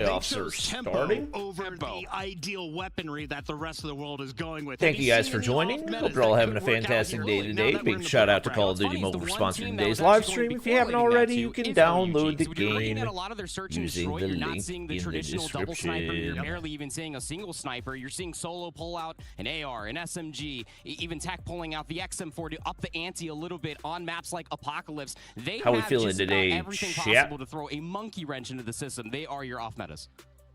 Playoffs are starting. Over the ideal weaponry that the rest of the world is going with. Thank you guys for joining. Hope you're all having a fantastic day today. Big shout out to Call of Duty Mobile for sponsoring today's live stream. If you haven't already, you can download the game using the link in the description. You're barely even seeing a single sniper. You're seeing solo pull out an AR, an SMG, even Tech pulling out the XM4 to up the ante a little bit on maps like Apocalypse. They How we have feeling just today, everything possible to throw a monkey wrench into the system. They are your off metas.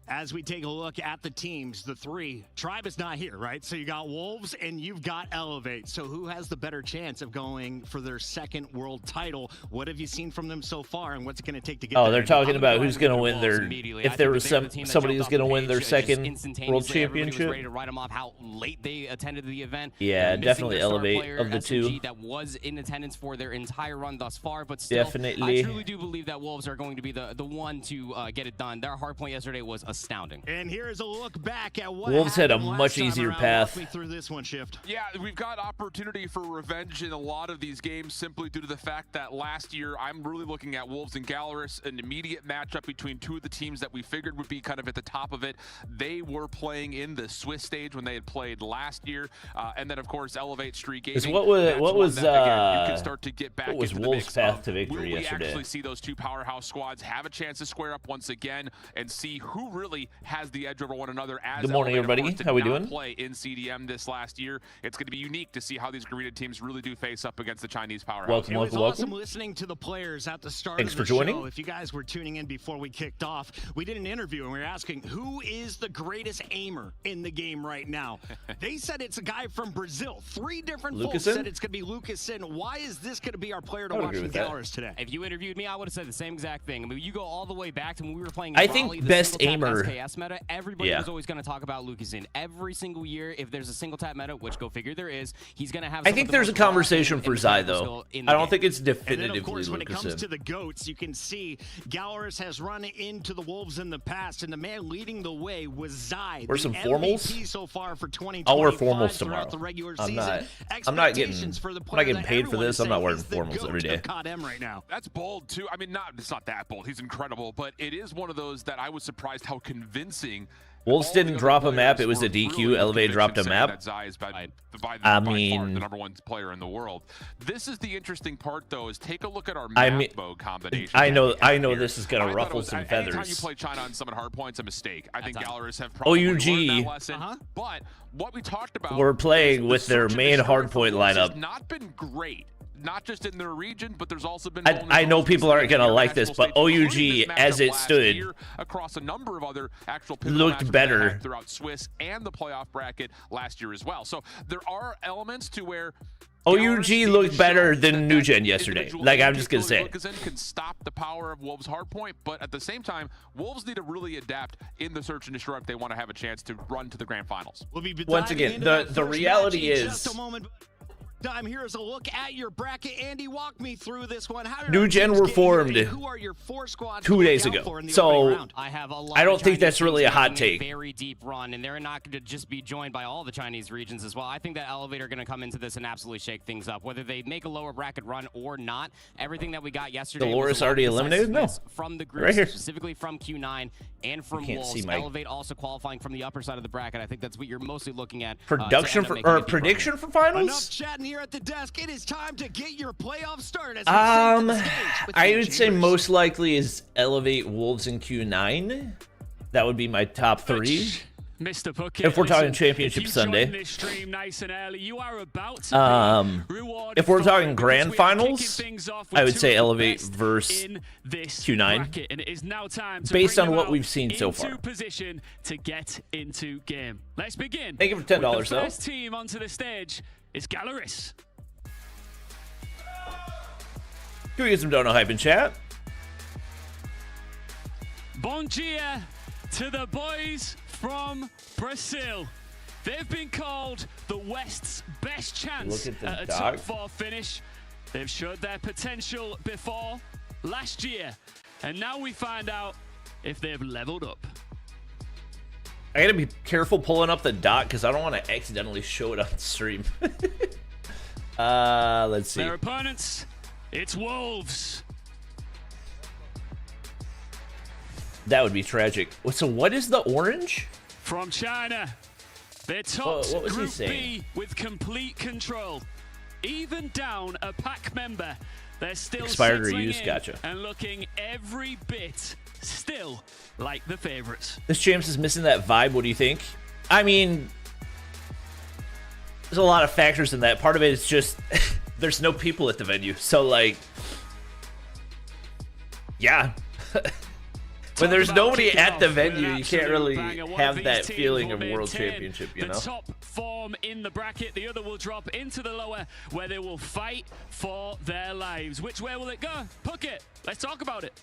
As we take a look at the teams, the three, Tribe is not here, right? So you got Wolves and you've got Elevate. So who has the better chance of going for their second world title? What have you seen from them so far, and what's it going to take to get? Oh, they're talking about who's going to win their. If there was somebody who's going to win their second world championship. Ready to write them off how late they attended the event. Yeah, definitely Elevate of the two. That was in attendance for their entire run thus far, but still, definitely. I truly do believe that Wolves are going to be the one to get it done. Their hardpoint yesterday was astounding. And here's a look back at what Wolves had a much easier path. Through this one, Shift. Yeah, we've got opportunity for revenge in a lot of these games simply due to the fact that last year I'm really looking at Wolves and Galorys, an immediate matchup between two of the teams that we figured would be kind of at the top of it. They were playing in the Swiss stage when they had played last year, and then of course Elevate Street Gaming. What was you can start to get back into the Wolves' mix path of, to victory will we yesterday? Actually see those two powerhouse squads have a chance to square up once again and see who really has the edge over one another. As good morning, everybody. How we doing? Play in CDM this last year. It's going to be unique to see how these Garena teams really do face up against the Chinese powerhouse. Welcome, it was welcome. awesome listening to the players at the start Thanks of the for joining. show. If you guys were tuning in before we kicked off, we did an interview and we were asking who is the greatest aimer in the game right now. They said it's a guy from Brazil. 3 different folks said it's going to be Lucasen. Why is this going to be our player to watch in Galorys today? If you interviewed me, I would have said the same exact thing. I mean, you go all the way back to when we were playing. I think best aimer. SKS meta. Everybody was always going to talk about Lucasen. Every single year, if there's a single tap meta, which go figure there is, he's going to have. I think there's a conversation for Zai though. I don't think it's definitively. And then, of course, when it comes Lucasen. to the GOATs, you can see Galorys has run into the Wolves in the past, and the man leading the way was Zai. Wear some formals. MVP so far for 2025. I'll wear formals tomorrow. The regular I'm season. not getting paid for this. I'm not wearing formals every day. Right now. That's bold too. I mean, it's not that bold. He's incredible, but it is one of those that I was surprised how convincing. Wolves didn't drop a map. It was a DQ. Really Elevate dropped a map. I mean, the #1 player in the world. This is the interesting part, though, is take a look at our map mode combination. I know this is gonna ruffle some feathers. Anytime you play China on Summon Hardpoint's a mistake. I think Galorys have probably learned that lesson. But what we talked about, we're playing with their main hardpoint lineup. Has not been great. Not just in their region, but there's also been. I know people aren't gonna like this, but OUG as it stood across a number of other actual looked better throughout Swiss and the playoff bracket last year as well. So there are elements to where OUG looked better than New Gen yesterday. Like, I'm just gonna say, can stop the power of Wolves' hardpoint, but at the same time, Wolves need to really adapt in the search and destroy if they want to have a chance to run to the grand finals. Once again, the reality is. Time. Here is a look at your bracket. Andy, walk me through this one. How New Gen were formed Who are your 4 squads 2 days ago, so I don't think that's really a hot take. Very deep run, and they're not going to just be joined by all the Chinese regions as well. I think that Elevate are going to come into this and absolutely shake things up, whether they make a lower bracket run or not. Everything that we got yesterday. Galorys already eliminated? No. From the group, right here. specifically from Q9 and from Wolves. Elevate also qualifying from the upper side of the bracket. I think that's what you're mostly looking at. Prediction for finals. Enough chatting here at the desk. It is time to get your playoff started. I would say most likely is Elevate, Wolves, and Q9. That would be my top 3. Mr. Puckett, if we're talking Championship Sunday. This stream nice and early, you are about if we're talking Grand Finals, I would say Elevate versus Q9. And it is now time to based on what we've seen so far. Position to get into game. Let's begin. Thank you for $10 though. The first team onto the stage is Galorys. Can we get some dono hype in chat? Bom dia to the boys from Brazil. They've been called the West's best chance at a top 4 finish. They've showed their potential before last year, and now we find out if they've leveled up. I gotta be careful pulling up the dot because I don't want to accidentally show it on stream. Let's see. Their opponents, it's Wolves. That would be tragic. So what is the orange? From China. They're topped what was he Group saying? B with complete control. Even down a pack member, they're still Expired or settling used, in gotcha. and looking every bit still like the favorites. This James is missing that vibe. What do you think? I mean, there's a lot of factors in that. Part of it is just there's no people at the venue. So, like, yeah. When there's nobody at the venue, you can't really have that feeling of World Championship, you know? The top form in the bracket, the other will drop into the lower, where they will fight for their lives. Which way will it go? Puck it. Let's talk about it.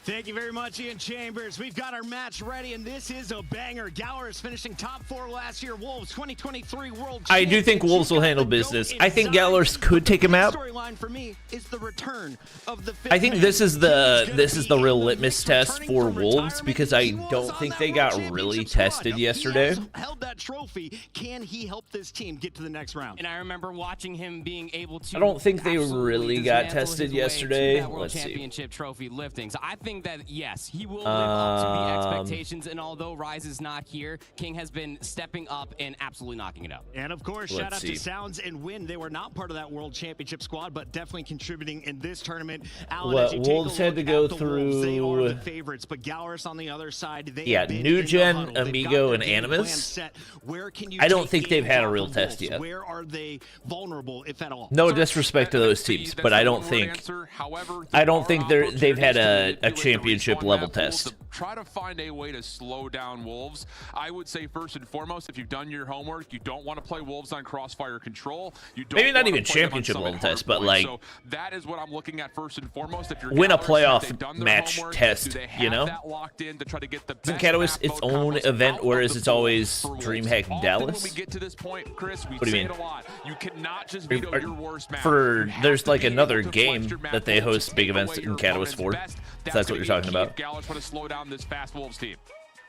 Thank you very much, Ian Chambers. We've got our match ready, and this is a banger. Galorys finishing top 4 last year. Wolves 2023 World I do think Wolves will handle business. I think Galorys could take him out. Storyline for me is the return of the I think this is the real litmus test for Wolves, because I don't think they got really tested yesterday. Held that trophy. Can he help this team get to the next round? And I remember watching him being able to. I don't think they really got dismantle tested his way yesterday. to that World Let's see. Championship trophy lifting. So I think that yes, he will live up to the expectations. And although Rise is not here, King has been stepping up and absolutely knocking it out. And of course, shout out to Sounds and Win. They were not part of that World Championship squad, but definitely contributing in this tournament. Alan, Well, Wolves had to go through. They are the favorites, but Galorys on the other side. They New Gen, Amigo, and Animus. Where can you I don't think they've had a real test yet. Where are they vulnerable, if at all? No disrespect to those teams, but I don't think they've had a championship level test. Try to find a way to slow down Wolves. I would say first and foremost, if you've done your homework, you don't want to play Wolves on crossfire control. You don't maybe not even championship level test, but like, so that is what I'm looking at first and foremost. If you're win a Galorys, playoff match homework, test, you know? That locked in to try to get the Isn't Catalyst its own event, whereas it's always DreamHack Dallas? When we get to this point, Chris, we What do you say mean? it a lot. You cannot just veto your worst match. There's like another game that they host big events in Catalyst for. If that's what you're talking about. Galorys want to slow down this fast Wolves team.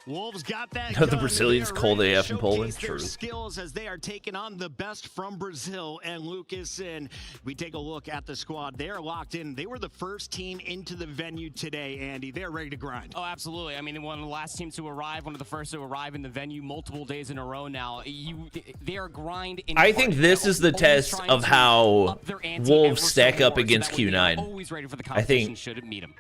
Wolves got that. The Brazilians cold AF in Poland. True. Skills as they are taking on the best from Brazil and Lucas. And we take a look at the squad. They are locked in. They were the first team into the venue today, Andy. They're ready to grind. Oh, absolutely. I mean, one of the last teams to arrive, one of the first to arrive in the venue multiple days in a row now. They are grind. I think this is the test of how Wolves stack up against Q9. Always ready for the I think. should it meet them.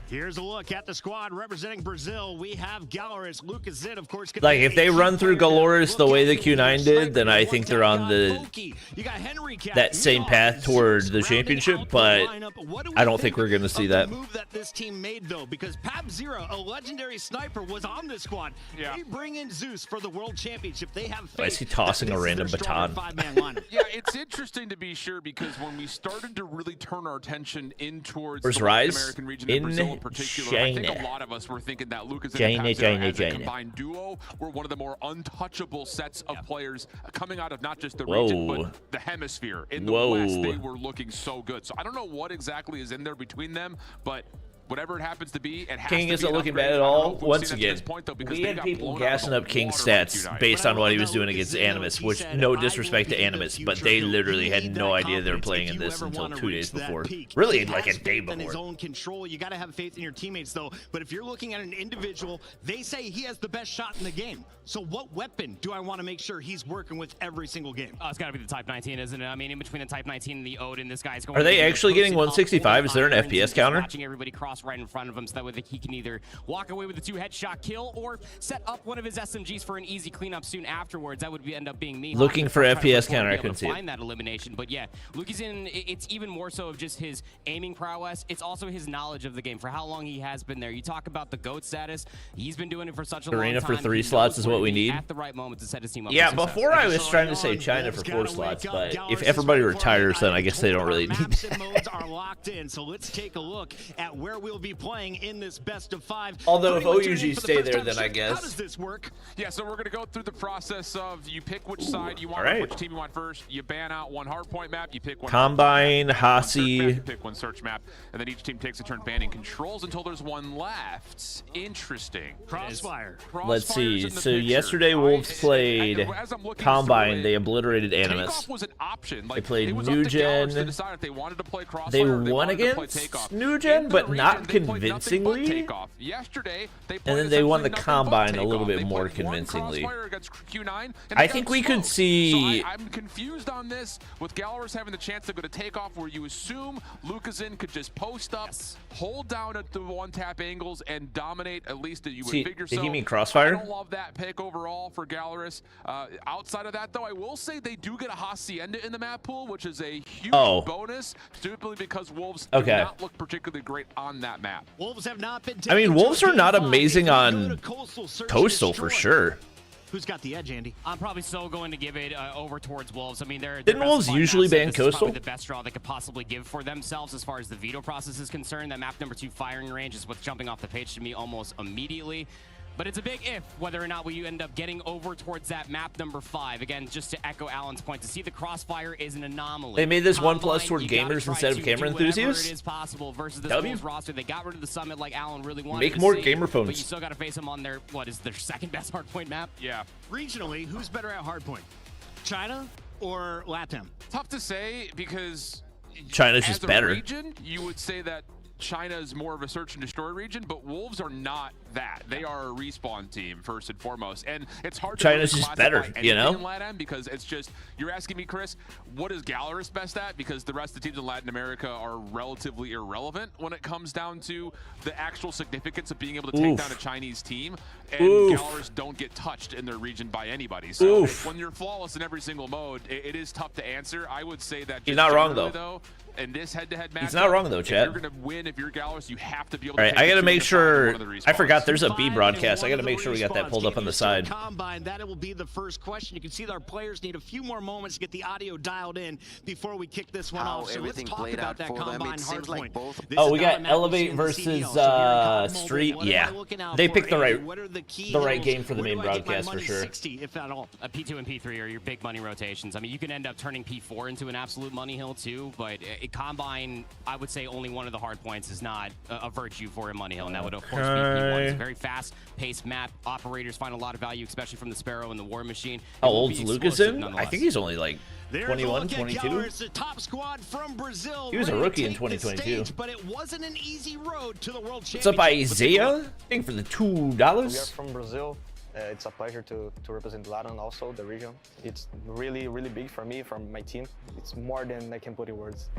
Here's a look at the squad representing Brazil. We have Galorys, Lucas Zid, of course. Like, if they run through Galorys the way the Q9 did, then I think they're on that same path toward the championship, but I don't think we're going to see that. Move that this team made, though, because Pab Zero, a legendary sniper, was on this squad. Yeah. They bring in Zeus for the World Championship. They have faith. Why is he tossing a random baton? Yeah, it's interesting to be sure, because when we started to really turn our attention in towards the Rise? American region in Brazil in particular, I think a lot of us were thinking that Lucas and Pab as a combined duo were one of the more untouchable sets of players coming out of not just the region, but the hemisphere. In the West, they were looking so good. So I don't know what exactly is in there between them, but whatever it happens to be, it has King to isn't be looking bad at all. Once again, we we had people gassing up King's stats based on what he was doing against Animus, which, no disrespect to Animus, but they literally had no idea they were playing in this until 2 days before. Really, like a day before. His own control. You got to have faith in your teammates, though. But if you're looking at an individual, they say he has the best shot in the game. So what weapon do I want to make sure he's working with every single game? Oh, it's got to be the Type 19, isn't it? I mean, in between the Type 19 and the Odin, this guy's going. Are they actually getting 165? Is there an FPS counter? Watching everybody cross right in front of him, so that way he can either walk away with a 2-headshot kill or set up one of his SMGs for an easy cleanup soon afterwards. That would end up being me. Looking for FPS counter, I couldn't see it. Find that elimination, but yeah, Lucas in. It's even more so of just his aiming prowess. It's also his knowledge of the game, for how long he has been there. You talk about the GOAT status. He's been doing it for such a long time. Arena for 3 slots is what we need. At the right moment to set his team up. Yeah, before I was trying to say China for 4 slots, but if everybody retires, then I guess they don't really need that. Modes are locked in, so let's take a look at where we'll be playing in this best of 5. Although if OUG stay there, then I guess. How does this work? Yeah, so we're going to go through the process of you pick which side you want, which team you want first. You ban out one hardpoint map, you pick one Combine, Hasi, you pick one search map, and then each team takes a turn banning controls until there's one left. Interesting. Crossfire. Let's see. So yesterday Wolves played Combine. They obliterated Animus. Was an option. They played New Gen. They wanted to play They won against New Gen, but not not convincingly. Yesterday, and then they won the combine a little bit more convincingly. I think we could see. So I'm confused on this with Galorys having the chance to go to takeoff, where you assume Lucasen could just post up, hold down at the one-tap angles, and dominate. At least that you would figure. Did so. he mean Crossfire? I don't love that pick overall for Galorys. Outside of that, though, I will say they do get a Hacienda in the map pool, which is a huge bonus, simply because Wolves do not look particularly great on that map. Wolves have not been. I mean, Wolves are not amazing on Coastal for sure. Who's got the edge, Andy? I'm probably still going to give it over towards Wolves. I mean, didn't Wolves usually ban Coastal? This is the best draw they could possibly give for themselves as far as the veto process is concerned. That map number 2 firing range is what's jumping off the page to me almost immediately. But it's a big if whether or not we end up getting over towards that map number 5. Again, just to echo Alan's point, to see the Crossfire is an anomaly. They made this Combine, 1+ toward gamers instead of camera enthusiasts. It is possible versus this Wolves roster. They got rid of the summit like Alan really wanted. Make more gamer phones. But you still got to face them on their their second best hardpoint map. Yeah. Regionally, who's better at hardpoint? China or LATAM? Tough to say because China's just better. Region, you would say that China is more of a search and destroy region, but Wolves are not that. They are a respawn team first and foremost, and it's hard. China's to just better, you know. In LATAM, because it's just you're asking me, Chris, what is Galorys best at? Because the rest of the teams in Latin America are relatively irrelevant when it comes down to the actual significance of being able to take down a Chinese team, and Galorys don't get touched in their region by anybody. So when you're flawless in every single mode, it is tough to answer. I would say that he's not wrong though. In this head-to-head match, he's not wrong though, Chad. If you're gonna win, if you're Galorys, you have to be able to. All right, I gotta make sure. I forgot there's a B broadcast. I gotta make sure we got that pulled up on the side. Combine, that will be the first question. You can see that our players need a few more moments to get the audio dialed in before we kick this one off. So let's talk about that combine hardpoint. Oh, we got Elevate versus Street. Yeah, they picked the right game for the main broadcast for sure. 60, if at all. P2 and P3 are your big money rotations. I mean, you can end up turning P4 into an absolute money hill too, but combine, I would say only one of the hard points is not a virtue for a money hill, and that would of course be P1. It's a very fast-paced map. Operators find a lot of value, especially from the Sparrow and the War Machine. How old's Lucasen? I think he's only like 21, 22. The top squad from Brazil. He was a rookie in 2022. Stage, but it wasn't an easy road to the World Championship. What's up, Isaiah? Thank you for the $2. We are from Brazil. It's a pleasure to represent Latin, also the region. It's really, really big for me, from my team. It's more than I can put in words.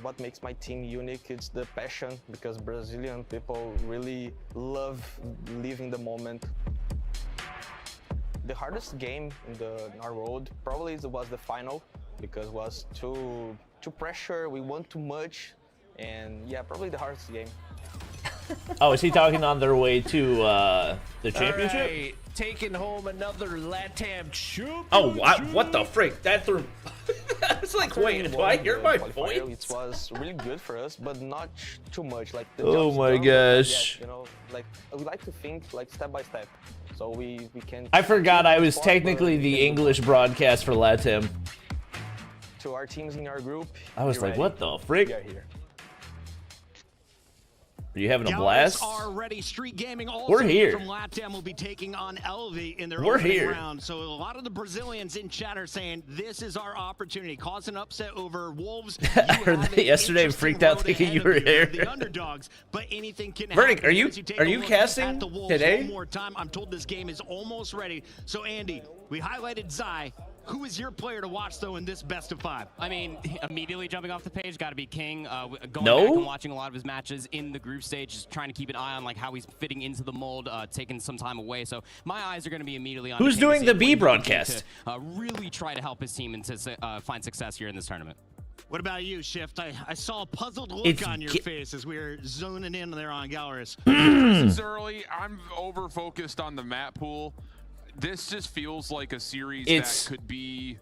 What makes my team unique is the passion, because Brazilian people really love living the moment. The hardest game in our road probably was the final, because it was too pressure, we won too much, and yeah, probably the hardest game. Oh, is he talking on their way to the championship? Right. Taking home another LATAM championship. Oh, what the frick? That threw... I was like, wait, do I hear my voice? It was really good for us, but not too much. Like the oh my gosh. Yet, you know, like we like to think like step by step, so we can. I forgot I was technically the English broadcast for LATAM. To our teams in our group. I was like, what the frick? We are here. Are you having a blast? Are ready. Street Gaming also We're here. From LATAM will be taking on Elevate in their round. So a lot of the Brazilians in chat are saying this is our opportunity. Cause an upset over Wolves. I heard that yesterday and freaked out thinking you were here. The underdogs, but anything can Verdict, happen. are you casting today? One more time. I'm told this game is almost ready. So Andy, we highlighted Zai. Who is your player to watch, though, in this best of 5? I mean, immediately jumping off the page, got to be King. Going back and watching a lot of his matches in the group stage, just trying to keep an eye on like how he's fitting into the mold, taking some time away. So my eyes are going to be immediately on who's doing the B broadcast. To, really try to help his team and to find success here in this tournament. What about you, Shift? I saw a puzzled look on your face as we were zoning in there on Galorys. This is early. I'm over-focused on the map pool. This just feels like a series that could be,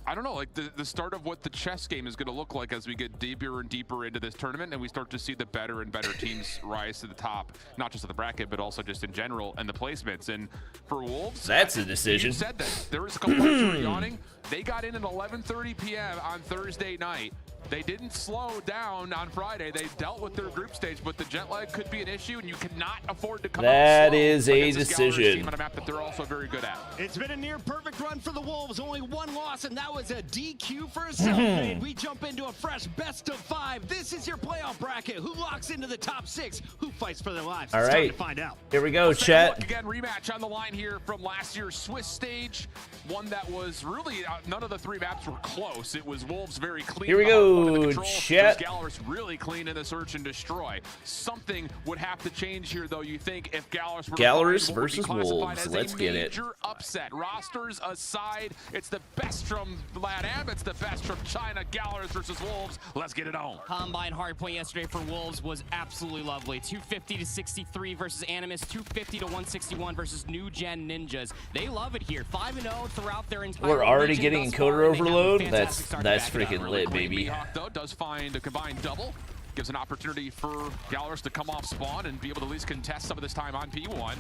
I don't know, like the start of what the chess game is going to look like as we get deeper and deeper into this tournament, and we start to see the better and better teams rise to the top, not just of the bracket, but also just in general, and the placements. And for Wolves, that's a decision. You said that. There was a couple players who were yawning. They got in at 11:30 p.m. on Thursday night. They didn't slow down on Friday. They dealt with their group stage, but the jet lag could be an issue, and you cannot afford to come out slow. That is a decision. Team on a map that they're also very good at. It's been a near perfect run for the Wolves. Only one loss, and that was a DQ for a self-made. We jump into a fresh best of 5. This is your playoff bracket. Who locks into the top 6? Who fights for their lives? All it's right, time to find out. Here we go, chat. Again, rematch on the line here from last year's Swiss stage. One that was really, none of the 3 maps were close. It was Wolves very clean. Here we go, chat. Galorys really clean in the search and destroy. Something would have to change here, though, you think, if Galorys were Galorys versus Wolves. Let's get it. Major upset. Rosters aside, it's the best from LATAM, it's the best from China. Galorys versus Wolves. Let's get it on. Combine hardpoint yesterday for Wolves was absolutely lovely. 250 to 63 versus Animus, 250 to 161 versus New Gen Ninjas. They love it here. 5-0 throughout their entire We're already region getting thus far, encoder and they have a overload. fantastic start to That's back it up. freaking lit, baby. Mihawk, though, does find a combined double. Gives an opportunity for Galorys to come off spawn and be able to at least contest some of this time on P1.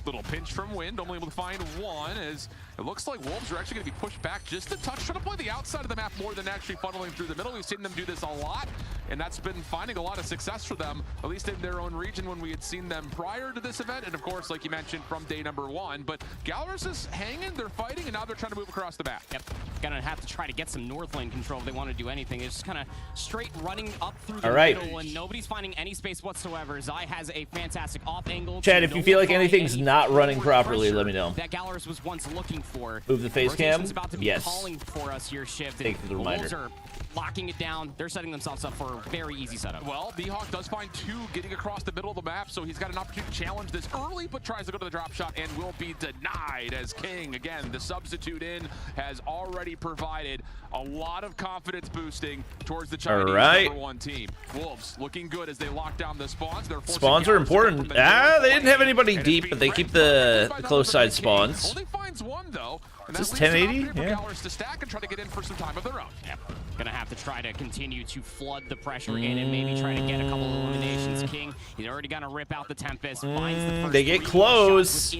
Little pinch from Wind, only able to find one, as it looks like Wolves are actually going to be pushed back just a touch, trying to play the outside of the map more than actually funneling through the middle. We've seen them do this a lot, and that's been finding a lot of success for them, at least in their own region when we had seen them prior to this event, and of course, like you mentioned, from day number 1. But Galorys is hanging, they're fighting, and now they're trying to move across the map. Yep, gonna have to try to get some north lane control if they want to do anything. It's just kind of straight running up through the middle, and nobody's finding any space whatsoever. Zai has a fantastic off angle. Chad, if you feel like anything's not running properly, let me know. That Galorys was once looking for. Move the face cam. About to be yes. Calling for us here, Shift. Thank you for the reminder. Wolves are locking it down. They're setting themselves up for a very easy setup. Well, Mihawk does find 2 getting across the middle of the map, so he's got an opportunity to challenge this early, but tries to go to the drop shot and will be denied, as King, again, the substitute in, has already provided a lot of confidence boosting towards the Chinese number 1 team. Wolves looking good as they lock down the spawns. Spawns are important. They didn't have anybody deep, but they keep the close side spawns. Only finds 1 though. And is this that leaves 1080? it Yeah. for Galorys to stack and try to get in for some time of their own. Yep. Gonna have to try to continue to flood the pressure in and maybe try to get a couple of eliminations. King, he's already gonna rip out the Tempest. Finds the first they get close.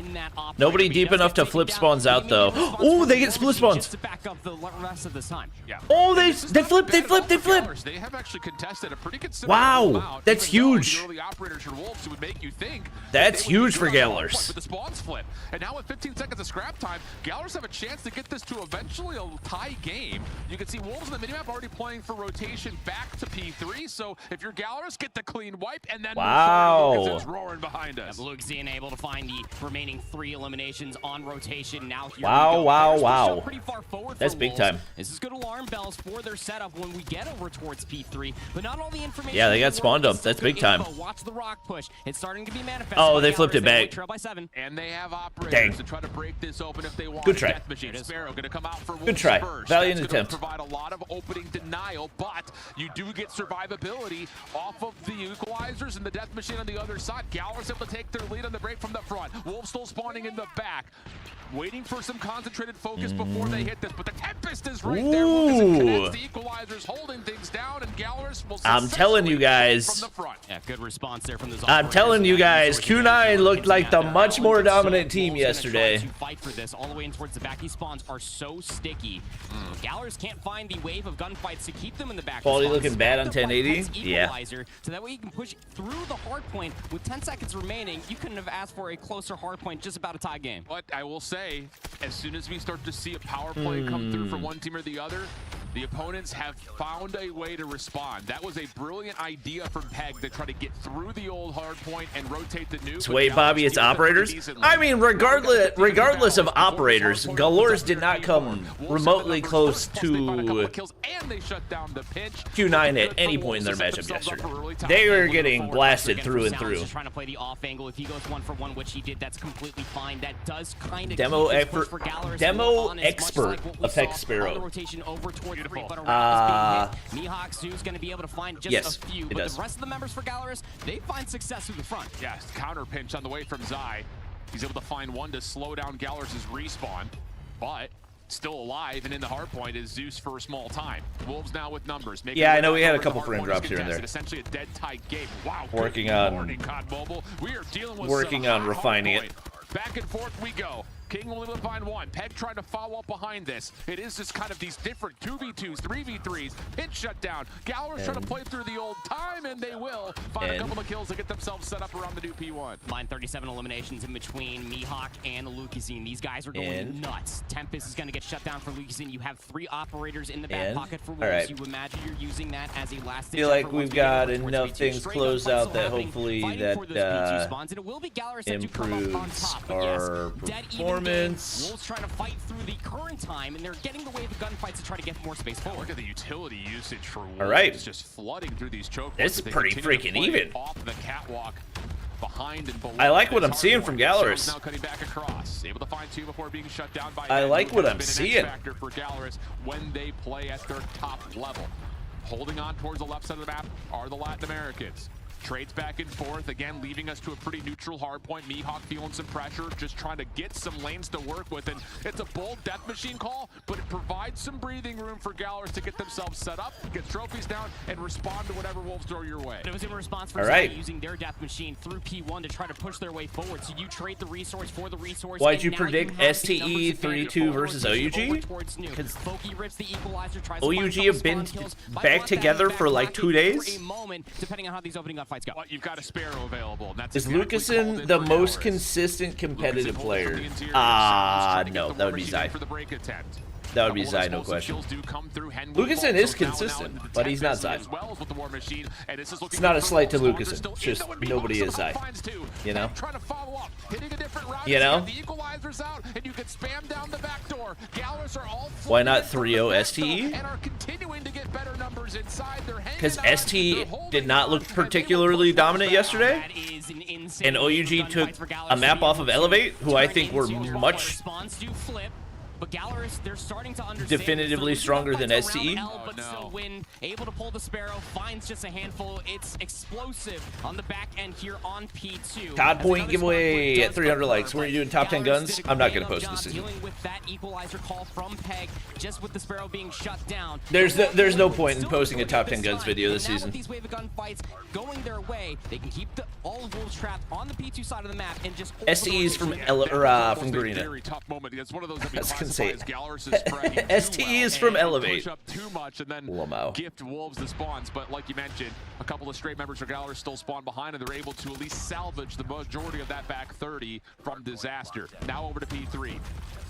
Nobody deep enough to flip spawns out though. Oh, they get split spawns. Just to back up the rest of the time. Yeah. Oh, they flip. They have actually contested a pretty considerable amount. That's huge. The early operators for Wolves would make you think that's huge for Galorys. With the spawns flip, and now with 15 seconds of scrap time, Galorys have a chance to get this to eventually a tie game. You can see Wolves in the minimap already playing for rotation back to P3. So if you're Galorys, get the clean wipe, and then it's roaring behind us. Luke Zian able to find the remaining 3 eliminations on rotation. Now here wow. Pretty far forward that's big time. This is good alarm bells for their setup when we get over towards P3, but not all the information. Yeah, they got spawned up. That's big time. Watch the rock push. It's starting to be manifested. Oh, they flipped it back. Trail by 7. And they have operators to try to break this open if they want. Good try. Death Machine. Sparrow going to come out for Wolves good try. First. Valiant That's attempt. Provide a lot of opening denial, but you do get survivability off of the equalizers and the Death Machine on the other side. Galorys able to take their lead on the break from the front. Wolves still spawning in the back, waiting for some concentrated focus before they hit this. But the Tempest is right there. Lucas the equalizers holding things down, and Galorys will. I'm telling you guys. From the front. Yeah, good response there from those. I'm telling you guys, Q9 looked like the much more dominant team yesterday. To fight for this all the way in towards the back. These spawns are so sticky. Galorys can't find the wave of gunfights to keep them in the back. Quality looking bad on 1080. Yeah. So that way you can push through the hard point with 10 seconds remaining. You couldn't have asked for a closer hard point, just about a tie game. But I will say, as soon as we start to see a power play come through from one team or the other, the opponents have found a way to respond. That was a brilliant idea from Peg to try to get through the old hard point and rotate the new. So wait, Bobby, it's operators? I mean, regardless of operators, Galorys did not come remotely close to Q9 at any point in their matchup yesterday. They were getting blasted through and through. Trying to play the off angle. If he goes 1-for-1, which he did, that's completely fine. That does kind of demo expert affects Sparrow. Mihawk Zoo's going to be able to find just a few, but the rest of the members for Galorys, they find success through the front. Yes, counter pinch on the way from Zai. He's able to find one to slow down Galorys' respawn, but still alive and in the hard point is Zeus for a small time. Wolves now with numbers. Yeah, I know we had a couple frame drops here and there. Essentially a dead tie game. Wow. Working on refining it. Back and forth we go. King only able to find one. Peg trying to follow up behind this. It is just kind of these different 2v2s, 3v3s, pinch shutdown. Galorys trying to play through the old time, and they will find a couple of kills to get themselves set up around the new P1. Line 37 eliminations in between Mihawk and Lucasine. These guys are going nuts. Tempest is going to get shut down for Lucasine. You have 3 operators in the back pocket for Wolves. You imagine you're using that as a last I feel like we've got enough things closed out that hopefully that improves our performance. Wolves trying to fight through the current time, and they're getting the wave of gunfights to try to get more space forward. Look at the utility usage for Wolves. All right. It's just flooding through these choke It's points. pretty freaking even. Off the catwalk. Behind and below. I like what I'm seeing from Galorys. Now cutting back across, able to find 2 before being shut down by. I like what I'm seeing. Factor for Galorys when they play at their top level. Holding on towards the left side of the map are the Latin Americans. Trades back and forth, again, leaving us to a pretty neutral hard point. Mihawk feeling some pressure, just trying to get some lanes to work with. And it's a bold death machine call, but it provides some breathing room for Galorys to get themselves set up, get trophies down, and respond to whatever Wolves throw your way. It was in response for Zai using their death machine through P1 to try to push their way forward. So you trade the resource for the resource. Why'd you predict STE 3-2 versus OUG? Because OUG have been back together for like 2 days? Depending on how these opening gunfights go. Well, you've got a Sparrow available. And that's is Lucasine the most consistent competitive player? No, that would be Zai. That would be Zai, no question. Lucasine is consistent, but he's not Zai. It's not a slight to Lucasine. It's just nobody is Zai. You know? You know? Why not 3-0 STE? Because STE did not look particularly dominant yesterday. And OUG took a map off of Elevate, who I think were much But Galorys, they're starting to understand definitively stronger than STE. But still win, able to pull the Sparrow, finds just a handful. It's explosive on the back end here on P2. COD point giveaway at 300 likes. When are you doing top 10 guns? I'm not going to post this. Dealing with that equalizer call from Peg, just with the Sparrow being shut down. There's no point in posting a top 10 guns video this season. With these wave of gunfights going their way, they can keep all of Wolves trapped on the P2 side of the map and just STE's from Garena. Very tough moment. It's one of those I was gonna say STE is from Elevate. Up too much and then gift Wolves the spawns, but like you mentioned, a couple of straight members of Galorys still spawn behind, and they're able to at least salvage the majority of that back 30 from disaster. Now over to P3.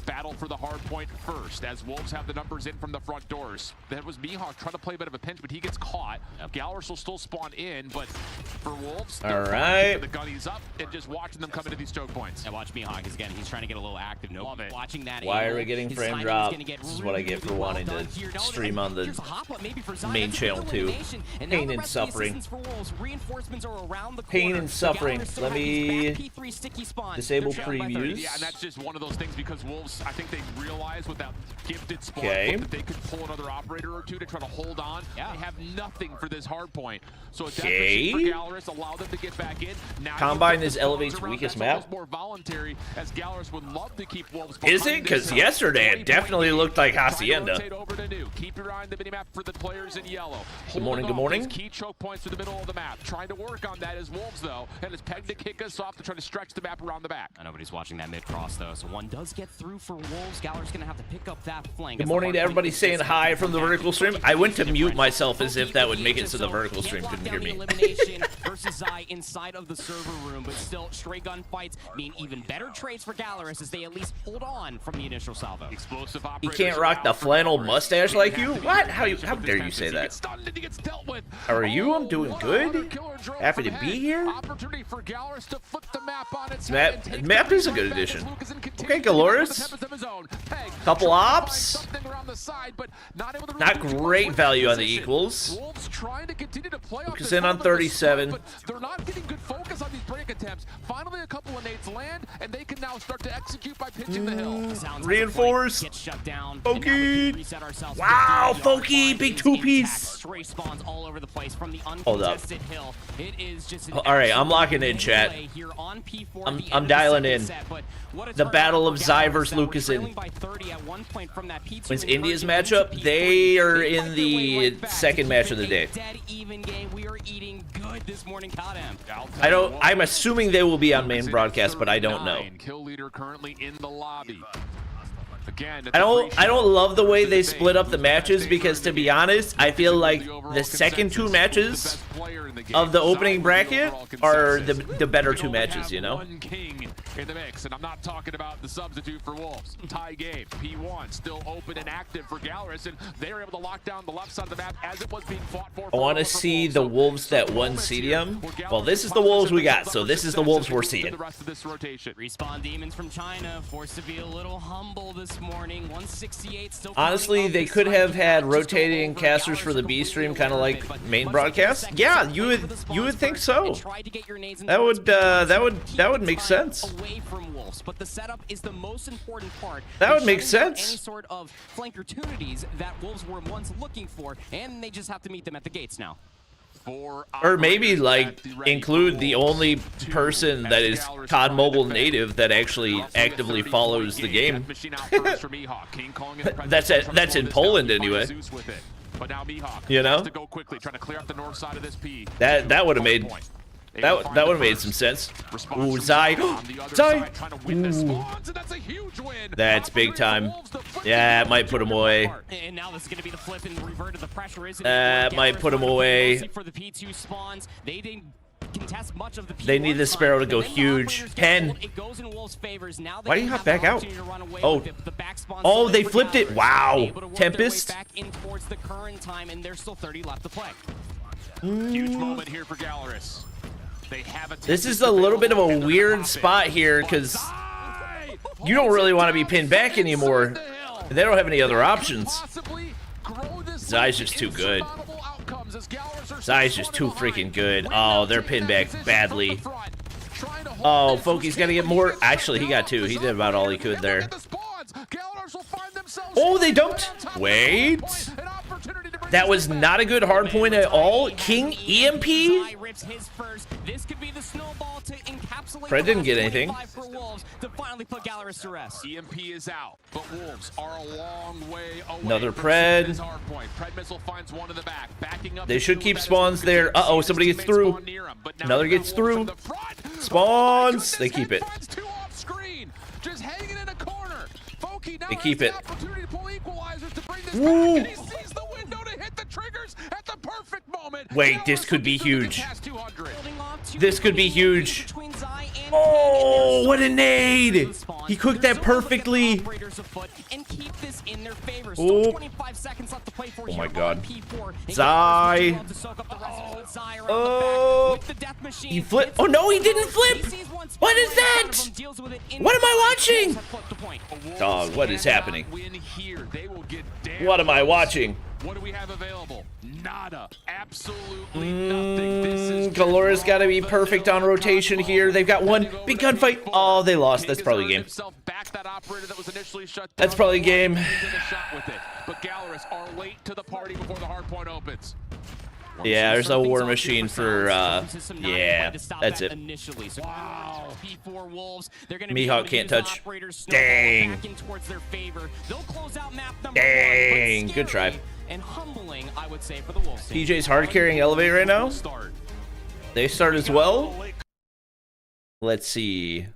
Battle for the hard point first, as Wolves have the numbers in from the front doors. That was Mihawk trying to play a bit of a pinch, but he gets caught. Galorys will still spawn in, but for Wolves, all right, the gunny's up and just watching them come into these choke points. And watch Mihawk again. He's trying to get a little active. Love it. Watching that. Why are we getting frame drop? This is what I get for wanting to stream on the main channel too. Pain and suffering. Pain and suffering. Let me disable previews. Yeah, and that's just one of those things because Wolves, I think they realize with that gifted spawn that they could pull another operator or two to try to hold on. They have nothing for this hard point. So for Galorys, allow them to get back in. Now Combine is Elevate's weakest map. More voluntary, as Galorys would love to keep Wolves. Is it? Because yesterday it definitely looked like Hacienda. Keep your eye on the minimap for the players in yellow. Good morning, good morning. Key choke points to the middle of the map. Trying to work on that as Wolves, though, and it's pegged to kick us off to try to stretch the map around the back. Nobody's watching that mid-cross, though, so one does get through for Wolves. Galorys going to have to pick up that flank. Good morning to everybody saying hi from the vertical stream. I went to mute myself as if that would make it so the vertical stream couldn't hear me. Elimination versus Zai inside of the server room, but still straight gun fights mean even better trades for Galorys as they at least hold on from the initial salvo. Explosive you can't rock the flannel mustache like you? What? How dare you say that? How are you? I'm doing good. Happy to be here. Opportunity for Galorys to flip the map on its map is a good addition. Okay, Galorys. Couple ops. Not great value on the equals. Lucasine on 37. They're not getting good focus on these break attempts. Finally, a couple of nades land, and they can now start to execute by pinching the hill. Reinforce. Foki. Wow, Foki, big two-piece. Hold up. All right, I'm locking in, chat. I'm dialing in. The battle of Zai versus Lucasine. When's India's matchup? They are in the second match of the day. I'm assuming they will be on main broadcast, but I don't know. though. Kill leader currently in the lobby. Again, I don't love the way they split up the matches because, to be honest, I feel like the second 2 matches of the opening bracket are the better 2 matches, you know? One king in the mix, and I'm not talking about the substitute for Wolves. Tie game, P1 still open and active for Galorys, and they're able to lock down the left side of the map as it was being fought for. I want to see the Wolves that won CDM. Well, this is the Wolves we got, so this is the Wolves we're seeing. The rest of this rotation. Respawn Demons from China forced to be a little humble this morning. 168 still. Honestly, they could have had rotating casters for the B stream, kind of like main broadcast. Yeah, you would think so. That would make sense. Away from Wolves, but the setup is the most important part. That would make sense. Any sort of flank opportunities that Wolves were once looking for, and they just have to meet them at the gates now. Or maybe like include the only person that is COD Mobile native that actually actively follows the game. That's in Poland anyway. But now Mihawk you know, has to go quickly, trying to clear up the north side of this P. That would have made that would have made some sense. Ooh, Zai. Zai. That's big time. Yeah, it might put him away. And now this is going to be the flip and revert of the pressure, isn't it? Might put him away. For the P2 spawns, they didn't contest much of the P1. They need the Sparrow to go huge. 10. Why do you hop back out? Oh, they flipped it. Wow. Tempest. Back in towards the current time, and there's still 30 left to play. Huge moment here for Galorys. This is a little bit of a weird spot here because you don't really want to be pinned back anymore. They don't have any other options. Zai's just too good. Zai's just too freaking good. Oh, they're pinned back badly. Oh, Foki's got to get more. Actually, he got 2. He did about all he could there. Oh, they dumped. Wait. That was not a good hard point at all. King EMP? Fred didn't get anything. EMP is out, but Wolves are a long way away. Another Pred. Pred missile finds one in the back. Backing up. They should keep spawns there. Uh-oh, somebody gets through. Another gets through. Spawns. They keep it. Just hanging in a corner. They keep it. Woo. Wait, this could be huge. This could be huge. Oh, what a nade! He cooked that perfectly. Oh, oh my god. Zai. Oh, he flipped. Oh no, he didn't flip. What is that? What am I watching? Dog, what is happening? What am I watching? What do we have available? Nada. Absolutely nothing. This is Galorys got to be perfect on rotation here. They've got one big gunfight. Oh, they lost. That's probably game. That's probably game. But Galorys are late to the party before the hard point opens. Yeah, there's a war machine for, yeah, that's it. Wow. Mihawk can't touch. Dang. Dang, good try. And humbling, I would say, for the Wolves. PJ's hard carrying Elevate right now. They start as well. Let's see.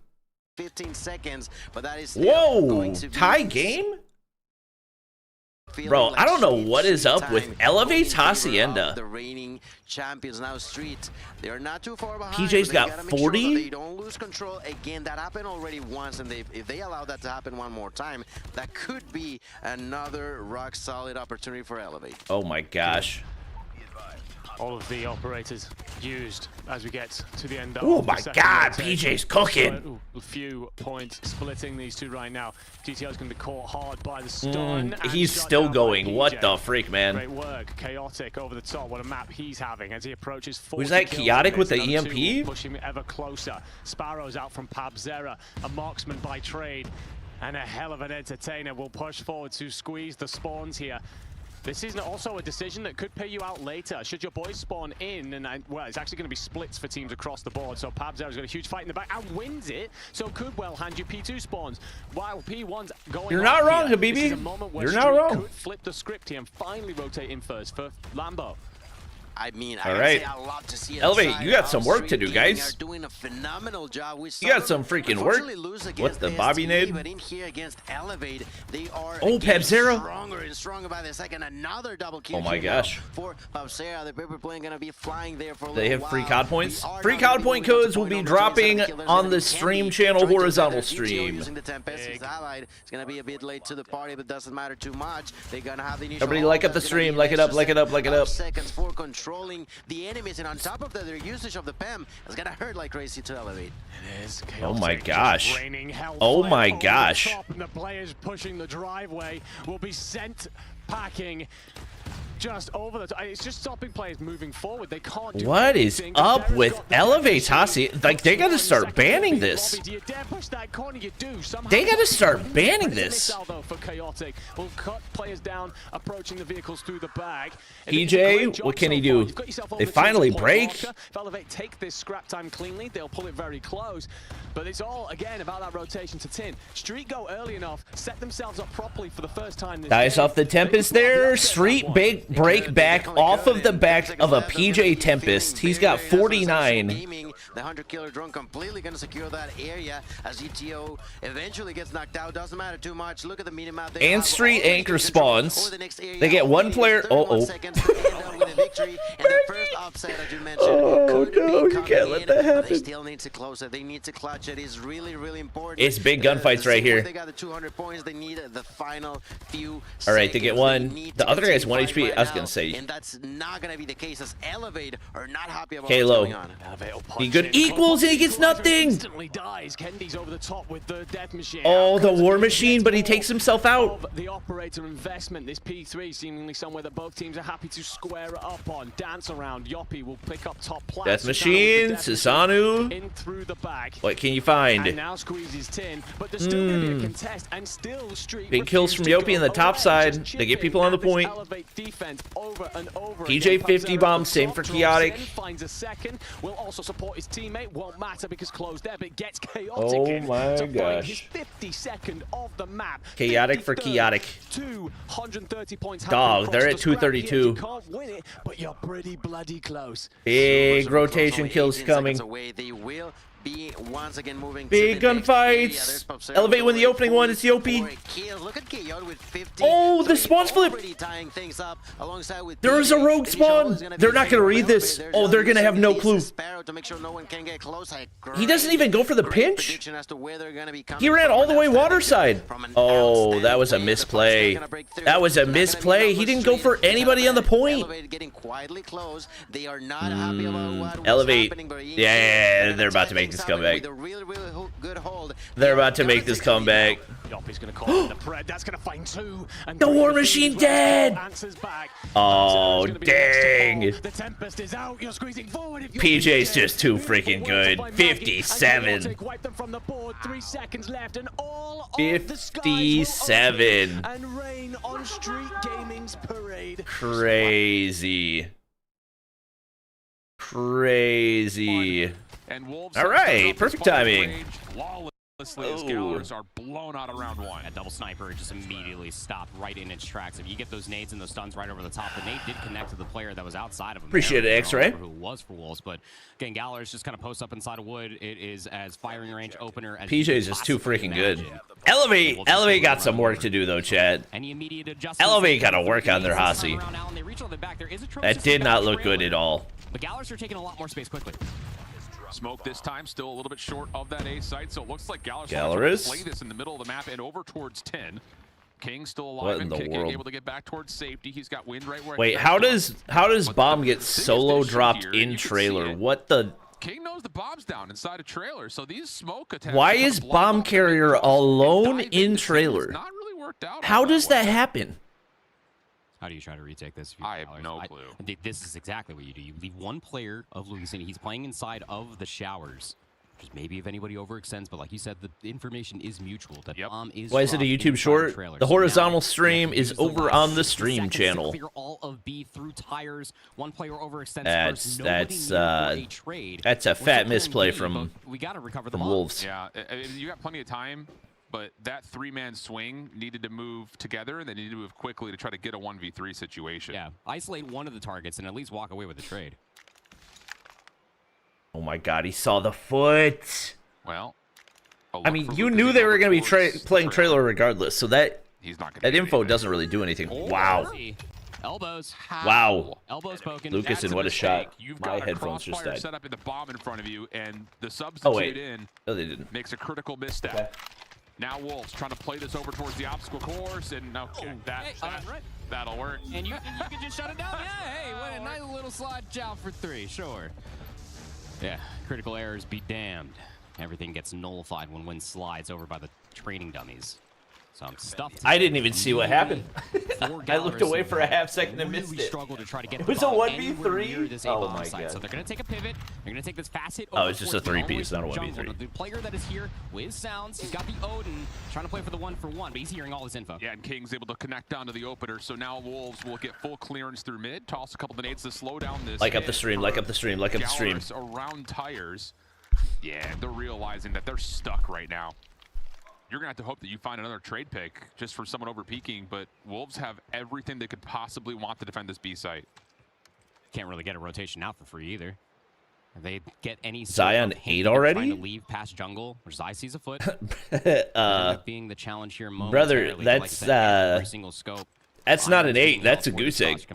15 seconds, but that is whoa, tie game? Bro, I don't know what is up with Elevate's Hacienda. The reigning champions now Street. They are not too far behind. PJ's got 40. They don't lose control again. That happened already once, and if they allow that to happen one more time, that could be another rock solid opportunity for Elevate. Oh my gosh. All of the operators used as we get to the end of oh my god, PJ's cooking. A few points splitting these two right now. GTO's going to be caught hard by the stun. He's still going. What the freak, man? Great work. Chaotic over the top. What a map he's having as he approaches 40 was that Chaotic with the EMP? Pushing him ever closer. Sparrow's out from Pabzera, a marksman by trade, and a hell of an entertainer will push forward to squeeze the spawns here. This is also a decision that could pay you out later. Should your boys spawn in, and well, it's actually going to be splits for teams across the board. So Pabzera's got a huge fight in the back and wins it. So could well hand you P2 spawns while P1's going. You're not wrong, Habibi. You're not wrong. Could flip the script here and finally rotate in first for Lambo. I mean, all right. a lot to see Elevate, you got some work to do, guys. Doing a phenomenal job. You got some freaking work. What the Bobby nade? But in here against Elevate, they are Pep-Zero. stronger and stronger by the second. Another double kill. Oh my gosh. For Pep-Zero, the paper plane gonna be flying there for a They have little free while. COD points. Free COD point codes will be dropping on the stream channel horizontal stream. Using the Tempest, his allied. It's gonna be a bit late to the party, but doesn't matter too much. They're gonna have the initial. Everybody like up the stream, like it up, like it up, like it up. Seconds for controlling the enemies, and on top of that, their usage of the PEM is gonna hurt like crazy to Elevate. It is Oh my chaotic, gosh. just raining hellfire Oh my over the gosh. top, and the players pushing the driveway will be sent packing just over the top. It's just stopping players moving forward. They can't do What is anything. up Darren's with got the Elevate, machine. Hasi? Like, they gotta start banning this. Do you dare push that corner? You do. Somehow They gotta start banning But it's a this. missile, though, for Chaotic. We'll cut players down, approaching the vehicles through the bag. PJ, what can he do? They finally break. If Elevate take this scrap time cleanly, they'll pull it very close. But it's all, again, about that rotation to tin. Street go early enough, set themselves up properly for the first time this Dice game. off the Tempest there. Street big break back off of the back of a PJ Tempest. He's got 49. The Hunter Killer drone completely going to secure that area as ETO eventually gets knocked out. Doesn't matter too much. Look at the minimap. And Street Anchor spawns. They get one player. Oh. Oh no, you can't let that happen. They still need to close it. They need to clutch it. It's really, really important. It's big gunfights right here. They got the 200 points. They need the final few. All right, they get one. The other guy's 1 HP. HP. I was gonna say. And that's not going to be the case as Elevate are not happy about Halo. what's going on. He good equals and he gets nothing. Instantly dies. Kendi's over the top with the death machine. Oh, the war machine, but he takes himself out. The operator investment, this P3 seemingly somewhere that both teams are happy to square it up on. Dance around. Yoppie will pick up top plat. Death machine, Susanoo. In through the back. What can you find? And now squeezes tin, but there's still going to be a contest, and still Street. Big kills from Yoppie in the top side. They get people on the point. Over and over PJ 50 bomb, same for Chaotic. Finds a second. Will also support his teammate. Won't matter because closed there, but gets Chaotic. Oh my gosh. His 52nd of the map. Chaotic for Chaotic. 230 points. Dog, they're at 232. You can't win it, but you're pretty bloody close. Big rotation kills coming. They will be once again moving. Big gunfights. Elevate win the opening one. It's Yoppie. Look at Chaotic with 50. Oh, the spawn's flip. There's a rogue spawn. They're not going to read this. Oh, they're going to have no clue. He doesn't even go for the pinch. He ran all the way water side. Oh, that was a misplay. That was a misplay. He didn't go for anybody on the point. Elevate. Yeah, they're about to make this comeback. They're about to make this comeback. Yoppie's gonna call the Pred. That's gonna find two. And the war machine dead. Oh dang! The Tempest is out. You're squeezing forward. PJ's just too freaking good. 57. Wipe them from the board. 3 seconds left, and all 57. And rain on Street Gaming's parade. Crazy. Crazy. And Wolves all right, perfect timing. As Galorys are blown out of round one. A double sniper just immediately stopped right in its tracks. If you get those nades and those stuns right over the top, the nade did connect to the player that was outside of him. Appreciate it, X-Ray. Who was for Wolves, but again, Galorys just kind of posts up inside of wood. It is as firing range opener as PJ's just too freaking good. Elevate got some work to do though, Chad. Elevate got to work on their Hasi. That did not look good at all. But Galorys are taking a lot more space quickly. Smoke this time, still a little bit short of that A site, so it looks like Galorys play this in the middle of the map and over towards 10. King still alive what in and the kicking, world? able to get back towards safety. He's got wind right where. Wait, how does bomb get solo dropped in trailer? What the? King knows the bomb's down inside a trailer, so these smoke attacks. Why is bomb carrier alone in trailer? Not really worked out. How does that happen? How do you try to retake this? I have no clue. This is exactly what you do. You leave one player of Louisiana. He's playing inside of the showers. Just maybe if anybody overextends, but like you said, the information is mutual. That bomb is. Why is it a YouTube short? The horizontal stream is over on the stream channel. All of B through tires. One player overextends. That's a fat misplay from we got to recover from Wolves. Yeah, you got plenty of time. but that 3-man swing needed to move together, and they needed to move quickly to try to get a 1v3 situation. Yeah, isolate one of the targets and at least walk away with the trade. Oh my God, he saw the foot. Well, I mean, you knew they were going to be playing trailer regardless, so that info doesn't really do anything. Oh, wow. Elbows. Wow. Elbows poking. Lucasen, what a shot. You've My got headphones just died. set up in the bomb in front of you, and the substitute in no, they didn't. makes a critical misstep. Okay. Now Wolves trying to play this over towards the obstacle course, and okay, that'll work. And you can just shut it down. Yeah, hey, what a nice little slide job for 3, sure. Yeah, critical errors be damned. Everything gets nullified when Win slides over by the training dummies. So I'm stuffed. I didn't even see what happened. I looked away for a half second and missed it. Struggled to try to get it was a 1v3? Oh my God. So they're going to take a pivot. They're going to take this fast hit. Oh, it's just a 3-piece, not a 1v3. The player that is here with sounds, he's got the Odin trying to play for the 1-for-1, but he's hearing all this info. Yeah, and King's able to connect down to the opener. So now Wolves will get full clearance through mid, toss a couple of nades to slow down this. Like up the stream, like up the stream, like up the stream. Around tires. Yeah, they're realizing that they're stuck right now. You're going to have to hope that you find another trade pick just for someone over peaking, but Wolves have everything they could possibly want to defend this B site. Can't really get a rotation out for free either. If they get any Zion 8 already? Trying to leave past jungle, where Zai sees a foot. Being the challenge here brother, that's every single scope. That's not an 8, that's a goose egg.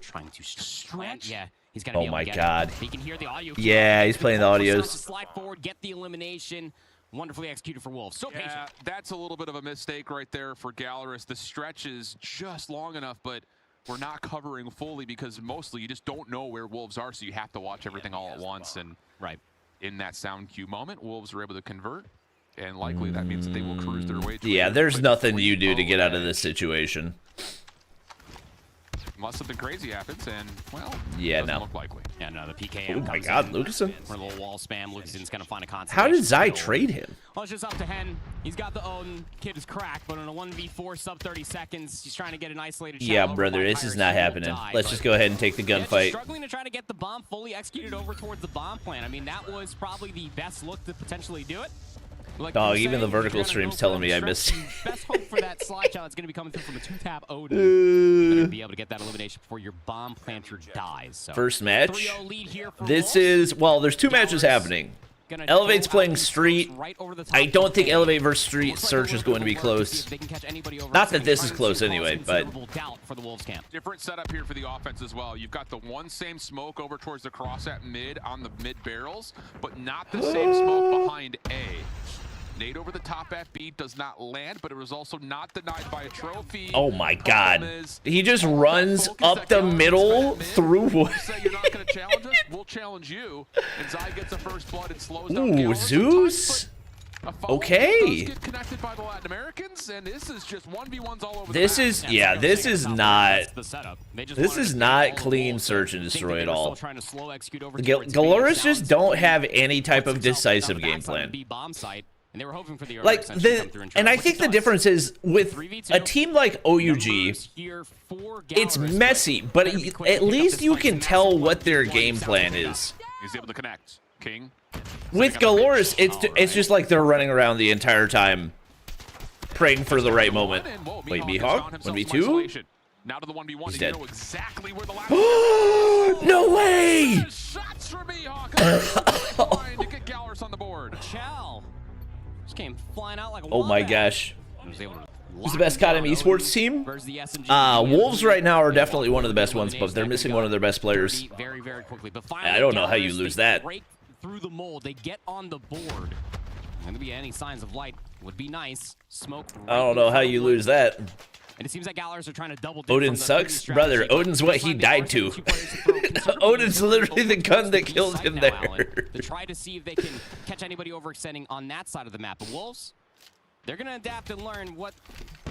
Trying to stretch. Yeah, he's gonna be oh my able to God. He can hear the audio. Yeah, he's playing the audios. Slide forward, get the elimination. Wonderfully executed for Wolves. So patient. Yeah, that's a little bit of a mistake right there for Galorys. The stretch is just long enough, but we're not covering fully because mostly you just don't know where Wolves are, so you have to watch everything all at once. And in that sound cue moment, Wolves were able to convert, and likely that means that they will cruise their way to yeah, there's nothing you do to get out of this situation. Unless something crazy happens, and, well, yeah, doesn't look likely. Yeah, no, the PK. Oh my God, Lucasen. For a little wall spam, Lucasen's going to find a concept. How did Zai trade him? Well, it's just up to Hen. He's got the Odin. Kid is cracked, but in a 1v4 sub 30 seconds, he's trying to get an isolated shot. Yeah, brother, this is not happening. Let's just go ahead and take the gunfight. Struggling to try to get the bomb fully executed over towards the bomb plant. I mean, that was probably the best look to potentially do it. Like dog, even the vertical stream's telling me I missed it. Best hope for that slide shot is going to be coming through from a 2-tap Odin. You're going to be able to get that elimination before your bomb planter dies. So, first match. Lead here for this is, well, there's 2 matches happening. Elevate's playing Street. I don't think Elevate versus Street search is going to be close. Not that this is close anyway, but different setup here for the offense as well. You've got the one same smoke over towards the cross at mid on the mid barrels, but not the same smoke behind A. Nade over the top at B does not land, but it was also not denied by a trophy. Oh my God. He just runs up the middle through wood. You're not going to challenge us? We'll challenge you. And Zai gets a first blood and slows down Galorys Zeus. Okay. Get connected by the Latin Americans, and this is just 1v1s all over this is, yeah, this is not, this is not clean search and destroy at all. Galorys just don't have any type of decisive game plan. And they were hoping for the like and I think the difference is with a team like OUG, it's messy, but at least you can tell what their game plan is. He's able to connect. King. With Galorys, it's just like they're running around the entire time, praying for the right moment. Wait, Mihawk? 1v2? Now to the 1v1. He's dead. Know exactly where the no way! Shots for Mihawk. To get Galorys on the board. Chow. Just came flying out like a oh my gosh. Who's the best COD esports team? Wolves right now are definitely one of the best ones, but they're missing one of their best players. Very quickly. But I don't know how you lose that. Break through the mold. They get on the board. Going to be any signs of light would be nice. Smoke. I don't know how you lose that. And it seems like Galorys are trying to double. Odin sucks, brother. Odin's what he died to. Odin's literally the gun that killed him there. To try to see if they can catch anybody overextending on that side of the map. But Wolves, they're going to adapt and learn what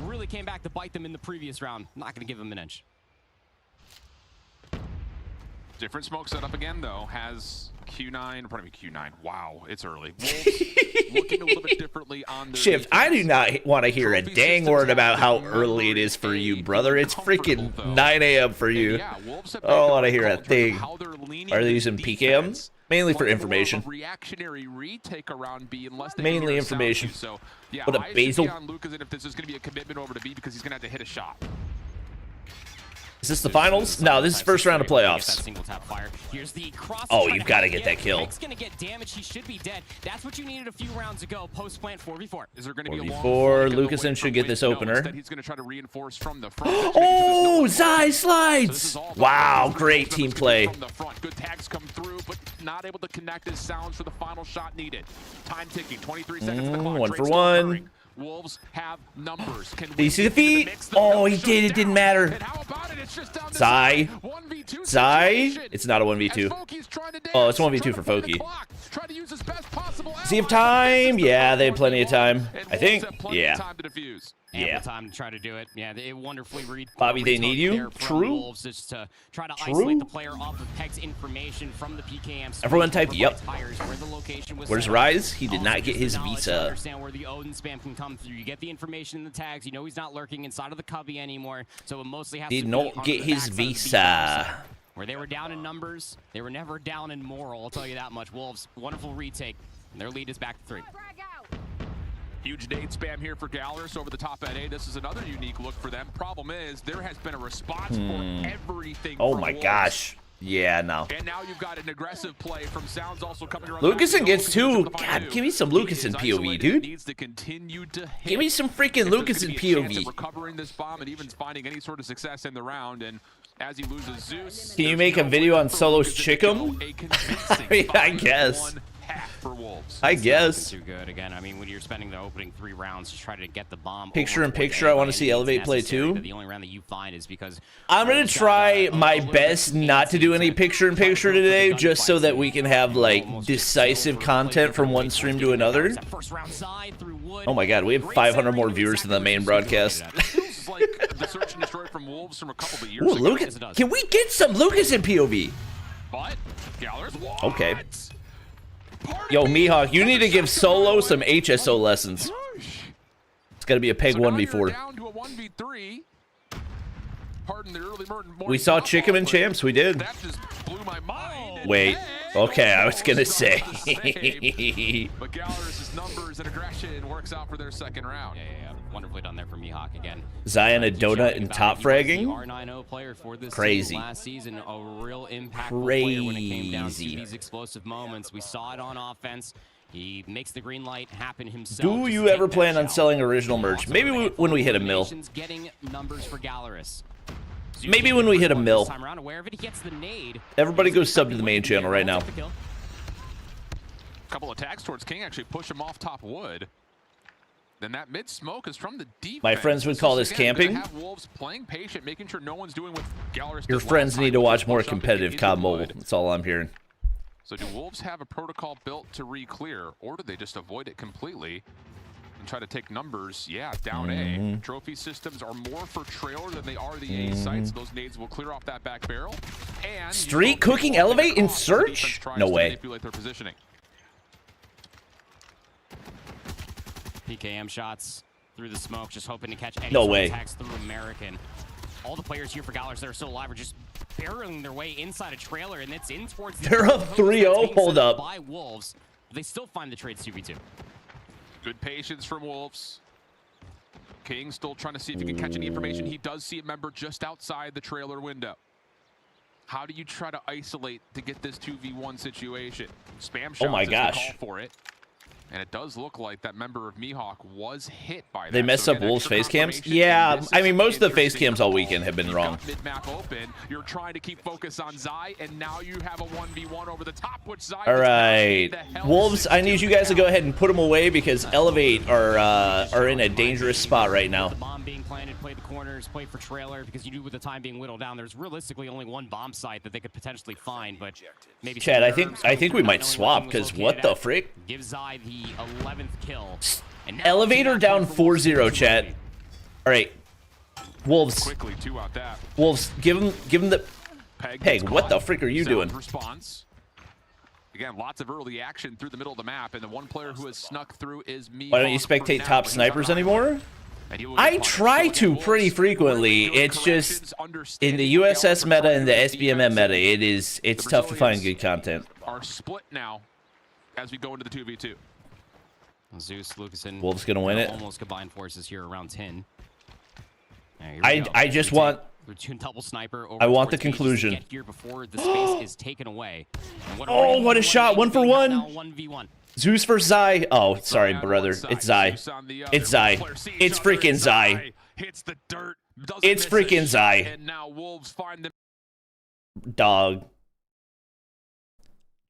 really came back to bite them in the previous round. Not going to give them an inch. Different smoke setup again, though. Has Q9, pardon me, Q9. Wow, it's early. Wolves looking a little bit differently on their Shift, I do not want to hear a Trophy dang systems word have about how been early it is for you, brother. It's freaking comfortable, though. 9 a.m. for you. And yeah, Wolves have I don't made want to the hear a right call in terms of thing. how they're leaning Are they their using defense. PKM? Mainly for Much more information. of a reactionary retake around B unless they Mainly can sound information. you. So, yeah, What a I should basil. be on Lucas and if this is going to be a commitment over to B because he's going to have to hit a shot. Is this the finals? No, this is first round of playoffs. Here's the cross. Oh, you've got to get that kill. Mike's gonna get damage. He should be dead. That's what you needed a few rounds ago. Post plant 4v4. Is there going to be a long 4v4, flank Lucasen should get this opener. Instead, he's going to try to reinforce from the front. Oh, Zai So slides! this is all about Wow, the great numbers team from play. the front. Good tags come through, but not able to connect his sounds for the final shot needed. Time ticking, 23 seconds on the clock. 1 Trade's for still 1. occurring. Wolves have numbers. Can Did you see the Winston feet? mix them? Oh, No, he shut did. It down. didn't matter. And how about it? It's just down to Zai. 1v2 Zai? situation. It's not a As 1v2. Foki's trying to Oh, it's dance, 1v2 trying for to play the Foki. clock, try to use his best possible Does he have ally. time? This is Yeah, the they have plenty of time. and I Wolves think. have plenty Yeah. of time to defuse. Ample Yeah. time to try to do it. Yeah, they wonderfully read. Bobby, they need you? there from True. Wolves just to try to True. isolate the player off of Peg's information from the PKM. Everyone type yep. Tires, where the location was Where's set. Rise? He did Also not get just the his knowledge to visa. Understand where the Odin spam can come through. You get the information in the tags. You know he's not lurking inside of the cubby anymore. So it mostly has Did to be not on get the his backside of the visa. B-box. Where they were down in numbers, they were never down in moral. I'll tell you that much. Wolves, wonderful retake. And their lead is back to 3. Huge nade spam here for Galorys over the top at A. This is another unique look for them. Problem is, there has been a response for everything. Oh from my Wolves. gosh. Yeah, no. And now you've got an aggressive play from Sounds also coming around. Lucasen gets 2. God, give me some Lucasen POV, dude. Needs to continue to hit. Give me some freaking Lucasen POV. Recovering this bomb and even finding any sort of success in the round. And as he loses Zeus, Can you make a video on Solo's Chickum? I mean, I guess. For Wolves. I guess. Too good again. I mean, when you're spending the opening 3 rounds to try to get the bomb. Picture over in before picture, I want to anybody see Elevate play necessary, too. that the only round that you find is because I'm going to try my best not to do any picture in picture today, just so that we can have, like, decisive content from one stream to another. Oh my god, we have 500 more viewers than the main broadcast. Feels like the search and destroy from Wolves from a couple of years Ooh, ago. Lucas, can we get some Lucasen POV? But Galorys, Okay. Yo, Mihawk, you need to give Solo some HSO lessons. It's got to be a Peg 1v4. Down to a 1v3. Pardon the early We saw Chickum and Champs, we did. That just blew my mind. Wait, okay, I was going to say. But Galorys' numbers and aggression works out for their second round. Yeah. Wonderfully done there for Mihawk again. Zion a donut and top fragging? R90 player for this Crazy. last season, a real impactful player when it came down to Crazy. these explosive moments. We saw it on offense. He makes the green light happen himself. Do Just you take ever that plan on shot. selling original merch? Also, Maybe when we hit a mill. Getting numbers for Galorys. Maybe when we hit a mill. This time around, aware of it, he gets the nade. Everybody go sub to the main channel right now. Couple of tags towards King actually push him off top wood. Then that mid smoke is from the defense. My friends would call this Again, camping. have Wolves playing patient, making sure no one's doing what Galorys Your did friends last need time to with watch this more push up competitive into COD the Mobile. wood. That's all I'm hearing. So do Wolves have a protocol built to re-clear, or do they just avoid it completely and try to take numbers? Yeah, down A. Trophy systems are more for trailer than they are the A sites. Those nades will clear off that back barrel. And Street cooking elevate in search? No way. Manipulate their positioning. PKM shots through the smoke, just hoping to catch any No sort of way. attacks through American. All the players here for Galorys that are still alive are just barreling their way inside a trailer, and it's in towards the They're up host 3-0. that's being Hold set up. by Wolves. They still find the trade 2v2. Good patience from Wolves. King still trying to see if he can catch any information. He does see a member just outside the trailer window. How do you try to isolate to get this 2v1 situation? Spam shots Oh my is the gosh. call for it. And it does look like that member of Mihawk was hit by that. They messed So up again, Wolves' extra face cams? confirmation. Yeah, This I is mean, most of the face interesting cams all call. weekend have been You've wrong. got mid-map open. You're trying to keep focus on Zai, and now you have a 1v1 over the top, which Zai All is right, the hell Wolves, I need you guys to go ahead and put them away because Elevate are in a dangerous spot right now. The bomb being planted, play the corners, play for trailer, because you do with the time being whittled down. There's realistically only one bomb site that they could potentially find, but maybe. Chad, I think we might swap because what the frick? Give Zai the 11th kill. And now Elevator down 4-0, Wolves chat. All right, Wolves. quickly, 2 out that. Wolves, give him the. Peg, what the frick are you doing? Response. Again, lots of early action through the middle of the map, and the one player who has snuck through is me. Why don't you spectate top snipers anymore? I try to pretty frequently. It's just in the USS meta and the SBMM meta, it's tough to find good content. Are split now as we go into the 2v2. Zeus, Lucas, and Wolves gonna win it. Almost combined forces here around 10. I just want. Double sniper over I want the conclusion. Get here before the space is taken away. Oh, what a shot! 1-for-1. 1v1. Zeus versus Zai. Oh, sorry, brother. It's Zai. It's Zai. It's freaking Zai. It's freaking Zai. And now Wolves find them. Dog.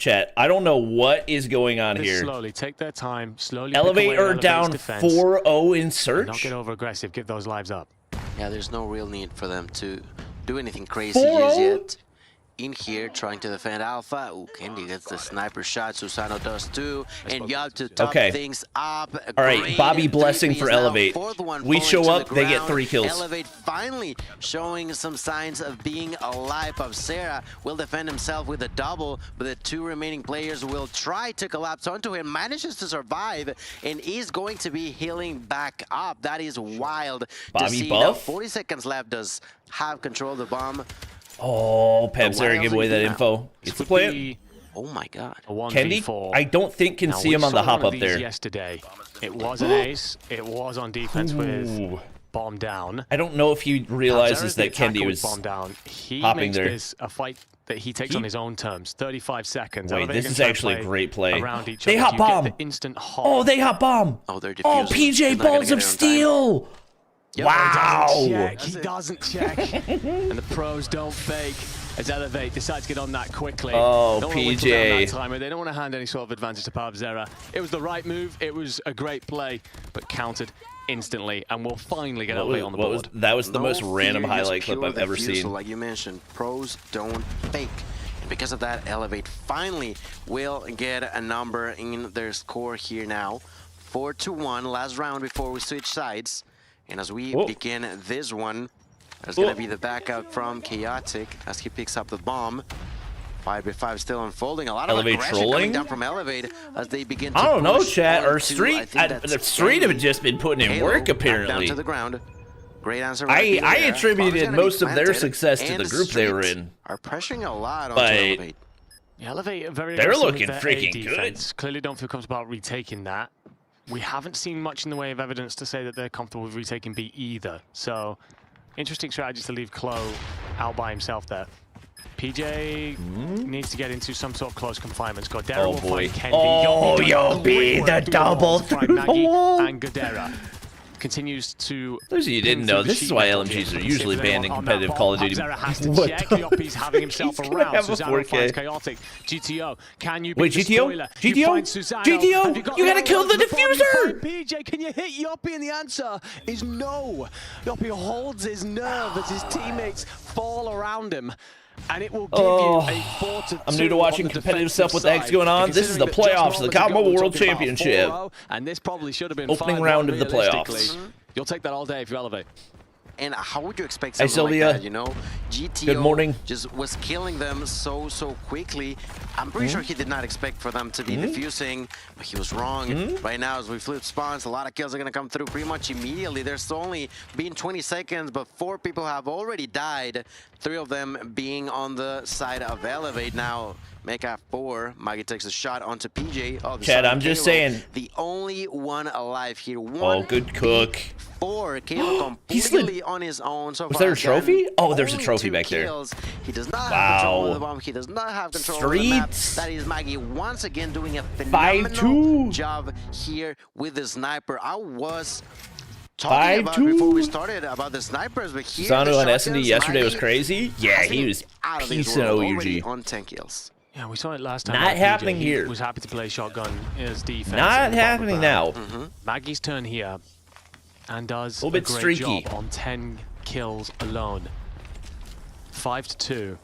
Chat, I don't know what is going on here. Slowly, take their time. Slowly. Elevate or down 4-0 in search. Don't get over aggressive. Give those lives up. Yeah, there's no real need for them to do anything crazy just yet. In here, trying to defend Alpha. Ooh, Kendi gets the sniper shot. Susano does too. And Yob to top things up. All right, Bobby blessing for Elevate. We show up, they get 3 kills. Elevate finally showing some signs of being alive. Pabzera will defend himself with a double, but the 2 remaining players will try to collapse onto him. Manages to survive and is going to be healing back up. That is wild to see. Now 40 seconds left. Does have control of the bomb. Oh, Pabzera gave away that info. It's the plan. Oh my god. Kendi, I don't think can see him on the hop up there. Yesterday, it was an ace. It was on defense with bomb down. I don't know if he realizes that Kendi was bomb down. He hopping makes there. This a fight that he takes on his own terms. 35 seconds. Wait, this is actually a great play. They hop bomb. Instant hop. Oh, they hop bomb. Oh, they're diffusing. Oh, PJ balls of steel. Yep. Wow! He doesn't check. And the pros don't fake as Elevate decides to get on that quickly. Oh, PJ. They don't want to hand any sort of advantage to Pabzera. It was the right move. It was a great play, but countered instantly, and we'll finally get Elevate on the board. That was the most random highlight clip I've ever seen. Like you mentioned, pros don't fake. And because of that, Elevate finally will get a number in their score here now. 4-1, last round before we switch sides. And as we begin this one, there's going to be the backup from Chaotic as he picks up the bomb. 5v5 still unfolding. A lot of aggression coming down from Elevate as they begin to I don't know, chat. Or Street. Street have just been putting in work, apparently. Down to the ground. Great answer. I attributed most of their success to the group they were in. Are pressuring a lot on Elevate. Yeah, Elevate very they're looking freaking good. Clearly don't feel comfortable about retaking that. We haven't seen much in the way of evidence to say that they're comfortable with retaking B either. So, interesting strategy to leave Klo out by himself there. PJ needs to get into some sort of close confinement. Godera will find Kendi. Oh, yo, B, the double through the wall. And Godera continues to... Those of you didn't know, this is why LMGs are usually banned in competitive Call of Duty. What Yoppy's having himself around. Susano finds Chaotic. GTO, can you... Wait, GTO? GTO? You gotta kill the diffuser! PJ, can you hit Yoppy? And the answer is no. Yoppy holds his nerve as his teammates fall around him. And it will give you a 4-2. I'm new to watching competitive stuff with the X going on. This is the playoffs of the COD Mobile World Championship. And this probably should have been opening round of the playoffs. You'll take that all day if you Elevate. And how would you expect something like that, you know? GTO good morning. Just was killing them so quickly. I'm pretty sure he did not expect for them to be defusing, but he was wrong. Right now, as we flip spawns, a lot of kills are going to come through pretty much immediately. There's only been 20 seconds, but 4 people have already died, 3 of them being on the side of Elevate. Now, Mecha 4, Maggie takes a shot onto PJ. Oh, Chad, I'm just saying. The only one alive here. Good cook. 4, Kalo completely on his own. So was there a trophy? Oh, there's a trophy back there. He does not have control of the bomb. He does not have control of the map. That is Maggie once again doing a phenomenal job here with the sniper. I was talking about before we started about the snipers, but here Susano on S&D yesterday was crazy. Yeah, he was piecing OUG. On 10 kills. Yeah, we saw it last time. Not happening here. He was happy to play shotgun as defense. Not happening now. Maggie's turn here, and does a bit great streaky job on 10 kills alone. 5-2.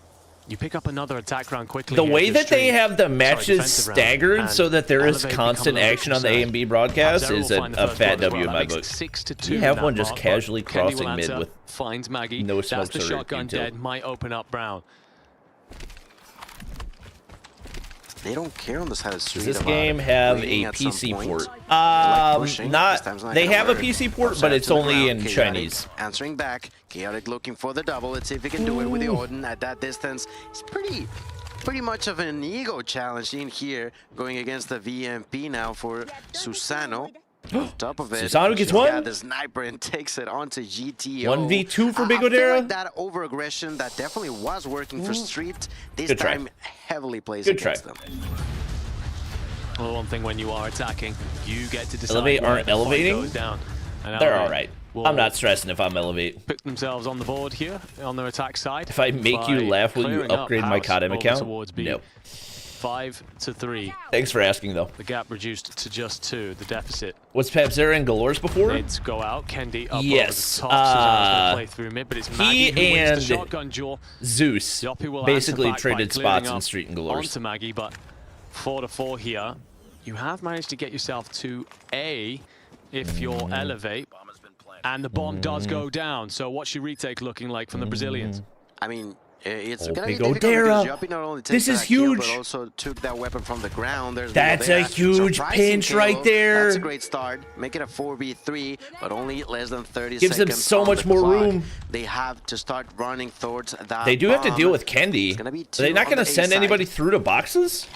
You pick up another attack round quickly. The way that they have the matches staggered so that there is constant action on the A and B broadcast is a fat W in my book. You have one just casually crossing mid with finds Maggie. no smokes That's the shotgun dead. Might open up Brown. They don't care on the side of the street. Does this game have a PC port? They have a PC port, but it's only in Chinese. Answering back, Chaotic looking for the double. Let's see if he can do it with the Odin at that distance. It's pretty much of an ego challenge in here, going against the VMP now for Susano. On top of it, Susano gets one. Yeah, the sniper and takes it onto GTO. 1v2 for Big I feel Odera. like that over-aggression that definitely was working for Street, this time heavily plays against them. Well, one thing when you are attacking, you get to decide Elevate where aren't the fight elevating? goes down. And They're Elevate all right. will I'm not stressing if I'm elevate. pick themselves on the board here on their attack side. If I make you laugh, will you clearing up upgrade my house COD over account? towards B. No. 5-3. Thanks for asking, though. The gap reduced to just 2. The deficit. Was Pabzera and Galorys before? Nades go out. Kendi up Yes. over the top. Susano's gonna play through mid, but it's Maggie who wins the shotgun duel. Zeus Yoppie will basically answer back by traded clearing spots in up Street and Galorys. onto Maggie, but 4-4 here. You have managed to get yourself to A if you're elevate, and the bomb does go down. So what's your retake looking like from the Brazilians? I mean, it's Oh, gonna be Big difficult because Odera. Yoppie not only This takes is that kill, huge. but also took that weapon from the ground. There's That's Big a Odera. huge Surprising pinch kill. right there. That's a great start. Make it a 4v3, but only less than 30 Gives them seconds so on much the more clock. room. They have to start running towards that They do have to bomb. deal with Kendi. It's gonna be Are they two not on going to the A send side. anybody through to boxes?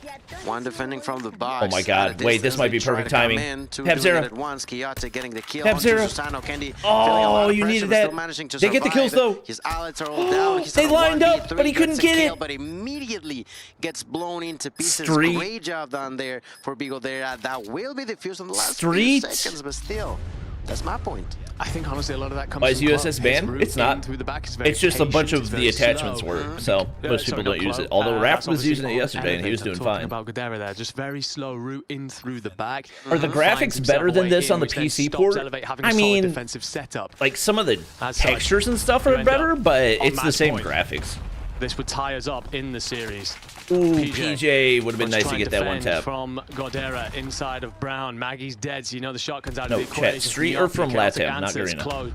One defending from the box. Oh my At God. a Wait, this distance, might be they try perfect to come timing. in, two doing Pabzera. it at once. Kiyate getting the kill Pabzera. onto Susano. Kendi Oh, feeling a lot of you pressure, needed but still that. managing to They get the kills, survive. though. His allies are all down. He's They on a lined up, 1v3, but he couldn't gets a get kill, it. But immediately gets blown into pieces. Street. Great job done there for Big Odera. That will be defused in the last Street. few seconds, but still, that's my point. I think honestly a lot of that comes Why is from USS Club. His banned? route It's not. in through the back is very It's just a bunch patient, of it's the very attachments slow. were, so most people don't use it. Although Raph was using it yesterday and he was doing talking fine. about Godera there, just very slow route in through the back. Are the Finds graphics himself better a than way this in, on the which then PC stops port? Elevate having a I solid mean, defensive setup. like some of the As such, textures and stuff you are end up better, but on it's the match same point. graphics. This would tie us up in the series. Ooh, PJ would have been was nice to trying get that one defend tap. from Godera inside of Brown. Maggie's dead, so you know the shotgun's out No, of the chat, equation. Street or from Chaotic Latam, not answers, Garena. Close.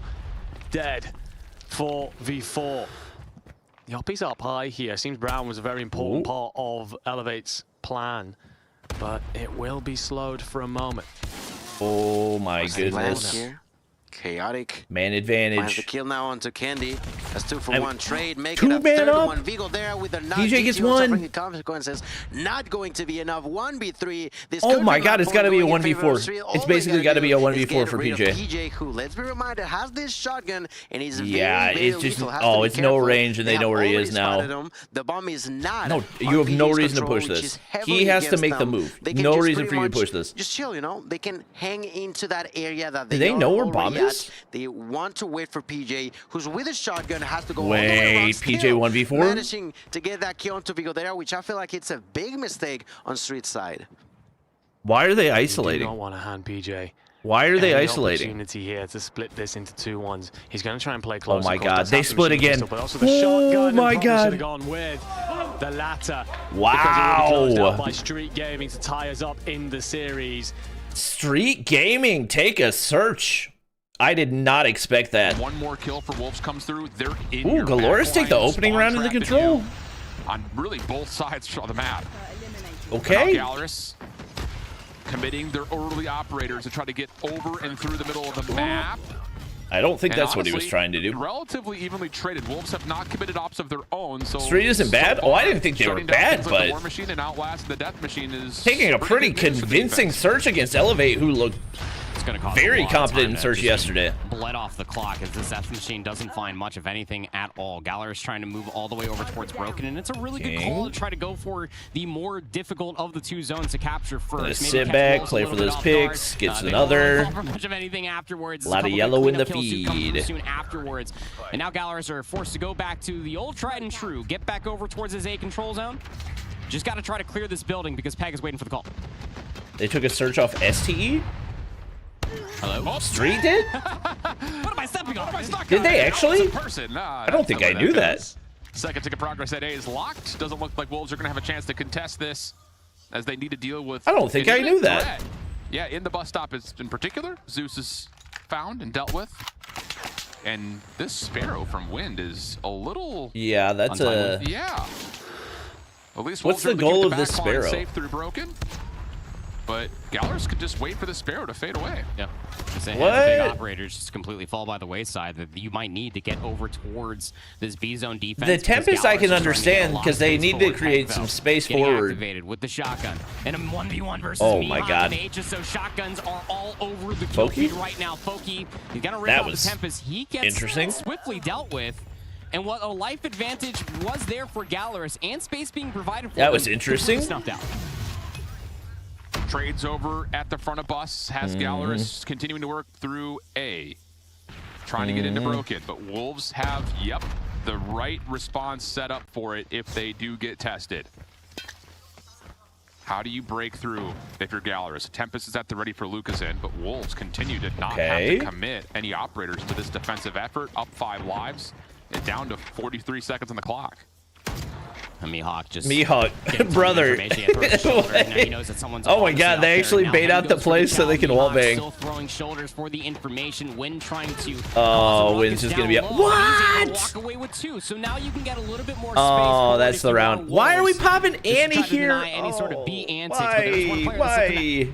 Dead. 4v4. Yoppie's up high here. Seems Brown was a very important part of Elevate's plan, but it will be slowed for a moment. Oh my Last goodness. here. Chaotic. Man Finds the advantage. kill now onto Kendi. That's 2-for-1 trade. Make it two a man third up. one. Vigo there with a knock. PJ gets GTO one. suffering the consequences. Not going to be enough. 1v3. This Oh could my be God, one it's point gotta be a going in favor of 1v4. Street. All It's they basically gotta gotta be do a is 1v4 get for rid of PJ. PJ, who, let's be reminded, has this shotgun and he's Yeah, very, very it's just- lethal. Has oh, to be it's no careful. range and they know where he is have already now. spotted him. The bomb is not. No, on you have no PJ's reason to control, push which this. is heavily He has to against make the them. move. They can No just reason pretty for you to much push this. Just chill, you know. They can hang into that area that they Do they know where already bomb at. is? They want to wait for PJ, who's with a shotgun, has to go all the way around. Wait, PJ Still 1v4? managing to get that kill onto Vigo there, which I feel like it's a big mistake on Street side. Why are they You do isolating? not want to hand PJ. Why are they Any isolating? opportunity here to split this into 2-1s. He's going to try and play close. my of course, God, does they have the split machine again. pistol, but also the Oh shotgun, my and probably God. should have gone with the latter. Wow. Because it would be closed out by Street Gaming to tie us up in the series. Street Gaming, take a search. I did not expect that. One more kill for Wolves comes through. They're in Ooh, your Galorys back take the line, opening spawn round into trapping control. you on really both sides of the map. Okay. Now Galorys committing their early operators to try to get over and through the middle of the map. I don't think And that's what he was honestly, trying to do. Relatively evenly traded. Wolves have not committed ops of their own, so Street isn't bad? Oh, I didn't think they were shutting down bad, things like the but War Machine and Outlast and the Death Machine is taking a pretty good news for convincing defense. search against Elevate, who looked It's going to cost very a lot of competent time in to search just yesterday. Bled off the clock as this Death Machine doesn't find much of anything at all. Galorys trying to move all the way over towards Broken, and it's a really good call to try to go for the more difficult of the two zones to capture first. Gonna Maybe sit catch back, Wolves a play little for bit those off picks, guard. gets They another. don't fall for much of anything afterwards. Lot of A couple yellow good in the cleanup kills do come through feed. soon afterwards. And now Galorys are forced to go back to the old tried and true. Get back over towards his A control zone. Just got to try to clear this building because Peg is waiting for the call. They took a search off STE? Hello? Street did? What am I stepping on? Did they actually? Nah, I don't think I knew that. Second ticket progress at A is locked. Doesn't look like Wolves are going to have a chance to contest this as they need to deal with. I don't think an I knew imminent that. threat. Yeah, in the bus stop is in particular. Zeus is found and dealt with. And this Sparrow from Wind is a little. Yeah, that's a... Yeah. At least what's the goal of this Sparrow? Safe through broken. But Galorys could just wait for the Sparrow to fade away. Yep. What? Big operators just completely fall by the wayside that you might need to get over towards this B zone defense. The Tempest I can understand because they need to create some space forward. Activated with the shotgun and a 1v1 versus oh my god. HSO shotguns are all over the kill feed right now. Foki, he's gonna rip out the Tempest. He gets swiftly dealt with. And what a life advantage was there for Galorys and space being provided for that was interesting. Snuffed out. Trades over at the front of bus, has Galorys continuing to work through A. Trying to get into broken, but Wolves have, yep, the right response set up for it if they do get tested. How do you break through if you're Galorys? Tempest is at the ready for Lucas in, but Wolves continue to not have to commit any operators to this defensive effort. Up 5 lives and down to 43 seconds on the clock. Mihawk just brother. Oh my god, they actually bait out the place so they can wallbang. Still throwing shoulders for the information when trying to. Oh, Wynn's just gonna be up. What? Walk away with 2, so now you can get a little bit more space. Oh, that's the round. Why are we popping Annie here? Any sort of B antics, why?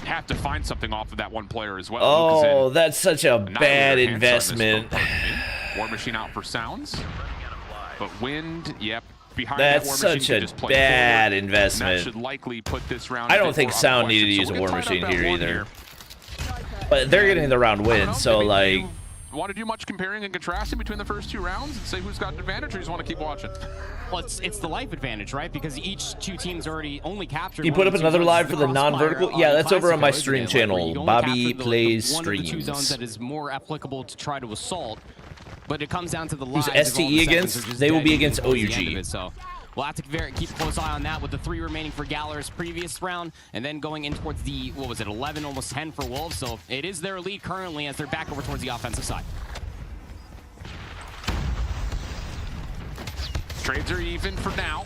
Have to find something off of that one player as well. Oh, that's such a bad investment. War Machine out for sounds. But Wind, yep, behind that's that War such Machine a bad investment. That should likely put this round. I don't think Sound needed to use a War Machine here either. But they're getting the round win, so like. Want to do much comparing and contrasting between the first 2 rounds and say who's got an advantage, or you just want to keep watching? Well, it's the life advantage, right? Because each 2 teams already only captured. You put up another live for the non-vertical? Yeah, that's over on my stream channel. Bobby Plays Streams. One of the 2 zones that is more applicable to try to assault. But it comes down to the lives. Who's STE against? They will be against OUG. So we'll have to keep a close eye on that with the 3 remaining for Galorys previous round, and then going in towards the, what was it, 11, almost 10 for Wolves. So it is their lead currently as they're back over towards the offensive side. Trades are even for now.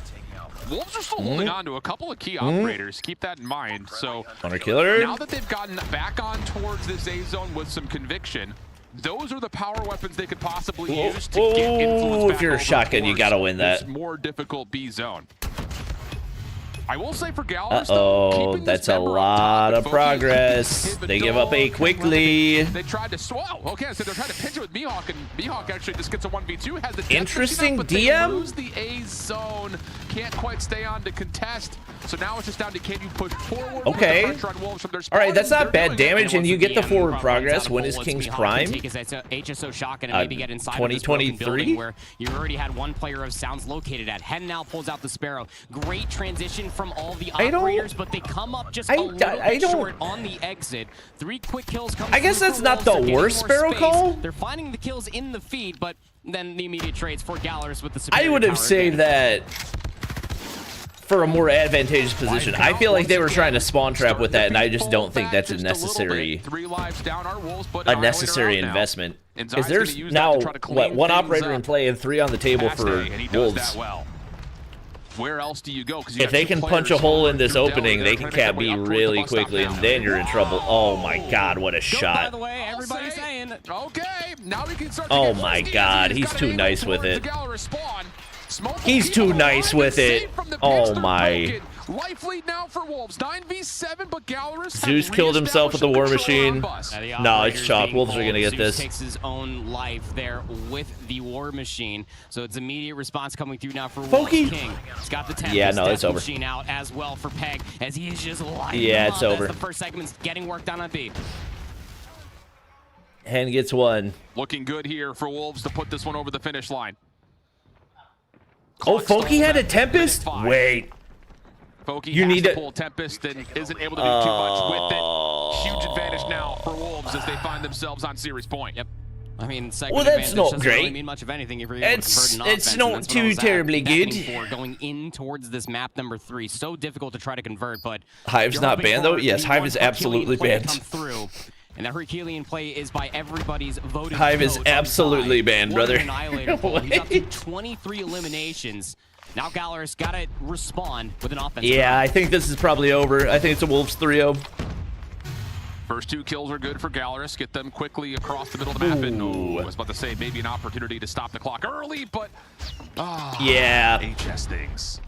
Wolves are still holding on to a couple of key operators. Keep that in mind. So now that they've gotten back on towards this A zone with some conviction, those are the power weapons they could possibly use to get influence back. If you're a shotgun, you gotta win that. It's more difficult B zone. I will say for Galorys, that's a lot of progress. They give up A quickly. They tried to swallow. Okay, so they're trying to pinch it with Mihawk, and Mihawk actually just gets a 1v2. Has the interesting but DM. They lose the A zone. Can't quite stay on to contest. So now it's just down to can you push forward? Okay. All right, that's not bad damage, and you get the forward progress. When is King's Prime? HSO shotgun and maybe get inside 2023, where you already had 1 player of Sounds located at. Hen now pulls out the Sparrow. Great transition from all the operators, but they come up just a little bit short on the exit. 3 quick kills come. I guess that's not the worst Sparrow call. They're finding the kills in the feed, but then the immediate trades for Galorys with the. I would have said that for a more advantageous position. I feel like they were trying to spawn trap with that, and I just don't think that's a necessary investment. Is there's now, what, 1 operator in play and 3 on the table for Wolves? Where else do you go? If they can punch a hole in this opening, they can cap B really quickly, and then you're in trouble. Oh my god, what a shot. By the way, everybody's saying, okay, now we can start. Oh my god, he's too nice with it. He's too nice with it. Oh my. Life lead now for Wolves. 9v7, but Galorys Zeus killed himself with the War Machine. No, it's chalk. Wolves are gonna get this. Zeus takes his own life there with the War Machine, so it's immediate response coming through now for Wolves. King. He's got the Tempest. Yeah, no, it's over. Machine out as well for Peg as he is just lighting it's over. The first segment's getting work done on B. Hen gets 1. Looking good here for Wolves to put this one over the finish line. Oh, Foki had a Tempest? Wait. Foki has to pull Tempest and isn't able to do too much with it. Huge advantage now for Wolves as they find themselves on series point. Yep. I mean, segment that's not doesn't great. Really mean much of anything if you're able to convert an offense, it's not too terribly good. Going in towards this map number 3, so difficult to try to convert, but Hive's not banned though. Yes, Hive is absolutely banned. And that Herculean play is by everybody's voted. Hive is absolutely banned, brother. He's up to 23 eliminations. Now Galorys got to respond with an offense. Yeah, I think this is probably over. I think it's a Wolves 3-0. First 2 kills are good for Galorys. Get them quickly across the middle of the map. And I was about to say maybe an opportunity to stop the clock early, but yeah, HS things.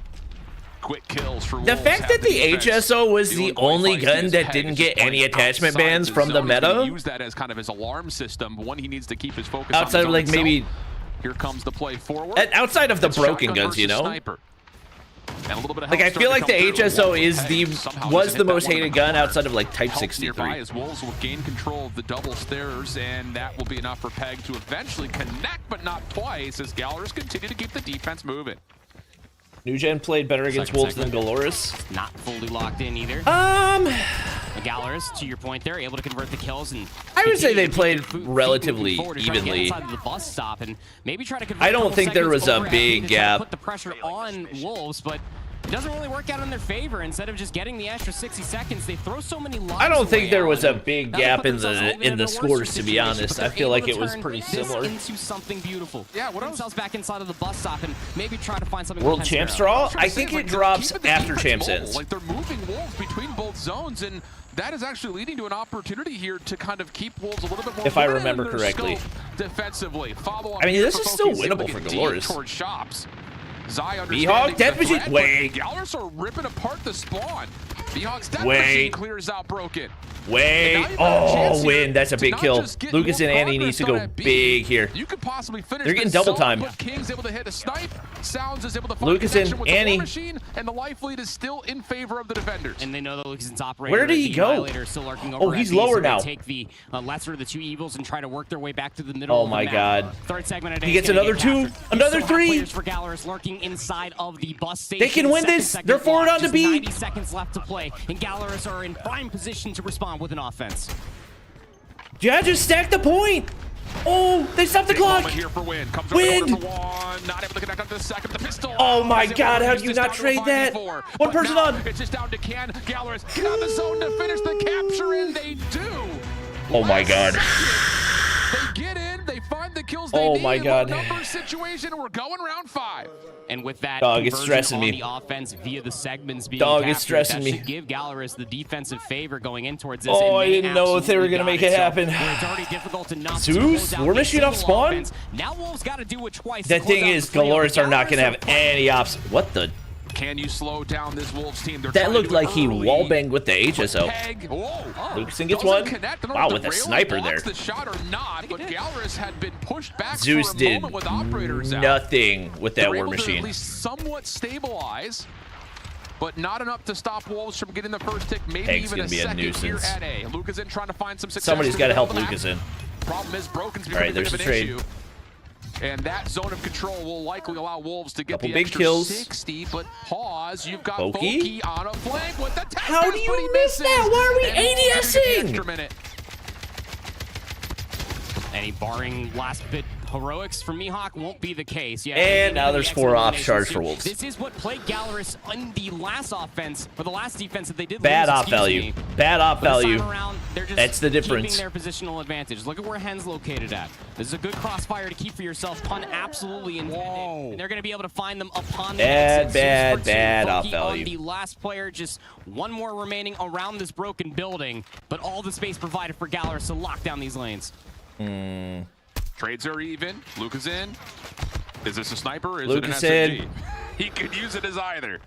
Quick kills for The Wolves fact that the defense. HSO was the Feeling only quite feisty gun as that Peg didn't is get just any playing attachment outside bans the from the zone. He's gonna meta, use that as kind of his alarm system. One, he needs to keep his focus outside on of like itself. maybe, Here comes the play forward. outside of the It's broken shotgun guns, you versus know? sniper. And a little bit of Like, I help feel like the starting to come HSO through. is Peg the, somehow was doesn't the hit that most one in hated the gun corner. outside of like Type Help 63. nearby as Wolves will gain control of the double stairs, and that will be enough for Peg to eventually connect, but not twice, as Galorys continue to keep the defense moving. New Gen played better against Wolves than Galorys. Not fully locked in either. Galorys, to your point there, able to convert the kills, and I would say they continue to played keep their feet relatively moving forward to try to get evenly. inside of the bus stop and maybe try to convert I don't couple think there segments was a over big to try to gap. Put the pressure on Wolves, but it doesn't really work out in their favor. Instead of just getting the extra 60 seconds, they throw so many lives I don't think away there out, was a and big now they gap put in themselves even in the a worse scores, to be situation, honest. but I they're feel able like to it was turn pretty this similar. into something beautiful. Yeah, what Put else? themselves back inside of the bus stop and maybe try to find something. World more Champs tense there. draw? I'm trying I to say, think like, it they're drops keeping the after defense Champs mobile. ends. Like, they're moving Wolves between both zones, and that is actually leading to an opportunity here to kind of keep Wolves a little bit more If I limited remember in their correctly. scope defensively. Follow up I mean, here this for is still Foki's able to winnable for get deep Galorys. towards shops. Zai B-Hawk, understanding Death the Machine, threat, but wait. Galorys are ripping apart the spawn. B-Hawk's Death Wait. Machine clears out broken. Wait, oh, win. That's a big kill. Lucas and Annie needs to go big here. You could possibly finish They're getting this double zone, time. but King's able to hit a snipe. Sounds is able to find Lucas and connection with the Annie. War Machine, and the life lead is still in favor of the defenders. And they know that Lucas's operator. Where did he the go? Violator, still lurking over Oh, at he's B, so lower they now. Take the lesser of the two evils and try to work their way back to the middle. Oh of the my map. God. Third segment. Of He gets another two, another three. Players for Galorys lurking inside of the bus station. They can win Second this. segment They're forward locked. on to Just B. 90 seconds left to play, and Galorys are in prime position to respond with an offense. Yeah, just stack the point. Oh, they stopped the Big clock. moment here for Win. Comes Win. over for one. Not able to connect on the second. The pistol. Oh my Is it God, one? how It's do you just not down to a trade that? 5v4. One But person now on. It's just down to Can Galorys get out of the zone to finish the capture, and they do. Oh my God. They get in. They find the kills they Oh need. my God. Number situation. We're going round 5. And with that Dog, it's conversion stressing on me. the offense via the segments being Dog, captured, it's stressing that me. should give Galorys the defensive favor going in towards this. Oh, and I they didn't know if they were absolutely gonna make got it So, happen. where it's already difficult enough to Zeus, close out War a Machine off single spawn? offense. Now Wolves got to do it twice. The to close thing out is, the three. Galorys are not going to have Galorys any ops. What the? Can you slow down this Wolves team? They're That trying looked to do it like he early. wallbanged with the HSO. Peg. Whoa. Lucasson gets Doesn't one. connect. I don't know Wow, if with the a railing sniper blocks there. the shot or not, but Galorys had been pushed back Zeus for a did moment with operators out. nothing with that They're War able to Machine. at least somewhat stabilize, but not enough to stop Wolves from getting the first tick, maybe Peg's even gonna a be a second here nuisance. at A. Lucasson trying to find some success. Somebody's got to help Lucas Lucasson. Problem is, Broken's All right, becoming a bit there's of the an trade. issue. And that zone of control will likely allow Wolves to get Couple the big extra kills. 60, but pause, you've got Foki? Foki on a flank with the test How pass, do but he you miss misses. that? Why are we And Wolves are gonna get the ADSing? extra minute. Any barring last bit heroics from Mihawk won't be the case. Yeah, And now the there's extra 4 ops eliminations charged too. for Wolves. This is what plagued Galorys on the last offense, or the last defense that they did Bad lose, op excuse value. me. Bad op But this value. time around, they're just That's the difference. keeping their positional advantage. Look at where Hen's located at. This is a good crossfire to keep for yourself. Pun absolutely intended. And they're going to be able to find them upon the Bad, exit. bad, Zeus for two. bad op Foki value. on the last player, just one more remaining around this broken building, but all the space provided for Galorys to lock down these lanes. Trades are even. Lucasson. Is this a sniper? Is Lucasson. it an SMG? He could use it as either.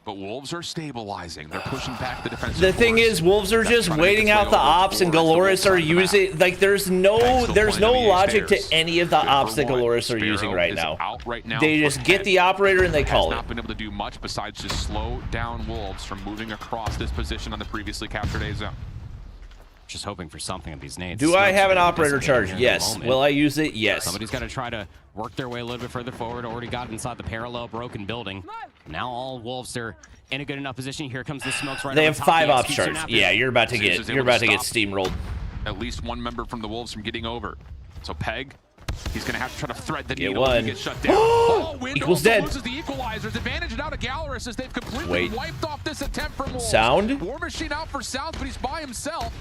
But Wolves are stabilizing. They're pushing back the defensive The thing force. is, Wolves are That's just trying to make waiting its way out the over ops, and towards the Galorys Wolves are side of the map. using, like, there's no Excellent logic to stairs. any of the Good ops for that one. Galorys are using Sparrow right is now. out right now They for just get Ken. the operator and they Has call it. not been able to do much besides just slow down Wolves from moving across this position on the previously captured A zone. Just hoping for something of these nades. Do I Smokes have an are gonna operator disappear charge? here in a Yes. moment. Will I use it? Yes. Somebody's got to try to work their way a little bit further forward. Already got inside the parallel broken building. Now all Wolves are in a good enough position. Here comes the smokes right They over have top. 5 The ops execution charge. after. Yeah, you're about to Zeus get is able to get stop. steamrolled. At least one member from the Wolves from getting over. So Peg, he's going to have to try to thread the Get needle one. and get shut down. Wind Equals also dead. loses the equalizers. Advantage now to Galorys as they've completely Wait. wiped off this attempt from Wolves. Sound? War Machine out for Sounds, but he's by himself.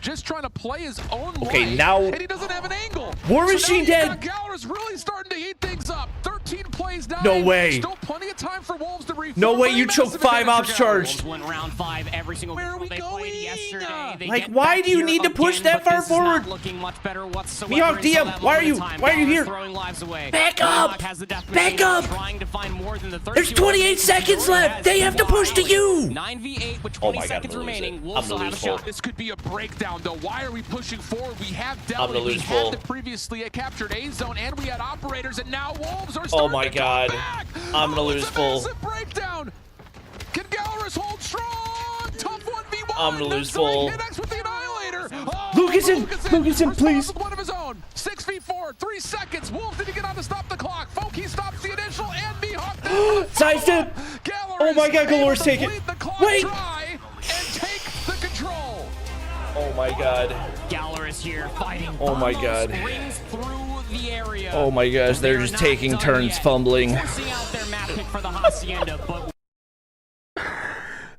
Just trying to play his own Okay, lane, now- and he doesn't have an angle. War So Machine now dead. you've got Galorys really starting to heat things up. 13 Plays 9. No way. Still plenty of time for Wolves to refill. No way you choked 5 ops charged. Wolves went round 5 every single Where are we they going? played yesterday. They Like, get why back do you here need to push again, that but far this is not forward? looking much better whatsoever Mihawk until DM, that why are moment you in time. here? Throwing lives away. Back Mihawk up! has the death Back machine, up! trying to find more than the 30 There's 28 seconds left. They have to push to you. 9v8 with Oh 20 my God, seconds I'm gonna lose remaining. it. Wolves I'm still gonna have a lose full. shot. This could be a breakdown, though. Why are we pushing forward? We have I'm gonna Deli, we lose had full. the previously captured A zone, and we had operators, and now Wolves are Oh starting my to God. come back. I'm gonna lose It's a full. massive breakdown. Can Galorys hold strong? Tough 1v1. I'm gonna lose That's the right full. hit X with the Annihilator. Oh, Lucasen, please. One of his own. 6v4, 3 seconds. Wolves need to get on to stop the clock. Foki stops the initial, and Mihawk. Sidestep. Oh my God, Galorys take it. Wait. And take the control. Oh my God. Galorys here fighting. Oh my God. Rings through the area. Oh my gosh, they're just taking turns fumbling. Forcing out their map pick for the Hacienda, but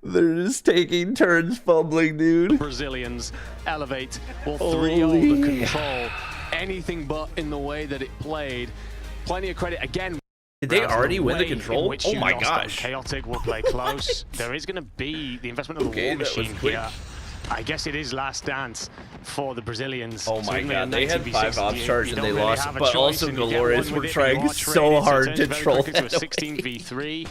They're just taking turns fumbling, dude. Brazilians elevate will Holy. 3-0 the control. Anything but in the way that it played. Plenty of credit again. Did they already win the way in control? which Oh you my lost that gosh. Chaotic will play close. There is going to be the investment of the Okay, war that was machine quick. here. I guess it is last dance for the Brazilians. Oh my Certainly God, a they had 19v6 5 ops charged you and they don't really lost, have a but choice, also and you get Galorys one were with it, trying you are so traded, hard turns to very troll quickly to a that away. 16v3.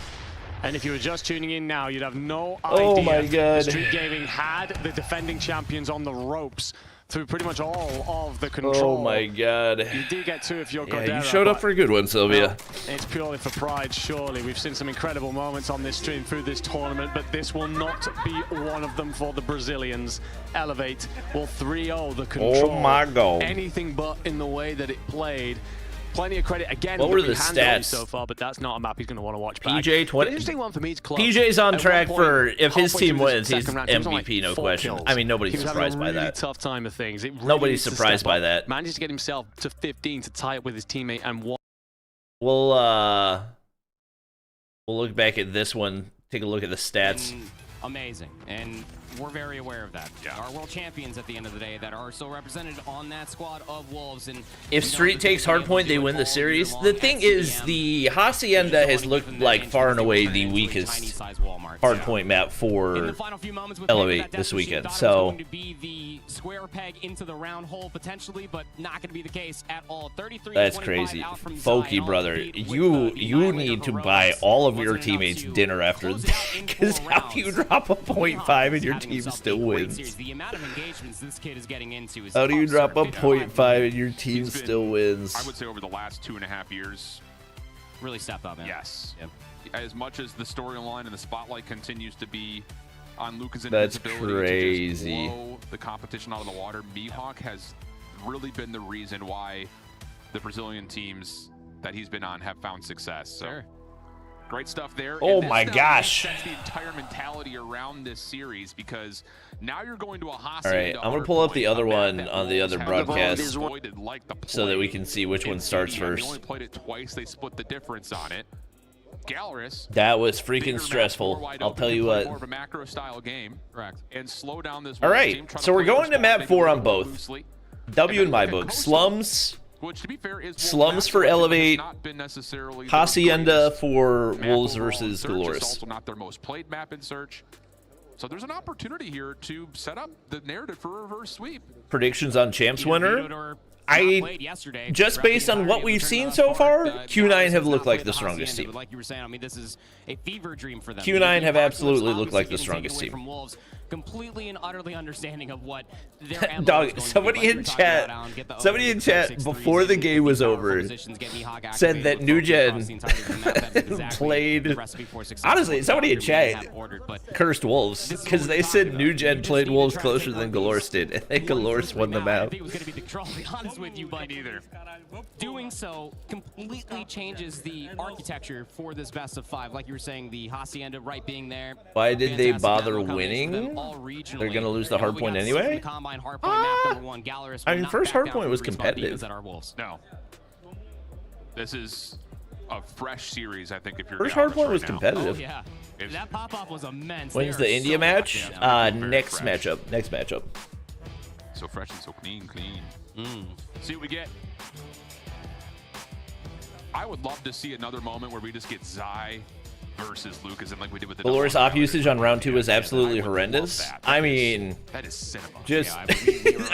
And if you were just tuning in now, you'd have no Oh idea. my God. Street Gaming had the defending champions on the ropes through pretty much all of the control. Oh my God. You do get 2 if you're Yeah, Godera, you showed up but for a good one, Sylvia. well, it's purely for pride, surely. We've seen some incredible moments on this stream through this tournament, but this will not be one of them for the Brazilians. Elevate will 3-0 the control. Oh my God. Anything but in the way that it played. Plenty of credit again. What were looking the handily stats? so far, but that's not a map he's going to want to watch back. PJ The 20. interesting one for me is Club. PJ's on At track one point, for if his halfway team through this wins, he's second round, he was on, like, MVP, no 4 question. kills. I mean, nobody's He was surprised having by a really that. tough time of things. It really Nobody's needs to surprised step by up. that. Manages to get himself to 15 to tie it with his teammate and one. We'll look back at this one. Take a look at the stats. amazing, and we're very aware of that. Yeah. Our world champions at the end of the day that are still represented on that squad of Wolves. And If Street takes hardpoint, they win the series. The thing is, the Hacienda has looked like far and away the weakest hardpoint map for Elevate this weekend. So going to be the square peg into the round hole potentially, but not going to be the case at all. 33. that's crazy. Foki, brother, you need to buy all of your teammates dinner after this, because how do you drop a 0.5 and your team still wins? The amount of engagements this kid is getting into is How do you drop a absurd. 0.5 and your team still wins? I would say over the last 2.5 years. Really stepped up, man. Yes. Yep. As much as the storyline and the spotlight continues to be on Luca's That's invincibility crazy. to just blow the competition out of the water, Mihawk has really been the reason why the Brazilian teams that he's been on have found success. So. Sure. Great stuff there. Oh And this my now gosh. sets the entire mentality around this series, because now you're going to a All Hacienda. right, I'm gonna pull up the hardpoint, other a map one that on the Wolves other have broadcast avoided like the so that we plague can see which one in starts COD. They first. only played it twice. They split the difference on it. Galorys. That was bigger freaking map, stressful. more wide I'll open, tell can you play what. More of a macro style game. Correct. And slow down this. All Wolves right, team, trying so to we're play going this to ball, map make it 4 on move both. loosely. W in my And book. Coastal, Slums, which to be fair is Slums for Elevate, not been necessarily the Hacienda greatest for map Wolves overall in versus Search. It's Galorys. also not their most played map in Search. So there's an opportunity here to set up the narrative for a reverse sweep. Predictions on Champs Either winner. vetoed or I not played yesterday. just Throughout the based on entirety what of we've the seen tournament so thus far, far, Q9 Galorys have has looked not like played the strongest Hacienda, team. but like you were saying, I mean, this is a fever dream for them. Q9 The have Vikings absolutely looked like the obviously getting strongest taken away team. from Wolves, completely and utterly understanding of what their MO is Dog, going to be. somebody Like you in were talking chat, about, Alan, get the somebody in open, chat 6-3s, before the and game was powerful over positions, get Mihawk said activated that with New focus Gen across the entirety of the map. That's exactly played. the recipe for success. Honestly, somebody in Doctor may chat have ordered, but cursed Wolves because they said New Gen played Wolves closer than Galorys did, and then Galorys won the I map. think it was going to be the control, to be honest with you, but Either. doing so completely changes the architecture for this best of 5. Like you were saying, the Hacienda right being there. Why did they Fantastic bother map combination for them winning? all regionally. They're gonna lose the You know, hard we point got anyway? Super Combine hardpoint map number 1. Galorys I will mean, not first back hardpoint down from was respawn competitive. demons at our Wolves. No. This is a fresh series, I think, if you're First Galorys hardpoint right was now. competitive. Oh, yeah. That pop-up was immense. When's They the are India so match? locked down. Very Next fresh. matchup. Next matchup. So fresh and so clean. See what we get. I would love to see another moment where we just get Zai versus Lucas, and like we did with the Galorys op usage on round 2 was absolutely horrendous. I mean, that is cinema. Just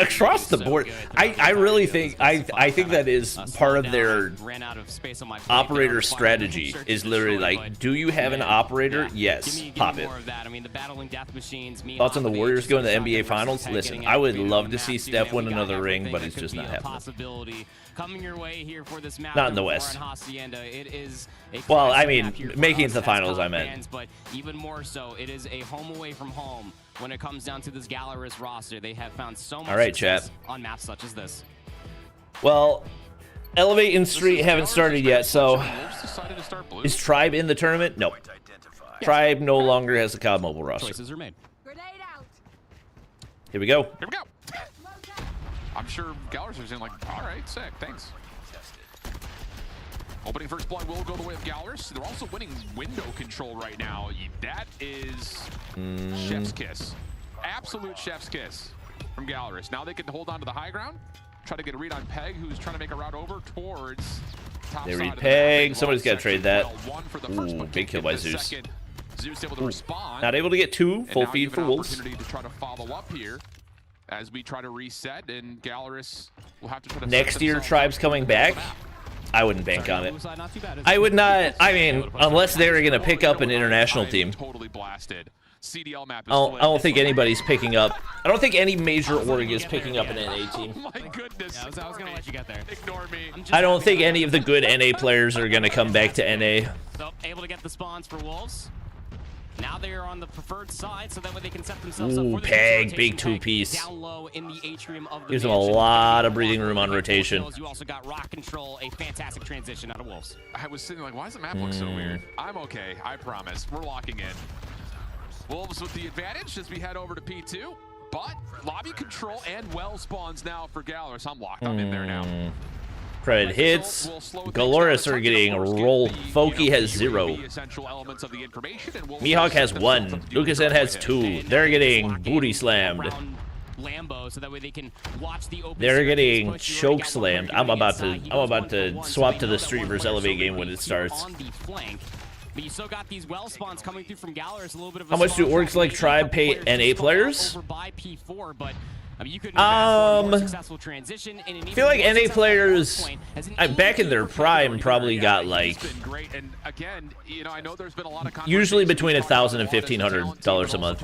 across the board. I really think I think that is part of their operator strategy. Is literally like, do you have an operator? Yes, pop it. Thoughts on the Warriors going to the NBA Finals? Listen, I would love to see Steph win another ring, but it's just not happening. Coming your way here for this not in the West. It is well, I mean, making it to the finals, I meant. But even more so, it is a home away from home when it comes down to this Galorys roster. They have found so much success on maps such as this. Well, Elevate and Street haven't started yet, so is Tribe in the tournament? No. Tribe no longer has the COD mobile roster. Choices are made. Here we go. Here we go. I'm sure Galorys are saying like, all right, sick, thanks. Opening first blood will go the way of Galorys. They're also winning window control right now. That is chef's kiss. Absolute chef's kiss from Galorys. Now they can hold on to the high ground. Try to get a read on Peg, who's trying to make a route over towards top they side read of Peg. The Somebody's got to trade that. Ooh, big kill by Zeus. Zeus able to respond. Not able to get 2. Full feed for Wolves. Opportunity to try to follow up here as we try to reset, and Galorys will have to try to next year Tribe's coming back. I wouldn't bank on it. I would not. I mean, unless they were going to pick up an international team. Totally blasted. CDL map is I don't think anybody's picking up. I don't think any major org is picking up an NA team. Oh my goodness. I was going to let you get there. Ignore me. I don't think any of the good NA players are going to come back to NA. So, able to get the spawns for Wolves. Now they are on the preferred side, so that way they can set themselves up for the Peg, big 2-piece. down low in the atrium of the Gives them a lot of breathing room on rotation. You also got rock control, a fantastic transition out of Wolves. I was sitting like, why does the map look so weird? I'm okay, I promise. We're locking in. Wolves with the advantage as we head over to P2, but lobby control and well spawns now for Galorys. I'm locked. I'm in there now. Credit hits. Galorys are getting rolled. Foki has 0. Mihawk has 1. Lucas N has 2. They're getting booty slammed. They're getting choke slammed. I'm about to swap to the Street vs Elevate game when it starts. But you still got these well spawns coming through from Galorys. A little bit of how much do orgs like Tribe pay NA players? I feel like NA players back in their prime probably got like usually between $1,000 and $1,500 a month.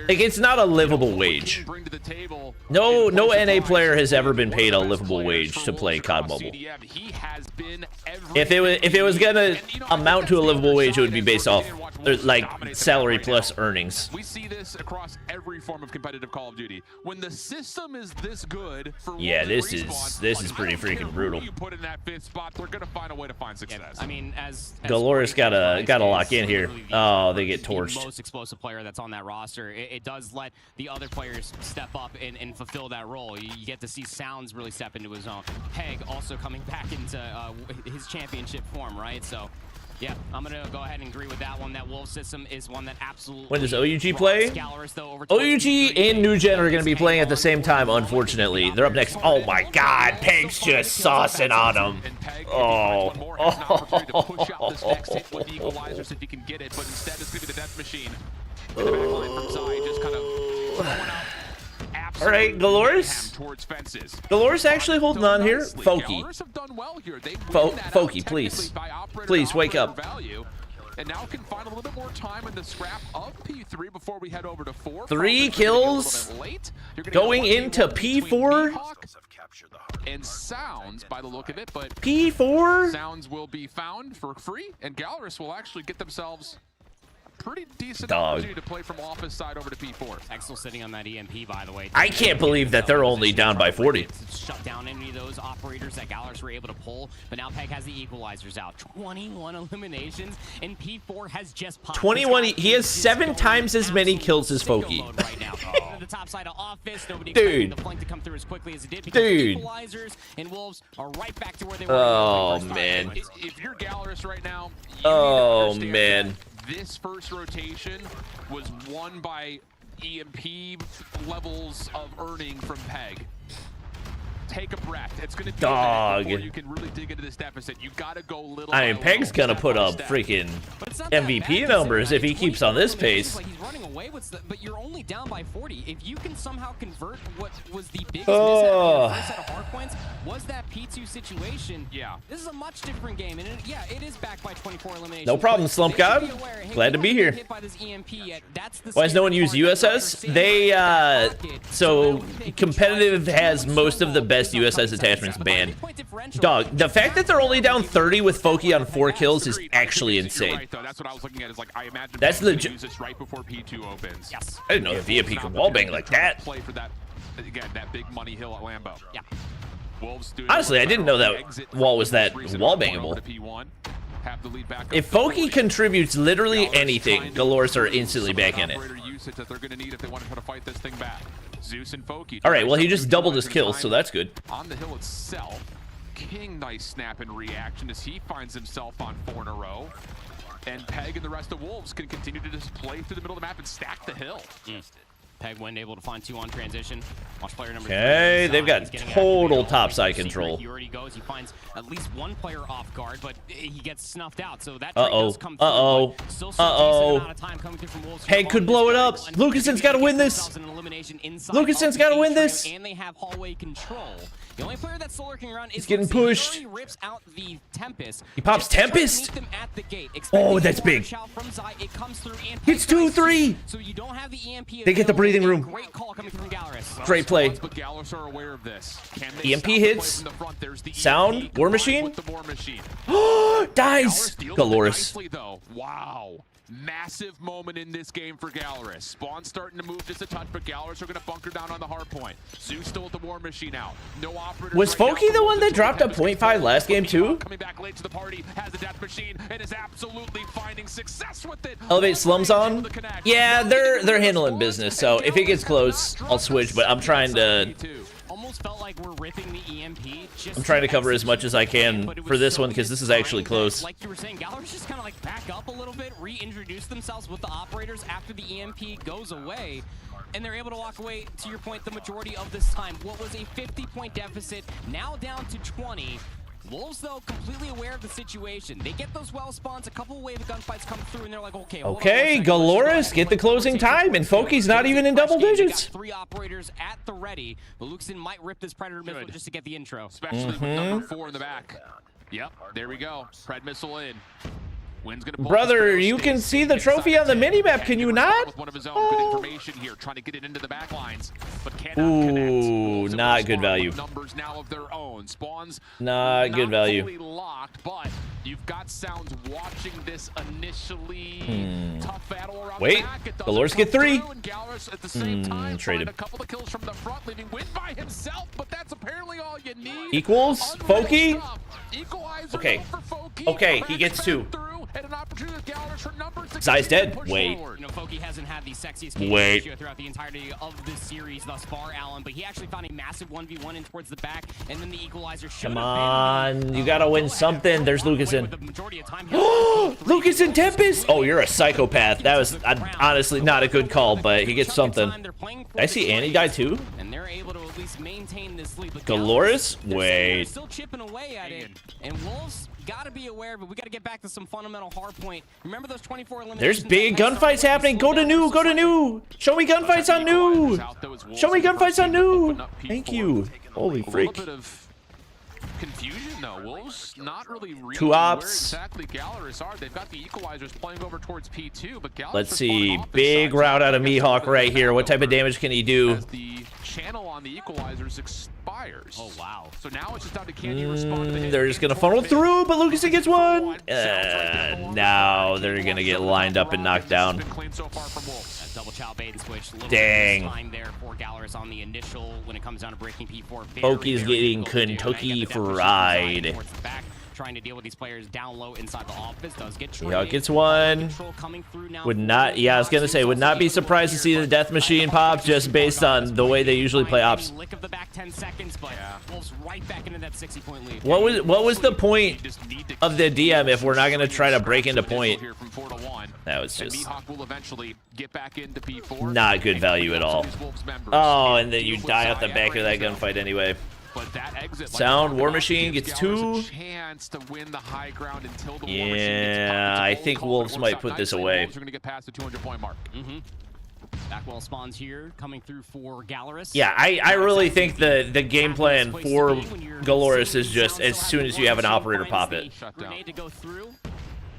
Like, it's not a livable wage. No NA player has ever been paid a livable wage to play COD Mobile. If it was gonna amount to a livable wage, it would be based off like salary plus earnings. We see this across every form of competitive Call of Duty. When the system is this good for this is pretty freaking brutal. You put in that 5th spot, they're gonna find a way to find success. I mean, as Galorys gotta lock in here. Oh, they get torched. The most explosive player that's on that roster. It does let the other players step up and fulfill that role. You get to see Sounds really step into his own. Peg also coming back into his championship form, right? So. Yeah, I'm going to go ahead and agree with that one. That Wolf system is one that absolutely... When does OUG play? OUG and New Gen are going to be playing at the same time, unfortunately. They're up next. Oh my god, Peg's just saucing on them. Oh. All right, Galorys. Galorys actually holding on here. Foki. Foki, please wake up. And now can find a little bit more time in the scrap of P3 before we head over to 4. 3 kills going into P4. And Sounds by the look of it, but P4 Sounds will be found for free, and Galorys will actually get themselves pretty decent opportunity to play from office side over to P4. Exel sitting on that EMP, by the way. I can't believe that they're only down by 40. Shut down any of those operators that Galorys were able to pull, but now Peg has the equalizers out. 21 eliminations, and P4 has just popped. 21. He has 7 times as many kills as Foki. Right now. The top side of office, nobody dude. The flank to come through as quickly as it did. Dude. Equalizers and Wolves are right back to where they were. Oh man. If you're Galorys right now, oh man. This first rotation was won by EMP levels of earning from Peg. take a breath. It's going to be dog. before you can really dig into this deficit. You got to go little. I mean, Peg's gonna put up freaking MVP numbers if he keeps on this pace. He's running away with but you're only down by 40. If you can somehow convert what was the biggest mishap in your first set of hard points was that P2 situation. Yeah. This is a much different game, and it is backed by 24 eliminations. No problem, Slump God. Glad to be here. Why does no one use USS? They so competitive has most of the best USS attachments banned. Dog, the fact that they're only down 30 with Foki on 4 kills is actually insane. Right, that's what I was looking at. Is like I imagine that's legit. use this right before P2 opens. Yes. I didn't know the VIP could wallbang like that. Play for that again. That big money hill at Lambeau. Yeah. Wolves doing Honestly, I didn't know that wall was that wallbangable. If Foki contributes literally anything, Galorys are instantly back in it. All right, well, he just doubled his kills, so that's good. On the hill itself, King, nice snap in reaction as he finds himself on 4 in a row. And Peg and the rest of Wolves can continue to just play through the middle of the map and stack the hill. Peg went able to find 2 on transition. Watch player number 3. Okay, they've got total topside control. He already goes. He finds at least 1 player off guard, but he gets snuffed out. So that does come through. Peg could blow it up. Lucason's got to win this. Lucason's got to win this. And they have hallway control. The only player that's still lurking around is he's getting pushed. He rips out the Tempest. He pops Tempest. Them at the gate. Oh, that's big. It comes through and it's 2-3. So you don't have the EMP. They get the breathing room. Great call coming from Galorys. Great play. But Galorys are aware of this. EMP hits. Sound. War Machine. Dies. Galorys. Wow. Massive moment in this game for Galorys. Spawn starting to move just a touch, but Galorys are going to bunker down on the hard point. Zeus still with the War Machine out. No operator. Was Foki the one that dropped a 0.5 last game too? Coming back late to the party, has the Death Machine, and is absolutely finding success with it. Elevate Slums on? Yeah, they're handling business, so if it gets close, I'll switch, but I'm trying to... Almost felt like we're ripping the EMP. I'm trying to cover as much as I can for this one because this is actually close. Like you were saying, Galorys just kind of like back up a little bit, reintroduce themselves with the operators after the EMP goes away, and they're able to walk away, to your point, the majority of this time. What was a 50-point deficit, now down to 20. Wolves, though, completely aware of the situation. They get those well spawns, a couple of wave of gunfights come through, and they're like, okay, Galorys, get the closing time, and Foki's not even in double digits. 3 operators at the ready, but Lukeson might rip this Predator missile just to get the intro. Especially with number 4 in the back. Yep, there we go. Pred missile in. Brother, you can see the trophy on the minimap, can you not? With one of his own good information here, trying to get it into the back lines, but cannot Ooh, not good value. Numbers now of their own. Spawns not good value. Fully locked, but you've got Sounds watching this initially tough battle around the back. Galorys get 3. Galorys at the same time traded a couple of kills from the front, leaving Win by himself, but that's apparently all you need. Equals Foki. Okay. Okay, he gets 2. Zai's dead. Wait. You know, Foki hasn't had the sexiest game ratio throughout the entirety of this series thus far, Alan, but he actually found a massive 1v1 in towards the back, and then the equalizer should Come on, you gotta win something. There's Lucason. Lucason Tempest! Oh, you're a psychopath. That was honestly not a good call, but he gets something. I see Annie die too. And they're able to at least maintain this lead. Galorys? Wait. Still chipping away at it, and Wolves gotta be aware, but we gotta get back to some fundamental hard point. Remember those 24 eliminations? There's big gunfights happening. Go to new. Go to new. Show me gunfights on new. Show me gunfights on new. Thank you. Holy freak. Confusion though. Wolves not really 2 ops. Where exactly Galorys are. They've got the equalizers playing over towards P2, but Galorys let's see. Big route out of Mihawk right here. What type of damage can he do? As the channel on the equalizers expires. Oh wow. So now it's just down to can you respond to the hit. They're just gonna funnel through, but Lucason gets 1. Now they're gonna get lined up and knocked down. Double chow bait and switch. Dang. Time there for Galorys on the initial when it comes down to breaking P4. Foki's getting Kentucky fried. Trying to deal with these players down low inside the office. Does get Mihawk gets 1. Would not, yeah, I was gonna say, would not be surprised to see the Death Machine pop just based on the way they usually play ops. Lick of the back 10 seconds, but Wolves right back into that 60-point lead. What was the point of the DM if we're not gonna try to break into point? That was just not good value at all. Oh, and then you die off the back of that gunfight anyway. But that exit, Sound War Machine gets 2. Chance to win the high ground until the Yeah, War Machine gets I think Wolves might put this away. Wolves are going to get past the 200-point mark. Backwell spawns here, coming through for Galorys. Yeah, I really think the game plan for Galorys is just as soon as you have an operator pop it. Grenade to go through.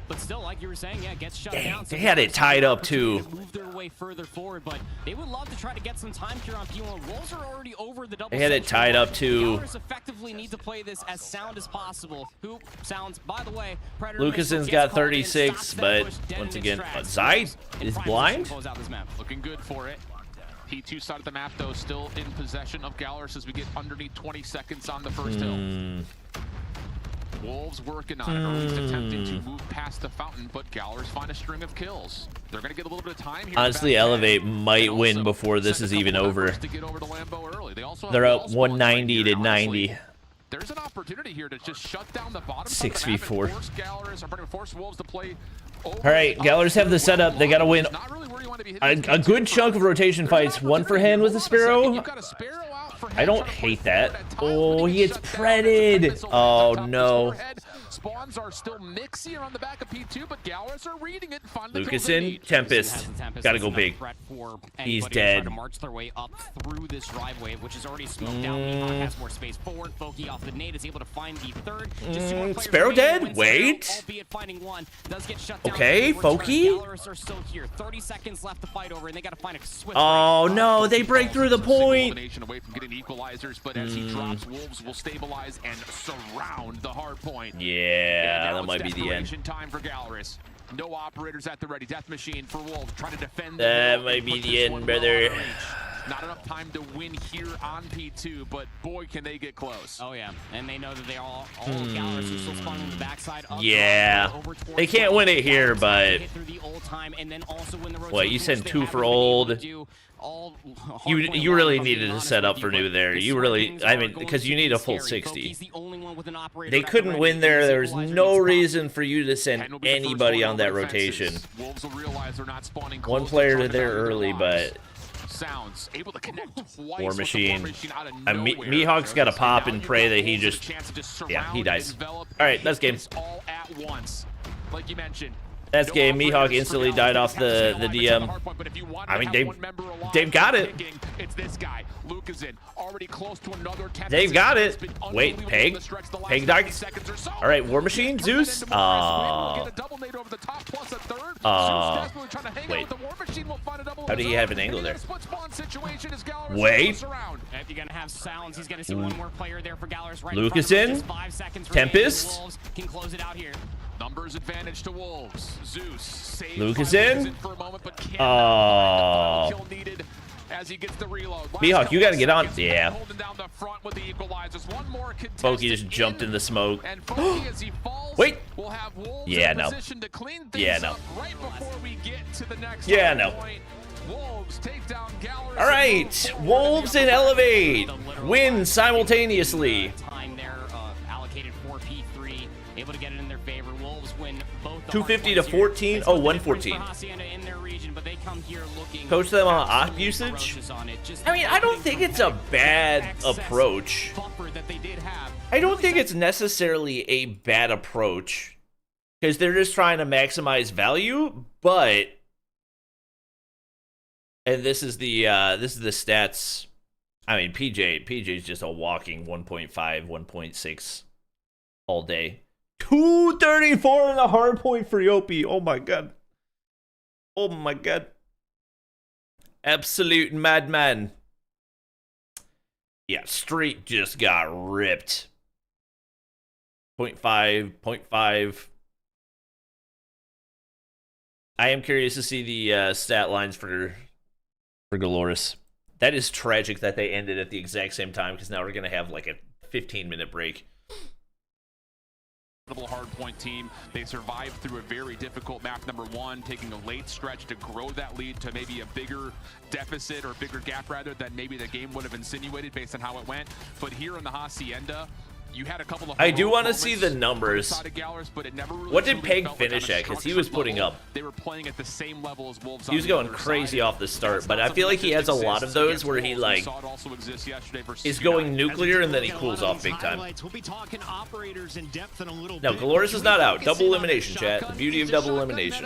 But still, like you were saying, yeah, gets shut down. They had it tied up too. Move their way further forward, but they would love to try to get some time here on P1. Wolves are already over the double. They had it tied up too. Galorys effectively need to play this as sound as possible. Who sounds, by the way, Predator Lucason's got 36, but once again, Zai is blind. Looking good for it. P2 side of the map, though, still in possession of Galorys as we get underneath 20 seconds on the first hill. Wolves working on it, or at least attempting to move past the fountain, but Galorys find a string of kills. They're going to get a little bit of time here. Honestly, Elevate might win before this is even over. They're up 190 to 90. There's an opportunity here to just shut down the bottom 6v4. force Galorys, or force Wolves to play. All right, Galorys have the setup. They got to win a good chunk of rotation fights. One for hand with the Sparrow. I don't hate that. Oh, he gets predded. Oh, no. Spawns are still mixy around the back of P2, but Galorys are reading it and finally Lucason, Tempest. Gotta go big. He's dead. To march their way up through this drive wave, which is already smoked down. Mihawk has more space forward. Foki off the nade is able to find the third. Just 2 more players Sparrow dead? Sparrow, Wait. albeit finding one, does get shut down. Okay, Foki. Galorys are still here. 30 seconds left to fight over, and they got to find a swift. Oh no, they break through the point. Away from getting equalizers, but as he drops, Wolves will stabilize and surround the hard point. Yeah, that might be the end. Time for Galorys. No operators at the ready. Death machine for Wolves trying to defend. That might be the end, brother. Not enough time to win here on P2, but boy, can they get close. Oh yeah, and they know that they all Galorys are still spawning on the backside. Yeah, they can't win it here, but what, you sent 2 for old. You really needed to set up for new there. You really, I mean, because you need a full 60. They couldn't win there. There was no reason for you to send anybody on that rotation. One player to there early, but Sounds able to connect twice. War Machine. Mihawk's got to pop and pray that he just, yeah, he dies. All right, that's game. All at once, like you mentioned. That's game. Mihawk instantly died off the DM. I mean, they've got it. It's this guy, Lucason, already close to another. They've got it. Wait, Peg died. All right, War Machine, Zeus. Wait. How do you have an angle there? Wait. If you're gonna have sounds, he's gonna see one more player there for Galorys. Right Lucason, Tempest. Can close it out here. Numbers advantage to Wolves. Zeus saves Lucason. for a moment, but kill needed as he gets the reload. Mihawk, you gotta get on. Yeah. Holding down the front with the equalizers. One more Foki just jumped in the smoke. And Foki, as he falls, wait. will have Wolves Yeah, in no. position to clean things Yeah, no. up right before we get to the next point. Wolves take down Galorys. All right, Wolves and Elevate win simultaneously. Time there, allocated for P3, able to get it in their favor. Wolves win both. 250 to 14. Oh, 114. Coach them on op usage. I mean, I don't think it's a bad approach. I don't think it's necessarily a bad approach because they're just trying to maximize value, but. And this is the stats. I mean, PJ's just a walking 1.5, 1.6 all day. 234 in the hard point for Yopi. Oh my god. Oh my god. Absolute madman. Yeah, Street just got ripped. 0.5, 0.5. I am curious to see the stat lines for Galorys. That is tragic that they ended at the exact same time because now we're going to have like a 15-minute break. Hardpoint team. They survived through a very difficult map number 1, taking a late stretch to grow that lead to maybe a bigger deficit or bigger gap rather than maybe the game would have insinuated based on how it went. But here in the Hacienda, You had a couple of I do want to see the numbers. Galorys, but it never really What did Peg felt finish like at? Because he was putting up. They were playing at the same level as Wolves. He was going crazy off the start, but I feel like he has a lot of those where he like is going nuclear and then he cools off big time. Now Galorys is not out. Double elimination, chat. The beauty of double elimination.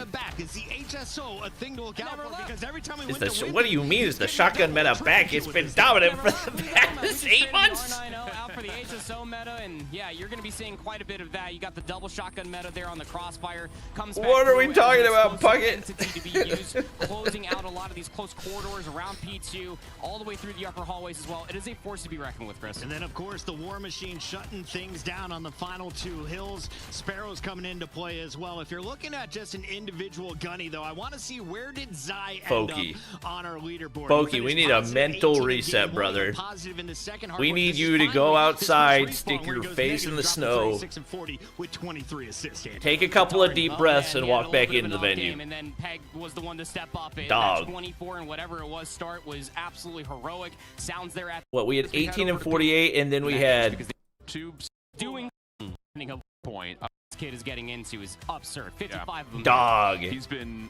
What do you mean? Is the shotgun meta back? It's been dominant for the past 8 months. Out for the HSO meta, and yeah, you're going to be seeing quite a bit of that. You got the double shotgun meta there on the crossfire. What are we talking about, Puckett? To be used, closing out a lot of these close corridors around P2, all the way through the upper hallways as well. It is a force to be reckoned with, Chris. And then, of course, the War Machine shutting things down on the final 2 hills. Sparrow's coming into play as well. If you're looking at just an individual gunny, though, I want to see where did Zai end up on our leaderboard. Pokey, we need a mental reset, brother. We need you to go outside, stick your face in the snow, take a couple of deep breaths, and walk back into the venue. And then Peg was the one to step up. Dog. 24 and whatever it was start was absolutely heroic. Sounds there at what we had 18 and 48, and then we had doing a point. This kid is getting into is absurd. 55 of them. Dog.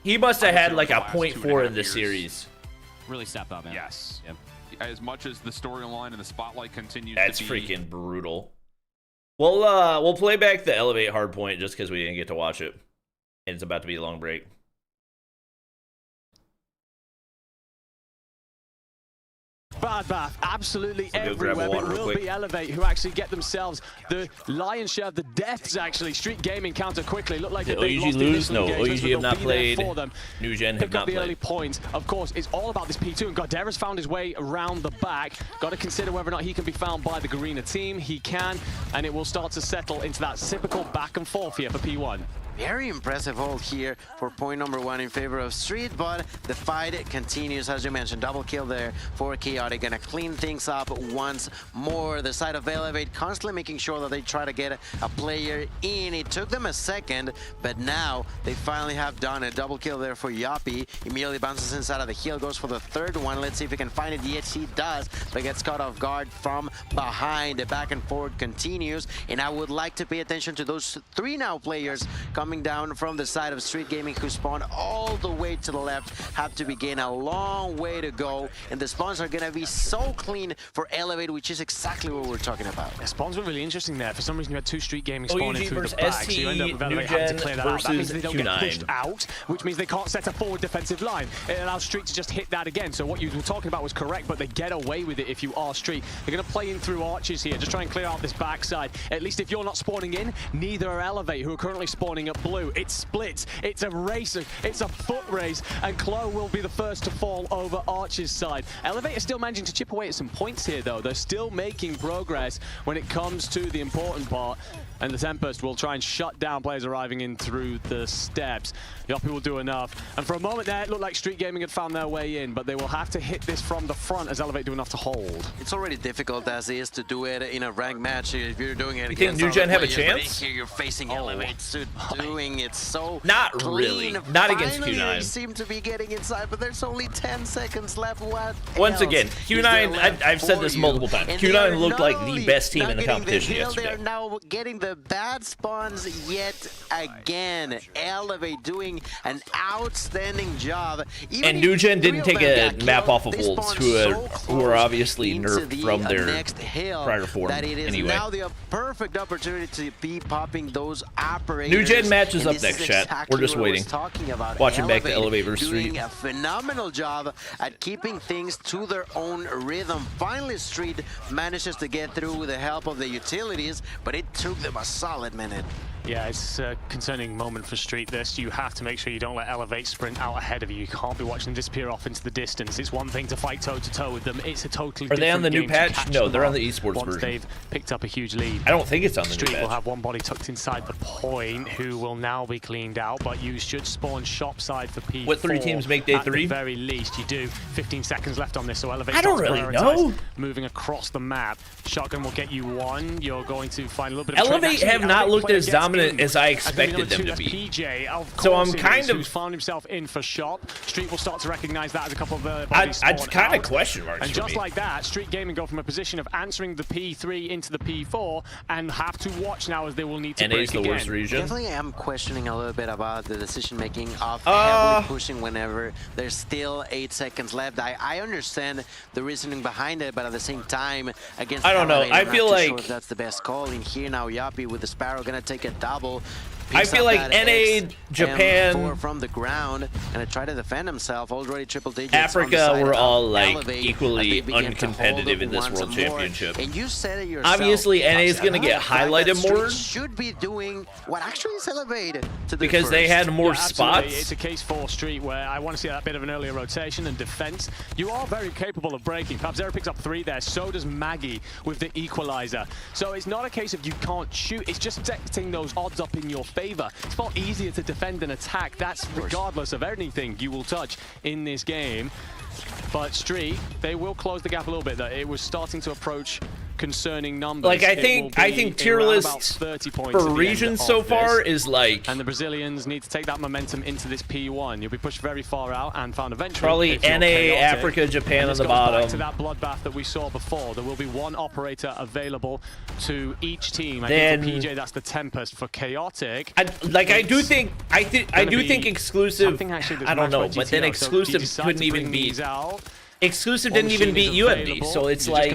He must have had like a .4 in this series. Really stepped up, man. Yes. Yep. As much as the storyline and the spotlight continues That's to be... freaking brutal. We'll play back the Elevate hardpoint just because we didn't get to watch it. And it's about to be a long break. Bad bath, absolutely everywhere. It will quick. be Elevate who actually get themselves the lion's share of the deaths, actually. Street Gaming counter quickly. Look like Did they OUG lose? No, OUG have not played. New Gen have not played. played. Early points. Of course, it's all about this P2, and Galorys found his way around the back. Got to consider whether or not he can be found by the Garena team. He can, and it will start to settle into that typical back and forth here for P1. Very impressive hold here for point number 1 in favor of Street, but the fight continues. As you mentioned, double kill there for Chaotic. Gonna clean things up once more. The side of Elevate constantly making sure that they try to get a player in. It took them a second, but now they finally have done a double kill there for Yappy. Immediately bounces inside of the hill, goes for the third one. Let's see if he can find it. Yes, he does, but gets caught off guard from behind. The back and forth continues, and I would like to pay attention to those 3 now players coming down from the side of Street Gaming who spawned all the way to the left. Have to begin a long way to go, and the spawns are gonna be so clean for Elevate, which is exactly what we're talking about. The spawns were really interesting there. For some reason you had 2 Street Gaming spawning OUG through versus the back, ST, so you end up with Elevate having to clear that out. That means they don't get pushed out, which means they can't set a forward defensive line. It allows Street to just hit that again. So what you were talking about was correct, but they get away with it if you are Street. They're gonna play in through arches here, just try and clear out this backside. At least if you're not spawning in, neither are Elevate, who are currently spawning at blue. It's split. It's a race. It's a foot race, and Chloe will be the first to fall over Archer's side. Elevate is still managing to chip away at some points here, though. They're still making progress when it comes to the important part, and the Tempest will try and shut down players arriving in through the steps. Yoppy will do enough, and for a moment there, it looked like Street Gaming had found their way in, but they will have to hit this from the front as Elevate do enough to hold. It's already difficult as is to do it in a ranked match. If you're doing it, you think New Gen have a chance? Here you're facing Elevate, doing it so not clean. Really, not against Finally, Q9. They seem to be getting inside, but there's only 10 seconds left. What Once again, Q9, I've said this multiple times, Q9 looked like the best team in the competition yesterday. They are now getting the bad spawns yet again. Elevate doing an outstanding job. Even and New Gen didn't take a map off of Wolves, who are obviously nerfed from their prior form that it is anyway. Now the perfect opportunity to be popping those operators. New Gen matches up next, chat. We're just waiting. Watching back to Elevate versus Street. Doing a phenomenal job at keeping things to their own rhythm. Finally, Street manages to get through with the help of the utilities, but it took them a solid minute. Yeah, it's a concerning moment for Street. This, you have to make sure you don't let Elevate sprint out ahead of you. You can't be watching them disappear off into the distance. It's one thing to fight toe-to-toe with them. It's a totally different game. Are they on the new patch? No, they're on the esports version. Once they've picked up a huge lead. I don't think it's on the Street new patch. will have one body tucked inside the point, who will now be cleaned out, but you should spawn shop side for P4. What 3 teams make day 3? At the very least, you do. 15 seconds left on this, so Elevate. I don't really know. Moving across the map. Shotgun will get you 1. You're going to find a little bit of Elevate have not looked as dominant as I expected them to be. PJ, so I'm kind of found himself in for shop. Street will start to recognize that as a couple of I'd kind of question marks. And just like that, Street Gaming go from a position of answering the P3 into the P4 and have to watch now as they will need to break the again. Worst region. Definitely am questioning a little bit about the decision making of heavily pushing whenever there's still 8 seconds left. I understand the reasoning behind it, but at the same time, against I don't know. I feel like sure that's the best call in here now. Yappy with the Sparrow gonna take a double. I feel like NA, Japan, from the ground, and I try to defend himself. Already triple digits. Africa were all like equally uncompetitive in this World Championship. And you said it yourself. Obviously, NA is going to get highlighted more. Should be doing what actually is elevated to the because they had more spots. It's a case for Street where I want to see that bit of an earlier rotation and defense. You are very capable of breaking. Pabzera picks up 3 there. So does Maggie with the equalizer. So it's not a case of you can't shoot. It's just setting those odds up in your favor. It's far easier to defend and attack. That's regardless of anything you will touch in this game. But Street, they will close the gap a little bit. That it was starting to approach concerning numbers. Like I think tier list for regions so far is like, and the Brazilians need to take that momentum into this P1. You'll be pushed very far out and found eventually. Probably NA, Africa, Japan on the bottom. Back to that bloodbath that we saw before. There will be 1 operator available to each team. I think for PJ that's the Tempest. For Chaotic, I do think exclusive. I don't know, but then exclusive couldn't even beat. Exclusive didn't even beat UMD, so it's like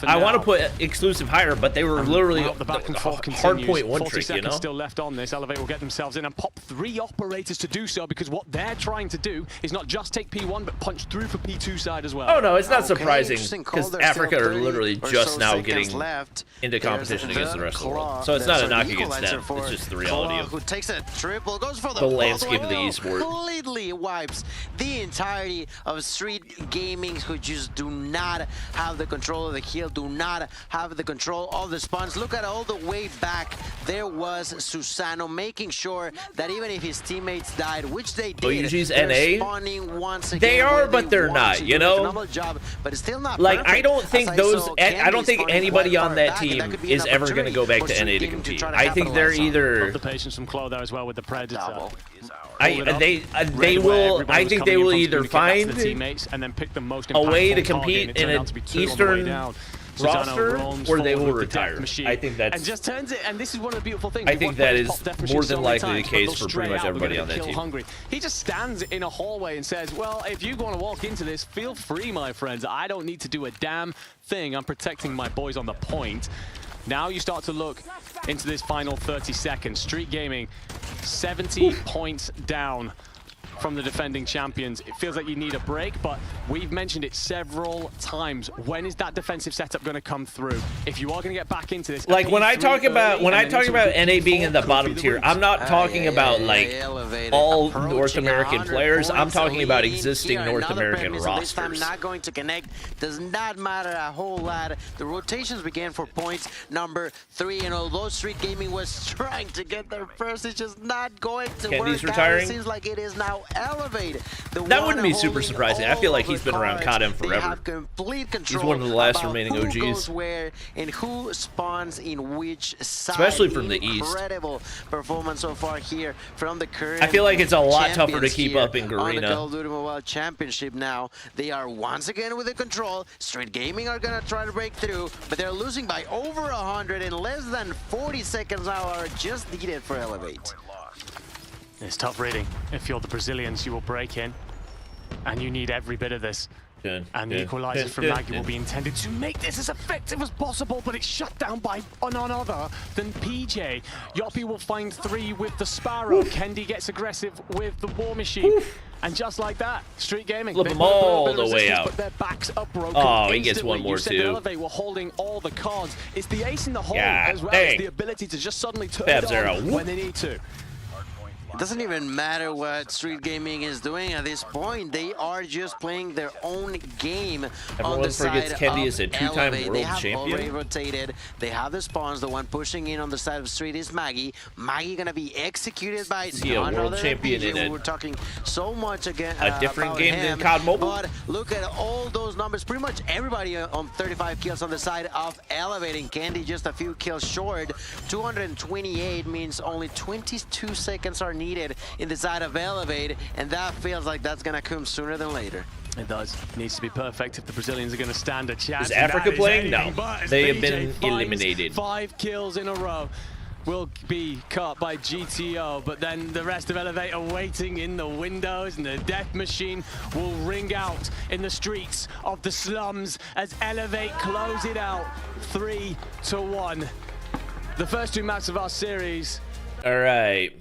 I want to put exclusive higher, but they were literally the back and forth hardpoint 1 trick, you know. Still left on this. Elevate will get themselves in and pop 3 operators to do so, because what they're trying to do is not just take P1 but punch through for P2 side as well. Oh no, it's not surprising because Africa are literally just now getting into competition against the rest of the world, so it's not a knock against them. It's just the reality of who takes a triple, goes for the landscape of the esport. Completely wipes the entirety of Street Gaming, who just do not have the control of the kill, do not have the control of the spawns. Look at all the way back. There was Susano making sure that even if his teammates died, which they did, UG's they're NA, spawning once again. they are, but they're not, you know? But it's still not like, perfect. I don't think I don't think anybody on that team is ever going to go back to NA to compete. I think they're either... The patience from Clo there as well with the Predator. they will. I think they will either find and then pick the most a way to compete in an Eastern roster, or they will retire. I think that's. And just turns it. And this is one of the beautiful things. I think that is more than likely the case for pretty much everybody on that team. Hungry. He just stands in a hallway and says, "Well, if you want to walk into this, feel free, my friends. I don't need to do a damn thing. I'm protecting my boys on the point." Now you start to look into this final 30 seconds. Street Gaming, 70 points down from the defending champions. It feels like you need a break, but we've mentioned it several times. When is that defensive setup going to come through? If you are going to get back into this, like when I talk about NA being in the bottom tier, I'm not talking about like all North American players. I'm talking about existing North American rosters. This time not going to connect. Does not matter a whole lot. The rotations began for points number 3, and although Street Gaming was trying to get there first, it's just not going to work. Retiring. It seems like it is now elevated. That wouldn't be super surprising. I feel like he's been around COD forever. He's one of the last remaining OGs. Where and who spawns in which side. Especially from the East. Incredible performance so far here from the current. I feel like it's a lot tougher to keep up in Garena. On the Call of Duty Mobile Championship now. They are once again with the control. Street Gaming are going to try to break through, but they're losing by over 100 in less than 40 seconds now are just needed for Elevate. It's tough reading. If you're the Brazilians, you will break in, and you need every bit of this. And the equalizer from Maggie will be intended to make this as effective as possible, but it's shut down by none other than PJ. Yoppy will find 3 with the Sparrow. Kendi gets aggressive with the War Machine. And just like that, Street Gaming flip them all the way out. But their backs are broken. Oh, he gets one more too. Elevate were holding all the cards. It's the ace in the hole as well as the ability to just suddenly turn it on when they need to. It doesn't even matter what Street Gaming is doing at this point. They are just playing their own game. Everyone on the forgets side Kendi of is a two-time Elevate. world They have champion. already rotated. They have the spawns. The one pushing in on the side of Street is Maggie. Maggie gonna be executed by He a world champion in it. We're talking so much again. A different about game him, than COD Mobile. But look at all those numbers. Pretty much everybody on 35 kills on the side of Elevating. Kendi just a few kills short. 228 means only 22 seconds are needed in the side of Elevate, and that feels like that's gonna come sooner than later. It does. Needs to be perfect if the Brazilians are going to stand a chance. Is Africa playing? No. They have been eliminated. 5 kills in a row. Will be caught by GTO, but then the rest of Elevate are waiting in the windows, and the death machine will ring out in the streets of the slums as Elevate close it out 3-1. The first 2 maps of our series. All right.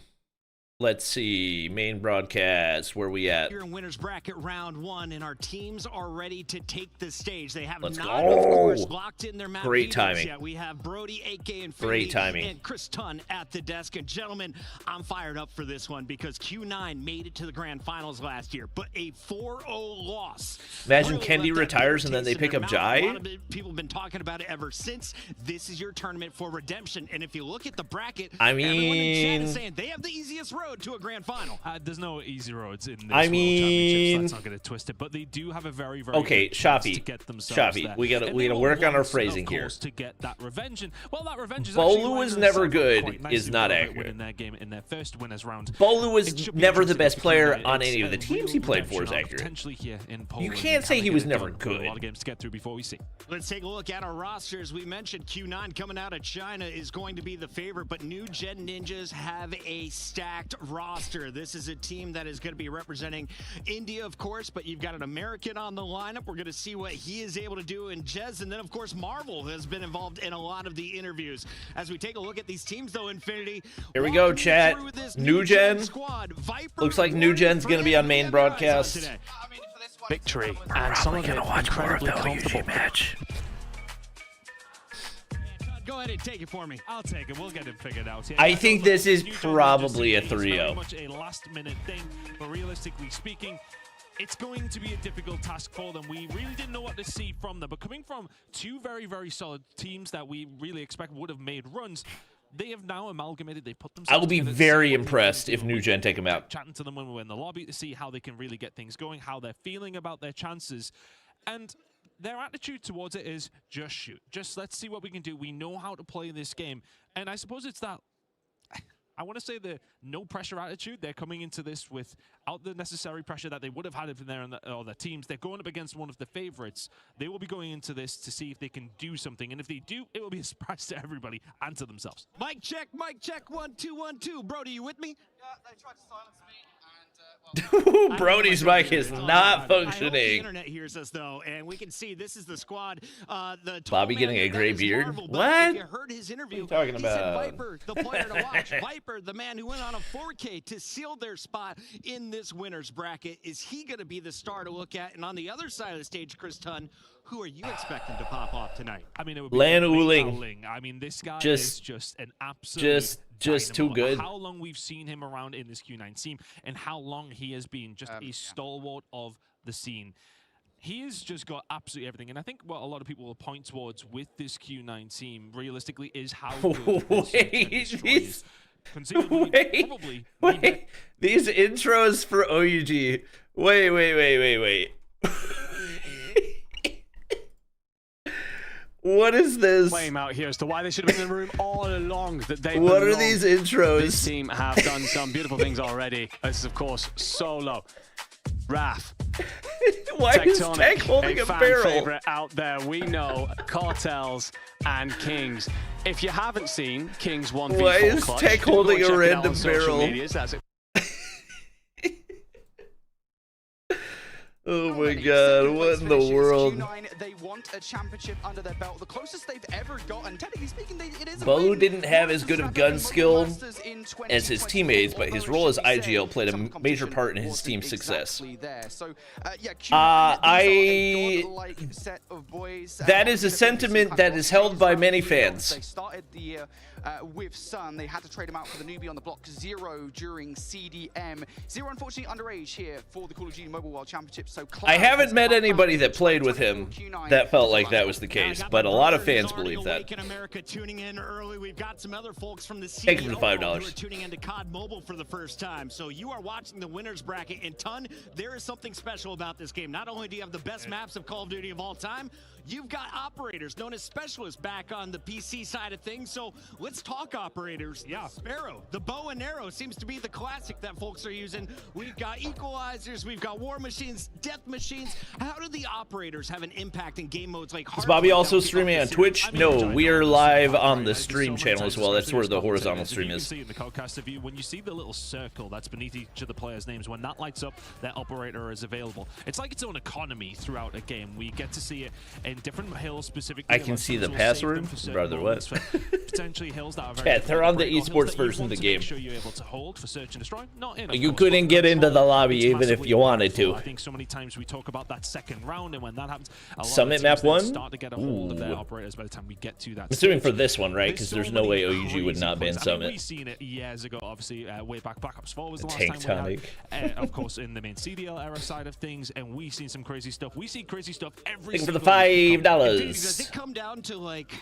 Let's see, main broadcast, where we at? Here in winners bracket round 1, and our teams are ready to take the stage. They have Let's not, go. of course, locked in their map. Great timing. Yet. We have Brody, AK Infinity, Great timing. and Chris Tunn at the desk. And gentlemen, I'm fired up for this one because Q9 made it to the grand finals last year, but a 4-0 loss. Imagine really Kendi retires and then they pick up Jai. A lot of people have been talking about it ever since. This is your tournament for redemption. And if you look at the bracket, everyone in chat is saying they have the easiest road to a grand final. There's no easy roads in this I mean, World Championships. That's not going to twist it, but they do have a very, okay, good chance to Shoppy. get themselves there. We gotta work on our phrasing here. To get that revenge, and well, that revenge is Bolu is never good. Is not accurate. In their game in their first winners round. Bolu was never the best player on any of the teams he played for. Is accurate. Here in You can't say he was never good. A lot of games to get through before we see. Let's take a look at our rosters. We mentioned Q9 coming out of China is going to be the favorite, but New Gen Ninjas have a stacked roster. This is a team that is going to be representing India, of course, but you've got an American on the lineup. We're going to see what he is able to do in Jez, and then, of course, Marvel has been involved in a lot of the interviews. As we take a look at these teams, though, Infinity. Here we go, chat. New Gen. Squad, Viper, looks like New Gen's going to be on main broadcast. Victory, and some of it incredibly comfortable. Match. Go ahead and take it for me. I'll take it. We'll get it figured out. I think this is probably a 3-0. Very much a last-minute thing, but realistically speaking, it's going to be a difficult task for them. We really didn't know what to see from them, but coming from 2 very, very solid teams that we really expect would have made runs, they have now amalgamated. They put themselves. I will be very impressed if New Gen take him out. Chatting to them when we're in the lobby to see how they can really get things going, how they're feeling about their chances, and their attitude towards it is just shoot. Just let's see what we can do. We know how to play this game. And I suppose it's that, I want to say the no pressure attitude. They're coming into this without the necessary pressure that they would have had if they're on their teams. They're going up against one of the favorites. They will be going into this to see if they can do something. And if they do, it will be a surprise to everybody and to themselves. Mic check, 1 2 1 2. Brody, you with me? Yeah, they tried to silence me. Brody's mic is not functioning. The internet hears us though, and we can see this is the squad. The Bobby getting a gray beard. Marvel, what? You heard his interview. What are you talking he about? said Viper, the player to watch. Viper, the man who went on a 4K to seal their spot in this winners bracket. Is he going to be the star to look at? And on the other side of the stage, Chris Tunn, who are you expecting to pop off tonight? I mean, it would be Lan Uling. I mean, this guy is just an absolute just too good. How long we've seen him around in this Q9 team, and how long he has been just a stalwart of the scene. He has just got absolutely everything, and I think what a lot of people will point towards with this Q9 team, realistically, is how good Wait, these intros for OUG. Wait. What is this? Flame out here as to why they should have been in the room all along. What are these intros? This team have done some beautiful things already. This is, of course, Solo, Raph. Why is Tech holding a barrel? Favorite out there. We know Cartels and Kings. If you haven't seen Kings 1v4 why is clutch, Tech holding a random barrel? Medias, that's it. Oh my god, what in the world? Q9, they want a championship under their belt, the closest they've ever got, and technically speaking, it is a Bolu win. didn't have as good of gun skill as his teammates, but his role as IGL played a major part in his team's success. That is a sentiment that is held by many fans. They started the year with Sun. They had to trade him out for the newbie on the block, Zero, during CDM. Zero, unfortunately, underage here for the Call of Duty Mobile World Championship. So I haven't met anybody that played with him that felt like that was the case, but a lot of fans believe that. America tuning in early. We've got some other folks from the Thank you for CDL $5. who are tuning into COD Mobile for the first time. So you are watching the winners bracket, and Ton, there is something special about this game. Not only do you have the best maps of Call of Duty of all time, you've got operators known as specialists back on the PC side of things. So let's talk operators. Yeah, Sparrow, the bow and arrow seems to be the classic that folks are using. We've got equalizers, we've got war machines, death machines. How do the operators have an impact in game modes like hardpoint? Is Bobby also streaming on Twitch? No, we are live on the stream channel as well. That's where the horizontal stream is. In the Codcaster view, when you see the little circle that's beneath each of the players' names, when that lights up, that operator is available. It's like its own economy throughout a game. We get to see it in different hills specifically. I can see the password. Brother, what? Potentially hills that are very Chat, they're on the esports version of the game. Sure you're able to hold for search and destroy. Not in, you couldn't get into the lobby even if you wanted to. I think so many times we talk about that second round, and when that happens, a lot Summit map 1? start to get a hold of their operators by the time we get to that. I'm assuming for this one, right? Because there's no way OUG would not ban Summit. I mean, we've seen it years ago, obviously, way back. Black Ops 4 was the last time we had, of course, in the main CDL era side of things, and we've seen some crazy stuff. We see crazy stuff every single week. For the $5. Does it come down to, like,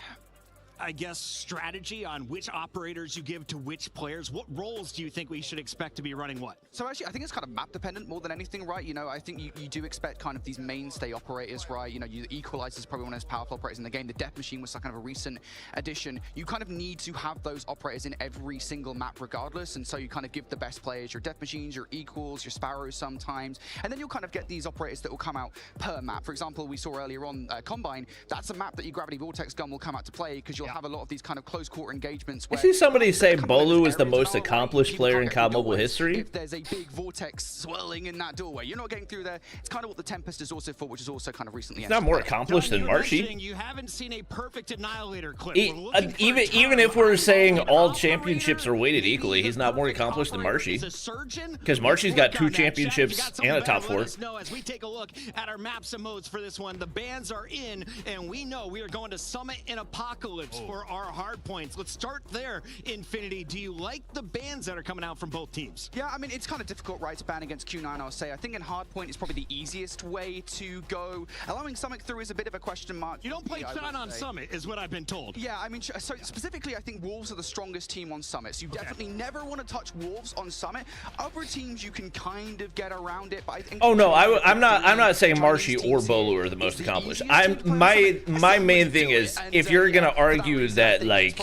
I guess, strategy on which operators you give to which players? What roles do you think we should expect to be running what? So actually, I think it's kind of map dependent more than anything, right? You know, I think you do expect kind of these mainstay operators, right? You know, Equalizer is probably one of those powerful operators in the game. The Death Machine was kind of a recent addition. You kind of need to have those operators in every single map regardless, and so you kind of give the best players your Death Machines, your Equals, your Sparrows sometimes, and then you'll kind of get these operators that will come out per map. For example, we saw earlier on Combine, that's a map that your Gravity Vortex gun will come out to play because you'll have a lot of these kind of close quarter engagements. I see somebody say Bolu is the most accomplished player in COD Mobile history. If there's a big vortex swirling in that doorway, you're not getting through there. It's kind of what the Tempest is also for, which is also kind of recently. He's not more accomplished than Marshy. You haven't seen a perfect Annihilator clip. Even if we're saying all championships are weighted equally, he's not more accomplished than Marshy. Because Marshy's got 2 championships and a top 4. As we take a look at our maps and modes for this one, the bans are in, and we know we are going to Summit and Apocalypse for our hard points. Let's start there. Infinity, do you like the bans that are coming out from both teams? Yeah, I mean, it's kind of difficult, right, to ban against Q9, I'll say. I think in hardpoint is probably the easiest way to go. Allowing Summit through is a bit of a question mark. You don't play Shine on Summit, is what I've been told. Yeah, I mean, so specifically, I think Wolves are the strongest team on Summit, so you definitely never want to touch Wolves on Summit. Other teams, you can kind of get around it, but I think... Oh, no, I'm not saying Marshy or Bolu are the most accomplished. My main thing is, if you're going to argue that, like,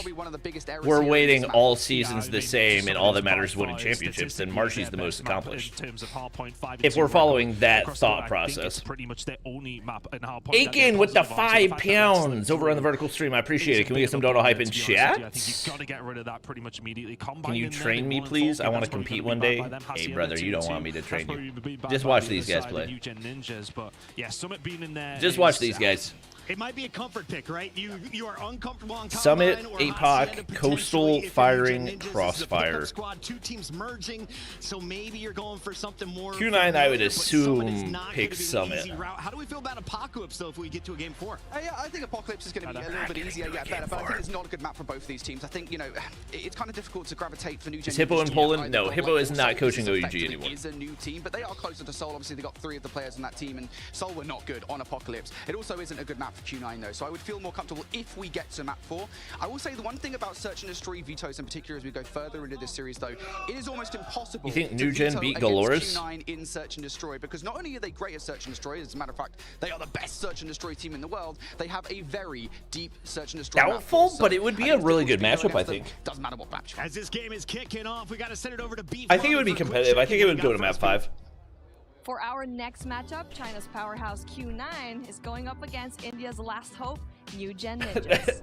we're waiting all seasons the same and all that matters is winning championships, then Marshy's the most accomplished. If we're following that thought process. Aiken with the £5 over on the vertical stream. I appreciate it. Can we get some Dodo hype in chat? Can you train me, please? I want to compete one day. Hey, brother, you don't want me to train you. Just watch these guys play. Just watch these guys. It might be a comfort pick, right? You are uncomfortable on Summit, APOC, Coastal, Firing, Crossfire. Squad, 2 teams merging, so maybe you're going for something more. Q9, I would assume, picks Summit. How do we feel about Apocalypse, though, if we get to a game 4? Yeah, I think Apocalypse is going to be a little bit easier, better, but I think it's not a good map for both of these teams. I think, you know, it's kind of difficult to gravitate for new gen. Is Hippo in Poland? No, Hippo is not coaching OUG anymore. Is a new team, but they are closer to Seoul. Obviously, they got 3 of the players in that team, and Seoul were not good on Apocalypse. It also isn't a good map for Q9, though, so I would feel more comfortable if we get to map 4. I will say the one thing about Search and Destroy Vetoes in particular as we go further into this series, though, it is almost impossible. You think New Gen beat Galorys? Q9 in Search and Destroy, because not only are they great at Search and Destroy, as a matter of fact, they are the best Search and Destroy team in the world. They have a very deep Search and Destroy. Doubtful, but it would be a really good matchup, I think. Doesn't matter what map. As this game is kicking off, we got to send it over to Beef. I think it would be competitive. I think it would go to map 5. For our next matchup, China's powerhouse Q9 is going up against India's last hope, New Gen Ninjas.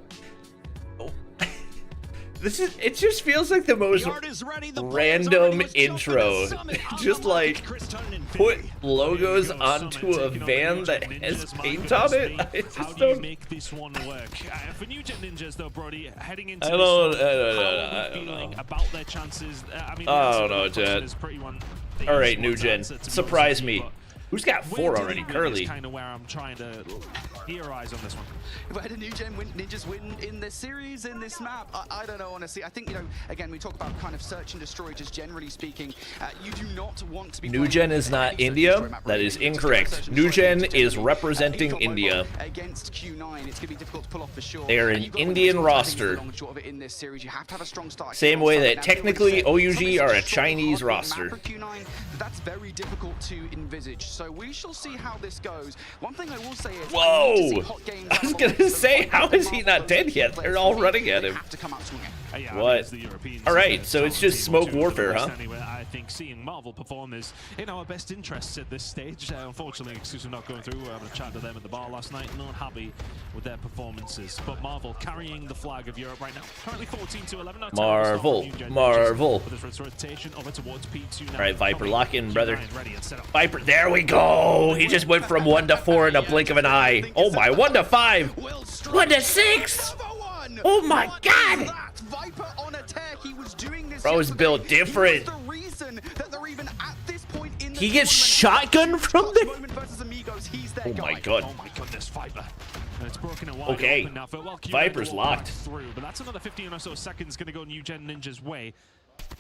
It just feels like the most random intro. Just like put logos onto a van that has paint on it. I just don't make this one work. For New Gen Ninjas though, Brody, heading into I don't know about their chances. I mean, I don't know, Jet. All right, New Gen, surprise me. Who's got 4 already? Curly. Kind of where I'm trying to theorize on this one. Where do New Gen Ninjas win in this series, in this map? I don't know, honestly. I think, you know, again, we talk about kind of search and destroy, just generally speaking. You do not want to be. New Gen is not India. That is incorrect. New Gen is representing India. Against Q9, it's going to be difficult to pull off for sure. They are an Indian roster. In this series, you have to have a strong start. Same way that technically OUG are a Chinese roster. That's very difficult to envisage. So we shall see how this goes. One thing I will say is, whoa! I was gonna say, how is he not dead yet? They're all running at him. What? All right, so it's just smoke warfare, huh? I think seeing Marvel perform is in our best interests at this stage. Unfortunately, Exclusive not going through. I had a chat to them at the bar last night. Not happy with their performances. But Marvel carrying the flag of Europe right now. Currently 14-11. Marvel. Marvel. All right, Viper, lock in, brother. Viper, there we go. He just went from 1 to 4 in a blink of an eye. Oh my, 1 to 5. 1 to 6. Oh my God. Bro is built different. He gets shotgun from there. Oh my God. Oh my goodness, Viper. And it's broken and wide okay, open now for, well, Viper's locked. Through, but that's another 15 or so seconds going to go New Gen Ninja's way.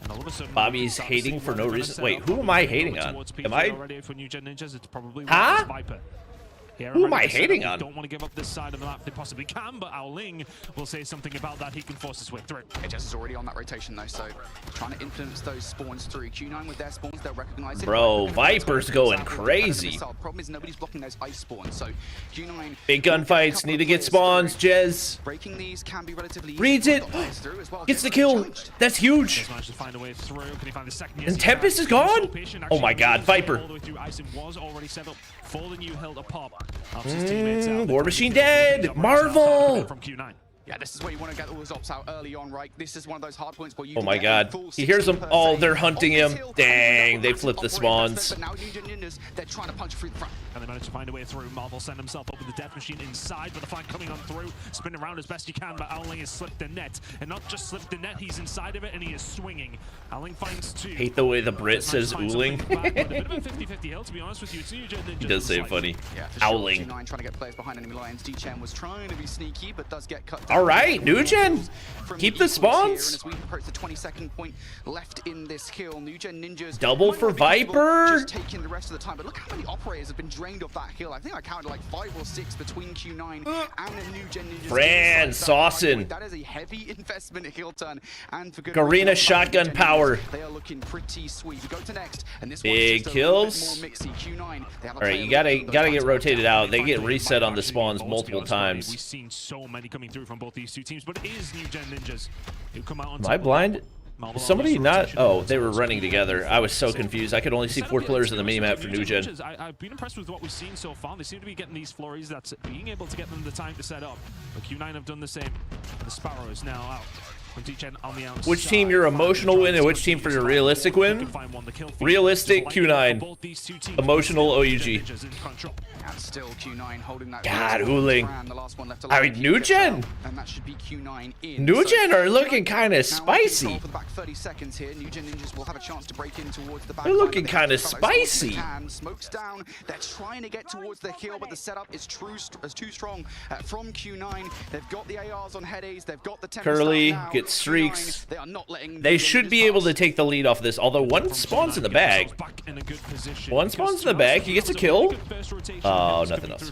And all of a sudden, Bobby's hating for no reason. Wait, who am I hating on? Am I? For New Gen Ninjas, it's probably huh? Viper. Who am I hating on? Don't want to give up this side of the map. They possibly can, but Ao Ling will say something about that. He can force his way through. HS is already on that rotation though, so trying to influence those spawns through. Q9 with their spawns, they'll recognize it. Bro, Viper's going crazy. Problem is nobody's blocking those ice spawns, so Q9. Big gunfights, need to get spawns, Jez. Breaking these can be relatively reads it. Gets the kill. That's huge. And Tempest is gone? Oh my God, Viper. War Machine dead. Marvel. From Q9. Yeah, this is where you want to get all those ops out early on, right? This is one of those hard points where you oh my God. He hears them. Oh, they're hunting him. Dang, they flipped the spawns. But now New Gen Ninjas, they're trying to punch through the front. And they managed to find a way through. Marvel sent himself up with the death machine inside, but the flank coming on through. Spin around as best you can, but Ao Ling has slipped the net. And not just slipped the net, he's inside of it and he is swinging. Ao Ling finds 2. Hate the way the Brit says ooling. He does say it funny. Yeah, Ao Ling. Trying to get players behind enemy lines. D-Chen was trying to be sneaky, but does get cut down. All right, New Gen. Keep the spawns. As we approach the 22nd point left in this kill, New Gen Ninjas double for Viper. Just taking the rest of the time, but look how many operators have been drained off that hill. I think I counted like 5 or 6 between Q9 and the New Gen Ninjas. Fran Saucin. That is a heavy investment hill turn, and for good Garena shotgun power. They are looking pretty sweet. We go to next, and this big kills. All right, you gotta get rotated out. They get reset on the spawns multiple times. We've seen so many coming through from both these two teams, but it is New Gen Ninjas who come out on top. Am I blind? Is somebody not? Oh, they were running together. I was so confused. I could only see 4 players in the minimap for New Gen. I've been impressed with what we've seen so far. They seem to be getting these flurries. That's being able to get them the time to set up. But Q9 have done the same. The Sparrow is now out. Which team your emotional win and which team for your realistic win? Realistic Q9. Emotional OUG. Still Q9 holding that. God, ooling. I mean, New Gen. And that should be Q9 in. New Gen are looking kind of spicy. For the back 30 seconds here, New Gen Ninjas will have a chance to break in towards the back. They're looking kind of spicy. Smokes down. They're trying to get towards the kill, but the setup is too strong from Q9. They've got the ARs on headies. They've got the Curly gets streaks. They are not letting. They should be able to take the lead off this. Although one spawns in the bag. One spawns in the bag. He gets a kill. Oh, nothing else.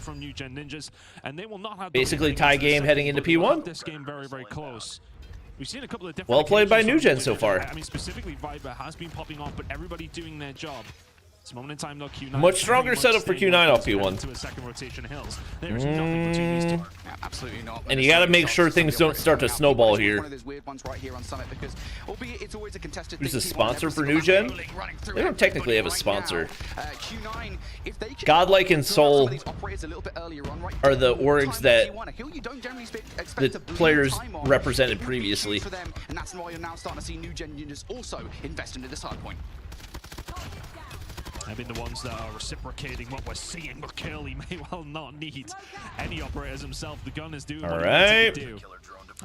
Basically, tie game heading into P1. This game very, very close. We've seen a couple of different well played by New Gen so far. I mean, specifically Viper has been popping off, but everybody doing their job. This moment in time, though, Q9 Much stronger setup for Q9 off P1. To a second rotation hills. There is nothing between these two. Yeah, absolutely not. And you got to make sure things don't start to snowball here. One of those weird ones right here on Summit because, albeit it's always a contested Who's thing, the P1 sponsor every for single New Gen? map, running through They don't technically have a sponsor. Q9, if they can Godlike and throw out some Soul of these operators a little bit earlier on, right, are the orgs that P1, a hill you don't generally expect the to bleed players time on. represented It would be previously. huge for them, and that's why you're now starting to see New Gen Ninjas also invest into this hard point. I mean, the ones that are reciprocating what we're seeing, but Curly may well not need any operators himself. The gun is doing what he needs to do.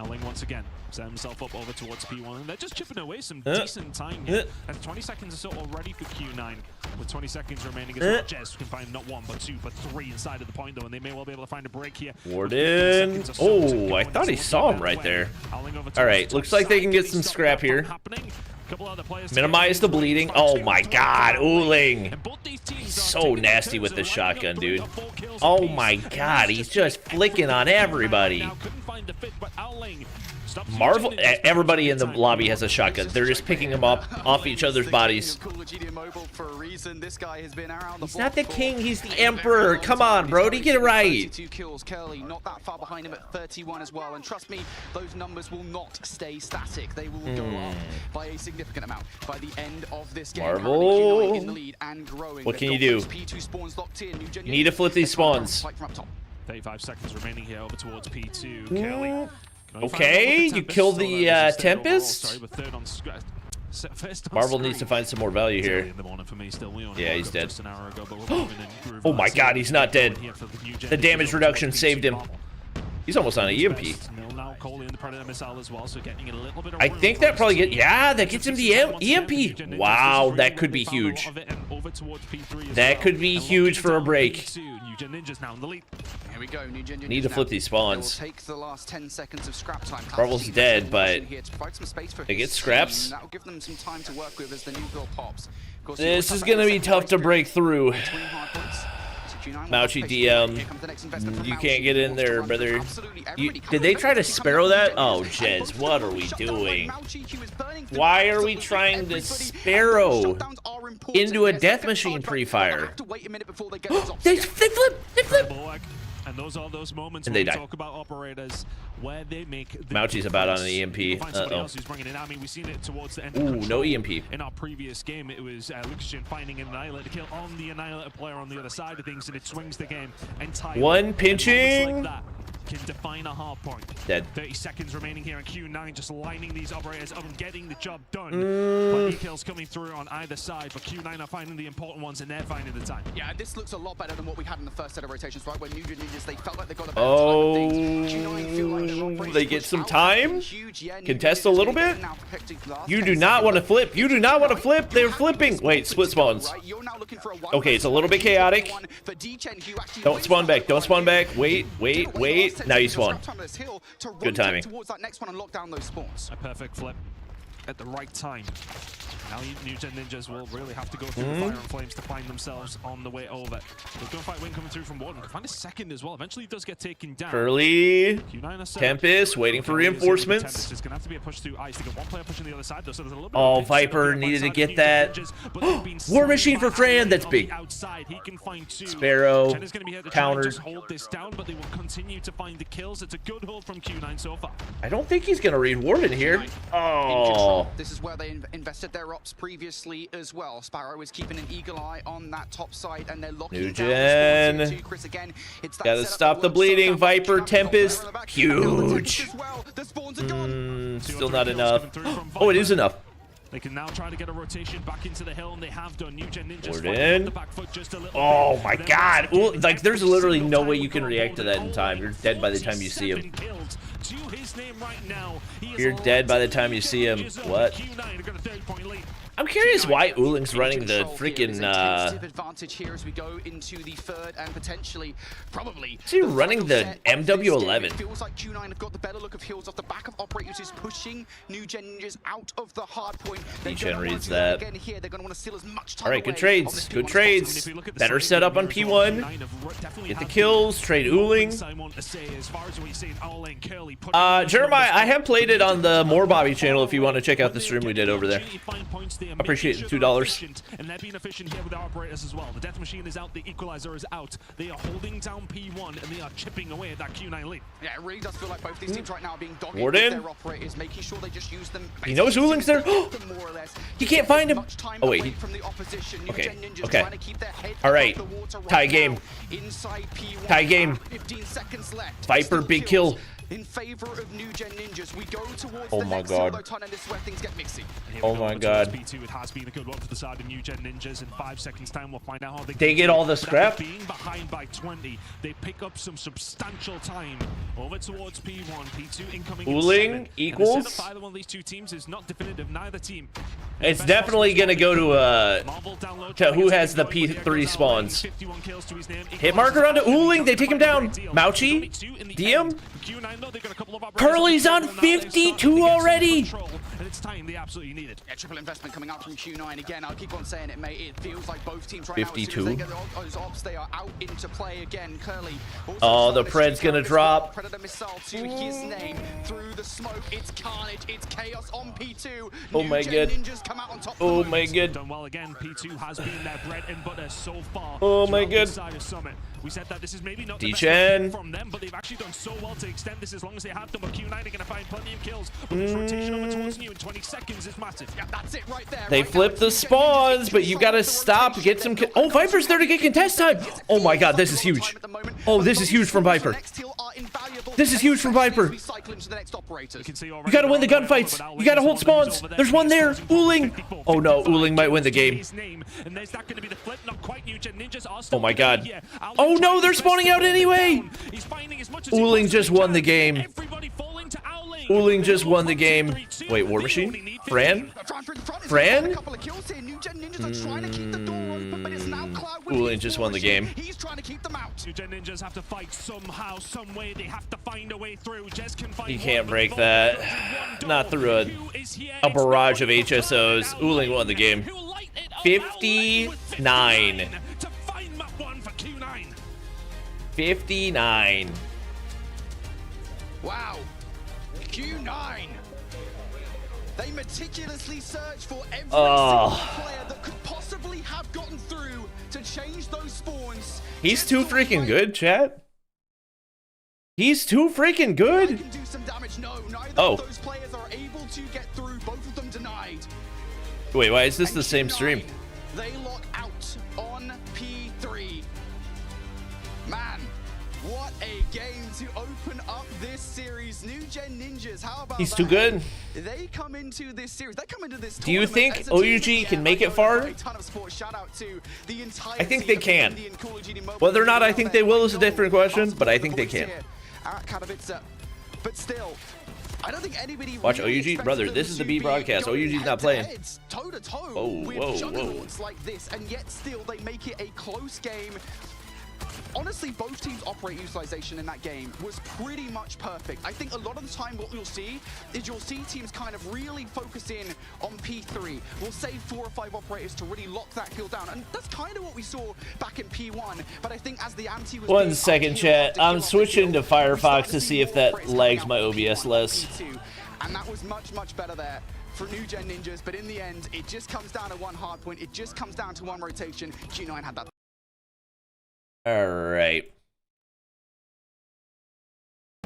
Ling once again set himself up over towards P1, and they're just chipping away some decent time here. And 20 seconds or so already for Q9, with 20 seconds remaining as well. Jez can find not one, but two, but three inside of the point, though, and they may well be able to find a break here. Warden. Oh, I thought he saw him right there. All right, looks like they can get some scrap here. Minimize the bleeding. Oh my god, Uling. He's so nasty with this shotgun, dude. Oh my god, he's just flicking on everybody. Marvel, everybody in the lobby has a shotgun. They're just picking them up off each other's bodies. He's not the king, he's the emperor. Come on, Brody, get it right. 32 kills, Curly not that far behind him at 31 as well. And trust me, those numbers will not stay static. They will go up by a significant amount by the end of this game. Marvel, in the lead and growing. what can you do? P2 spawns locked in. You need to flip these spawns. 35 seconds remaining here over towards P2. Kelly. Okay, you kill the Tempest. Marvel needs to find some more value here. Yeah, he's dead. Oh my god, he's not dead. The damage reduction saved him. He's almost on an EMP. I think that probably that gets him the EMP. Wow, that could be huge. That could be huge for a break. Here we go. New Gen Need to flip these spawns. Take the last 10 seconds of scrap time. Marvel's dead, but they get scraps. That'll give them some time to work with as the new build pops. This is gonna be tough to break through. Mouchy DM, you can't get in there, brother. Did they try to Sparrow that? Oh, Jez, what are we doing? Why are we trying to Sparrow into a death machine pre-fire? They flip! And those are those moments and when they we talk about operators where they make the Mouchy's about on an EMP. Uh-oh. I mean, we've seen it towards the end. Ooh, no EMP. In our previous game, it was Lucas finding an Annihilator kill on the Annihilator player on the other side of things, and it swings the game entirely. One pinching. Like that can define a hard point. Dead. 30 seconds remaining here, and Q9 just lining these operators up and getting the job done. Plenty kills coming through on either side, but Q9 are finding the important ones, and they're finding the time. Yeah, this looks a lot better than what we had in the first set of rotations, right? When New Gen Ninjas, they felt like they got a better time of things. Q9 feel like they're operating they get some time. Contest a little bit. You do not want to flip. You do not want to flip. They're flipping. Wait, split spawns. Okay, it's a little bit chaotic. Don't spawn back. Don't spawn back. Wait. Now you spawn. Good timing. A perfect flip at the right time. Now New Gen Ninjas will really have to go through the fire and flames to find themselves on the way over. The gunfight win coming through from Warden. Can find a second as well. Eventually he does get taken down. Curly, Tempest waiting for reinforcements. There's gonna have to be a push through ice to get one player pushing the other side though. So there's a little bit of Viper needed to get that. War Machine for Fran, that's big. He can find two. Sparrow, countered. Hold this down, but they will continue to find the kills. It's a good hold from Q9 so far. I don't think he's gonna read Warden here. Oh. This is where they invested their ops previously as well. Sparrow is keeping an eagle eye on that top side, and they're locking New down Gen. Chris again. Gotta stop the bleeding. Viper, Tempest, huge. Still not enough. Oh, it is enough. They can now try to get a rotation back into the hill, and they have done. New Gen Ninjas Warden. Oh my god. Ooh, like, there's literally no way you can react to that in time. You're dead by the time you see him. You're dead by the time you see him. What? I'm curious why Uling's running the freaking advantage here as we go into the third and potentially probably is he running the MW11? It feels like Q9 have got the better look of hills off the back of operators is pushing New Gen Ninjas out of the hard point. Gen reads that. Again here, they're going to want to steal as much time. All right, good trades. Good trades. Better setup on P1. Get the kills. Trade Uling. Jeremiah, I have played it on the More Bobby channel if you want to check out the stream we did over there. They are Appreciate making the sure they're $2. efficient, and they're being efficient here with the operators as well. The death machine is out, the equalizer is out. They are holding down P1, and they are chipping away at that Q9 lead. Yeah, it really does feel like both these teams right now are being dogged Warden. with their operators, making sure they just use them. He knows Uling's there. More or less. He can't find him. Oh wait. From the opposition. Okay. Ninjas Okay. trying to keep their head All right. above the water right Tie now. game. Inside P1. Tie game. 15 seconds left. Viper, Still big kills kill. in favor of New Gen Ninjas. We go towards Oh the my next God. solo ton, and this is where things get mixy. Oh my God. P2, it has been a good one for the side of New Gen Ninjas. In 5 seconds time, we'll find out how They get all the scrap. Being behind by 20, they pick up some substantial time over towards P1. P2 incoming. Uling equals. The setup by one of these two teams is not definitive. Neither team. It's definitely gonna go to who has the P3 spawns. Hit marker onto Uling. They take him down. Mauchi, DM. Curly's on 52 already. And it's time they absolutely need it. Yeah, triple investment coming out from Q9 again. I'll keep on saying it, mate. It feels like both teams right 52. now, as soon as they get those ops, they are out into play again. Curly. Oh, the Pred's gonna drop. Predator missile to his name through the smoke. It's carnage. It's chaos on P2. Oh my God. Ninjas come out on top. Oh my God. Done well again. P2 has been their bread and butter so far. Oh my God. Side of Summit. We said that this is maybe not the best D-Chen. from them, but they've actually done so well to extend this as long as they have done. But Q9 are going to find plenty of kills. But this rotation over towards New in 20 seconds is massive. Yeah, that's it right there. They flip the spawns, but you gotta stop, get some. Oh, Viper's there to get contest time. Oh my God, this is huge. Oh, this is huge from Viper. This is huge from Viper. You gotta win the gunfights. You gotta hold spawns. There's one there. Uling. Oh no, Uling might win the game. Oh my God. Oh no, they're spawning out anyway. Uling just won the game. Uling just won the game. Wait, War Machine? Fran? Fran? Uling just won the game. He's trying to keep them out. New Gen Ninjas have to fight somehow, some way. They have to find a way through. Jez can find You can't break that. Not through a barrage of HSOs. Uling won the game. 59. 59. Wow. Q9. They meticulously search for every single player that could possibly have gotten through to change those spawns. He's too freaking good, chat. He's too freaking good. Can do some damage. No, neither of those players are able to get through. Both of them denied. Wait, why is this the same stream? They lock out on P3. Man, what a game to open up this series. New Gen Ninjas, how about He's that? too good. They come into this series. They come into this. Do you think OUG can make it far? A ton of support. Shout out to the entire I think they can. Indian Call of Duty Mobile. Whether or not I think they will is a different question, but I think they can. But still, I don't think anybody Watch really OUG, brother. This is the B broadcast. OUG's not playing. Toe to toe Whoa, with whoa, juggernauts like this, and yet still they make it a close game. Honestly, both teams' operate utilization in that game was pretty much perfect. I think a lot of the time what you'll see is you'll see teams kind of really focus in on P3. We'll save 4 or 5 operators to really lock that kill down. And that's kind of what we saw back in P1. But I think as the ante was... 1 second, chat. I'm switching to Firefox to see if that lags my OBS less. And that was much, much better there for New Gen Ninjas. But in the end, it just comes down to one hard point. It just comes down to one rotation. Q9 had that. All right.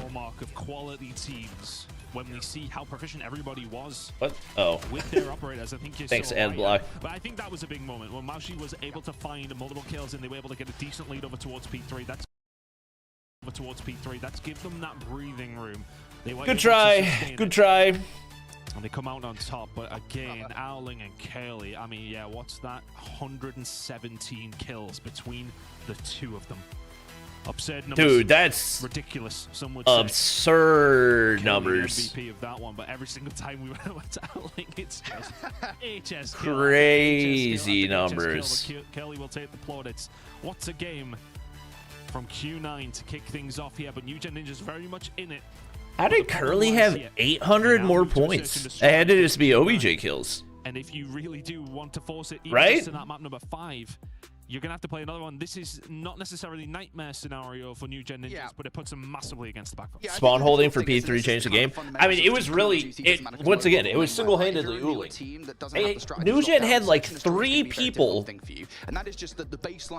Hallmark of quality teams when we see how proficient everybody was. What? Oh. With their operators, I think you Thanks, saw Ed Block. But I think that was a big moment when Mauchi was able to find multiple kills and they were able to get a decent lead over towards P3. That's give them that breathing room. They were Good try. Good try. And they come out on top, but again, Owling and Curly, I mean, yeah, what's that? 117 kills between the two of them. Absurd numbers. Dude, that's ridiculous. Some would absurd say. numbers. MVP of that one, but every single time we went to Owling, it's just HS crazy numbers. Curly will take the plaudits. What's a game from Q9 to kick things off here, but New Gen Ninja's very much in it. How did Curly have 800 more points? It had to just be OBJ kills. And if you really do want to force it, even right? just in that map number 5, you're going to have to play another one. This is not necessarily nightmare scenario for New Gen Ninjas, but it puts them massively against the back foot. Spawn holding for P3 changed the game. I mean, it was really, once again, it was single-handedly Uli. New Gen had like 3 people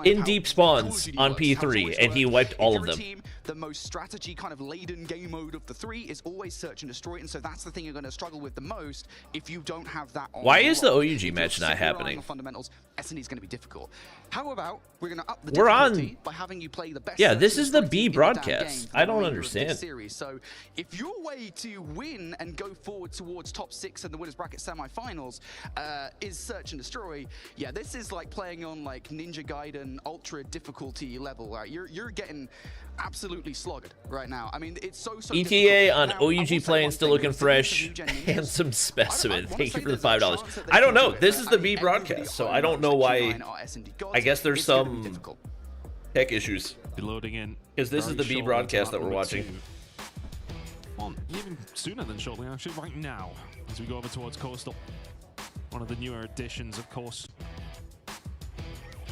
in deep spawns on P3, and he wiped all of them. The most strategy kind of laden game mode of the 3 is always search and destroy, and so that's the thing you're going to struggle with the most if you don't have that on. Why is the OUG match not happening? Fundamentals, S&D is going to be difficult. How about we're going to up the difficulty by having you play the best. Yeah, this is the B broadcast. I don't understand. Series. So if your way to win and go forward towards top 6 and the winners bracket semi-finals is search and destroy, yeah, this is like playing on like Ninja Gaiden ultra difficulty level. Right? You're getting absolutely slogged right now. I mean, it's so ETA difficult. on OUG playing still looking fresh. Handsome specimen. Thank you for the $5. I don't know. This is the B broadcast, so I don't know why. I guess there's some tech issues. Loading in. Because this is the B broadcast that we're watching. Well, even sooner than shortly, actually, right now, as we go over towards Coastal. One of the newer additions, of course.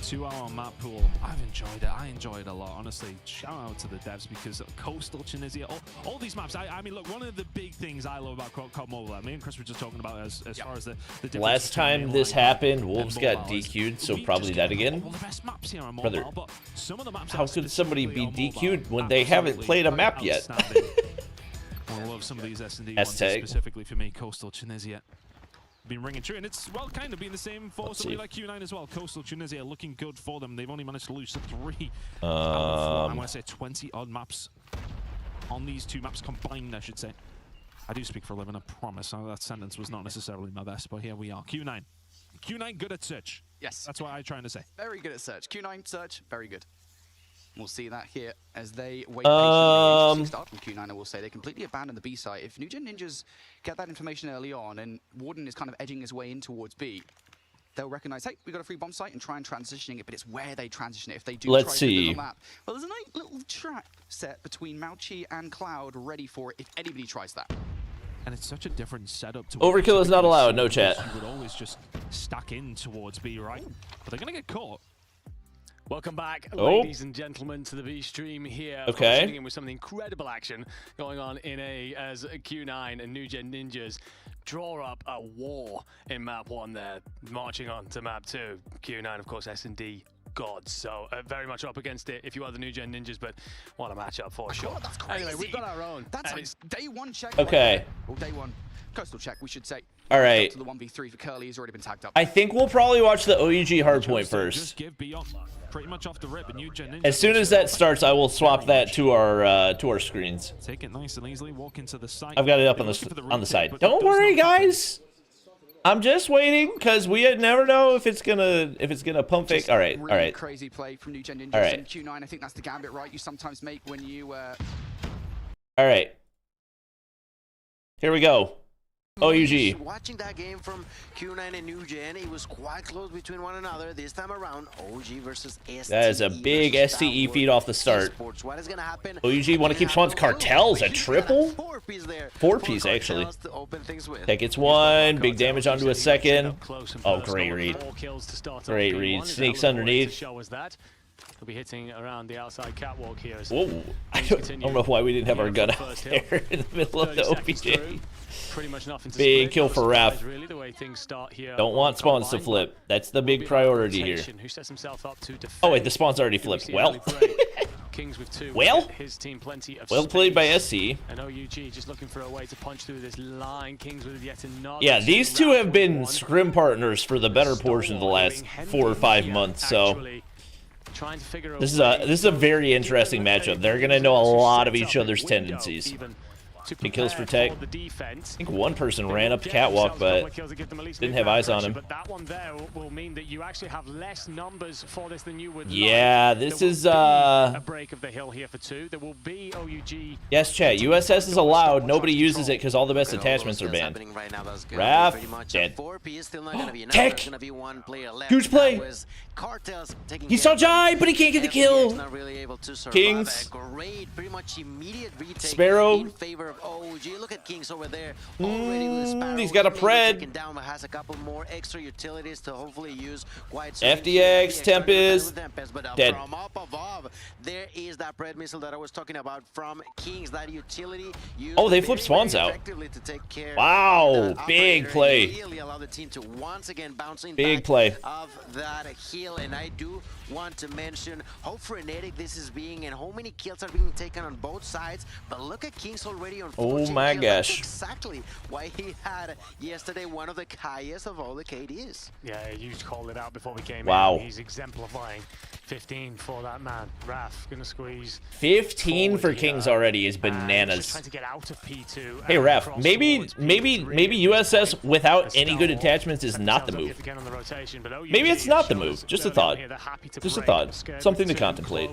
2-hour map pool. I've enjoyed it. I enjoy it a lot, honestly. Shout out to the devs because Coastal, Tunisia, all these maps. I mean, look, one of the big things I love about COD Mobile, me and Chris were just talking about as far as the difference. Last time this happened, Wolves got DQ'd, so probably that again. One of the best maps here on mobile, Brother, but some of the maps how could somebody be DQ'd when they haven't played a map yet? I love some of these S&D ones specifically for me. Coastal, Tunisia. Been ringing true, and it's well kind of been the same for somebody like Q9 as well. Coastal Tunisia looking good for them. They've only managed to lose 3 out of 4. I'm going to say 20 odd maps on these 2 maps combined, I should say. I do speak for a living, I promise. That sentence was not necessarily my best, but here we are. Q9 good at search. Yes, that's what I'm trying to say. Very good at search. Q9 search, very good. We'll see that here as they wait patiently. Start from Q9, I will say. They completely abandon the B site. If New Gen Ninjas get that information early on and Warden is kind of edging his way in towards B, they'll recognize, hey, we got a free bomb site and try and transitioning it, but it's where they transition it. If they do Let's try see. to the map. Well, there's a nice little trap set between Mauchi and Cloud ready for it if anybody tries that. And it's such a different setup to Overkill is not allowed, no chat. You would always just stack in towards B, right? But they're going to get caught. Welcome back, ladies and gentlemen, to the B stream here. Okay. In with some incredible action going on in A as Q9 and New Gen Ninjas draw up a war in map 1 there, marching on to map 2. Q9, of course, S&D gods, so very much up against it if you are the New Gen Ninjas, but what a matchup for sure. That's crazy. Anyway, we've got our own. That's a day 1 check. Okay. Well, day 1 coastal check, we should say. All right. To the 1v3 for Curly has already been tagged up. I think we'll probably watch the OUG hardpoint first. Just give beyond pretty much off the rip, and New Gen Ninjas. As soon as that starts, I will swap that to our screens. Take it nice and easily. Walk into the site. I've got it up on the side. Don't worry, guys. I'm just waiting because we never know if it's gonna pump fake. All right, really all right. Crazy play from New Gen Ninjas. All right. And Q9. I think that's the gambit, right? You sometimes make when you. All right. Here we go. OUG. Watching that game from Q9 and New Gen, it was quite close between one another. This time around, OG versus STE. That is a big STE feed off the start. What is gonna happen? OUG want to keep spawns. Cartels, a triple? 4-piece, actually. Tech gets 1. Big damage onto a second. Oh, great read. Great read. Sneaks underneath. We'll be hitting around the outside catwalk here. Whoa. I don't know why we didn't have our gun out there in the middle of the OPJ. Pretty much nothing to big kill for Raph. Really, the way things start here. Don't want spawns to flip. That's the big priority here. Who sets himself up to defend. Oh wait, the spawn's already flipped. Well. Kings with 2. Well. His team plenty of well played by SC. And OUG just looking for a way to punch through this line. Kings with yet another. Yeah, these two have been scrim partners for the better portion of the last 4 or 5 months. So this is a very interesting matchup. They're gonna know a lot of each other's tendencies. Big kills for Tech. I think one person ran up the catwalk, but didn't have eyes on him. But that one there will mean that you actually have less numbers for this than you would. Yeah, this is a break of the hill here for 2. There will be OUG. Yes, chat. USS is allowed. Nobody uses it because all the best attachments are banned. Raph dead. Tech. Huge play. He saw Jai, but he can't get the kill. Kings. Sparrow. OG. Look at Kings over there. Already with Sparrow. He's got a pred. Down, but has a couple more extra utilities to hopefully use quite soon. FDX, Tempest, dead. From up above, there is that pred missile that I was talking about from Kings. That utility. Oh, they flip spawns out. To take care wow, big play. Really allow the team to once again bouncing big play of that heal, and I do want to mention how frenetic this is being and how many kills are being taken on both sides. But look at Kings already on 14 oh my kills. gosh. That's exactly why he had yesterday one of the highest of all the KDs. Yeah, you called it out before we came wow. in. He's exemplifying 15 for that man. Raph gonna squeeze 15 for Kings already is bananas. Trying to get out of P2. Hey Raph, maybe USS without any good attachments is not the move. Maybe it's not the move. Just a thought. Just a thought. Something to contemplate.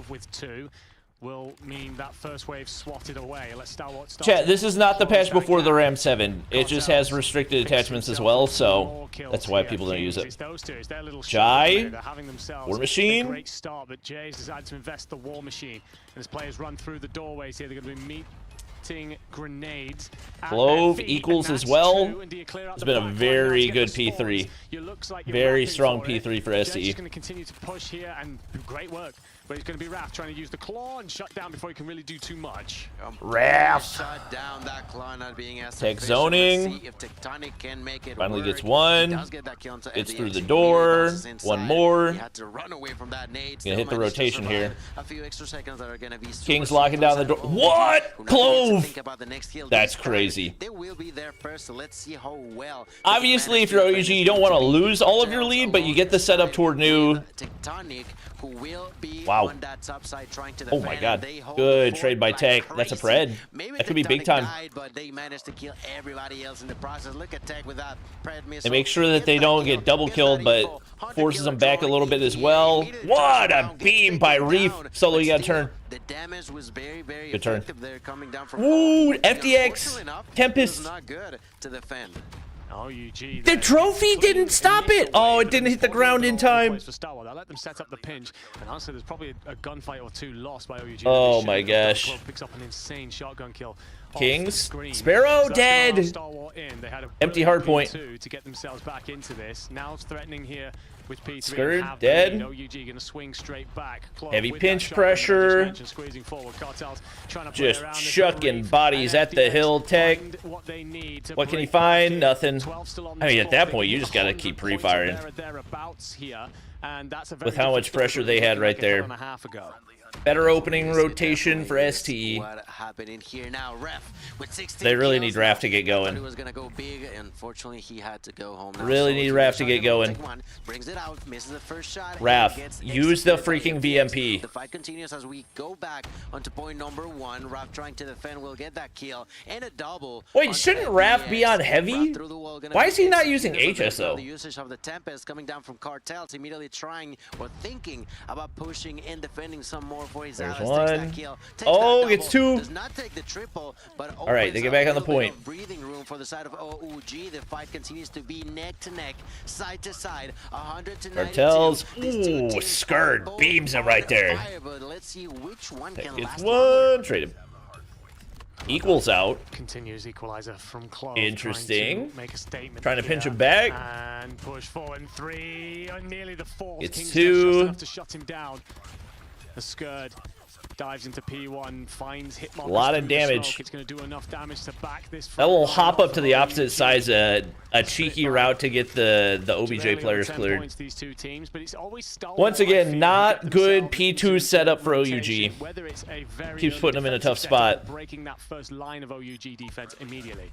Will mean that first wave swatted away. Let's start Chat, this is not the patch before the Ram 7. It just has restricted attachments as well, so that's why people don't use it. Jai, War Machine. Great start, but Jay's decided to invest the War Machine. And as players run through the doorways here, they're going to be grenades. Clove equals as well. It's been a very good P3. Very strong P3 for SE. He's going to continue to push here, and great work. But it's going to be Raph trying to use the claw and shut down before he can really do too much. Raph. Shut down that claw, not being as Tech zoning. if Tectonic can make it finally work. gets one. It's through the door. One more. He had to run away from that nade. Gonna hit the rotation here. A few extra seconds that are gonna be King's locking down the door. What? Clove! That's crazy. They will be there first, so let's see how well. Obviously, if you're OUG, you don't want to lose all of your lead, but you get the setup toward new. Tectonic, who will be wow. on that top side trying to defend. Oh my god. Good trade by Tech. That's a pred. That could be big time. Died, but they managed to kill everybody else in the process. Look at Tech with that pred missile. They make sure that they don't get double killed, but forces them back a little bit as well. What a beam by Reef. Solo, you gotta turn. The damage was very, very good turn. effective there coming down from ooh, FDX. Tempest. not good to defend. OUG, the trophy didn't stop it. Oh, it didn't hit the ground in time. That let them set up the pinch, and honestly, there's probably a gunfight or two lost by OUG. Oh my gosh. Picks up an insane shotgun kill. Kings, Sparrow dead. Empty hardpoint to get themselves back into this. Now it's threatening here with P3. Skirt dead. OUG gonna swing straight back. Heavy pinch pressure. Just chucking bodies at the hill. Tech. What can he find? Nothing. I mean, at that point, you just gotta keep pre-firing. With how much pressure they had right there. Better opening rotation for STE. What happened in here now? Ref with 16 they really need Raph to get going. He was gonna go big. Unfortunately, he had to go home. Really need Raph to get going. Brings it out, misses the first shot. Raph, use the freaking VMP. The fight continues as we go back onto point number 1. Raph trying to defend will get that kill and a double. Wait, shouldn't Raph be on heavy? Why is he not using HSO? The usage of the Tempest coming down from Cartels, immediately trying or thinking about pushing and defending some more. There's one. Oh, it's two. Does not take the triple, but all right, they get back on the point. Breathing room for the side of OUG. The fight continues to be neck to neck, side to side. 100 to 92. Cartels. Ooh, Skirt beams him right there. But let's see which one can last one. Trade him. Equals out. Continues equalizer from Clove. Interesting. Make a statement. Trying to pinch him back. And push forward in 3. Nearly the 4th. It's King's 2. Just enough to shut him down. The Skurd dives into P1, finds hit markers. A lot of damage. It's going to do enough damage to back this. That will hop up to the opposite sides, a cheeky route to get the OBJ players cleared. These two teams, but it's always once again, not good P2 setup for OUG. Keeps putting them in a tough spot. Breaking that first line of OUG defense immediately.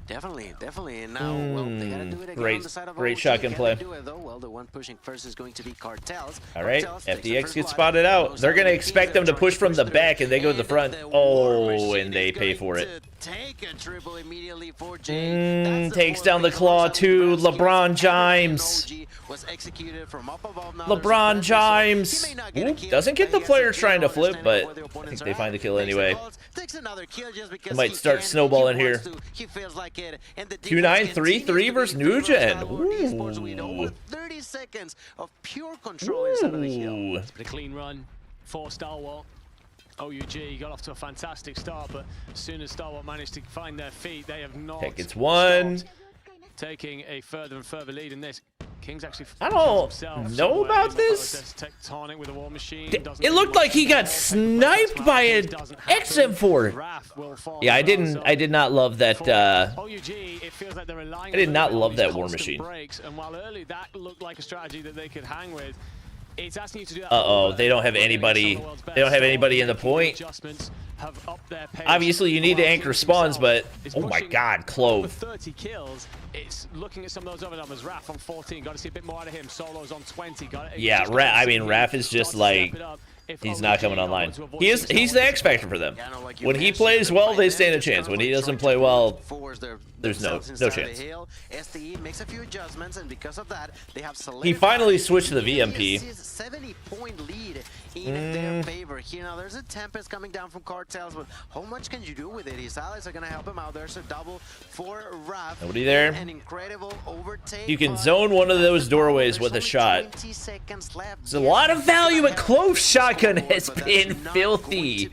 Definitely. And now, well, they gotta do it again on the side of great OG. shotgun play. Do it, though? Well, the one pushing first is going to be Cartels. All right, FDX gets spotted out. They're gonna expect them to push from the back, and they go to the front. Oh, and they pay for it. Take a triple immediately for Jay. Takes down the claw too. LeBron James. LeBron James. Ooh, doesn't get the player trying to flip, but I think they find the kill anyway. They might start snowballing here. Q9 3-3 versus New Gen. Ooh. 30 seconds of pure control inside of the kill. It's a clean run for Stalwart. OUG got off to a fantastic start, but as soon as Starwall managed to find their feet, they have not Heck, it's one. Taking a further and further lead in this. King's actually I don't know about this. Tectonic with a war machine. It looked like he got sniped by an XM4. Yeah, I did not love that. I did not love that war machine. And while early that looked like a strategy that they could hang with, it's asking you to do that. Uh-oh, they don't have anybody. They don't have anybody in the point. Obviously, you need to anchor spawns, but oh my God, Clove. 30 kills. It's looking at some of those other numbers. Raph on 14. Got to see a bit more out of him. Solo's on 20. Yeah, I mean, Raph is just like, he's not coming online. He's the X factor for them. When he plays well, they stand a chance. When he doesn't play well, there's no chance. makes a few adjustments, and because of that, they have he finally switched to the VMP. 70-point lead in their favor here. Now there's a Tempest coming down from Cartels, but how much can you do with it? His allies are gonna help him out. There's a double for Raph. Nobody there. An incredible overtake. You can zone one of those doorways with a shot. 20 seconds left. There's a lot of value, but Clove's shotgun has been filthy.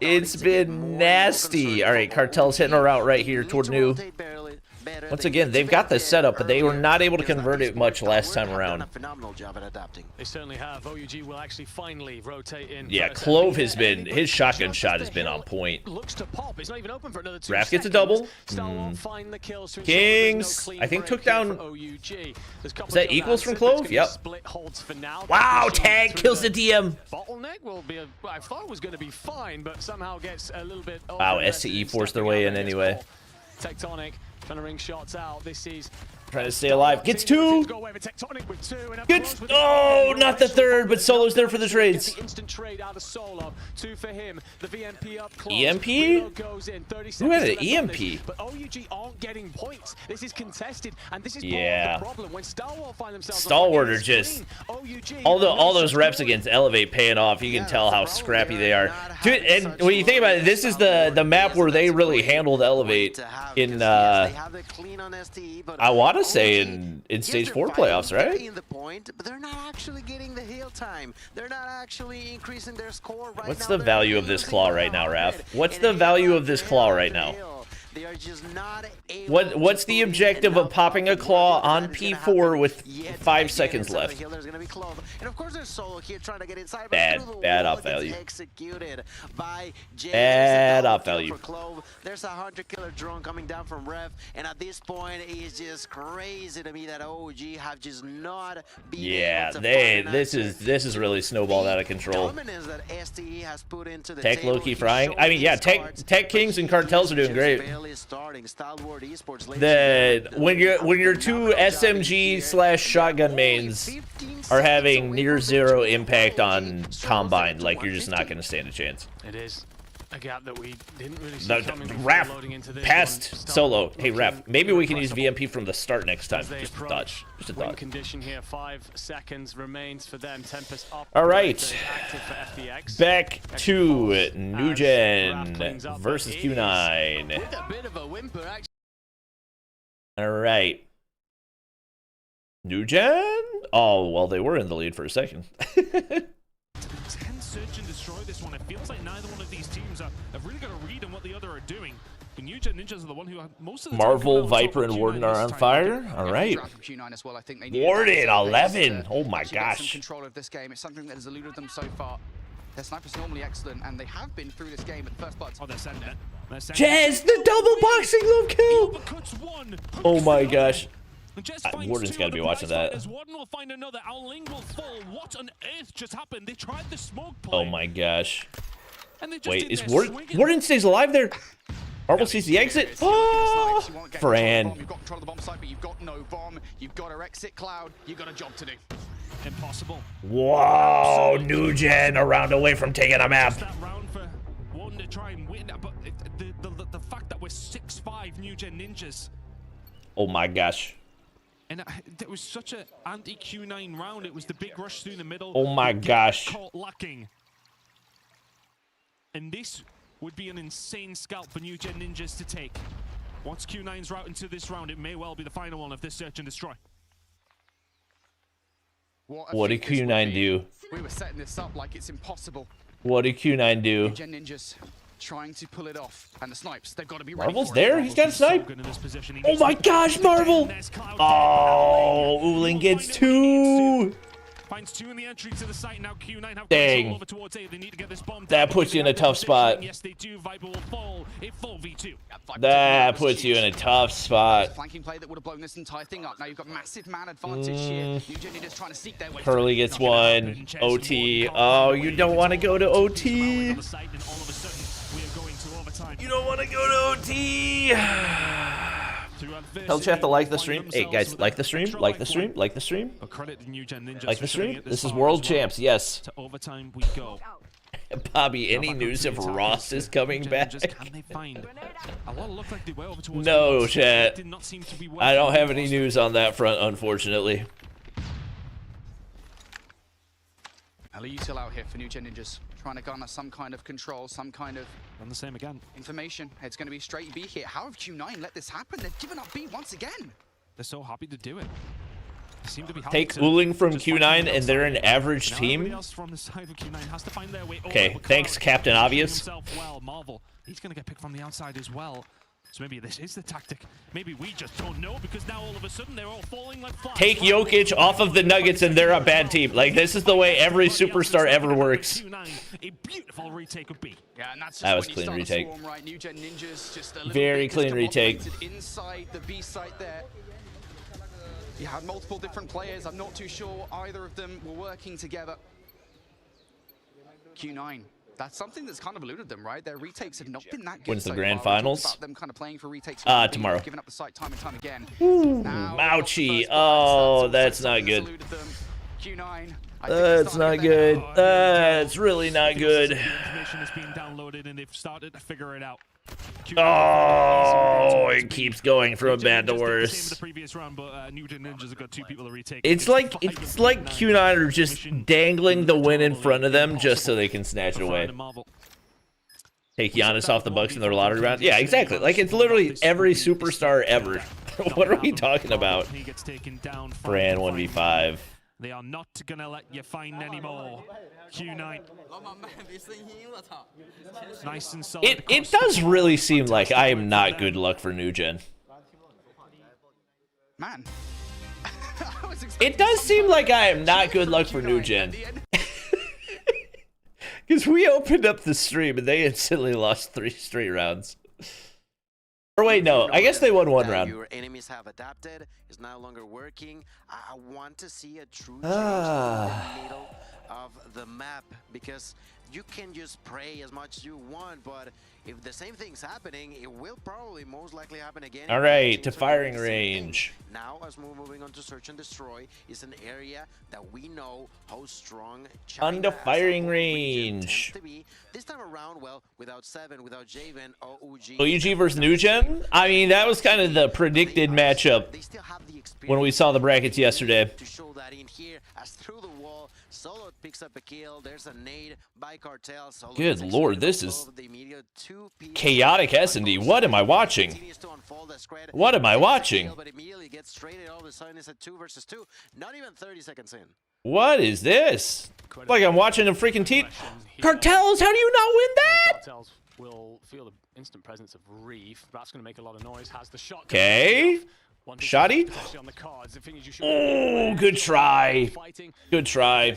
It's been nasty. All right, Cartel's hitting her out right here toward New. Once again, they've got the setup, but they were not able to convert it much last time around. They certainly have. OUG will actually finally rotate in. Yeah, Clove has been, his shotgun shot has been on point. Looks to pop. It's not even open for another 2 Raph gets a double. Kings, I think, took down. Is that equals from Clove? Yep. Wow, Tag kills the DM. Bottleneck will be, I thought it was going to be fine, but somehow gets a little bit. Wow, SCE forced their way in anyway. Tectonic trying to ring shots out. This is trying to stay alive. Gets 2. Gets, oh, not the third, but Solo's there for the trades. Instant trade out of Solo. 2 for him. The VMP up close. EMP? Who had an EMP? But OUG aren't getting points. This is contested, and this is part of the problem. When Stalwart find themselves Stalwart are just all those reps against Elevate paying off. You can tell how scrappy they are. Dude, and when you think about it, this is the map where they really handled Elevate in I want to say in stage 4 playoffs, right? But they're not actually getting the heal time. They're not actually increasing their score right now. What's the value of this claw right now, Raph? What's the value of this claw right now? They are just not what's the objective of popping a claw on P4 with 5 seconds left? Bad op value. Bad op value. There's a 100-killer drone coming down from Rev, and at this point, it's just crazy to me that OG have just not been able to this is really snowballed out of control. Tech low-key frying. I mean, yeah, Tech Kings and Cartels are doing great. When your 2 SMG/shotgun mains are having near 0 impact on Combine, like you're just not going to stand a chance. It is a gap that we didn't really see coming. Raph passed Solo. Hey Raph, maybe we can use VMP from the start next time. Just a thought. Just a thought. Condition here. 5 seconds remains for them. Tempest up. All right. Back to New Gen versus Q9. With a bit of a whimper, actually. All right. New Gen? Oh, well, they were in the lead for a second. Search and destroy this one. It feels like neither one of these teams have really got a read on what the other are doing. The New Gen Ninjas are the one who have most of the Marvel, Viper, and Warden are on fire. All right. Warden 11. Oh my gosh. Control of this game. It's something that has eluded them so far. Their sniper's normally excellent, and they have been through this game at the first part. Oh, they're sending it. Jazz, the double boxing glove kill. Oh my gosh. Warden's got to be watching that. Warden will find another. Our Ling will fall. What on earth just happened? They tried the smoke play. Oh my gosh. Wait, is Warden stays alive there? Marvel sees the exit. Oh, Fran. You've got control of the bomb site, but you've got no bomb. You've got to exit Cloud. You've got a job to do. Impossible. Whoa, New Gen a round away from taking a map. That round for Warden to try and win, but the fact that we're 6-5 New Gen Ninjas. Oh my gosh. And it was such an anti-Q9 round. It was the big rush through the middle. Oh my gosh. Caught lacking. And this would be an insane scalp for New Gen Ninjas to take. Once Q9's route into this round, it may well be the final one of this search and destroy. What did Q9 do? We were setting this up like it's impossible. What did Q9 do? Gen Ninjas trying to pull it off, and the snipes, they've got to be ready. Marvel's there? He's got a snipe. Oh my gosh, Marvel! Oh, Uling gets 2. Finds 2 in the entry to the site. Now Q9 have Dang. over towards A. They need to get this bomb. That puts you in a tough spot. Yes, they do. Viper will fall. A full V2. That puts you in a tough spot. Flanking play that would have blown this entire thing up. Now you've got massive man advantage here. New Gen Ninjas trying to seek their way. Curly gets 1. OT. Oh, you don't want to go to OT. You don't want to go to OT. Tell chat to like the stream. Hey guys, like the stream, like the stream, like the stream. Like the stream. This is World Champs, yes. To overtime we go. Bobby, any news if Ross is coming back? Can they find a lot look like they were over towards No, chat. I don't have any news on that front, unfortunately. Util out here for New Gen Ninjas, trying to garner some kind of control, some kind of the same again. Information. It's going to be straight B here. How have Q9 let this happen? They've given up B once again. They're so happy to do it. They seem to be Take Uling from Q9 and they're an average team. Okay, thanks, Captain Obvious. Well, Marvel, he's going to get picked from the outside as well. So maybe this is the tactic. Maybe we just don't know, because now all of a sudden they're all falling like flies. Take Jokic off of the Nuggets and they're a bad team. Like, this is the way every superstar ever works. A beautiful retake of B. Yeah, and that's that was clean retake. Swarm, right? New Gen Ninjas just a very clean retake. Inside the B site there. You had multiple different players. I'm not too sure either of them were working together. Q9. That's something that's kind of eluded them, right? Their retakes have not been that good. When's the so grand far. finals? About them kind of playing for retakes. Tomorrow. Giving up the site time and time again. Ooh, Mouchy. Oh, that's not good. Q9. That's not good. That's really not good. Information is being downloaded and they've started to figure it out. Oh, it keeps going from bad to worse. It's like Q9 are just dangling the win in front of them just so they can snatch it away. Take Giannis off the Bucks in their lottery round. Yeah, exactly. Like, it's literally every superstar ever. What are we talking about? Fran 1v5. They are not gonna let you find any more. Q9. Nice and solid. It does really seem like I am not good luck for New Gen. Man. It does seem like I am not good luck for New Gen. Because we opened up the stream and they instantly lost 3 straight rounds. Or wait, no, I guess they won 1 round. Your enemies have adapted. It's no longer working. I want to see a true change in the middle of the map, because you can just pray as much as you want, but if the same thing's happening, it will probably most likely happen again. All right, to firing range. Now, as we're moving on to search and destroy, is an area that we know how strong China Under firing range. to be. This time around, well, without Seven, without Javen, OUG versus New Gen? I mean, that was kind of the predicted matchup when we saw the brackets yesterday. To show that in here, as through the wall, Solo picks up a kill. There's a nade by Cartel. Solo Good lord, this is chaotic S&D. What am I watching? What am I watching? But immediately gets traded. All of a sudden, it's a 2 versus 2. Not even 30 seconds in. What is this? Like I'm watching a freaking team. Cartels, how do you not win that? Cartels will feel the instant presence of Reef. That's going to make a lot of noise. Has the shot. Okay. Shotty. Oh, good try. Good try.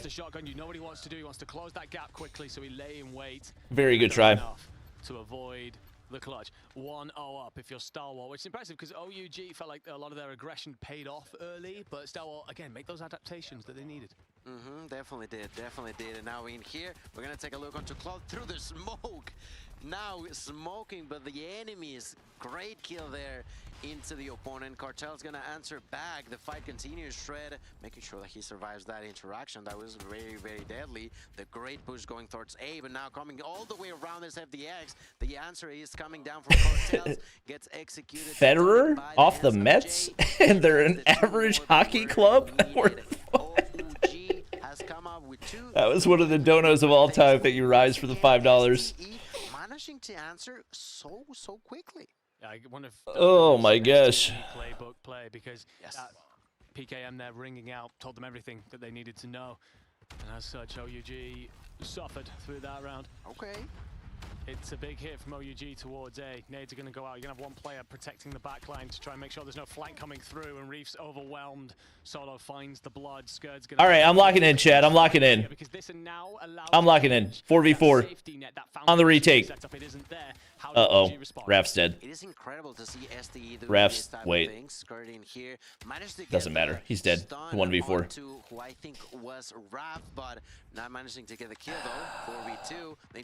Very good try. To avoid the clutch. 1-0 up if you're Star Wars, which is impressive because OUG felt like a lot of their aggression paid off early, but Star Wars, again, make those adaptations that they needed. Definitely did. And now in here, we're going to take a look onto Cloud through the smoke. Now smoking, but the enemies, great kill there into the opponent. Cartel's gonna answer back. The fight continues. Shred making sure that he survives that interaction. That was very, very deadly. The great push going towards A, but now coming all the way around this FDX. The answer is coming down from Cartels. Gets executed. Federer off the Mets, and they're an average hockey club. That was one of the donos of all time. Thank you, Rise, for the $5. Managing to answer so quickly. Yeah, one of oh my gosh. Playbook play, because PKM there ringing out told them everything that they needed to know. And as such, OUG suffered through that round. Okay. It's a big hit from OUG towards A. Nades are going to go out. You're going to have one player protecting the backline to try and make sure there's no flank coming through, and Reef's overwhelmed. Solo finds the blood. Skirt's going to... All right, I'm locking in, Chad. I'm locking in. I'm locking in. 4v4 on the retake. Uh-oh. Raf's dead. It is incredible to see SDE Raf's... Wait. Here. Doesn't matter. He's dead. 1v4. Who I think was Raf, but not managing to get the kill though. 4v2. They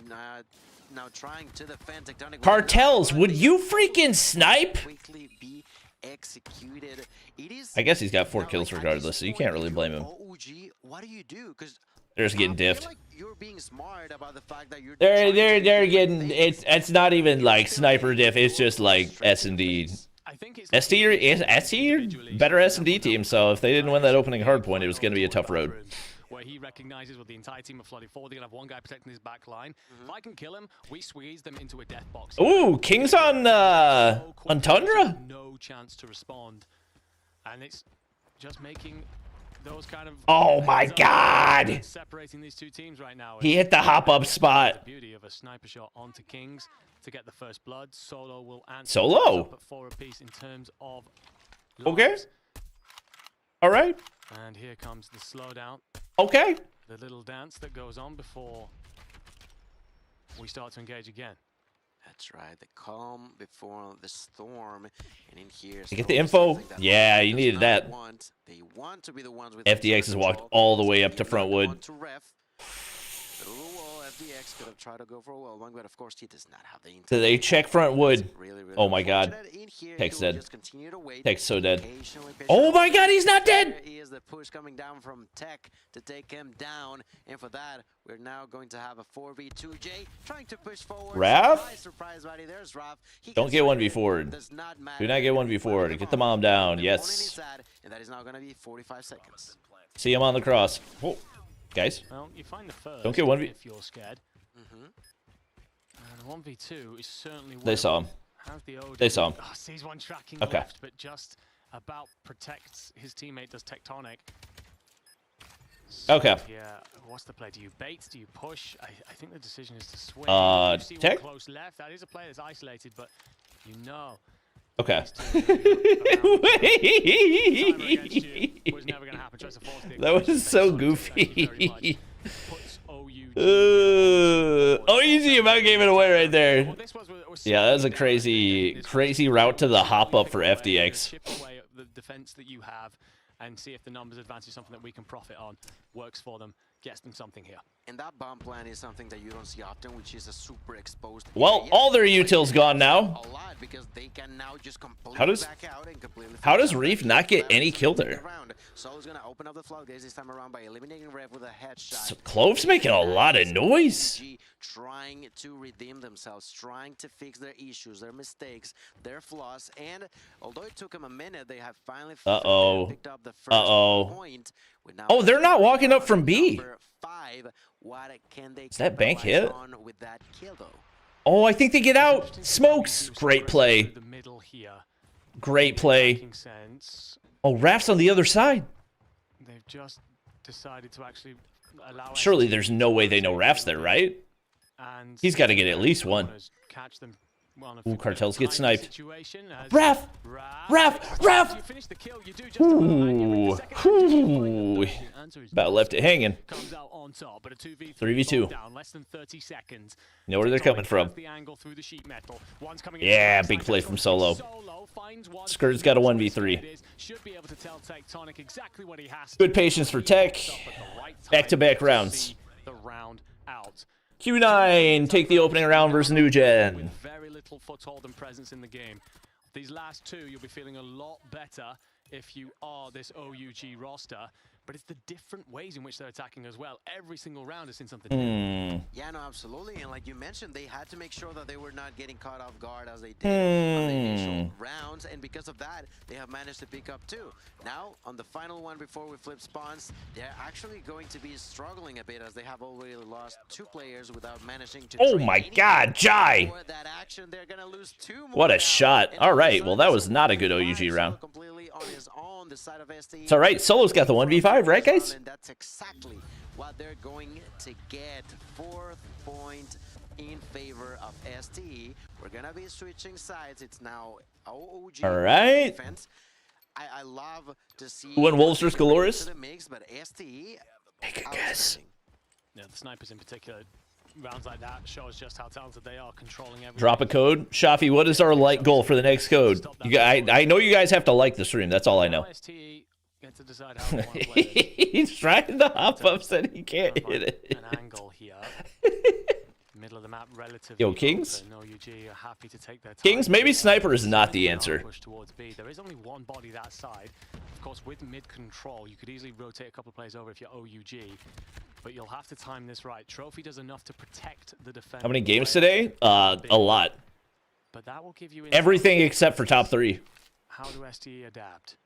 now trying to defend Tectonic. Cartels, would you freaking snipe? Quickly be executed. It is, I guess he's got 4 kills regardless, so you can't really blame him. What do you do? Because they're just getting diffed. like you're being smart about the fact that you're they're getting it's not even like sniper diff, it's just like S&D. ST better S&D team, so if they didn't win that opening hardpoint, it was going to be a tough road. Where he recognizes with the entire team of flooded forward, they're gonna have one guy protecting his back line. If I can kill him, we squeeze them into a death box. Ooh, King's on Tundra. No chance to respond, and it's just making those kind of. Oh my God! Separating these two teams right now. He hit the hop up spot. The beauty of a sniper shot onto Kings to get the first blood. Solo will answer. Solo. At 4 apiece in terms of. Okay. All right. And here comes the slowdown. Okay. The little dance that goes on before we start to engage again. That's right, the calm before the storm. And in here, you get the info. Yeah, you needed that. They want to be the ones with FDX has walked all the way up to Frontwood. FDX could have tried to go for a wall one, but of course he does not have the. Do they check Frontwood? Really oh my God. Tech's dead. Tech's Tech's so dead. Oh my God, he's not dead. He is the push coming down from Tech to take him down, and for that we're now going to have a 4v2. Jay trying to push forward. Raf? Surprise, buddy. There's Raf. Don't get 1v4'd. Do not get 1v4'd. Get the mom down. Yes. And that is now going to be 45 seconds. See him on the cross. Whoa. Guys, well, you find the first don't get 1v. If you're scared. And 1v2 is certainly. They saw him. They saw him. Oh, sees one tracking okay. left, but just about protects his teammate. Does Tectonic. So, okay. Yeah. What's the play? Do you bait? Do you push? I think the decision is to swing. Tech. Close left. That is a player that's isolated, but you know. Okay. That was so goofy. OUG about gave it away right there. Yeah, that was a crazy route to the hop up for FDX. Chip away at the defense that you have and see if the numbers advance is something that we can profit on. Works for them, gets them something here. And that bomb plan is something that you don't see often, which is a super exposed. Well, all their util's gone now. A lot because they can now just completely back out and completely. How does Reef not get any kill there? Solo's gonna open up the floodgates this time around by eliminating Rev with a headshot. So Clove's making a lot of noise. Trying to redeem themselves, trying to fix their issues, their mistakes, their flaws, and although it took them a minute, they have finally picked up the first point. Oh, they're not walking up from B. 5. What can they Is that bank hit? With that kill, though? Oh, I think they get out. Smokes. Great play. Great play. Oh, Raf's on the other side. They've just decided to actually allow. Surely there's no way they know Raf's there, right? And he's got to get at least one. Catch them. Ooh, Cartels get sniped. Raf! Ooh. Ooh. About left it hanging. 3v2. Know where they're coming from. Yeah, big play from Solo. Skirt's got a 1v3. Good patience for Tech. Back-to-back rounds. Q9 take the opening round versus New Gen. Very little foothold and presence in the game. These last two, you'll be feeling a lot better if you are this OUG roster. But it's the different ways in which they're attacking as well. Every single round has seen something new. Yeah, no, absolutely. And like you mentioned, they had to make sure that they were not getting caught off guard as they did on the initial rounds. And because of that, they have managed to pick up 2. Now, on the final one before we flip spawns, they're actually going to be struggling a bit as they have already lost 2 players without managing to. Oh my God, Jai! That action, they're gonna lose 2 more. What a shot. All right, well, that was not a good OUG round. Completely on his own on the side of STE. It's all right. Solo's got the 1v5, right, guys? And that's exactly what they're going to get. 4th point in favor of STE. We're gonna be switching sides. It's now OOG. All right. Defense. I love to see Who won Wolves versus Galorys? the mix, but STE. Make a guess. Yeah, the snipers in particular. Rounds like that show us just how talented they are, controlling everything. Drop a code. Shafi, what is our like goal for the next code? I know you guys have to like the stream. That's all I know. Get to decide how they want to play this. He's trying to hop up, said he can't hit it. An angle here. Middle of the map, relatively. Yo, Kings? No UG are happy to take their time. Kings, maybe sniper is not the answer. Push towards B. There is only one body that side. Of course, with mid control, you could easily rotate a couple of players over if you're OUG. But you'll have to time this right. Trophy does enough to protect the defense. How many games today? A lot. But that will give you everything except for top 3. How do STE adapt?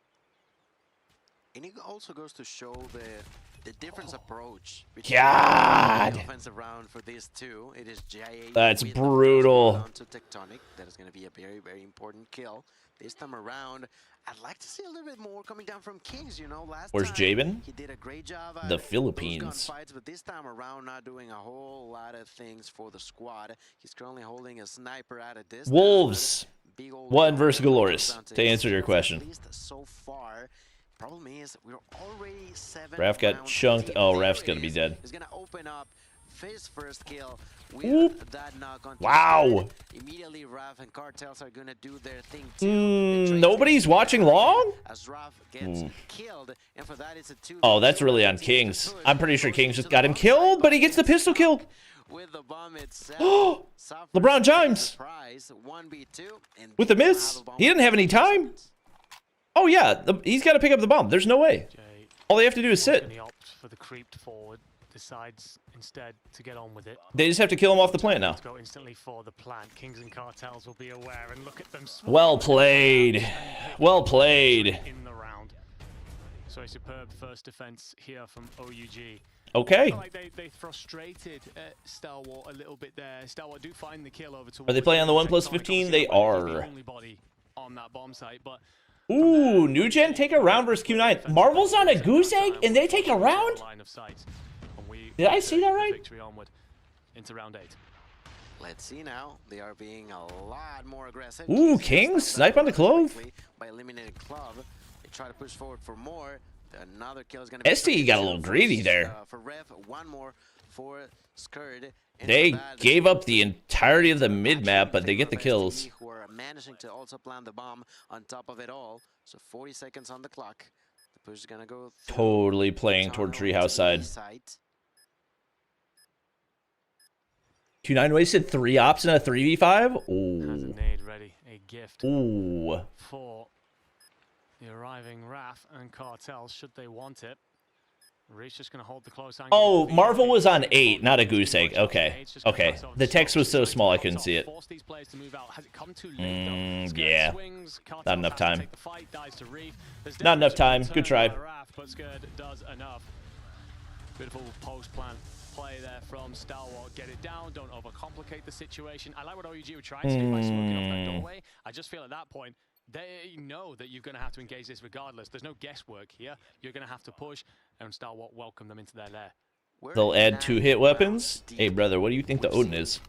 And it also goes to show the different approach between God. the offensive round for this too. It is JA. That's brutal. To Tectonic. That is going to be a very, very important kill. This time around, I'd like to see a little bit more coming down from Kings. You know, last Where's time Jabin? he did a great job. The Philippines. Gunfights, but this time around, not doing a whole lot of things for the squad. He's currently holding a sniper at a distance. Wolves. 1 versus Galorys. To answer your question. At least so far. Problem is, we're already 7 Raph got rounds chunked. in. Oh, There Raph's gonna be is. dead. He's gonna open up his first kill with Whoop. that knock on. Wow. Immediately, Raph and Cartels are gonna do their thing too. Nobody's watching long? As Raph gets killed, and for that, it's a 2v2. Oh, that's really on Kings. I'm pretty sure Kings just got him killed, but he gets the pistol kill. With the bomb itself. LeBron James. 1v2, and With the miss. He didn't have any time. Oh, yeah. He's got to pick up the bomb. There's no way. All they have to do is sit. He opts for the creeped forward, decides instead to get on with it. They just have to kill him off the plant now. Let's go instantly for the plant. Kings and Cartels will be aware, and look at them. Well played. Well played. In the round. So a superb first defense here from OUG. Okay. Like they frustrated Stalwart a little bit there. Stalwart do find the kill over to. Are they playing on the 1+15? They are. Only body on that bomb site, but. Ooh, New Gen take a round versus Q9. Marvel's on a goose egg and they take a round? Did I see that right? Victory onward into round 8. Let's see now. They are being a lot more aggressive. Ooh, Kings snipe on the Clove. By eliminating Club, they try to push forward for more. Another kill is going to be. STE got a little greedy there. For Rev, one more for Skurd. They gave up the entirety of the mid map, but they get the kills. Who are managing to also plant the bomb on top of it all. So 40 seconds on the clock. The push is gonna go. Totally playing toward Treehouse side. Q9 wasted 3 ops in a 3v5. Ooh. Has a nade ready, a gift. Ooh. For the arriving Raph and Cartels, should they want it. Reach just gonna hold the close angle. Oh, Marvel was on 8, not a goose egg. Okay. Okay. The text was so small I couldn't see it. Yeah. Not enough time. Not enough time. Good try. But Skurd does enough. Beautiful post plan play there from Stalwart. Get it down. Don't overcomplicate the situation. I like what OUG were trying to do by smoking off that doorway. I just feel at that point they know that you're going to have to engage this regardless. There's no guesswork here. You're going to have to push, and Stalwart welcome them into their lair. They'll add 2 hit weapons. Hey, brother, what do you think the Odin is?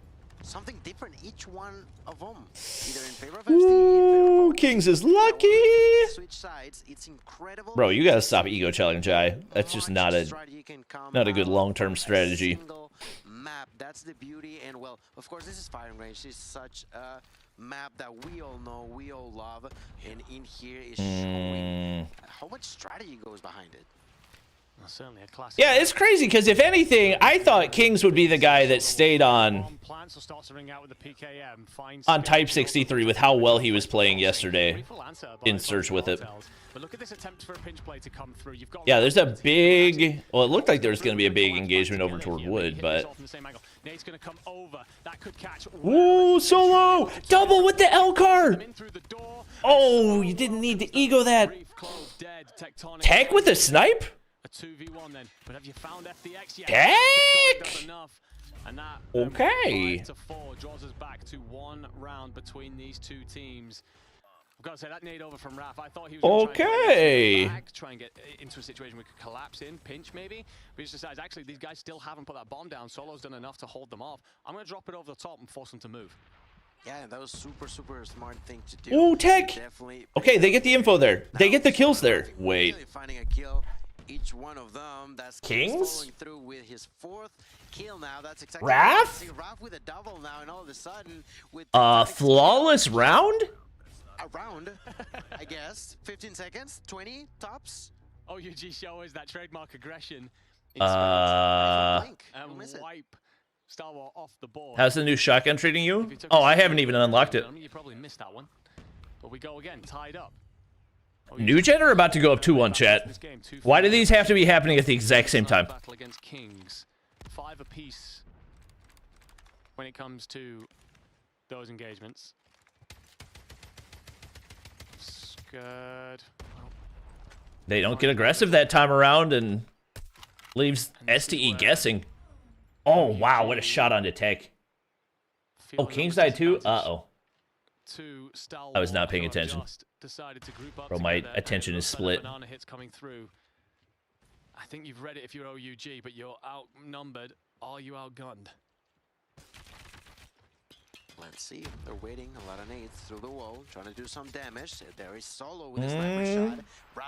Something different, each one of them. Either in favor of Ooh, Kings is lucky. Switch sides. It's incredible. Bro, you gotta stop ego challenge, Jai. That's just not a good long-term strategy. Map. That's the beauty, and well, of course, this is firing range. This is such a map that we all know, we all love, and in here is showing how much strategy goes behind it. Well, certainly a classic. Yeah, it's crazy because if anything, I thought Kings would be the guy that stayed on Type 63 with how well he was playing yesterday in Search with it. But look at this attempt for a pinch play to come through. You've got yeah, there's a big. Well, it looked like there was going to be a big engagement over toward Wood, but. Nate's going to come over. That could catch. Ooh, Solo! Double with the L card! Oh, you didn't need to ego that. Tech with a snipe? A 2v1 then. But have you found FDX yet? Tech! And that okay. 5-4 draws us back to 1 round between these two teams. Got to say, that nade over from Raph, I thought he was okay. try and get into a situation we could collapse in, pinch maybe. But he just decides, actually, these guys still haven't put that bomb down. Solo's done enough to hold them off. I'm going to drop it over the top and force them to move. Yeah, that was super smart thing to do. Ooh, tech. Definitely. Okay, they get the info there. They get the kills there. Wait. Finding a kill, each one of them. That's Kings following through with his 4th kill now. That's exactly Raph? Raph with a double now, and all of a sudden with flawless round? A round, I guess. 15 seconds, 20 tops. OUG shows that trademark aggression. Blink. And wipe Star Wars off the board. How's the new shotgun treating you? Oh, I haven't even unlocked it. You probably missed that one. But we go again, tied up. New Gen are about to go up 2-1, chat. Why do these have to be happening at the exact same time? Battle against Kings. 5 apiece when it comes to those engagements. Good. They don't get aggressive that time around and leaves STE guessing. Oh, wow, what a shot on the tech. Oh, Kings died too? Uh-oh. I was not paying attention. Bro, my attention is split. Banana hits coming through. I think you've read it if you're OUG, but you're outnumbered. Are you outgunned? Let's see. They're waiting. A lot of nades through the wall, trying to do some damage. There is Solo with his sniper shot.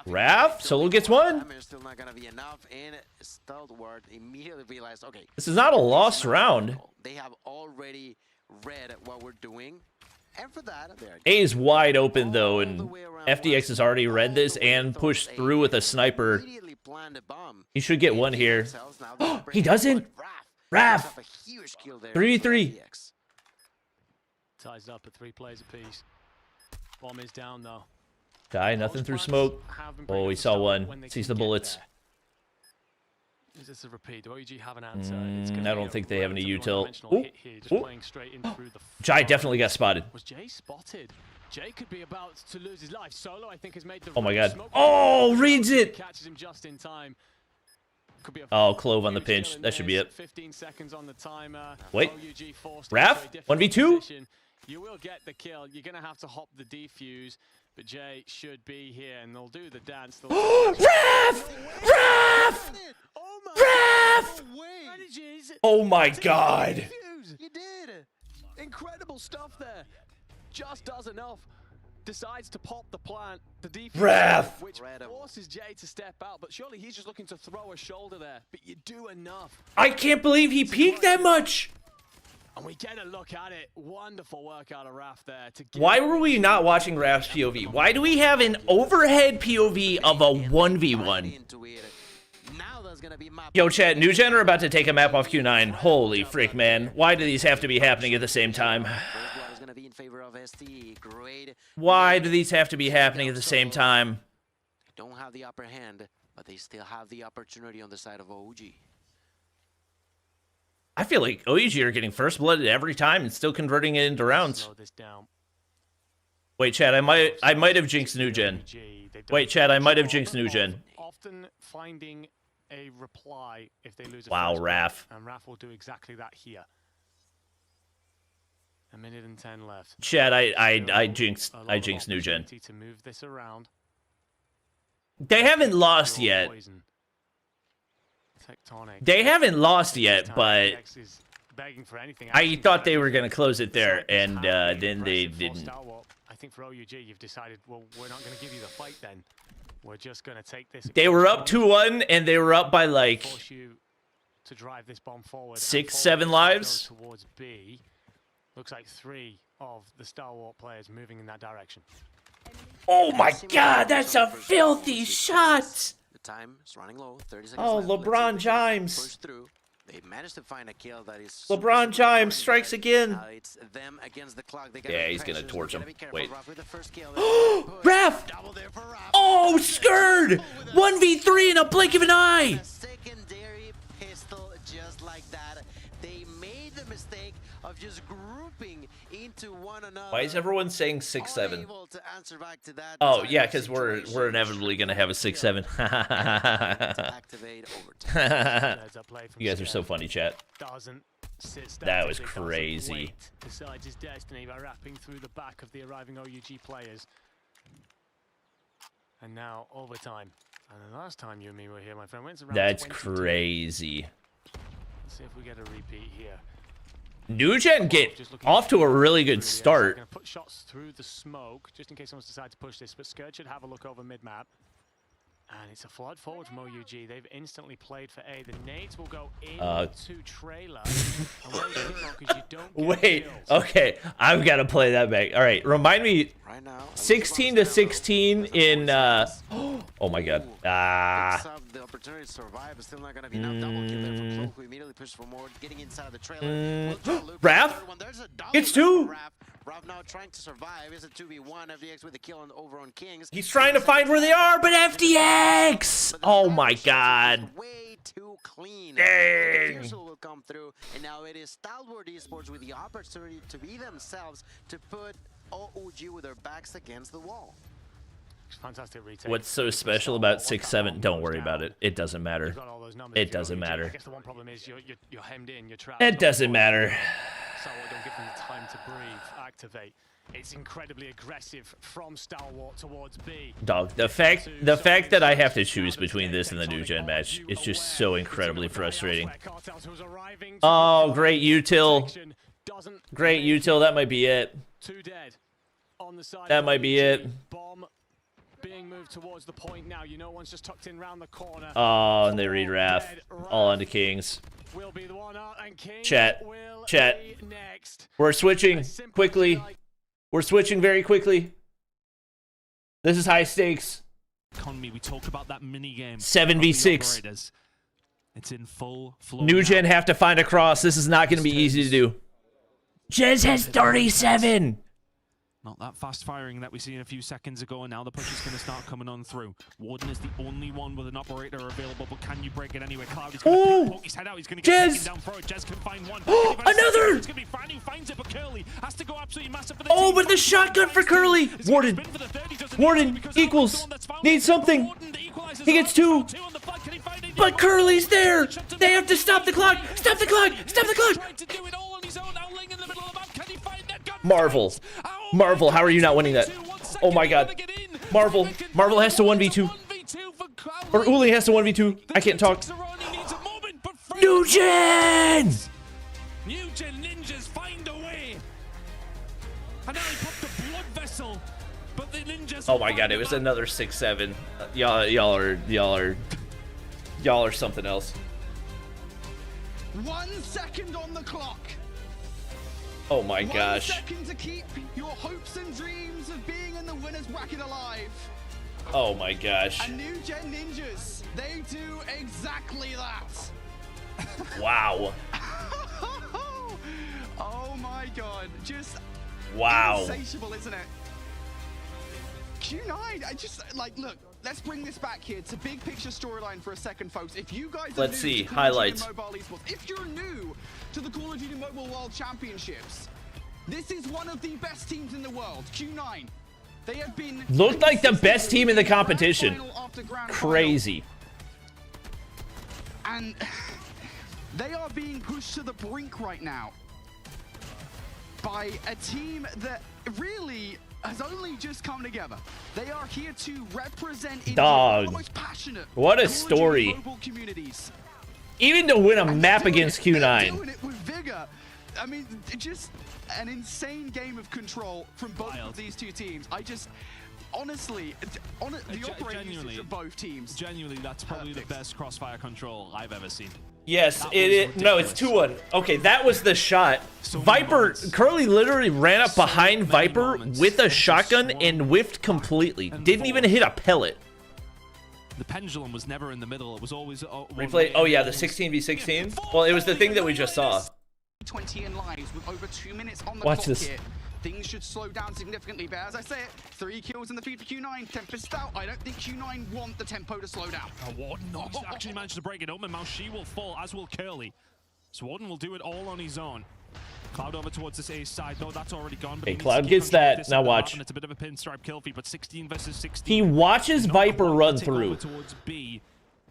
Raph? Solo gets one? Still not gonna be enough, and Stalwart immediately realized, okay, this is not a lost round. They have already read what we're doing, and for that, A is wide open though, and FDX has already read this and pushed through with a sniper. He should get one here. He doesn't. Raph. 3v3. Ties up at 3 plays apiece. Bomb is down though. Die, nothing through smoke. Oh, he saw one. Sees the bullets. Is this a repeat? Do OUG have an answer? I don't think they have any util. Jai definitely got spotted. Was Jay spotted? Jay could be about to lose his life. Solo, I think, has made the oh my god. Oh, reads it. Catches him just in time. Oh, Clove on the pinch. That should be it. 15 seconds on the timer. Wait. Raph? 1v2? You will get the kill. You're going to have to hop the defuse. But Jay should be here, and they'll do the dance. Raph! Raph! Raph! Oh my god. You did. Incredible stuff there. Just does enough. Decides to pop the plant, the defense, Raph. which forces Jay to step out. But surely he's just looking to throw a shoulder there. But you do enough. I can't believe he peeked that much. And we get a look at it. Wonderful work out of Raph there. Why were we not watching Raph's POV? Why do we have an overhead POV of a 1v1? Yo, chat, New Gen are about to take a map off Q9. Holy frick, man. Why do these have to be happening at the same time? Why do these have to be happening at the same time? Don't have the upper hand, but they still have the opportunity on the side of OUG. I feel like OUG are getting first blooded every time and still converting it into rounds. Wait, Chad, I might have jinxed New Gen. Wait, Chad, I might have jinxed New Gen. Often finding a reply if they lose a wow, Raph. And Raph will do exactly that here. 1 minute and 10 left. Chad, I jinxed New Gen. To move this around. They haven't lost yet. They haven't lost yet, but I thought they were going to close it there, and then they didn't. I think for OUG, you've decided, well, we're not going to give you the fight then. We're just going to take this. They were up 2-1, and they were up by like to drive this bomb forward. 6-7 lives. Towards B. Looks like 3 of the Star Wars players moving in that direction. Oh my god, that's a filthy shot! The time is running low, 30 seconds oh, left. LeBron James. Push through. They managed to find a kill that is LeBron James strikes again. It's them against the clock. Yeah, he's gonna torch him. Wait. Raph! Oh, Skurd! 1v3 in a blink of an eye! Secondary pistol just like that. They made the mistake of just grouping into one another. Why is everyone saying 6-7? Oh yeah, because we're inevitably gonna have a 6-7. You guys are so funny, chat. That was crazy. Decides his destiny by wrapping through the back of the arriving OUG players. And now overtime. And the last time you and me were here, my friend, went around. That's 22. crazy. Let's see if we get a repeat here. New Gen get off to a really good start. Gonna put shots through the smoke just in case someone's decided to push this, but Scourge should have a look over mid-map. And it's a flood forward from OUG. They've instantly played for A. The nades will go into trailer. Wait, okay, I've got to play that back. All right, remind me. Right now, 16 to 16 in. Oh my God. The opportunity to survive is still not going to be enough. Double kill there from Clo, who immediately pushed for more, getting inside of the trailer. Raph? It's two. Raph now trying to survive. Is a 2v1. FDX with the kill over on Kings. He's trying to find where they are, but FDX! Oh my God. Way too clean. Dang. The will come through, and now it is Stalwart Esports with the opportunity to be themselves to put OUG with their backs against the wall. Fantastic retake. What's so special about 6-7? Don't worry about it. It doesn't matter. It doesn't matter. I guess the one problem is you're hemmed in, you're trapped. It doesn't matter. So don't give them the time to breathe, activate. It's incredibly aggressive from Stalwart towards B. Dog, the fact that I have to choose between this and the New Gen match is just so incredibly frustrating. Oh, great util. Great util, that might be it. That might be it. Bomb being moved towards the point now. You know, one's just tucked in round the corner. Oh, and they read Raph. All onto Kings. Will be the one out, and Kings Chat. Chat. Next. We're switching quickly. We're switching very quickly. This is high stakes. Economy, we talked about that mini game. 7v6. It's in full flow. New Gen have to find a cross. This is not going to be easy to do. Jez has 37. Not that fast firing that we seen a few seconds ago, and now the push is going to start coming on through. Warden is the only one with an operator available, but can you break it anyway? Cloud is going to poke his head out. He's going to get taken down for it. Jez can find one. Another! It's going to be fine. He finds it, but Curly has to go absolutely massive for the Oh, team. but the shotgun for Curly. Warden equals. Needs something. He gets two. But Curly's there. They have to stop the clock. Stop the clock. Stop the clock. Marvel. Marvel, how are you not winning that? Oh my God. Marvel has to 1v2. Or Uli has to 1v2. I can't talk. New Gen! New Gen ninjas find a way. And now he popped the blood vessel. But the ninjas. Oh my God, it was another 6-7. Y'all are something else. 1 second on the clock. Oh my gosh. 1 second to keep your hopes and dreams of being in the winner's bracket alive. Oh my gosh. And New Gen Ninjas, they do exactly that. Wow. Oh my God, just insatiable, isn't it? Q9, I just, like, look, let's bring this back here to big picture storyline for a second, folks. If you guys Let's see highlights. If you're new to the Call of Duty Mobile World Championships, this is one of the best teams in the world, Q9. They have been looked like the best team in the competition. Crazy. And they are being pushed to the brink right now by a team that really has only just come together. They are here to represent the most passionate. What a story. Even to win a map against Q9. Doing it with vigor. I mean, just an insane game of control from both of these two teams. I just, honestly, the operating usage of both teams. Genuinely, that's probably the best crossfire control I've ever seen. Yes, no, it's 2-1. Okay, that was the shot. Viper, Curly literally ran up behind Viper with a shotgun and whiffed completely. Didn't even hit a pellet. The pendulum was never in the middle. It was always replay. Oh yeah, the 16v16. Well, it was the thing that we just saw. 20 in lives with over 2 minutes on the clock here. Things should slow down significantly, but as I say it, 3 kills in the feed for Q9. Tempest out. I don't think Q9 want the tempo to slow down. Warden actually managed to break it open. Maushi will fall, as will Curly. So Warden will do it all on his own. Cloud over towards this A side, though that's already gone. But hey, Cloud gets that. Now watch. And it's a bit of a pinstripe kill feed, but 16 versus 16. He watches Viper run through. Towards B.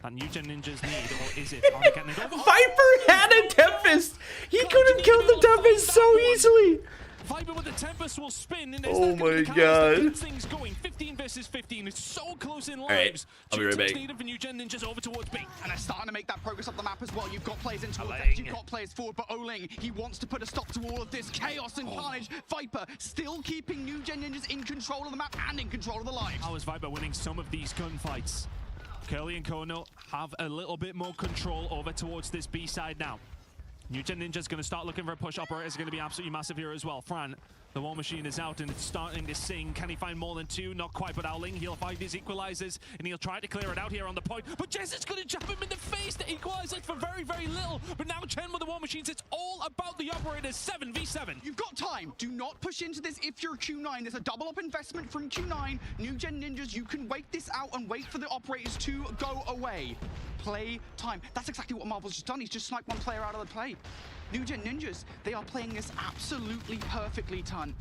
That New Gen Ninjas need, or is it? Viper had a Tempest. He could have killed the Tempest so easily. Viper with the Tempest will spin. And oh my god. Things going 15 versus 15. It's so close in lives. Right, I'll be right back. Needed for New Gen Ninjas over towards B. And they're starting to make that progress up the map as well. You've got players in towards left, you've got players forward, but Oling, he wants to put a stop to all of this chaos and carnage. Viper still keeping New Gen Ninjas in control of the map and in control of the lives. How is Viper winning some of these gunfights? Curly and Kono have a little bit more control over towards this B side now. New Gen Ninja's going to start looking for a push. Operators are going to be absolutely massive here as well. Fran, the War Machine is out and it's starting to sing. Can he find more than two? Not quite, but Owling, he'll find his equalizers and he'll try to clear it out here on the point. But Jez is going to jab him in the face to equalize it for very, very little. But now Chen with the War Machines, it's all about the Operators. 7v7. You've got time. Do not push into this if you're Q9. There's a double up investment from Q9. New Gen Ninjas, you can wait this out and wait for the Operators to go away. Play time. That's exactly what Marvel's just done. He's just sniped one player out of the play. New Gen Ninjas, they are playing this absolutely perfectly, Ton.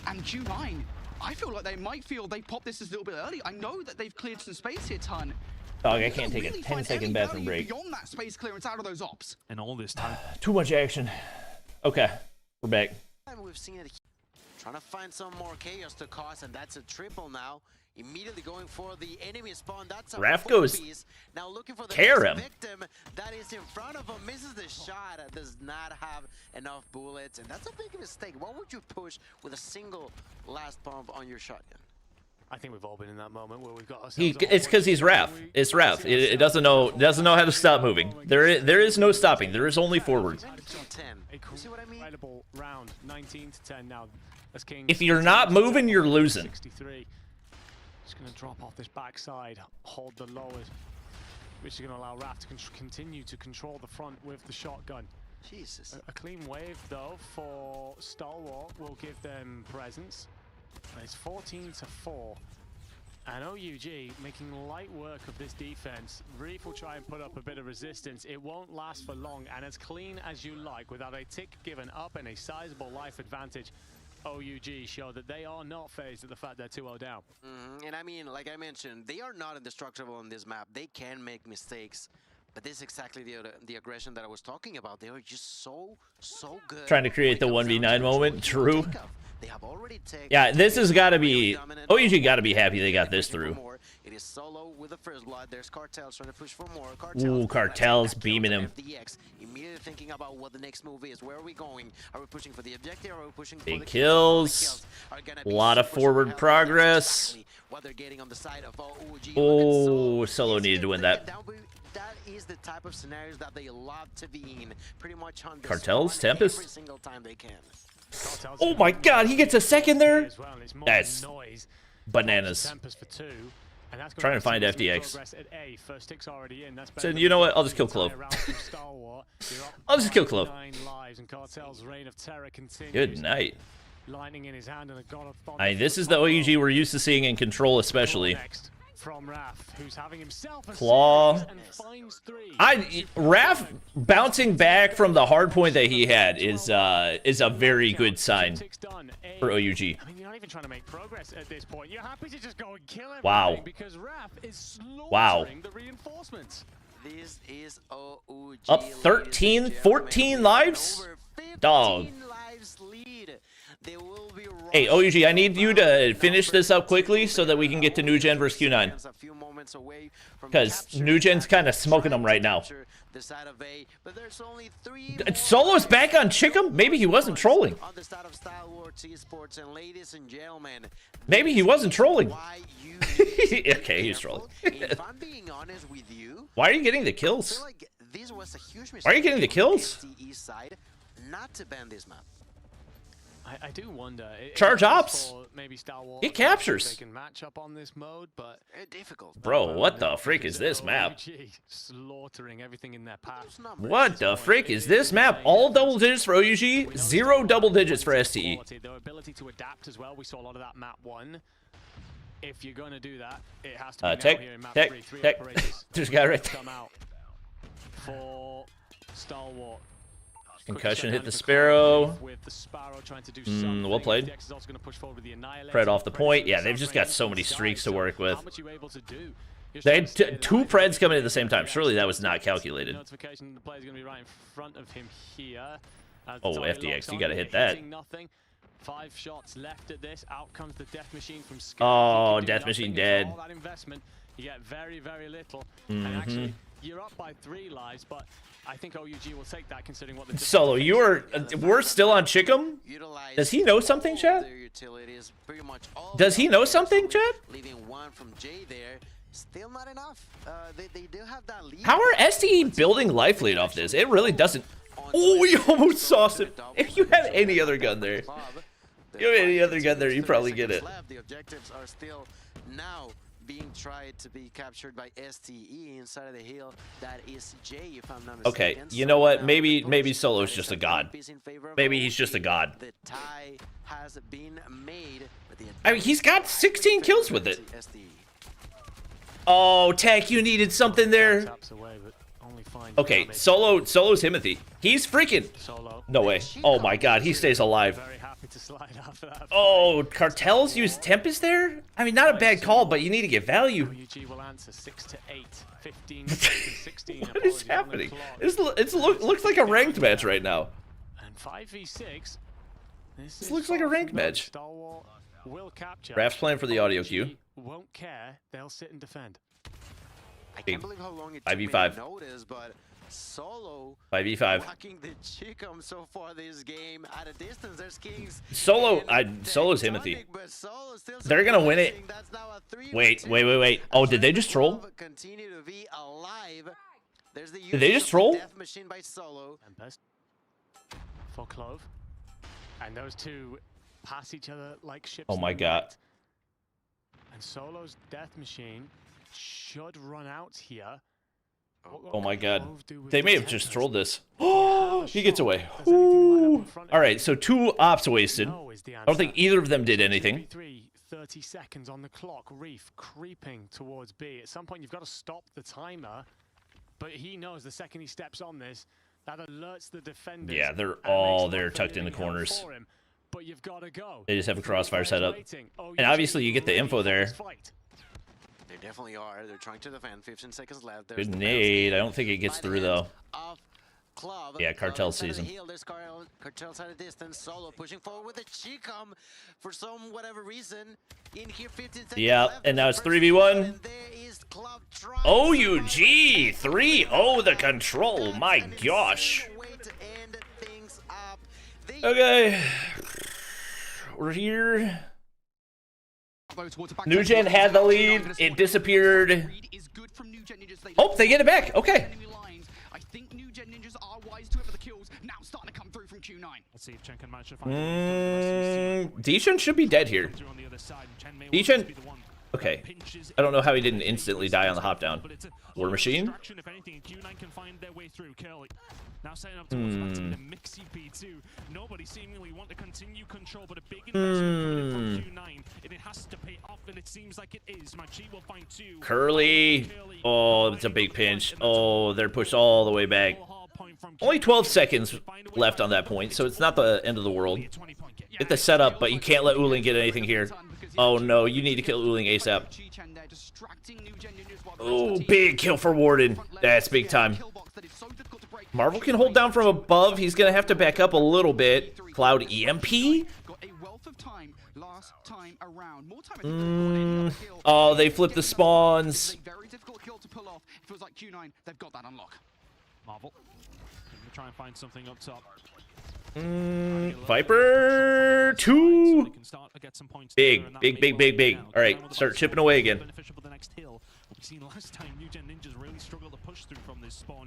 And Q9, I feel like they might feel they popped this a little bit early. I know that they've cleared some space here, Ton. Dog, I can't take a 10-second bathroom break. Beyond that space clearance out of those ops. And all this time. Too much action. Okay, we're back. We've seen it trying to find some more chaos to cause, and that's a triple now. Immediately going for the enemy spawn. That's a Raph goes piece. Now looking for the victim that is in front of him. Misses the shot. Does not have enough bullets, and that's a big mistake. What would you push with a single last pump on your shotgun? I think we've all been in that moment where we've got. It's because he's Raph. It's Raph. It doesn't know how to stop moving. There is no stopping. There is only forward. See what I mean? Incredible round, 19 to 10 now. As King. If you're not moving, you're losing. 63. Just going to drop off this backside, hold the lowers, which is going to allow Raph to continue to control the front with the shotgun. Jesus. A clean wave, though, for Stalwart will give them presence. It's 14 to 4. And OUG making light work of this defense. Reef will try and put up a bit of resistance. It won't last for long, and as clean as you like, without a tick given up and a sizable life advantage, OUG show that they are not phased at the fact they're 2-0 down. And I mean, like I mentioned, they are not indestructible on this map. They can make mistakes, but this is exactly the aggression that I was talking about. They are just so good. Trying to create the 1v9 moment. True. They have already taken. Yeah, this has got to be. OUG got to be happy they got this through. It is solo with the first blood. There's Cartels trying to push for more. Ooh, Cartels beaming him. Immediately thinking about what the next move is. Where are we going? Are we pushing for the objective? Or are we pushing for big kills? A lot of forward progress. What they're getting on the side of OUG. Oh, Solo needed to win that. That is the type of scenarios that they love to be in. Pretty much on Cartels, Tempest. Every single time they can. Oh my God, he gets a second there. That's bananas. Trying to find FDX. So you know what? I'll just kill Clove. I'll just kill Clove. Good night. I mean, this is the OUG we're used to seeing in Control, especially. From Raph, who's having himself a Claw. and finds 3. Raph bouncing back from the hard point that he had is a very good sign for OUG. I mean, you're not even trying to make progress at this point. You're happy to just go and kill everything. Wow. Because Raph is wow. the reinforcements. This is OUG. Up 13, 14 lives? Dog. Lives lead. They will be hey, OUG, I need you to finish this up quickly so that we can get to New Gen versus Q9. Because New Gen's kind of smoking them right now. Solo's back on Chickum? Maybe he wasn't trolling. Maybe he wasn't trolling. Okay, he's trolling. Why are you getting the kills? Why are you getting the kills? Not to ban this map. I do wonder. Charge ops. Maybe he captures. They can match up on this mode, but difficult. Bro, what the freak is this map? Slaughtering everything in their path. What the freak is this map? All double digits for OUG, 0 double digits for STE. Their ability to adapt as well. We saw a lot of that map 1. If you're going to do that, it has to be now here in map 3. 3 operators. There's a guy right there. Come out for Stalwart. Concussion hit the Sparrow. Well played. Pred off the point. Yeah, they've just got so many streaks to work with. They had 2 Preds coming at the same time. Surely that was not calculated. Oh, FDX, you gotta hit that. 5 shots left at this. Out comes the Death Machine from Sky. Oh, Death Machine dead. All that investment, you get very, very little. And actually, you're up by 3 lives, but I think OUG will take that considering what the Solo, we're still on Chickum? Does he know something, chat? Does he know something, chat? Leaving 1 from Jay there. Still not enough. They do have that lead. How are SDE building life lead off this? It really doesn't. Oh, he almost sauced it. If you had any other gun there, you probably get it. The objectives are still now being tried to be captured by STE inside of the hill. That is Jay, if I'm not mistaken. Okay, you know what? Maybe Solo's just a god. Maybe he's just a god. The tie has been made. I mean, he's got 16 kills with it. Oh, Tech, you needed something there. Okay, Solo's Himothy. He's freaking. No way. Oh my god, he stays alive. Oh, Cartels use Tempest there? I mean, not a bad call, but you need to get value. What is happening? It looks like a ranked match right now. And 5v6. This looks like a ranked match. Raph's playing for the audio cue. Won't care. They'll sit and defend. I can't believe how long it took 5v5. me to notice, but Solo 5v5. walking the Chickum so far this game at a distance. There's Kings. Solo's Himothy. They're gonna win it. Wait. Oh, did they just troll? Continue to be alive. There's the Did they just troll? Death Machine by Solo. For Clove. And those two pass each other like ships. Oh my god. And Solo's Death Machine should run out here. Oh my god. They may have just trolled this. Oh, he gets away. Ooh. All right, so 2 ops wasted. I don't think either of them did anything. 30 seconds on the clock. Reef creeping towards B. At some point, you've got to stop the timer. But he knows the second he steps on this, that alerts the defenders. Yeah, they're all there tucked in the corners. But you've got to go. They just have a crossfire set up. And obviously, you get the info there. They definitely are. They're trying to defend. 15 seconds left. There's Good nade. I don't think it gets through, though. Club. Yeah, Cartel season. There's Cartel's at a distance. Solo pushing forward with a Chicum for some whatever reason. In here, 15 seconds yeah, left. and now it's 3v1. OUG 3-0 the control. My gosh. Okay. We're here. New Gen had the lead. It disappeared. Oh, they get it back. Okay. I think New Gen Ninjas are wise to it, but the kills now starting to come through from Q9. Let's see if Chen can manage to find D-Chen should be dead here. D-Chen. Okay. I don't know how he didn't instantly die on the hop down. War Machine? Now setting up towards the Mixie P2. Nobody seemingly want to continue control, but a big investment from Q9. And it has to pay off, and it seems like it is. Machi will find 2. Curly. Oh, it's a big pinch. Oh, they're pushed all the way back. Only 12 seconds left on that point, so it's not the end of the world. Get the setup, but you can't let Uling get anything here. Oh no, you need to kill Uling ASAP. Oh, big kill for Warden. That's big time. Marvel can hold down from above. He's going to have to back up a little bit. Cloud EMP? Oh, they flipped the spawns. Marvel. Try and find something up top. Viper 2. Big. All right, start chipping away again.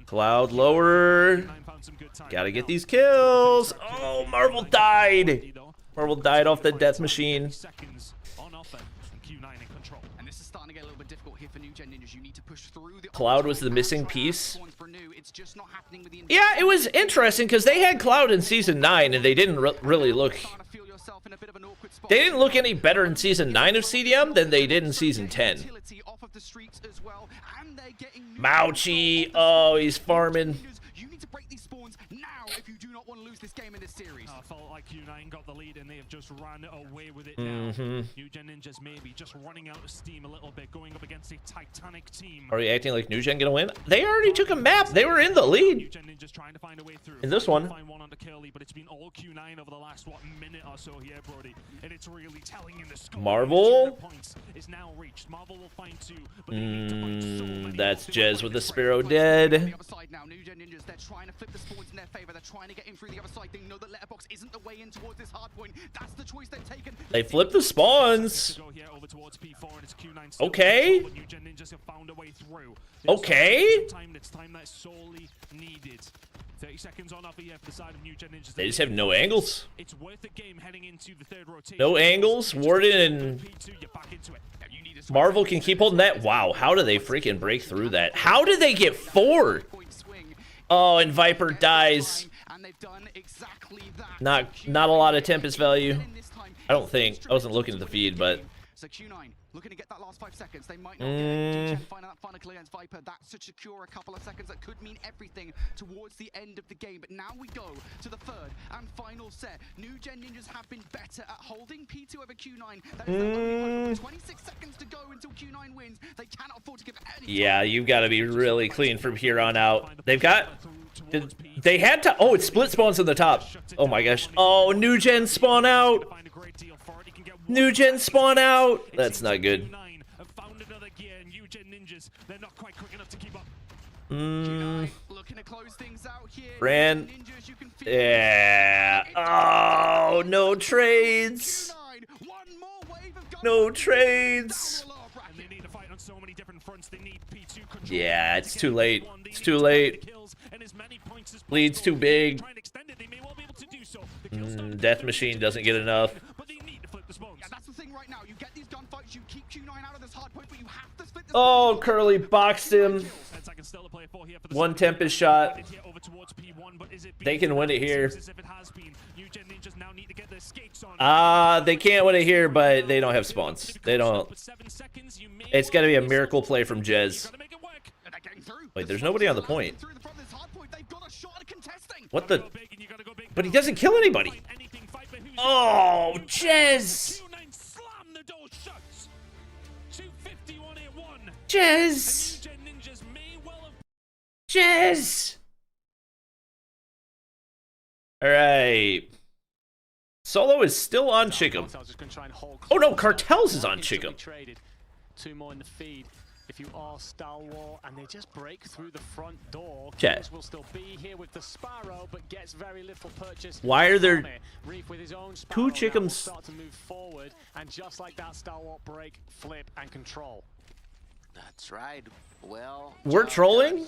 Cloud lower. Gotta get these kills. Oh, Marvel died. Marvel died off the Death Machine. Cloud was the missing piece. Yeah, it was interesting because they had Cloud in Season 9 and they didn't really look... They didn't look any better in Season 9 of CDM than they did in Season 10. Mauchi, oh, he's farming. If you do not want to lose this game in this series. I felt like Q9 got the lead and they have just ran away with it now. New Gen Ninjas maybe just running out of steam a little bit, going up against a Titanic team. Are we acting like New Gen gonna win? They already took a map. They were in the lead. Just trying to find a way through. In this one. Find one under Curly, but it's been all Q9 over the last minute or so here, Brody, and it's really telling in the score. Marvel. Is now reached. Marvel will find 2, but they need to find so many. That's Jez with the Sparrow dead. The other side now, New Gen Ninjas, they're trying to flip the spawns in their favor. They're trying to get in through the other side. They know that Letterbox isn't the way in towards this hard point. That's the choice they've taken. They flipped the spawns. Okay. Okay. It's time that's sorely needed. 30 seconds on offer here for the side of New Gen Ninjas. They just have no angles. It's worth a game heading into the third rotation. No angles. Warden and Marvel can keep holding that. Wow, how do they freaking break through that? How did they get 4? Oh, and Viper dies. Not a lot of Tempest value. I don't think. I wasn't looking at the feed, but so Q9 looking to get that last 5 seconds. They might not get it. Find that final clear against Viper. That should secure a couple of seconds. That could mean everything towards the end of the game. But now we go to the third and final set. New Gen Ninjas have been better at holding P2 over Q9. That is their only hope. 26 seconds to go until Q9 wins. They cannot afford to give any. Yeah, you've got to be really clean from here on out. They've got. They had to. Oh, it's split spawns in the top. Oh my gosh. Oh, New Gen spawn out. New Gen spawn out. That's not good. Ran. Yeah. Oh, no trades. No trades. Yeah, it's too late. It's too late. Lead's too big. Death Machine doesn't get enough. Oh, Curly boxed him. 1 Tempest shot. They can win it here. They can't win it here, but they don't have spawns. They don't. It's got to be a miracle play from Jez. Wait, there's nobody on the point. What the? But he doesn't kill anybody. Oh, Jez. Jez. Jez. All right. Solo is still on Chickum. Oh no, Cartels is on Chickum. 2 more in the feed. If you are Stalwart and they just break through the front door, Chat. will still be here with the Sparrow, but gets very little purchase. Why are there Reef with his own 2 Chickums? Start to move forward, and just like that, Stalwart break, flip, and control. That's right. Well, we're trolling.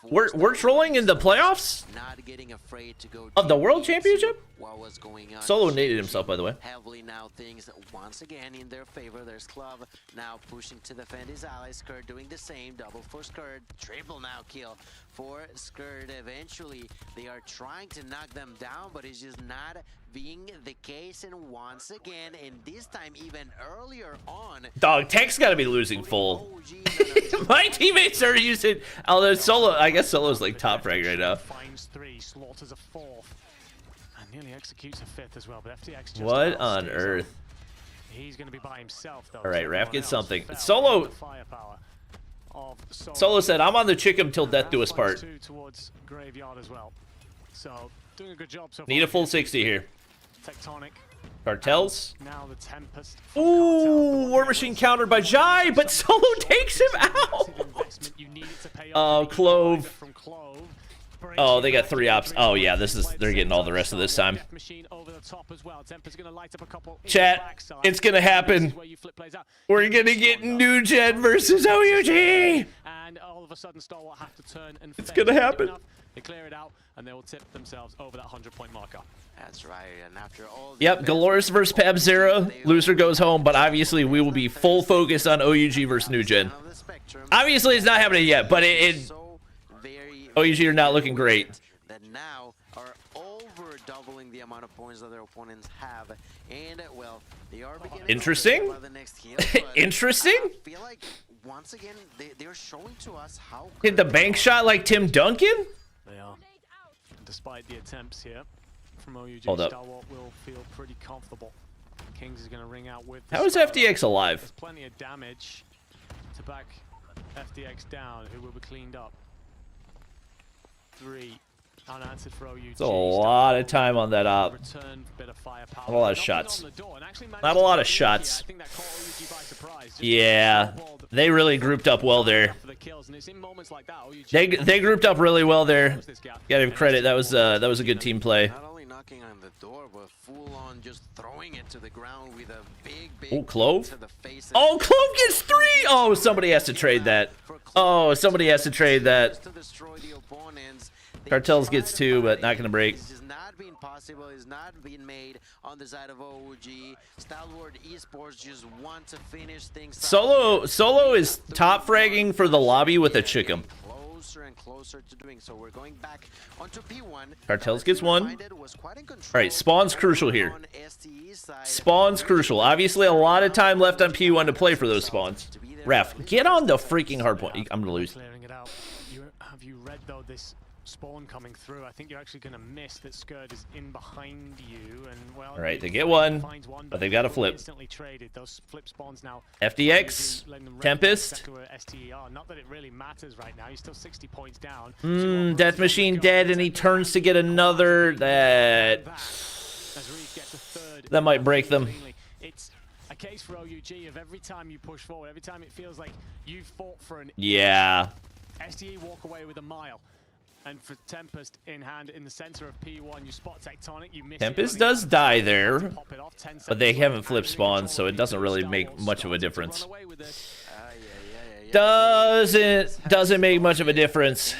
We're trolling in the playoffs not getting afraid to go of the World Championship. What was going on? Solo naded himself, by the way. Heavily now things once again in their favor. There's Club now pushing to defend his allies. Skirt doing the same. Double for Skirt. Triple now kill for Skirt. Eventually, they are trying to knock them down, but it's just not being the case. And once again, and this time even earlier on, Dog, Tech's got to be losing full. My teammates are using. Although Solo, I guess Solo's like top frag right now. Finds 3, slaughters a 4th, and nearly executes a 5th as well. But FTX just what on earth? He's going to be by himself though. All right, Raph gets something. Solo. Solo said, "I'm on the Chickum till death do us part." Towards Graveyard as well. So doing a good job so far. Need a full 60 here. Tectonic. Cartels. Now the Tempest. Ooh, War Machine countered by Jai, but Solo takes him out. Oh, Clove. Oh, they got 3 ops. Oh yeah, they're getting all the rest of this time. Chat, it's gonna happen. We're gonna get New Gen versus OUG. And all of a sudden, Stalwart have to turn and it's gonna happen. They clear it out, and they will tip themselves over that 100-point marker. That's right, and after all... Yep, Galorys versus Pab Zero. Loser goes home, but obviously we will be full focus on OUG versus New Gen. Obviously it's not happening yet, but OUG are not looking great. That now are over doubling the amount of points that their opponents have, and well, they are beginning interesting. to the next heal, interesting. I feel like once again they're showing to us how hit the bank shot like Tim Duncan. They are. Despite the attempts here from OUG, Hold up. Stalwart will feel pretty comfortable. Kings is going to ring out with. How is FDX alive? There's plenty of damage to back FDX down, who will be cleaned up. 3 unanswered for OUG. It's a lot of time on that op. A lot of shots. Not a lot of shots. Yeah, they really grouped up well there. They grouped up really well there. Gotta give credit. That was a good team play. Not only knocking on the door, but full on just throwing it to the ground with a big Oh, Clove. Oh, Clove gets 3. Oh, somebody has to trade that. Oh, somebody has to trade that. Cartels gets 2, but not gonna break. This is not being possible. It's not being made on the side of OG. Stalwart Esports just want to finish things. Solo is top fragging for the lobby with a Chickum. Closer and closer to doing so. We're going back onto P1. Cartels gets 1. Alright, spawn's crucial here. Spawn's crucial. Obviously, a lot of time left on P1 to play for those spawns. Ref, get on the freaking hardpoint. I'm gonna lose. Clearing it out. Have you read though this spawn coming through? I think you're actually gonna miss that Skurd is in behind you, and well. All right, they get one, but they've got to flip. Instantly traded. Those flip spawns now. FDX, Tempest. Not that it really matters right now. He's still 60 points down. Death Machine dead, and he turns to get another. That might break them. It's a case for OUG of every time you push forward, every time it feels like you've fought for an. Yeah. SDE walk away with a mile. And for Tempest in hand in the center of P1, you spot Tectonic, you miss Tempest does die there, but they haven't flipped spawns, so it doesn't really make much of a difference. Doesn't make much of a difference.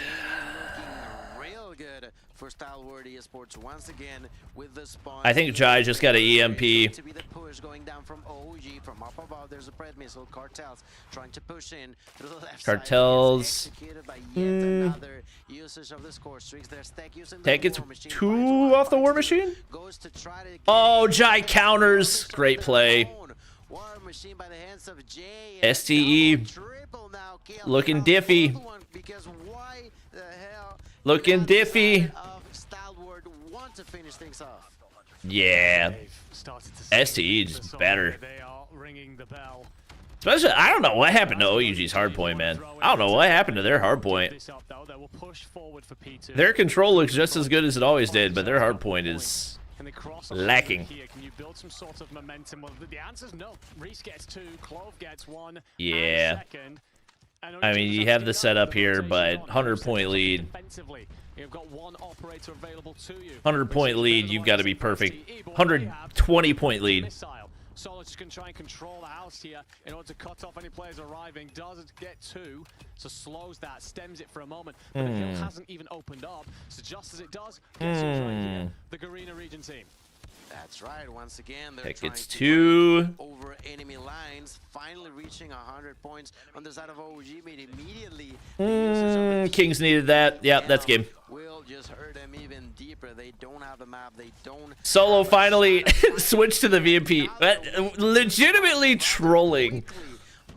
Real good for Stalwart Esports once again with the spawn. I think Jai just got an EMP. To be the push going down from OG from up above. There's a Pred missile. Cartels trying to push in through the left Cartels. side. Executed by yet another usage of the score streaks. There's Tech using Tech the gets War Machine. 2 off the War Machine. Goes to try to Oh, Jai counters. Great play. War Machine by the hands of Jay. STE looking diffy. Because why the hell? Looking diffy. Stalwart want to finish things off. Yeah. STE just better. They are ringing the bell. Especially, I don't know what happened to OUG's hardpoint, man. I don't know what happened to their hardpoint. Their control looks just as good as it always did, but their hardpoint is lacking. Can you build some sort of momentum? Well, the answer's no. Reese gets 2, Clove gets 1. Yeah. I mean, you have the setup here, but 100-point lead. You've got 1 operator available to you. 100-point lead, you've got to be perfect. 120-point lead. Solid can try and control the house here in order to cut off any players arriving. Does get 2, so slows that, stems it for a moment. But the hill hasn't even opened up, so just as it does, guess who's right here? The Garena region team. That's right. Once again, they're That trying gets to 2 over enemy lines, finally reaching 100 points on the side of OG. Made immediately. Kings needed that. Yeah, that's game. Will just hurt them even deeper. They don't have a map. They don't. Solo finally switched to the VMP. Legitimately trolling.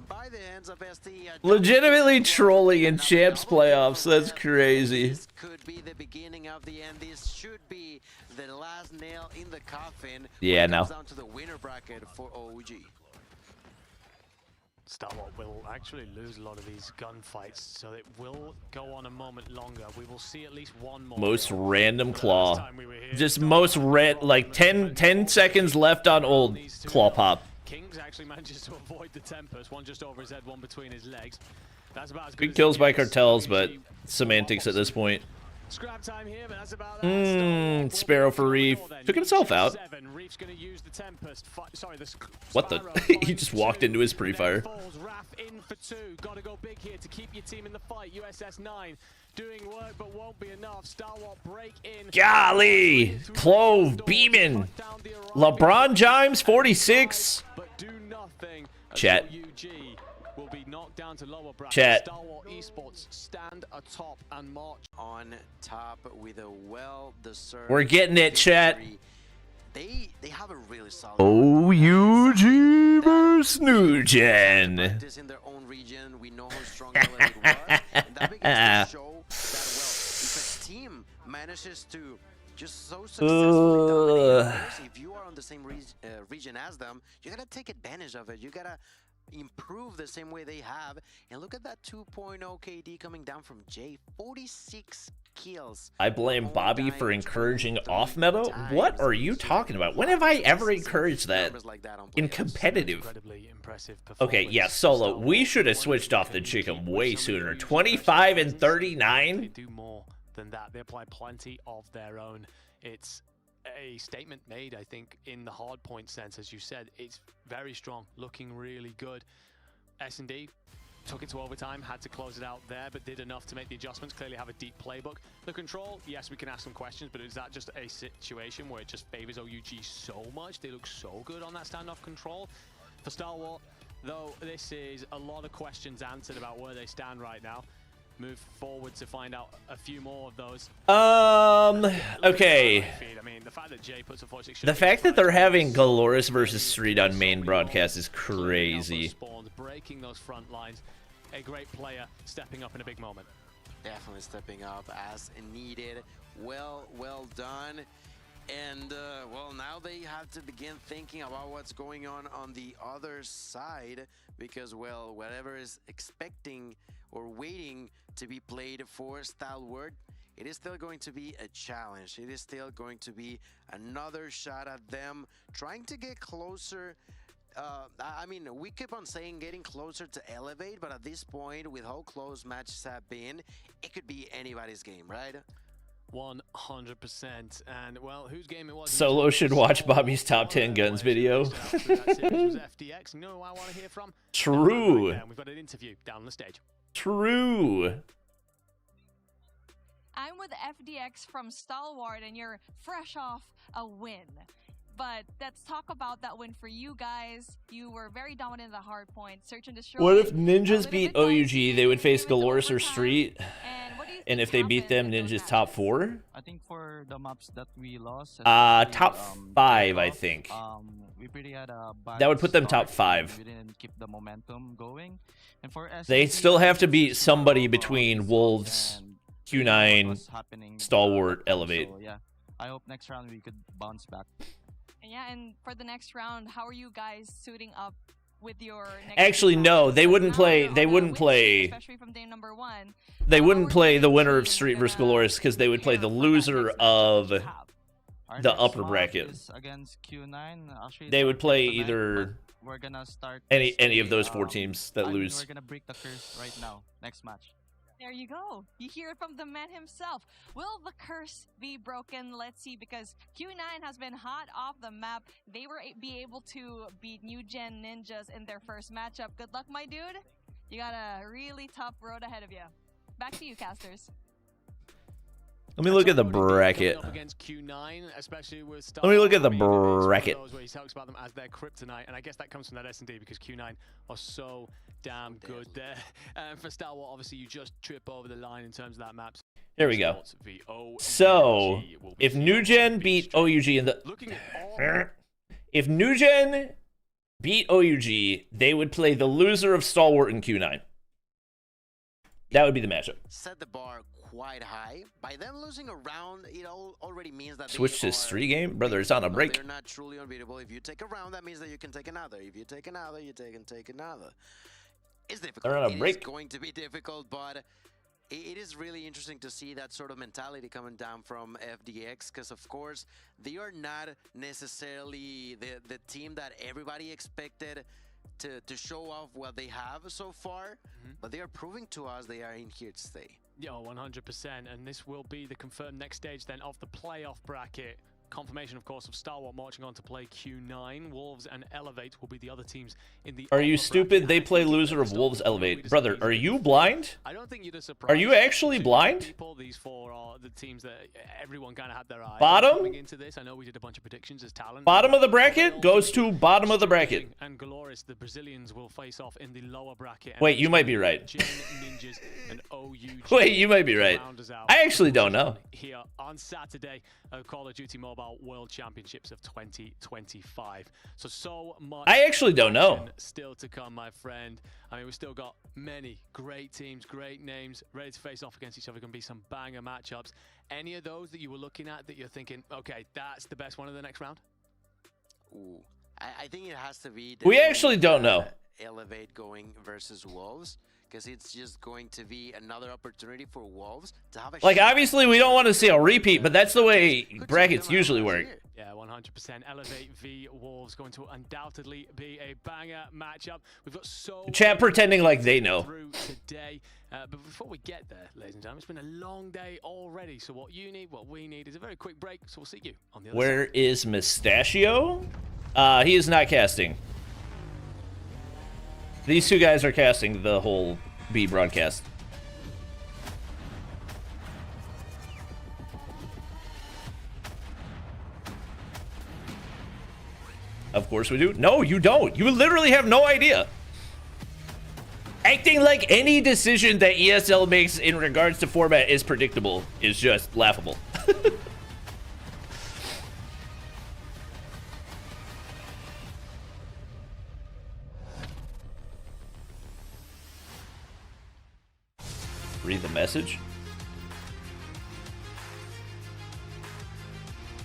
By the hands of STE. Legitimately trolling in champs playoffs. That's crazy. This could be the beginning of the end. This should be the last nail in the coffin. Yeah, no. Down to the winner bracket for OG. Stalwart will actually lose a lot of these gunfights, so it will go on a moment longer. We will see at least one more. Most random claw. Just most like 10 seconds left on old claw pop. Kings actually manages to avoid the Tempest, one just over his head, one between his legs. That's about as good Good as kills it by gets. Cartels, but semantics at this point. Scrap time here, but that's about that. Sparrow for Reef. Took himself out. Reef's gonna use the Tempest. Sorry, What the? He just walked into his pre-fire. In for 2. Gotta go big here to keep your team in the fight. USS 9 doing work, but won't be enough. Stalwart break in. Golly! Clove beaming. LeBron James 46. But do nothing. Chat. Will be knocked down to lower bracket. Chat. Stalwart Esports stand atop and march on top with a well-deserved. We're getting it, chat. They have a really solid OUG versus New Gen. Practice in their own region. We know how strong Elevate was, and that begins to show that well. If a team manages to just so successfully dominating. If you are on the same region as them, you gotta take advantage of it. You gotta improve the same way they have. And look at that 2.0 KD coming down from Jay. 46 kills. I blame Bobby for encouraging off meta. What are you talking about? When have I ever encouraged that in competitive? Okay, yeah, solo. We should have switched off the chicken way sooner. 25 and 39. They do more than that. They apply plenty of their own. It's a statement made, I think, in the hard point sense. As you said, it's very strong, looking really good. S&D took it to overtime, had to close it out there, but did enough to make the adjustments. Clearly have a deep playbook. The control, yes, we can ask some questions, but is that just a situation where it just favors OUG so much? They look so good on that standoff control. For Stalwart, though, this is a lot of questions answered about where they stand right now. Move forward to find out a few more of those. Okay. I mean, the fact that Jay puts a 4-6 The fact that they're having Galorys versus Street on main broadcast is crazy. Breaking those front lines. A great player stepping up in a big moment. Definitely stepping up as needed. Well done. And, well, now they have to begin thinking about what's going on the other side because, well, whatever is expecting or waiting to be played for Stalwart, it is still going to be a challenge. It is still going to be another shot at them trying to get closer. I mean, we keep on saying getting closer to Elevate, but at this point, with how close matches have been, it could be anybody's game, right? 100%. And well, whose game it was? Solo should watch Bobby's top 10 guns video. FDX. You know who I want to hear from? True. We've got an interview down the stage. True. I'm with FDX from Stalwart, and you're fresh off a win. But let's talk about that win for you guys. You were very dominant in the hard point. Search and destroy. What if Ninjas beat OUG? They would face Galorys or Street. And if they beat them, Ninjas top 4? I think for the maps that we lost, top 5, I think. We pretty had a bad that would put them top start. 5. We didn't keep the momentum going. And for they still have to beat somebody between Wolves, Q9, Stalwart, Elevate. So, yeah, I hope next round we could bounce back. Yeah, and for the next round, how are you guys suiting up with your next Actually, no, they wouldn't play. They wouldn't play. Especially from day number 1. They wouldn't play the winner of Street versus Galorys because they would play the loser of the upper bracket. Against Q9. Actually, they would play either we're gonna start any of those 4 teams that lose. We're gonna break the curse right now. Next match. There you go. You hear it from the man himself. Will the curse be broken? Let's see, because Q9 has been hot off the map. They were be able to beat New Gen Ninjas in their first matchup. Good luck, my dude. You got a really tough road ahead of you. Back to you, casters. Let me look at the bracket. Let me look at the bracket. Where he talks about them as their kryptonite, and I guess that comes from that S&D because Q9 are so damn good there. And for Stalwart, obviously, you just trip over the line in terms of that map. There we go. So, if New Gen beat OUG in the... If New Gen beat OUG, they would play the loser of Stalwart and Q9. That would be the matchup. Set the bar quite high. By them losing a round, it already means that switch to street game? Brother, it's on a break. They're not truly unbeatable. If you take a round, that means that you can take another. If you take another, you take another. It's difficult. They're on a break. It's going to be difficult, but it is really interesting to see that sort of mentality coming down from FDX, because of course they are not necessarily the team that everybody expected to show off what they have so far, but they are proving to us they are in here to stay. Yeah, 100%, and this will be the confirmed next stage then of the playoff bracket. Confirmation, of course, of Stalwart marching on to play Q9. Wolves and Elevate will be the other teams in the... Are you stupid? They play loser of Wolves Elevate. Brother, are you blind? I don't think you'd have surprised. Are you actually blind? These 4 are the teams that everyone kind of had their eye bottom? coming into this. I know we did a bunch of predictions as talent. Bottom of the bracket goes to bottom of the bracket. And Galorys, the Brazilians, will face off in the lower bracket. Wait, you might be right. Ninjas and OUG. Wait, you might be right. I actually don't know. Here on Saturday, Call of Duty Mobile. Mobile World Championships of 2025. So much. I actually don't know. Still to come, my friend. I mean, we've still got many great teams, great names, ready to face off against each other. Going to be some banger matchups. Any of those that you were looking at that you're thinking, okay, that's the best one of the next round? Ooh, I think it has to be. We actually don't know. Elevate going versus Wolves, because it's just going to be another opportunity for Wolves to have a like, shot. obviously, we don't want to see a repeat, but that's the way brackets usually work. Yeah, 100%. Elevate v Wolves going to undoubtedly be a banger matchup. We've got so Chat pretending like they know. Through today. But before we get there, ladies and gentlemen, it's been a long day already. So what you need, what we need is a very quick break. So we'll see you on the other Where side. is Mustachio? He is not casting. These two guys are casting the whole B broadcast. Of course we do. No, you don't. You literally have no idea. Acting like any decision that ESL makes in regards to format is predictable is just laughable. Read the message.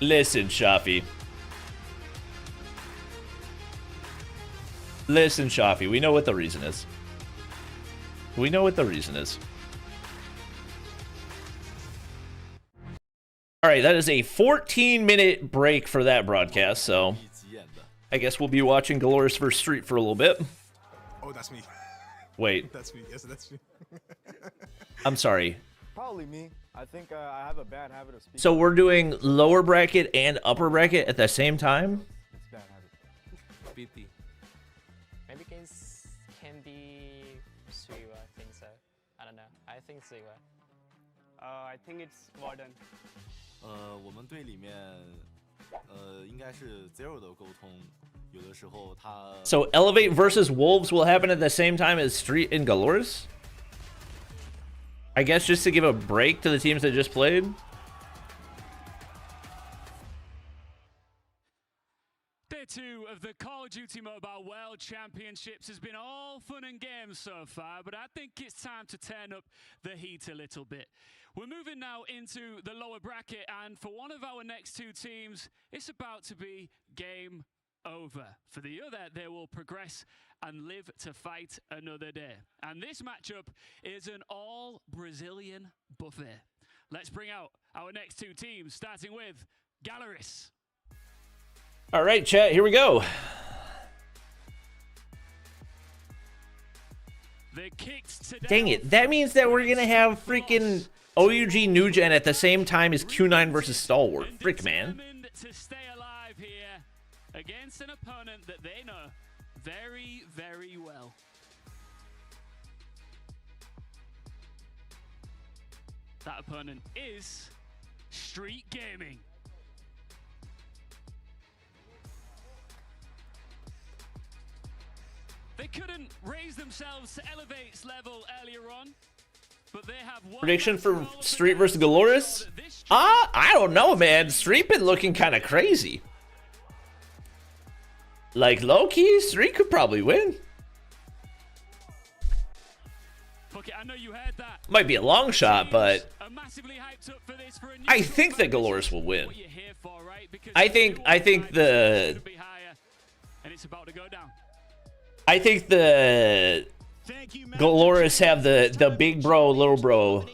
Listen, Shafi. Listen, Shafi, we know what the reason is. We know what the reason is. Alright, that is a 14-minute break for that broadcast, so I guess we'll be watching Galorys vs. Street for a little bit. Oh, that's me. Wait. That's me. Yes, that's me. I'm sorry. Probably me. I think I have a bad habit of speaking. So we're doing lower bracket and upper bracket at the same time? It's a bad habit. BT. Maybe can be Suiwa, I think so. I don't know. I think Suiwa. I think it's Warden. 我们队里面应该是 Zero 的沟通，有的时候他 So Elevate versus Wolves will happen at the same time as Street and Galorys? I guess just to give a break to the teams that just played? Day 2 of the Call of Duty Mobile World Championships has been all fun and games so far, but I think it's time to turn up the heat a little bit. We're moving now into the lower bracket, and for one of our next two teams, it's about to be game over. For the other, they will progress and live to fight another day. And this matchup is an all-Brazilian buffet. Let's bring out our next two teams, starting with Galorys. All right, chat, here we go. Dang it, that means that we're going to have freaking OUG New Gen at the same time as Q9 versus Stalwart. Frick, man. To stay alive here against an opponent that they know very, very well. That opponent is Street Gaming. They couldn't raise themselves to Elevate's level earlier on, but they have one Prediction for Street versus Galorys? I don't know, man. Street been looking kind of crazy. Like, low-key, Street could probably win. Okay, I know you heard that. Might be a long shot, but I think that Galorys will win. I think the Galorys have the big bro, little bro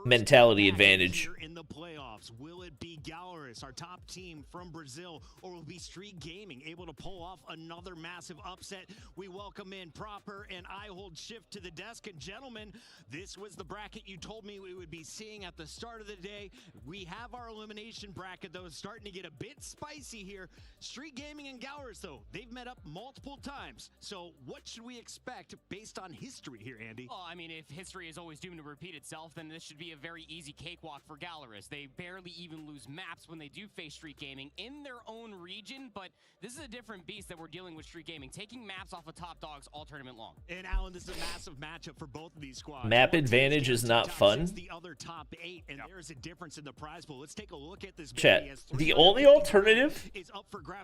mentality advantage. In the playoffs, will it be Galorys, our top team from Brazil, or will it be Street Gaming able to pull off another massive upset? We welcome in Proper and I hold shift to the desk. And gentlemen, this was the bracket you told me we would be seeing at the start of the day. We have our elimination bracket, though, starting to get a bit spicy here. Street Gaming and Galorys, though, they've met up multiple times. So what should we expect based on history here, Andy? Well, I mean, if history is always doomed to repeat itself, then this should be a very easy cakewalk for Galorys. They barely even lose maps when they do face Street Gaming in their own region, but this is a different beast that we're dealing with Street Gaming, taking maps off of top dogs all tournament long. And Alan, this is a massive matchup for both of these squads. Map advantage is not fun. The other top 8, and there's a difference in the prize pool. Let's take a look at this. Chat, the only alternative,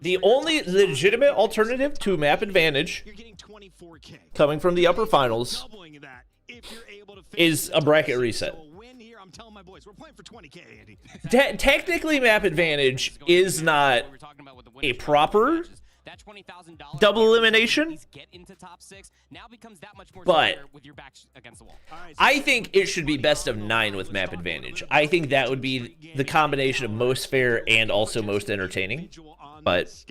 the only legitimate alternative to map advantage coming from the upper finals is a bracket reset. I'm telling my boys, we're playing for 20K, Andy. Technically, map advantage is not a proper double elimination, but I think it should be best of 9 with map advantage. I think that would be the combination of most fair and also most entertaining. But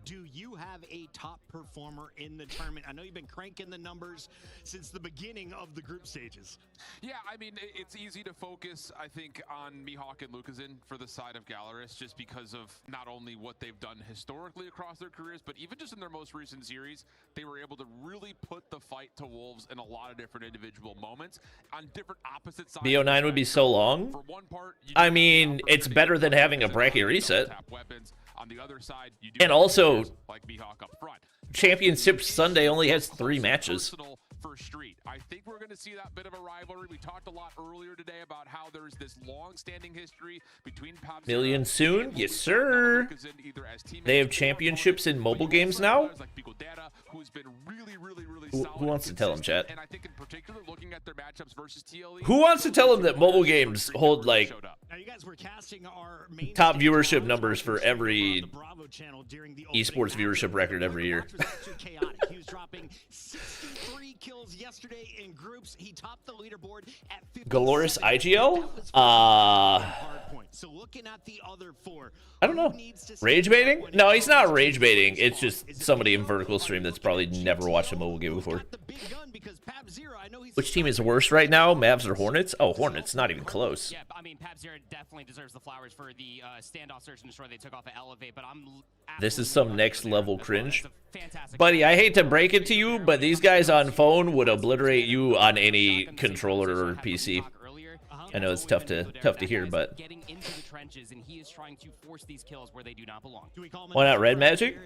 do you have a top performer in the tournament? I know you've been cranking the numbers since the beginning of the group stages. Yeah, I mean, it's easy to focus, I think, on Mihawk and Lukaszyn for the side of Galorys, just because of not only what they've done historically across their careers, but even just in their most recent series, they were able to really put the fight to Wolves in a lot of different individual moments on different opposite sides. BO9 would be so long. I mean, it's better than having a bracket reset. On the other side, you do and also, like Mihawk up front. Championship Sunday only has 3 matches. For Street, I think we're going to see that bit of a rivalry. We talked a lot earlier today about how there's this long-standing history between Million soon, yes sir. They have championships in mobile games now. Who wants to tell them, chat? And I think in particular, looking at their matchups versus TLE, who wants to tell them that mobile games hold like top viewership numbers for every esports viewership record every year? He was dropping 63 kills yesterday in groups. He topped the leaderboard at 57. Galorys IGL? So looking at the other 4, I don't know. Rage baiting? No, he's not rage baiting. It's just somebody in vertical stream that's probably never watched a mobile game before. Which team is worse right now? Mavs or Hornets? Oh, Hornets, not even close. Yeah, I mean, PabZero definitely deserves the flowers for the standoff search and destroy they took off at Elevate, but this is some next level cringe. Buddy, I hate to break it to you, but these guys on phone would obliterate you on any controller or PC. I know it's tough to hear, but getting into the trenches, and he is trying to force these kills where they do not belong. Why not Red Magic?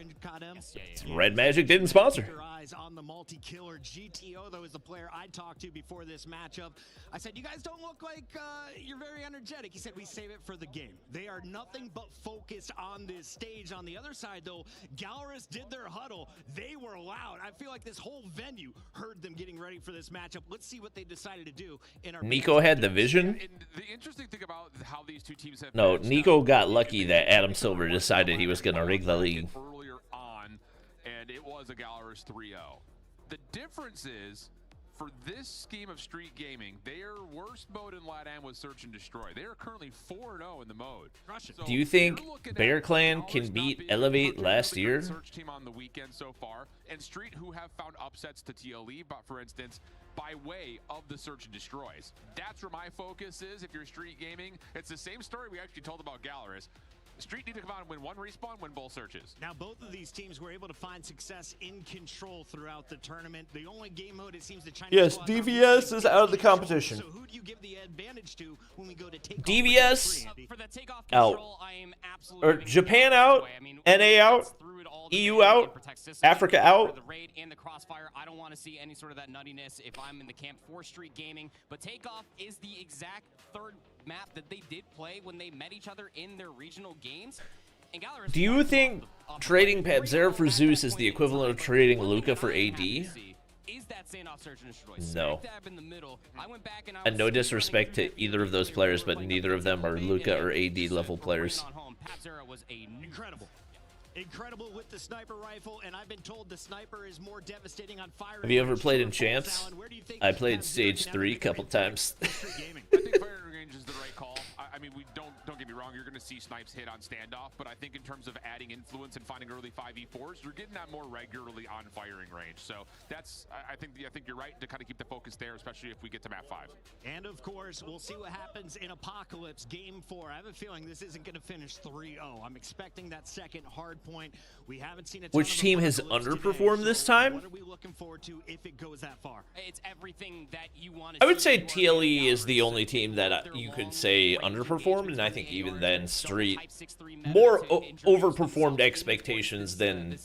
Red Magic didn't sponsor. On the multi-killer. GTO, though, is the player I talked to before this matchup. I said, you guys don't look like you're very energetic. He said, we save it for the game. They are nothing but focused on this stage. On the other side, though, Galorys did their huddle. They were loud. I feel like this whole venue heard them getting ready for this matchup. Let's see what they decided to do. In our Nico had the vision. And the interesting thing about how these two teams have no, Nico got lucky that Adam Silver decided he was going to rig the league. Earlier on, and it was a Galorys 3-0. The difference is, for this scheme of Street Gaming, their worst mode in LATAM was Search and Destroy. They are currently 4-0 in the mode. So do you think Bear Clan can beat Elevate last year? Search team on the weekend so far, and Street, who have found upsets to TLE, but for instance, by way of the Search and Destroys. That's where my focus is. If you're Street Gaming, it's the same story we actually told about Galorys. Street need to come out and win one respawn, win both searches. Now, both of these teams were able to find success in control throughout the tournament. The only game mode it seems the Chinese yes, DVS is out of the competition. So who do you give the advantage to when we go to take DVS for the takeoff out, control, I am absolutely or Japan out, NA out, EU out, Africa out. The raid and the crossfire, I don't want to see any sort of that nuttiness if I'm in the camp for Street Gaming. But takeoff is the exact third map that they did play when they met each other in their regional games. And Galorys, do you think trading PabZero for Zeus is the equivalent of trading Luca for AD? Is that standoff search and destroy? No. In the middle. I went back and no disrespect to either of those players, but neither of them are Luca or AD level players. PabZero was incredible with the sniper rifle, and I've been told the sniper is more devastating on fire. Have you ever played in Chance? I played stage 3 a couple times. I think Fire Range is the right call. I mean, don't get me wrong. You're going to see snipes hit on standoff, but I think in terms of adding influence and finding early 5v4s, you're getting that more regularly on firing range. So that's, I think you're right to kind of keep the focus there, especially if we get to map 5. And of course, we'll see what happens in Apocalypse Game 4. I have a feeling this isn't going to finish 3-0. I'm expecting that second hard point. We haven't seen a ton Which team has underperformed this time? What are we looking forward to if it goes that far? It's everything that you want to I would say TLE is the only team that you could say underperformed, and I think even then Street more overperformed expectations than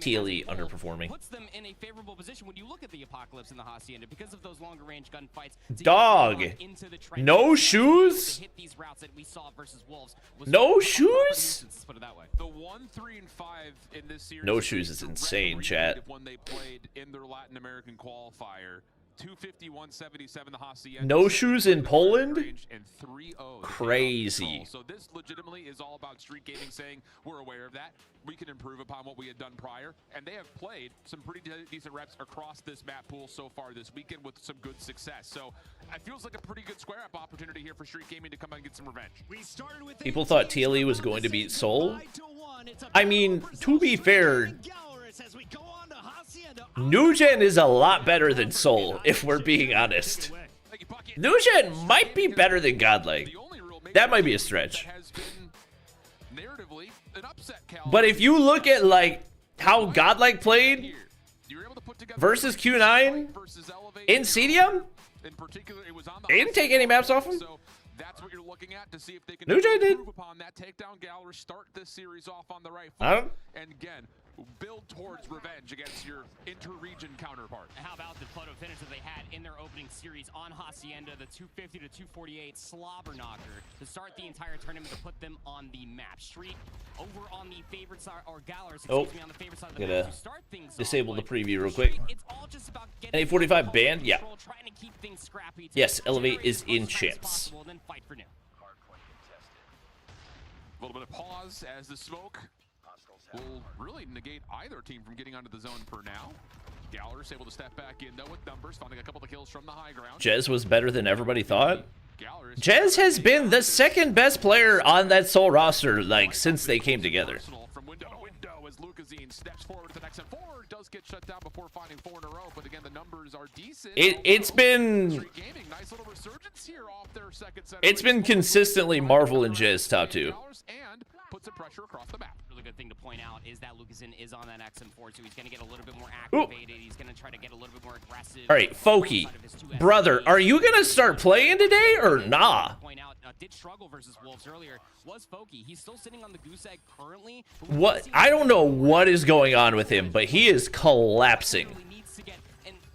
TLE underperforming. Puts them in a favorable position when you look at the Apocalypse in the Hacienda because of those longer range gunfights. Dog, no shoes? No shoes? The 1, 3, and 5 in this series. No shoes is insane, chat. When they played in their Latin American qualifier. 250, 177, the Hacienda. No shoes in Poland? And 3-0. Crazy. So this legitimately is all about Street Gaming saying we're aware of that. We can improve upon what we had done prior. And they have played some pretty decent reps across this map pool so far this weekend with some good success. So it feels like a pretty good square up opportunity here for Street Gaming to come and get some revenge. People thought TLE was going to beat Seoul. I mean, to be fair, Nugen is a lot better than Seoul, if we're being honest. Nugen might be better than Godlike. That might be a stretch. But if you look at like how Godlike played versus Q9 in CDM, they didn't take any maps off him. That's what you're looking at to see if they can Nugen did. improve upon that takedown. Galorys start this series off on the right foot. And again, build towards revenge against your inter-region counterpart. How about the photo finish that they had in their opening series on Hacienda, the 250 to 248 slobber knocker to start the entire tournament to put them on the map. Street over on the favorite side, or Galorys, excuse me, on the favorite side of the map to start things disable the preview real quick. It's all just about getting A45 banned? Yeah. trying to keep things scrappy. Yes, Elevate is in champs. Then fight for new. A little bit of pause as the smoke will really negate either team from getting onto the zone for now. Galorys able to step back in though with numbers, finding a couple of kills from the high ground. Jez was better than everybody thought. Jez has been the second best player on that Seoul roster, like, since they came together. From window to window as Lucasine steps forward to the next and 4 does get shut down before finding 4 in a row, but again the numbers are decent. It's been nice little resurgence here off their second set. It's been consistently Marvel and Jez top 2. And put some pressure across the map. Really good thing to point out is that Lucasine is on that XM4, so he's going to get a little bit more activated. He's going to try to get a little bit more aggressive. All right, Foki, brother, are you going to start playing today or nah? Point out, did struggle versus Wolves earlier. Was Foki. He's still sitting on the goose egg currently. What? I don't know what is going on with him, but he is collapsing.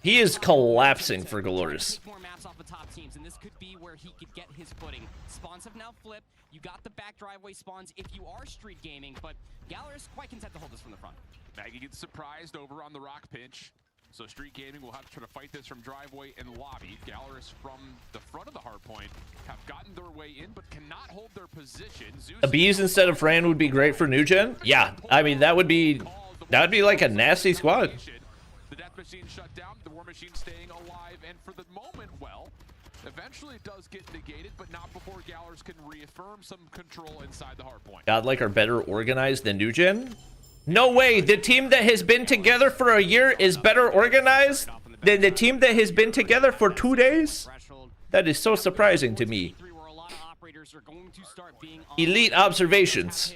He is collapsing for Galorys. More maps off the top teams, and this could be where he could get his footing. Spawns have now flipped. You got the back driveway spawns if you are Street Gaming, but Galorys quite content to hold this from the front. Maggie gets surprised over on the rock pinch. So Street Gaming will have to try to fight this from driveway and lobby. Galorys from the front of the hard point have gotten their way in, but cannot hold their position. Abiz instead of Fran would be great for New Gen. Yeah, I mean that would be like a nasty squad. The death machine shut down, the war machine staying alive, and for the moment, well, eventually it does get negated, but not before Galorys can reaffirm some control inside the hard point. Godlike are better organized than New Gen? No way, the team that has been together for a year is better organized than the team that has been together for 2 days? That is so surprising to me. Elite observations.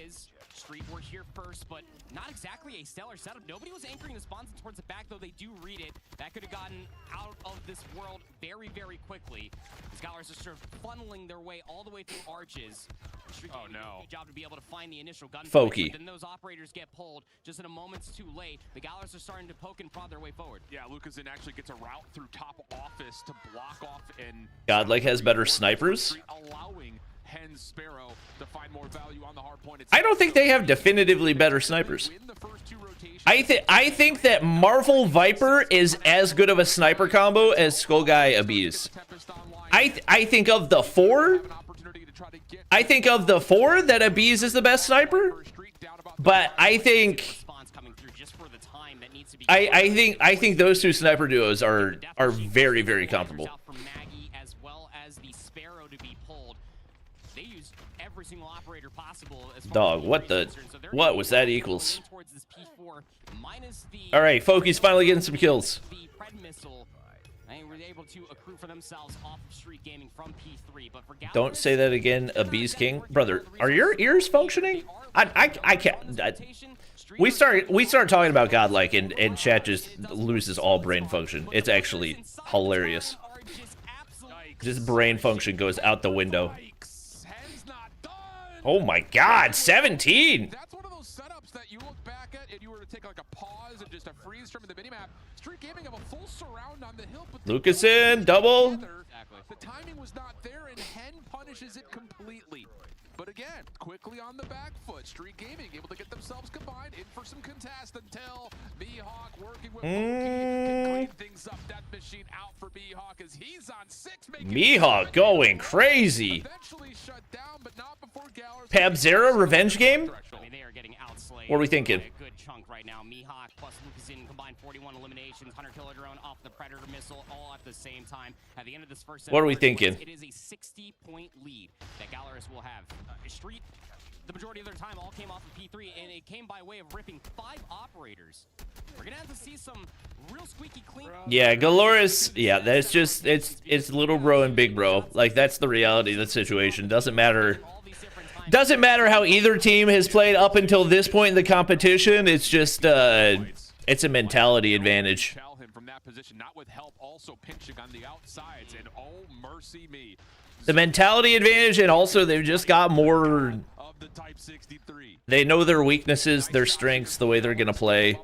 Street were here first, but not exactly a stellar setup. Nobody was anchoring the spawns towards the back, though they do read it. That could have gotten out of this world very, very quickly. As Galorys are sort of funneling their way all the way through arches. Oh no! Good job to be able to find the initial gun. Foki. Then those operators get pulled just in a moment's too late. The Galorys are starting to poke and prod their way forward. Yeah, Lucasine actually gets a route through top office to block off and Godlike has better snipers. Allowing Hen Sparrow to find more value on the hard point. I don't think they have definitively better snipers. I think that Marvel Viper is as good of a sniper combo as Skullguy Abiz. I think of the four that Abiz is the best sniper, but I think those two sniper duos are very, very comparable. They used every single operator possible. Dog, what the? What was that equals? All right, Foki's finally getting some kills. The Pred missile, they were able to accrue for themselves off of Street Gaming from P3. But for Galorys, don't say that again, a Beast King, brother. Are your ears functioning? I can't. We start talking about Godlike, and chat just loses all brain function. It's actually hilarious. Just brain function goes out the window. Oh my God, 17! That's one of those setups that you look back at and you were to take like a pause and just a freeze from the minimap. Street Gaming have a full surround on the hill, but Lucas in, double. The timing was not there, and Hen punishes it completely. But again, quickly on the back foot, Street Gaming able to get themselves combined in for some contest until Mihawk working with can clean things up. That machine out for Mihawk as he's on 6. Mihawk going crazy. Eventually shut down, but not before Galorys. Pabzera revenge game? I mean, they are getting outslayed. What are we thinking? A good chunk right now. Mihawk plus Lucasin combined 41 eliminations. Hunter Killer Drone off the Predator missile all at the same time. At the end of this first set, what are we thinking? It is a 60-point lead that Galorys will have. Street, the majority of their time all came off of P3, and it came by way of ripping 5 operators. We're gonna have to see some real squeaky clean. Yeah, Galorys. Yeah, that's just it's little bro and big bro. Like that's the reality of the situation. Doesn't matter how either team has played up until this point in the competition. It's just it's a mentality advantage. From that position, not with help, also pinching on the outsides, and oh mercy me. The mentality advantage, and also they've just got more. They know their weaknesses, their strengths, the way they're gonna play.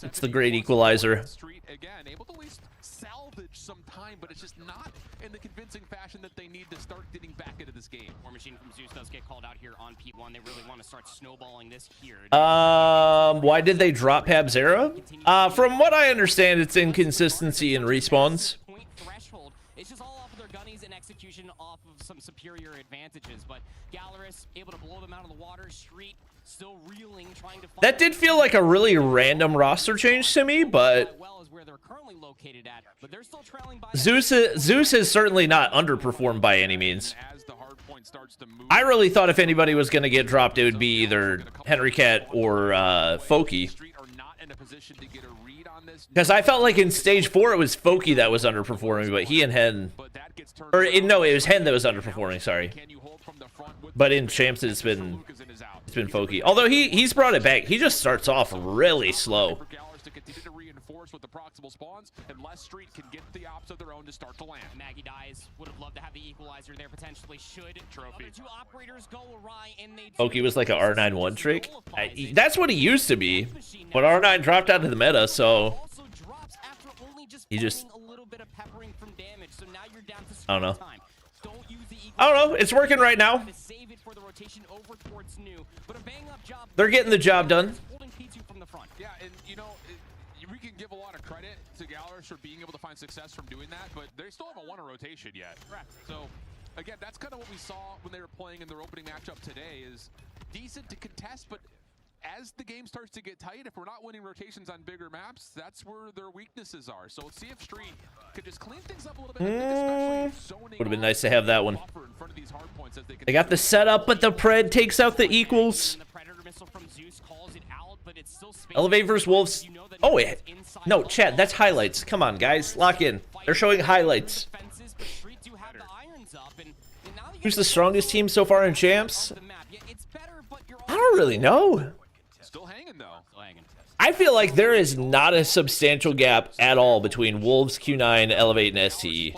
It's the great equalizer. Again, able to at least salvage some time, but it's just not in the convincing fashion that they need to start getting back into this game. War Machine from Zeus does get called out here on P1. They really want to start snowballing this here. Why did they drop Pabzera? From what I understand, it's inconsistency in respawns. It's just all off of their gunnies and execution off of some superior advantages, but Galorys able to blow them out of the water. Street still reeling, trying to. That did feel like a really random roster change to me, but Zeus is certainly not underperformed by any means. I really thought if anybody was going to get dropped, it would be either Henry Cat or Foki. Because I felt like in stage 4 it was Foki that was underperforming, but he and Hen, no, it was Hen that was underperforming. Sorry, but in champs it's been Foki. Although he's brought it back. He just starts off really slow. With the proximal spawns, unless Street can get the ops of their own to start to land. Maggie dies. Would have loved to have the equalizer there. Potentially should. Trophy. 2 operators go awry, and they. Foki was like a R9 trick. That's what he used to be, but R9 dropped out of the meta, so he just. I don't know. I don't know. It's working right now. They're getting the job done. Yeah, and you know, we can give a lot of credit to Galorys for being able to find success from doing that, but they still haven't won a rotation yet. Correct. So, again, that's kind of what we saw when they were playing in their opening matchup today, is decent to contest, but as the game starts to get tight, if we're not winning rotations on bigger maps, that's where their weaknesses are. So let's see if Street could just clean things up a little bit. Would have been nice to have that one. They got the setup, but the Pred takes out the equals. Elevate versus Wolves. Oh, no, chat, that's highlights. Come on, guys, lock in. They're showing highlights. Who's the strongest team so far in champs? I don't really know. Still hanging, though. I feel like there is not a substantial gap at all between Wolves, Q9, Elevate, and STE.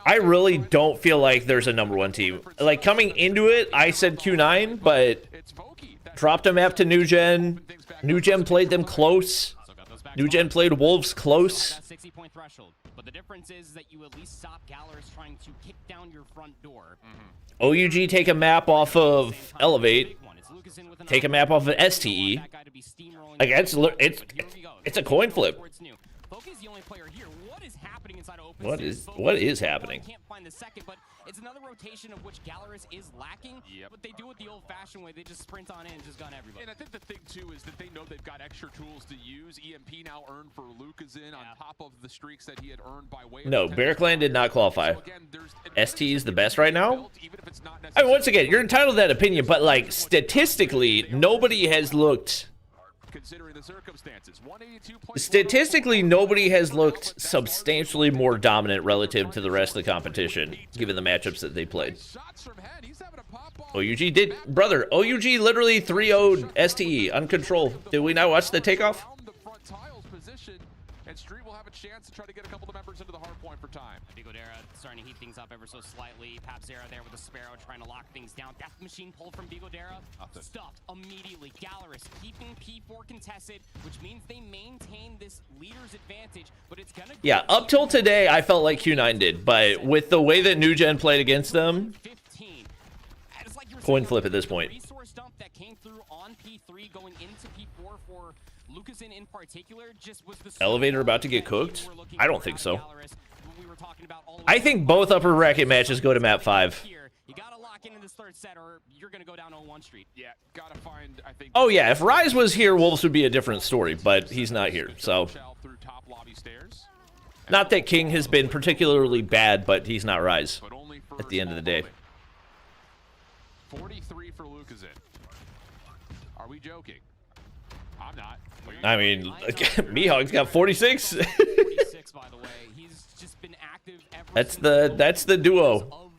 I really don't feel like there's a #1 team. Like, coming into it, I said Q9, but dropped a map to New Gen. New Gen played them close. New Gen played Wolves close. That 60-point threshold, but the difference is that you at least stop Galorys trying to kick down your front door. OUG take a map off of Elevate. Take a map off of STE. Like, it's a coin flip. Foki's the only player here. What is happening inside of open? What is happening? Can't find the second, but it's another rotation of which Galorys is lacking. Yep. But they do it the old-fashioned way. They just sprint on in and just gun everybody. And I think the thing too is that they know they've got extra tools to use. EMP now earned for Lucazin on top of the streaks that he had earned by way of No, Barrackland did not qualify. ST is the best right now. I mean, once again, you're entitled to that opinion, but like statistically, nobody has looked. Considering the circumstances, Statistically, nobody has looked substantially more dominant relative to the rest of the competition, given the matchups that they played. OUG did, brother. OUG literally 3-0'd STE, uncontrolled. Did we not watch the takeoff? And Street will have a chance to try to get a couple of members into the hard point for time. Bigodera starting to heat things up ever so slightly. Papzera there with the Sparrow trying to lock things down. Death Machine pulled from Bigodera. Stuffed immediately. Galorys keeping P4 contested, which means they maintain this leader's advantage, but it's gonna... Yeah, up till today, I felt like Q9 did, but with the way that New Gen played against them, coin flip at this point. Resource dump that came through on P3 going into P4 for Lucazin in particular just was the Elevator about to get cooked? I don't think so. I think both upper bracket matches go to map 5. You gotta lock into this third set or you're gonna go down 0-1 Street. Yeah, gotta find, I think. Oh yeah, if Rise was here, Wolves would be a different story, but he's not here, so. Not that King has been particularly bad, but he's not Rise at the end of the day. 43 for Lucazin. Are we joking? I'm not. I mean, Mihawk's got 46. 46 by the way. He's just been active That's the duo.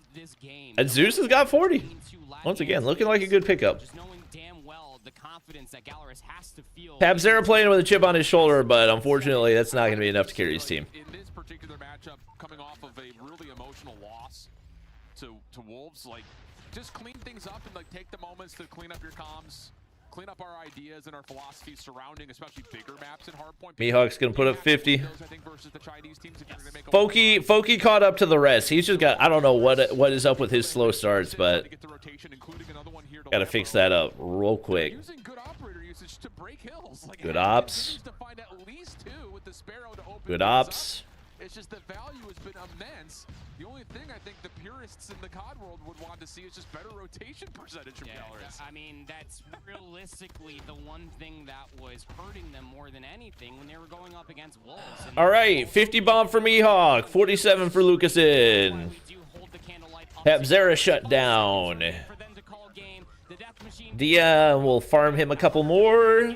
And Zeus has got 40. Once again, looking like a good pickup. Just knowing damn well the confidence that Galorys has to feel. Papzera playing with a chip on his shoulder, but unfortunately, that's not going to be enough to carry his team. In this particular matchup, coming off of a really emotional loss to Wolves, like, just clean things up and like take the moments to clean up your comms, clean up our ideas and our philosophies surrounding especially bigger maps in hardpoint. Mihawk's gonna put up 50. Foki caught up to the rest. He's just got, I don't know what is up with his slow starts, but gotta fix that up real quick. Good ops. Good ops. It's just the value has been immense. The only thing I think the purists in the COD world would want to see is just better rotation percentage from Galorys. I mean, that's realistically the one thing that was hurting them more than anything when they were going up against Wolves. All right, 50 bomb for Mihawk, 47 for Lucazin. Papzera shut down. Dia will farm him a couple more.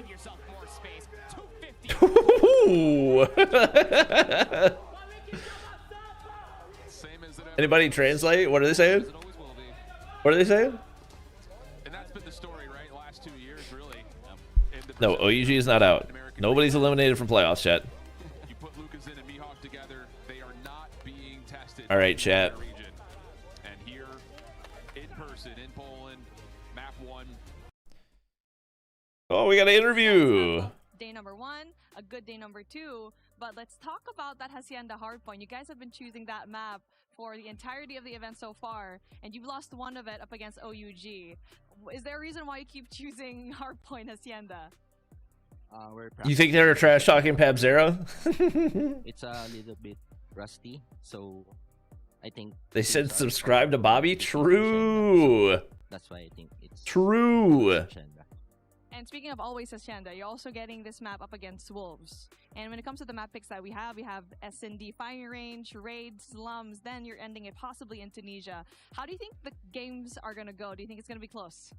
Anybody translate? What are they saying? What are they saying? And that's been the story, right? Last 2 years, really. No, OUG is not out. Nobody's eliminated from playoffs, chat. You put Lucazin and Mihawk together, they are not being tested. All right, chat. And here, in person, in Poland, map 1. Oh, we got an interview. Day number 1, a good day number 2, but let's talk about that Hacienda hardpoint. You guys have been choosing that map for the entirety of the event so far, and you've lost one of it up against OUG. Is there a reason why you keep choosing hardpoint Hacienda? You think they're trash talking Papzera? It's a little bit rusty, so I think they said subscribe to Bobby. True. That's why I think it's true. And speaking of always Hacienda, you're also getting this map up against Wolves. And when it comes to the map picks that we have S&D firing range, raids, slums, then you're ending it possibly in Tunisia. How do you think the games are going to go? Do you think it's going to be close?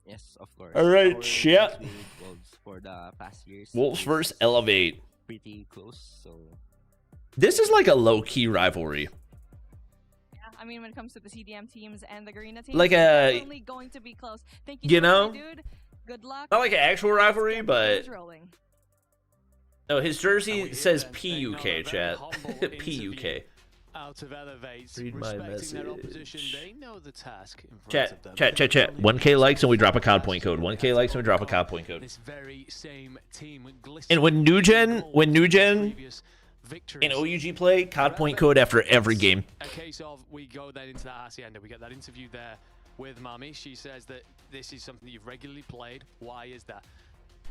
Yes, of course. All right, chat. Wolves for the past years. Wolves versus Elevate. Pretty close, so. This is like a low-key rivalry. Yeah, I mean, when it comes to the CDM teams and the Garena teams, like it's definitely going to be close. Thank you, so much, dude. Good luck. Not like an actual rivalry, but no, his jersey says PUK, chat. PUK. Out of Elevates, read my message. Their opposition, they know the task in front Chat, of them. chat. 1K likes and we drop a COD point code. 1K likes and we drop a COD point code. This very same team and when New Gen in OUG play, COD point code after every game. A case of we go then into that Hacienda, we get that interview there with Mami. She says that this is something that you've regularly played. Why is that?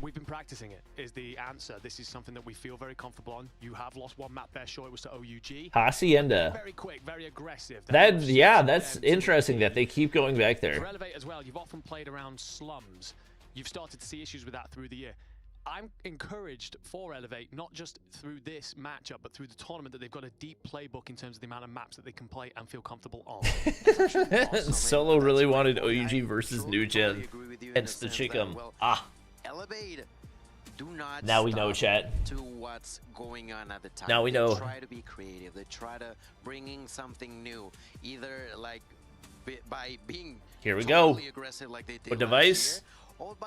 We've been practicing it, is the answer. This is something that we feel very comfortable on. You have lost one map there, sure, it was to OUG. Hacienda. Very quick, very aggressive. Yeah, that's interesting that they keep going back For there. Elevate as well, you've often played around slums. You've started to see issues with that through the year. I'm encouraged for Elevate, not just through this matchup, but through the tournament, that they've got a deep playbook in terms of the amount of maps that they can play and feel comfortable on. Solo really wanted OUG versus New Gen. Hence the Chickum. Elevate, do not now we know, chat. To what's going on at the time. Now we know. They try to be creative. They try to bring in something new, either like by being Here we go. aggressive like they did What device?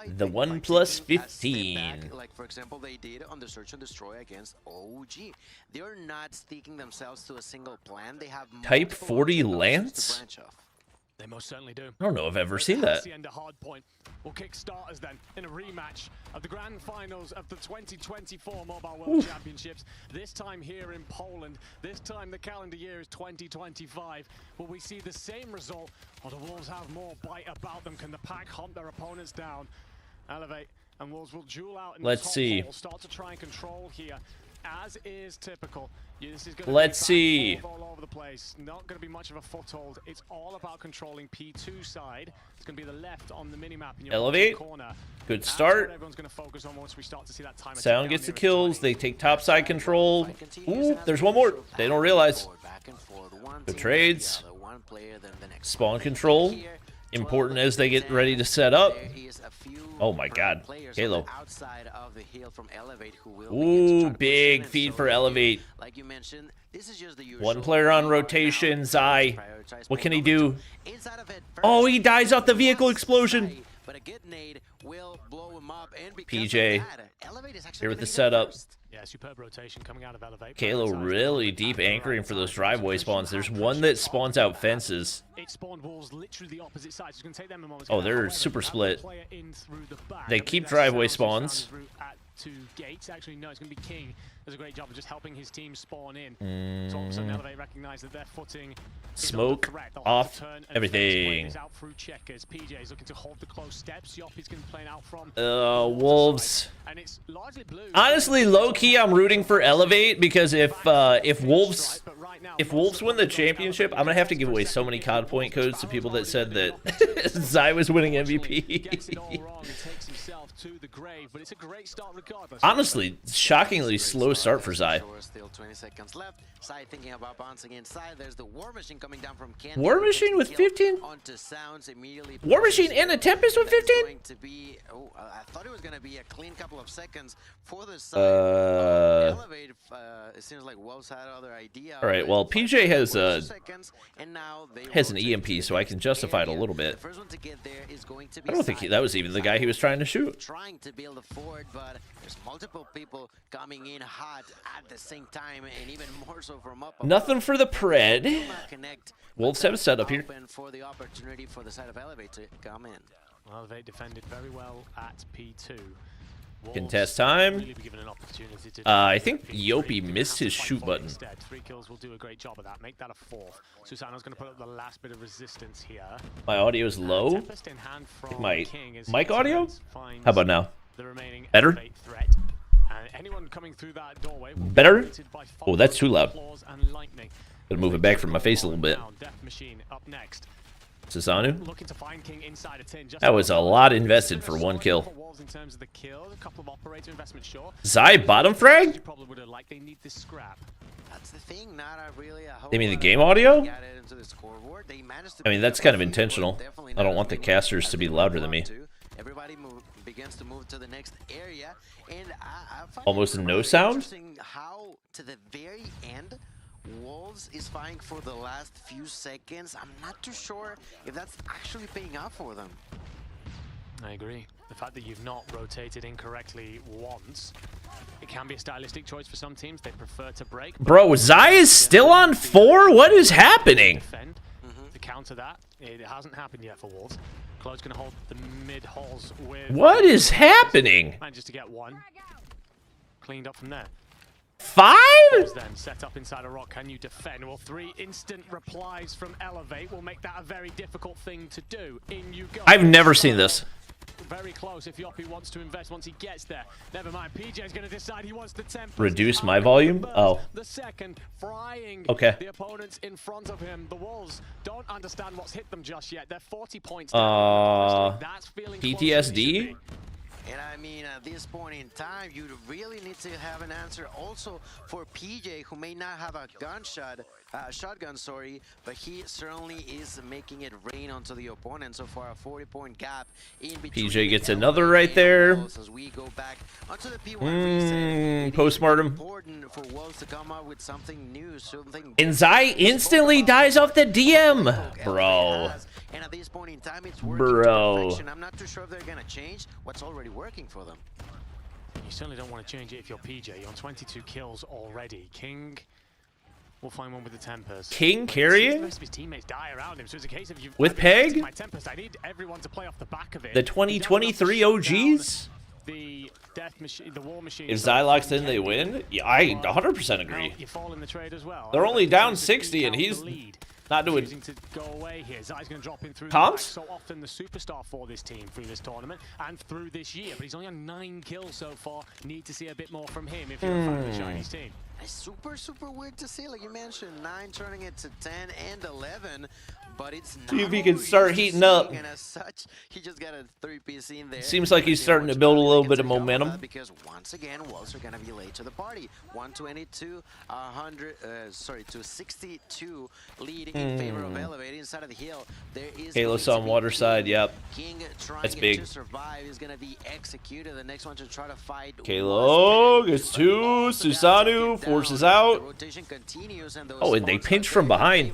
The OnePlus 15. Like for example, they did on the Search and Destroy against OG. They're not sticking themselves to a single plan. They have Type 40 Lance? They most certainly do. I don't know if I've ever seen that. Hacienda hardpoint will kick starters then in a rematch of the grand finals of the 2024 Mobile World Championships. This time here in Poland. This time the calendar year is 2025. Will we see the same result, or do Wolves have more bite about them? Can the pack hunt their opponents down? Elevate and Wolves will duel out in the top hole, start to try and control here, as is typical. This is Let's see. All over the place. Not going to be much of a foothold. It's all about controlling P2 side. It's going to be the left on the minimap in your Elevate. corner. Good start. Everyone's going to focus on once we start to see that time. Sound gets the kills. They take top side control. Ooh, there's one more. They don't realize. Good trades. Spawn control. Important as they get ready to set up. Oh my god. Halo. Ooh, big feed for Elevate. Like you mentioned, this is just the one player on rotation. Zai. What can he do? Oh, he dies off the vehicle explosion. But a good nade will blow him up, and PJ here with the setup. Yeah, superb rotation coming out of Elevate. Kalo really deep anchoring for those driveway spawns. There's one that spawns out fences. It spawned walls literally the opposite side. It's going to take them a moment. Oh, they're super split. They keep driveway spawns. To gates. Actually, no, it's going to be King. Does a great job of just helping his team spawn in. So all of a sudden, Elevate recognize that their footing smoke off everything. Out through checkers. PJ is looking to hold the close steps. Yop is going to play out from Wolves. And it's largely blue. Honestly, low key, I'm rooting for Elevate because if Wolves win the championship, I'm gonna have to give away so many COD point codes to people that said that Zai was winning MVP. Honestly, shockingly slow start for Zai. Still 20 seconds left. Zai thinking about bouncing inside. There's the War Machine coming down from Ken. War Machine with 15? Onto Sounds immediately. War Machine and a Tempest with 15? Going to be, I thought it was going to be a clean couple of seconds for the side. Elevate, it seems like Wolves had other idea. All right, well, PJ has an EMP, so I can justify it a little bit. The first one to get there is going to be I don't think that was even the guy he was trying to shoot. Trying to build a fort, but there's multiple people coming in hot at the same time, and even more so from up. Nothing for the pred. Wolves have a setup here. For the opportunity for the side of Elevate to come in. Well, they defended very well at P2. Contest time. I think Yopi missed his shoot button. 3 kills will do a great job of that. Make that a 4th. Susano's going to put up the last bit of resistance here. My audio is low. My mic audio? How about now? Better? Anyone coming through that doorway Better? Oh, that's too loud. Gotta move it back from my face a little bit. Susanu? That was a lot invested for one kill. Zai bottom frag? That's the thing, not really a They mean the game audio? I mean, that's kind of intentional. I don't want the casters to be louder than me. Everybody begins to move to the next area, and I find almost no sound. How to the very end, Wolves is fighting for the last few seconds. I'm not too sure if that's actually paying off for them. I agree. The fact that you've not rotated incorrectly once, it can be a stylistic choice for some teams. They prefer to break. Bro, Zai is still on 4? What is happening? To counter that, it hasn't happened yet for Wolves. Claude's going to hold the mid holes with... What is happening? Manages to get one. Cleaned up from there. 5? Then set up inside a rock. Can you defend? Well, 3 instant replies from Elevate will make that a very difficult thing to do. In you go. I've never seen this. very close if Yoppie wants to invest once he gets there. Never mind, PJ's going to decide he wants to temper. Reduce my volume? Oh. The second, frying okay. the opponents in front of him. The Wolves don't understand what's hit them just yet. They're 40 points down. That's feeling PTSD? And I mean, at this point in time, you really need to have an answer also for PJ, who may not have a shotgun, sorry, but he certainly is making it rain onto the opponent. So far, a 40-point gap in between. PJ gets another right there. As we go back onto the P1 postmortem. Important for Wolves to come up with something new, something. And Zai instantly dies off the DM, bro. And at this point in time, it's working to perfection. I'm not too sure if they're gonna change what's already working for them. You certainly don't want to change it if you're PJ. You're on 22 kills already. King will find one with the Tempest. King carrying? The rest of his teammates die around him, so it's a case of with Peg? My Tempest. I need everyone to play off the back of it. The 2023 OGs? The death machine, the war machine. If Zai locks in, they win? Yeah, I 100% agree. You fall in the trade as well. They're only down 60, and he's not doing. To go away here. Zai's going to drop in through comms? So often the superstar for this team through this tournament and through this year, but he's only on 9 kills so far. Need to see a bit more from him if you're a fan of the Chinese team. It's super weird to see, like you mentioned, 9 turning it to 10 and 11, but it's not. See if he can start heating up. And as such, he just got a 3-piece in there. Seems like he's starting to build a little bit of momentum. Because once again, Wolves are gonna be late to the party. 122, 62 lead in favor of Elevate inside of the hill. There is Kalos on water side. Yep. King That's big. to survive is gonna be executed. The next one to try to fight. Kalo gets 2. Susanu forces out. Oh, and they pinch from behind.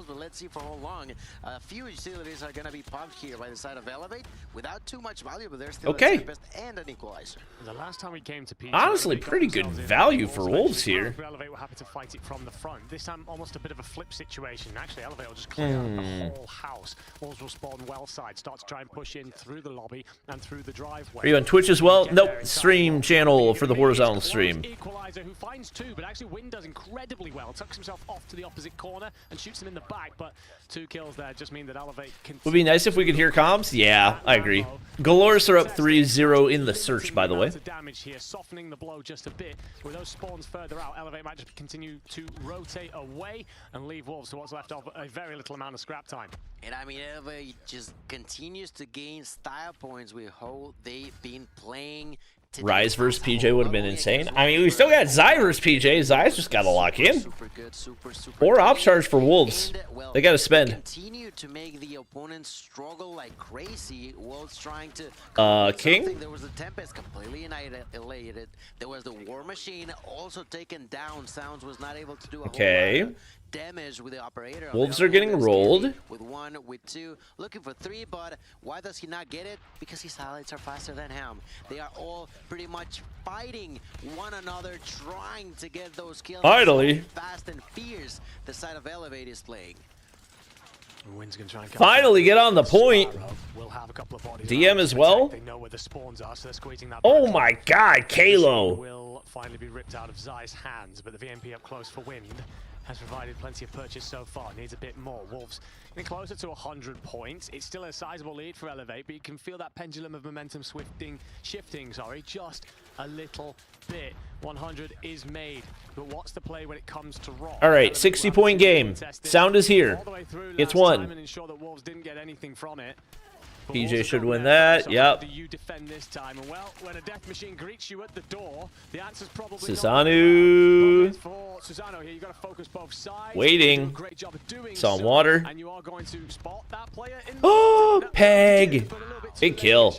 Let's see for how long. A few utilities are going to be popped here by the side of Elevate without too much value, but there's still a Tempest and an Equalizer. The last time we came to PG, honestly, pretty good value for Wolves here. Elevate were happy to fight it from the front. This time, almost a bit of a flip situation. Actually, Elevate will just clear out the whole house. Wolves will spawn well side, start to try and push in through the lobby and through the driveway. Are you on Twitch as well? Nope. Stream channel for the horizontal stream. Equalizer who finds 2, but actually Win does incredibly well. Tucks himself off to the opposite corner and shoots him in the back, but 2 kills there just mean that Elevate can. Would be nice if we could hear comms. Yeah, I agree. Galorys are up 3-0 in the search, by the way. Damage here, softening the blow just a bit. With those spawns further out, Elevate might just continue to rotate away and leave Wolves to what's left of a very little amount of scrap time. And I mean, Elevate just continues to gain style points with how they've been playing. Rise versus PJ would have been insane. I mean, we still got Zai versus PJ. Zai's just got to lock in. Or op charge for Wolves. They got to spend. Continue to make the opponents struggle like crazy. Wolves trying to. King. There was a Tempest completely annihilated. There was the War Machine also taken down. Sounds was not able to do a whole lot of damage with the operator. Wolves are getting rolled. With 1, with 2, looking for 3, but why does he not get it? Because his highlights are faster than him. They are all pretty much fighting one another, trying to get those kills. Finally. Fast and fierce, the side of Elevate is playing. Win's gonna try and finally get on the point. We'll have a couple of bodies DM as well. They know where the spawns are, so they're squeezing that. Oh my God, Kalo will finally be ripped out of Zai's hands, but the VMP up close for Wind has provided plenty of purchase so far. Needs a bit more. Wolves getting closer to 100 points. It's still a sizable lead for Elevate, but you can feel that pendulum of momentum shifting, just a little bit. 100 is made, but what's the play when it comes to rock? All right, 60-point game. Sound is here. It's 1. Ensure that Wolves didn't get anything from it. PJ should win that. Yep. Do you defend this time? And well, when a death machine greets you at the door, the answer's probably Susanu. For Susanu here, you got to focus both sides. Waiting. Great job of doing it's on so, water. And you are going to spot that player in oh, Peg. Big kill.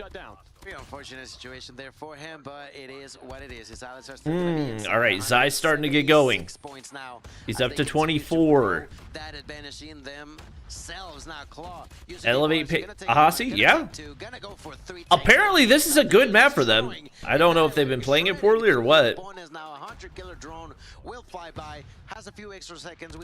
Very unfortunate situation there for him, but it is what it is. His all right, Zai's starting to get going. 6 points now. He's up to 24. That advantage in themselves now. Claw. Elevate Ahasi? Yeah. Apparently, this is a good map for them. I don't know if they've been playing it poorly or what.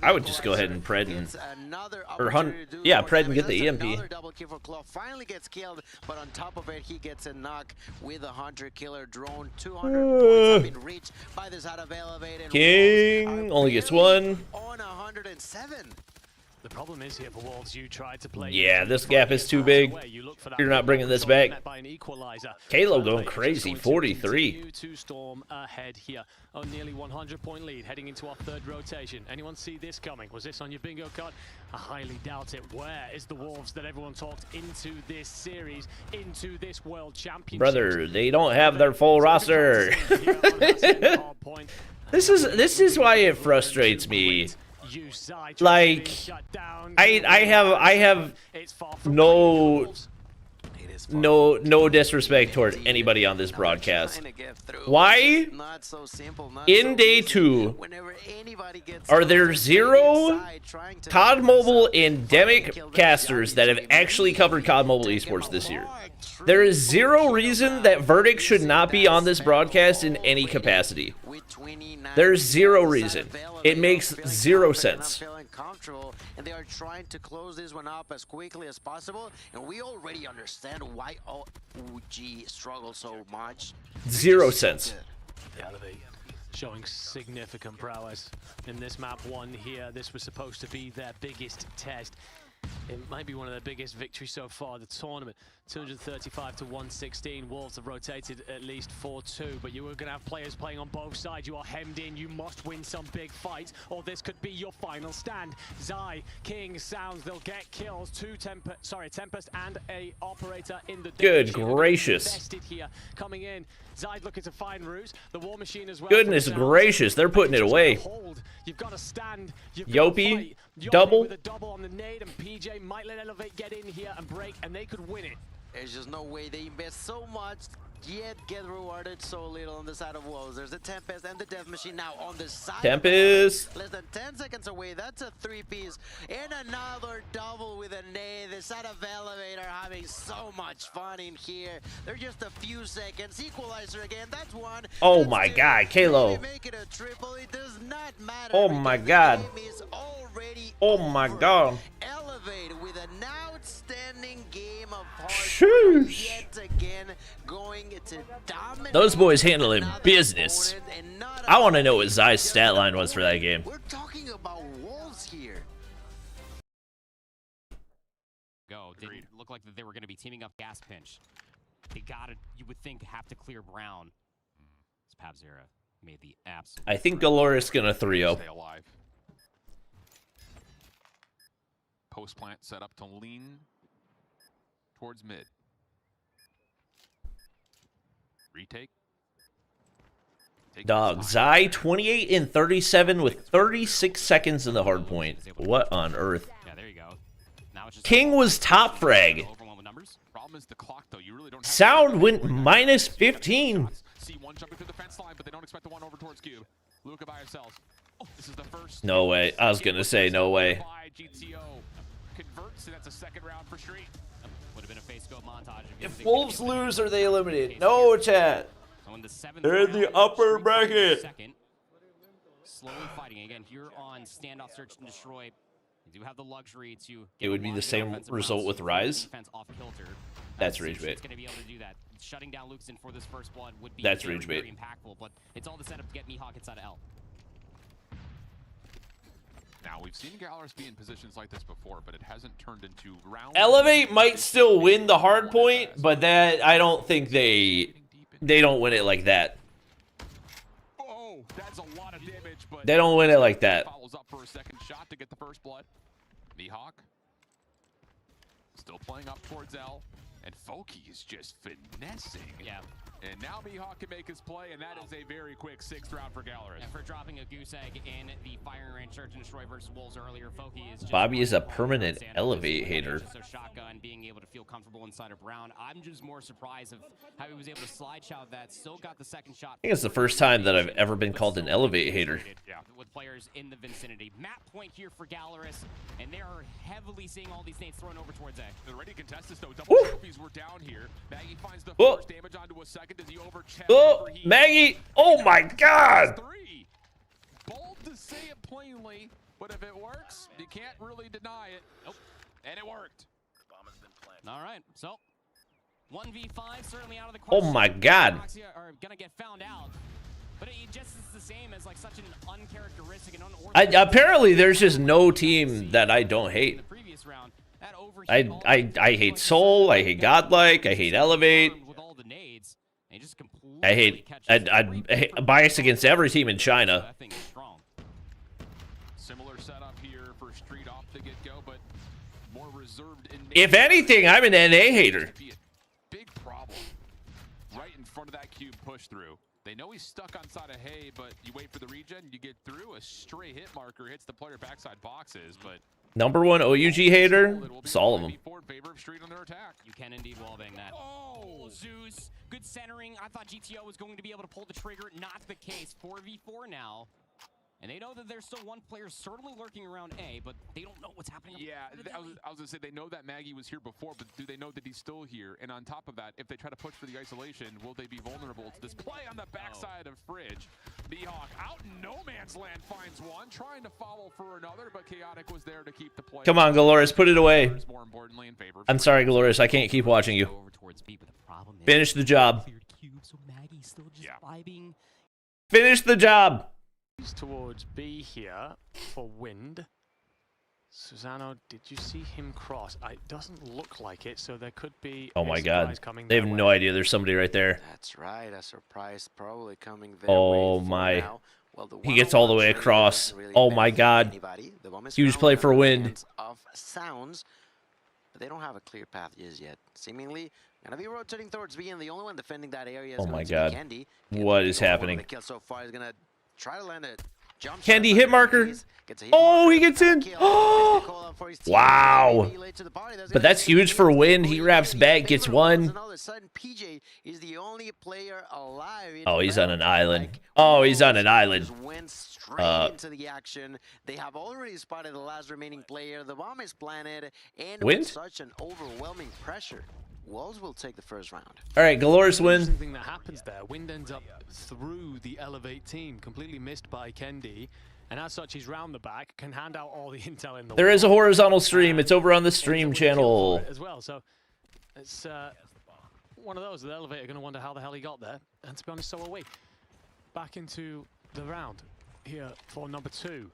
I would just go ahead and pred and pred and get the EMP. Double kill for Claw. Finally gets killed, but on top of it, he gets a knock with a Hunter Killer drone. 200 points have been reached by this out of Elevate. King only gets 1. On 107. The problem is here for Wolves, you tried to play. Yeah, this gap is too big. You're not bringing this back. Kalo going crazy, 43. To storm ahead here. Oh, nearly 100-point lead heading into our third rotation. Anyone see this coming? Was this on your bingo card? I highly doubt it. Where is the Wolves that everyone talked into this series, into this World Championship? Brother, they don't have their full roster. This is why it frustrates me. Like, I have no disrespect towards anybody on this broadcast. Why in day 2 are there 0 COD Mobile endemic casters that have actually covered COD Mobile esports this year? There is 0 reason that Verdict should not be on this broadcast in any capacity. There's 0 reason. It makes 0 sense. And they are trying to close this one up as quickly as possible, and we already understand why OG struggles so much. 0 sense. Showing significant prowess in this map 1 here. This was supposed to be their biggest test. It might be one of their biggest victories so far the tournament. 235 to 116. Wolves have rotated at least 4-2, but you are going to have players playing on both sides. You are hemmed in. You must win some big fights, or this could be your final stand. Zai, King, Sounds, they'll get kills. Tempest and a operator in the good gracious. Here. Coming in, Zai looking to find routes. The War Machine as well. Goodness gracious, they're putting it away. You've got to stand. Yopi, double. With a double on the nade, and PJ might let Elevate get in here and break, and they could win it. There's just no way they invest so much, yet get rewarded so little on the side of Wolves. There's the Tempest and the Death Machine now on the side. Tempest. Less than 10 seconds away. That's a 3-piece. And another double with a nade. The side of Elevator having so much fun in here. They're just a few seconds. Equalizer again. That's 1. Oh my God, Kalo. Make it a triple. It does not matter. Oh my God. Oh my God. Elevate with an outstanding game of Sheesh. yet again going to dominate. Those boys handling business. I want to know what Zai's stat line was for that game. We're talking about Wolves here. Didn't look like that they were going to be teaming up Gas Pinch. They gotta, you would think, have to clear Brown. It's Pabzera made the absolute. I think Galorys gonna 3-0. Stay alive. Post plant set up to lean towards mid. Retake. Dog, Zai 28 and 37 with 36 seconds in the hard point. What on earth? Yeah, there you go. Now it's just King was top frag. Problem is the clock, though. You really don't have Sound went minus 15. See one jumping through the fence line, but they don't expect the one over towards Cube. Luca by herself. Oh, this is the first. No way. I was gonna say no way. GTO converts, and that's a second round for Street. Would have been a face go montage. If Wolves lose, are they eliminated? No, chat. They're in the upper bracket. Slowly fighting again here on standoff search and destroy. You do have the luxury to. It would be the same result with Rise. That's rage bait. It's going to be able to do that. Shutting down Lukeson for this first blood would be That's very, rage bait. very impactful, but it's all the setup to get Mihawk inside of L. Now, we've seen Galorys be in positions like this before, but it hasn't turned into round. Elevate might still win the hard point, but that I don't think they don't win it like that. Oh, that's a lot of damage, but they don't win it like that. Follows up for a second shot to get the first blood. Mihawk still playing up towards L, and Foki is just finessing. Yeah. And now Mihawk can make his play, and that is a very quick 6th round for Galorys. And for dropping a goose egg in the firing range search and destroy versus Wolves earlier, Foki is just Bobby is a permanent Elevate hater. So shotgun being able to feel comfortable inside of Brown. I'm just more surprised of how he was able to slide shout that. Still got the second shot. I think it's the first time that I've ever been called an Elevate hater. Yeah. With players in the vicinity. Map point here for Galorys, and they are heavily seeing all these nades thrown over towards A. They're ready to contest this, though. Double trophies were down here. Maggie finds the first damage onto a second. Does he overcheck? Oh, Maggie! Oh my God! Bold to say it plainly, but if it works, you can't really deny it. Nope. And it worked. All right, so 1v5 certainly out of the Oh question. my God! Are gonna get found out. But it just is the same as like such an uncharacteristic and unorthodox. Apparently, there's just no team that I don't hate. I hate Soul. I hate Godlike. I hate Elevate. I hate. I'm biased against every team in China. Similar setup here for Street off the get-go, but more reserved in. If anything, I'm an NA hater. Big problem. Right in front of that cube push through. They know he's stuck on side of hay, but you wait for the regen, you get through, a stray hit marker hits the player backside boxes, but Number one OUG hater, it's all of them. You can indeed wallbang that. Oh, Zeus. Good centering. I thought GTO was going to be able to pull the trigger. Not the case. 4v4 now. And they know that there's still one player certainly lurking around A, but they don't know what's happening. Yeah, I was going to say, they know that Maggie was here before, but do they know that he's still here? And on top of that, if they try to push for the isolation, will they be vulnerable to this play on the backside of Fridge? Mihawk out in no man's land finds one, trying to follow for another, but Chaotic was there to keep the play. Come on, Galorys, put it away. I'm sorry, Galorys, I can't keep watching you. Finish the job. Finish the job. Towards B here for Wind. Susano, did you see him cross? It doesn't look like it, so there could be. Oh my God, they have no idea there's somebody right there. That's right, a surprise probably coming there. Oh my. Well, he gets all the way across. Oh my God. Huge play for Wind. Of sounds, but they don't have a clear path just yet. Seemingly gonna be rotating towards B, and the only one defending that area is oh my going to God. be Candy. What is happening? The kill so far is gonna try to land it. Candy hit marker. Oh, he gets in. Wow. But that's huge for Wind. He wraps back, gets one. Oh, he's on an island. Oh, he's on an island. Into the action. They have already spotted the last remaining player. The bomb is planted, and Wind? with such an overwhelming pressure, Wolves will take the first round. All right, Galorys win. Thing that happens there, Wind ends up through the Elevate team, completely missed by Kendi, and as such, he's round the back, can hand out all the intel in the. There is a horizontal stream. It's over on the stream channel as well. So it's one of those. The Elevate are going to wonder how the hell he got there, and to be honest, so are we. Back into the round here for number 2.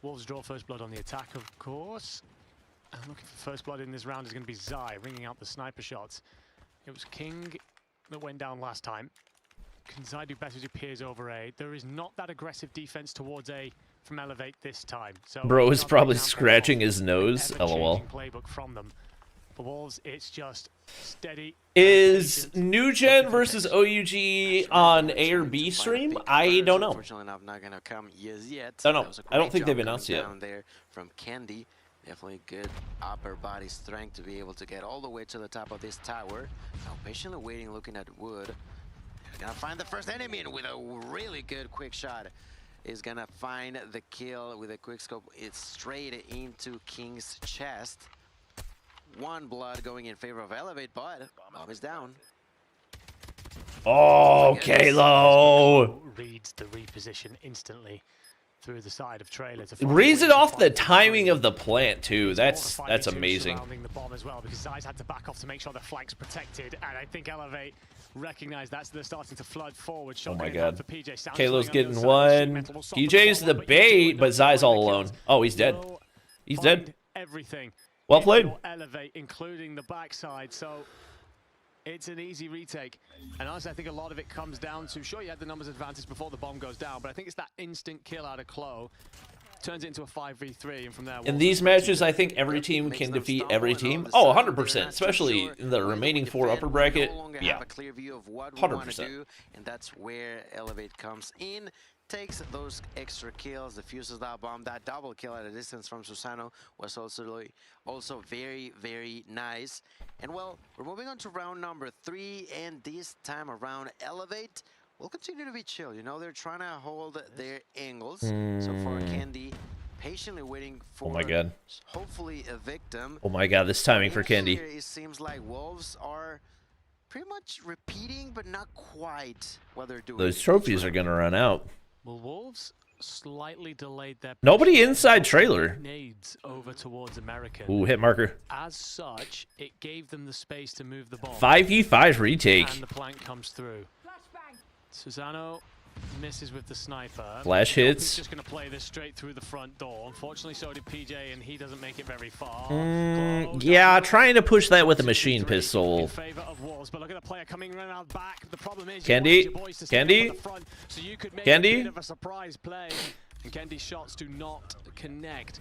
Wolves draw first blood on the attack, of course. And looking for first blood in this round is going to be Zai, ringing out the sniper shots. It was King that went down last time. Can Zai do better as he peers over A? There is not that aggressive defense towards A from Elevate this time. So bro is probably scratching his nose. LOL. Playbook from them. For Wolves, it's just steady. Is New Gen versus OUG on A or B stream? I don't know. Unfortunately, not going to come yet. I don't know. I don't think they've announced yet. Down there from Candy. Definitely good upper body strength to be able to get all the way to the top of this tower. Now patiently waiting, looking at Wood. Gonna find the first enemy, and with a really good quick shot is gonna find the kill with a quick scope. It's straight into King's chest. 1 blood going in favor of Elevate, but bomb is down. Oh, Kalo reads the reposition instantly through the side of trailer. Reads it off the timing of the plant too. That's amazing. The bomb as well, because Zai's had to back off to make sure the flank's protected, and I think Elevate recognize that, so they're starting to flood forward. Oh my God. Kalo's getting one. PJ's the bait, but Zai's all alone. Oh, he's dead. He's dead. Everything. Well played. Elevate, including the backside, so it's an easy retake. And honestly, I think a lot of it comes down to, sure, you had the numbers advantage before the bomb goes down, but I think it's that instant kill out of Klo. Turns it into a 5v3, and from there... In these matches, I think every team can defeat every team. Oh, 100%, especially in the remaining 4 upper bracket. Yeah, 100%. And that's where Elevate comes in. Takes those extra kills, defuses that bomb. That double kill at a distance from Susano was also very, very nice. And well, we're moving on to round number 3, and this time around, Elevate will continue to be chill. You know, they're trying to hold their angles. So far, Candy patiently waiting for, oh my God, hopefully a victim. Oh my God, this timing for Candy. It seems like Wolves are pretty much repeating, but not quite what they're doing. Those trophies are gonna run out. Well, Wolves slightly delayed their... Nobody inside trailer. Nades over towards American. Ooh, hit marker. As such, it gave them the space to move the ball. 5v5 retake. And the plank comes through. Susano misses with the sniper. Flash hits. He's just going to play this straight through the front door. Unfortunately, so did PJ, and he doesn't make it very far. Yeah, trying to push that with a machine pistol. In favor of Wolves, but look at the player coming around back. The problem is Candy, Candy, so you could make Candy. a bit of a surprise play, and Candy's shots do not connect.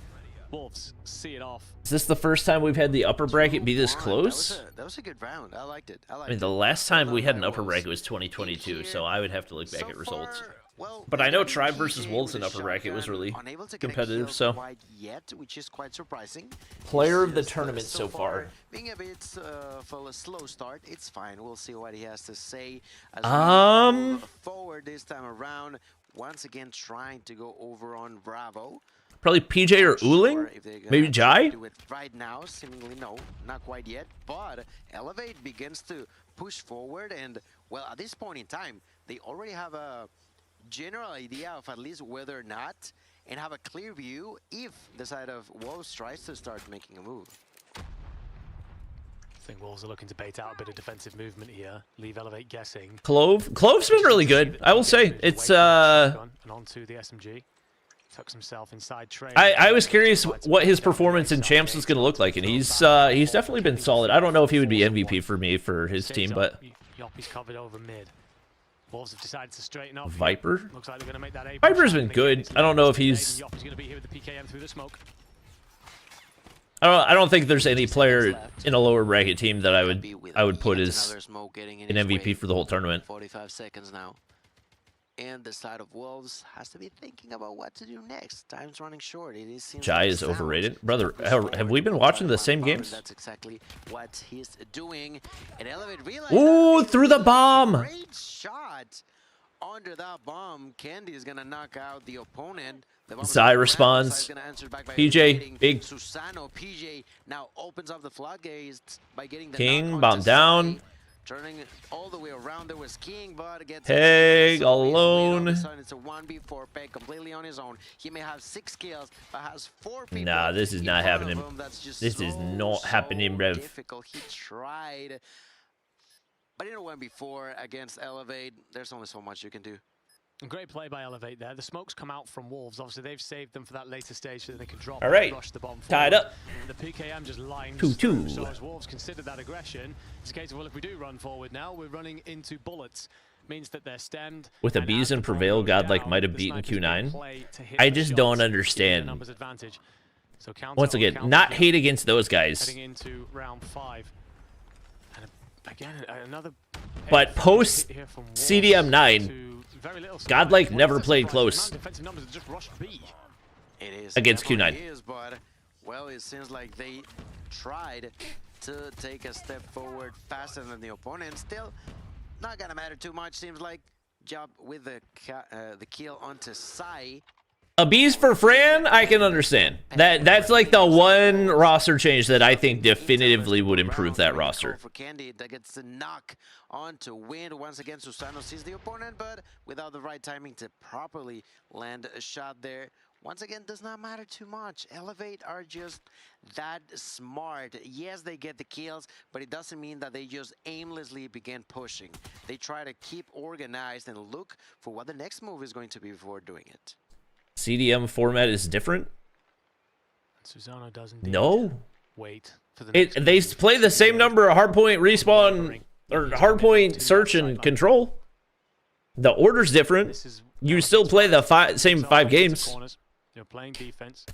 Wolves see it off. Is this the first time we've had the upper bracket be this close? That was a good round. I liked it. I mean, the last time we had an upper bracket was 2022, so I would have to look back at results. But I know Tribe versus Wolves in upper bracket was really competitive, so. Which is quite surprising. Player of the tournament so far. Being a bit for a slow start, it's fine. We'll see what he has to say as we move forward this time around. Once again, trying to go over on Bravo. Probably PJ or Uling? Maybe Jai? Do it right now, seemingly no, not quite yet. But Elevate begins to push forward, and well, at this point in time, they already have a general idea of at least whether or not, and have a clear view if the side of Wolves tries to start making a move. I think Wolves are looking to bait out a bit of defensive movement here. Leave Elevate guessing. Clove's been really good, I will say. It's and onto the SMG. Tucks himself inside trade. I was curious what his performance in Champs was going to look like, and he's definitely been solid. I don't know if he would be MVP for me for his team, but Yoppy's covered over mid. Wolves have decided to straighten up. Viper? Looks like they're going to make that A. Viper's been good. I don't know if he's. Yoppy's going to be here with the PKM through the smoke. I don't think there's any player in a lower bracket team that I would put as an MVP for the whole tournament. 45 seconds now. And the side of Wolves has to be thinking about what to do next. Time's running short. It is. Jai is overrated, brother. Have we been watching the same games? That's exactly what he's doing. And Elevate realized. Ooh, through the bomb! Great shot under that bomb. Candy is gonna knock out the opponent. Zai responds. PJ, big. Susano, PJ now opens up the floodgates by getting the King, bomb down. Turning it all the way around, there was King, but gets Peg alone. It's a 1v4 Peg completely on his own. He may have 6 kills, but has 4 people. Nah, this is not happening. This is not happening, bruv. Difficult. He tried, but in a 1v4 against Elevate, there's only so much you can do. Great play by Elevate there. The smokes come out from Wolves. Obviously, they've saved them for that later stage so that they can drop All right. and rush the bomb forward. Tied up. And the PKM just lines 2-2. through. So as Wolves consider that aggression, it's a case of, well, if we do run forward now, we're running into bullets. Means that they're stemmed. With a Bees and Prevail, Godlike might have beaten Q9. I just don't understand. So once again, not hate against those guys. Heading into round 5. And again, another. But post CDM 9. Godlike never played close against Q9. But, well, it seems like they tried to take a step forward faster than the opponent. Still, not gonna matter too much. Seems like job with the kill onto Sai. A Bees for Fran, I can understand. That's like the one roster change that I think definitively would improve that roster. For Candy, that gets the knock onto Wind. Once again, Susano sees the opponent, but without the right timing to properly land a shot there. Once again, does not matter too much. Elevate are just that smart. Yes, they get the kills, but it doesn't mean that they just aimlessly begin pushing. They try to keep organized and look for what the next move is going to be before doing it. CDM format is different? Susano doesn't. No. Wait for the next they play the same number of hardpoint respawn or hardpoint search and control. The order's different. You still play the same 5 games. You're playing defense.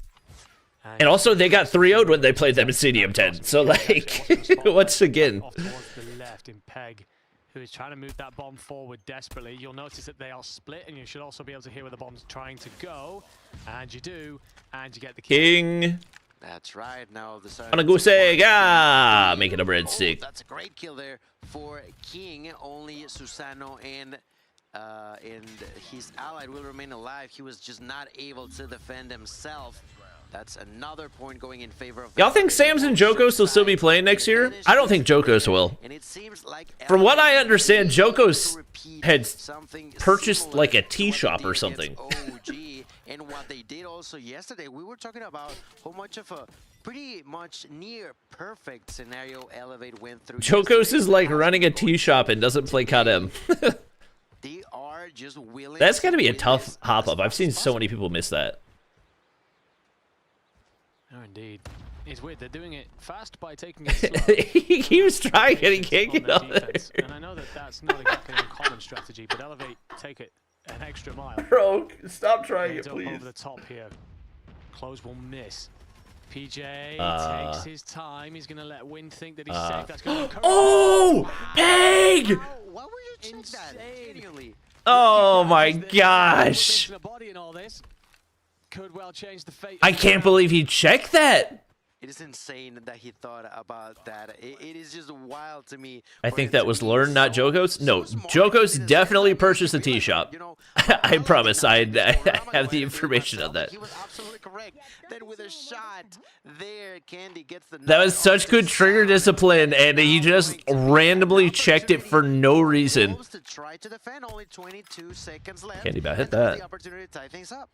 And also, they got 3-0'd when they played them in CDM 10. So, like, once again. Off towards the left in Peg, who is trying to move that bomb forward desperately. You'll notice that they are split, and you should also be able to hear where the bomb's trying to go. And you do, and you get the kill. King. That's right. Now the side. Anagusega, make it a breadstick. That's a great kill there for King. Only Susano and his ally will remain alive. He was just not able to defend himself. That's another point going in favor of. Y'all think Sams and Jokos will still be playing next year? I don't think Jokos will. From what I understand, Jokos had purchased like a tea shop or something. And what they did also yesterday, we were talking about how much of a pretty much near perfect scenario Elevate went through. Jokos is like running a tea shop and doesn't play COD. They are just willing. That's got to be a tough hop up. I've seen so many people miss that. Oh, indeed. It's weird. They're doing it fast by taking it slow. He was trying and he can't get on there. And I know that that's not exactly an uncommon strategy, but Elevate take it an extra mile. Bro, stop trying it, please. Over the top here. Close will miss. PJ takes his time. He's going to let Wind think that he's safe. That's going to Oh! Peg! Why would you check that? Genuinely. Oh my gosh. Could well change the fate. I can't believe he checked that. It is insane that he thought about that. It is just wild to me. I think that was learned, not Jokos. No, Jokos definitely purchased the tea shop. I promise I have the information on that. He was absolutely correct. Then with a shot there, Candy gets the. That was such good trigger discipline, and he just randomly checked it for no reason. To try to defend, only 22 seconds left. Candy about hit that. The opportunity to tie things up.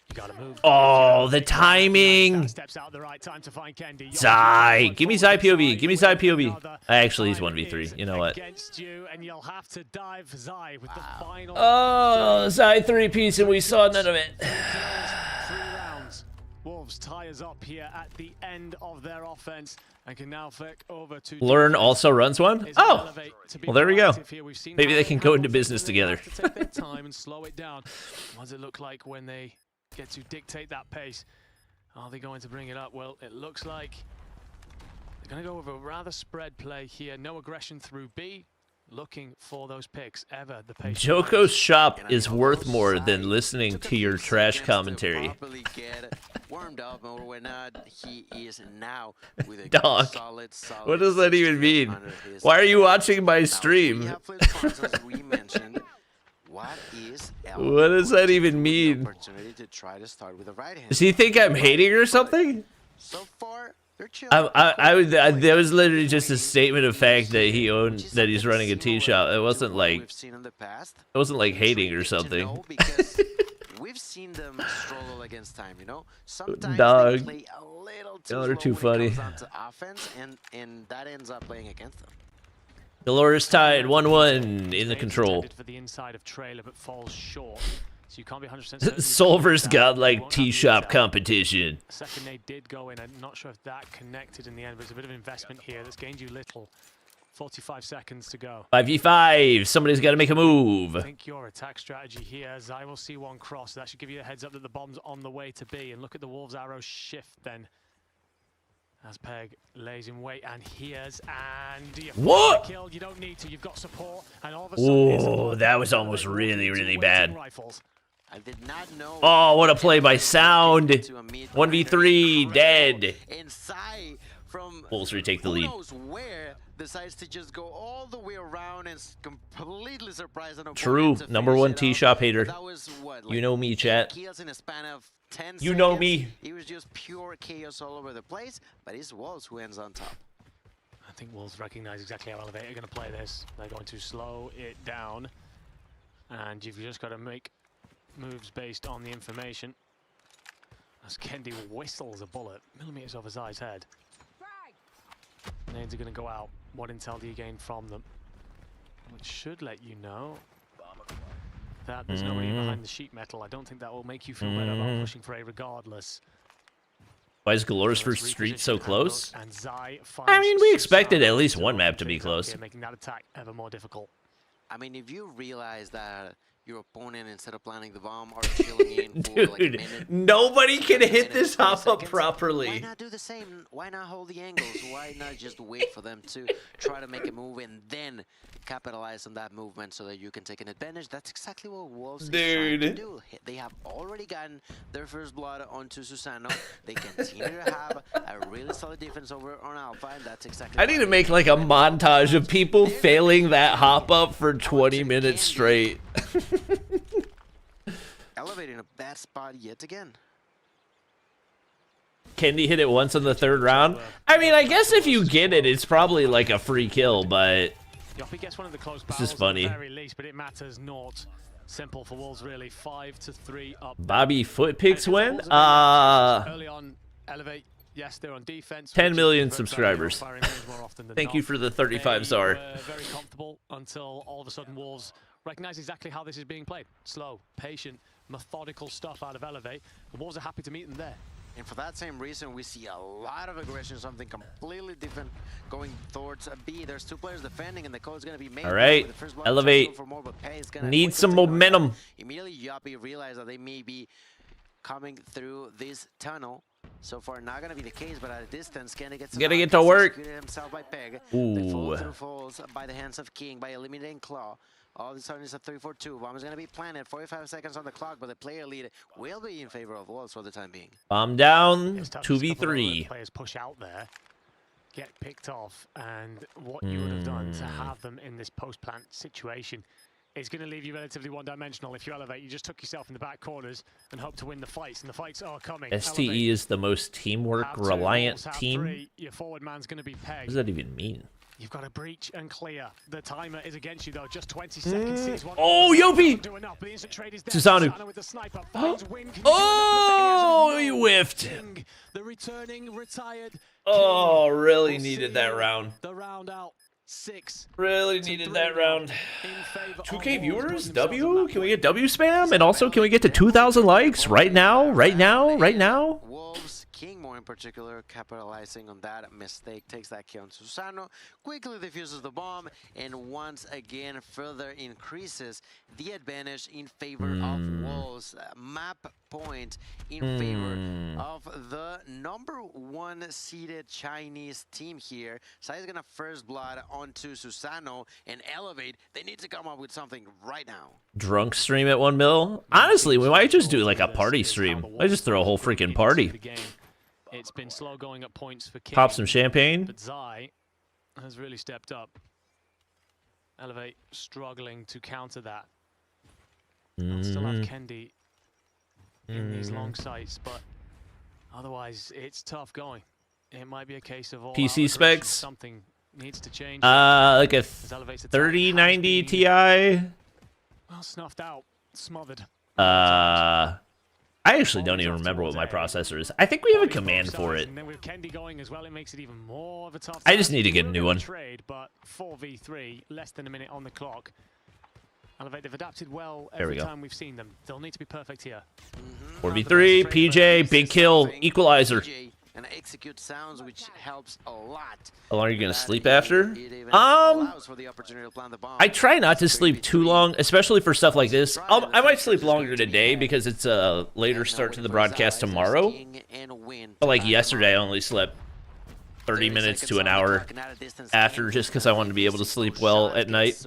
You gotta move. Oh, the timing. Steps out the right time to find Kendi. Zai. Give me Zai POV. Give me Zai POV. Actually, he's 1v3. You know what? Against you, and you'll have to dive Zai with the final. Oh, Zai 3-piece, and we saw none of it. 3 rounds. Wolves tie us up here at the end of their offense and can now flick over to Learn also runs one? Oh, well, there we go. Maybe they can go into business together. To take their time and slow it down. What does it look like when they get to dictate that pace? Are they going to bring it up? Well, it looks like they're going to go with a rather spread play here. No aggression through B. Looking for those picks. Ever the pace. Joko's shop is worth more than listening to your trash commentary. Warmed up or not, he is now with a Dog. solid What does that even mean? Why are you watching my stream? What does that even mean? Does he think I'm hating or something? So far, they're chill. That was literally just a statement of fact that he owned, that he's running a tea shop. It wasn't like, it wasn't like hating or something. We've seen them struggle against time, you know. Sometimes Dog. they play a little too Y'all are too slow when it funny. comes down to offense, and that ends up playing against them. Galorys tied 1-1 in the control. For the inside of trailer, but falls short. So you can't be 100% certain. Solver's got like tea shop competition. Second nade did go in. I'm not sure if that connected in the end, but it's a bit of investment here that's gained you little. 45 seconds to go. 5v5. Somebody's got to make a move. I think your attack strategy here, Zai will see one cross. That should give you a heads up that the bomb's on the way to B. And look at the Wolves' arrow shift then. As Peg lays in wait and hears, and you what? Killed. You don't need to. You've got support, and all of a sudden, oh, that was almost really bad. I did not know. Oh, what a play by Sound. 1v3, dead. Inside from Wolves retake the lead. Who knows where decides to just go all the way around and completely surprise an opponent. True, #1 tea shop hater. That was what, like you know me, chat. Kills in a span of 10 you know seconds. me. It was just pure chaos all over the place, but it's Wolves who ends on top. I think Wolves recognize exactly how Elevate are going to play this. They're going to slow it down, and you've just got to make moves based on the information. As Kendi whistles a bullet millimeters over Zai's head. Nades are going to go out. What intel do you gain from them? Which should let you know that there's nobody behind the sheet metal. I don't think that will make you feel better about pushing for A regardless. Why is Galorys first street so close? I mean, we expected at least one map to be close. Making that attack ever more difficult. I mean, if you realize that your opponent, instead of planting the bomb, are chilling in for Dude, like a minute, nobody can hit this hop up properly. why not do the same? Why not hold the angles? Why not just wait for them to try to make a move and then capitalize on that movement so that you can take an advantage? That's exactly what Wolves is trying to do. They have already gotten their first blood onto Susano. They continue to have a really solid defense over on Alpha, and that's exactly I need to make like a montage of people failing that hop up for 20 minutes straight. Elevating a bad spot yet again. Kendi hit it once in the third round. I mean, I guess if you get it, it's probably like a free kill, but gets one of the close it's just funny. At the very least, but it matters not. Simple for Wolves, really. 5-3 up. Bobby foot picks win? Early on, Elevate Yes, they're on defense. 10 million subscribers. Thank you for the 35 czar. Very comfortable until all of a sudden Wolves recognize exactly how this is being played. Slow, patient, methodical stuff out of Elevate. The Wolves are happy to meet them there. And for that same reason, we see a lot of aggression, something completely different going towards a B. There's two players defending, and the call is going to be made. All right, Elevate. Need some momentum. Immediately, Yoppie realized that they may be coming through this tunnel. So far, not going to be the case, but at a distance, Kenny gets gotta get to work. Himself by Peg. Ooh. The follow-through falls by the hands of King by eliminating Claw. All of a sudden, it's a 3-4-2. Bomb is going to be planted. 45 seconds on the clock, but the player lead will be in favor of Wolves for the time being. Bomb down, 2v3. Players push out there, get picked off, and what you would have done to have them in this post-plant situation is going to leave you relatively one-dimensional. If you Elevate, you just took yourself in the back corners and hope to win the fights, and the fights are coming. STE Elevate is the most teamwork-reliant team. Your forward man's going to be pegged. What does that even mean? You've got to breach and clear. The timer is against you, though. Just 20 seconds. Oh, Yopi! Susanoo. Oh, you whiffed. The returning retired. Oh, really needed that round. The round out. 6. Really needed that round. 2K viewers? W? Can we get W spam? And also, can we get to 2,000 likes right now? Right now? Right now? Wolves, King more in particular, capitalizing on that mistake, takes that kill on Susanoo, quickly defuses the bomb, and once again further increases the advantage in favor of Wolves. Map point in favor of the #1 seeded Chinese team here. Sai is gonna first blood onto Susanoo and Elevate. They need to come up with something right now. Drunk stream at 1 mil? Honestly, we might just do like a party stream. I just throw a whole freaking party. It's been slow going at points for King. Pop some champagne. But Zai has really stepped up. Elevate struggling to counter that. Still have Kendi in these long sights, but otherwise it's tough going. It might be a case of all PC specs. Something needs to change. Like a 3090 Ti. Well, snuffed out, smothered. I actually don't even remember what my processor is. I think we have a command for it. And then with Kendi going as well, it makes it even more of a tough I just need to get a new one. Trade, but 4v3, less than a minute on the clock. Elevate, they've adapted well There we every go. time we've seen them. They'll need to be perfect here. 4v3, PJ, big kill, equalizer. And execute sounds, which helps a lot. How long are you gonna sleep after? I try not to sleep too long, especially for stuff like this. I might sleep longer today because it's a later start to the broadcast tomorrow. But like yesterday, I only slept 30 minutes to an hour after, just because I wanted to be able to sleep well at night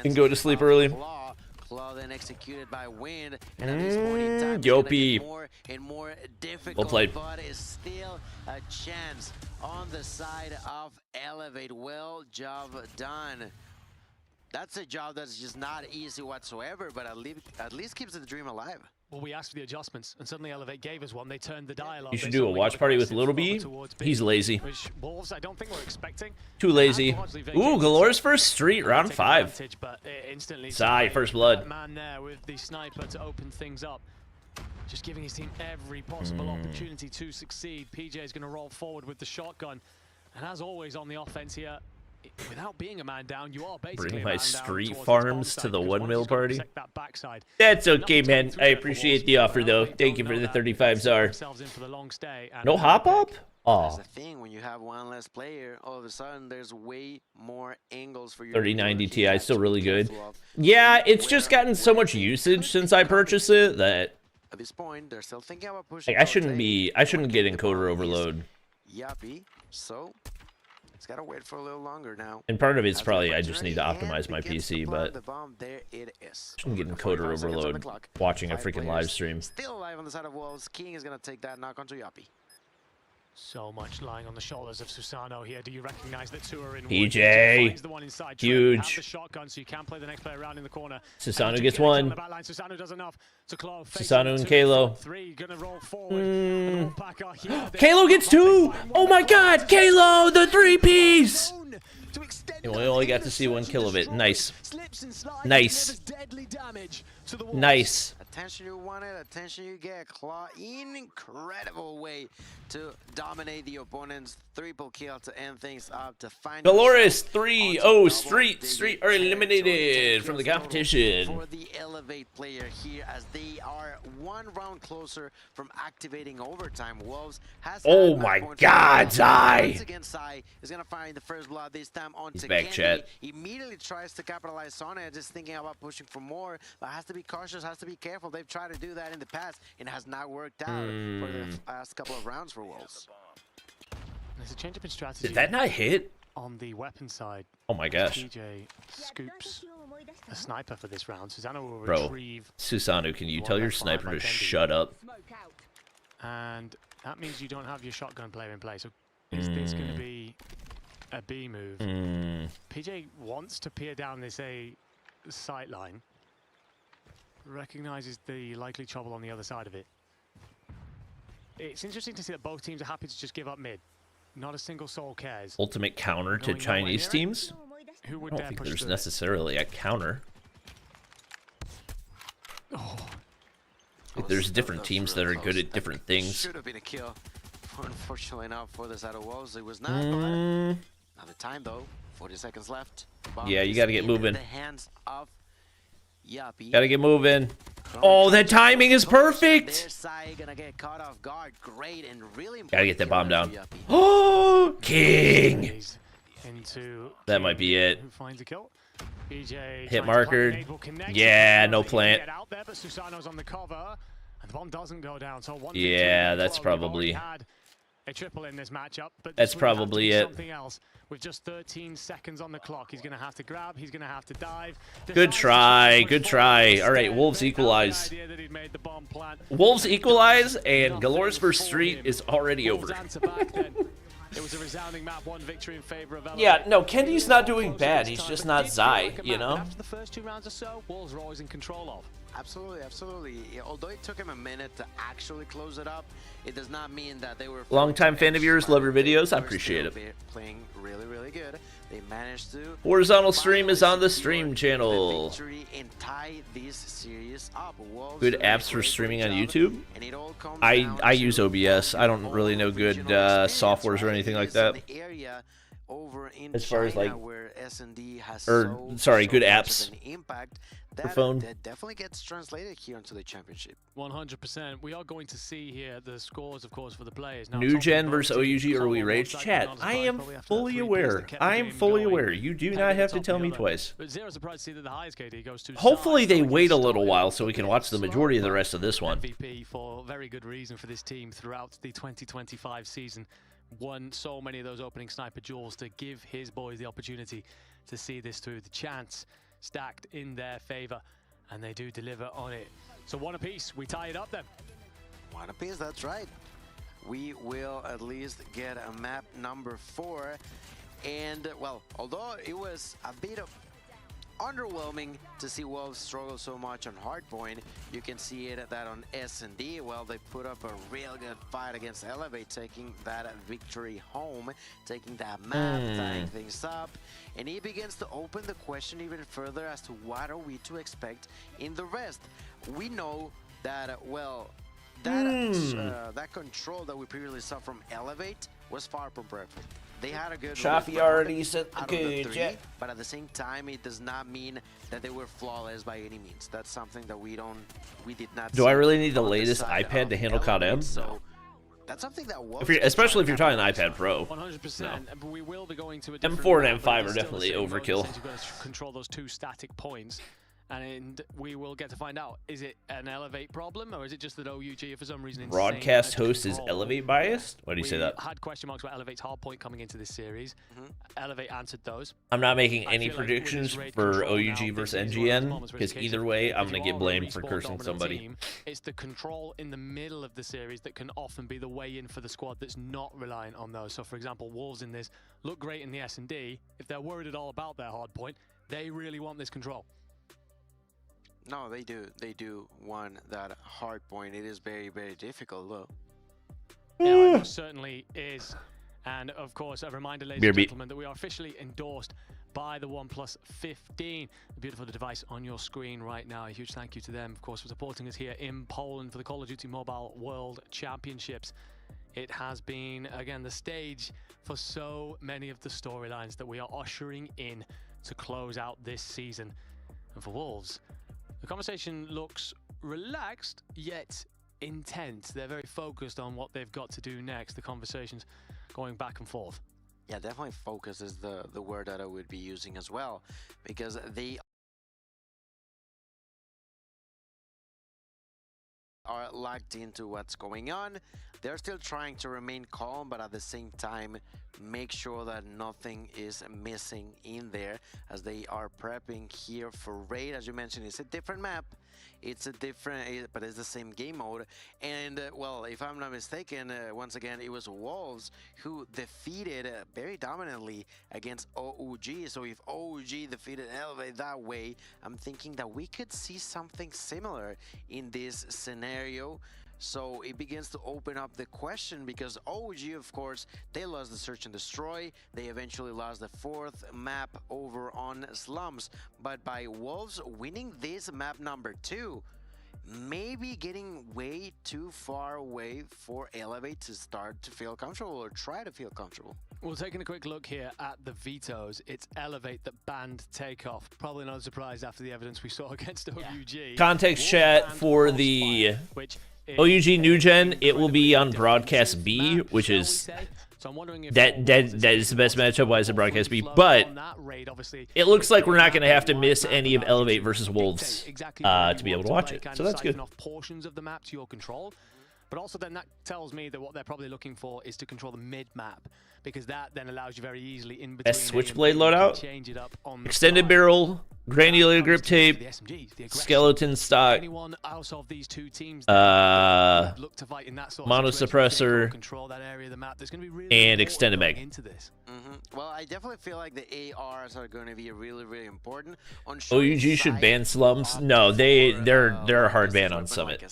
and go to sleep early. Then executed by Wind, and at this point in time, Yopi. more and more difficult, Well played. but is still a chance on the side of Elevate. Well, job done. That's a job that's just not easy whatsoever, but at least keeps the dream alive. Well, we asked for the adjustments, and suddenly Elevate gave us one. They turned the dial. You should do a watch party with Little B. He's lazy. Which Wolves, I don't think we're expecting. Too lazy. Ooh, Galorys first street, round 5. Sai, first blood. Man there with the sniper to open things up. Just giving his team every possible opportunity to succeed. PJ is going to roll forward with the shotgun. And as always on the offense here, without being a man down, you are basically Bring my street farms to the 1 mil party. That backside. That's okay, man. I appreciate the offer, though. Thank you for the 35 czar. No hop up? That's the thing, when you have one less player, all of a sudden there's way more angles for your 3090 Ti, still really good. Yeah, it's just gotten so much usage since I purchased it that at this point they're still thinking about pushing. like, I shouldn't get encoder overload. Yappy, so it's gotta wait for a little longer now. And part of it's probably I just need to optimize my PC, but there it is. shouldn't get encoder overload watching a freaking live stream. Still alive on the side of Wolves. King is gonna take that knock onto Yappy. So much lying on the shoulders of Susanoo here. Do you recognize that two are in PJ, huge. The shotgun, so you can play the next player around in the corner. Susanoo gets one. Susanoo does enough to Claw. Susanoo and Kalo. Three gonna roll forward. Kalo gets 2. Oh my God, Kalo, the 3-piece. We only got to see 1 kill of it. Nice. Nice. Nice. attention you wanted, attention you get. Claw in incredible way to dominate the opponent's triple kill to end things up to find Galorys 3-0 Street are eliminated from the competition. For the Elevate player here, as they are one round closer from activating overtime. Wolves has oh my God, Zai! Once again, Zai is gonna find the first blood this time on He's back, chat. Immediately tries to capitalize on it, just thinking about pushing for more, but has to be cautious, has to be careful. They've tried to do that in the past and has not worked out for the last couple of rounds for Wolves. There's a change up in strategy. Did that not hit? On the weapon side. Oh my gosh. PJ scoops a sniper for this round. Susanoo will Bro, retrieve. Susanoo, can you tell your sniper to shut up? And that means you don't have your shotgun player in play. So is this going to be a B move? PJ wants to peer down this A sight line. Recognizes the likely trouble on the other side of it. It's interesting to see that both teams are happy to just give up mid. Not a single soul cares. Ultimate counter to Chinese teams? Who would I don't think there's necessarily a counter. There's different teams that are good at different things. Should have been a kill. Unfortunately not for the side of Wolves. It was not. Another time though. 40 seconds left. Yeah, you gotta get moving. The hands of Yappy. Gotta get moving. Oh, that timing is perfect! Gonna get caught off guard. Great and really gotta get that bomb down. Oh, King! That might be it. Who finds a kill? PJ hit marker. Yeah, no plant. Out there, but Susanoo's on the cover, and the bomb doesn't go down. So yeah, that's probably. A triple in this matchup, but that's probably it. Something else. With just 13 seconds on the clock, he's going to have to grab. He's going to have to dive. Good try. Good try. All right, Wolves equalize. Wolves equalize, and Galorys vs. Street is already over. It was a resounding map, one victory in favor of yeah, no, Kendi's not doing bad. He's just not Zai, you know? After the first 2 rounds or so, Wolves are always in control of. Absolutely, absolutely. Although it took him a minute to actually close it up, it does not mean that they were... Long-time fan of yours, love your videos. I appreciate it. Playing really, really good. They managed to... Horizontal stream is on the stream channel. And tie this series up. Good apps for streaming on YouTube? I use OBS. I don't really know good softwares or anything like that. As far as like... sorry, good apps. For phone. That definitely gets translated here into the championship. 100%. We are going to see here the scores, of course, for the players. Now, New Gen versus OUG early rage chat. I am fully aware. I am fully aware. You do not have to tell me twice. But zero surprise to see that the highest KD goes to hopefully they wait a little while so we can watch the majority of the rest of this one. MVP for very good reason for this team throughout the 2025 season. Won so many of those opening sniper duels to give his boys the opportunity to see this through. The chance stacked in their favor, and they do deliver on it. So 1 apiece, we tie it up then. 1 apiece, that's right. We will at least get a map number 4. And, well, although it was a bit of underwhelming to see Wolves struggle so much on hardpoint, you can see it that on S&D, well, they put up a real good fight against Elevate, taking that victory home, taking that map, tying things up, and he begins to open the question even further as to what are we to expect in the rest. We know that, well, that control that we previously saw from Elevate was far from perfect. They had a good Chaffee already set the cage, yeah. But at the same time, it does not mean that they were flawless by any means. That's something that we did not. Do I really need the latest iPad to handle COD? So that's something that especially if you're talking iPad Pro. 100%. No. But we will be going to a M4 and M5 are definitely overkill. You've got to control those 2 static points. And we will get to find out, is it an Elevate problem, or is it just that OUG, for some reason, broadcast host is Elevate biased? Why do you say that? Had question marks about Elevate's hardpoint coming into this series. Elevate answered those. I'm not making any predictions for OUG versus NGN, because either way, I'm going to get blamed for cursing somebody. It's the control in the middle of the series that can often be the way in for the squad that's not reliant on those. So, for example, Wolves in this look great in the S&D. If they're worried at all about their hardpoint, they really want this control. No, they do. They do want that hard point. It is very, very difficult, though. Yeah, it certainly is. And of course, a reminder, ladies and gentlemen, that we are officially endorsed by the OnePlus 15. The beautiful device on your screen right now. A huge thank you to them, of course, for supporting us here in Poland for the Call of Duty Mobile World Championships. It has been, again, the stage for so many of the storylines that we are ushering in to close out this season. And for Wolves, the conversation looks relaxed, yet intense. They're very focused on what they've got to do next. The conversation's going back and forth. Yeah, definitely focus is the word that I would be using as well, because they are locked into what's going on. They're still trying to remain calm, but at the same time make sure that nothing is missing in there as they are prepping here for Raid. As you mentioned, it's a different map, it's a different, but it's the same game mode. And well, if I'm not mistaken, once again, it was Wolves who defeated very dominantly against OUG. So if OUG defeated Elevate that way, I'm thinking that we could see something similar in this scenario. So it begins to open up the question, because OG, of course, they lost the Search and Destroy. They eventually lost the 4th map over on Slums. But by Wolves winning this map number 2, maybe getting way too far away for Elevate to start to feel comfortable or try to feel comfortable. Well, taking a quick look here at the vetoes, it's Elevate that banned Takeoff. Probably not a surprise after the evidence we saw against OUG. Context chat for the OUG New Gen, it will be on Broadcast B, which is that is the best matchup. Why is it Broadcast B? But it looks like we're not going to have to miss any of Elevate versus Wolves to be able to watch it. So that's good. Portions of the map to your control. But also then that tells me that what they're probably looking for is to control the mid-map, because that then allows you very easily in between. Switchblade loadout, extended barrel, granulated grip tape, skeleton stock, mono suppressor, and extended mag. Well, I definitely feel like the ARs are going to be really, really important. On OUG should ban Slums. No, they're a hard ban on Summit.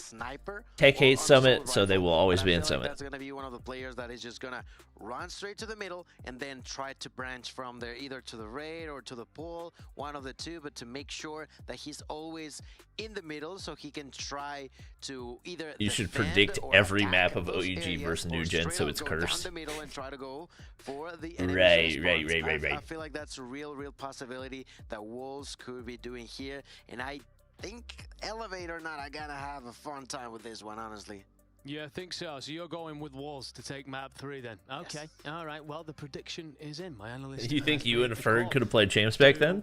Tech hates Summit, so they will always ban Summit. That's going to be one of the players that is just going to run straight to the middle and then try to branch from there, either to the raid or to the pool, one of the two, but to make sure that he's always in the middle so he can try to either you should predict every map of OUG versus New Gen so it's cursed. Right. I feel like that's a real possibility that Wolves could be doing here, and I think Elevate or not, I gotta have a fun time with this one, honestly. Yeah, I think so. So you're going with Wolves to take map 3 then? Okay. Yes. All right. Well, the prediction is in. My analyst. You think you and Ferg could have played champs back then?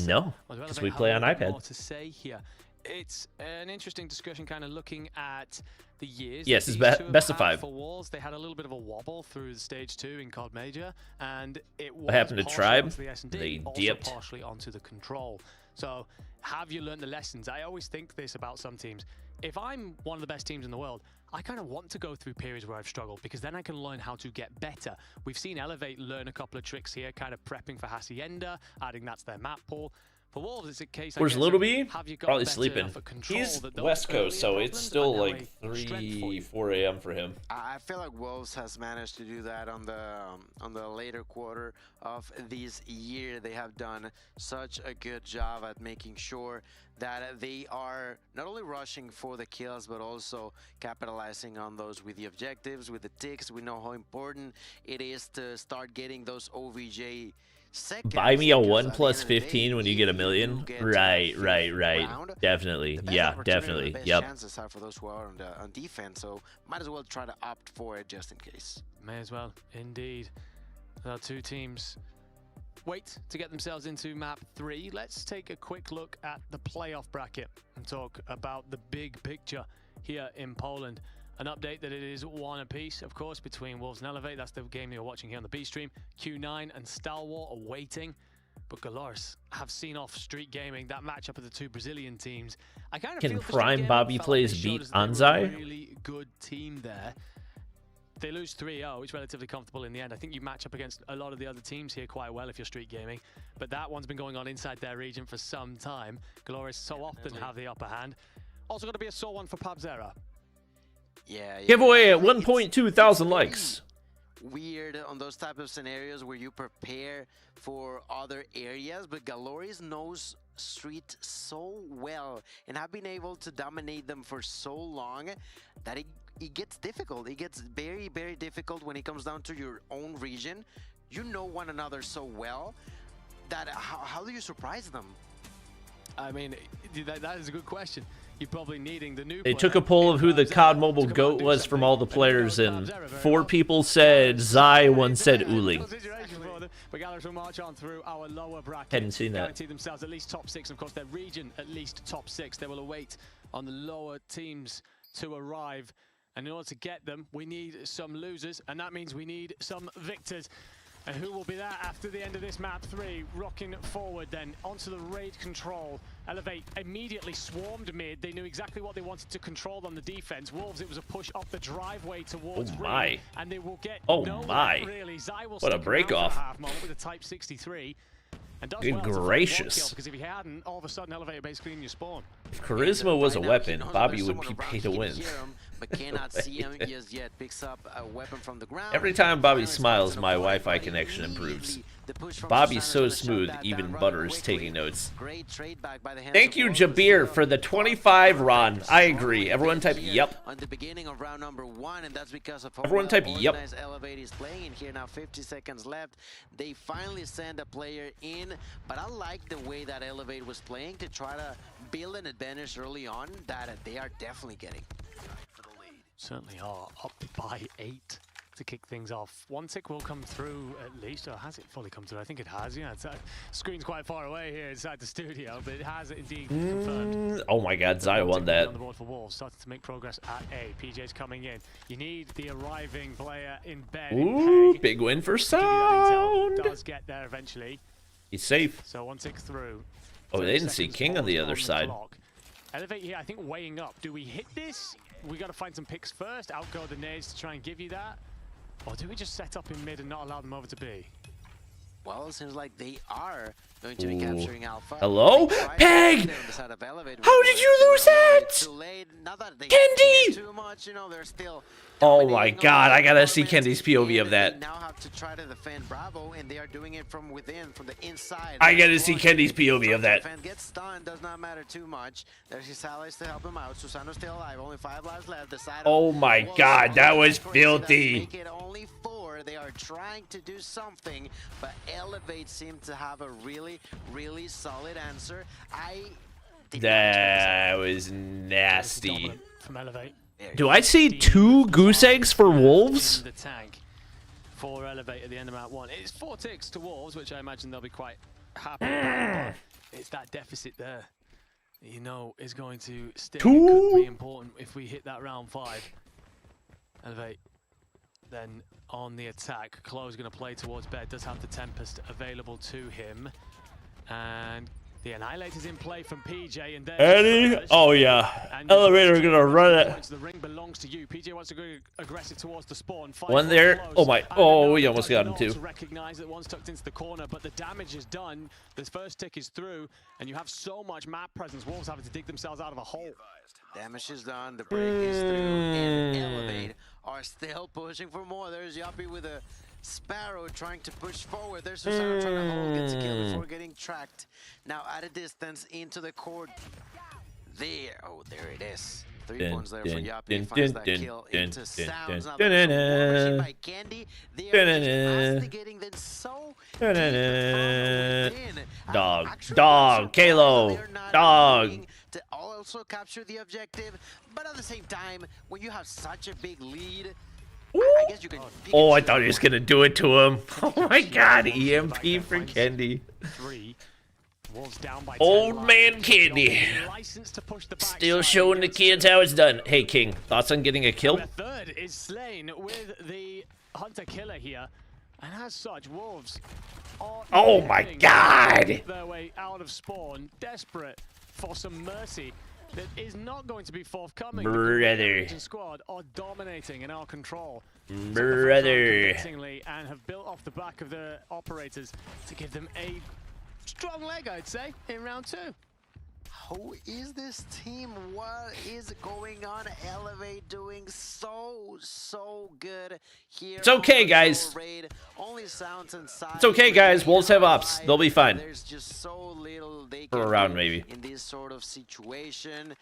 No, because we play on iPad. More to say here. It's an interesting discussion, kind of looking at the years. Yes, it's best of 5. For Wolves, they had a little bit of a wobble through stage 2 in COD Major, and it was what happened to Tribe? They dipped partially onto the Control. So, have you learned the lessons? I always think this about some teams. If I'm one of the best teams in the world, I kind of want to go through periods where I've struggled, because then I can learn how to get better. We've seen Elevate learn a couple of tricks here, kind of prepping for Hacienda, adding that to their map pool. For Wolves, it's a case. Where's Little B? Probably sleeping. He's West Coast, so it's still like 3, 4 a.m. for him. I feel like Wolves has managed to do that on the later quarter of this year. They have done such a good job at making sure that they are not only rushing for the kills, but also capitalizing on those with the objectives, with the ticks. We know how important it is to start getting those OVJ. Buy me a OnePlus 15 when you get $1 million. Right. Definitely. Yeah, definitely. Yep. Chances are for those who are on defense, so might as well try to opt for it just in case. May as well, indeed. Our two teams wait to get themselves into map 3. Let's take a quick look at the playoff bracket and talk about the big picture here in Poland. An update that it is 1 apiece, of course, between Wolves and Elevate. That's the game you're watching here on the B stream. Q9 and Stalwart are waiting, but Galorys have seen off Street Gaming. That matchup of the two Brazilian teams. I kind of can Prime Bobby Plays beat Anzai? Really good team there. They lose 3-0. It's relatively comfortable in the end. I think you match up against a lot of the other teams here quite well if you're Street Gaming, but that one's been going on inside their region for some time. Galorys so often have the upper hand. Also going to be a sore one for Pubzera. Yeah. Giveaway at 1.2 thousand likes. weird on those type of scenarios where you prepare for other areas, but Galorys knows Street so well and have been able to dominate them for so long that it gets difficult. It gets very, very difficult when it comes down to your own region. You know one another so well that how do you surprise them? I mean, that is a good question. You're probably needing the new. They took a poll of who the COD Mobile GOAT was from all the players, and 4 people said Zai, 1 said Uling. But Galorys will march on through our lower bracket. Hadn't seen that. Guarantee themselves at least top 6. Of course, their region at least top 6. They will await on the lower teams to arrive. And in order to get them, we need some losers, and that means we need some victors. And who will be that after the end of this map 3? Rocking forward then onto the raid control. Elevate immediately swarmed mid. They knew exactly what they wanted to control on the defense. Wolves, it was a push up the driveway towards my. and they will get my. Really. Zai will What a break off. half moment with a type 63. And does Good well to gracious. because if he hadn't, all of a sudden Elevator basically in your spawn. If charisma was a weapon, Bobby would be pay to win. But cannot see him just yet. Picks up a weapon from the ground. Every time Bobby smiles, my Wi-Fi connection improves. Bobby's so smooth, even Butter's taking notes. Thank you, Jabir, for the 25 Ron. I agree. Everyone type yep. On the beginning of round number 1, and that's because of everyone type yep. Elevate is playing in here now. 50 seconds left. They finally send a player in, but I like the way that Elevate was playing to try to build an advantage early on that they are definitely getting. Certainly are up by 8 to kick things off. 1 tick will come through at least, or has it fully come through? I think it has, yeah. It's, screen's quite far away here inside the studio, but it has indeed confirmed. Oh my god, Zai won that. On the board for Wolves, starting to make progress at A. PJ's coming in. You need the arriving player in bed. Ooh, big win for Sound. Does get there eventually. He's safe. So 1 tick through. Oh, they didn't see King on the other side. Elevate here, I think weighing up. Do we hit this? We got to find some picks first. Outgo the nades to try and give you that. Or do we just set up in mid and not allow them over to B? Well, it seems like they are going to be capturing Alpha. Hello? Peg! How did you lose that? Kendi! Too much, you know, they're still oh my god, I gotta see Kendi's POV of that. Now have to try to defend Bravo, and they are doing it from within, from the inside. I gotta see Kendi's POV of that. Gets stunned, does not matter too much. There's his allies to help him out. Susano's still alive, only 5 lives left. The side oh my god, that was filthy. Make it only 4. They are trying to do something, but Elevate seemed to have a really, really solid answer. That was nasty. From Elevate. Do I see 2 goose eggs for Wolves? The tank for Elevate at the end of round 1. It's 4 ticks to Wolves, which I imagine they'll be quite happy about. It's that deficit there, you know, is going to stick. It could be important if we hit that round 5. Elevate then on the attack. Chloe's going to play towards bed. Does have the Tempest available to him, and the Annihilator's in play from PJ, and Eddie? Oh yeah. Elevator gonna run it. The ring belongs to you. PJ wants to go aggressive towards the spawn. One there. Oh my. Oh, we almost got him too. Recognize that one's tucked into the corner, but the damage is done. This first tick is through, and you have so much map presence. Wolves having to dig themselves out of a hole. Damage is done. The break is through, and Elevate are still pushing for more. There's Yappy with a Sparrow trying to push forward. There's Susano trying to hold, gets a kill before getting tracked. Now at a distance into the court. There, oh, there it is. 3 points there for Yappy. Finds that kill into Sounds. Now there's by Candy. They are just masticating them so deep. Dog, Kalo, dog. To also capture the objective, but at the same time, when you have such a big lead, I guess you can. Oh, I thought he was gonna do it to him. Oh my god, EMP for Kendi. Old man Kendi. Still showing the kids how it's done. Hey King, thoughts on getting a kill? Third is slain with the hunter killer here, and as such, Wolves are oh my god! Their way out of spawn, desperate for some mercy that is not going to be forthcoming. Brother. The squad are dominating in our control. Brother. And have built off the back of the operators to give them a strong leg, I'd say, in round 2. Who is this team? What is is going on? Elevate doing so good here. It's okay, guys. Only sounds inside. It's okay, guys. Wolves have ops. They'll be fine. There's just so little they for can a round, do maybe. in this sort of situation.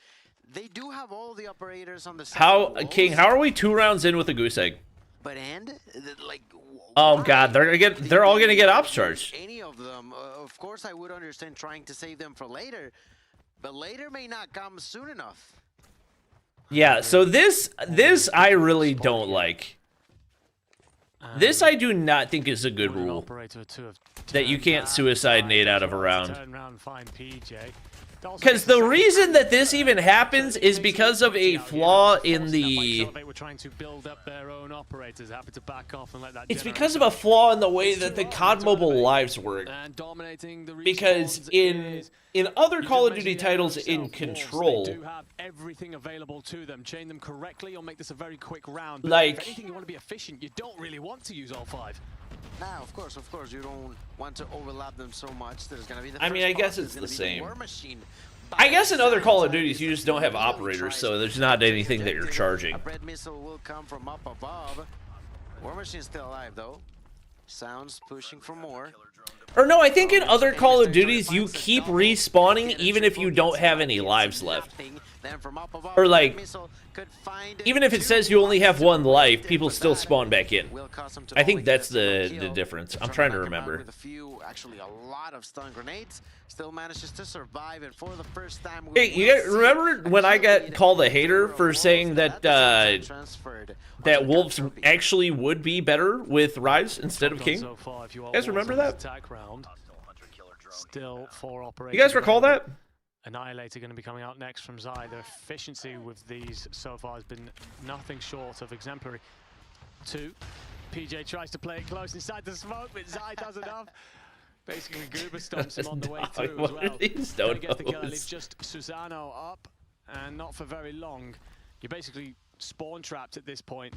They do have all the operators on the side. How, King? How are we 2 rounds in with a goose egg? But like. Oh God, they're all gonna get ops charged. Any of them, of course, I would understand trying to save them for later, but later may not come soon enough. Yeah, so this I really don't like. This I do not think is a good rule. That you can't suicide nade out of a round. Because the reason that this even happens is because of a flaw in the... It's because of a flaw in the way that the COD Mobile lives work. Because in other Call of Duty titles in Control, they do have everything available to them. Chain them correctly or make this a very quick round. But like, if anything, you want to be efficient. You don't really want to use all 5. Now, of course, you don't want to overlap them so much. There's gonna be the I mean, I guess boss. it's the same. War Machine. I guess in other Call of Duties, you just don't have operators, so there's not anything that you're charging. A red missile will come from up above. War Machine's still alive, though. Sounds pushing for more. Or no, I think in other Call of Duties, you keep respawning even if you don't have any lives left. Or like, even if it says you only have 1 life, people still spawn back in. I think that's the difference. I'm trying to remember. Actually a lot of stun grenades, still manages to survive, and for the first time. Hey, you guys remember when I got called a hater for saying that that Wolves actually would be better with Rise instead of King? You guys remember that? Still 4 operators. You guys recall that? Annihilator going to be coming out next from Zai. The efficiency with these so far has been nothing short of exemplary. 2. PJ tries to play it close inside the smoke, but Zai does enough. Basically, Goober stomps him on the way through as well. These Gets the kill, leaves just Susano up, and not for very long. You're basically spawn trapped at this point.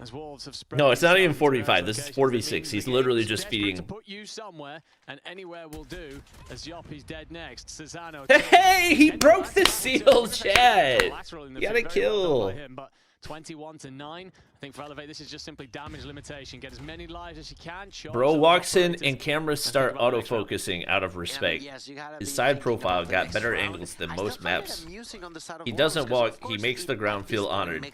As Wolves have spread. No, it's not even 45. This is 4v6. He's literally just feeding. To put you somewhere, and anywhere will do. As Yoppy's dead next. Susano. Hey, he broke the seal, Chad. You got a kill. 21-9. I think for Elevate, this is just simply damage limitation. Get as many lives as you can. Bro walks in and cameras start autofocusing out of respect. His side profile got better angles than most maps. He doesn't walk, he makes the ground feel honored.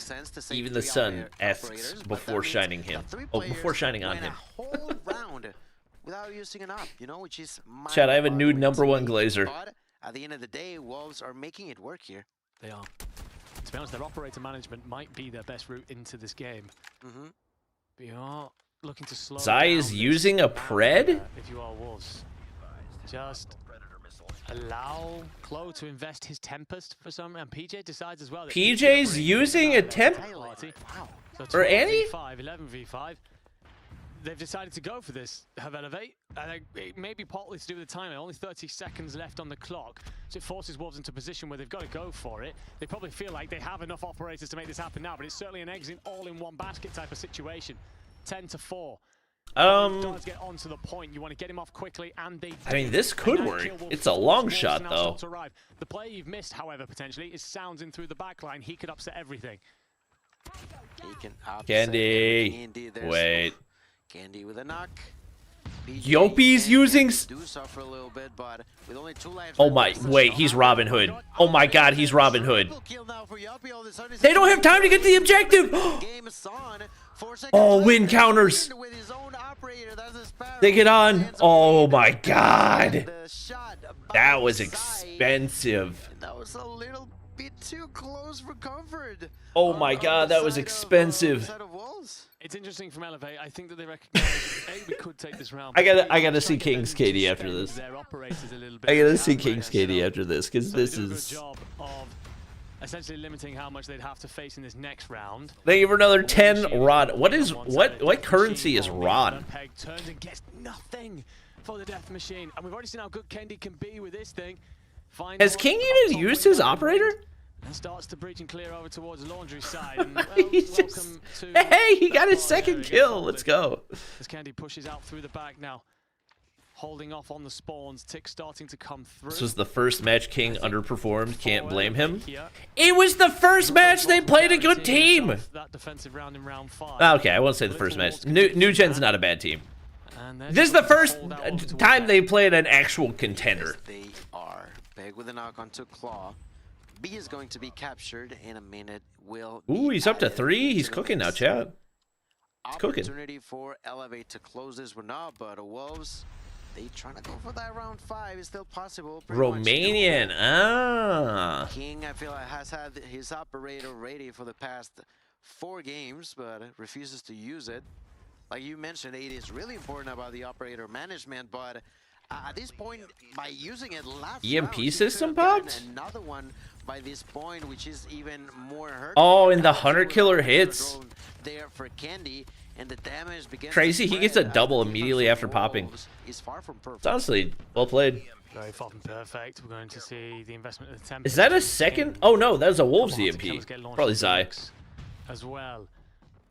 Even the sun asks before shining him. Oh, before shining on him. Without using an up, you know, which is Chad, I have a new #1 Glazer. At the end of the day, Wolves are making it work here. They are. To be honest, their operator management might be their best route into this game. But you are looking to slow Zai is using a pred? If you are Wolves. Just allow Klo to invest his Tempest for some, and PJ decides as well. That PJ's using a temp? So or Annie? 11v5. They've decided to go for this, have Elevate, and it may be partly to do with the timer. Only 30 seconds left on the clock, so it forces Wolves into a position where they've got to go for it. They probably feel like they have enough operators to make this happen now, but it's certainly an exit all-in-one basket type of situation. 10-4. Does get onto the point. You want to get him off quickly, and they. I mean, this could work. It's a long shot, though. The play you've missed, however, potentially, is Sounds in through the back line. He could upset everything. He can upset Candy. Wait. Candy with a knock. Yoppy's using. Suffer a little bit, but with only 2 lives. Oh my! Wait, he's Robin Hood. Oh my God, he's Robin Hood. They don't have time to get to the objective. Oh, win counters. They get on. Oh my God. That was expensive. That was a little bit too close for comfort. Oh my God, that was expensive. It's interesting from Elevate. I think that they recognize we could take this round. I gotta see King's KD after this. I gotta see King's KD after this because this is. Job of essentially limiting how much they'd have to face in this next round. They give her another 10 rod. What currency is rod? Turns and gets nothing for the death machine, and we've already seen how good Kendi can be with this thing. Has King even used his operator? And starts to breach and clear over towards Laundry side. And, well, hey, he got his second kill. Let's go. As Candy pushes out through the back now. holding off on the spawns. Tick starting to come through. This was the first match King underperformed. Can't blame him. It was the first match they played a good team. That defensive round in round 5. Okay, I won't say the first match. New Gen's not a bad team. This is the first time they played an actual contender. They are. Big with a knock onto Claw. B is going to be captured in a minute. Ooh, he's up to 3. He's cooking now, chat. He's cooking. Opportunity for Elevate to close this one up, but Wolves, they trying to go for that round 5. Is still possible. Romanian. Ah. King, I feel like, has had his operator ready for the past 4 games, but refuses to use it. Like you mentioned, it is really important about the operator management, but at this point, by using it last EMP round, system popped? another one by this point, which is even more hurtful. Oh, and the hunter killer hits. There for Candy, and the damage begins. Crazy, he gets a double immediately after popping. Is far from perfect. It's honestly well played. Very far from perfect. We're going to see the investment of the temp. Is that a second? Oh no, that was a Wolves EMP. Probably Zai. As well.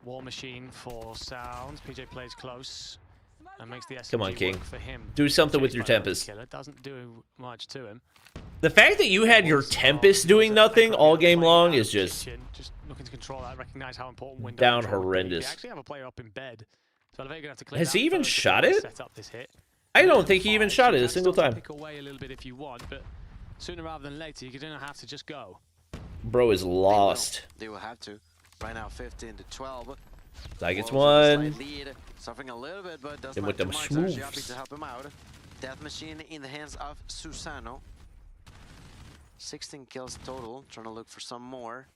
War Machine for sounds. PJ plays close and makes the SMG Come on, King. work for him. Do something with your Tempest. Killer doesn't do much to him. The fact that you had your Tempest doing nothing all game long is just looking to control that. Recognize how important window down control can be. horrendous. You actually have a player up in bed. So Elevator gonna have to clear Has that he even first shot before he it? set up this hit. I don't think he even shot it a single time. Pick away a little bit if you want, but sooner rather than later, you're gonna have to just go. Bro is lost. They will have to. Right now, 15 to 12. Zai gets one. Lead, suffering a little bit, but does Then not with too them much. smooths. Giappi to help him out. Death Machine in the hands of Susano. 16 kills total. Trying to look for some more.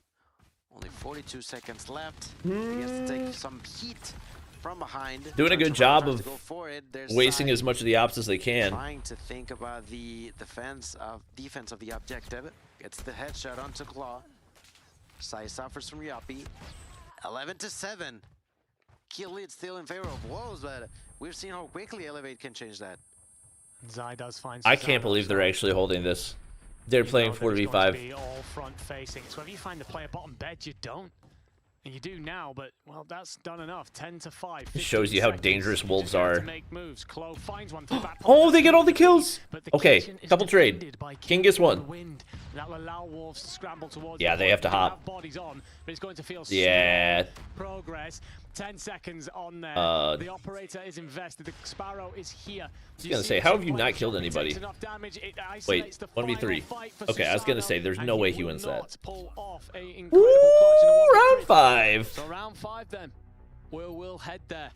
Only 42 seconds left. He has to take some heat from behind. Doing a good job of There's wasting Zai as much of the ops as they can. trying to think about the defense of the objective. Gets the headshot onto Claw. Sai suffers from Giappi. 11 to 7. Kill lead still in favor of Wolves, but we've seen how quickly Elevate can change that. Zai does find I can't believe they're actually holding this. They're playing 4v5. All front facing. So if you find the player bottom bed, you don't. And you do now, but well, that's done enough. 10 to 5. It shows you how dangerous Wolves are. Make moves. Chloe finds one through back. Oh, they get all the kills. Okay, double trade. King gets one. That'll allow Wolves to scramble towards. Yeah, they have to hop. Bodies on, but it's going to feel Yeah. progress. 10 seconds on there. The operator is invested. The Sparrow is here. I was gonna say, how have you not killed anybody? Wait, 1v3. Okay, I was gonna say, there's no way he wins that. Ooh, round 5. So round 5 then. We'll head there.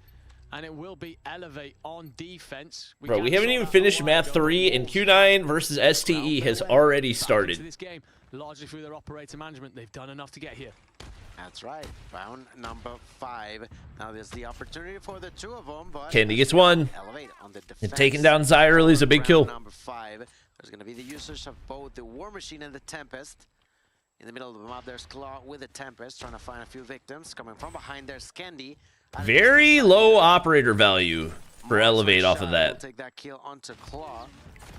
And it will be Elevate on defense. Bro, we haven't even finished map 3, and Q9 versus STE has already started. This game, largely through their operator management, they've done enough to get here. That's right. Round number 5. Now there's the opportunity for the two of them, but Candy gets one. Elevate on the defense. And taking down Zai early is a big kill. Round number 5. There's going to be the usage of both the War Machine and the Tempest. In the middle of the map, there's Claw with the Tempest, trying to find a few victims. Coming from behind, there's Candy. Very low operator value for Elevate off of that. Take that kill onto Claw.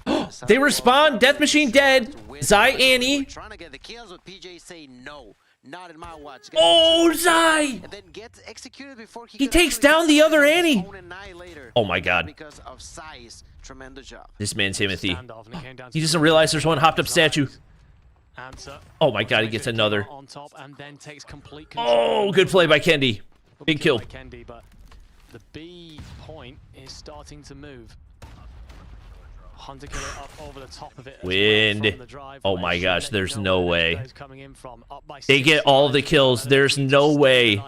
They respawn. Death Machine dead. Zai Annie. Trying to get the kills, but PJ say no. Not in my watch. Oh, Zai! And then gets executed before He takes down the other Annie. Oh my god. Because of Zai's tremendous job. This man Timothy. He doesn't realize there's one hopped up statue. Oh my god, he gets another. On top and then takes complete Oh, good play by Kendi. Big kill. Kendi, but the B point is starting to move. Hunter killer up over the top of it. Wind. Oh my gosh, there's no way. They get all the kills. There's no way.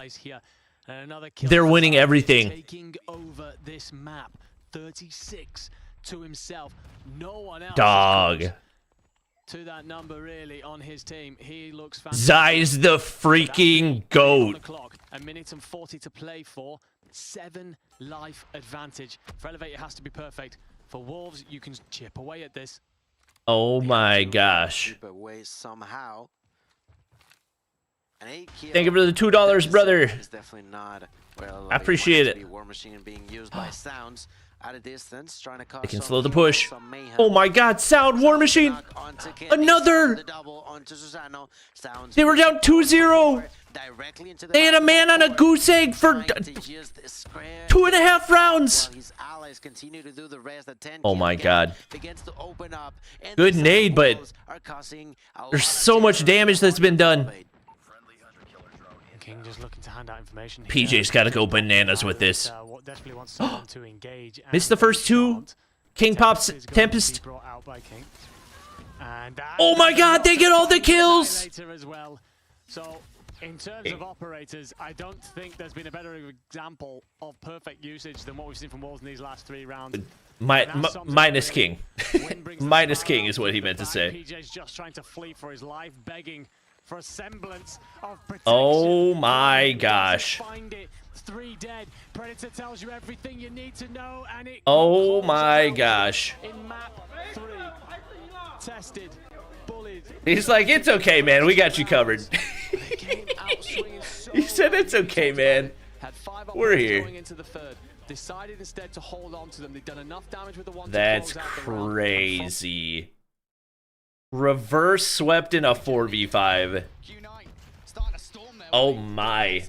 They're winning everything. Taking over this map. 36 to himself. No one else. Dog. To that number really on his team. He looks fantastic. Zai's the freaking GOAT. A minute and 40 to play for. 7 life advantage. For Elevate, it has to be perfect. For Wolves, you can chip away at this. Oh my gosh. Chip away somehow. Thank you for the $2, brother. Is definitely not well, I appreciate it. War Machine being used by Sounds. at a distance, trying to They can slow the push. Oh my god, Sound War Machine! Another! They were down 2-0! They had a man on a goose egg for 2.5 rounds! Oh my god. Good nade, but there's so much damage that's been done. King just looking to hand out information. PJ's got to go bananas with this. Desperately wants someone to engage. Missed the first two. King pops Tempest. Oh my god, they get all the kills! So, in terms of operators, I don't think there's been a better example of perfect usage than what we've seen from Wolves in these last 3 rounds. Minus King. Minus King is what he meant to say. PJ's just trying to flee for his life, begging for a semblance of protection. Oh my gosh. Find it. 3 dead. Predator tells you everything you need to know, and it oh my gosh. In map 3, tested, bullied. He's like, it's okay, man. We got you covered. He said, it's okay, man. We're here. Decided instead to hold on to them. They've done enough damage with the one. That's crazy. Reverse swept in a 4v5. Oh my.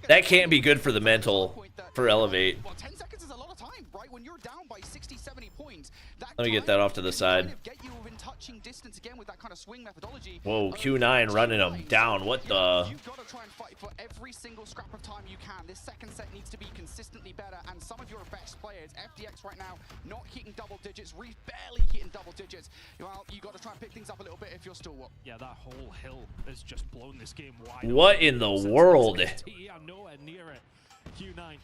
That can't be good for the mental for Elevate. Let me get that off to the side. Whoa, Q9 running him down. What the? You've got to try and fight for every single scrap of time you can. This second set needs to be consistently better, and some of your best players, FDX right now, not hitting double digits, Reef barely hitting double digits. Well, you got to try and pick things up a little bit if you're Stalwart. Yeah, that whole hill has just blown this game wide. What in the world? I'm nowhere near it. Q9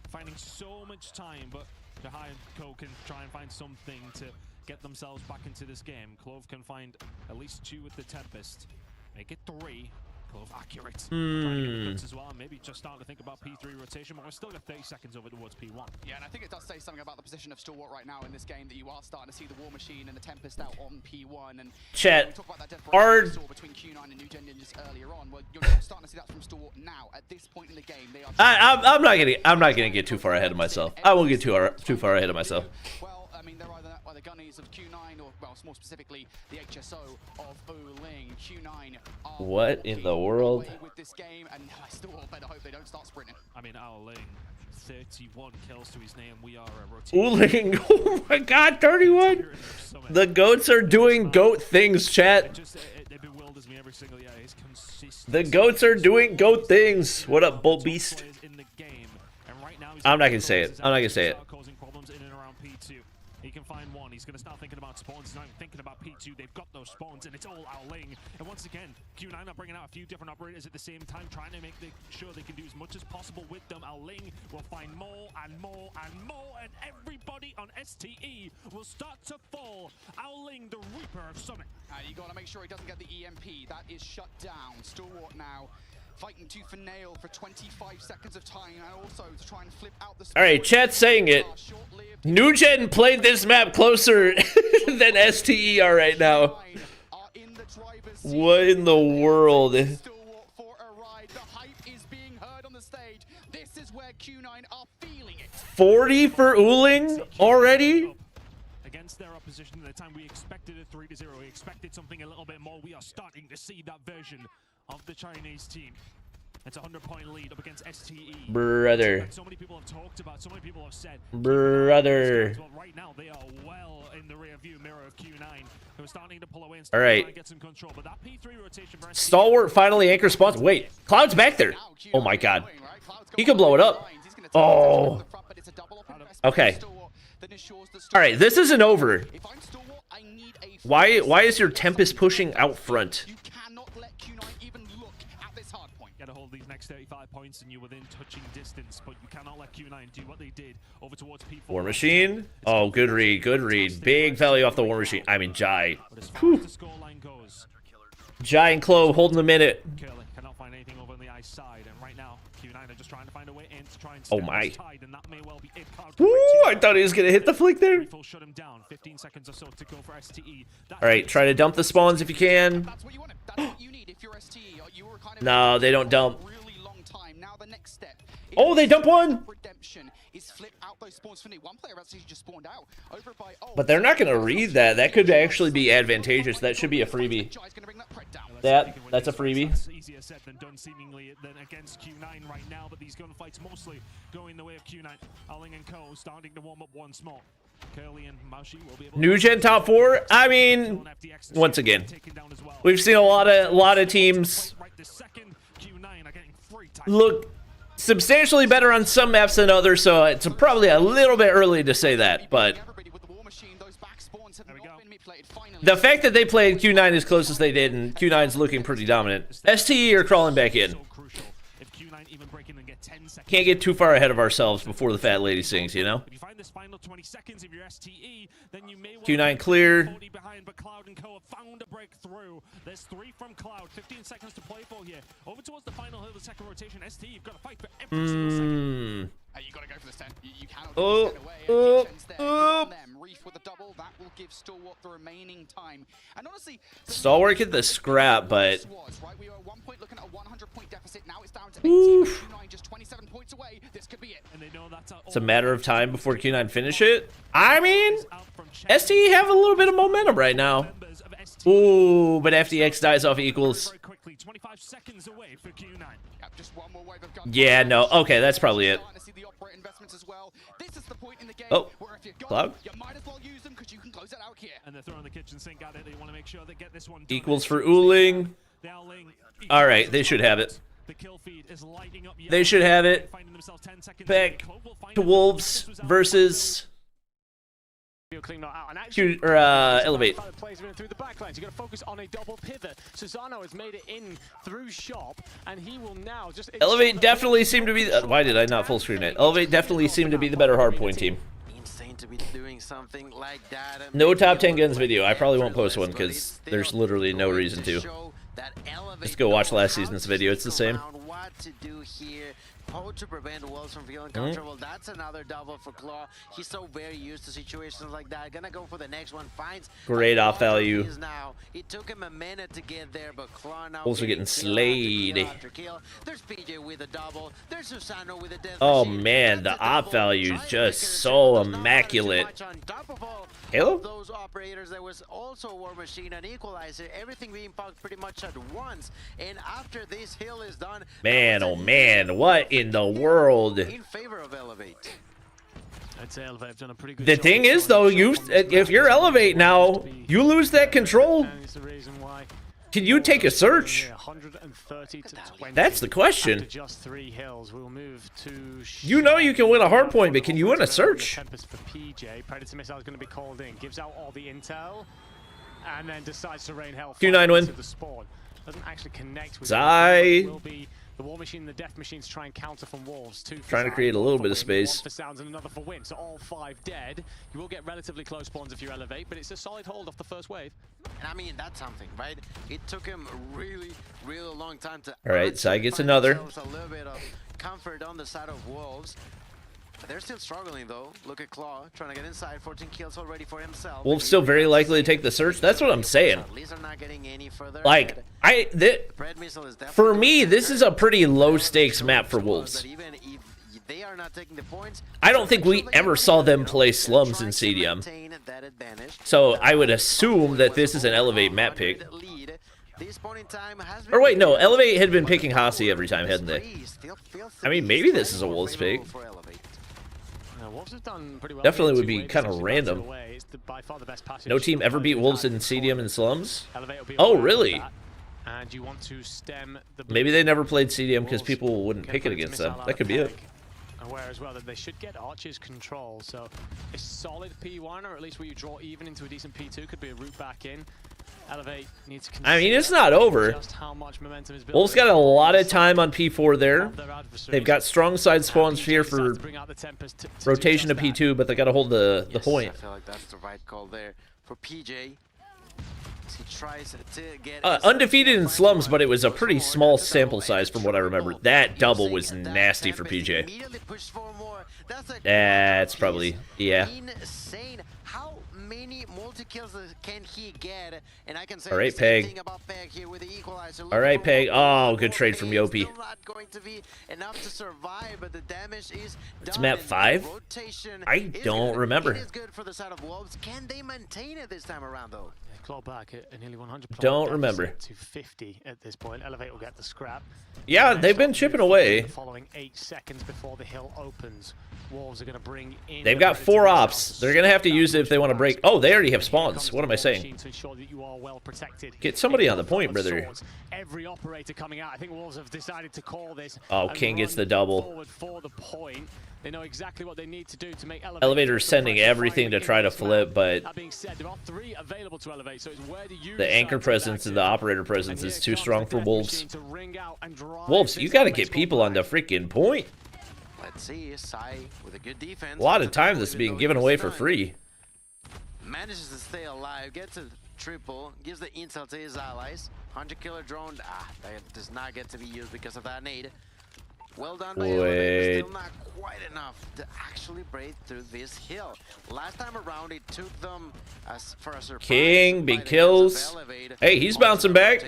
finding so much time, but Jahai and Co can try and find something to get themselves back into this game. Clove can find at least 2 with the Tempest. Make it 3. Clove accurate. Trying to get the crits as well. Maybe just starting to think about P3 rotation, but we're still got 30 seconds over towards P1. Yeah, and I think it does say something about the position of Stalwart right now in this game, that you are starting to see the War Machine and the Tempest out on P1. And chat, between Q9 and New Gen Ninjas earlier on. Well, you're not starting to see that from Stalwart now. At this point in the game, they are. I'm not gonna get too far ahead of myself. I won't get too far ahead of myself. Well, I mean, they're either the gunnies of Q9 or, well, more specifically, the HSO of Ling. Q9 what in the world? With this game, and I still better hope they don't start sprinting. I mean, Ling, 31 kills to his name. We are a rotation. Oh my god, 31! The goats are doing goat things, chat. It bewilders me every single year. His consistency. The goats are doing goat things. What up, Bolt Beast? I'm not gonna say it. I'm not gonna say it. Causing problems in and around P2. He can find one. He's going to start thinking about spawns. He's not even thinking about P2. They've got those spawns, and it's all Ling. And once again, Q9 are bringing out a few different operators at the same time, trying to make sure they can do as much as possible with them. Ling will find more and more and more, and everybody on STE will start to fall. Ling, the Reaper of Summit. You got to make sure he doesn't get the EMP. That is shut down. Stalwart now fighting tooth and nail for 25 seconds of time, and also to try and flip out the. All right, chat's saying it. New Gen played this map closer than STE are right now. What in the world? 40 for Uling already? Against their opposition at the time, we expected a 3-0. We expected something a little bit more. We are starting to see that version of the Chinese team. It's a 100-point lead up against STE. Brother. So many people have talked about, so many people have said. Brother. Well, right now, they are well in the rear view mirror of Q9, who are starting to pull away and all right. get some control. But that P3 rotation for Stalwart finally anchor spawns. Wait, Cloud's back there. Oh my god. He could blow it up. Oh. Okay. All right, this isn't over. Why is your Tempest pushing out front? Gotta hold these next 35 points and you're within touching distance, but you cannot let Q9 do what they did over towards P4. War Machine. Oh, good read, good read. Big value off the War Machine. I mean, Jai. Jai and Clove holding the minute. Cannot find anything over on the ice side, and right now Q9 are just trying to find a way in to try and oh my. tide, and that may well be it. Ooh, I thought he was gonna hit the flick there. Shut him down. 15 seconds or so to go for STE. All right, try to dump the spawns if you can. That's what you wanted. That's what you need if you're STE. You were kind of no, they don't dump. Really long time. Now the next step. Oh, they dump one. Redemption is flip out those spawns for me. One player actually just spawned out over by But they're not going to read that. That could actually be advantageous. That should be a freebie. That's a freebie. That's easier said than done, seemingly, than against Q9 right now. But these gunfights mostly going the way of Q9. Alling and Co starting to warm up once more. Curly and Maushi will be able New gen top 4. I mean, once again, we've seen a lot of teams look substantially better on some maps than others, so it's probably a little bit early to say that, but the fact that they played Q9 as close as they did, and Q9's looking pretty dominant. STE are crawling back in. Can't get too far ahead of ourselves before the fat lady sings, you know? Q9 clear. There's 3 from Cloud. 15 seconds to play for here. Over towards the final hill of the second rotation. ST, you've got to fight for every single second. You got to go for the 10. You cannot give this 10 away. Them. Reef with a double. That will give Stalwart the remaining time. And honestly, Stalwart get the scrap, but we were at 1 point looking at a 100-point deficit. Now it's down to 18. Q9 just 27 points away. This could be it. And they know that's it's a matter of time before Q9 finish it. I mean, STE have a little bit of momentum right now. Ooh, but FDX dies off equals. 25 seconds away for Q9. Yeah, no. Okay, that's probably it. Oh, Cloud. And they're throwing the kitchen sink at it. They want to make sure they get this one done. Equals for Ooling. All right, they should have it. They should have it. Back to Wolves versus Elevate. Through the backlines, you got to focus on a double pivot. Susano has made it in through shop, and he will now just Elevate definitely seem to be. Why did I not full screen it? Elevate definitely seem to be the better hardpoint team. Insane to be doing something like that. No top 10 guns video. I probably won't post one because there's literally no reason to. Just go watch last season's video. It's the same. What to do here? How to prevent Wolves from feeling comfortable. That's another double for Claw. He's so very used to situations like that. Gonna go for the next one. Finds great off value. Now. It took him a minute to get there, but Claw now also getting slayed. There's PJ with a double. There's Susano with a death oh machine. man, the op value is just so immaculate. Halo? Those operators, there was also a War Machine, an Equalizer, everything being pumped pretty much at once. And after this hill is done, man, oh man, what in the world? In favor of Elevate. I'd say Elevate have done a pretty good the job thing is, though, if you're Elevate now, you lose that control. It's the reason why. Can you take a search? 130 to 20. That's the question. After just 3 hills, we'll move to. You know you can win a hardpoint, but can you win a search? For PJ, Predator missile is going to be called in. Gives out all the intel, and then decides to rain hell. Q9 win. The spawn doesn't actually connect with. Zai. Will be the War Machine and the Death Machines try and counter from Wolves. 2 for trying to Zai, create a little bit of win, space. 1 for Sounds and another for Win. So all 5 dead. You will get relatively close spawns if you elevate, but it's a solid hold off the first wave. And I mean, that's something, right? It took him a really long time to. All right, Zai gets another. A little bit of comfort on the side of Wolves. But they're still struggling though. Look at Claw trying to get inside. 14 kills already for himself. Wolves still very likely to take the search. That's what I'm saying. At least they're not getting any further. Like for me, this is a pretty low stakes map for Wolves. Even if they are not taking the points, I don't think we ever saw them play Slums in CDM. So I would assume that this is an Elevate map pick. Or wait, no, Elevate had been picking Hasi every time, hadn't they? I mean, maybe this is a Wolves pick. Wolves have done pretty well. Definitely would be kind of random. No team ever beat Wolves in CDM and Slums? Oh, really? And you want to stem the maybe they never played CDM because people wouldn't pick it against them. That could be it. Aware as well that they should get Archer's control, so a solid P1, or at least where you draw even into a decent P2, could be a route back in. Elevate needs to I mean, it's not over. Just how much momentum is Wolves got a lot of time on P4 there. They've got strong side spawns here for rotation to P2, but they got to hold the point. I feel like that's the right call there for PJ. He tries to get undefeated in Slums, but it was a pretty small sample size from what I remember. That double was nasty for PJ. That's probably, yeah. Insane. How many multi-kills can he get? And I can say all right, the same Peg. thing about Peg here with the equalizer. All right, Peg. Oh, good trade from Yopi. Still not going to be enough to survive, but the damage is It's done. map 5? I don't remember. It is good for the side of Wolves. Can they maintain it this time around, though? Claw back at nearly 100. Don't remember. To 50 at this point. Elevate will get the scrap. Yeah, they've been chipping away. Following 8 seconds before the hill opens, Wolves are going to bring in. They've got 4 ops. They're going to have to use it if they want to break. Oh, they already have spawns. What am I saying? Get somebody on the point, brother. Every operator coming out. I think Wolves have decided to call this. Oh, King gets the double. Forward for the point. They know exactly what they need to do to make Elevator is sending everything to try to flip, but that being said, there are 3 available to elevate, so it's where do you the anchor presence and the operator presence is too strong for Wolves. Wolves, you got to get people on the freaking point. Let's see, Sai with a good defense. A lot of time this is being given away for free. Manages to stay alive, gets a triple, gives the intel to his allies. 100-killer drone, that does not get to be used because of that nade. Well done by Elevator, still not quite enough to actually break through this hill. Last time around, it took them for a surprise. King, big kills. Hey, he's bouncing back.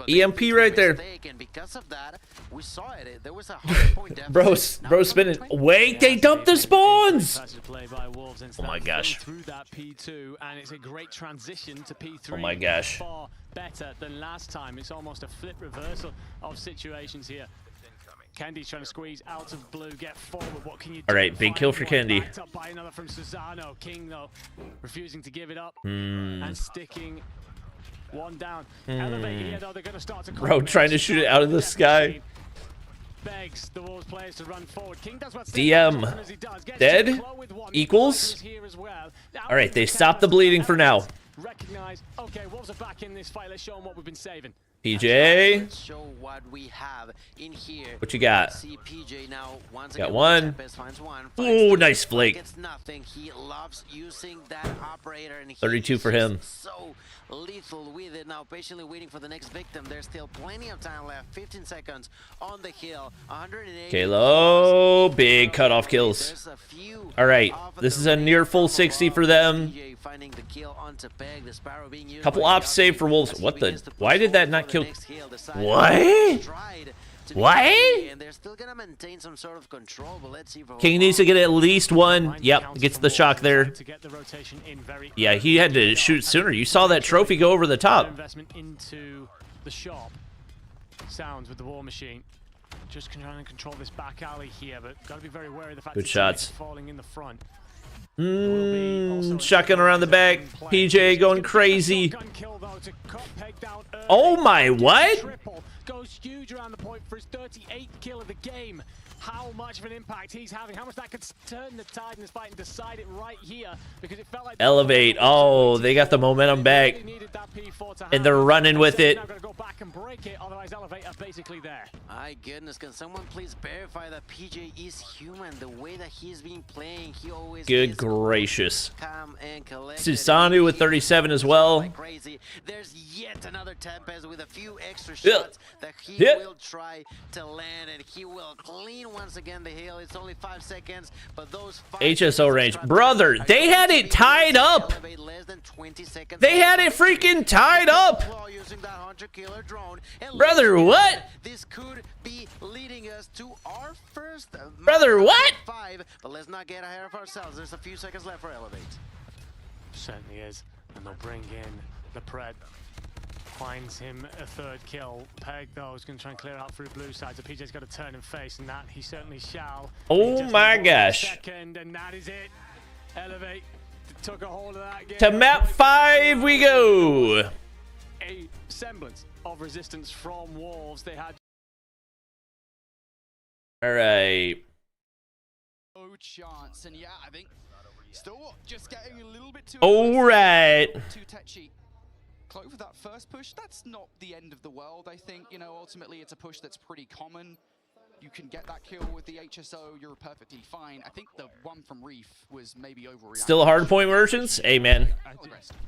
EMP right there. And because of that, we saw it. There was a hardpoint deficit. Bro spinning. Wait, they dumped the spawns. Oh my gosh. Through that P2, and it's a great transition to P3. Oh my gosh. Far better than last time. It's almost a flip reversal of situations here. Kendi's trying to squeeze out of blue, get forward. What can you do? All right, big kill for Kendi. Backed up by another from Susano. King, though, refusing to give it up and sticking one down. Elevate here, though, they're going to start to Bro, trying to shoot it out of the sky. Begs the Wolves players to run forward. King does what DM. Dead? Equals? All right, they stopped the bleeding for now. Recognize, okay, Wolves are back in this fight. Let's show them what we've been saving. PJ, Let's show what we have in here. what you got? See PJ now. Once Got again, one. finds one. Ooh, nice flake. Gets nothing. He loves using that operator, and 32 for him. So lethal with it. Now patiently waiting for the next victim. There's still plenty of time left. 15 seconds on the hill. 180. Kalo, big cutoff kills. All right, this is a near full 60 for them. Finding the kill onto Peg. The Sparrow being used. Couple ops saved for Wolves. What the? Why did that not kill? What? What? And they're still gonna maintain some sort of control, but let's see if King needs to get at least one. Yep, gets the shock there. Yeah, he had to shoot sooner. You saw that trophy go over the top. Investment into the shop. Sounds with the war machine. Just trying to control this back alley here, but got to be very wary of the fact Good that shots. falling in the front. Shotgun around the back. PJ going crazy. Oh my, what? Goes huge around the point for his 38th kill of the game. How much of an impact he's having, how much that could turn the tide in this fight and decide it right here, because it felt like Elevate. Oh, they got the momentum back. And they're running with it. Now got to go back and break it, otherwise Elevate are basically there. My goodness, can someone please verify that PJ is human? The way that he's been playing, he always Good gracious. calm and collected. Susanu with 37 as well. Like crazy. There's yet another Tempest with a few extra shots that he will try to land, and he will clean once again the hill. It's only 5 seconds, but those HSO range. Brother, they had it tied up. They had it freaking tied up. Brother, what? This could be leading us to our first Brother, what? 5, but let's not get ahead of ourselves. There's a few seconds left for Elevate. Certainly is, and they'll bring in the Pred. Finds him a 3rd kill. Peg, though, is going to try and clear out through blue side, so PJ's got to turn and face, and that he certainly shall. Oh my gosh. Second, and that is it. Elevate took a hold of that game. To map 5 we go. A semblance of resistance from Wolves. They had. All right. No chance, and yeah, I think still just getting a little bit too. All right. Too touchy. Clove, that first push, that's not the end of the world, I think. You know, ultimately, it's a push that's pretty common. You can get that kill with the HSO, you're perfectly fine. I think the one from Reef was maybe overreacted. Still hardpoint merchants? Hey, man.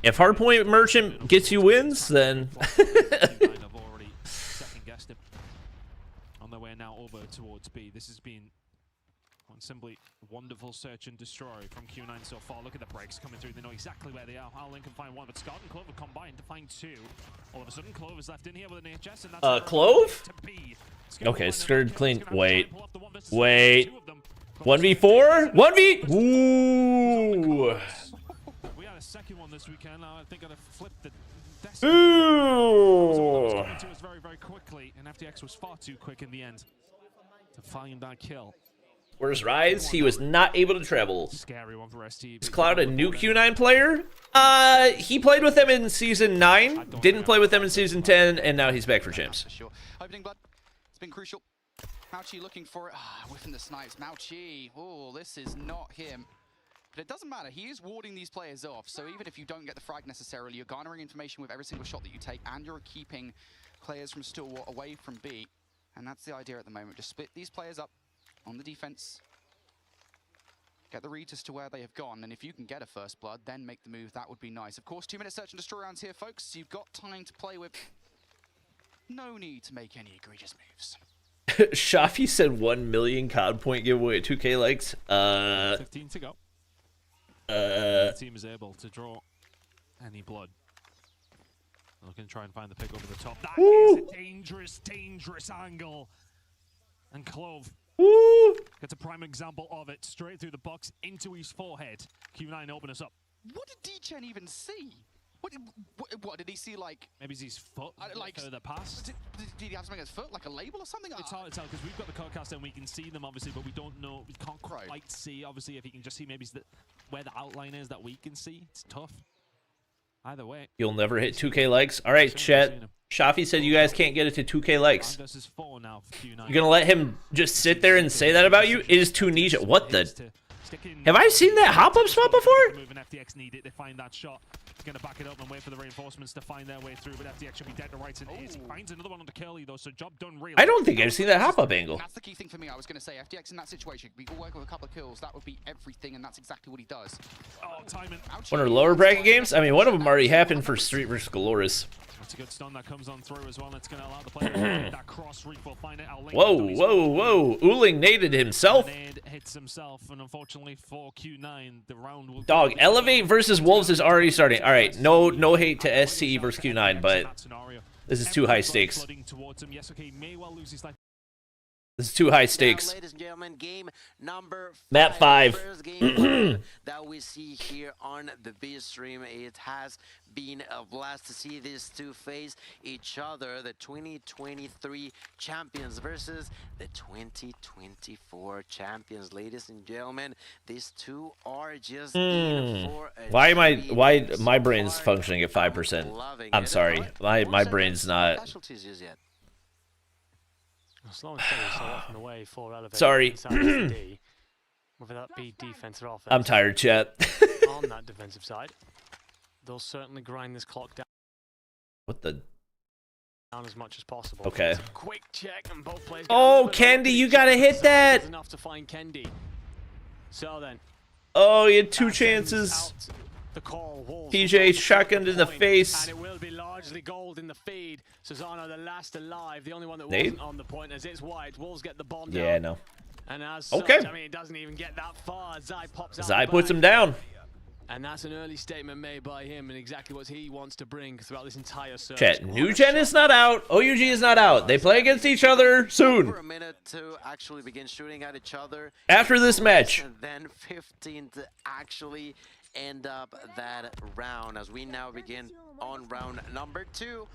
If hardpoint merchant gets you wins, then... I've already second-guessed him. On their way now over towards B. This has been Simply wonderful search and destroy from Q9 so far. Look at the breaks coming through. They know exactly where they are. Howling can find one, but Scott and Clover combined to find two. All of a sudden, Clover's left in here with an AHS, and that's Clove? Okay, Scourge clean. Wait. 1v4? 1v... Ooh. We had a second one this weekend. I think I'd have flipped the desk. Ooh. Coming to us very, very quickly, and FTX was far too quick in the end to find that kill. Where's Rise? He was not able to travel. Scary one for ST. Is Cloud a new Q9 player? He played with them in Season 9, didn't play with them in Season 10, and now he's back for champs. Sure. Opening blood. It's been crucial. Mao-Chi looking for it. Whiffing the snipes. Mao-Chi. Oh, this is not him. But it doesn't matter. He is warding these players off. So even if you don't get the frag necessarily, you're garnering information with every single shot that you take, and you're keeping players from Stillwater away from B. And that's the idea at the moment. Just split these players up on the defense. Get the read as to where they have gone, and if you can get a first blood, then make the move. That would be nice. Of course, 2-minute search and destroy rounds here, folks. You've got time to play with. No need to make any egregious moves. Shafi said 1 million COD point giveaway at 2K likes. 15 to go. The team is able to draw any blood. Looking to try and find the pick over the top. That is a dangerous, dangerous angle. And Clove gets a prime example of it. Straight through the box into his forehead. Q9 open us up. What did D-Chen even see? What did he see, like... Maybe it's his foot, like further past. Did he have something on his foot, like a label or something? It's hard to tell, because we've got the codecast and we can see them, obviously, but we don't know, we can't quite see, obviously, if you can just see maybe where the outline is that we can see. It's tough. Either way. You'll never hit 2K likes. All right, chat. Shafi said you guys can't get it to 2K likes. You're going to let him just sit there and say that about you? It is too niche. What the... Have I seen that hop-up spot before? FTX need it. They find that shot. Going to back it up and wait for the reinforcements to find their way through, but FTX should be dead to rights, and he finds another one on the Curly, though, so job done really. I don't think I've seen that hop-up angle. That's the key thing for me. I was going to say, FTX in that situation, we could work with a couple of kills. That would be everything, and that's exactly what he does. Oh, timing. One of the lower bracket games? I mean, one of them already happened for Street vs. Galorys. That's a good stun that comes on through as well. It's going to allow the player to get that cross reef. We'll find it. Whoa. Uling naded himself. Nade hits himself, and unfortunately for Q9, the round will... Dog, Elevate versus Wolves is already starting. All right, no hate to SC versus Q9, but this is too high stakes. This is too high stakes. Now, ladies and gentlemen, game number 5. Map 5. First game that we see here on the B stream. It has been a blast to see these two face each other. The 2023 champions versus the 2024 champions. Ladies and gentlemen, these two are just in for a why my brain's functioning at 5%? I'm sorry. My brain's not. Slow and steady, so off and away for Elevate. Sorry. Whether that be defense or offense. I'm tired, chat. On that defensive side, they'll certainly grind this clock down. What the? Down as much as possible. Okay. Quick check and both players. Oh, Kendi, you gotta hit that. Enough to find Kendi. So then. Oh, he had 2 chances. The call, Wolves PJ shotgunned in the face. And it will be largely gold in the feed. Susano, the last alive, the only one that wasn't on the point as it's white. Wolves get the bomb down. Yeah, no. And as okay. Such, I mean, it doesn't even get that far. Zai pops out. Zai puts him down. And that's an early statement made by him and exactly what he wants to bring throughout this entire search. Chat, New Gen is not out. OUG is not out. They play against each other soon. For a minute to actually begin shooting at each other. After this match. And then 15 to actually end up that round as we now begin on round number 2.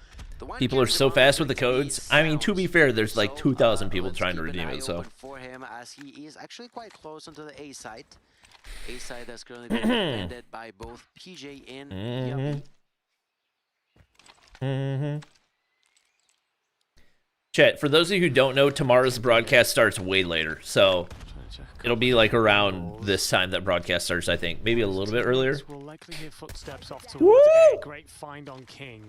People are so fast with the codes. I mean, to be fair, there's like 2,000 people trying to redeem it, so. For him as he is actually quite close onto the A site. A site that's currently being defended by both PJ and Yuppie. Chat, for those of you who don't know, tomorrow's broadcast starts way later, so it'll be like around this time that broadcast starts, I think. Maybe a little bit earlier. We'll likely hear footsteps off towards A. Great find on King.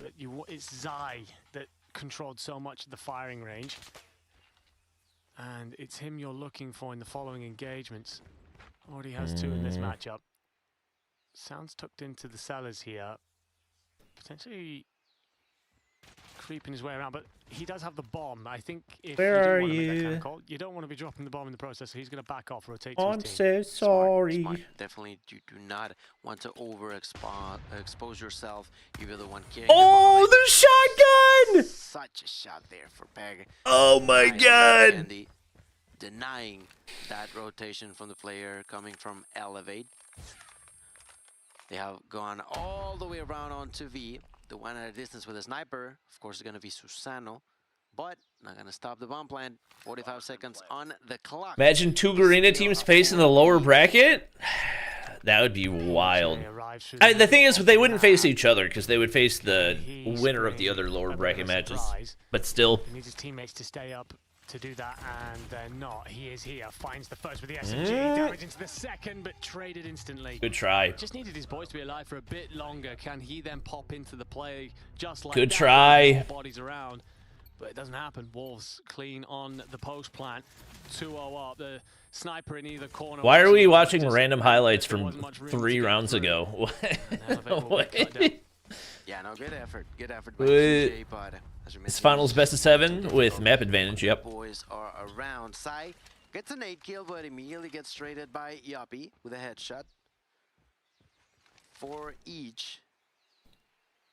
But it's Zai that controlled so much of the firing range. And it's him you're looking for in the following engagements. Already has 2 in this matchup. Sounds tucked into the cellars here. Potentially creeping his way around, but he does have the bomb. I think if Where you are do want to make that kind you? of call, you don't want to be dropping the bomb in the process, so he's going to back off, rotate to I'm his team. so sorry. Smart. Definitely, you do not want to expose yourself. You're the one carrying Oh, the shotgun! Such a shot there for Peg. Oh my god! Candy denying that rotation from the player coming from Elevate. They have gone all the way around onto V. The one at a distance with a sniper, of course, is going to be Susano, but not going to stop the bomb plant. 45 seconds on the clock. Imagine two Garena teams facing the lower bracket. That would be wild. The thing is, they wouldn't face each other because they would face the winner of the other lower bracket matches. But still. He needs his teammates to stay up to do that, and they're not. He is here, finds the first with the SMG, damage into the second, but traded instantly. Good try. Just needed his boys to be alive for a bit longer. Can he then pop into the play just like Good that? try. Bodies around, but it doesn't happen. Wolves clean on the post plant. 2-0 up. The sniper in either corner. Why are we watching random highlights from 3 rounds ago? Yeah, no, good effort. Good effort by CJ, but as you It's mentioned, finals best of 7 with map advantage, yep. Boys are around. Sai gets a nade kill, but immediately gets traded by Yoppy with a headshot. 4 each.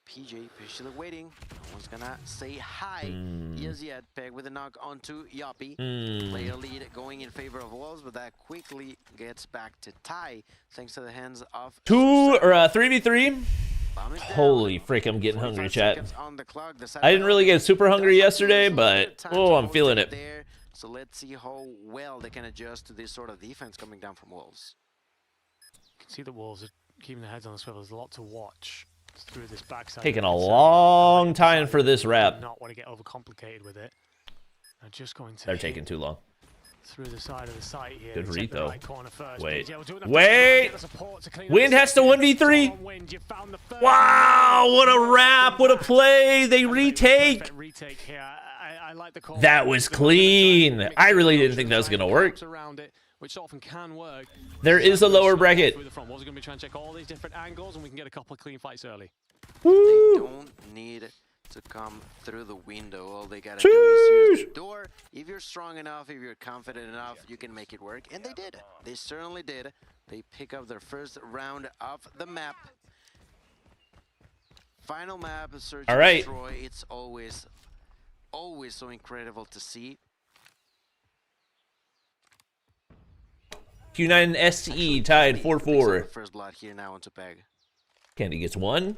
PJ patiently waiting. No one's gonna say hi. Yes, yet. Peg with a knock onto Yoppy. Player lead going in favor of Wolves, but that quickly gets back to tie thanks to the hands of 3v3. Holy frick, I'm getting hungry, chat. I didn't really get super hungry yesterday, but oh, I'm feeling it. So let's see how well they can adjust to this sort of defense coming down from Wolves. You can see the Wolves are keeping their heads on the swivel. There's a lot to watch through this backside. Taking a long time for this wrap. Not want to get overcomplicated with it. I'm just going to. They're taking too long. Through the side of the site here. Good read though. Right Wait. Wait! Wind has to 1v3. Wow, what a wrap, what a play. They retake. That was clean. I really didn't think that was going to work. Which often can work. There is a lower bracket. Wolves are going to be trying to check all these different angles, and we can get a couple of clean fights early. They don't need to come through the window. All they gotta do is use the door. If you're strong enough, if you're confident enough, you can make it work. And they did. They certainly did. They pick up their first round of the map. Final map, Search and Destroy. It's always so incredible to see. Q9 and SE tied 4-4. First blood here now into Peg. Candy gets 1.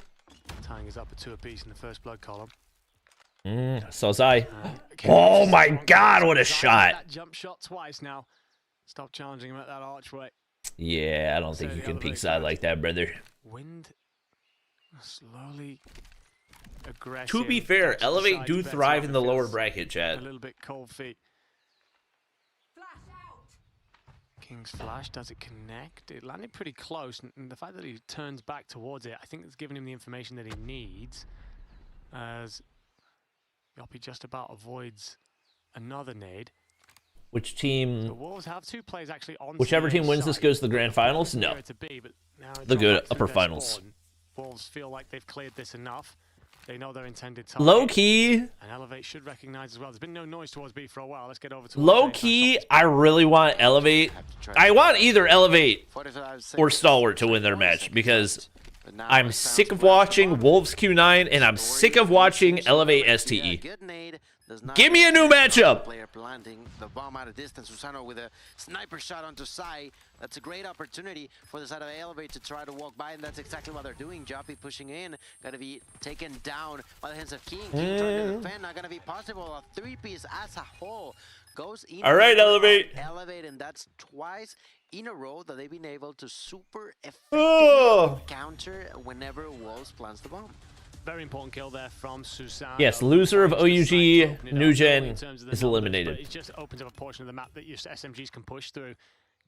Tying us up at 2 apiece in the first blood column. So Zai. Oh my god, what a shot. That jump shot twice now. Stop challenging him at that archway. Yeah, I don't think you can peek Zai like that, brother. Wind slowly aggressive. To be fair, Elevate do thrive in the lower bracket, chat. A little bit cold feet. King's flash, does it connect? It landed pretty close, and the fact that he turns back towards it, I think it's given him the information that he needs, as Yoppy just about avoids another nade. Which team? The Wolves have 2 plays actually on. Whichever team wins this goes to the grand finals? No. The good upper finals. Wolves feel like they've cleared this enough. They know their intended target. Low key. And Elevate should recognize as well. There's been no noise towards B for a while. Let's get over to low key. I really want Elevate. I want either Elevate or Stalwart to win their match because I'm sick of watching Wolves Q9 and I'm sick of watching Elevate STE. Give me a new matchup. Player planting the bomb out of distance. Susano with a sniper shot onto Sai. That's a great opportunity for the side of Elevate to try to walk by, and that's exactly what they're doing. Joppy pushing in, gonna be taken down by the hands of King. King trying to defend, not gonna be possible. A 3-piece as a whole goes in. All right, Elevate. Elevate, and that's twice in a row that they've been able to super effectively counter whenever Wolves plants the bomb. Very important kill there from Susano. Yes, loser of OUG New Gen is eliminated. It just opens up a portion of the map that your SMGs can push through,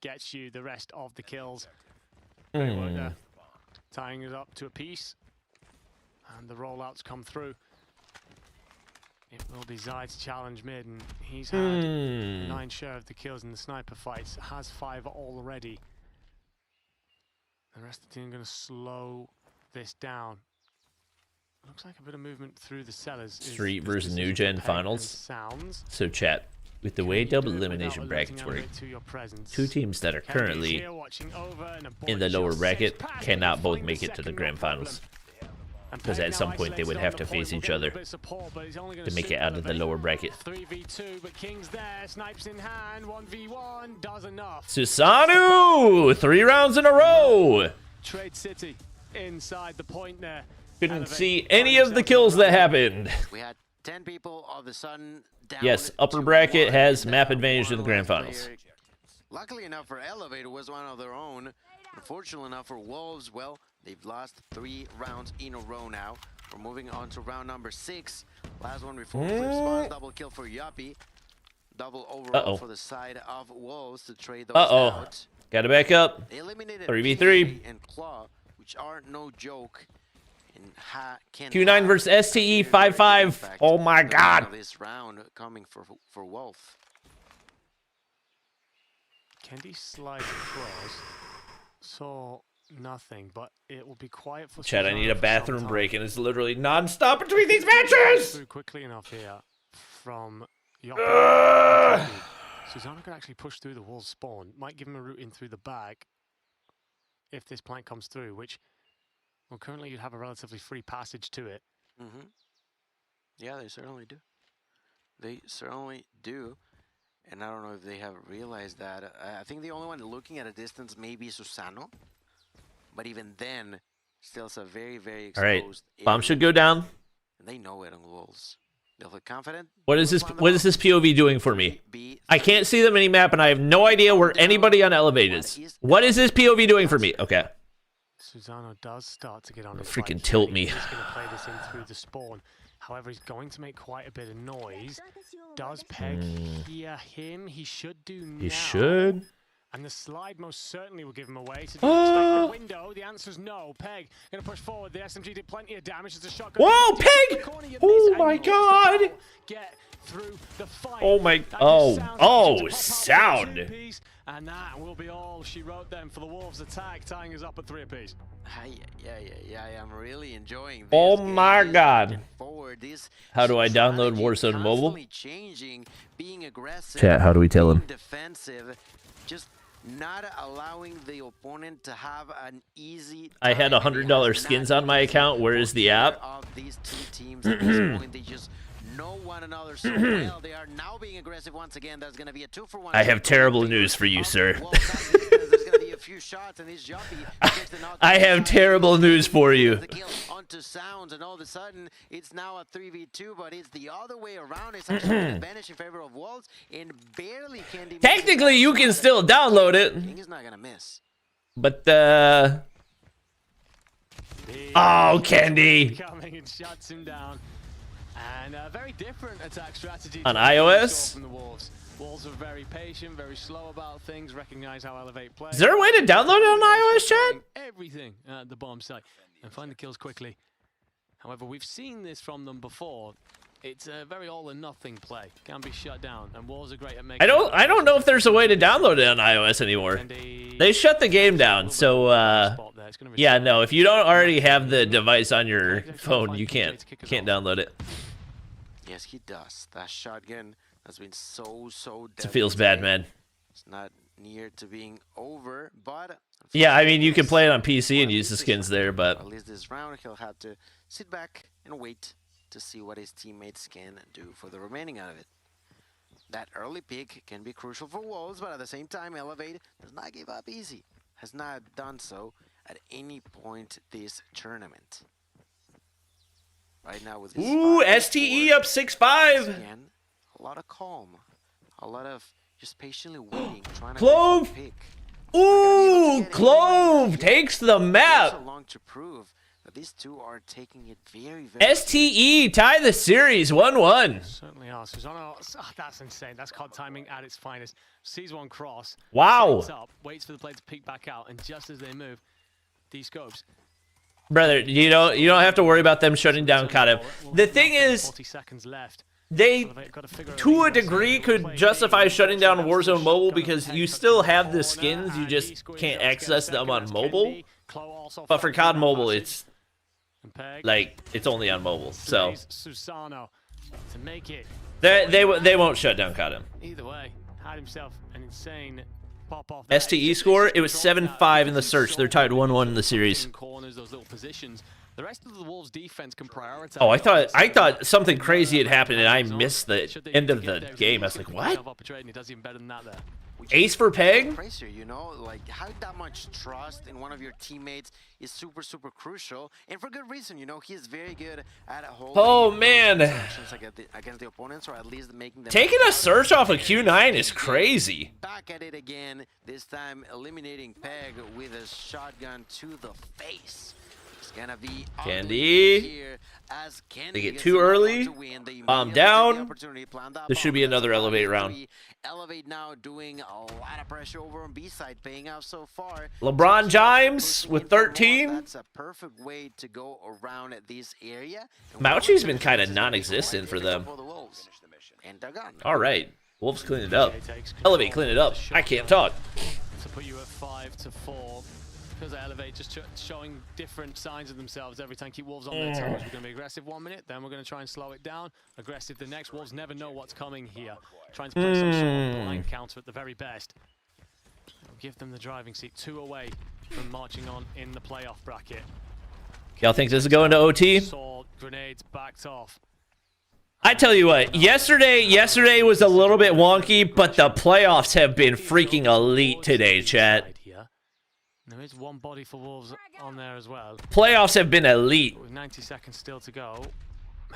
gets you the rest of the kills. Great work there. Tying it up to a piece, and the rollouts come through. It will be Zai's challenge mid, and he's had 9 share of the kills in the sniper fights, has 5 already. The rest of the team going to slow this down. Looks like a bit of movement through the cellars. Street versus New Gen finals. So chat, with the way double elimination brackets work, two teams that are currently in the lower bracket cannot both make it to the grand finals. Because at some point they would have to face each other to make it out of the lower bracket. 3v2, but King's there, snipes in hand, 1v1, does enough. Susanoo! 3 rounds in a row! Trade City inside the point there. Couldn't see any of the kills that happened. We had 10 people all of a sudden down. Yes, upper bracket has map advantage in the grand finals. Luckily enough for Elevate, it was one of their own. Unfortunately enough for Wolves, well, they've lost 3 rounds in a row now. We're moving on to round number 6. Last one before flip spawns, double kill for Yuppie. Double overall for the side of Wolves to trade those out. Gotta back up. 3v3. And Claw, which are no joke. Q9 versus STE 5-5. Oh my god. This round coming for Wolf. Kendi slides across. Saw nothing, but it will be quiet for Chad, I need a bathroom break, and it's literally non-stop between these matches! Through quickly enough here from Yuppie. Susanoo could actually push through the wall spawn. Might give him a route in through the back if this plank comes through, which, well, currently you'd have a relatively free passage to it. Yeah, they certainly do. They certainly do. And I don't know if they have realized that. I think the only one looking at a distance may be Susanoo. But even then, still it's a very, very exposed area. Bomb should go down. And they know it on Wolves. They'll feel confident. What is this POV doing for me? I can't see the minimap, and I have no idea where anybody on Elevate is. What is this POV doing for me? Okay. Susanoo does start to get on his freaking tilt me. He's going to play this in through the spawn. However, he's going to make quite a bit of noise. Does Peg hear him? He should do now. He should. And the slide most certainly will give him away. So do you expect the window? The answer's no. Peg going to push forward. The SMG did plenty of damage. It's a shotgun. Whoa, Peg! Oh my god! Get through the fight. Oh my. Sound. And that will be all she wrote then for the Wolves attack, tying us up at 3 apiece. Yeah, I'm really enjoying this. Oh my god. How do I download Warzone Mobile? Changing, being aggressive, Chat, how do we tell him? Defensive, just not allowing the opponent to have an easy. I had $100 skins on my account. Where is the app? These two teams at this point, they just know one another so well. They are now being aggressive once again. There's going to be a 2-for-1. I have terrible news for you, sir. There's going to be a few shots, and this I have terrible news for you. Onto sounds, and all of a sudden it's now a 3v2, but it's the other way around. It's actually an advantage in favor of Wolves, and barely can. Technically, you can still download it. King is not gonna miss. But oh, Kendi. Coming and shuts him down. And a very different attack strategy on iOS. From the Wolves. Wolves are very patient, very slow about things, recognize how Elevate plays. Is there a way to download it on iOS, Chad? Everything at the bomb site and find the kills quickly. However, we've seen this from them before. It's a very all or nothing play. Can be shut down, and Wolves are great at making. I don't know if there's a way to download it on iOS anymore. They shut the game down, so yeah, no. If you don't already have the device on your phone, you can't download it. Yes, he does. That shotgun has been so It feels bad, man. It's not near to being over, but yeah, I mean, you can play it on PC and use the skins there, but at least this round he'll have to sit back and wait to see what his teammates can do for the remaining of it. That early pick can be crucial for Wolves, but at the same time, Elevate does not give up easy. Has not done so at any point this tournament. Right now with his STE up 6-5. Again, a lot of calm, a lot of just patiently waiting, trying to Clove. pick. Clove takes the map. So long to prove that these two are taking it very, very STE tie the series 1-1. Certainly are. Susanoo, that's insane. That's COD timing at its finest. Sees one cross. Wow. Up, waits for the play to peek back out, and just as they move, these scopes. Brother, you don't have to worry about them shutting down COD. The thing is, 40 seconds left. They, to a degree, could justify shutting down Warzone Mobile because you still have the skins, you just can't access them on mobile. But for COD Mobile, it's like it's only on mobile, so Susano to make it. They won't shut down COD him. Either way, had himself an insane pop off. STE score, it was 7-5 in the search. They're tied 1-1 in the series. Corners, those little positions. The rest of the Wolves defense can prioritize. Oh, I thought something crazy had happened and I missed the end of the game. I was like, what? Ace for Peg? You know, like having that much trust in one of your teammates is super crucial, and for good reason. You know, he is very good at holding. Oh man, against the opponents, or at least making them. Taking a search off of Q9 is crazy. Back at it again. This time eliminating Peg with a shotgun to the face. It's gonna be Candy. They get too early. Bomb down. This should be another elevate round. Elevate now, doing a lot of pressure over on B side, paying out so far. LeBron James with 13. That's a perfect way to go around this area. Mauchi's been kind of non-existent for them. All right, Wolves clean it up. Elevate, clean it up. I can't talk. To put you at 5-4. Because they Elevate just showing different signs of themselves every time. Keep Wolves on their toes. We're going to be aggressive 1 minute, then we're going to try and slow it down. Aggressive the next. Wolves never know what's coming here. Trying to play some sort of blind counter at the very best. It'll give them the driving seat. 2 away from marching on in the playoff bracket. Y'all think this is going to OT? Saw grenades backed off. I tell you what, yesterday was a little bit wonky, but the playoffs have been freaking elite today, chat. There is one body for Wolves on there as well. Playoffs have been elite. With 90 seconds still to go,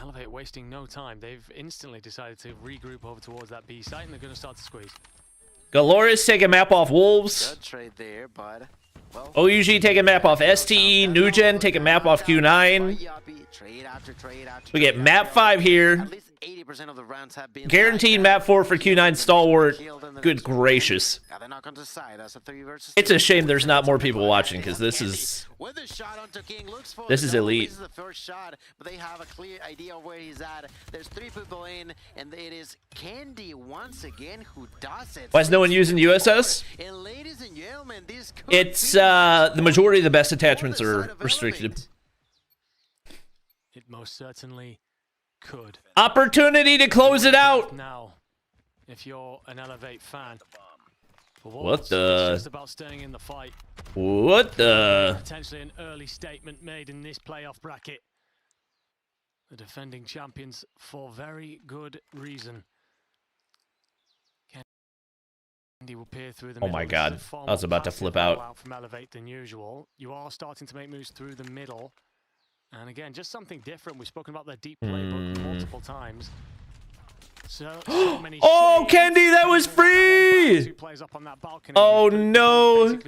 Elevate wasting no time. They've instantly decided to regroup over towards that B site, and they're going to start to squeeze. Galorys take a map off Wolves. Good trade there, bud. Well, OUG take a map off STE. Nugen take a map off Q9. We get map 5 here. 80% of the rounds have been Guaranteed map 4 for Q9 Stalwart. Good gracious. It's a shame there's not more people watching because this is elite. This is the first shot, but they have a clear idea of where he's at. There's 3 people in, and it is Candy once again who does it. Why is no one using USS? And ladies and gentlemen, this it's the majority of the best attachments are restricted. It most certainly could. Opportunity to close it out. Now, if you're an Elevate fan, what the? It's just about staying in the fight. What the? Potentially an early statement made in this playoff bracket. The defending champions for very good reason. Candy will peer through the middle. Oh my God! I was about to flip out. From Elevate than usual. You are starting to make moves through the middle. And again, just something different. We've spoken about their deep playbook multiple times. So many oh, Candy, that was free! Oh no!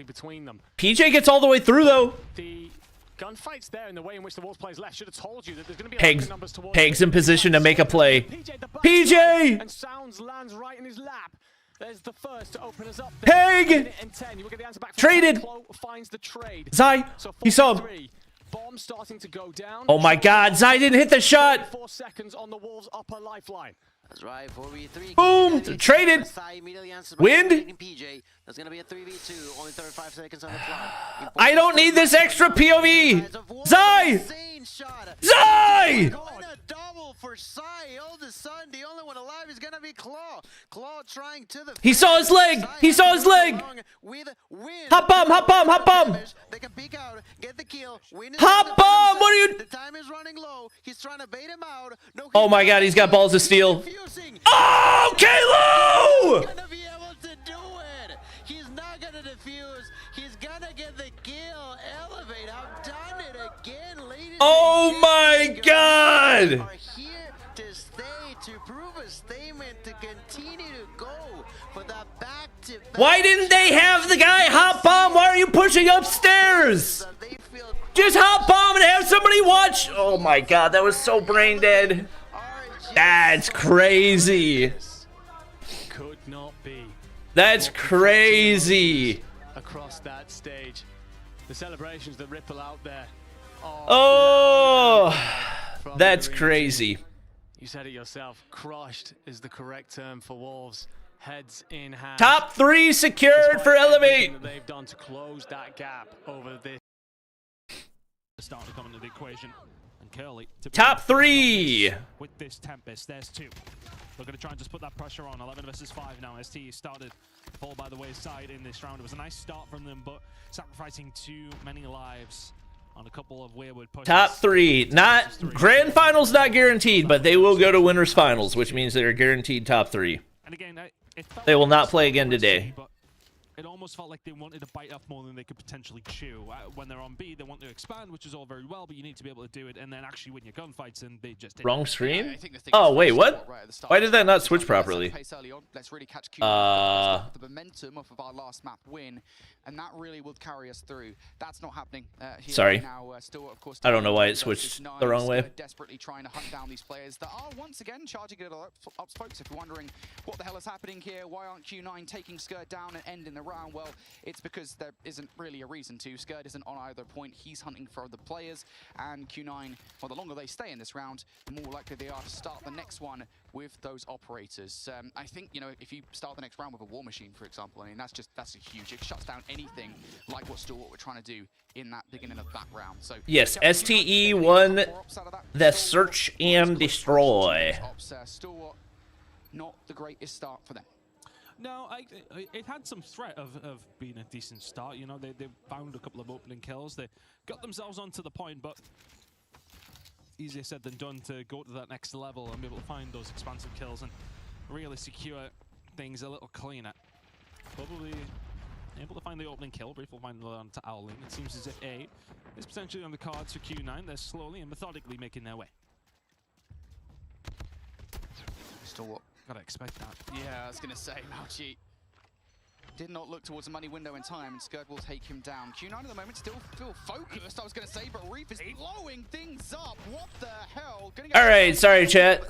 PJ gets all the way through though. The gunfights there and the way in which the Wolves plays left should have told you that there's going to be Peg's in position to make a play. PJ! And Sounds lands right in his lap. There's the first to open us up. Peg! Traded! Finds the trade. Zai, he saw him. Bomb starting to go down. Oh my God, Zai didn't hit the shot. 4 seconds on the Wolves' upper lifeline. That's right, 4v3. Boom! Traded! Wind? That's gonna be a 3v2. Only 35 seconds on the clock. I don't need this extra POV! Zai! Zai! Double for Sai. All of a sudden, the only one alive is gonna be Claw. Claw trying to the. He saw his leg! He saw his leg! Hop bomb! Hop bomb! Hop bomb! They can peek out, get the kill. Hop bomb! What are you? The time is running low. He's trying to bait him out. No, oh my God, he's got balls of steel. Oh, Kalo! He's gonna be able to do it. He's not gonna defuse. He's gonna get the kill. Elevate. I've done it again, ladies. Oh my God! Are here to stay, to prove a statement, to continue to go for the back-to-back. Why didn't they have the guy hop bomb? Why are you pushing upstairs? Just hop bomb and have somebody watch. Oh my God, that was so brain dead. That's crazy. Could not be. That's crazy. Across that stage, the celebrations that ripple out there. Oh, that's crazy. You said it yourself. Crushed is the correct term for Wolves. Heads in hand. Top 3 secured for Elevate. They've done to close that gap over this starting to come into the equation. And Curly top 3 with this Tempest. There's 2. We're going to try and just put that pressure on. 11 versus 5 now. ST started fall by the wayside in this round. It was a nice start from them, but sacrificing too many lives on a couple of wayward pushes. Top 3. Not grand finals, not guaranteed, but they will go to winners finals, which means they're guaranteed top 3. And again, They will not play again today. It almost felt like they wanted to bite off more than they could potentially chew. When they're on B, they want to expand, which is all very well, but you need to be able to do it and then actually win your gunfights, and they just didn't. Wrong screen? Oh, wait, what? Why did that not switch properly? Let's really catch the momentum off of our last map win, and that really will carry us through. That's not happening here Sorry. now. Still, of course, I don't know why it switched the wrong way. Desperately trying to hunt down these players that are once again charging it up, folks. If you're wondering what the hell is happening here, why aren't Q9 taking Skirt down and ending the round? Well, it's because there isn't really a reason to. Skirt isn't on either point. He's hunting for the players, and Q9, well, the longer they stay in this round, the more likely they are to start the next one with those operators. I think, you know, if you start the next round with a war machine, for example, I mean, that's a huge. It shuts down anything like what we're trying to do in that beginning of that round. So yes, STE won the search and destroy. Still not the greatest start for them. No, it had some threat of being a decent start. You know, they found a couple of opening kills. They got themselves onto the point, but easier said than done to go to that next level and be able to find those expansive kills and really secure things a little cleaner. Probably able to find the opening kill, briefly find on to Owling. It seems as if A is potentially on the cards for Q9. They're slowly and methodically making their way. Still gotta expect that. Yeah, I was gonna say, Mauchi did not look towards the money window in time, and Skirt will take him down. Q9 at the moment still feel focused, I was gonna say, but Reef is blowing things up. What the hell? All right, sorry, chat.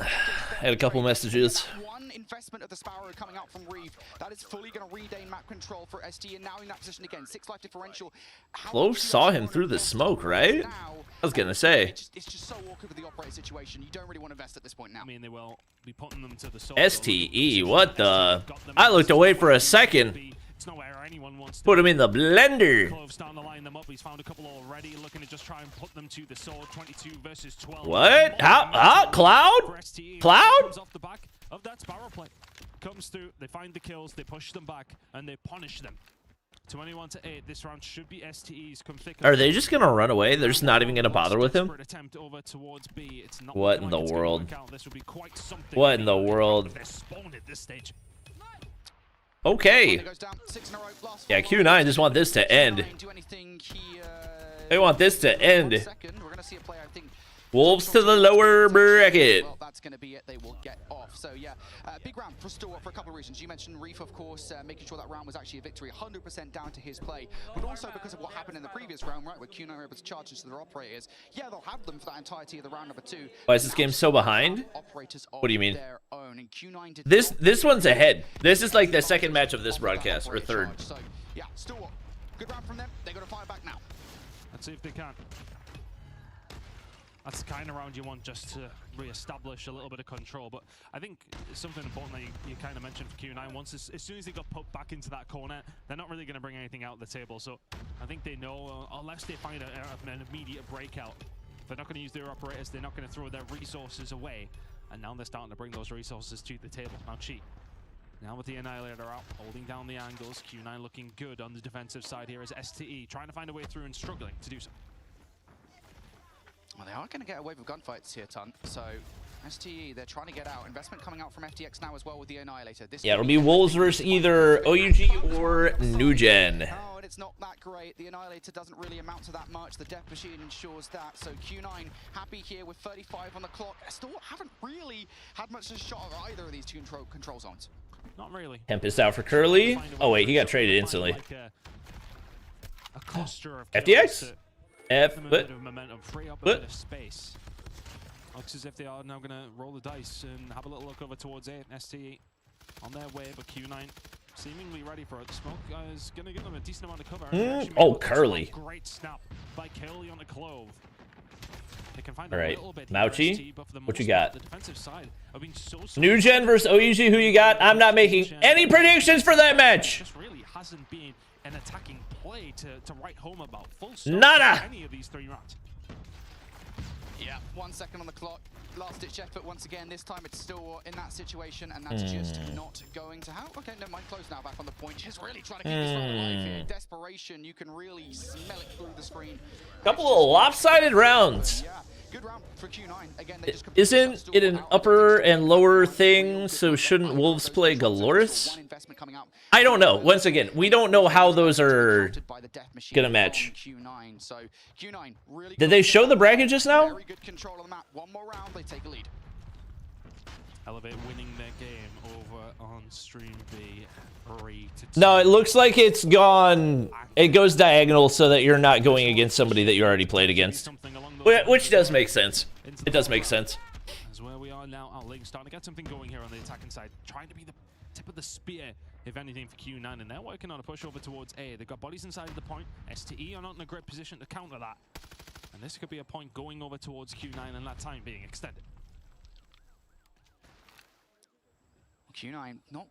Had a couple messages. One investment of the Sparrow coming out from Reef. That is fully gonna regain map control for ST, and now in that position again. 6 life differential. Flo saw him through the smoke, right? I was gonna say. It's just so awkward with the operator situation. You don't really want to invest at this point now. I mean, they will be putting them to the sword. STE, what the? I looked away for a second. It's not where anyone wants to put him in the blender. Clove starting to line them up. He's found a couple already, looking to just try and put them to the sword. 22 versus 12. What? How? Cloud? Cloud? Comes off the back of that Sparrow play. Comes through, they find the kills, they push them back, and they punish them. 21-8. This round should be STE's. Are they just gonna run away? They're just not even gonna bother with him? What in the world? What in the world? Okay. Yeah, Q9 just want this to end. They want this to end. Wolves to the lower bracket. Well, that's going to be it. They will get off. So, yeah, big round for Stewart for a couple of reasons. You mentioned Reef, of course, making sure that round was actually a victory, 100% down to his play, but also because of what happened in the previous round, right, where Q9 were able to charge into their operators. Yeah, they'll have them for that entirety of the round number 2. Why is this game so behind? What do you mean? This one's ahead. This is like the second match of this broadcast, or third. So, yeah, Stewart, good round from them. They're going to fire back now. Let's see if they can. That's the kind of round you want, just to re-establish a little bit of control. But I think something important that you kind of mentioned for Q9, once as soon as they got put back into that corner, they're not really going to bring anything out of the table. So I think they know, unless they find an immediate breakout, they're not going to use their operators, they're not going to throw their resources away. And now they're starting to bring those resources to the table. Now Cheat. Now with the Annihilator out, holding down the angles, Q9 looking good on the defensive side here as STE, trying to find a way through and struggling to do so. Well, they are going to get a wave of gunfights here, Tunt. So, STE, they're trying to get out. Investment coming out from FTX now as well with the Annihilator. Yeah, it'll be Wolves versus either OUG or New Gen. Oh, and it's not that great. The Annihilator doesn't really amount to that much. The Death Machine ensures that. So, Q9 happy here with 35 on the clock. Still haven't really had much of a shot at either of these two control zones. Not really. Tempest out for Curly. Oh, wait, he got traded instantly. Like a cluster of FTX? Space. Looks as if they are now going to roll the dice and have a little look over towards A. STE on their way, but Q9 seemingly ready for it. The smoke is going to give them a decent amount of cover. Oh, Curly. Great snap by Curly on the Clove. They can find all right, a little bit Mauchi, what you got? The defensive side have been so New Gen versus OUG, who you got? I'm not making any predictions for that match. Just really hasn't been an attacking play to write home about. Full stop. Nada. Any of these 3 rounds. Yeah, 1 second on the clock. Last-ditch effort once again. This time it's still in that situation, and that's just not going to help. Okay, never mind. Close now, back on the point. Just really trying to keep this round alive here. Desperation, you can really smell it through the screen. Couple of lopsided rounds. Yeah, good round for Q9. Again, they just Isn't it an upper and lower thing, so shouldn't Wolves play Galorys? I don't know. Once again, we don't know how those are gonna match. Did they show the bracket just now? Very good control on the map. One more round, they take a lead. Elevate winning their game over on stream B. No, it looks like it's gone. It goes diagonal so that you're not going against somebody that you already played against, which does make sense. It does make sense. That's where we are now. Outling starting to get something going here on the attacking side, trying to be the tip of the spear, if anything, for Q9, and they're working on a push over towards A. They've got bodies inside of the point. STE are not in a great position to counter that, and this could be a point going over towards Q9 and that time being extended. Q9 not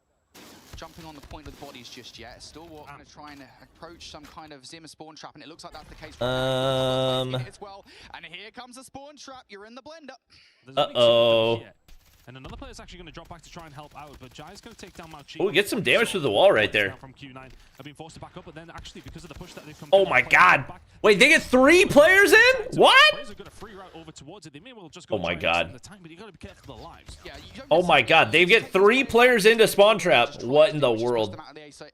jumping on the point with bodies just yet. Still going to try and approach some kind of Zimmer spawn trap, and it looks like that's the case. As well. And here comes a spawn trap. You're in the blender. Uh-oh. And another player's actually going to drop back to try and help out, but Jai's going to take down Mauchi. Oh, get some damage to the wall right there. From Q9 have been forced to back up, but then actually because of the push that they've come. Oh my God! Wait, they get 3 players in? What? Oh my God! Oh my God! They get 3 players into spawn trap. What in the world?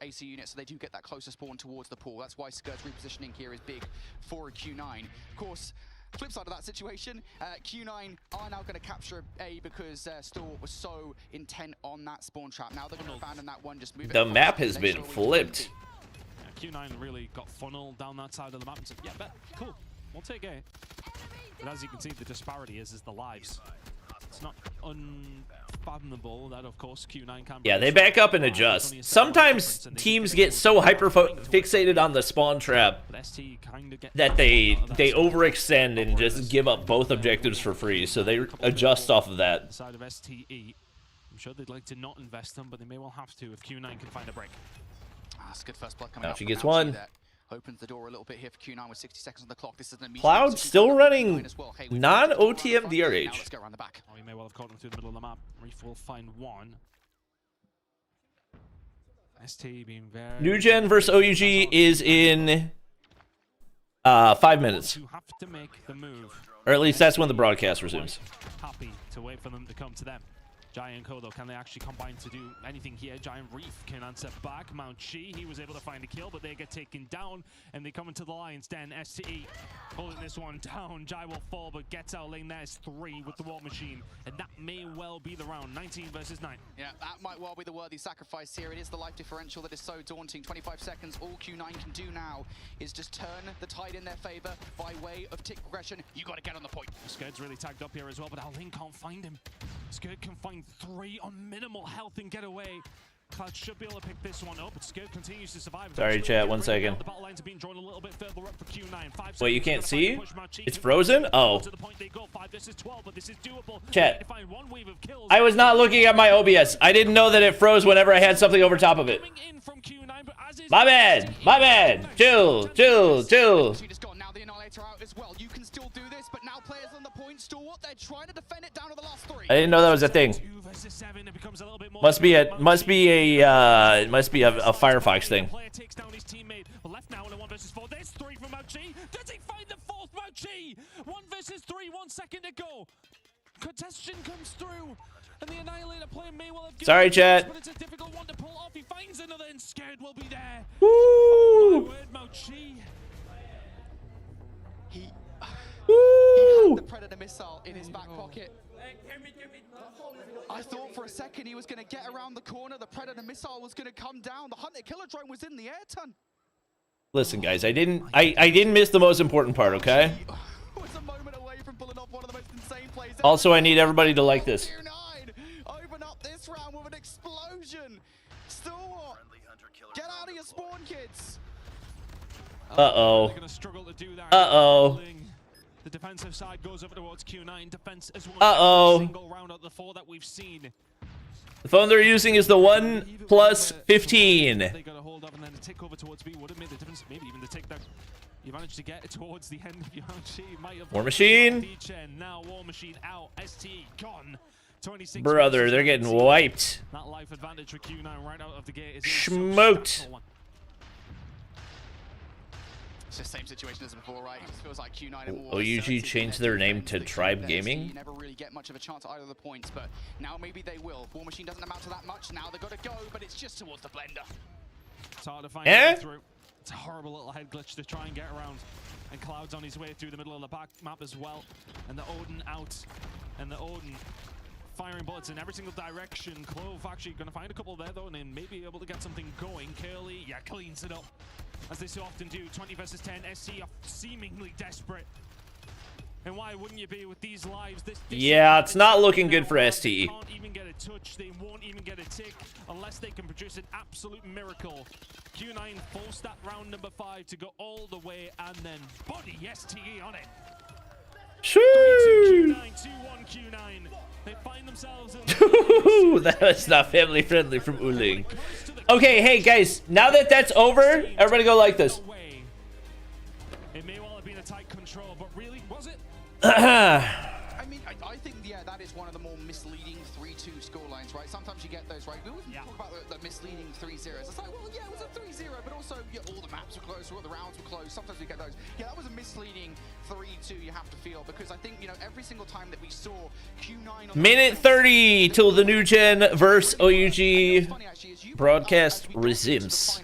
AC unit, so they do get that closer spawn towards the pool. That's why Skirt's repositioning here is big for a Q9. Of course. Flip side of that situation, Q9 are now going to capture A because Stalwart was so intent on that spawn trap. Now they're going to abandon that one, just move it. The map has been flipped. Yeah, Q9 really got funneled down that side of the map and said, yeah, bet, cool, we'll take A. But as you can see, the disparity is the lives. It's not unfathomable that, of course, Q9 can... Yeah, they back up and adjust. Sometimes teams get so hyper-fixated on the spawn trap that they overextend and just give up both objectives for free, so they adjust off of that. Side of STE, I'm sure they'd like to not invest them, but they may well have to if Q9 can find a break. That's good first blood coming now out. She gets one. Opens the door a little bit here for Q9 with 60 seconds on the clock. This is an Cloud still running non-OTM DRH. Let's go around the back. Oh, we may well have caught them through the middle of the map. Reef will find one. ST being very... New Gen versus OUG is in 5 minutes. You have to make the move. Or at least that's when the broadcast resumes. Happy to wait for them to come to them. Jai and Kodo, can they actually combine to do anything here? Giant Reef can answer back. Mount Chi, he was able to find a kill, but they get taken down, and they come into the Lion's Den. STE holding this one down. Jai will fall, but gets out lane. There's 3 with the War Machine, and that may well be the round. 19 versus 9. Yeah, that might well be the worthy sacrifice here. It is the life differential that is so daunting. 25 seconds. All Q9 can do now is just turn the tide in their favor by way of tick progression. You got to get on the point. Skird's really tagged up here as well, but Lane can't find him. Skird can find 3 on minimal health and get away. Cloud should be able to pick this one up, but Skird continues to survive. Sorry, chat, 1 second. The battle lines are being drawn a little bit further up for Q9. Wait, you can't see? It's frozen? Oh. Chat. I was not looking at my OBS. I didn't know that it froze whenever I had something over top of it. My bad. My bad. Chill. Chill. Chill. Out as well. You can still do this, but now players on the point Stalwart, they're trying to defend it down to the last 3. I didn't know that was a thing. Must be a Firefox thing. Player takes down his teammate. Left now in a 1 versus 4. There's 3 from Mauchi. Does he find the 4th Mauchi? 1 versus 3, 1 second to go. Contestation comes through. And the Annihilator player may well have given Sorry, chat. But it's a difficult one to pull off. He finds another and Scared will be there. Woo! Oh my word, Mauchi. He had the Predator missile in his back pocket. I thought for a second he was going to get around the corner. The Predator missile was going to come down. The Hunter Killer drone was in the air ton. Listen, guys, I didn't miss the most important part, okay? Was a moment away from pulling off one of the most insane plays. Also, I need everybody to like this. Open up this round with an explosion. Stalwart, get out of your spawn, kids. Uh-oh. They're going to struggle to do that. Uh-oh. The defensive side goes over towards Q9. Defense as well. Uh-oh. Single round of the 4 that we've seen. The phone they're using is the 1+15. They got a hold of, and then tick over towards B would have made the difference. Maybe even the tick that you managed to get towards the end of your might have. War Machine. Now War Machine out. ST gone. 26 Brother, they're getting wiped. That life advantage for Q9 right out of the gate is smoked. It's the same situation as before, right? It just feels like Q9 and OUG changed their name to Tribe Gaming. You never really get much of a chance at either of the points, but now maybe they will. War Machine doesn't amount to that much. Now they've got to go, but it's just towards the blender. It's hard to find a way through. It's a horrible little head glitch to try and get around. And Cloud's on his way through the middle of the back map as well. And the Odin out. And the Odin firing bullets in every single direction. Clove actually going to find a couple there though, and then maybe able to get something going. Curly, yeah, cleans it up, as they so often do. 20 versus 10. SC are seemingly desperate. And why wouldn't you be with these lives? This yeah, it's not looking good for ST. They can't even get a touch. They won't even get a tick unless they can produce an absolute miracle. Q9 forced that round number 5 to go all the way, and then body STE on it. Shoo! 2-9, 2-1 Q9. They find themselves in that was not family friendly from Uling. Okay, hey guys, now that that's over, everybody go like this. It may well have been a tight control, but really, was it? I mean, I think, yeah, that is one of the more misleading 3-2 scorelines, right? Sometimes you get those, right? We always talk about the misleading 3-0s. It's like, well, yeah, it was a 3-0, but also, yeah, all the maps were closed, all the rounds were closed. Sometimes we get those. Yeah, that was a misleading 3-2, you have to feel, because I think, you know, every single time that we saw Q9 on Minute 30 till the new gen versus OUG broadcast resumes.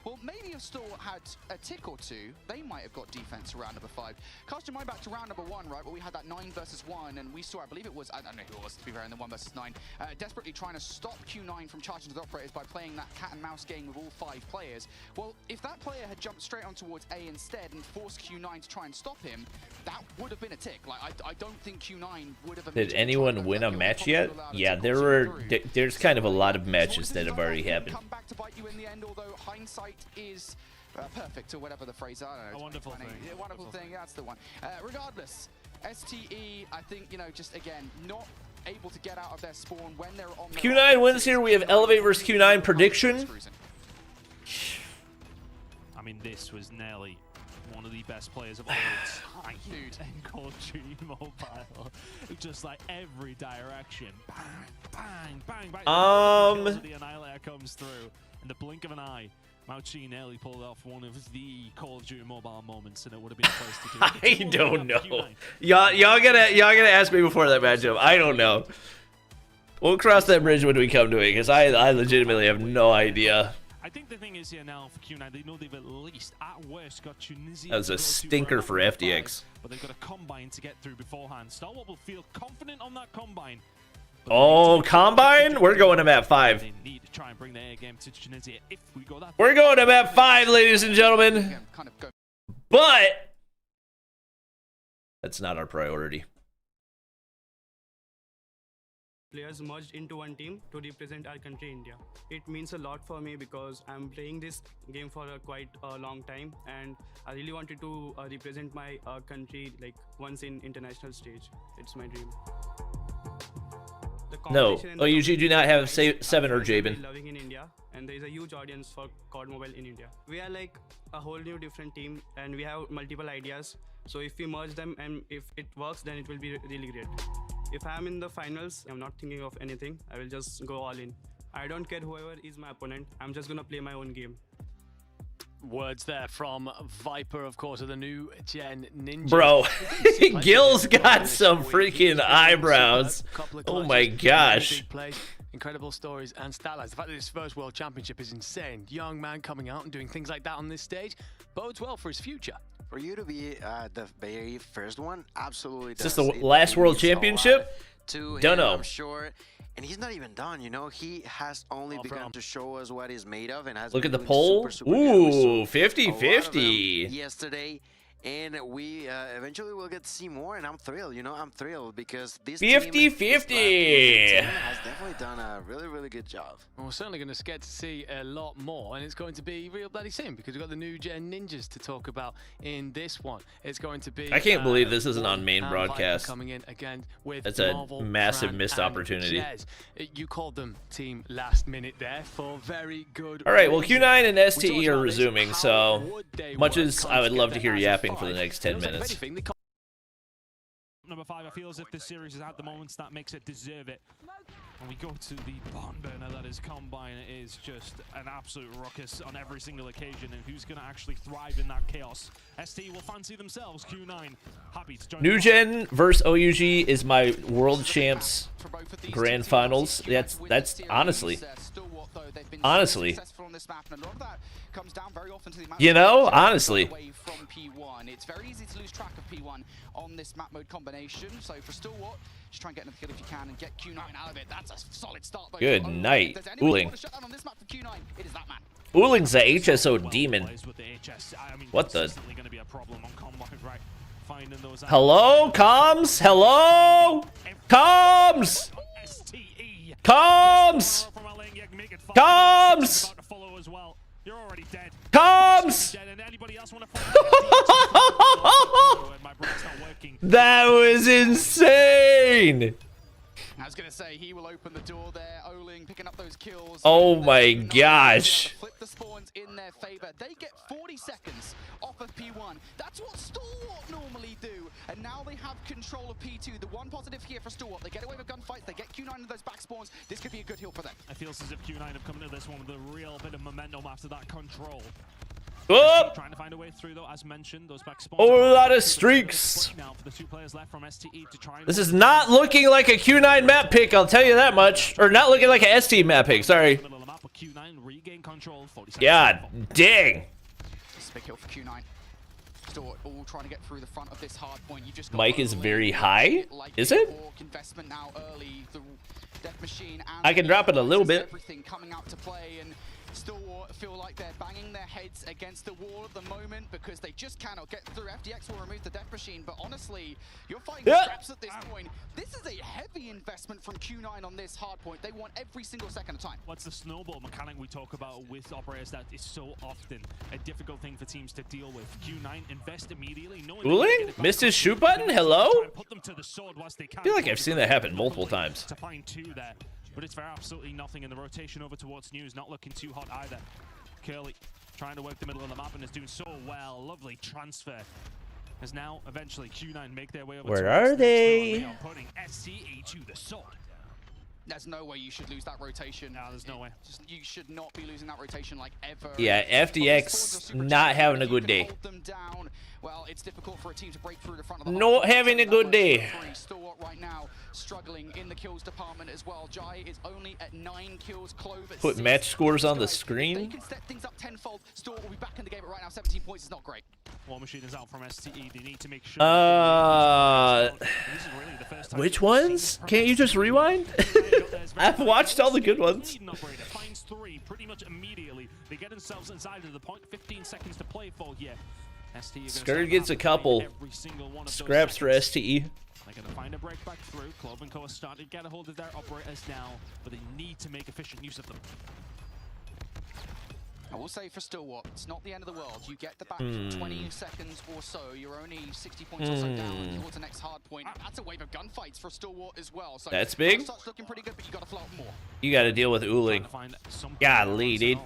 Well, maybe if Store had a tick or two, they might have got defense around number 5. Cast your mind back to round number 1, right, where we had that 9 versus 1, and we saw, I believe it was, I don't know who it was, to be fair, in the 1 versus 9, desperately trying to stop Q9 from charging to the operators by playing that cat and mouse game with all 5 players. Well, if that player had jumped straight on towards A instead and forced Q9 to try and stop him, that would have been a tick. Like, I don't think Q9 would have... Did anyone win a match yet? Yeah, there's kind of a lot of matches that have already happened. Come back to bite you in the end, although hindsight is... perfect, or whatever the phrase is. I don't know. A wonderful thing. A wonderful thing, that's the one. Regardless, STE, I think, you know, just again, not able to get out of their spawn when they're on Q9 wins here. We have Elevate versus Q9 prediction. I mean, this was nearly one of the best players of all time in Call of Duty Mobile. Just like every direction. Bang, bang, bang, bang. The Annihilator comes through in the blink of an eye. Mauchi nearly pulled off one of the Call of Duty Mobile moments, and it would have been a place to do it. I don't know. Y'all gotta ask me before that matchup. I don't know. We'll cross that bridge when we come to it, because I legitimately have no idea. I think the thing is here now for Q9, they know they've at least, at worst, got Tunisia. That was a stinker for FDX. But they've got a combine to get through beforehand. Starwalt will feel confident on that combine. Oh, combine? We're going to map 5. They need to try and bring the air game to Tunisia if we go that. We're going to map 5, ladies and gentlemen. But that's not our priority. Players merged into one team to represent our country, India. It means a lot for me because I'm playing this game for quite a long time, and I really wanted to represent my country like once in international stage. It's my dream. No, OUG do not have 7 or Jabin. Loving in India, and there is a huge audience for COD Mobile in India. We are like a whole new different team, and we have multiple ideas. So if we merge them and if it works, then it will be really great. If I'm in the finals, I'm not thinking of anything. I will just go all in. I don't care whoever is my opponent. I'm just gonna play my own game. Words there from Viper, of course, of the new gen ninja. Bro, Gil's got some freaking eyebrows. Oh my gosh. Incredible stories and stat lines. The fact that his first World Championship is insane. Young man coming out and doing things like that on this stage bodes well for his future. For you to be the very first one, absolutely. Is this the last World Championship? Don't know. I'm sure. And he's not even done, you know. He has only begun to show us what he's made of, and has look at the been poll. Super Ooh, 50-50. Yesterday, and we eventually will get to see more. And I'm thrilled, you know. I'm thrilled because this 50-50 has definitely done a really, really good job. Well, we're certainly going to get to see a lot more, and it's going to be real bloody soon because we've got the new gen ninjas to talk about in this one. It's going to be. I can't believe this isn't on main Viper broadcast. Coming in again with That's a Marvel, massive Fran, missed and opportunity. Jez. You called them team last minute there for very good. All right, well, reason. Q9 and We STE talked are about this. resuming, How so would they much work as I would love to hear together as a yapping for the five? next 10 It looks like, if minutes. anything, they Number 5, I feel as if this series is at the moments that makes it deserve it. When we go to the barn burner that is Combine, it is just an absolute ruckus on every single occasion, and who's going to actually thrive in that chaos? ST will fancy themselves. Q9 happy to join. New Gen versus OUG is my World Champs Grand Finals. That's honestly. You know, honestly. It's very easy to lose track of P1 on this map mode combination. So for Stalwart, just try and get another kill if you can and get Q9 out of it. That's a solid start. Good night, Ooling. It is that man. Ooling's the HSO demon. What the? Hello, comms? Hello? Comms? Comms? Comms? You're already dead. Comms! That was insane! I was going to say, he will open the door there. Oling picking up those kills. Oh my gosh. Flip the spawns in their favor. They get 40 seconds off of P1. That's what Stalwart normally do. And now they have control of P2. The one positive here for Stalwart, they get away with gunfights. They get Q9 into those back spawns. This could be a good heal for them. I feel as if Q9 have come into this one with a real bit of momentum after that control. Oh! Trying to find a way through though, as mentioned, those back spawns. Oh, a lot of streaks. Now for the 2 players left from STE to try and This is not looking like a Q9 map pick, I'll tell you that much. Or not looking like a ST map pick, sorry. Q9 regain control. 40 seconds. God dang. This is a big kill for Q9. Stalwart all trying to get through the front of this hard point. You've just got Mike is very high. Is it? Investment now early. The Death Machine and I can drop it a little bit. Everything coming out to play, and Stalwart feel like they're banging their heads against the wall at the moment because they just cannot get through. FDX will remove the Death Machine, but honestly, you're fighting scraps at this point. This is a heavy investment from Q9 on this hard point. They want every single second of time. What's the snowball mechanic we talk about with operators that is so often a difficult thing for teams to deal with? Q9 invest immediately. Ooling? Missed his shoot button? Hello? Put them to the sword whilst they can. I feel like I've seen that happen multiple times. To find 2 there. But it's for absolutely nothing, and the rotation over towards News not looking too hot either. Curly trying to work the middle of the map and is doing so well. Lovely transfer. As now, eventually, Q9 make their way over. Where are they? They are putting SCE to the sword. There's no way you should lose that rotation. No, there's no way. You should not be losing that rotation like ever. Yeah, FDX not having a good day. Well, it's difficult for a team to break through the front of the not having a good day. Stalwart right now struggling in the kills department as well. Jai is only at 9 kills. Clove at Put 6. match scores on the They screen. can step things up tenfold. Stalwart will be back in the game, but right now 17 points is not great. War Machine is out from STE. They need to make sure. Which ones? Can't you just rewind? I've watched all the good ones. Finds 3 pretty much immediately. They get themselves inside of the point. 15 seconds to play for here. Skurd gets a couple. Scraps for STE. They're going to find a break back through. Clove and Co are starting to get a hold of their operators now, but they need to make efficient use of them. I will say for Stalwart, it's not the end of the world. You get the back 20 seconds or so. You're only 60 points or so down towards the next hard point. That's a wave of gunfights for Stalwart as well. So that's big. Starts looking pretty good, but you got to float more. You got to deal with Ooling. Golly, dude.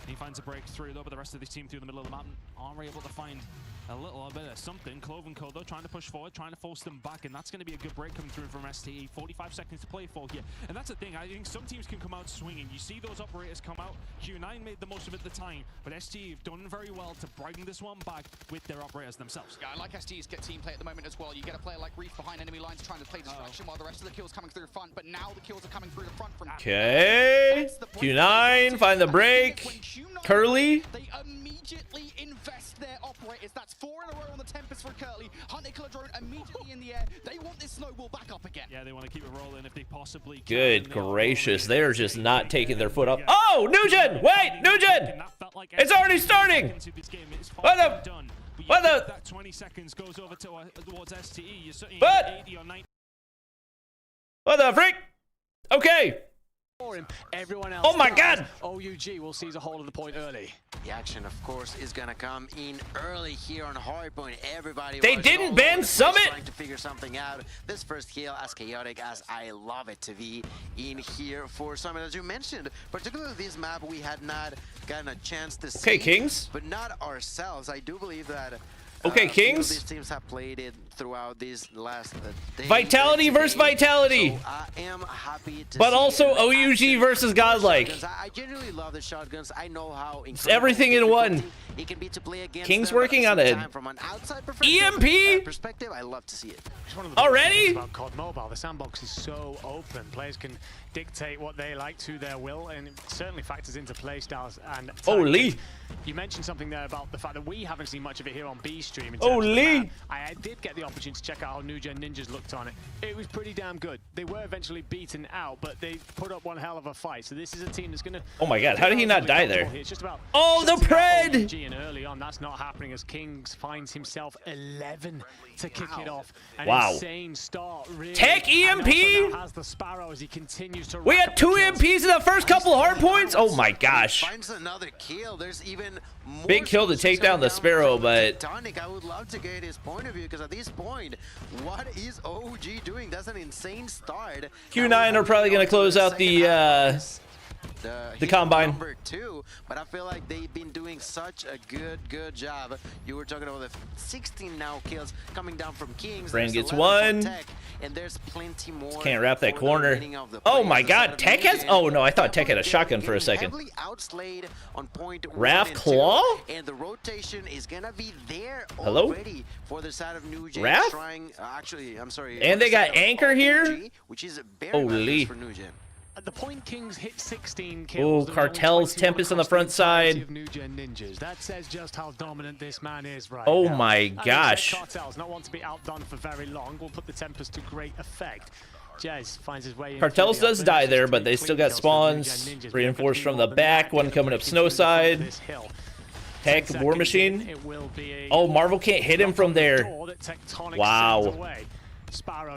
He finds a breakthrough though, but the rest of this team through the middle of the map aren't able to find a little bit of something. Clove and Co though trying to push forward, trying to force them back, and that's going to be a good break coming through from STE. 45 seconds to play for here, and that's the thing. I think some teams can come out swinging. You see those operators come out. Q9 made the most of it at the time, but STE have done very well to bring this one back with their operators themselves. Yeah, I like STE's get team play at the moment as well. You get a player like Reef behind enemy lines trying to play distraction while the rest of the kills coming through the front, but now the kills are coming through the front from Okay. Q9 find the break. Curly. They immediately invest their operators. That's 4 in a row on the Tempest for Curly. Hunter Killer Drone immediately in the air. They want this snowball back up again. Yeah, they want to keep it rolling if they possibly can. Good gracious, they're just not taking their foot off. Oh, Nugent! Wait, Nugent! It's already starting! What the? What the? That 20 seconds goes over towards STE. You're what? 80 or 90. What the freak? Okay. for him. Everyone else. Oh my God! OUG will seize a hold of the point early. The action, of course, is gonna come in early here on hardpoint. Everybody. They didn't ban Summit. Trying to figure something out. This first kill, as chaotic as I love it to be, in here for Summit, as you mentioned. Particularly this map, we had not gotten a chance to see. Okay, Kings. But not ourselves. I do believe that. Okay, Kings. These teams have played it throughout these last days. Vitality versus Vitality. So I am happy to but see also it. OUG versus Godlike. I genuinely love the shotguns. I know how it's everything in one. It can be to play against King's them, working on a from an outside EMP perspective. I love to see it. Already? About COD Mobile, the sandbox is so open. Players can dictate what they like to their will, and it certainly factors into play styles. And Holy! You mentioned something there about the fact that we haven't seen much of it here on B stream. Holy! I did get the opportunity to check out how New Gen Ninjas looked on it. It was pretty damn good. They were eventually beaten out, but they put up one hell of a fight. So this is a team that's going to. Oh my God! How did he not die there? It's just about the pred! And early on, that's not happening as Kings finds himself 11 to kick it off. An wow! Insane start, really. Tech EMP. Has the Sparrow as he continues to. We had 2 EMPs in the first couple of hard points. Oh my gosh! Finds another kill. There's even more. Big kill to take down the Sparrow, but. Tonic, I would love to get his point of view, because at this point, what is OG doing? That's an insane start. Q9 are probably going to close out the combine. Number 2, but I feel like they've been doing such a good job. You were talking about the 16 now kills coming down from Kings. Brand gets 1. Tech, and there's plenty more. Can't wrap that corner. Oh my God! Tech has. Oh no! I thought Tech had a shotgun for a second. Outslayed on point Raf Claw. And the rotation is gonna be there Hello? already for the side of New Gen. Raf? Trying, actually, I'm sorry. And they got Anchor here. Which is very Holy! for New Gen. At the point, Kings hit 16 kills. Oh, Cartel's Tempest on the front side. New Gen Ninjas. That says just how dominant this man is right oh now. my gosh. Cartel's not want to be outdone for very long. We'll put the Tempest to great effect. Jez finds his way in. Cartels does die there, but they still got spawns. Reinforced from the back. One coming up snow side. Tech War Machine. Oh, Marvel can't hit him from there. Wow.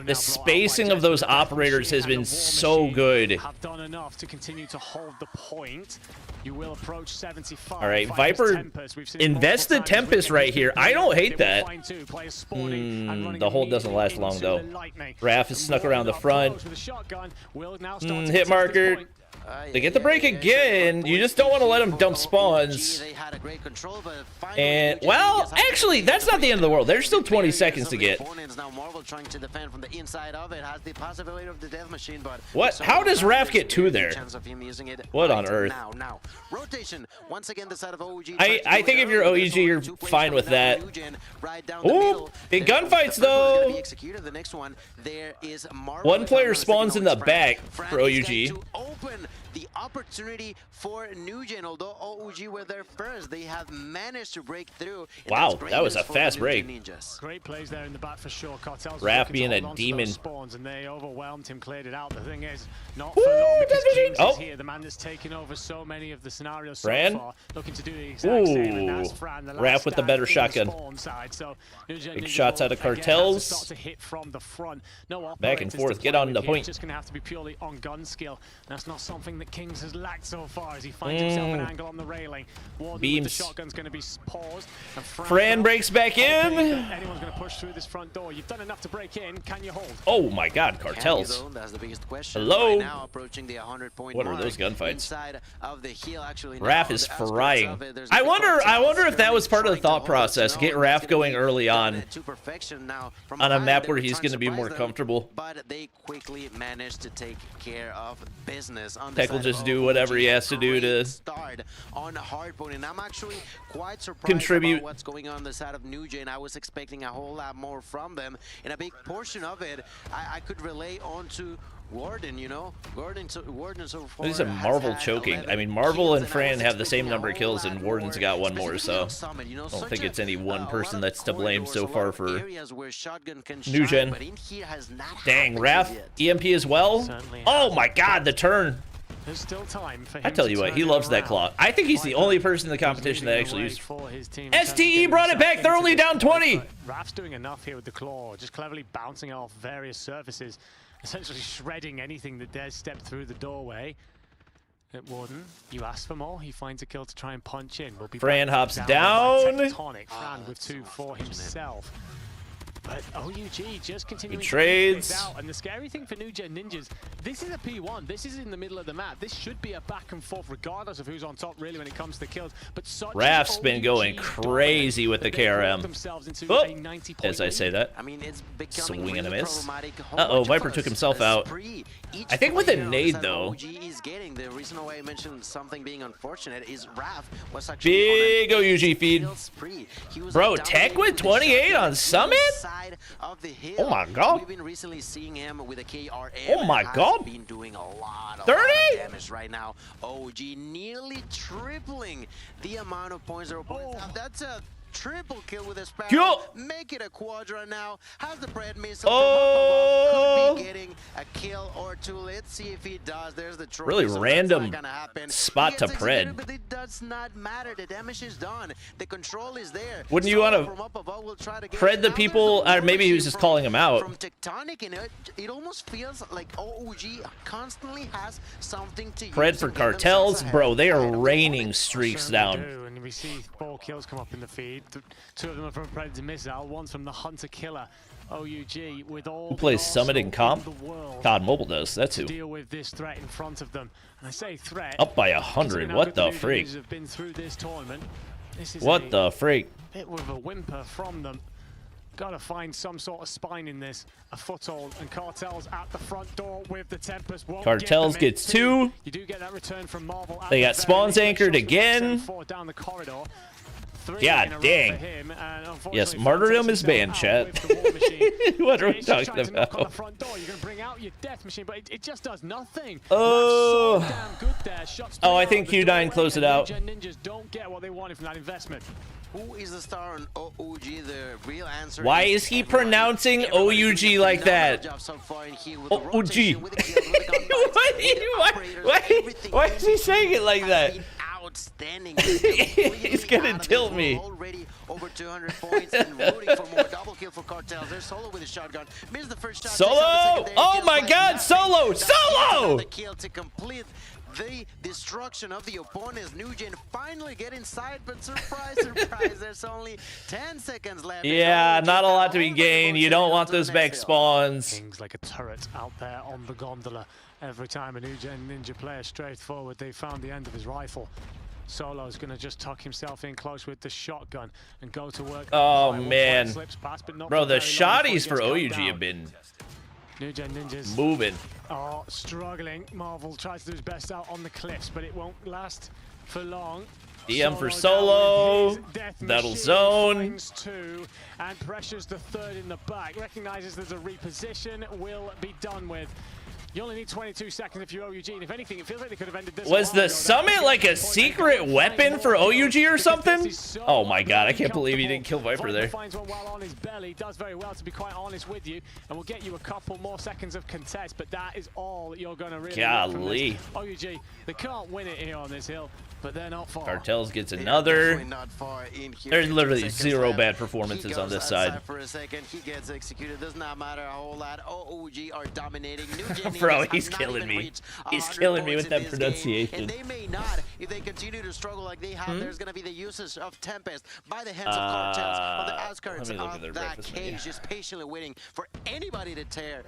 The spacing of those operators has been so good. Have done enough to continue to hold the point. You will approach 75. All right, Viper, invest the Tempest right here. I don't hate that. The hold doesn't last long though. Raf is snuck around the front. Hit marker. They get the break again. You just don't want to let them dump spawns. And, well, actually, that's not the end of the world. There's still 20 seconds to get. What? How does Raf get 2 there? What on earth? I think if you're OEG, you're fine with that. Ooh, big gunfights, though. One player spawns in the back for OUG. The opportunity for New Gen, although OUG were there first, they have managed to break through. Wow, that was a fast break. Great plays there in the back for sure. Cartels Raf being a demon. Spawns and they overwhelmed him, cleared it out. The thing is, not for long because Kings is here. The man that's taken over so many of the scenarios so far, looking to do the exact same. And that's Fran, the Raf with the better shotgun. So big shots out of Cartels. To hit from the front. No back and forth, get on the point. It's just going to have to be purely on gun skill. That's not something that Kings has lacked so far as he finds himself an angle on the railing. Beams. The shotgun's going to be paused. And Fran breaks back in. Anyone's going to push through this front door. You've done enough to break in. Can you hold? Oh my God, Cartels. That's the biggest question. Hello. Right now, approaching the 100-point what are those gunfights? Inside of the hill, actually. Raf is frying. I wonder if that was part of the thought process. Get Raf going early on a map where he's going to be more comfortable. But they quickly managed to take care of business. Tech will just do whatever he has to do to start on hardpoint, and I'm actually quite surprised contribute about what's going on the side of New Gen. I was expecting a whole lot more from them, and a big portion of it I could relay onto Warden, you know, Warden so far. This is a Marvel choking. I mean, Marvel and Fran have the same number of kills, and Warden's got 1 more, so I don't think it's any one person that's to blame so far for New Gen. Dang, Raf, EMP as well? Oh my God, the turn. There's still time for him. I tell you what, he loves that claw. I think he's the only person in the competition that actually used. STE brought it back. They're only down 20. Raf's doing enough here with the claw, just cleverly bouncing off various surfaces, essentially shredding anything that dares step through the doorway. At Warden, you ask for more, he finds a kill to try and punch in. We'll be Fran hops down. down. Fran with 2 for himself. But OUG just continuing trades. to out. And the scary thing for New Gen Ninjas, this is a P1. This is in the middle of the map. This should be a back and forth regardless of who's on top really when it comes to kills. But Raf's been going crazy with the KRM. Oh, as I say that. I mean, it's swing and a miss. Uh-oh, Viper took himself out. I think with a nade, though. Is getting the reason why I mentioned something being unfortunate is Raf was actually big OUG feed. Bro, Tech with 28 on Summit? Of the hill. Oh my god. We've been recently seeing him with a KRM. Oh my god. Been doing a lot of 30 damage right now. OG nearly tripling the amount of points they're putting out. That's a triple kill with a Sparrow. Yo. Make it a quadra now. Has the bread missile. Oh. Could be getting a kill or two. Let's see if he does. There's the trophy. Really so random spot to Pred. But it does not matter. The damage is done. The control is there. Wouldn't you want to Pred the people, or maybe he was just calling him out. From Tectonic, and it almost feels like OG constantly has something to Pred for cartels, bro. They are raining streaks down. And we see 4 kills come up in the feed. 2 of them are from Predator Missile, one's from the Hunter Killer. OUG with all who plays Summit in comp? COD Mobile does. That's who. Deal with this threat in front of them. And I say threat. Up by 100. What the freak? Have been through this tournament. This is what the freak? Bit with a whimper from them. Got to find some sort of spine in this. A foothold, and Cartels at the front door with the Tempest. Cartels gets 2. You do get that return from Marvel. They got spawns anchored again. Down the corridor. God dang. Yes, martyrdom is banned, chat. What are we talking about? On the front door. You're going to bring out your death machine, but it just does nothing. Oh. So damn good there. Shots I think Q9 closed it out. Ninjas don't get what they wanted from that investment. Who is the star on OUG? The real answer. Why is he pronouncing OUG like that? OUG. Why is he saying it like that? Outstanding. He's gonna tilt me. Already over 200 points and rooting for more. Double kill for Cartels. There's Solo with a shotgun. Missed the first shot. Solo! Oh my god, Solo! Solo! The kill to complete the destruction of the opponents. Nugent finally get inside, but surprise, surprise, there's only 10 seconds left. Yeah, not a lot to be gained. You don't want those back spawns. Things like a turret out there on the gondola. Every time a New Gen Ninja player straight forward, they found the end of his rifle. Solo's going to just tuck himself in close with the shotgun and go to work. Oh, man. Bro, the shotties for OUG have been New Gen Ninjas moving. Oh, struggling. Marvel tries to do his best out on the cliffs, but it won't last for long. DM for Solo. That'll zone. 2 and pressures the 3rd in the back. Recognizes there's a reposition. Will be done with. You only need 22 seconds if you're OUG, and if anything, it feels like they could have ended this. Was the Summit like a secret weapon for OUG or something? Oh my god, I can't believe he didn't kill Viper there. Finds one well on his belly, does very well, to be quite honest with you, and we'll get you a couple more seconds of contest, but that is all you're going to really get from this. OUG, they can't win it here on this hill, but they're not far. Cartels gets another. There's literally 0 bad performances on this side. For a second, he gets executed. Does not matter a whole lot. OUG are dominating. Bro, he's killing me. He's killing me with that pronunciation. And they may not, if they continue to struggle like they have, there's going to be the usage of Tempest by the hands of Cartels on the outskirts of that cage, just patiently waiting for anybody to dare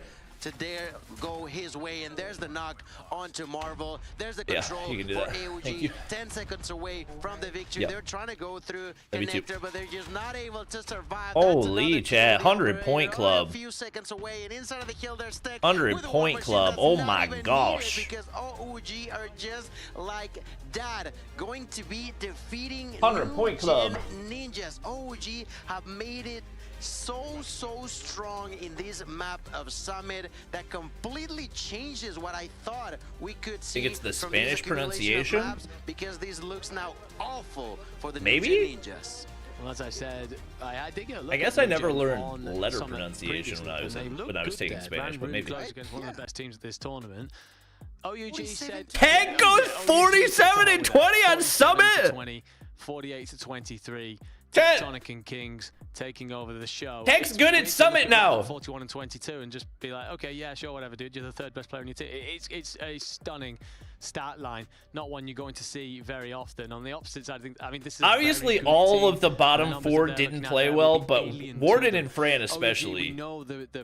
go his way. And there's the knock onto Marvel. There's the control for AOG. 10 seconds away from the victory. They're trying to go through connector, but they're just not able to survive. Holy chat, 100-point club. A few seconds away, and inside of the kill, they're stuck 100-point club. Oh my gosh. Because OUG are just like that, going to be defeating 100-point club Ninjas. OUG have made it so strong in this map of Summit that completely changes what I thought we could see. I think it's the Spanish pronunciation, because this looks now awful for the maybe Ninjas. Well, as I said, I did get a look. I guess I never learned letter pronunciation when I was taking Spanish, but maybe. Against one of the best teams at this tournament. OUG said Tech goes 47 and 20 on Summit. 48 to 23. Ted. Tectonic and Kings taking over the show. Tech's good at Summit now. 41 and 22 and just be like, okay, yeah, sure, whatever, dude. You're the 3rd best player on your team. It's a stunning stat line, not one you're going to see very often. On the opposite side, I mean, this is obviously all of the bottom 4 didn't play well, but Warden and Fran especially. We know the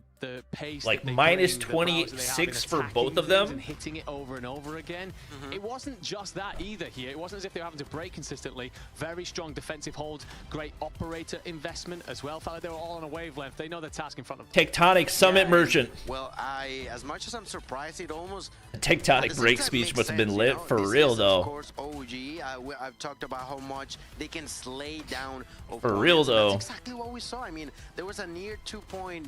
pace like that they minus bring, the powers 26 they for have in both of attacking them. and hitting it over and over again. It wasn't just that either here. It wasn't as if they were having to break consistently. Very strong defensive holds, great operator investment as well. Felt like they were all on a wavelength. They know their task in front of them. Tectonic Summit Merchant. Well, as much as I'm surprised, it almost... Tectonic break speech must have been lit for real, though. Of course, OG. I've talked about how much they can slay down opponents. For real, though. That's exactly what we saw. I mean, there was a near 2.3.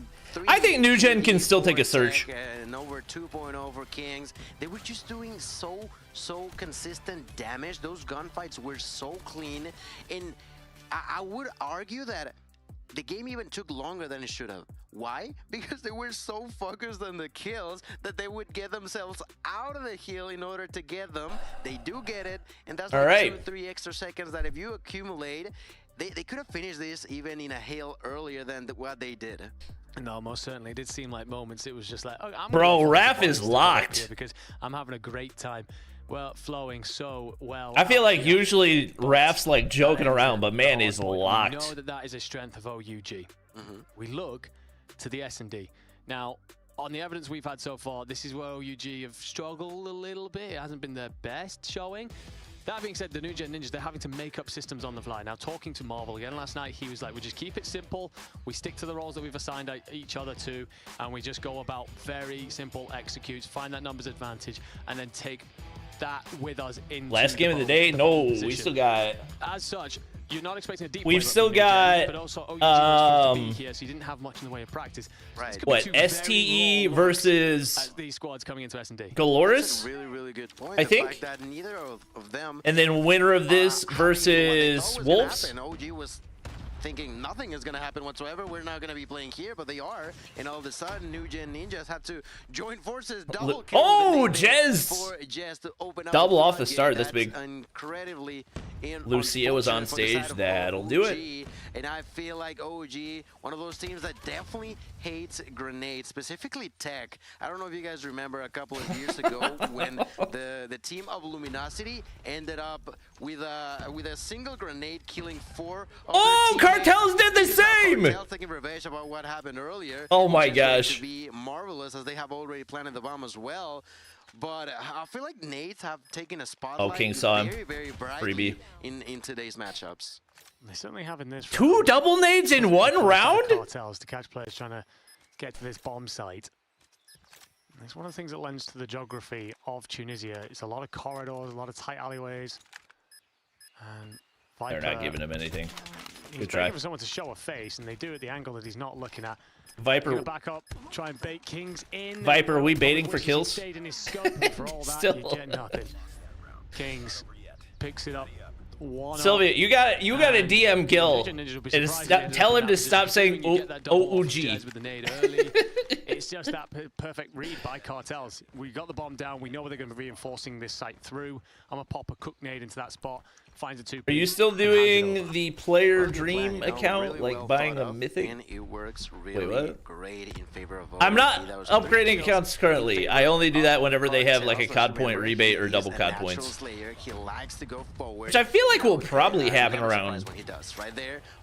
I think New Gen can still take a surge. And over 2.0 for Kings. They were just doing so consistent damage. Those gunfights were so clean. And I would argue that the game even took longer than it should have. Why? Because they were so focused on the kills that they would get themselves out of the hill in order to get them. They do get it, and that's like 2-3 extra seconds that if you accumulate, they could have finished this even in a hill earlier than what they did. No, most certainly. It did seem like moments. It was just like, oh, bro, Raph is locked because I'm having a great time. Well, flowing so well. I feel like usually Raph's like joking around, but man, is locked. We know that is a strength of OUG. We look to the S&D. Now, on the evidence we've had so far, this is where OUG have struggled a little bit. It hasn't been their best showing. That being said, the New Gen Ninjas, they're having to make up systems on the fly. Now, talking to Marvel again last night, he was like, we just keep it simple. We stick to the roles that we've assigned each other to, and we just go about very simple executes, find that numbers advantage, and then take that with us in last game of the day. No, we still got. As such, you're not expecting a deep. We've still got. But also, OUG was supposed to be here, so you didn't have much in the way of practice. Right. What, STE versus these squads coming into S&D? Galorys? Really good point. I think. That neither of them. And then winner of this versus Wolves. OG was thinking nothing is going to happen whatsoever. We're not going to be playing here, but they are. And all of a sudden, New Gen Ninjas have to join forces. Double kill. Oh, Jez! For Jez to open up double off the start. That's big. Incredibly. Lucia was on stage. That'll do it. And I feel like OG, one of those teams that definitely hates grenades, specifically tech. I don't know if you guys remember a couple of years ago when the team of Luminosity ended up with a single grenade killing 4 of oh, their Cartels did the same! Cartels taking revenge about what happened earlier. Oh my gosh. To be marvelous, as they have already planted the bomb as well. But I feel like Nades have taken a spotlight. Oh, King saw him. Very brightly in today's matchups. They certainly have in this. 2 double nades in 1 round? Cartels to catch players trying to get to this bomb site. And it's one of the things that lends to the geography of Tunisia. It's a lot of corridors, a lot of tight alleyways. And Viper, they're not giving him anything. He's Good try. waiting for someone to show a face, and they do at the angle that he's not looking at. Viper. Back up, try and bait Kings in. Viper, are we baiting for kills? Stayed in his scope, and for all that, Still. you get nothing. Kings picks it up. Sylvia, you got a DM Gil. And tell him to stop saying OOG. It's just that perfect read by Cartels. We got the bomb down. We know where they're going to be reinforcing this site through. I'm going to pop a cook nade into that spot. Finds a 2. Are you still doing the player dream account, like buying a mythic? And it works really great in favor of I'm not upgrading accounts currently. I only do that whenever they have like a COD point rebate or double COD points. Which I feel like will probably happen around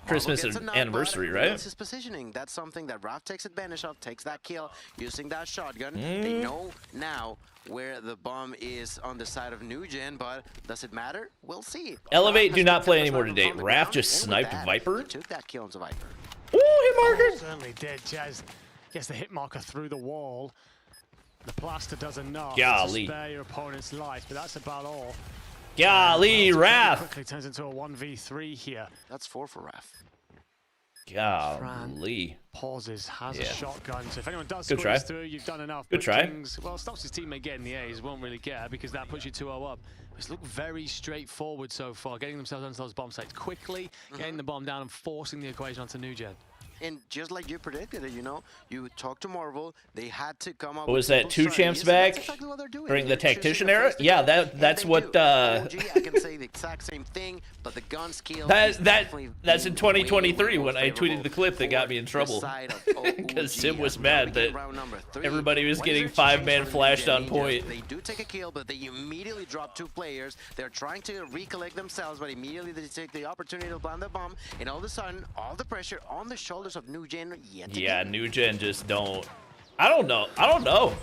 Christmas and anniversary, right? His positioning. That's something that Raph takes advantage of, takes that kill using that shotgun. They know now where the bomb is on the side of New Gen, but does it matter? We'll see. Elevate do not play anymore today. Raph just sniped Viper. He took that kill into Viper. Ooh, hit marker! Certainly did. Jazz gets the hit marker through the wall. The plaster does enough to spare your opponent's life, but that's about all. Golly, Raph! Quickly turns into a 1v3 here. That's 4 for Raph. Golly. Pauses, has a shotgun. So if anyone does Good try. through, you've done enough. Good try. Kings, well, stops his teammate getting the A's, won't really care because that puts you 2-0 up. It's looked very straightforward so far, getting themselves onto those bomb sites quickly, getting the bomb down and forcing the equation onto New Gen. And just like you predicted it, you know, you talked to Marvel, they had to come up. What was that? 2 champs back during the tactician era? Yeah, that's what. OG, I can say the exact same thing, but the gun skill. That's in 2023 when I tweeted the clip that got me in trouble because Sim was mad that everybody was getting 5-man flashed on point. They do take a kill, but they immediately drop 2 players. They're trying to recollect themselves, but immediately they take the opportunity to plant the bomb, and all of a sudden, all the pressure on the shoulders of New Gen yet again. Yeah, New Gen just don't. I don't know.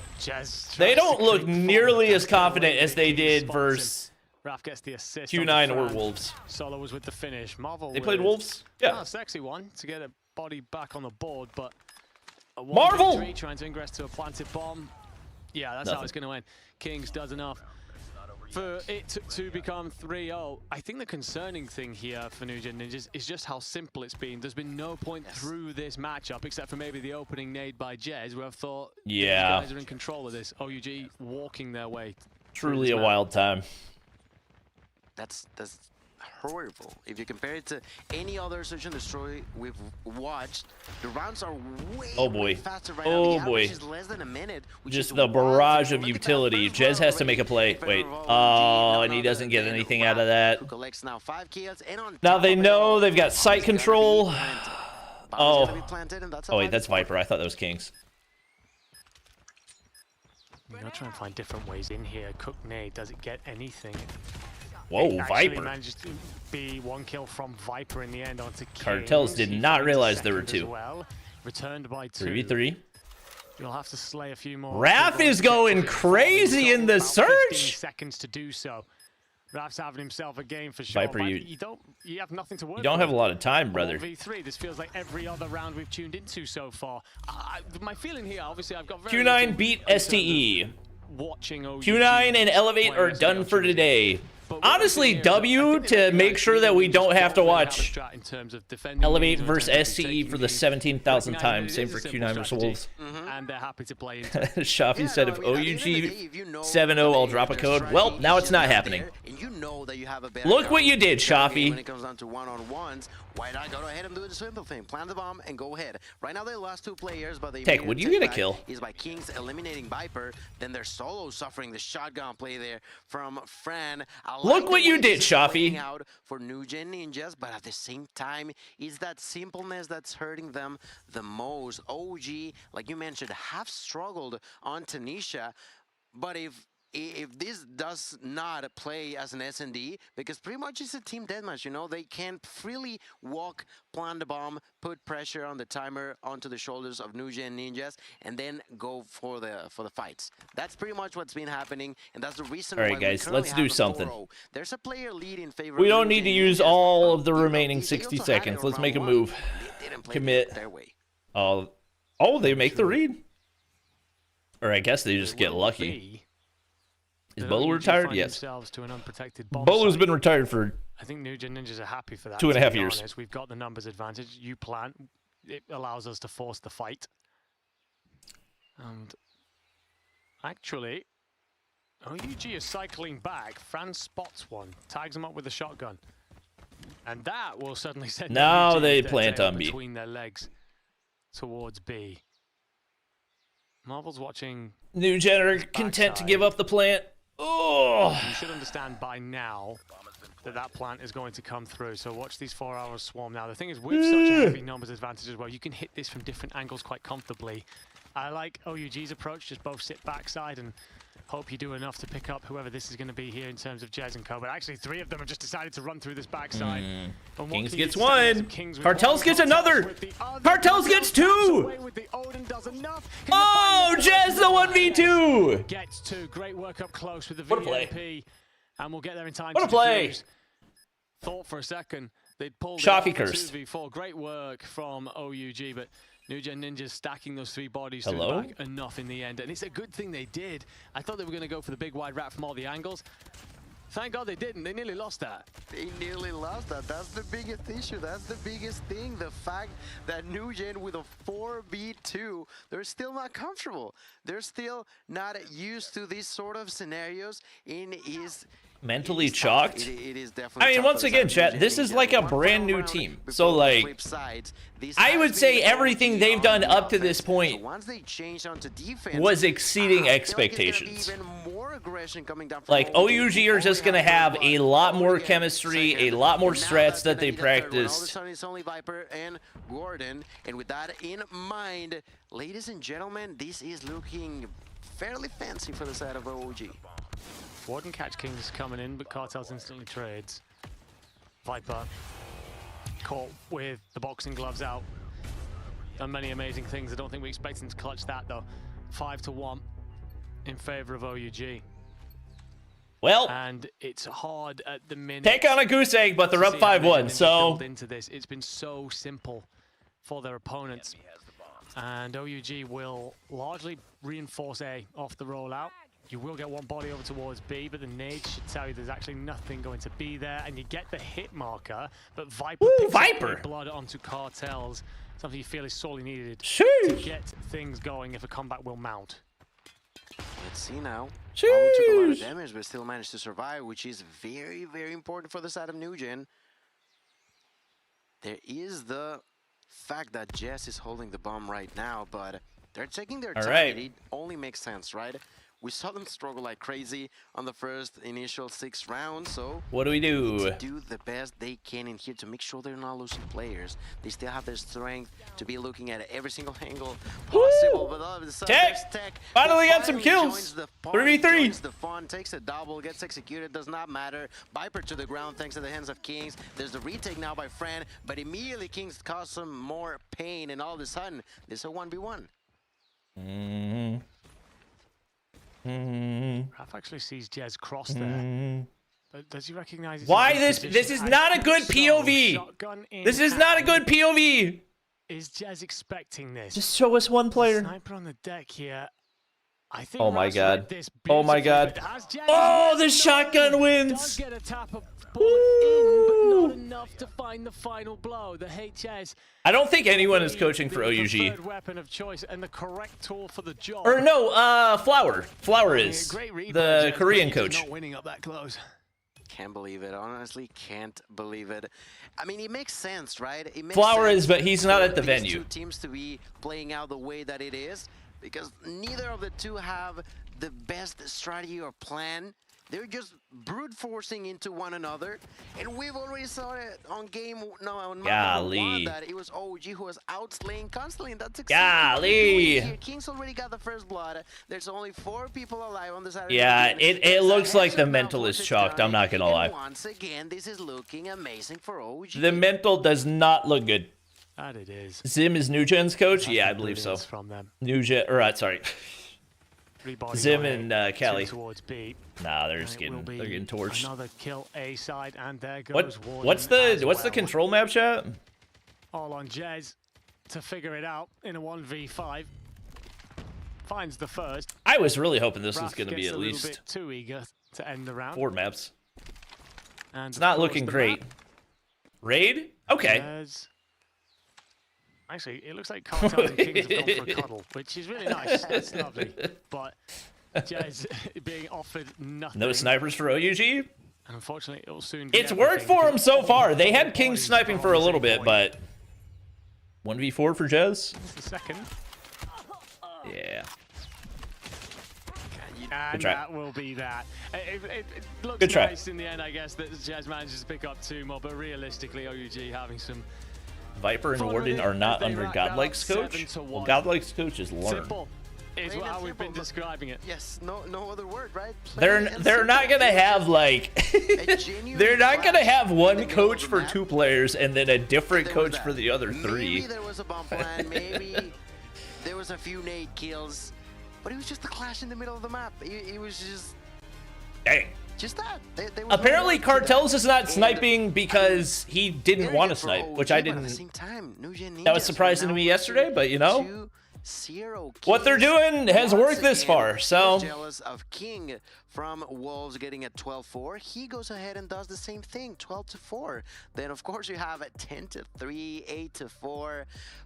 They don't look nearly as confident as they did versus Raf gets the assist Q9 or Wolves. Solo was with the finish. Marvel. They played Wolves? Yeah. Oh, sexy one to get a body back on the board, but a Marvel 1v3 trying to ingress to a planted bomb. Yeah, that's how it's going to end. Kings does enough for it to become 3-0. I think the concerning thing here for New Gen Ninjas is just how simple it's been. There's been no point through this matchup except for maybe the opening nade by Jez, where I've thought these guys are in control of this. OUG walking their way. Truly a wild time. That's horrible. If you compare it to any other Search and Destroy we've watched, the rounds are way faster right now. The average is less than a minute. Just the barrage of utility. Jez has to make a play. Wait. Oh, and he doesn't get anything out of that. Now 5 kills, and on now they know they've got sight control. Oh. Oh wait, that's Viper. I thought that was Kings. I'm gonna try and find different ways in here. Cook nade, does it get anything? Whoa, Viper. Managed to be 1 kill from Viper in the end onto Kings. Cartels did not realize there were 2. Well. Returned by 2. 3v3. You'll have to slay a few more. Raf is going crazy in the search. Seconds to do so. Raf's having himself a game for sure. Viper, you have nothing to work with. You don't have a lot of time, brother. 1v3. This feels like every other round we've tuned into so far. My feeling here, obviously, I've got very Q9 beat STE. Watching OUG Q9 and Elevate are done for today. Honestly, W to make sure that we don't have to watch Elevate versus SCE for the 17,000th time. Same for Q9 versus Wolves. And they're happy to play into Shafi said if OUG 7-0, I'll drop a code. Well, now it's not happening. Look what you did, Shafi. When it comes down to one-on-ones, why not go ahead and do the simple thing? Plant the bomb and go ahead. Right now they lost 2 players, but they Tech, would you get a kill? Is by Kings eliminating Viper. Then they're solo suffering the shotgun play there from Fran. Look what you did, Shafi. Out for New Gen Ninjas, but at the same time, is that simpleness that's hurting them the most. OG, like you mentioned, have struggled on Tanisha, but if this does not play as an S&D, because pretty much it's a team deathmatch, you know, they can freely walk, plant the bomb, put pressure on the timer onto the shoulders of New Gen Ninjas, and then go for the fights. That's pretty much what's been happening, and that's the reason. All right, guys, let's do something. There's a player lead in favor. We don't need to use all of the remaining 60 seconds. Let's make a move. Commit. Oh, they make the read. Or I guess they just get lucky. Is Bolo retired? Yes. Bolo's been retired for I think New Gen Ninjas are happy for that. 2.5 years. Honest. We've got the numbers advantage. You plant. It allows us to force the fight. And actually, OUG is cycling back. Fran spots one. Tags him up with a shotgun. And that will suddenly send now they plant on B. Between their legs towards B. Marvel's watching. New Gen are content to give up the plant. Oh! You should understand by now that plant is going to come through. So watch these 4 hours swarm now. The thing is, with such a heavy numbers advantage as well, you can hit this from different angles quite comfortably. I like OUG's approach, just both sit backside and hope you do enough to pick up whoever this is going to be here in terms of Jez and Co. But actually, 3 of them have just decided to run through this backside. Kings gets 1. Cartels gets another. Cartels gets 2. Oh, Jez the 1v2. Gets 2. Great work up close with the VAP. And we'll get there in time. What a play. Thought for a second they'd pull Shafi cursed. 2v4. Great work from OUG, but New Gen Ninjas stacking those 3 bodies to back enough in the end. And it's a good thing they did. I thought they were going to go for the big wide rat from all the angles. Thank God they didn't. They nearly lost that. They nearly lost that. That's the biggest issue. That's the biggest thing. The fact that New Gen with a 4v2, they're still not comfortable. They're still not used to these sort of scenarios. Mentally chalked? It is I definitely mean, once again, chat, this is like a brand new team. So, like, I would say everything they've done up to this point was exceeding expectations. Like, OUG are just going to have a lot more chemistry, a lot more strats that they practiced. It's only Viper and Gordon. And with that in mind, ladies and gentlemen, this is looking fairly fancy for the side of OUG. Warden catch King's coming in, but Cartels instantly trades. Viper caught with the boxing gloves out. Done many amazing things. I don't think we expect him to clutch that though. 5-1 in favor of OUG. Well, and it's hard at the minute. Take on a goose egg, but they're up 5-1. So into this, it's been so simple for their opponents, and OUG will largely reinforce A off the rollout. You will get one body over towards B, but the nade should tell you there's actually nothing going to be there, and you get the hit marker, but Viper picks up blood onto Cartels, something you feel is sorely needed to get things going if a combat will mount. Let's see now. Paolo took a lot of damage, but still managed to survive, which is very, very important for the side of Nugent. There is the fact that Jess is holding the bomb right now, but they're taking their time. It only makes sense, right? We saw them struggle like crazy on the first initial 6 rounds, so what do we do? To do the best they can in here to make sure they're not losing players. They still have their strength to be looking at every single angle possible. But all of a sudden, Tech finally got some kills. 3v3. The fun, takes a double, gets executed, does not matter. Viper to the ground thanks to the hands of Kings. There's the retake now by Fran, but immediately Kings cause some more pain, and all of a sudden, this is a 1v1. Raph actually sees Jez cross there. But does he recognize why this is not a good POV? This is not a good POV. Is Jez expecting this? Just show us one player. Sniper on the deck here. I think oh my god. Oh my god. Oh, the shotgun wins. Does get a tap of bullet in, but not enough to find the final blow. The HS. I don't think anyone is coaching for OUG. Third weapon of choice and the correct tool for the job. Or no, Flower. Flower is the Korean coach. Not winning up that close. Can't believe it. Honestly, can't believe it. I mean, it makes sense, right? It makes Flower sense is, but he's not at the these venue. Two teams to be playing out the way that it is, because neither of the two have the best strategy or plan. They're just brute forcing into one another, and we've already saw it on number 1 that it was OG who was outslaying constantly, and that's exactly Kings already got the first blood. There's only 4 people alive on the side. Yeah, it looks like the mental is chalked. I'm not gonna lie. Once again, this is looking amazing for OG. The mental does not look good. That it is. Zim is Nugen's coach? Yeah, I believe so. From them. Sorry. Zim and Cali. Towards B. Nah, they're getting torched. Another kill A side, and there goes Warden. What's the control map, chat? All on Jez to figure it out in a 1v5. Finds the first. I was really hoping this was going to be at least a bit too eager to end the round. 4 maps. And it's not looking great. Raid? Okay. Actually, it looks like Cartel and Kings have gone for a cuddle, which is really nice. It's lovely. But Jez being offered nothing. No snipers for OUG? And unfortunately, it will soon be It's worked for him so far. They had Kings sniping for a little bit, but 1v4 for Jez? The second. Yeah. And that will be that. It looks nice in the end, I guess, that Jez manages to pick up 2 more, but realistically, OUG having some... Viper and Warden are not under Godlike's coach? Well, Godlike's coach is Lauren. Simple is how we've been describing it. Yes, no other word, right? They're not gonna have like they're not gonna have one coach for 2 players and then a different coach for the other 3. Maybe there was a bomb plan, maybe there was a few nade kills, but it was just a clash in the middle of the map. It was just dang. Just that. Apparently, Cartels is not sniping because he didn't want to snipe, which I didn't. That was surprising to me yesterday, but you know. what they're doing has worked this far, so... Jealous of King from Wolves getting a 12-4. He goes ahead and does the same thing, 12-4. Then, of course, you have a 10-3, 8-4,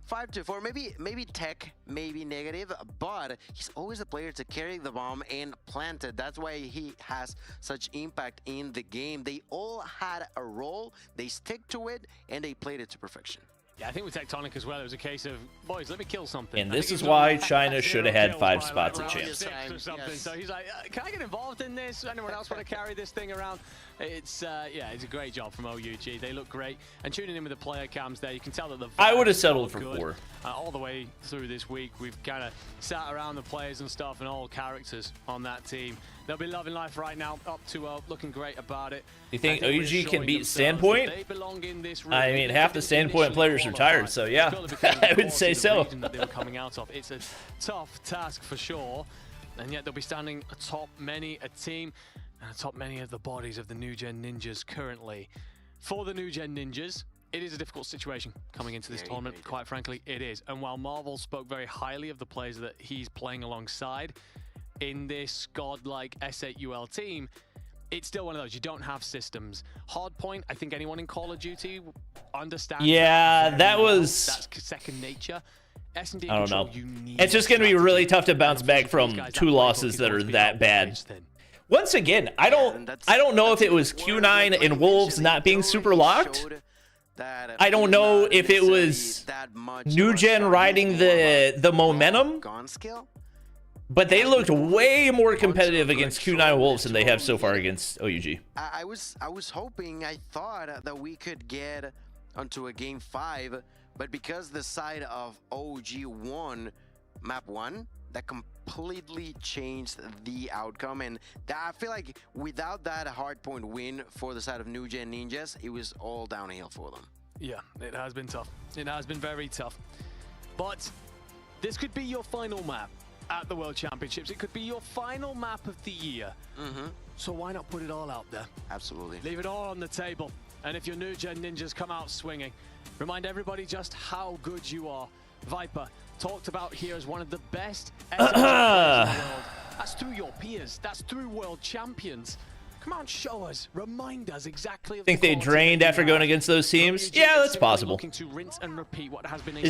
5-4. Maybe tech, maybe negative, but he's always the player to carry the bomb and plant it. That's why he has such impact in the game. They all had a role, they stick to it, and they played it to perfection. Yeah, I think with Tectonic as well, it was a case of, boys, let me kill something. And this is why China should have had 5 spots at champs. Yes. So he's like, can I get involved in this? Anyone else want to carry this thing around? It's, yeah, it's a great job from OUG. They look great. And tuning in with the player cams there, you can tell that the I would have settled for 4. All the way through this week, we've kind of sat around the players and stuff and all characters on that team. They'll be loving life right now, up to looking great about it. You think OUG can beat Standpoint? I mean, half the Standpoint players retired, so yeah, I would say so. That they were coming out of. It's a tough task for sure, and yet they'll be standing atop many a team and atop many of the bodies of the New Gen Ninjas currently. For the New Gen Ninjas, it is a difficult situation coming into this tournament, quite frankly, it is. And while Marvel spoke very highly of the players that he's playing alongside, in this God-like S8UL team, it's still one of those. You don't have systems. Hardpoint, I think anyone in Call of Duty understands. Yeah, that was... That's second nature. S&D I don't know. It's just going to be really tough to bounce back from 2 losses that are that bad. Once again, I don't know if it was Q9 and Wolves not being super locked. I don't know if it was New Gen riding the momentum. But they looked way more competitive against Q9 Wolves than they have so far against OUG. I was hoping, I thought that we could get onto a game 5, but because the side of OG won map 1, that completely changed the outcome. And I feel like without that hardpoint win for the side of New Gen Ninjas, it was all downhill for them. Yeah, it has been tough. It has been very tough. But this could be your final map at the World Championships. It could be your final map of the year. So why not put it all out there? Absolutely. Leave it all on the table. And if your New Gen Ninjas come out swinging, remind everybody just how good you are. Viper, talked about here as one of the best players in the world. That's through your peers. That's through world champions. Come on, show us, remind us exactly. Think they drained after going against those teams? Yeah, that's possible. Is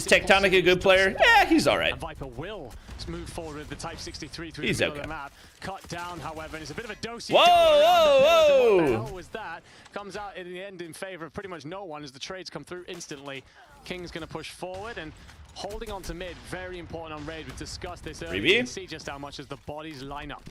Tectonic a good player? Yeah, he's all right. Viper will move forward with the Type 63 through he's the middle of the map. Cut down, however, and it's a bit of a dosey. Whoa, whoa, whoa! What the hell was that? Comes out in the end in favor of pretty much no one as the trades come through instantly. King's going to push forward and holding on to mid. Very important on raid. We've discussed this earlier. You can see just how much as the bodies line up.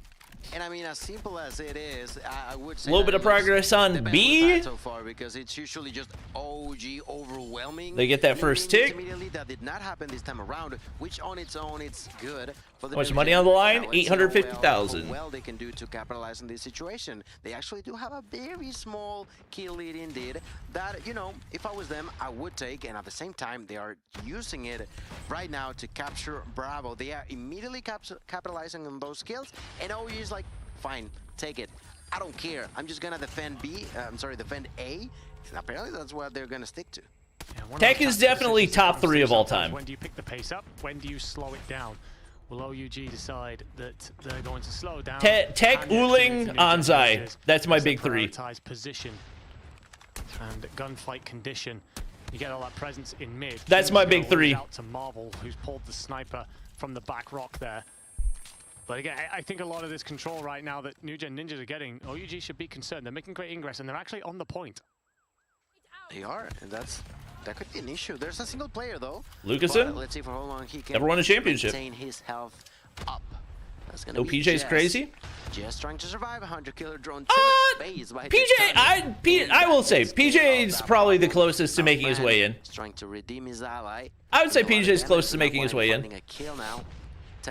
And I mean, as simple as it is, I would say a little bit of progress on B so far, because it's usually just OG overwhelming. They get that first tick. Immediately, that did not happen this time around, which on its own it's good. For the how much money on the line? 850,000. Well, they can do to capitalize on this situation. They actually do have a very small kill lead indeed. That, you know, if I was them, I would take. And at the same time, they are using it right now to capture Bravo. They are immediately capitalizing on those kills, and OG is like, fine, take it. I don't care. I'm just gonna defend B. Defend A. And apparently that's what they're gonna stick to. Yeah, Tech is definitely top 3 of all time. When do you pick the pace up? When do you slow it down? Will OUG decide that they're going to slow down? Tech, Uling, Anzai. That's my big 3. Position and gunfight condition. You get all that presence in mid. That's my big 3. Out to Marvel, who's pulled the sniper from the back rock there. But again, I think a lot of this control right now that New Gen Ninjas are getting, OUG should be concerned. They're making great ingress, and they're actually on the point. They are, and that could be an issue. There's a single player though. Lucasen? Let's see for how long he can never won a championship. Maintain his health up. That's gonna no, be PJ's crazy. Just trying to survive 100-killer drone. PJ, I will say PJ's probably the closest to making his way in. He's trying to redeem his ally. I would say PJ's close to making his way in. A kill now.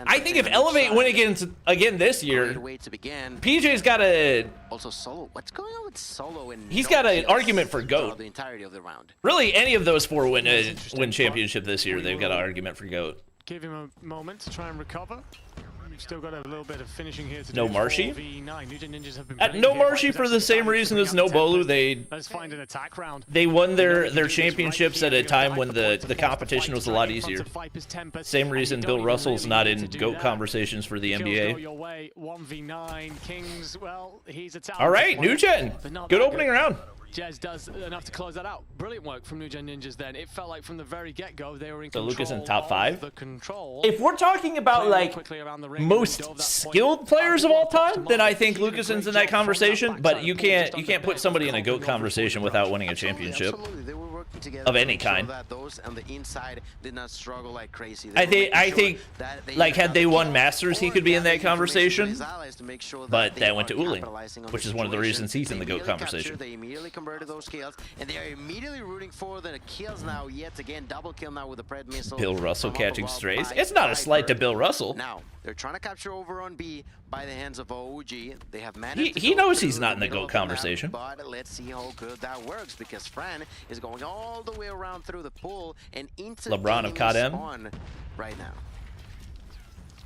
I think if Elevate win again this year, PJ's got a... Also Solo. What's going on with Solo? And he's got an argument for GOAT. The entirety of the round. Really, any of those 4 win championship this year, they've got an argument for GOAT. Give him a moment to try and recover. We've still got a little bit of finishing here to No do. Marshy? Ninjas have been No Marshy for the same reason as no Bolu. Let's find an attack round. They won their championships at a time when the competition was a lot easier. Same reason Bill Russell's not in GOAT conversations for the NBA. Your way, 1v9, Kings, well, he's a All right, New Gen. Good opening round. Jez does enough to close that out. Brilliant work from New Gen Ninjas then. It felt like from the very get-go they were in control. So Lucas in top 5. The control. If we're talking about like most skilled players of all time, then I think Lucason's in that conversation. But you can't put somebody in a GOAT conversation without winning a championship of any kind. I think like had they won Masters, he could be in that conversation. But that went to Uling, which is one of the reasons he's in the GOAT conversation. They immediately converted those kills, and they are immediately rooting for the kills now. Yet again, double kill now with the Pred missile. Bill Russell catching strays. It's not a slight to Bill Russell. Now they're trying to capture over on B by the hands of OG. They have managed. He knows he's not in the GOAT conversation. But let's see how good that works, because Fran is going all the way around through the pool and into LeBron of COD M right now.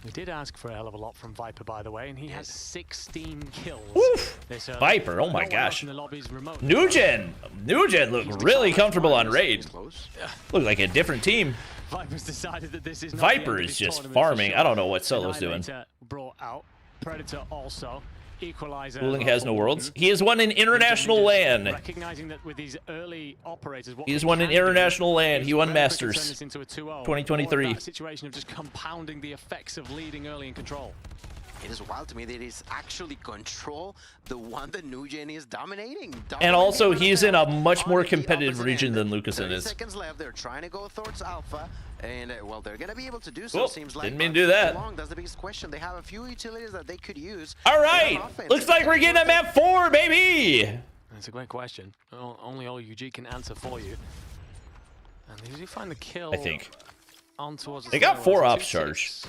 We did ask for a hell of a lot from Viper, by the way, and he has 16 kills. Oof. Viper, oh my gosh. New Gen looked really comfortable on Raid. Looked like a different team. Viper's decided that this is not Viper is just farming. I don't know what Solo's doing. Brought out. Predator also. Equalizer. Uling has no worlds. He has won an international LAN. Recognizing that with these early operators, he has won an international LAN. He won Masters 2023. Situation of just compounding the effects of leading early in control. It is wild to me that it is actually control, the one that New Gen is dominating. And also, he's in a much more competitive region than Lucasen is. Seconds left. They're trying to go towards Alpha, and well, they're gonna be able to do so. Seems like. Didn't mean to do that. That's the biggest question. They have a few utilities that they could use. All right, looks like we're getting a map 4, baby. That's a great question. Only OUG can answer for you. And did you find the kill? I think. On towards they got 4 ops charge.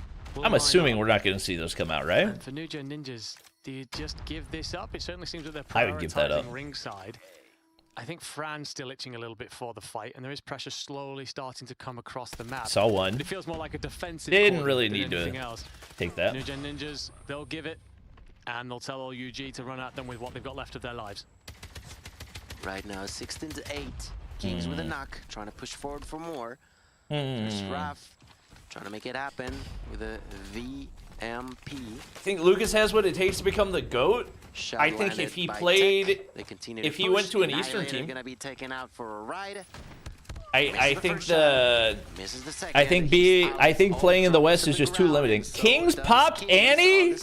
I'm assuming we're not going to see those come out, right? And for New Gen Ninjas, do you just give this up? It certainly seems that they're I would give that up. prioritizing ringside. I think Fran's still itching a little bit for the fight, and there is pressure slowly starting to come across the map. Saw one. But it feels more like a defensive. They didn't really need to take that. New Gen Ninjas, they'll give it, and they'll tell OUG to run at them with what they've got left of their lives. Right now, 16-8. Kings with a knock, trying to push forward for more. There's Raph. Trying to make it happen with a VMP. I think Lucas has what it takes to become the GOAT. I think if he played, if he went to an Eastern team, gonna be taken out for a ride. I think playing in the West is just too limiting. Kings popped Annie.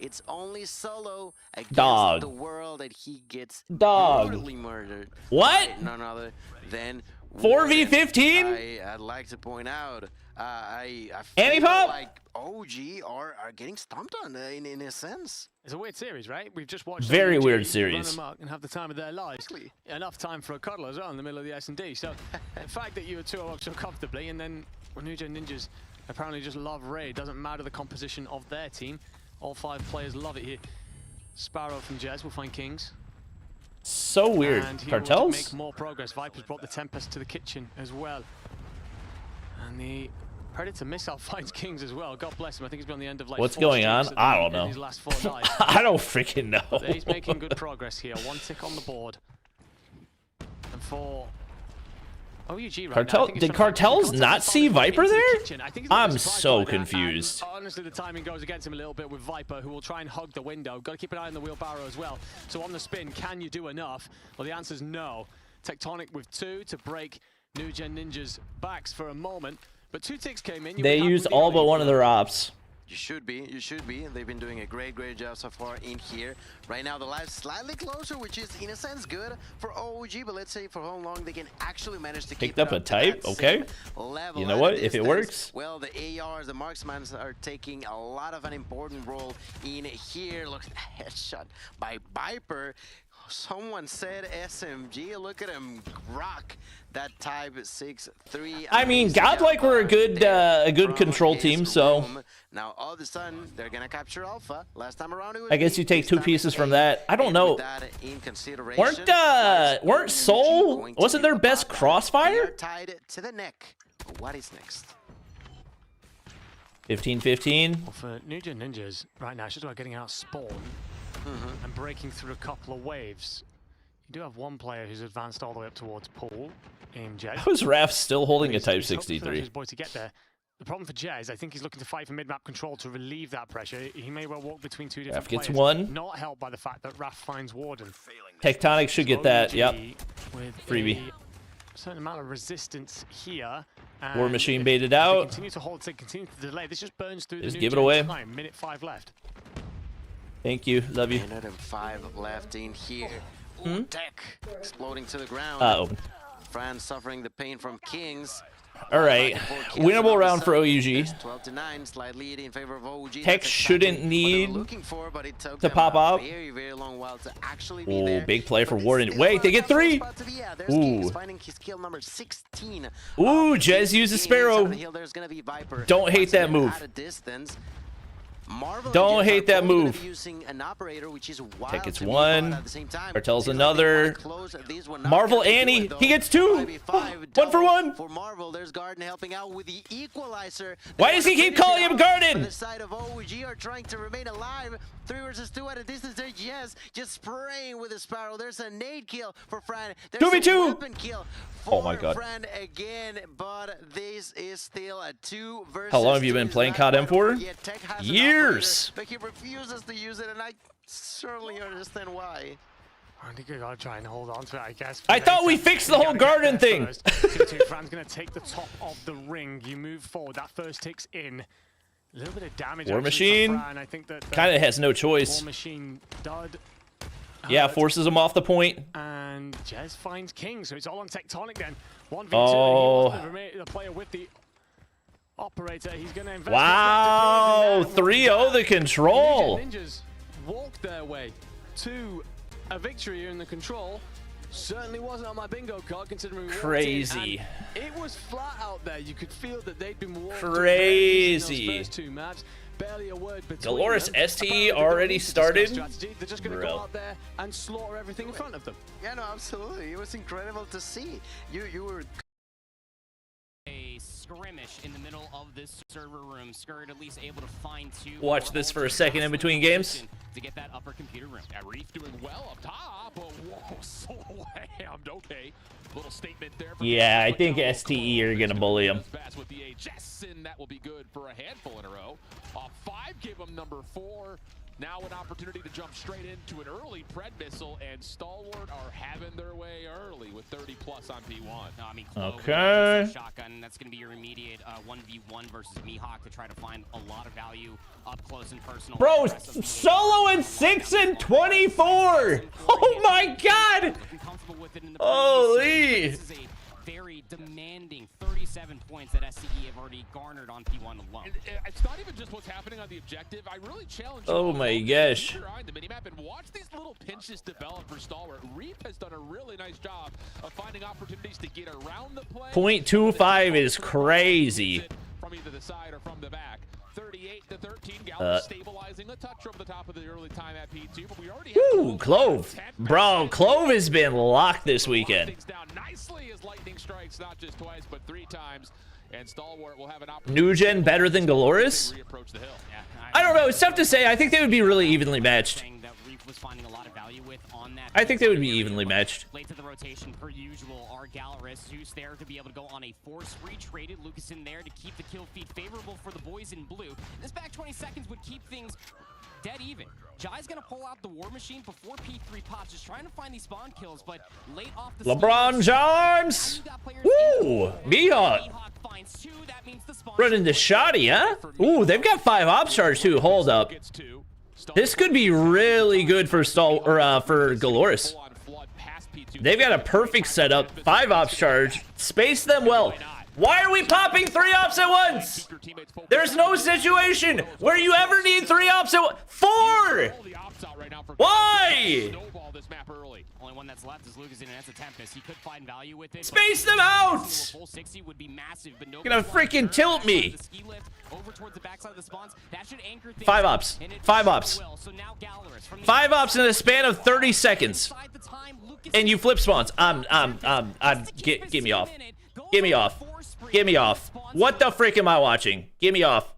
It's only Solo against Dog. the world that he gets brutally murdered. What? None other than 4v15. I'd like to point out. I Annie feel pop? like OG are getting stomped on in a sense. It's a weird series, right? We've just watched very OG weird series run amok and have the time of their lives. Enough time for a cuddle as well in the middle of the S&D. So the fact that you were 2-0 so comfortably, and then when New Gen Ninjas apparently just love Raid, doesn't matter the composition of their team. All 5 players love it here. Sparrow from Jez will find Kings. So weird. And he Cartels? will make more progress. Viper's brought the Tempest to the kitchen as well. And the Predator missile finds Kings as well. God bless him. I think he's been on the end of like what's going on? I don't know. His last 4 lives. I don't freaking know. But he's making good progress here. 1 tick on the board. And for OUG right now, Did Cartels not see Viper there? I'm so confused. Honestly, the timing goes against him a little bit with Viper, who will try and hug the window. Got to keep an eye on the wheelbarrow as well. So on the spin, can you do enough? Well, the answer is no. Tectonic with 2 to break New Gen Ninjas' backs for a moment. But 2 ticks came in. They used all but one of their ops. You should be. They've been doing a great job so far in here. Right now, the live's slightly closer, which is, in a sense, good for OG, but let's see for how long they can actually manage to keep Picked up a type, okay. You know what, if it works. Well, the ARs, the marksmen are taking a lot of an important role in here. Look at that headshot by Viper. Someone said SMG. Look at him rock that type 6-3. I mean, Godlike were a good control team, so now all of a sudden they're gonna capture Alpha. Last time around, it was I guess you take 2 pieces from that. I don't know. Weren't Soul? Wasn't their best Crossfire? Tied to the neck. What is next? 15-15. Well, for New Gen Ninjas right now, it's just about getting out spawn and breaking through a couple of waves. You do have one player who's advanced all the way up towards pool in Jez. How is Raph still holding a Type He's hoping for 63? his boy to get there. The problem for Jez, I think he's looking to fight for mid-map control to relieve that pressure. He may well walk between two different Raph gets players, one. not helped by the fact that Raph finds Warden. Tectonic should get that. Yep. With Freebie. a certain amount of resistance here. War Machine baited They out. continue to hold, they continue to delay. This just burns through Just the give it new away. time. Minute 5 left. Thank you. Love you. Minute and 5 left in here. Tech exploding to the ground. Uh-oh. Fran suffering the pain from Kings. All right. Winnable round for OUG. 12-9, slight lead in favor of OUG. Tech shouldn't need to pop up. Very, very long while to actually be Ooh, there. big play for Warden. Wait, they get 3. Ooh. Finding his kill number 16. Ooh, Jez uses Sparrow. Don't hate that move. Don't hate that move. Tech gets 1. Cartel's another. Marvel Annie. He gets 2. 1 for 1. For Marvel, there's Garden helping out with the equalizer. Why does he keep calling him Garden? The side of OG are trying to remain alive. 3 versus 2 at a distance. There's Jez just spraying with a Sparrow. There's a nade kill for Fran. There's 2v2. a weapon kill for Oh my God. Fran again, but this is still a 2 versus 2. How long have you been playing COD M4? Yeah, Tech has Years. but he refuses to use it, and I certainly understand why. I think we gotta try and hold on to it, I guess. I thought we fixed the whole Garden thing. Fran's gonna take the top of the ring. You move forward. That first ticks in. A little bit of damage. War actually Machine for Fran. I think that kind of has no choice. War Machine dud. Yeah, forces him off the point. And Jez finds King, so it's all on Tectonic then. 1v2. Oh. He wants the player with the operator. He's gonna invest. Wow, 3-0 the control. Ninjas walked their way to a victory here in the control. Certainly wasn't on my bingo card considering we Crazy. walked in, and it was flat out there. You could feel that they'd been walked Crazy. in those first 2 maps. Barely a word between Galorys them. STE already started. Strategy. They're just going to Bro. go out there and slaughter everything in front of them. Yeah, no, absolutely. It was incredible to see. You were a skirmish in the middle of this server room. Skirt at least able to find 2. Watch this for a second in between games. To get that upper computer room. Yeah, Reef doing well up top, but whoa, so whammed. Okay, little statement there. Yeah, I think STE are gonna bully him. With the HS, and that will be good for a handful in a row. 5 give him number 4. Now an opportunity to jump straight into an early Pred missile, and Stalwart are having their way early with 30 plus on P1. No, I mean, okay. Shotgun, that's going to be your immediate 1v1 versus Mihawk to try to find a lot of value up close and personal. Bro, solo in 6 and 24. Oh my God. Holy. This is a very demanding 37 points that SCE have already garnered on P1 alone. It's not even just what's happening on the objective. I really challenge you. Oh my gosh. The minimap and watch these little pinches develop for Stalwart. Reap has done a really nice job of finding opportunities to get around the play. 0.25 is crazy. From either the side or from the back. 38-13. Galorys stabilizing a touch over the top of the early time at P2, but we already have Ooh, Clove. Bro, Clove has been locked this weekend. Things down nicely as lightning strikes not just twice but 3 times, and Stalwart will have an opportunity. New Gen better than Galorys? I don't know. It's tough to say. I think they would be really evenly matched. Was finding a lot of value with on that. I think they would be evenly matched. Late to the rotation, per usual, are Galorys, who's there to be able to go on a force retraded. Lucas in there to keep the kill feed favorable for the boys in blue. This back 20 seconds would keep things dead even. Jai's gonna pull out the War Machine before P3 pops, just trying to find these spawn kills, but late off the LeBron James! Woo! Mihawk! Running the shoddy, huh? Ooh, they've got 5 ops charge too. Hold up. This could be really good for for Galorys. They've got a perfect setup. 5 ops charge. Space them well. Why are we popping 3 ops at once? There's no situation where you ever need 3 ops at once. 4! Why? Only one that's left is Lucas, and that's a Tempest. He could find value with it. Space them out! Full 60 would be massive, but no. Gonna freaking tilt me. The ski lift over towards the backside of the spawns. That should anchor things. 5 ops. 5 ops. So now Galorys from 5 ops in a span of 30 seconds. And you flip spawns. Get me off. Get me off. Get me off. What the frick am I watching? Get me off.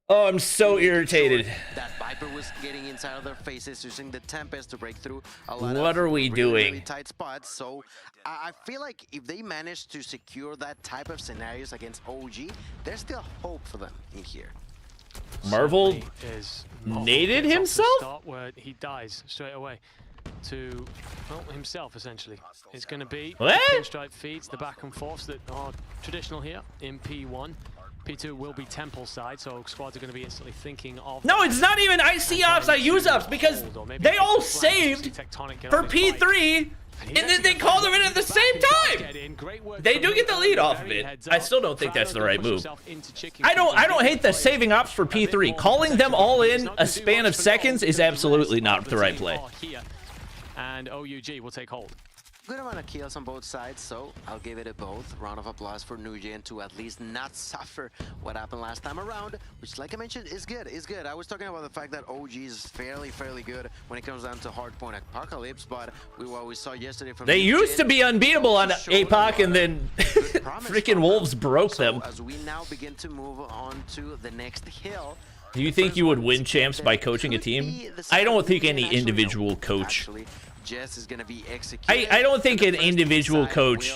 Oh, I'm so irritated. That Viper was getting inside of their faces, using the Tempest to break through a lot What are we doing? really tight spots. So I feel like if they manage to secure that type of scenarios against OG, there's still hope for them in here. Marvel naded himself? Where he dies straight away to, well, himself essentially. It's going to be what? Pinstripe feeds, the back and forths that are traditional here in P1. P2 will be Temple side, so squads are going to be instantly thinking of... No, it's not even I see ops, I use ups, because they all saved for P3, and then they called them in at the same time. They do get the lead off of it. I still don't think that's the right move. I don't hate the saving ops for P3. Calling them all in a span of seconds is absolutely not the right play. And OUG will take hold. Good amount of kills on both sides, so I'll give it a both. Round of applause for Nujen to at least not suffer what happened last time around, which, like I mentioned, is good. I was talking about the fact that OG is fairly good when it comes down to hardpoint apocalypse, but what we saw yesterday from they used to be unbeatable on APOC, and then freaking Wolves broke them. As we now begin to move on to the next hill. Do you think you would win champs by coaching a team? I don't think any individual coach. Jess is going to be executed. I don't think an individual coach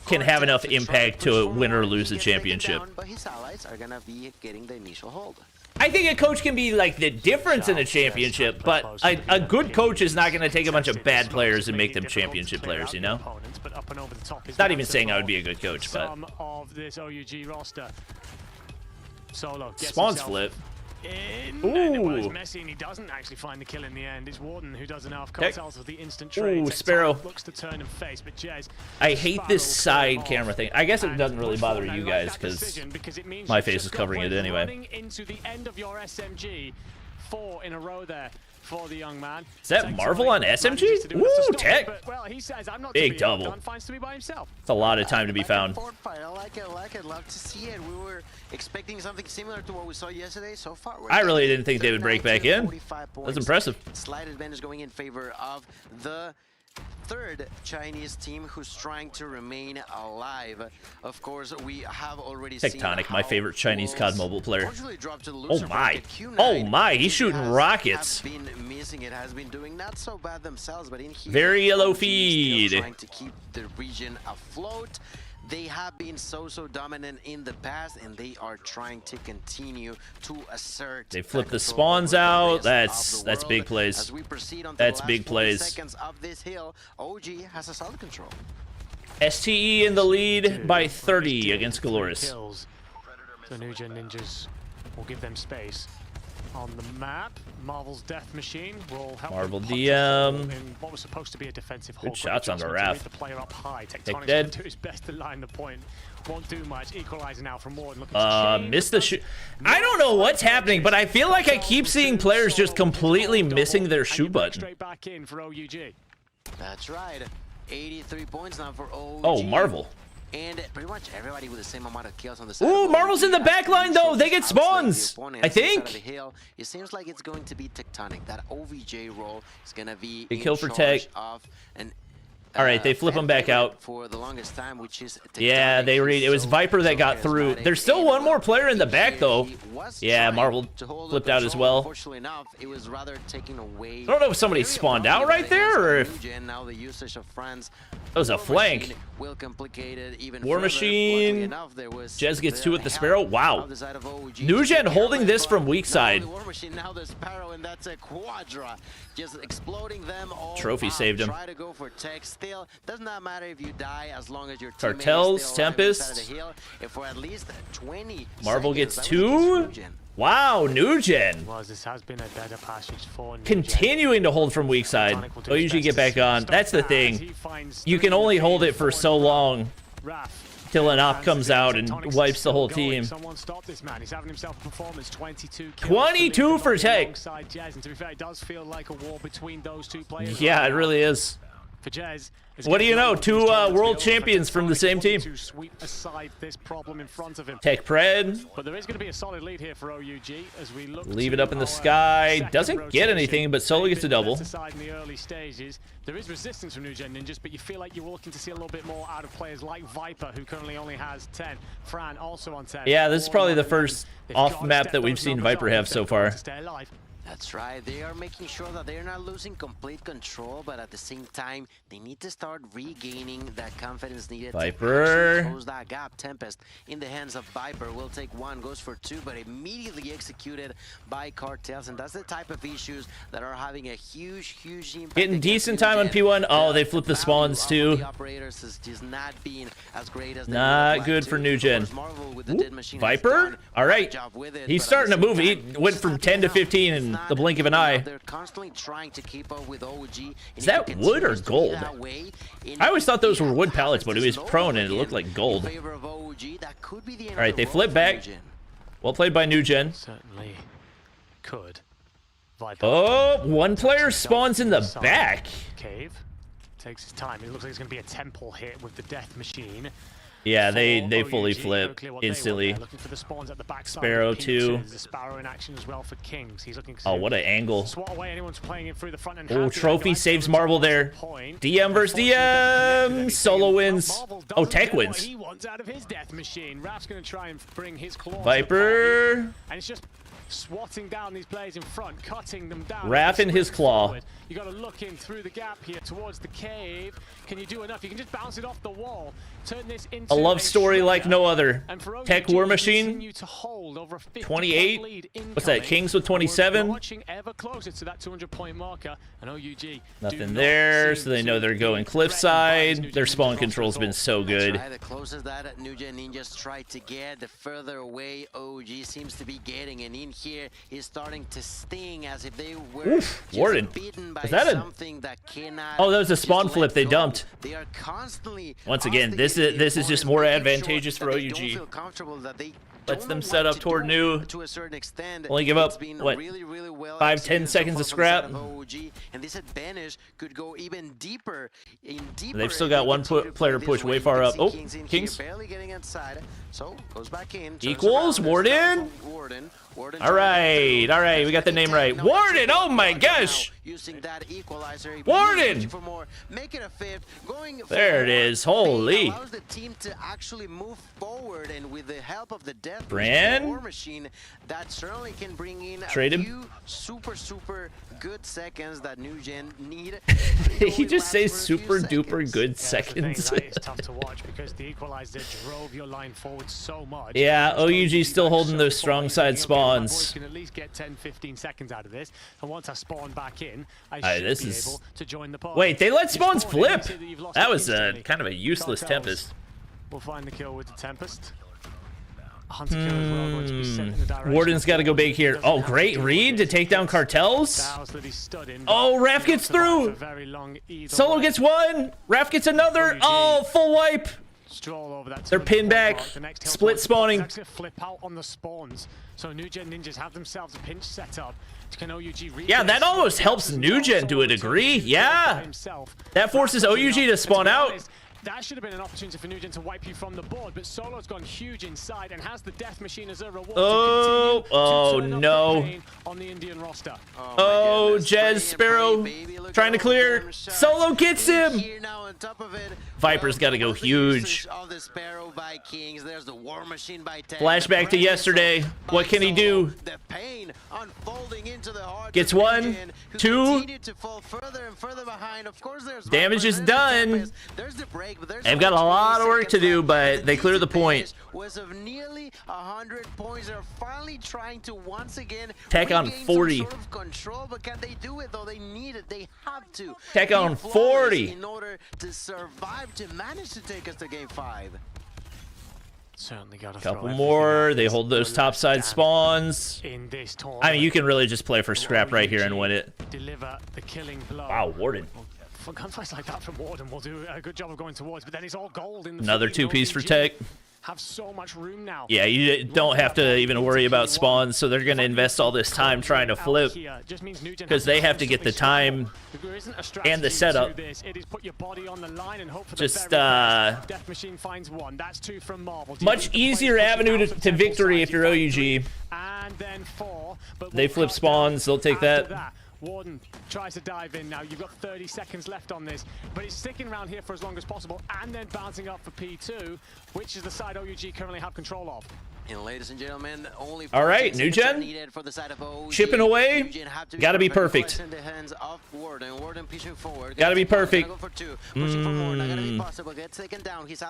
can have enough impact to win or lose a championship. But his allies are going to be getting the initial hold. I think a coach can be like the difference in a championship, but a good coach is not going to take a bunch of bad players and make them championship players, you know? Not even saying I would be a good coach, but... of this OUG roster. Solo Spawns flip. Ooh. Messy, and he doesn't actually find the kill in the end. It's Warden who does enough. Cartels with the instant trade. Ooh, Sparrow. Looks to turn and face, but Jez, I hate this side camera thing. I guess it doesn't really bother you guys because my face is covering it anyway. Into the end of your SMG, 4 in a row there for the young man. Is that Marvel on SMG? Ooh, tech. Big double. It's a lot of time to be found. I like it. Love to see it. We were expecting something similar to what we saw yesterday. So far, I really didn't think they would break back in. That's impressive. Slight advantage going in favor of the third Chinese team who's trying to remain alive. Of course, we have already seen Tectonic, my favorite Chinese COD mobile player. Oh my, he's shooting rockets. It has been doing not so bad themselves, but in here, very yellow feed. Trying to keep the region afloat. They have been so dominant in the past, and they are trying to continue to assert. They flip the spawns out. That's big plays. As we proceed on that's the big last plays. seconds of this hill, OG has a solid control. STE in the lead by 30 against Galorys. The New Gen Ninjas will give them space on the map. Marvel's Death Machine will help Marvel DM. In what was supposed to be a defensive good shots on the Wrath. The player up high. Tectonic's dead. do his best to line the point. Won't do much. Equalizer now from Warden. Missed the shoot. I don't know what's happening, but I feel like I keep seeing players just completely missing their shoot button. Straight back in for OUG. That's right. 83 points now for OG. Oh, Marvel. And pretty much everybody with the same amount of kills on the side. Ooh, Marvel's in the back line, though. They get spawns, I think. It seems like it's going to be Tectonic. That OVJ role is going to be big kill for Tech. All right, they flip them back out. For the longest time, which is yeah, they read. It was Viper that got through. There's still one more player in the back, though. Yeah, Marvel flipped out as well. Fortunately enough, it was rather taken away. I don't know if somebody spawned out right there or if now the usage of friends. That was a flank. War Machine. Jez gets 2 with the Sparrow. Wow. Nujen holding this from weak side. Now the Sparrow, and that's a Quadra. Just exploding them all. Trophy saved him. Try to go for Tech still. Does not matter if you die as long as your Cartels, Tempest. If for at least 20 Marvel gets 2. Wow, Nujen. This has been a better passage for continuing to hold from weak side. Oh, usually get back on. That's the thing. You can only hold it for so long till an op comes out and wipes the whole team. Someone stop this man. He's having himself a performance. 22 for Tech. And to be fair, it does feel like a war between those two players. Yeah, it really is. For Jez, what do you know? 2 world champions from the same team. To sweep aside this problem in front of him. Tech Pred. But there is going to be a solid lead here for OUG as we look. Leave it up in the sky. Doesn't get anything, but Solo gets a double. Aside in the early stages, there is resistance from New Gen Ninjas, but you feel like you're looking to see a little bit more out of players like Viper, who currently only has 10. Fran also on 10. Yeah, this is probably the first off map that we've seen Viper have so far. That's right. They are making sure that they're not losing complete control, but at the same time, they need to start regaining that confidence needed Viper. to close that gap. Tempest in the hands of Viper will take 1, goes for 2, but immediately executed by Cartels, and that's the type of issues that are having a huge impact. Getting decent time on P1. Oh, they flipped the spawns too. The operators is just not being as great as not good for New Gen. Viper? All right. He's starting to move. He went from 10 to 15 in the blink of an eye. They're constantly trying to keep up with OG. Is that wood or gold? I always thought those were wood pallets, but it was prone and it looked like gold. All right, they flip back. Well played by New Gen. Certainly could. Oh, 1 player spawns in the back. Cave takes his time. It looks like it's going to be a temple hit with the death machine. Yeah, they fully flip instantly. Looking for the spawns at the back Sparrow too. Sparrow in action as well for Kings. He's looking oh, what an angle. Swat away anyone's playing it through the front and oh, Trophy saves Marvel there. DM versus DM. Solo wins. Oh, Tech wins. He wants out of his death machine. Raf's going to try and bring his claws. Viper. And it's just swatting down these players in front, cutting them down. Raph in his claw. You got to look in through the gap here towards the cave. Can you do enough? You can just bounce it off the wall. Turn this into a love story like no other. Tech War Machine. 28. What's that? Kings with 27. Watching ever closer to that 200-point marker. And OUG. Nothing there, so they know they're going cliffside. Their spawn control's been so good. The closer that New Gen Ninjas try to get, the further away OG seems to be getting. And in here, he's starting to sting as if they were Warden. beaten by Is that something that cannot. Oh, that was a spawn flip they dumped. They are constantly. Once again, this is just more advantageous for OUG. Lets them set up toward new. To a certain extent, only give up what? Really well 5-10 seconds of scrap. And this advantage could go even deeper. They've still got 1 player push way far up. Oh, Kings. Barely getting inside. So goes back in. Equals Warden. All right, we got the name right. Warden. Oh my gosh. Using that equalizer. Warden. For more. Make it a 5th. Going there it is. Holy. Allows the team to actually move forward, and with the help of the Death War Machine, that certainly can bring in a few super good seconds that New Gen need. He just says super duper good seconds. That is tough to watch because the equalizer drove your line forward so much. Yeah, OUG still holding those strong side spawns. You can at least get 10-15 seconds out of this, and once I spawn back in, I should be able to join the party. Wait, they let spawns flip? That was kind of a useless Tempest. We'll find the kill with the Tempest. Hunter kill as well, going to be sent in the direction. Warden's got to go big here. Oh, great read to take down Cartels. Oh, Raph gets through. Solo gets 1. Raph gets another. Oh, full wipe. Stroll over that. They're pinned back. Split spawning. Flip out on the spawns. So New Gen Ninjas have themselves a pinch set up. Can OUG yeah, that almost helps New Gen to a degree. Yeah. That forces OUG to spawn out. That should have been an opportunity for New Gen to wipe you from the board, but Solo's gone huge inside and has the death machine as a reward. Oh no. On the Indian roster. Oh, Jez Sparrow trying to clear. Solo gets him. Viper's got to go huge. Flashback to yesterday. What can he do? Gets 1, 2. Damage is done. They've got a lot of work to do, but they clear the point. Was of nearly 100 points. They're finally trying to once again Tech on 40. Sort of control, but can they do it though? They need it. They have to. Tech on 40 in order to survive, to manage to take us to game 5. Certainly got a couple more. They hold those topside spawns. In this I mean, you can really just play for scrap right here and win it. Deliver the killing blow. Wow, Warden. For gunfights like that from Warden, will do a good job of going towards, but then it's all gold in the another 2-piece for Tech. have so much room now. Yeah, you don't have to even worry about spawns, so they're going to invest all this time trying to flip because they have to get the time and the setup. Just Death Machine finds one. That's two from Marvel. Much easier avenue to victory if you're OUG. And then 4, but they flip spawns, they'll take that. Warden tries to dive in now. You've got 30 seconds left on this, but it's sticking around here for as long as possible and then bouncing up for P2, which is the side OUG currently have control of. And ladies and gentlemen, only all right, new gen chipping away. Gotta be perfect. Gotta be perfect.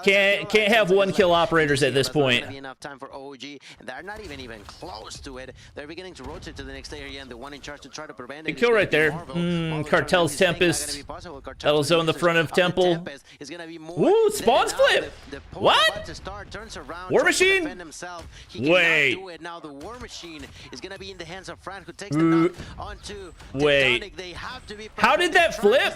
Can't have one kill operators at this point. Enough time for OG, and they're not even close to it. They're beginning to rotate to the next area, and the one in charge to try to prevent it. Kill right there. Cartel's Tempest. That'll zone the front of Temple. Ooh, spawns flip. What? War Machine? Wait. Now the War Machine is going to be in the hands of Fran, who takes the knock onto wait. They have to be how did that flip?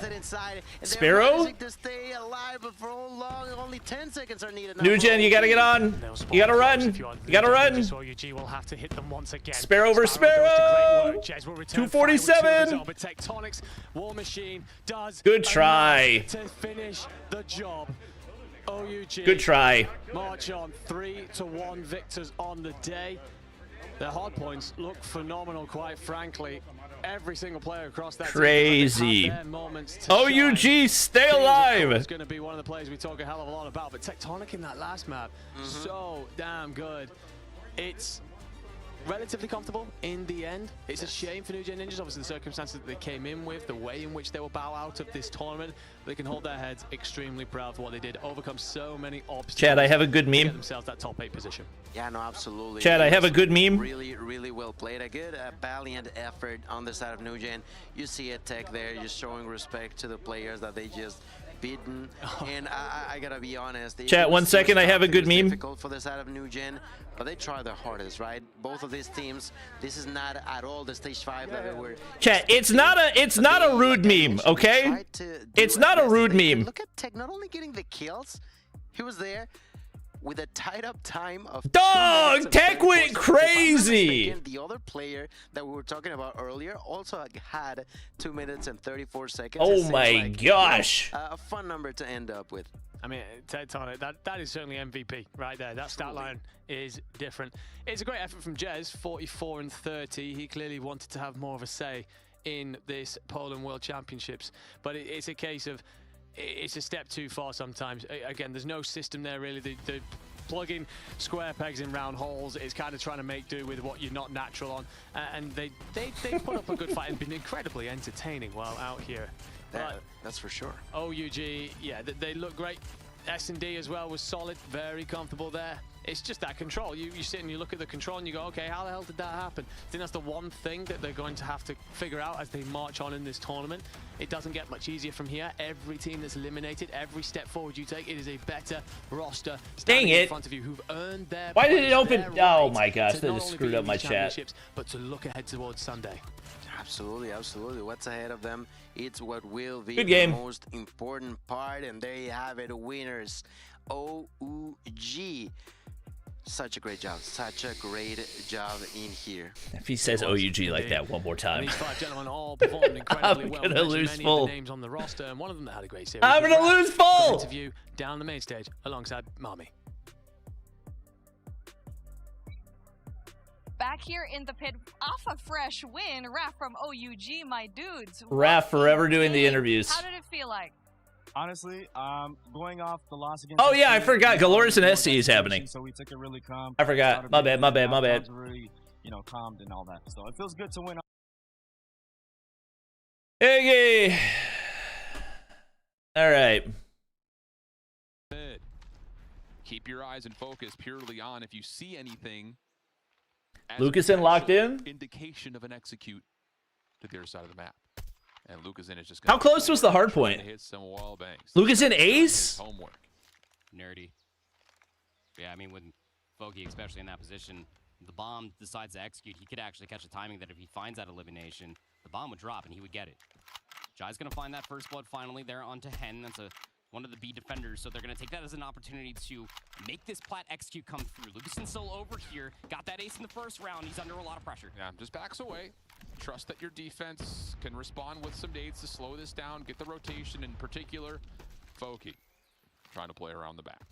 Sparrow? To stay alive, but for how long? Only 10 seconds are needed. New gen, you gotta get on. You gotta run. You gotta run. OUG will have to hit them once again. Sparrow versus Sparrow. 247. But Tectonics, War Machine does good try to finish the job. OUG good try. March on 3-1 victors on the day. Their hard points look phenomenal, quite frankly. Every single player across that crazy. OUG, stay alive. It's going to be one of the players we talk a hell of a lot about, but Tectonic in that last map, so damn good. It's relatively comfortable in the end. It's a shame for New Gen Ninjas, obviously the circumstances that they came in with, the way in which they will bow out of this tournament. They can hold their heads extremely proud for what they did, overcome so many obstacles. Chad, I have a good meme. Get themselves that top 8 position. Yeah, no, absolutely. Chad, I have a good meme. Really well played. A good valiant effort on the side of New Gen. You see a Tech there just showing respect to the players that they just beaten, and I gotta be honest. Chat, 1 second, I have a good meme. Difficult for the side of New Gen, but they try their hardest, right? Both of these teams. This is not at all the stage 5 that they were. Chat, it's not a rude meme, okay? It's not a rude meme. Look at Tech not only getting the kills, he was there with a tied up time of dog. Tech went crazy. The other player that we were talking about earlier also had 2 minutes and 34 seconds. Oh my gosh. A fun number to end up with. I mean, Tectonic, that is certainly MVP right there. That stat line is different. It's a great effort from Jez, 44 and 30. He clearly wanted to have more of a say in this Poland World Championships, but it's a case of it's a step too far sometimes. Again, there's no system there really. They're plugging square pegs in round holes. It's kind of trying to make do with what you're not natural on, and they put up a good fight and been incredibly entertaining while out here. That's for sure. OUG, yeah, they look great. S&D as well was solid, very comfortable there. It's just that control. You sit and you look at the control and you go, okay, how the hell did that happen? I think that's the one thing that they're going to have to figure out as they march on in this tournament. It doesn't get much easier from here. Every team that's eliminated, every step forward you take, it is a better roster dang it. in front of you who've earned their why did it open? Oh my gosh, they just screwed up my chat. But to look ahead towards Sunday. Absolutely, absolutely. What's ahead of them? It's what will be the most important part, and there you have it, winners. OUG. Such a great job. Such a great job in here. If he says OUG like that one more time, these 5 gentlemen all performed incredibly well. I'm gonna lose full. Names on the roster, and one of them that had a great series. I'm gonna lose full. Interview down the main stage alongside Marmy. Back here in the pit, off a fresh win, Raph from OUG, my dudes. Raph forever doing the interviews. How did it feel like? Honestly, going off the loss against. Oh yeah, I forgot. Galorys and SC is happening. So we took it really calm. I forgot. My bad. Really, calmed and all that. So it feels good to win. Hey. All right. Keep your eyes and focus purely on if you see anything. Lucasen locked in. Indication of an execute to their side of the map. And Lucasen is just. How close was the hard point? Lucasen ace. Homework. Nerdy. Yeah, I mean, with Foggy especially in that position, the bomb decides to execute. He could actually catch a timing that if he finds that elimination, the bomb would drop and he would get it. Jai's gonna find that first blood finally there onto Hen. That's a one of the B defenders, so they're going to take that as an opportunity to make this plat execute come through. Lucasson still over here, got that ace in the first round. He's under a lot of pressure. Yeah, just backs away. Trust that your defense can respond with some nades to slow this down, get the rotation in particular. Foki trying to play around the back.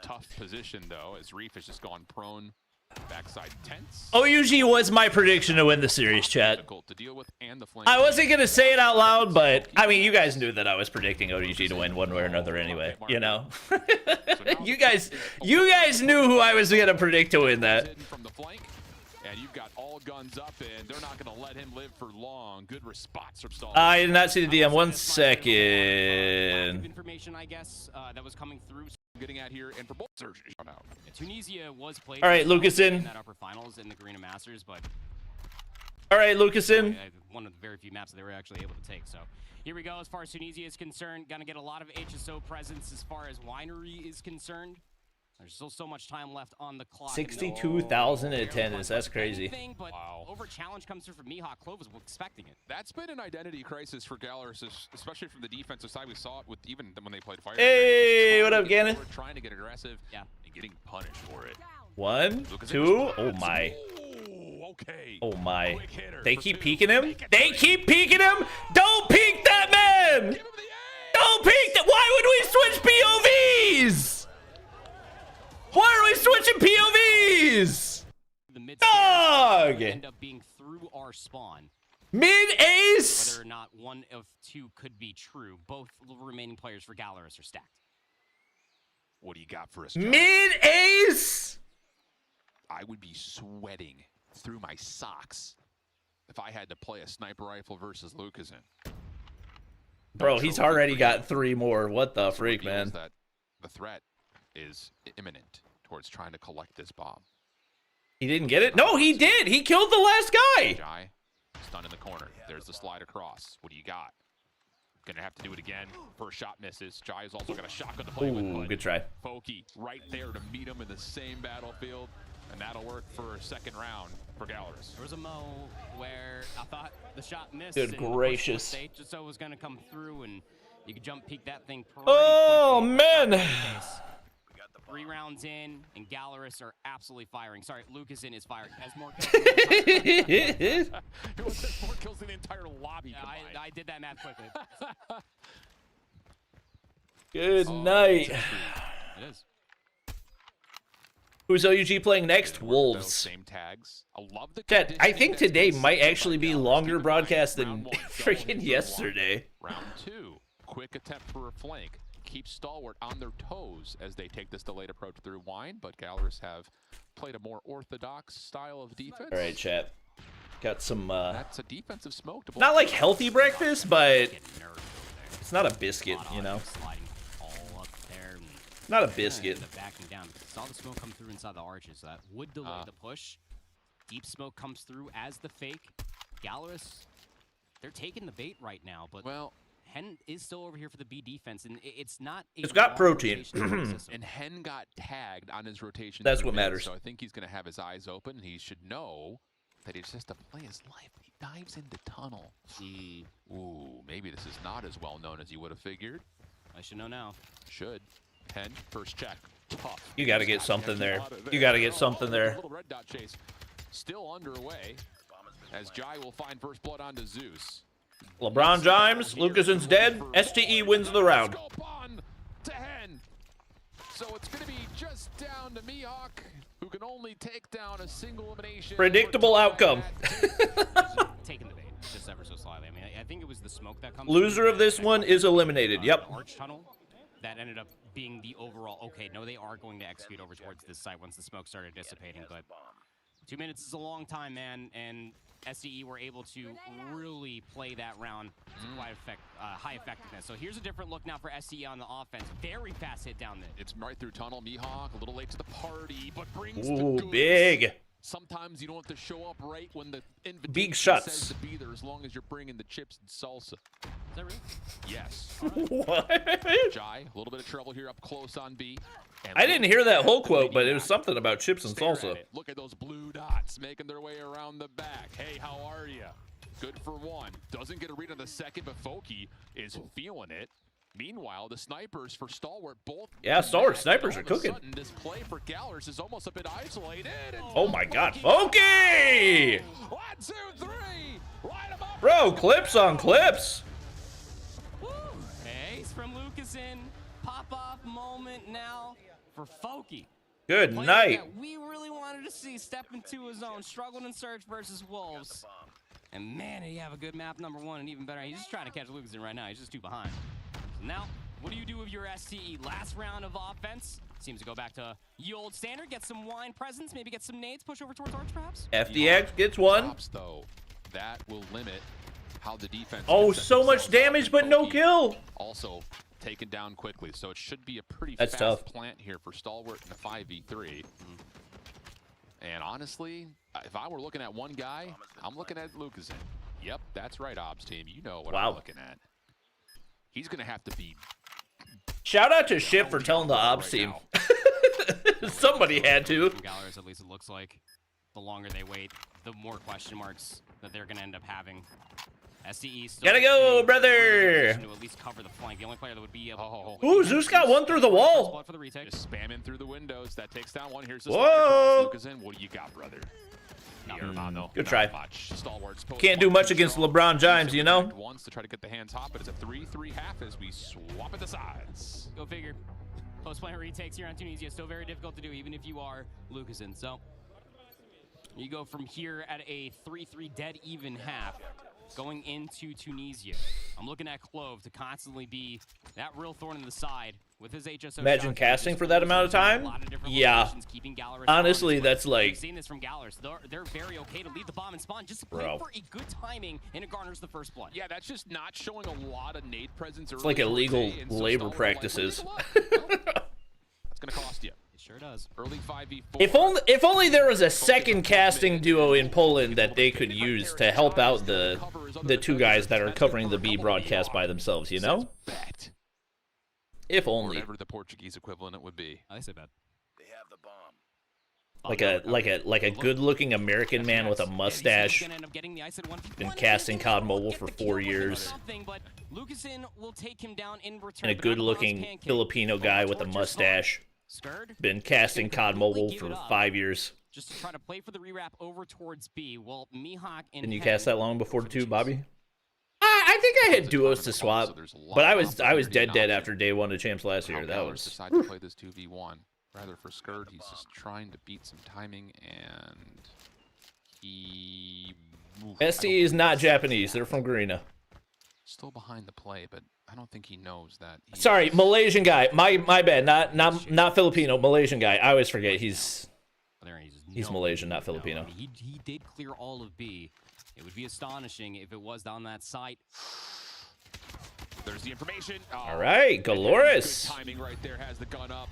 Tough position, though, as Reef has just gone prone. Backside tense. OUG was my prediction to win the series, chat. To deal with, and the flank. I wasn't going to say it out loud, but, I mean, you guys knew that I was predicting OUG to win one way or another anyway, you know? you guys knew who I was going to predict to win that. From the flank, and you've got all guns up, and they're not going to let him live for long. Good response from Stall. I did not see the DM. 1 second. Information, I guess, that was coming through. Getting at here, and for both surgery out. Tunisia was played. All right, Lucasson. In that upper finals in the Garena Masters, but all right, Lucasson. One of the very few maps that they were actually able to take. So here we go. As far as Tunisia is concerned, gonna get a lot of HSO presence as far as Winery is concerned. There's still so much time left on the clock. 62,000 attendance. That's crazy. Wow. Over challenge comes through from Mihawk. Clove was expecting it. That's been an identity crisis for Galorys, especially from the defensive side. We saw it with even when they played Fire. Hey, what up, Gannon? Trying to get aggressive, and getting punished for it. 1, 2. Oh my. Okay. Oh my. They keep peeking him. They keep peeking him. Don't peek that man. Don't peek that. Why would we switch POVs? Why are we switching POVs? Dog! End up being through our spawn. Mid-ace? Whether or not one of two could be true, both remaining players for Galorys are stacked. What do you got for us? Mid-ace? I would be sweating through my socks if I had to play a sniper rifle versus Lucasson. Bro, he's already got 3 more. What the freak, man? That the threat is imminent towards trying to collect this bomb. He didn't get it? No, he did. He killed the last guy. Jai, stunned in the corner. There's the slide across. What do you got? Gonna have to do it again. First shot misses. Jai is also got a shotgun to play with. Good try. Foki right there to meet him in the same battlefield, and that'll work for a second round for Galorys. There was a mo where I thought the shot missed. Good gracious. The HSO was gonna come through, and you could jump peek that thing pretty Oh, quickly. man. 3 rounds in, and Galorys are absolutely firing. Sorry, Lucasson is firing. Has more kills. It was more kills than the entire lobby. Yeah, I did that math quickly. Good night. It is. Who's OUG playing next? Wolves. Same tags. I love the Chat, I think today might actually be longer broadcast than freaking yesterday. Round 2. Quick attempt for a flank. Keep Stalwart on their toes as they take this delayed approach through Wine, but Galorys have played a more orthodox style of defense. All right, chat. Got some, That's a defensive smoke. not like healthy breakfast, but it's not a biscuit, you know? Not a biscuit. Backing down. Saw the smoke come through inside the arches. So that would delay the push. Deep smoke comes through as the fake. Galorys, they're taking the bait right now, but well, Hen is still over here for the B defense, and it's not. It's got protein. And Hen got tagged on his rotation. That's what matters. So I think he's going to have his eyes open. He should know that he just has to play his life. He dives into tunnel. Ooh, maybe this is not as well known as you would have figured. I should know now. Should. Hen, first check. Tough. You got to get something there. You got to get something there. Little red dot chase still underway as Jai will find first blood onto Zeus. LeBron James, Lucasson's dead. STE wins the round. To Hen. So it's going to be just down to Mihawk, who can only take down a single elimination. Predictable outcome. Taking the bait just ever so slightly. I mean, I think it was the smoke that comes. Loser of this one is eliminated. Yep. Arch tunnel that ended up being the overall. Okay, no, they are going to execute over towards this site once the smoke started dissipating, but 2 minutes is a long time, man, and SDE were able to really play that round to quite high effectiveness. So here's a different look now for SDE on the offense. Very fast hit down there. It's right through tunnel. Mihawk a little late to the party, but brings Ooh, the goods. big. Sometimes you don't have to show up right when the invitation Big shots. says to be there, as long as you're bringing the chips and salsa. Is that real? Yes. What? Jai, a little bit of trouble here up close on B. I didn't hear that whole quote, but it was something about chips and salsa. Look at those blue dots making their way around the back. Hey, how are you? Good for one. Doesn't get a read on the second, but Foki is feeling it. Meanwhile, the snipers for Stalwart both. Yeah, Stalwart snipers are cooking. This play for Galorys is almost a bit isolated. Oh my God, Foki! 1, 2, 3. Line 'em up. Bro, clips on clips. Ace from Lucasen. Pop-off moment now for Foki. Good night. That we really wanted to see step into his own, struggled in search versus Wolves. And man, did he have a good map number 1, and even better, he's just trying to catch Lucasen right now. He's just too behind. So now, what do you do with your STE? Last round of offense. Seems to go back to the old standard. Get some wine presents, maybe get some nades, push over towards Arch perhaps? FDX gets one. Though, that will limit how the defense. Oh, so much damage, but no kill. Also taken down quickly, so it should be a pretty That's fast tough. plant here for Stalwart in the 5v3. And honestly, if I were looking at one guy, I'm looking at Lucasen. Yep, that's right, Obs team. You know what I'm looking at. He's gonna have to be. Shout out to Ship for telling the Ops team. Somebody had to. Galorys, at least it looks like. The longer they wait, the more question marks that they're gonna end up having. STE still Gotta go, brother. To at least cover the flank. The only player that would be able Ooh, Zeus got one through the wall. for the retake. Just spamming through the windows. That takes down one. Here's the Whoa. Lucasen. What do you got, brother? Good try. Stalwart's Can't do much against LeBron James, you know? Wants to try to get the hands hot, but it's a 3-3 half as we swap at the sides. Go figure. Post player retakes here on Tunisia. Still very difficult to do, even if you are Lucasen. So you go from here at a 3-3 dead even half. Going into Tunisia. I'm looking at Clove to constantly be that real thorn in the side with his HSO. Imagine casting for that amount of time. Yeah. Honestly, that's like. We've seen this from Galorys. They're very okay to leave the bomb and spawn just to play for a good timing, and it garners the first blood. Yeah, that's just not showing a lot of nade presence. It's like illegal labor practices. That's gonna cost you. It sure does. Early 5v4. If only there was a second casting duo in Poland that they could use to help out the two guys that are covering the B broadcast by themselves, you know? If only. Whatever the Portuguese equivalent it would be. I say bad. They have the bomb. Like a good-looking American man with a mustache. Been casting COD Mobile for 4 years. And a good-looking Filipino guy with a mustache. Been casting COD Mobile for 5 years. Just to try to play for the rewrap over towards B. Well, Mihawk and Didn't you cast that long before too, Bobby? I think I had duos to swap, but I was dead after day 1 of champs last year. That was. Decided to play this 2v1. Rather for Skurd, he's just trying to beat some timing, and he. STE is not Japanese. They're from Garena. Still behind the play, but I don't think he knows that. Sorry, Malaysian guy. My bad. Not Filipino. Malaysian guy. I always forget he's Malaysian, not Filipino. He did clear all of B. It would be astonishing if it was down that site. There's the information. All right, Galorys. Good timing right there. Has the gun up,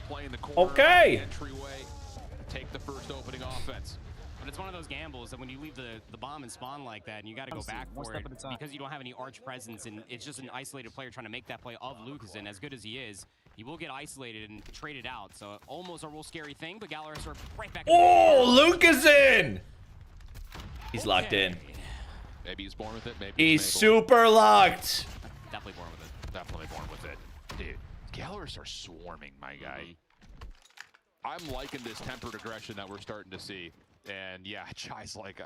playing the corner. Okay. Entryway. Take the first opening offense. But it's one of those gambles that when you leave the bomb and spawn like that, and you got to go back for it because you don't have any arch presence, and it's just an isolated player trying to make that play of Lucasen. As good as he is, he will get isolated and traded out. So almost a real scary thing, but Galorys are right back. Oh, Lucasen! He's locked in. Maybe he's born with it. Maybe he's super locked. Definitely born with it. Definitely born with it. Dude, Galorys are swarming, my guy. I'm liking this tempered aggression that we're starting to see. And yeah, Chai's like,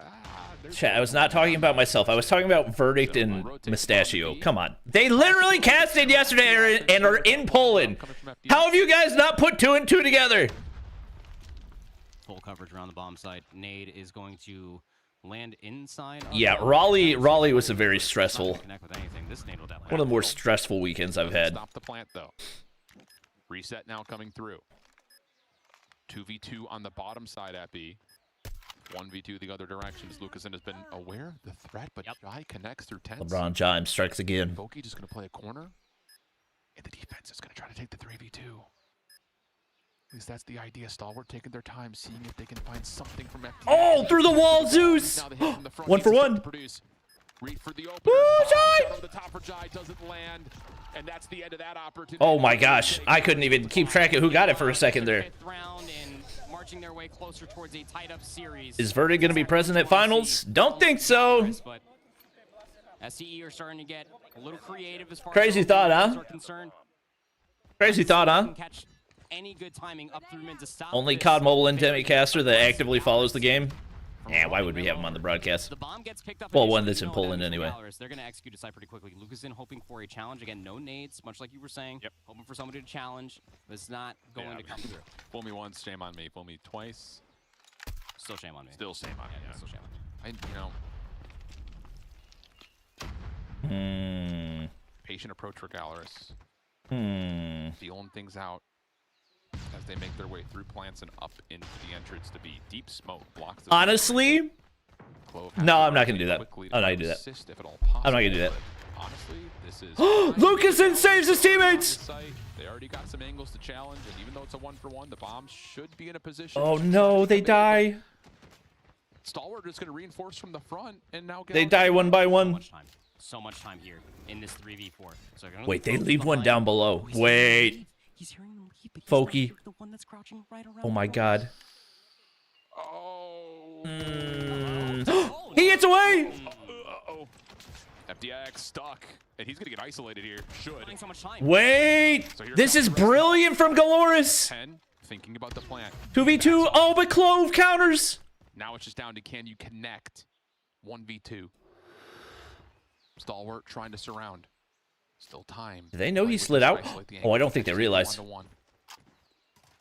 Chat, I was not talking about myself. I was talking about Verdict and Mustachio. Come on. They literally casted yesterday and are in Poland. How have you guys not put 2 and 2 together? Full coverage around the bomb site. Nade is going to land inside. Yeah, Raleigh was a very stressful. One of the more stressful weekends I've had. Stop the plant though. Reset now coming through. 2v2 on the bottom side at B. 1v2 the other directions. Lucasen has been aware of the threat, but Jai connects through tents. LeBron James strikes again. Foki just going to play a corner, and the defense is going to try to take the 3v2. At least that's the idea. Stalwart taking their time, seeing if they can find something from FT. Oh, through the wall, Zeus! 1 for 1. Read for the opener. Shot over the top for Jai doesn't land, and that's the end of that opportunity. Oh my gosh, I couldn't even keep track of who got it for a second there. Marching their way closer towards a tied-up series. Is Verdict going to be present at finals? Don't think so. SCE are starting to get a little creative as far Crazy as thought, huh? are concerned. Crazy thought, huh? Can catch any good timing up through mid to stop Only this. COD Mobile Intimate caster that actively follows the game. Yeah, why would we have him on the broadcast? The bomb gets picked up Well, one initially, that's in you know, Poland and anyway. Galorys, they're going to execute a site pretty quickly. Lucasen hoping for a challenge. Again, no nades, much like you were saying. Yep. Hoping for somebody to challenge. But it's not going to come through. Fool me once, shame on me. Fool me twice. Still shame on me. Still shame on me. Yeah. Still shame on me. Patient approach for Galorys. Feeling things out as they make their way through plants and up into the entrance to be deep smoke blocks. Honestly, no, I'm not gonna do that. I'm not gonna do that. I'm not gonna do that. Honestly, this is Lucasen saves his teammates. They already got some angles to challenge, and even though it's a 1-for-1, the bombs should be in a position. Oh no, they die. Stalwart is going to reinforce from the front, and now They die one by one. So much time here in this 3v4. So Wait, they leave one down below. Wait. He's hearing them leave, but Folky. the one that's crouching right around. Oh my god. He gets away! FDX stuck, and he's going to get isolated here. Should. So much time. Wait! This is brilliant from Galorys! 10, thinking about the plant. 2v2. Oh, but Clove counters! Now it's just down to can you connect 1v2. Stalwart trying to surround. Still time. Do they know he slid out? Oh, I don't think they realize.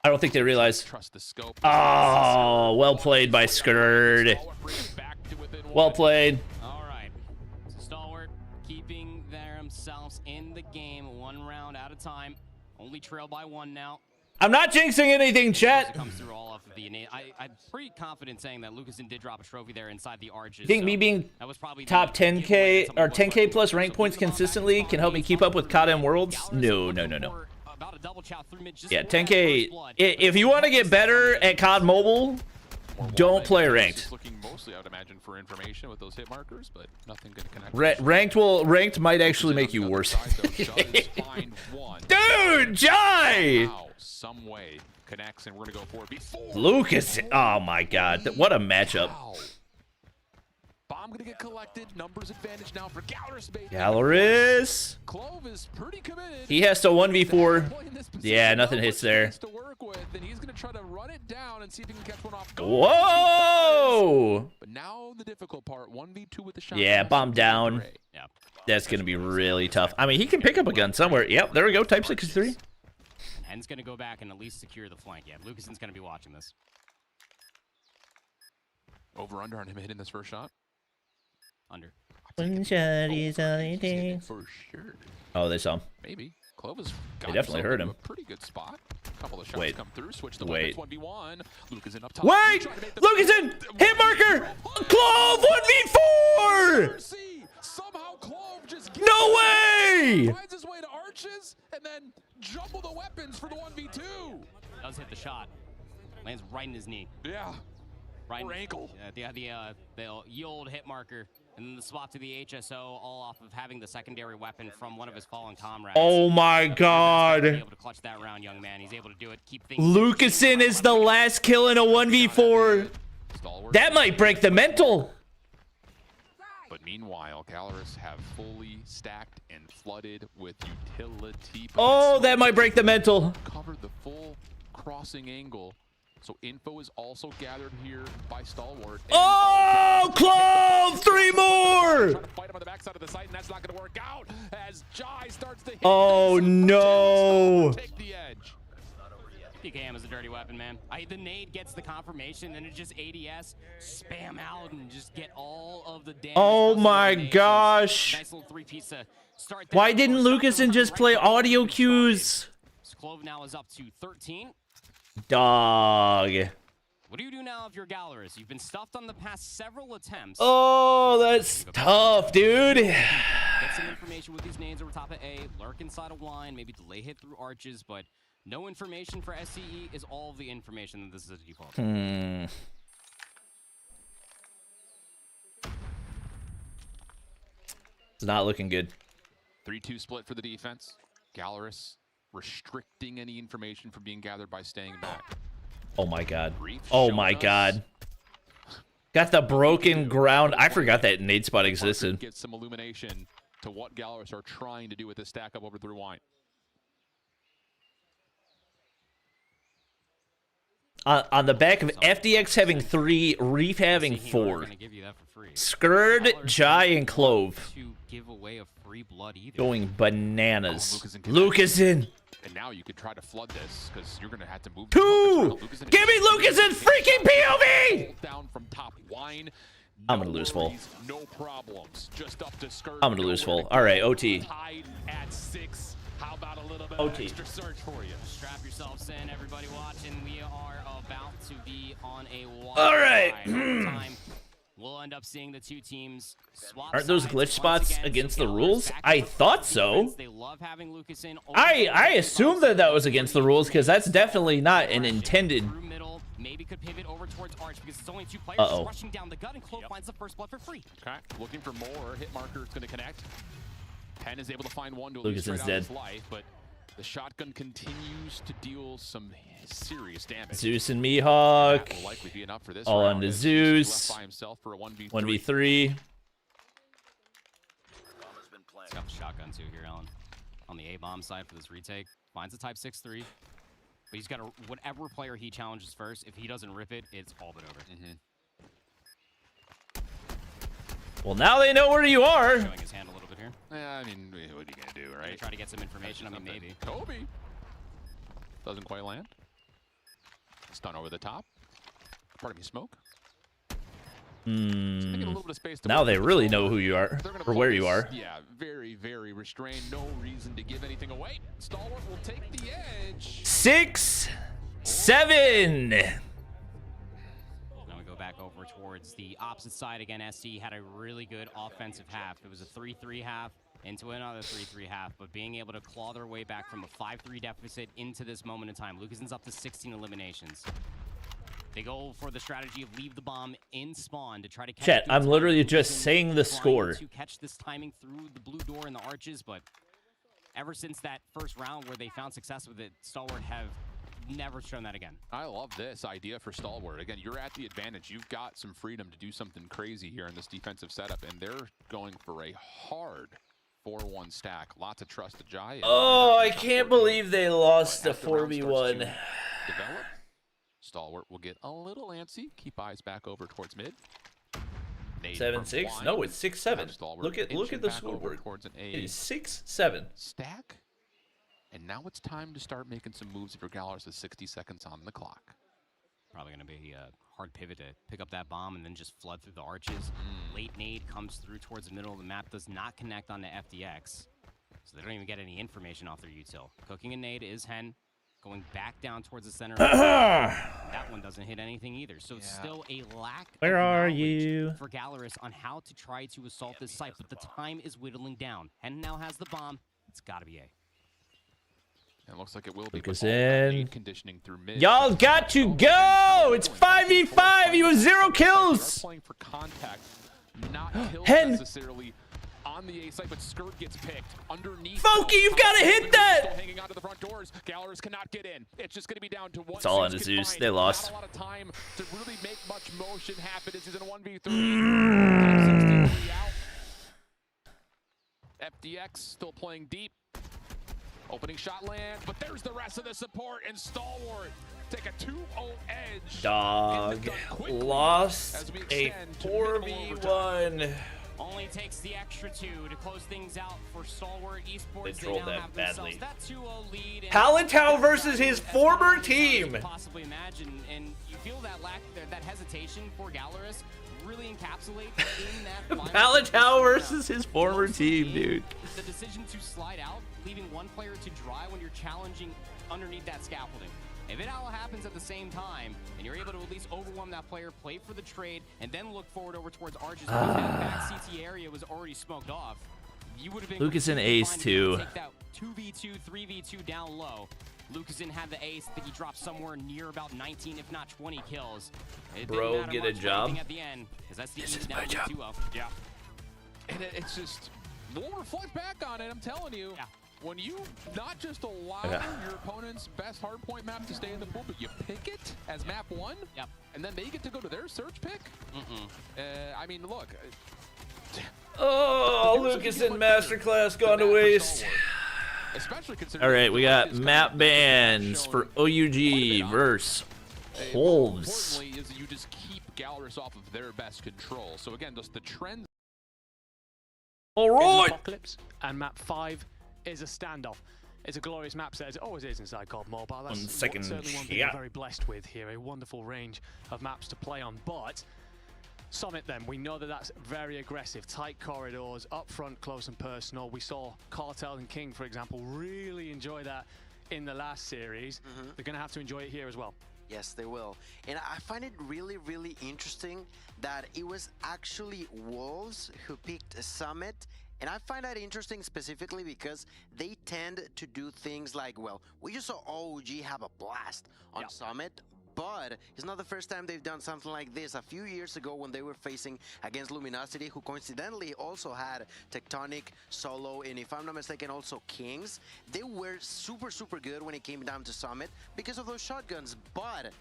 I don't think they realize. Trust the scope. Oh, well played by Skird. Well played. All right. So Stalwart keeping themselves in the game 1 round at a time. Only trail by 1 now. I'm not jinxing anything, chat. Comes through all off of the innate. I'm pretty confident saying that Lucasen did drop a trophy there inside the arches. You think me being top 10K or 10K plus rank points consistently can help me keep up with COD and Worlds? No, no, no, no. Yeah, 10K. If you want to get better at COD Mobile, don't play ranked. Looking mostly, I would imagine, for information with those hit markers, but nothing going to connect. Ranked might actually make you worse. Dude, Jai! Some way connects, and we're gonna go for it before Lucas. Oh my god, what a matchup. Bomb gonna get collected. Numbers advantage now for Galorys. Galorys. Clove is pretty committed. He has to 1v4. Yeah, nothing hits there. To work with, and he's gonna try to run it down and see if he can catch one off. Whoa! But now the difficult part, 1v2 with the shot. Yeah, bomb down. Yeah. That's gonna be really tough. I mean, he can pick up a gun somewhere. Yep, there we go. Type 63. Hen's going to go back and at least secure the flank. Yeah, Lucasen's going to be watching this. Over-under on him hitting this first shot? Under. One shot is all it takes. For sure. Oh, they saw him. Maybe. Clovis They definitely heard him. A pretty good spot. A couple of shots come through. Switch the wait. weapons 1v1. Lucasen up top. Wait! Lucasen! Hit marker! Clove 1v4! Somehow Clove just no way! Finds his way to arches and then jumble the weapons for the 1v2. Does hit the shot. Lands right in his knee. Yeah. Right or ankle. The ye old hit marker. And then the swap to the HSO, all off of having the secondary weapon from one of his fallen comrades. Oh my god. He's able to clutch that round, young man. He's able to do it. Keep things. Lucasen is the last kill in a 1v4. That might break the mental. But meanwhile, Galorys have fully stacked and flooded with utility. Oh, that might break the mental. Covered the full crossing angle. So info is also gathered here by Stalwart. Oh, Clove! 3 more! Trying to fight him on the backside of the site, and that's not going to work out as Jai starts to hit. Oh, no. Take the edge. PKM is a dirty weapon, man. The nade gets the confirmation, then it just ADS, spam out, and just get all of the damage. Oh my gosh. Nice little 3-piece to start. Why didn't Lucasen just play audio cues? Clove now is up to 13. Dog. What do you do now if you're Galorys? You've been stuffed on the past several attempts. Oh, that's tough, dude. Get some information with these nades over top of A, lurk inside a line, maybe delay hit through arches, but no information for SCE is all of the information that this is a default. It's not looking good. 3-2 split for the defense. Galorys restricting any information from being gathered by staying back. Oh my god. Oh my god. Got the broken ground. I forgot that nade spot existed. Get some illumination to what Galorys are trying to do with this stack up over the rewind. On the back of FDX having 3, Reef having 4. Skurd, Jai, and Clove. Going bananas. Lucasen! And now you could try to flood this because you're going to have to move. 2! Give me Lucasen freaking POV! Down from top wine. I'm going to lose full. No problems. Just up to Skurd. I'm going to lose full. All right, OT. Tied at 6. How about a little bit OT. of extra search for you? Strap yourselves in, everybody watching. We are about to be on a wild All right. time. We'll end up seeing the two teams swap. Aren't those glitch spots against the rules? I thought so. They love having Lucas in. I assumed that was against the rules because that's definitely not an intended. Maybe could pivot over towards Arch because it's only 2 players rushing down the gut, and Clove finds the first blood for free. Okay, looking for more. Hit marker is going to connect. Penn is able to find one to Lucas is dead. his life, but the shotgun continues to deal some serious damage. Zeus and Mihawk. Will likely be enough for this all round. onto He's Zeus. left by himself for a 1v3. 1v3. He's got the shotgun too here, Alan. On the A-bomb side for this retake. Finds a type 6-3. But he's got to, whatever player he challenges first, if he doesn't rip it, it's all but over. Well, now they know where you are. Showing his hand a little bit here. Yeah, I mean, what are you going to do, right? Try to get some information. I mean, maybe. Kobe doesn't quite land. Stun over the top. Pardon me, smoke. Now they really know who you are or where you are. Yeah, very, very restrained. No reason to give anything away. Stalwart will take the edge. 6, 7. Now we go back over towards the opposite side again. SC had a really good offensive half. It was a 3-3 half into another 3-3 half, but being able to claw their way back from a 5-3 deficit into this moment in time. Lucasen's up to 16 eliminations. They go for the strategy of leave the bomb in spawn to try to catch Chat, I'm literally just saying the score. To catch this timing through the blue door and the arches, but ever since that first round where they found success with it, Stalwart have never shown that again. I love this idea for Stalwart. Again, you're at the advantage. You've got some freedom to do something crazy here in this defensive setup, and they're going for a hard 4-1 stack. Lots of trust to Jai. Oh, I can't believe they lost the 4v1. Develop. Stalwart will get a little antsy. Keep eyes back over towards mid. 7-6? No, it's 6-7. Look at the scoreboard. It is 6-7. Stack. And now it's time to start making some moves for Galorys with 60 seconds on the clock. Probably going to be a hard pivot to pick up that bomb and then just flood through the arches. Late nade comes through towards the middle of the map, does not connect on the FDX. So they don't even get any information off their util. Cooking a nade is Hen. Going back down towards the center. That one doesn't hit anything either. So it's still a lack Where of are knowledge you? for Galorys on how to try to assault this site, but the time is whittling down. Hen now has the bomb. It's got to be A. It looks like it will be. Lucas in. Conditioning through mid. Y'all got to go! It's 5v5! You have 0 kills! Playing for contact, not kills Hen. necessarily on the A site, but Skirt gets picked underneath. Foki, you've got to hit that! Still hanging onto the front doors. Galorys cannot get in. It's just going to be down to one. It's all on the Zeus. They lost. Not a lot of time to really make much motion happen. This is in a 1v3. FDX still playing deep. Opening shot land, but there's the rest of the support, and Stalwart take a 2-0 edge. Dog lost a 4v1. Only takes the extra 2 to close things out for Stalwart Esports. They trolled now that have badly. That 2-0 lead. Palatine versus his former team. Possibly imagine, and you feel that that hesitation for Galorys really encapsulate in that Palatine versus his former team, dude. The decision to slide out, leaving one player to dry when you're challenging underneath that scaffolding. If it all happens at the same time, and you're able to at least overwhelm that player, play for the trade, and then look forward over towards Arches, because that back CT area was already smoked off, you would have been Lucas and ace too. Take that 2v2, 3v2 down low. Lucasen had the ace. I think he dropped somewhere near about 19, if not 20 kills. Bro, get a job. At the end, that's the this is my job. Yeah. And it's just, we'll reflect back on it, I'm telling you. Yeah. when you not just allow your opponent's best hardpoint map to stay in the pool, but you pick it as map 1, and then they get to go to their search pick. I mean, look. Oh, Lucas in Masterclass gone to waste. All right, we got map bans for OUG versus Wolves. Importantly, is you just keep Galorys off of their best control. So again, just the trends. All right. Apocalypse, and map 5 is a standoff. It's a glorious map, says it always is inside COD Mobile. That's certainly one thing we're very blessed with here. A wonderful range of maps to play on. But Summit, then, we know that that's very aggressive. Tight corridors, up front, close and personal. We saw Cartel and King, for example, really enjoy that in the last series. They're going to have to enjoy it here as well. Yes, they will. And I find it really, really interesting that it was actually Wolves who picked Summit. And I find that interesting specifically because they tend to do things like, well, we just saw OG have a blast on Summit, but it's not the first time they've done something like this. A few years ago when they were facing against Luminosity, who coincidentally also had Tectonic, Solo, and if I'm not mistaken, also Kings, they were super, super good when it came down to Summit because of those shotguns, but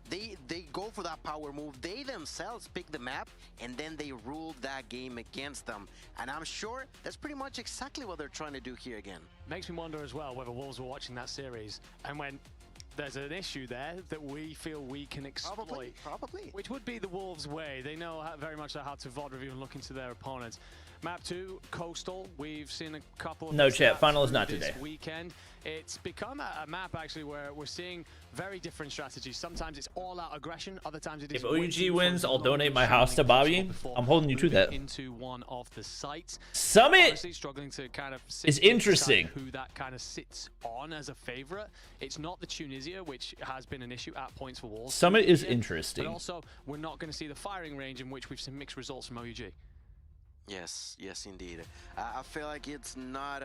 they go for that power move. They themselves pick the map, and then they ruled that game against them. And I'm sure that's pretty much exactly what they're trying to do here again. Makes me wonder as well whether Wolves were watching that series and when there's an issue there that we feel we can exploit. Probably. Which would be the Wolves' way. They know very much how to VOD review and look into their opponents. Map 2, Coastal. We've seen a couple of... No, chat. Final is not today. Weekend. It's become a map, actually, where we're seeing very different strategies. Sometimes it's all-out aggression. Other times it is... If OUG wins, I'll donate my house to Bobby. I'm holding you to that. Into one of the sites. Summit struggling to kind of is interesting. Who that kind of sits on as a favorite. It's not the Tunisia, which has been an issue at points for Wolves. Summit is interesting. But also, we're not going to see the firing range in which we've seen mixed results from OUG. Yes, indeed. I feel like it's not...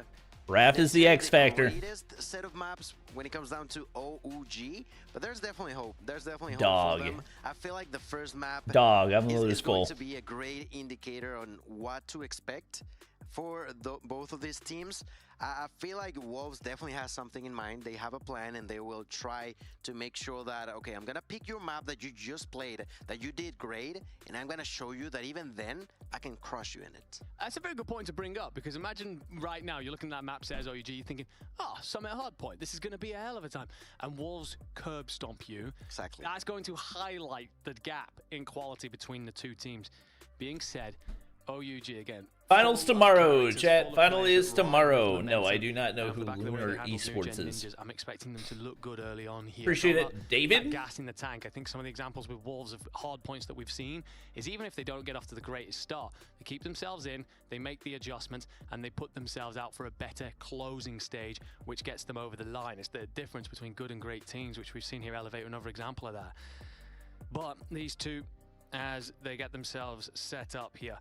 Raph is the X factor. The greatest set of maps when it comes down to OUG, but there's definitely hope. There's definitely hope for them. I feel like the first map I'm a is little going full. to be a great indicator on what to expect for both of these teams. I feel like Wolves definitely has something in mind. They have a plan, and they will try to make sure that, okay, I'm going to pick your map that you just played, that you did great, and I'm going to show you that even then, I can crush you in it. That's a very good point to bring up, because imagine right now, you're looking at that map, says OUG, you're thinking, oh, Summit Hardpoint, this is going to be a hell of a time. And Wolves curb stomp you. Exactly. That's going to highlight the gap in quality between the two teams. Being said, OUG again. Finals tomorrow, chat. Final is tomorrow. No, I do not know who Lunar Esports is. I'm expecting them to look good early on here. Appreciate it, David. Gas in the tank. I think some of the examples with Wolves of hard points that we've seen is even if they don't get off to the greatest start, they keep themselves in, they make the adjustments, and they put themselves out for a better closing stage, which gets them over the line. It's the difference between good and great teams, which we've seen here elevate another example of that. But these two, as they get themselves set up here,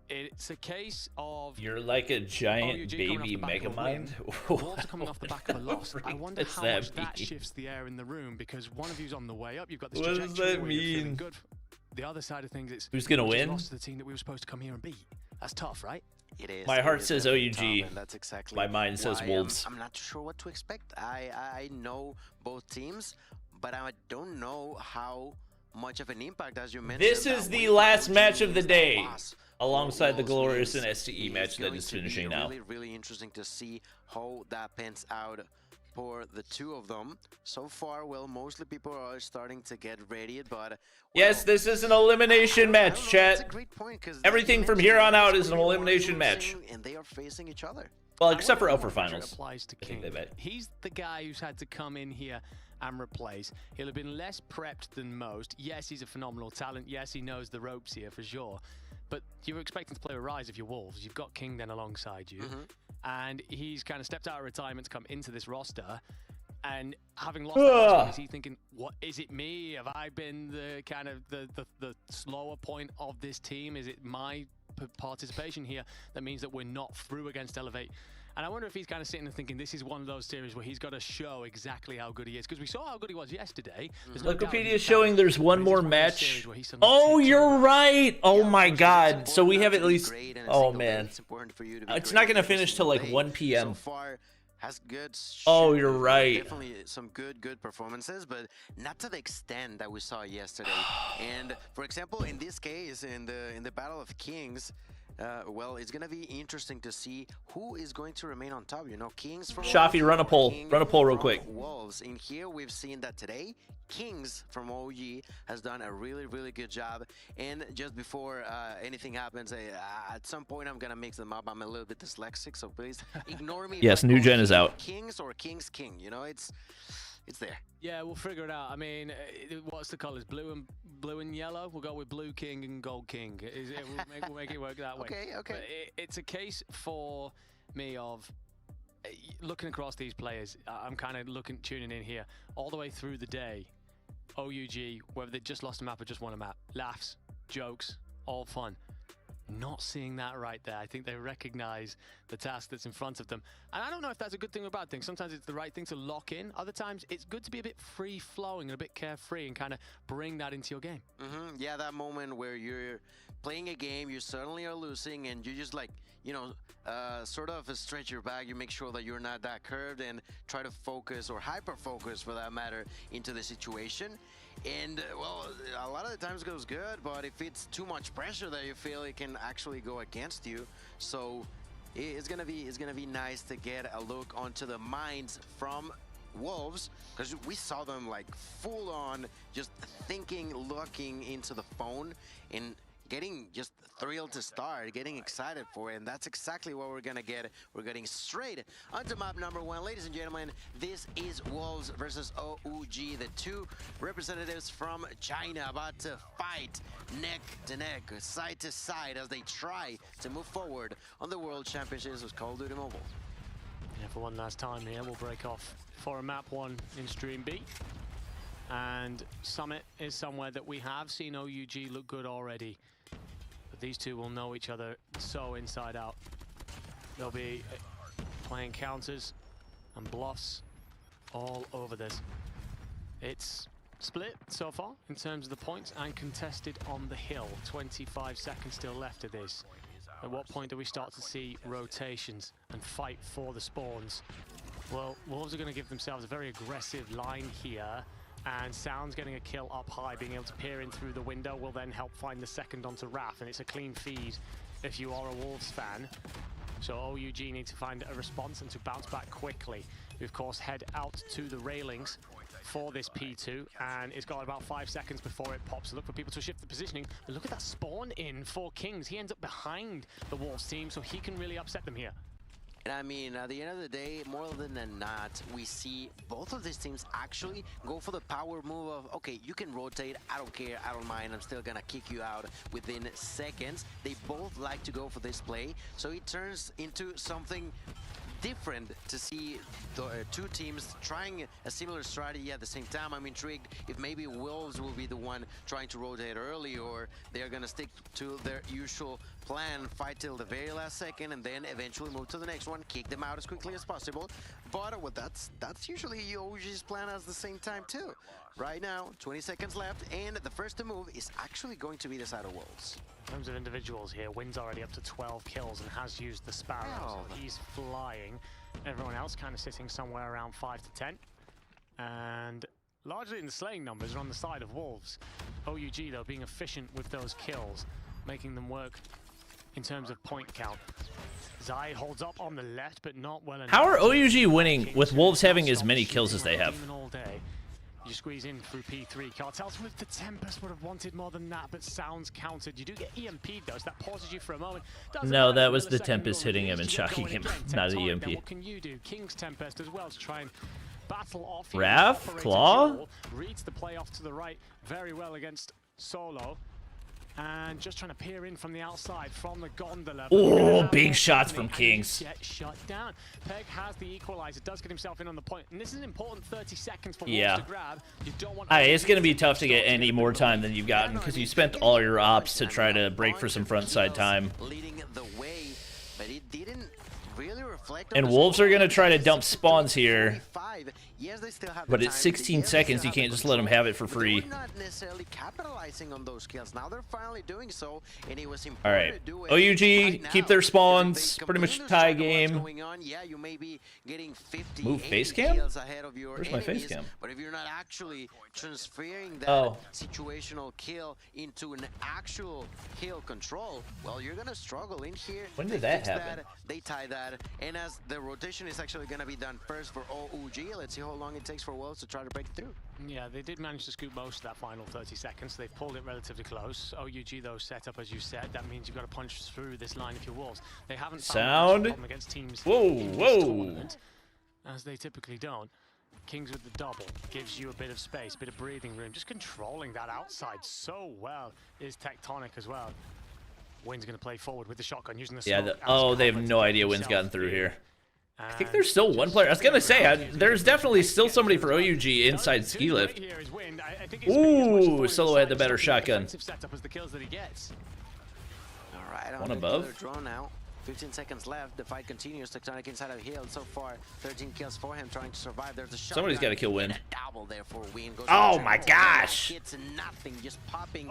it's a case of... You're like a giant baby Megamind? Wolves are coming off the back of a loss. I wonder how much that shifts the air in the room, because one of you's on the way up. You've got this trajectory. What does that mean? Good. The other side of things, it's... Who's going to win? Lost to the team that we were supposed to come here and beat. That's tough, right? It is. My heart says OUG. That's exactly my mind says Wolves. I'm not sure what to expect. I know both teams, but I don't know how much of an impact, as you mentioned. This is the last match of the day, alongside the Galorys and STE match that is finishing now. Really interesting to see how that pans out for the two of them. So far, well, mostly people are starting to get ready, but... Well, yes, this is an elimination match, chat. That's a great point, because everything from here on out is an elimination match. And they are facing each other. Well, except for upper finals. Applies to King. He's the guy who's had to come in here and replace. He'll have been less prepped than most. Yes, he's a phenomenal talent. Yes, he knows the ropes here for sure. But you're expecting to play with Rise if you're Wolves. You've got King then alongside you. And he's kind of stepped out of retirement to come into this roster. And having lost that, is he thinking, what is it me? Have I been the kind of the slower point of this team? Is it my participation here that means that we're not through against Elevate? And I wonder if he's kind of sitting and thinking this is one of those series where he's got to show exactly how good he is, because we saw how good he was yesterday. Wikipedia is showing there's one more match. Oh, you're right. Oh my God. So we have at least. Oh man, it's not gonna finish till like 1 p.m. has good Oh, you're right. Definitely some good performances, but not to the extent that we saw yesterday. And for example, in this case, in the Battle of Kings, well, it's gonna be interesting to see who is going to remain on top. You know, Kings from Shafi, run a poll. Run a poll real quick. Wolves. In here, we've seen that today, Kings from OG has done a really good job. And just before anything happens, at some point I'm gonna mix them up. I'm a little bit dyslexic, so please ignore me. Yes, new gen is out. Kings or King's King, you know, it's there. Yeah, we'll figure it out. I mean, what's the colors? Blue and yellow. We'll go with Blue King and Gold King. We'll make it work that way. Okay. But it's a case for me of looking across these players. I'm kind of tuning in here all the way through the day. OUG, whether they just lost a map or just won a map, laughs, jokes, all fun. Not seeing that right there. I think they recognize the task that's in front of them. And I don't know if that's a good thing or a bad thing. Sometimes it's the right thing to lock in. Other times it's good to be a bit free-flowing and a bit carefree and kind of bring that into your game. Yeah, that moment where you're playing a game, you suddenly are losing, and you just, like, you know, sort of stretch your back. You make sure that you're not that curved and try to focus, or hyper-focus for that matter, into the situation. And, well, a lot of the times it goes good, but if it's too much pressure that you feel, it can actually go against you. So it's gonna be nice to get a look onto the minds from Wolves, because we saw them like full on just thinking, looking into the phone and getting just thrilled to start, getting excited for it, and that's exactly what we're gonna get. We're getting straight onto map number 1. Ladies and gentlemen, this is Wolves versus OUG, the two representatives from China about to fight neck to neck, side to side, as they try to move forward on the World Championships with Call of Duty Mobile. Yeah, for one last time here, we'll break off for a map 1 in Stream B. And Summit is somewhere that we have seen OUG look good already. But these two will know each other so inside out. They'll be playing counters and bluffs all over this. It's split so far in terms of the points and contested on the hill. 25 seconds still left of this. At what point do we start to see rotations and fight for the spawns? Well, Wolves are going to give themselves a very aggressive line here. And Sound's getting a kill up high, being able to peer in through the window will then help find the second onto Raph, and it's a clean feed if you are a Wolves fan. So OUG need to find a response and to bounce back quickly. We of course head out to the railings for this P2, and it's got about 5 seconds before it pops. So look for people to shift the positioning. But look at that spawn in for Kings. He ends up behind the Wolves team, so he can really upset them here. And I mean, at the end of the day, more than not, we see both of these teams actually go for the power move of, okay, you can rotate, I don't care, I don't mind, I'm still gonna kick you out within seconds. They both like to go for this play, so it turns into something different to see the two teams trying a similar strategy at the same time. I'm intrigued if maybe Wolves will be the one trying to rotate early, or they're gonna stick to their usual plan, fight till the very last second, and then eventually move to the next one, kick them out as quickly as possible. But well, that's usually OG's plan at the same time too. Right now, 20 seconds left, and the first to move is actually going to be the side of Wolves. In terms of individuals here, Wynn's already up to 12 kills and has used the Sparrow, so he's flying. Everyone else kind of sitting somewhere around 5 to 10. And largely in the slaying numbers are on the side of Wolves. OUG, though, being efficient with those kills, making them work in terms of point count. Zai holds up on the left, but not well enough. How are OUG winning with Wolves having as many kills as they have? All day. You squeeze in through P3. Cartels with the Tempest would have wanted more than that, but Sounds countered. You do get EMP'd though, so that pauses you for a moment. No, that was the Tempest hitting him and shocking him, not an EMP. Then what can you do? King's Tempest as well to try and battle off. Raph? Claw? Reads the play off to the right very well against Solo. And just trying to peer in from the outside from the gondola. Oh, big shots from Kings. Get shut down. Peg has the equalizer, does get himself in on the point, and this is an important 30 seconds for Wolves to grab. You don't want it's going to be tough to get any more time than you've gotten because you spent all your ops to try to break for some front side time. Leading the way, but it didn't really reflect. And Wolves are going to try to dump spawns here. 5. Yes, they still have But the it's time. 16 Yes, they seconds. still You have can't the just let them have it for control, but free. they were not necessarily capitalizing on those kills. Now they're finally doing so, and it was All important right. to do it OUG, right keep now, their 'cause if spawns. they Pretty much completely tie lose track of what's game. going on, yeah, you may be getting 50, Move 80 face cam? kills ahead of your Where's my face enemies, cam? but if you're not actually transferring that situational kill into an actual kill control, well, you're gonna struggle in here. When did They that fix happen? They tie that, and as the rotation is actually gonna be done first for OUG, let's see how long it takes for Wolves to try to break through. Yeah, they did manage to scoop most of that final 30 seconds. They've pulled it relatively close. OUG, though, set up, as you said. That means you've got to punch through this line if you're Wolves. They haven't found a problem against teams in this tournament, as they typically don't. Kings with the double gives you a bit of space, a bit of breathing room. Just controlling that outside so well is Tectonic as well. Wynn's going to play forward with the shotgun using the smoke. Yeah, they have no idea Wynn's gotten through here. I think there's still one player. I was going to say, there's definitely still somebody for OUG inside ski lift. Ooh, Solo had the better shotgun. All right, one above. Drone now. 15 seconds left. The fight continues. Tectonic inside of Hill. So far, 13 kills for him, trying to survive. There's a shot. Somebody's got to kill Wynn. Double there for Wynn. Oh my gosh! It's nothing. Just popping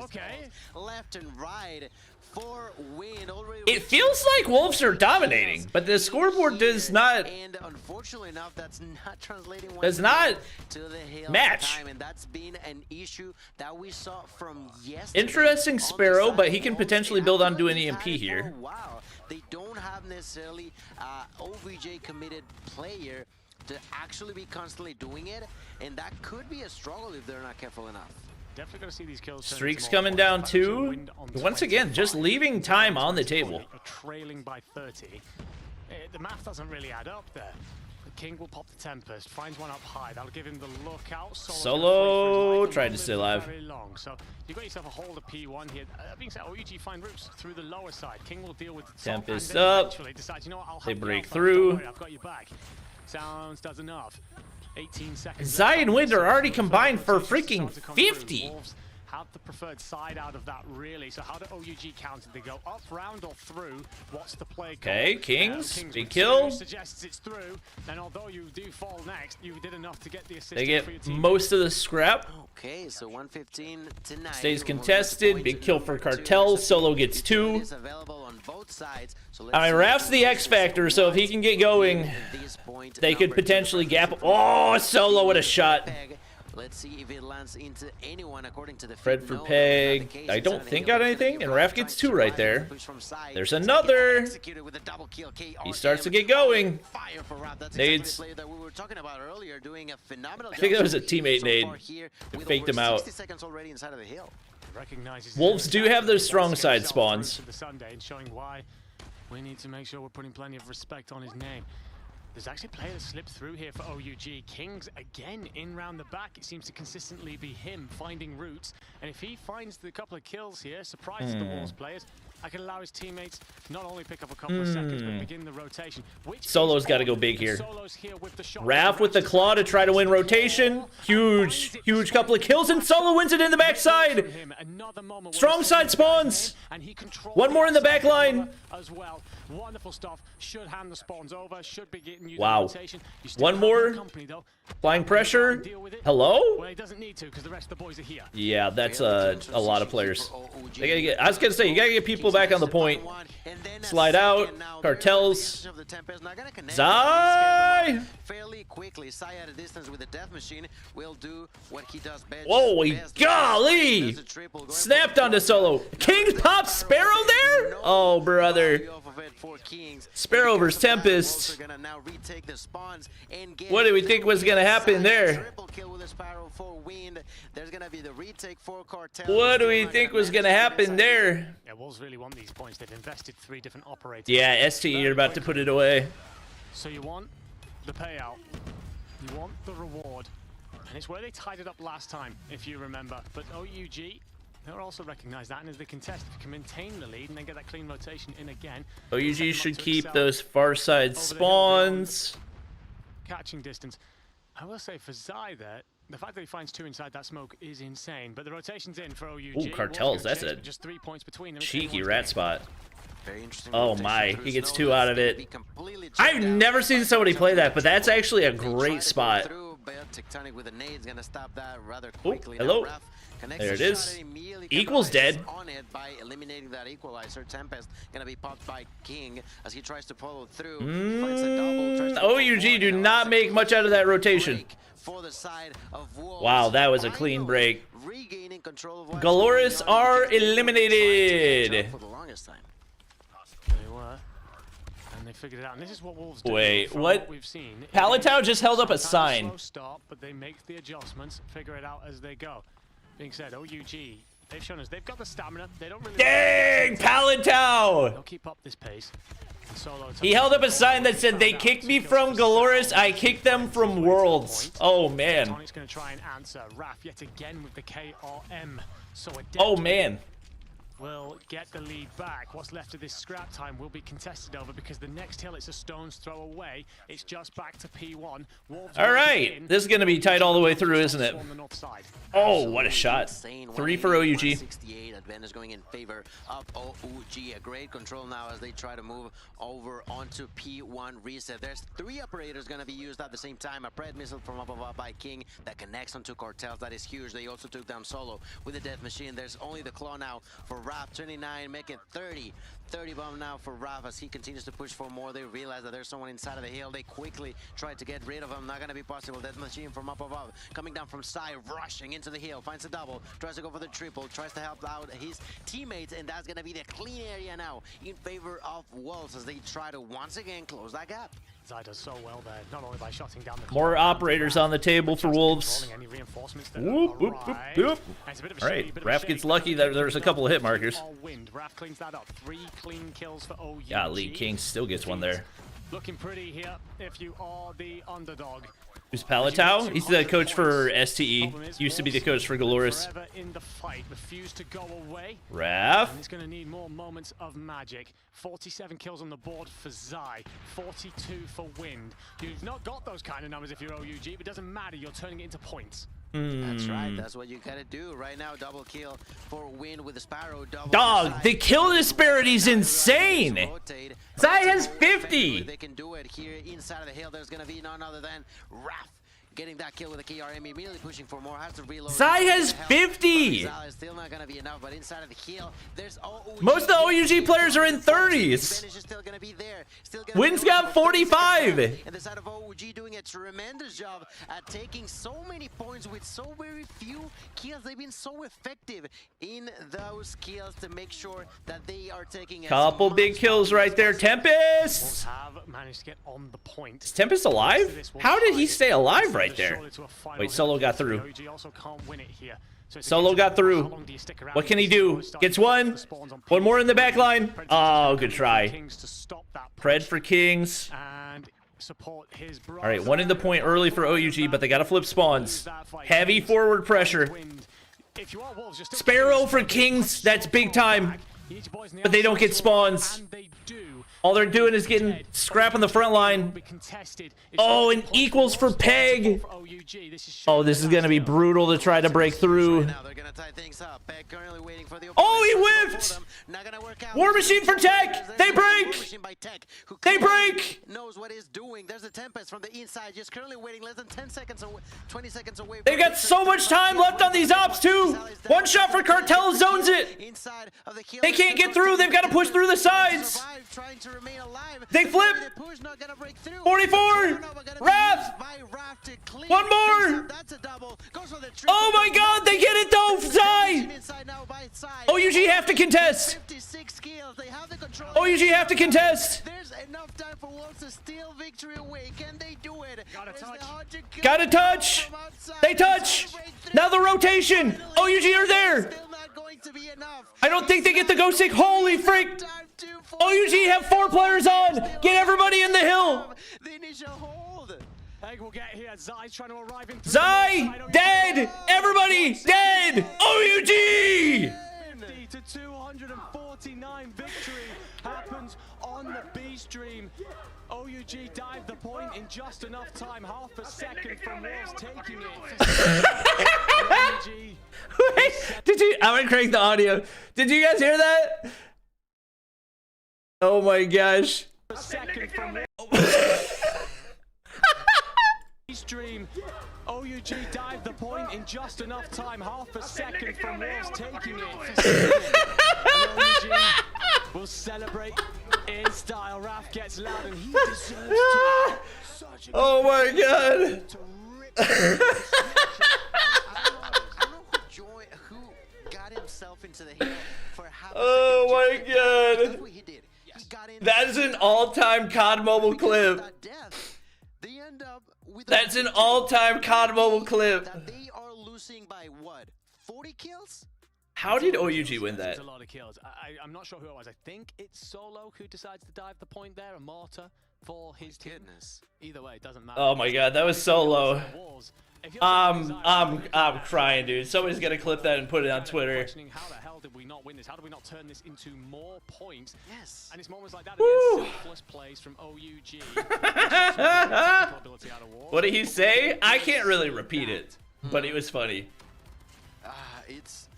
left and right for Wynn. It feels like Wolves are dominating, but the scoreboard does not. And unfortunately enough, that's not translating. Does not to the Hill match. and that's been an issue that we saw from yesterday. Interesting Sparrow, but he can potentially build onto an EMP here. Wow, they don't have necessarily OVJ committed player to actually be constantly doing it, and that could be a struggle if they're not careful enough. Definitely going to see these kills. Streaks coming down too. Once again, just leaving time on the table. Trailing by 30. The math doesn't really add up there. The King will pop the Tempest, finds one up high. That'll give him the lookout. Solo tried to stay alive. So you've got yourself a hold of P1 here. That being said, OUG find routes through the lower side. King will deal with the top, Tempest and then up. eventually decides, you know what, I'll They help break you out, through. don't worry, I've got your back. Sounds does enough. 18 seconds. Zai and Wind are already combined for freaking 50. Wolves have the preferred side out of that, really. So how do OUG counter? They go up, round, or through? What's the play call? Okay, Kings, big kill. Suggests it's through. And although you do fall next, you did enough to get the assist. They get most of the scrap. Okay, so 115 tonight. Stays contested. Big kill for Cartel. Solo gets 2. I mean, Raf's the X factor, so if he can get going, they could potentially gap. Oh, Solo with a shot. Let's see if it lands into anyone according to the Fred for Peg. I don't think got anything, and Raf gets 2 right there. There's another. He starts to get going. Nades. I think that was a teammate nade. It faked him out. Wolves do have those strong side spawns. We need to make sure we're putting plenty of respect on his name. There's actually a player that slipped through here for OUG. Kings again in round the back. It seems to consistently be him finding routes. And if he finds the couple of kills here, surprises the Wolves players, I can allow his teammates not only pick up a couple of seconds, but begin the rotation. Solo's got to go big here. Raf with the claw to try to win rotation. Huge, huge couple of kills, and Solo wins it in the backside. Strong side spawns. One more in the back line. As well. Wonderful stuff. Should hand the spawns over. Should be getting you wow. rotation. One more. Flying pressure. Hello? Well, he doesn't need to because the rest of the boys are here. Yeah, that's a lot of players. They gotta get. I was gonna say you gotta get people back on the point. Slide out. Cartels. Zai. Fairly quickly, Zai at a distance with the death machine will do what he does best. Whoa, golly! Snapped onto Solo. King pops Sparrow there? Oh, brother. Sparrow versus Tempest. What do we think was gonna happen there? What do we think was gonna happen there? Yeah, Wolves really want these points. They've invested 3 different operators. Yeah, ST, you're about to put it away. So you want the payout, you want the reward, and it's where they tied it up last time, if you remember. But OUG, they'll also recognize that, and as they contest, if you can maintain the lead and then get that clean rotation in again. OUG should keep those far side spawns. Catching distance. I will say for Zai there, the fact that he finds 2 inside that smoke is insane, but the rotation's in for OUG. Ooh, Cartels, that's a just 3 points between them. cheeky rat spot. Very interesting. Oh my, he gets 2 out of it. I've never seen somebody play that, but that's actually a great spot. Oh, hello. There it is. Equals dead. On it by eliminating that equalizer. Tempest gonna be popped by King as he tries to follow through. OUG do not make much out of that rotation. Wow, that was a clean break. Galorys are eliminated. And they figured it out. And this is what Wolves do. Wait, what? We've seen. Palatao just held up a sign. Slow start, but they make the adjustments, figure it out as they go. Being said, OUG, they've shown us they've got the stamina. They don't really. Dang, Palatao! They'll keep up this pace. He held up a sign that said, "They kicked me from Galorys, I kicked them from Worlds." Oh man. Tonic's going to try and answer. Raf yet again with the KRM. So oh man. Will get the lead back. What's left of this scrap time will be contested over because the next hill it's a stone's throw away. It's just back to P1. All right, this is going to be tight all the way through, isn't it? Oh, what a shot. 3 for OUG. 68 advantage going in favor of OUG. A great control now as they try to move over onto P1 reset. There's 3 operators going to be used at the same time. A Pred missile from up above by King that connects onto Cartels. That is huge. They also took down Solo with the Death Machine. There's only the claw now for Raf. 29, making 30 bomb now for Raf as he continues to push for more. They realize that there's someone inside of the hill. They quickly try to get rid of him. Not gonna be possible. Death Machine from up above, coming down from side, rushing into the hill, finds a double, tries to go for the triple, tries to help out his teammates, and that's gonna be the clean area now in favor of Wolves as they try to once again close that gap. Zai does so well there, not only by shutting down the more operators on the table for Wolves. Whoop, whoop, whoop, whoop. All right, Raf gets lucky that there's a couple of hit markers. Raf cleans that up. 3 clean kills for OUG. Yeah, Lee King still gets one there. Looking pretty here if you are the underdog. Who's Palatao? He's the coach for STE. Used to be the coach for Galorys. In the fight, refused to go away. Raf. And he's going to need more moments of magic. 47 kills on the board for Zai, 42 for Wind. You've not got those kind of numbers if you're OUG, but it doesn't matter. You're turning it into points. That's right. That's what you gotta do right now. Double kill for Wind with the Sparrow. Dog, the kill disparity is insane. Zai has 50. They can do it here inside of the hill. There's gonna be none other than Raf getting that kill with the KRM, immediately pushing for more. Has to reload. Zai has 50. Still not gonna be enough, but inside of the hill, there's most of the OUG players are in 30s. Wind's got 45. And the side of OUG doing a tremendous job at taking so many points with so very few kills. They've been so effective in those kills to make sure that they are taking couple big kills right there. Tempest have managed to get on the point. Is Tempest alive? How did he stay alive right there? Wait, Solo got through. Solo got through. What can he do? Gets one. One more in the back line. Oh, good try. Pred for Kings. All right, one in the point early for OUG, but they got to flip spawns. Heavy forward pressure. Sparrow for Kings. That's big time. But they don't get spawns. All they're doing is getting scrap on the front line. Oh, and equals for Peg. Oh, this is going to be brutal to try to break through. Oh, he whiffed. War Machine for Tech. They break. They break. Knows what he's doing. There's a Tempest from the inside, just currently waiting less than 10 seconds away, 20 seconds away. They've got so much time left on these ops too. One shot for Cartel zones it. They can't get through. They've got to push through the sides. They flip. 44. Wrath. One more. Oh my God, they get it though. Zai. OUG have to contest. OUG have to contest. There's enough time for Wolves to steal victory away. Can they do it? Got to touch. They touch. Now the rotation. OUG are there. I don't think they get the ghost stick. Holy frick. OUG have 4 players on. Get everybody in the hill. Zai dead. Everybody dead. OUG. 50 to 249 victory happens on the B stream. OUG dived the point in just enough time, half a second from Wolves taking it. Wait, I'm gonna crank the audio. Did you guys hear that? Oh my gosh. Stream. OUG dived the point in just enough time, half a second from Wolves taking it for second. And OUG will celebrate in style. Raf gets loud and he deserves to. Oh my god. I don't know who got himself into the hill for half a Oh second. my god. That's what he did. He got in. That is an all-time COD mobile clip. They end up with That's an all-time COD mobile clip. that they are losing by what? 40 kills? How did OUG win that? It's a lot of kills. I'm not sure who it was. I think it's Solo who decides to dive the point there, a mortar for his team. Either way, it doesn't matter. Oh my god, that was so low. I'm crying, dude. Somebody's gonna clip that and put it on Twitter. How the hell did we not win this? How do we not turn this into more points? Yes. And it's moments like that Woo. against selfless plays from OUG. What did he say? I can't really repeat it, but it was funny. It's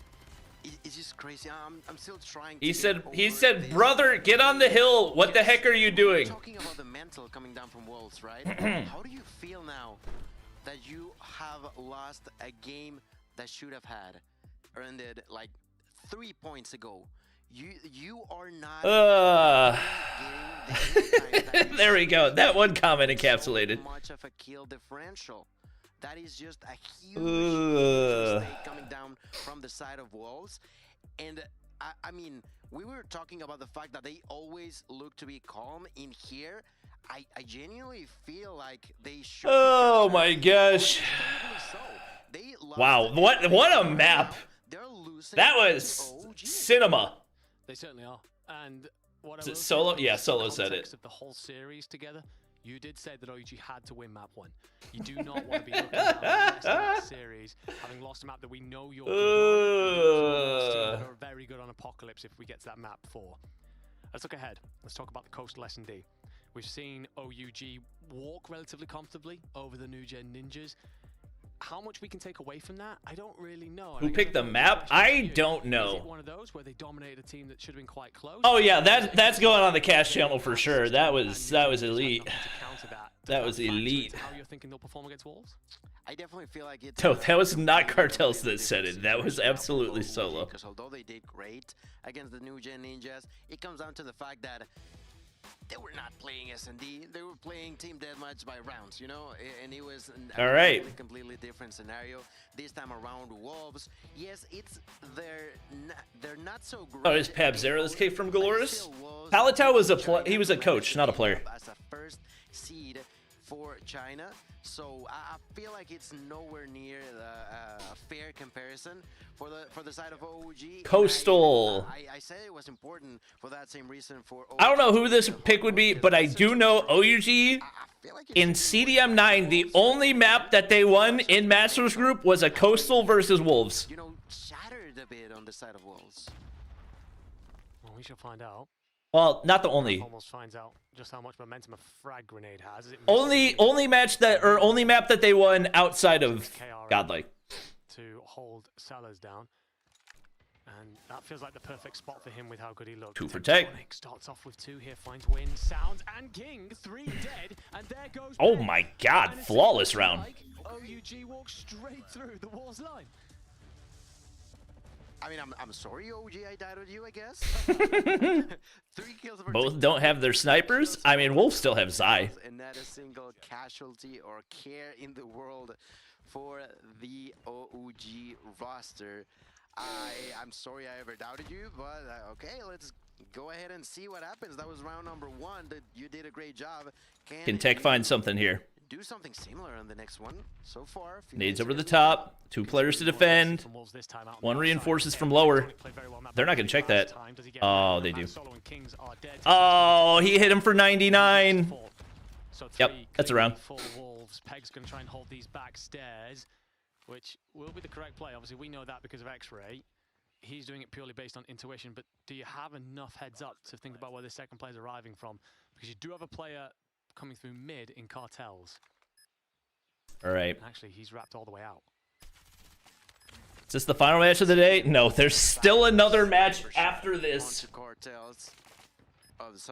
just crazy. I'm still trying. He said, brother, get on the hill. What the heck are you doing? Talking about the mental coming down from Wolves, right? How do you feel now that you have lost a game that should have had earned it like 3 points ago? You are not. There we go. That one comment encapsulated. Much of a kill differential. That is just a huge mistake coming down from the side of Wolves. And I mean, we were talking about the fact that they always look to be calm. In here, I genuinely feel like they should. Oh my gosh. Wow, what a map. That was cinema. They certainly are. And what Is it Solo? Yeah, Solo said it. Of the whole series together, you did say that OUG had to win map 1. You do not want to be looking at the rest of that series, having lost a map that we know you're good. You're very good on Apocalypse if we get to that map 4. Let's look ahead. Let's talk about the Coastal S&D. We've seen OUG walk relatively comfortably over the new gen ninjas. How much we can take away from that, I don't really know. Who picked the map? I don't know. Is it one of those where they dominated a team that should have been quite close? Oh yeah, that's going on the cast channel for sure. That was elite. That was elite. How you're thinking they'll perform against Wolves? I definitely feel like it's. No, that was not Cartels that said it. That was absolutely Solo. Because although they did great against the new gen ninjas, it comes down to the fact that they were not playing S&D. They were playing team deathmatch by rounds, you know, and it was a completely different scenario. This time around, Wolves, yes, they're not so great. Oh, is Pab Zero this came from Galorys? Palatao was he was a coach, not a player. As a first seed for China, so I feel like it's nowhere near a fair comparison for the side of OUG. Coastal. I said it was important for that same reason for OUG. I don't know who this pick would be, but I do know OUG in CDM9, the only map that they won in Masters Group was a Coastal versus Wolves. You know, shattered a bit on the side of Wolves. Well, we shall find out. Well, not the only. Almost finds out just how much momentum a frag grenade has. Only map that they won outside of Godlike. To hold Sellers down. And that feels like the perfect spot for him with how good he looks. 2 for tech. Starts off with 2 here, finds Win, Sounds, and King. 3 dead, and there goes. Oh my god, flawless round. OUG walks straight through the Wolves line. I mean, I'm sorry, OG, I died on you, I guess. 3 kills. Both don't have their snipers. I mean, Wolves still have Zai. And not a single casualty or care in the world for the OUG roster. I'm sorry I ever doubted you, but okay, let's go ahead and see what happens. That was round number 1. That you did a great job. Can Tech find something here? Do something similar on the next one. So far, Nades over the top. 2 players to defend. 1 reinforces from lower. They're not going to check that. Oh, they do. Oh, he hit him for 99. Yep, that's a round. Peg's going to try and hold these back stairs, which will be the correct play. Obviously, we know that because of X-Ray. He's doing it purely based on intuition, but do you have enough heads up to think about where the second player is arriving from? Because you do have a player coming through mid in Cartels. All right. Actually, he's wrapped all the way out. Is this the final match of the day? No, there's still another match after this.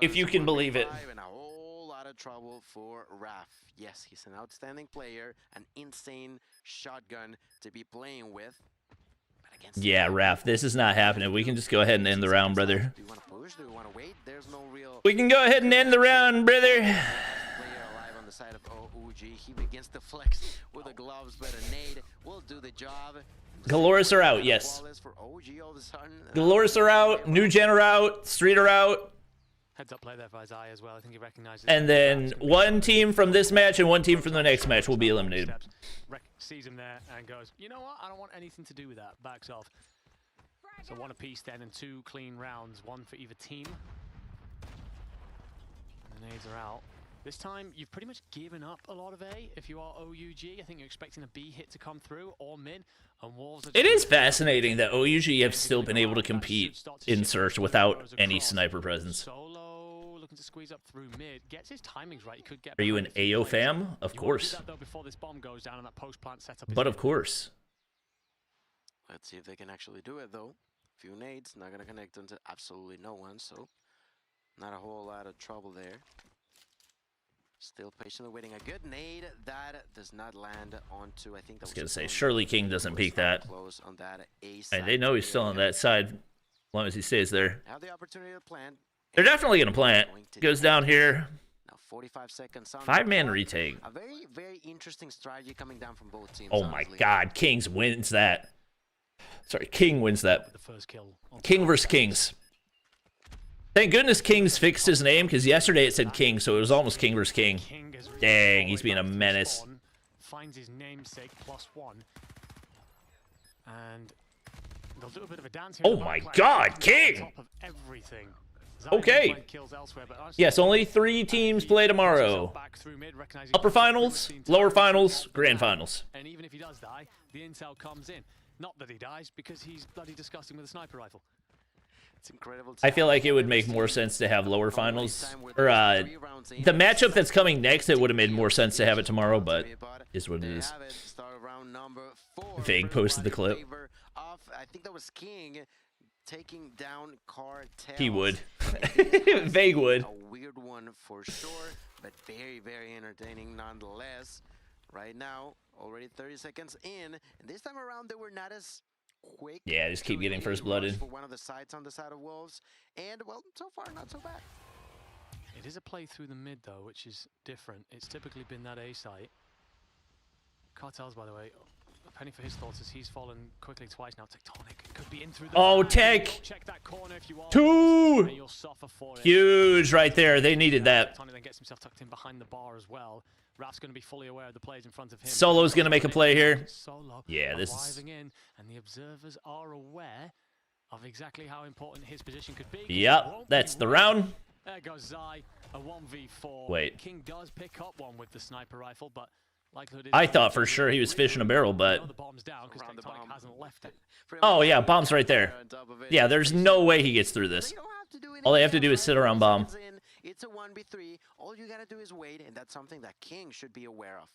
If you can believe it. And a whole lot of trouble for Raf. Yes, he's an outstanding player, an insane shotgun to be playing with. Yeah, Raf, this is not happening. We can just go ahead and end the round, brother. Do you want to push? Do you want to wait? There's no real... We can go ahead and end the round, brother. Player alive on the side of OG. He begins to flex with the gloves, but a nade will do the job. Galorys are out, yes. Galorys are out, New Gen are out, Street are out. Heads up play there for Isaiah as well. I think he recognizes. And then one team from this match and one team from the next match will be eliminated. Sees him there and goes, you know what? I don't want anything to do with that. Backs off. So one apiece then and 2 clean rounds, one for either team. And the nades are out. This time, you've pretty much given up a lot of A. If you are OUG, I think you're expecting a B hit to come through, or mid, and Wolves are... It is fascinating that OUG have still been able to compete in Search without any sniper presence. Solo looking to squeeze up through mid. Gets his timings right. He could get... Are you an AO fam? Of course. Before this bomb goes down and that post-plant setup but of course. Let's see if they can actually do it, though. Few nades, not going to connect into absolutely no one, so not a whole lot of trouble there. Still patiently waiting. A good nade that does not land onto, I think that I was going to say, surely King doesn't peek that. On that And they know he's still on that side, as long as he stays there. Have the opportunity to plant. They're definitely going to plant. Goes down here. Now 45 seconds on 5-man retake. A very, very interesting strategy coming down from both teams. Oh my god, Kings wins that. Sorry, King wins that. The first kill. King versus Kings. Thank goodness Kings fixed his name, because yesterday it said King, so it was almost King versus King. Dang, he's being a menace. Finds his namesake +1. And they'll do a bit of a dance here. Oh my god, King! Okay. Yes, only 3 teams play tomorrow. Upper finals, lower finals, grand finals. And even if he does die, the intel comes in. Not that he dies, because he's bloody disgusting with a sniper rifle. It's incredible. I feel like it would make more sense to have lower finals. Or, the matchup that's coming next, it would have made more sense to have it tomorrow, but is what it is. Vague posted the clip. I think that was King taking down Cartel. He would. Vague would. A weird one for sure, but very, very entertaining nonetheless. Right now, already 30 seconds in, and this time around they were not as quick. Yeah, just keep getting first blooded. For one of the sides on the side of Wolves, and well, so far not so bad. It is a play through the mid though, which is different. It's typically been that A site. Cartels, by the way, a penny for his thoughts as he's fallen quickly twice now. Tectonic could be in through the... Oh, Tech! Check that corner if you are. 2! You'll suffer for it. Huge right there. They needed that. Tectonic then gets himself tucked in behind the bar as well. Raf's going to be fully aware of the plays in front of him. Solo's going to make a play here. Solo yeah, this is... in, and the observers are aware of exactly how important his position could be. Yep, that's the round. There goes Zai, a 1v4. Wait. King does pick up one with the sniper rifle, but likelihood is... I thought for sure he was fishing a barrel, but... The bomb's down because Tectonic hasn't left it. Oh, yeah, bomb's right there. Yeah, there's no way he gets through this. All they have to do is sit around bomb. It's a 1v3. All you gotta do is wait, and that's something that King should be aware of.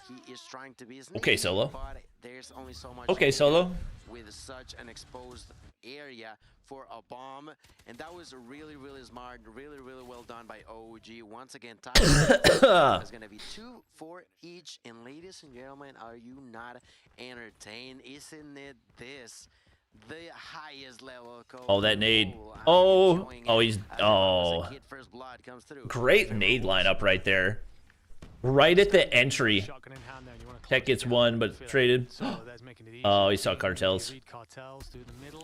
He is trying to be sneaky, okay, Solo. But there's only so much. Okay, Solo. With such an exposed area for a bomb, and that was really, really smart, really, really well done by OG. Once again, time is gonna be 2 for each. And ladies and gentlemen, are you not entertained? Isn't it this? The highest level code. Oh, that nade. Oh, he's... Oh. Great nade lineup right there. Right at the entry. Tech gets one, but traded. Oh, he saw Cartels.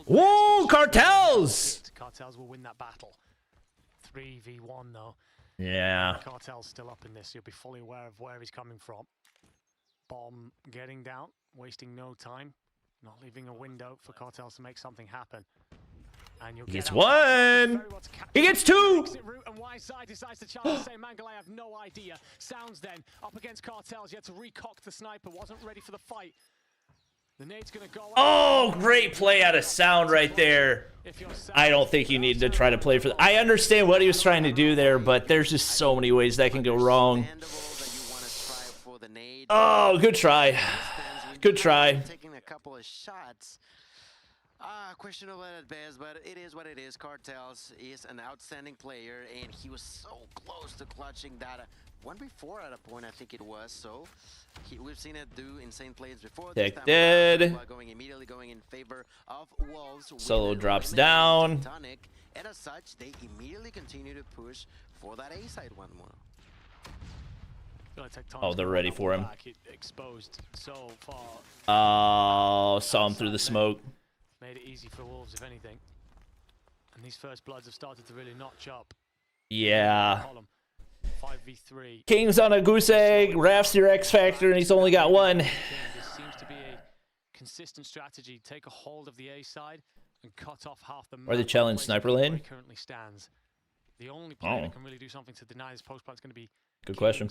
Whoa, Cartels! Cartels will win that battle. 3v1 though. Yeah. Cartel's still up in this. You'll be fully aware of where he's coming from. Bomb getting down, wasting no time. Not leaving a window for Cartels to make something happen. And he gets 1! He gets 2! And why side decides to charge the same angle, I have no idea. Sounds then up against Cartels. You had to recock the sniper, wasn't ready for the fight. The nade's gonna go. Oh, great play out of Sound right there. I don't think you need to try to play for... I understand what he was trying to do there, but there's just so many ways that can go wrong. Oh, good try. Good try. Taking a couple of shots. Questionable at best, but it is what it is. Cartels is an outstanding player, and he was so close to clutching that one before at a point, I think it was. So we've seen it do insane plays before. Tech dead. Immediately going in favor of Wolves. Solo drops down. And as such, they immediately continue to push for that A side one more. Oh, they're ready for him. Exposed so far. Oh, saw him through the smoke. Made it easy for Wolves, if anything. And these first bloods have started to really notch up. Yeah. 5v3. King's on a goose egg. Raph's your X Factor, and he's only got one. This seems to be a consistent strategy. Take a hold of the A side and cut off half the map. Or the challenge sniper lane. He currently stands. The only player that can really do something to deny this post plant is going to be Good question.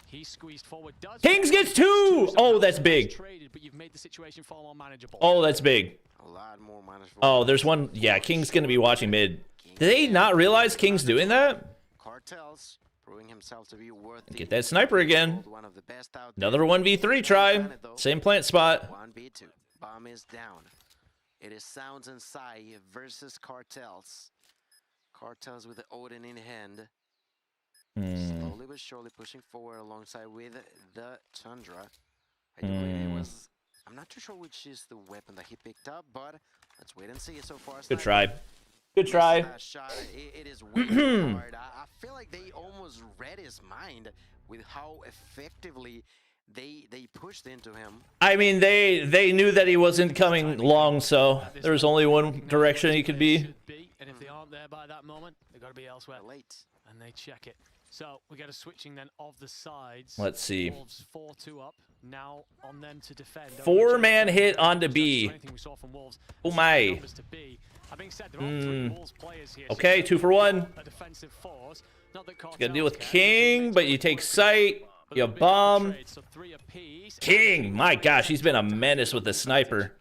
He squeezed forward. Kings gets 2! Oh, that's big. But you've made the situation far more manageable. Oh, that's big. A lot more manageable. Oh, there's one. Yeah, King's going to be watching mid. Did they not realize King's doing that? Cartels proving himself to be worthy. Get that sniper again. Another 1v3 try. Same plant spot. 1v2. Bomb is down. It is Sounds and Sai versus Cartels. Cartels with the Odin in hand. Slowly but surely pushing forward alongside with the Tundra. I do believe it was... I'm not too sure which is the weapon that he picked up, but let's wait and see. So far, Good try. Good try. Shot, it is way hard. I feel like they almost read his mind with how effectively they pushed into him. I mean, they knew that he wasn't coming long, so there was only one direction he could be. And if they aren't there by that moment, they've got to be elsewhere. Late. And they check it. So we get a switching then of the sides. Let's see. Wolves 4-2 up. Now on them to defend. 4-man hit onto B. Oh my. Okay, 2 for 1. Got to deal with King, but you take sight. You bomb. King, my gosh, he's been a menace with the sniper.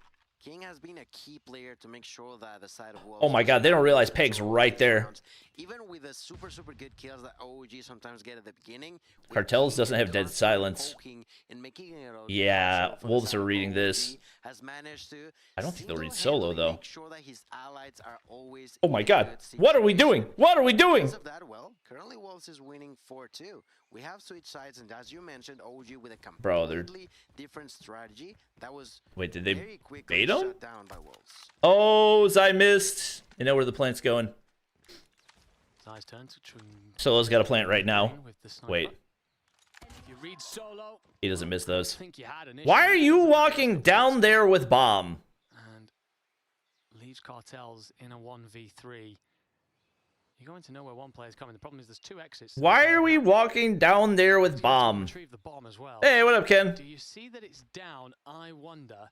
King has been a key player to make sure that the side of Wolves. Oh my god, they don't realize Peg's right there. Even with the super good kills that OG sometimes get at the beginning. Cartels doesn't have dead silence. Yeah, Wolves are reading this. I don't think they'll read solo though. Oh my god, what are we doing? What are we doing? Well, currently Wolves is winning 4-2. We have switch sides, and as you mentioned, OG with a completely different strategy. That was wait, did they bait him? Down by Wolves. Oh, Zai missed. I know where the plant's going. Solo's got a plant right now. Wait. He doesn't miss those. Why are you walking down there with bomb? And leaves Cartels in a 1v3. You're going to know where one player's coming. The problem is there's 2 exits. Why are we walking down there with bomb? Retrieve the bomb as well. Hey, what up, Ken? Do you see that it's down? I wonder.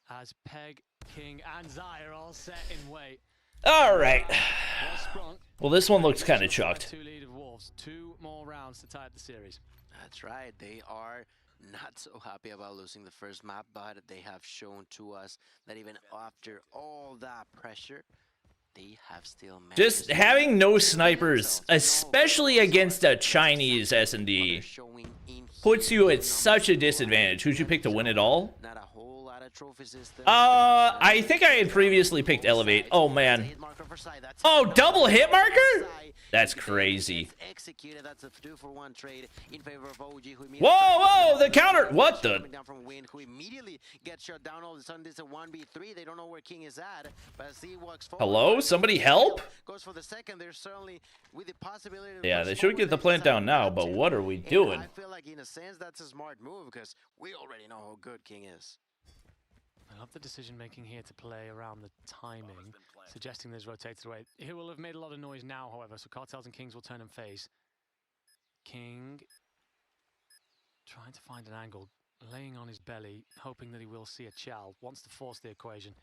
As Peg, King, and Zai are all set in wait. All right. Well, this one looks kind of chucked. 2 lead of Wolves. 2 more rounds to tie up the series. That's right. They are not so happy about losing the first map, but they have shown to us that even after all that pressure, they have still managed. Just having no snipers, especially against a Chinese S&D, puts you at such a disadvantage. Who'd you pick to win it all? Not a whole lot of trophy system. I think I had previously picked Elevate. Oh, man. Oh, double hit marker? That's crazy. Whoa, the counter. What the? Hello? Somebody help? Yeah, they should get the plant down now, but what are we doing? I feel like in a sense that's a smart move because we already know how good King is. I love the decision making here to play around the timing, suggesting there's rotated away. He will have made a lot of noise now, however, so Cartels and Kings will turn and face. King trying to find an angle, laying on his belly, hoping that he will see a chow, wants to force the equation.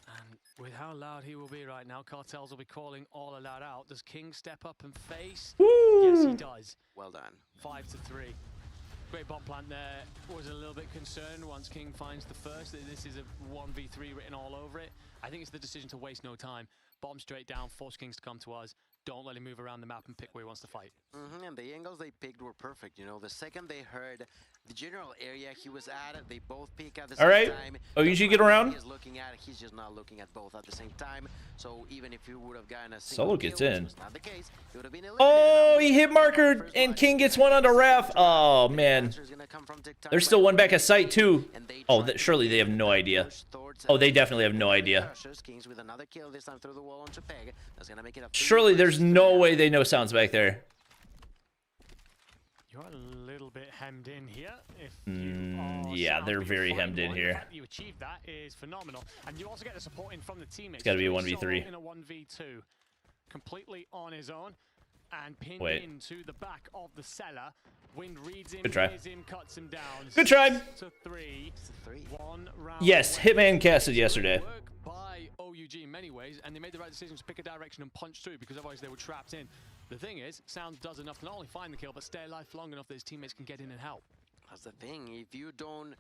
And with how loud he will be right now, Cartels will be calling all of that out. Does King step up and face? Woo! Yes, he does. Well done. 5-3. Great bomb plant there. Was a little bit concerned once King finds the first. This is a 1v3 written all over it. I think it's the decision to waste no time. Bomb straight down, force Kings to come to us. don't let him move around the map and pick where he wants to fight. And the angles they picked were perfect. You know, the second they heard the general area he was at, they both peek at the same time. Oh, you should get around. He's looking at, he's just not looking at both at the same time. So even if he would have gotten a Solo gets in. not the case, it would have been Oh, he hit marker and King gets one onto Ref. Oh man, there's still one back at site too. Oh, surely they have no idea. Oh, they definitely have no idea. Surely there's no way they know sounds back there. You're a little bit hemmed in here. If yeah, they're very hemmed in here. The fact that you achieved that is phenomenal, and you also get the support in from the teammates. It's got to be a 1v3. In a 1v2, completely on his own, and pinned into the back of the cellar. Wind reads him, good try. Him, cuts him down. Good try. To 3. 1 round. Yes, Hitman casted yesterday. Work by OUG in many ways, and they made the right decision to pick a direction and punch through because otherwise they were trapped in. The thing is, Sounds does enough to not only find the kill, but stay alive long enough that his teammates can get in and help. That's the thing. If you don't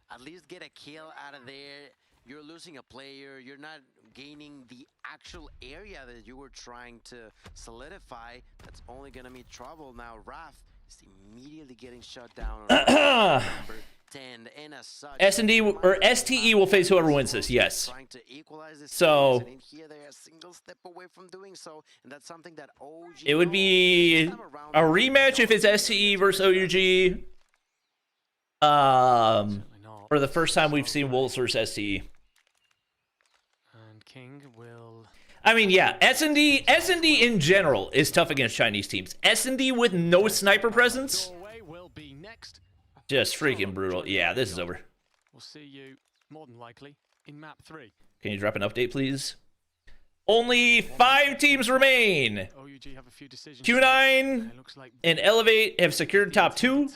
at least get a kill out of there, you're losing a player. You're not gaining the actual area that you were trying to solidify. That's only going to be trouble. Now, Raph is immediately getting shut down. Number 10, and as such, S&D or STE will face whoever wins this. Yes. So it would be a rematch if it's STE versus OUG. For the first time we've seen Wolves versus STE. And King will. I mean, yeah, S&D in general is tough against Chinese teams. S&D with no sniper presence. Will be next. Just freaking brutal. Yeah, this is over. We'll see you more than likely in map 3. Can you drop an update, please? Only 5 teams remain. OUG have a few decisions. Q9 and Elevate have secured top 2.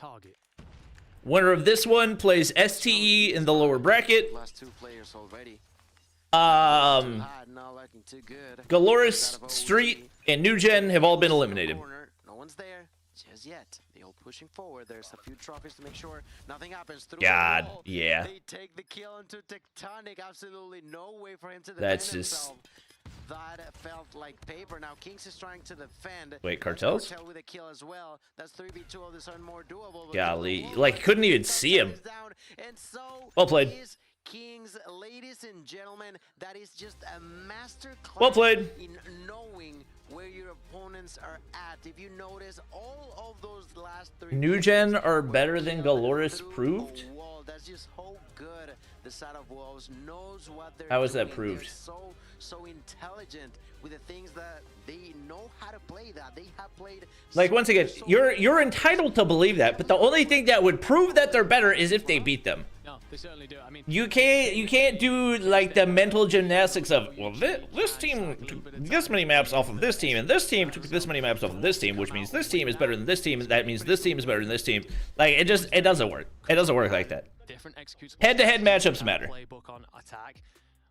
Winner of this one plays STE in the lower bracket. Last 2 players already. Galorys, Street, and New Gen have all been eliminated. No one's there just yet. They all pushing forward. There's a few trophies to make sure nothing happens. God, yeah. They take the kill into Tectonic. Absolutely no way for him to defend That's himself. That felt like paper. Now Kings is trying to defend. Wait, Cartels? Cartel with a kill as well. That's 3v2 of this more doable. Golly, like couldn't even see him. And so well played. Kings, ladies and gentlemen, that is just a master class well played. In knowing where your opponents are at. If you notice, all of those last 3 New Gen are better than Galorys proved. That's just how good the side of Wolves knows what they're How is doing. that proved? They're so intelligent with the things that they know how to play. That they have played. Like once again, you're entitled to believe that, but the only thing that would prove that they're better is if they beat them. No, they certainly do. I mean, you can't do like the mental gymnastics of, well, this team took this many maps off of this team, and this team took this many maps off of this team, which means this team is better than this team, and that means this team is better than this team. Like it doesn't work. It doesn't work like that. Head-to-head matchups matter. Playbook on attack.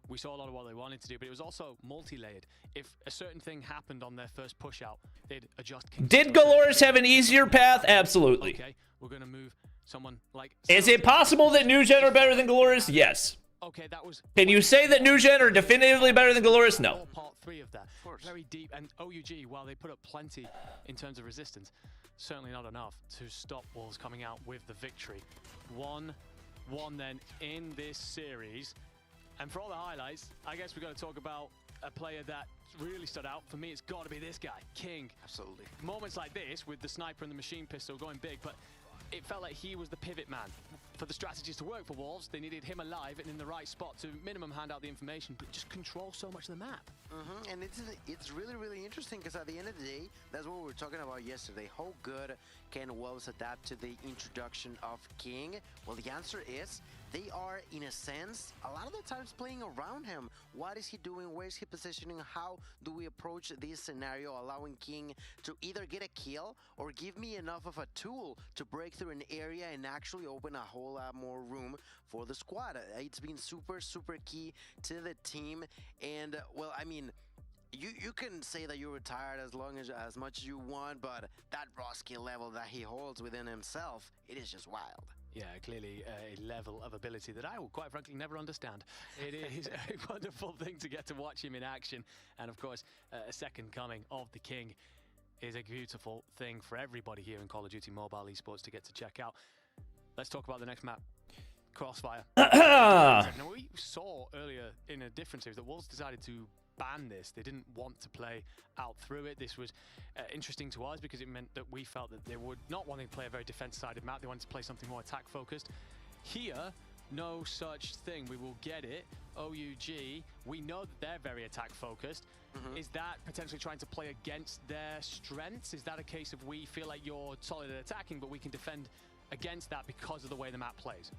We saw a lot of what they wanted to do, but it was also multi-layered. If a certain thing happened on their first push out, they'd adjust. Did Galorys have an easier path? Absolutely. Okay, we're gonna move someone like. Is it possible that New Gen are better than Galorys? Yes. Okay, that was. Can you say that New Gen are definitively better than Galorys? No. Part 3 of that. Very deep, and OUG, while they put up plenty in terms of resistance, certainly not enough to stop Wolves coming out with the victory. 1-1 then in this series. And for all the highlights, I guess we've got to talk about a player that really stood out. For me, it's got to be this guy, King. Absolutely. Moments like this with the sniper and the machine pistol going big, but it felt like he was the pivot man. For the strategies to work for Wolves, they needed him alive and in the right spot to minimum hand out the information, but just control so much of the map. And it's really, really interesting because at the end of the day, that's what we were talking about yesterday. How good can Wolves adapt to the introduction of King? Well, the answer is they are, in a sense, a lot of the times playing around him. What is he doing? Where is he positioning? How do we approach this scenario, allowing King to either get a kill or give me enough of a tool to break through an area and actually open a whole lot more room for the squad? It's been super, super key to the team. And, well, I mean, You can say that you're retired as much as you want, but that raw skill level that he holds within himself, it is just wild. Yeah, clearly a level of ability that I will quite frankly never understand. It is a wonderful thing to get to watch him in action. And of course, a second coming of the King is a beautiful thing for everybody here in Call of Duty Mobile Esports to get to check out. Let's talk about the next map. Crossfire. Now, we saw earlier in a different series that Wolves decided to ban this. They didn't want to play out through it. This was interesting to us because it meant that we felt that they would not want to play a very defense-sided map. They wanted to play something more attack-focused. Here, no such thing. We will get it. OUG, we know that they're very attack-focused. Is that potentially trying to play against their strengths? Is that a case of we feel like you're solid at attacking, but we can defend against that because of the way the map plays?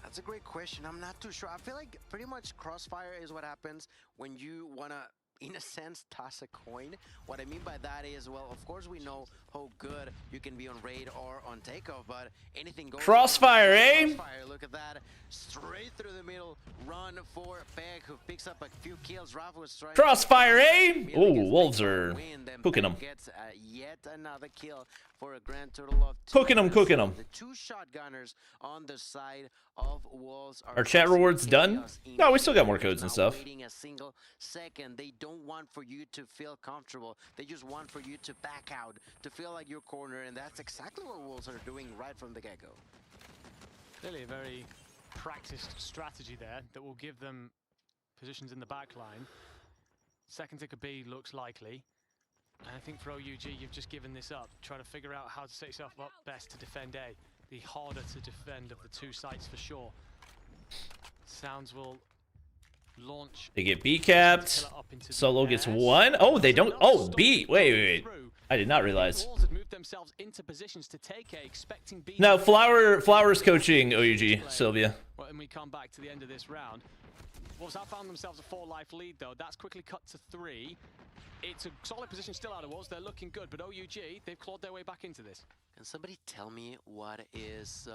That's a great question. I'm not too sure. I feel like pretty much Crossfire is what happens when you want to, in a sense, toss a coin. What I mean by that is, well, of course we know how good you can be on raid or on takeoff, but anything goes. Crossfire, eh? Crossfire, look at that. Straight through the middle. Run for Peg, who picks up a few kills. Rafa was trying. Crossfire, eh? Oh, Wolves are cooking them. Gets yet another kill for a grand total of Cooking them. The two shotgunners on the side of Wolves Are chat rewards done? No, we still got more codes and stuff. Waiting a single second. They don't want for you to feel comfortable. They just want for you to back out, to feel like your corner, and that's exactly what Wolves are doing right from the get-go. Clearly a very practiced strategy there that will give them positions in the back line. Second ticker B looks likely. And I think for OUG, you've just given this up. Try to figure out how to set yourself up best to defend A. The harder to defend of the two sites for sure. Sounds will launch. They get B capped. Solo gets one. Oh, they don't. Oh, B. Wait. I did not realize. No, Flower's coaching OUG, Sylvia. When we come back to the end of this round, Wolves have found themselves a 4-life lead though. That's quickly cut to 3. It's a solid position still out of Wolves. They're looking good, but OUG, they've clawed their way back into this. Can somebody tell me what is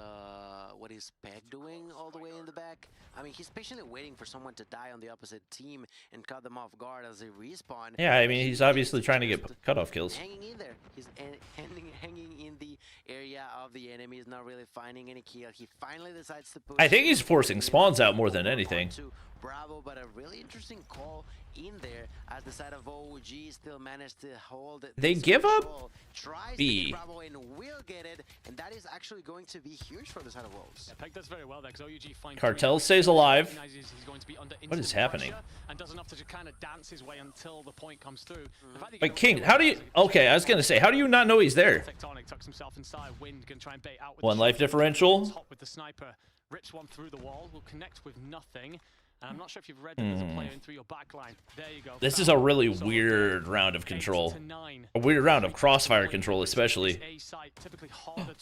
Peg doing all the way in the back? I mean, he's patiently waiting for someone to die on the opposite team and cut them off guard as they respawn. Yeah, I mean, he's obviously trying to get cutoff kills. Hanging in there. He's hanging in the area of the enemy. He's not really finding any kill. He finally decides to push. I think he's forcing spawns out more than anything. Bravo, but a really interesting call in there as the side of OG still managed to hold it. They give up B. Bravo and will get it, and that is actually going to be huge for the side of Wolves. Yeah, Peg does very well there because OUG finds Cartel stays alive. He's going to be under what is happening? And does enough to just kind of dance his way until the point comes through. But King, how do you? Okay, I was gonna say, how do you not know he's there? Tectonic tucks himself inside. Wind can try and bait out with one life differential. Hot with the sniper, rips one through the wall. Will connect with nothing. And I'm not sure if you've read that there's a player in through your back line. There you go. This is a really weird round of control. A weird round of crossfire control, especially.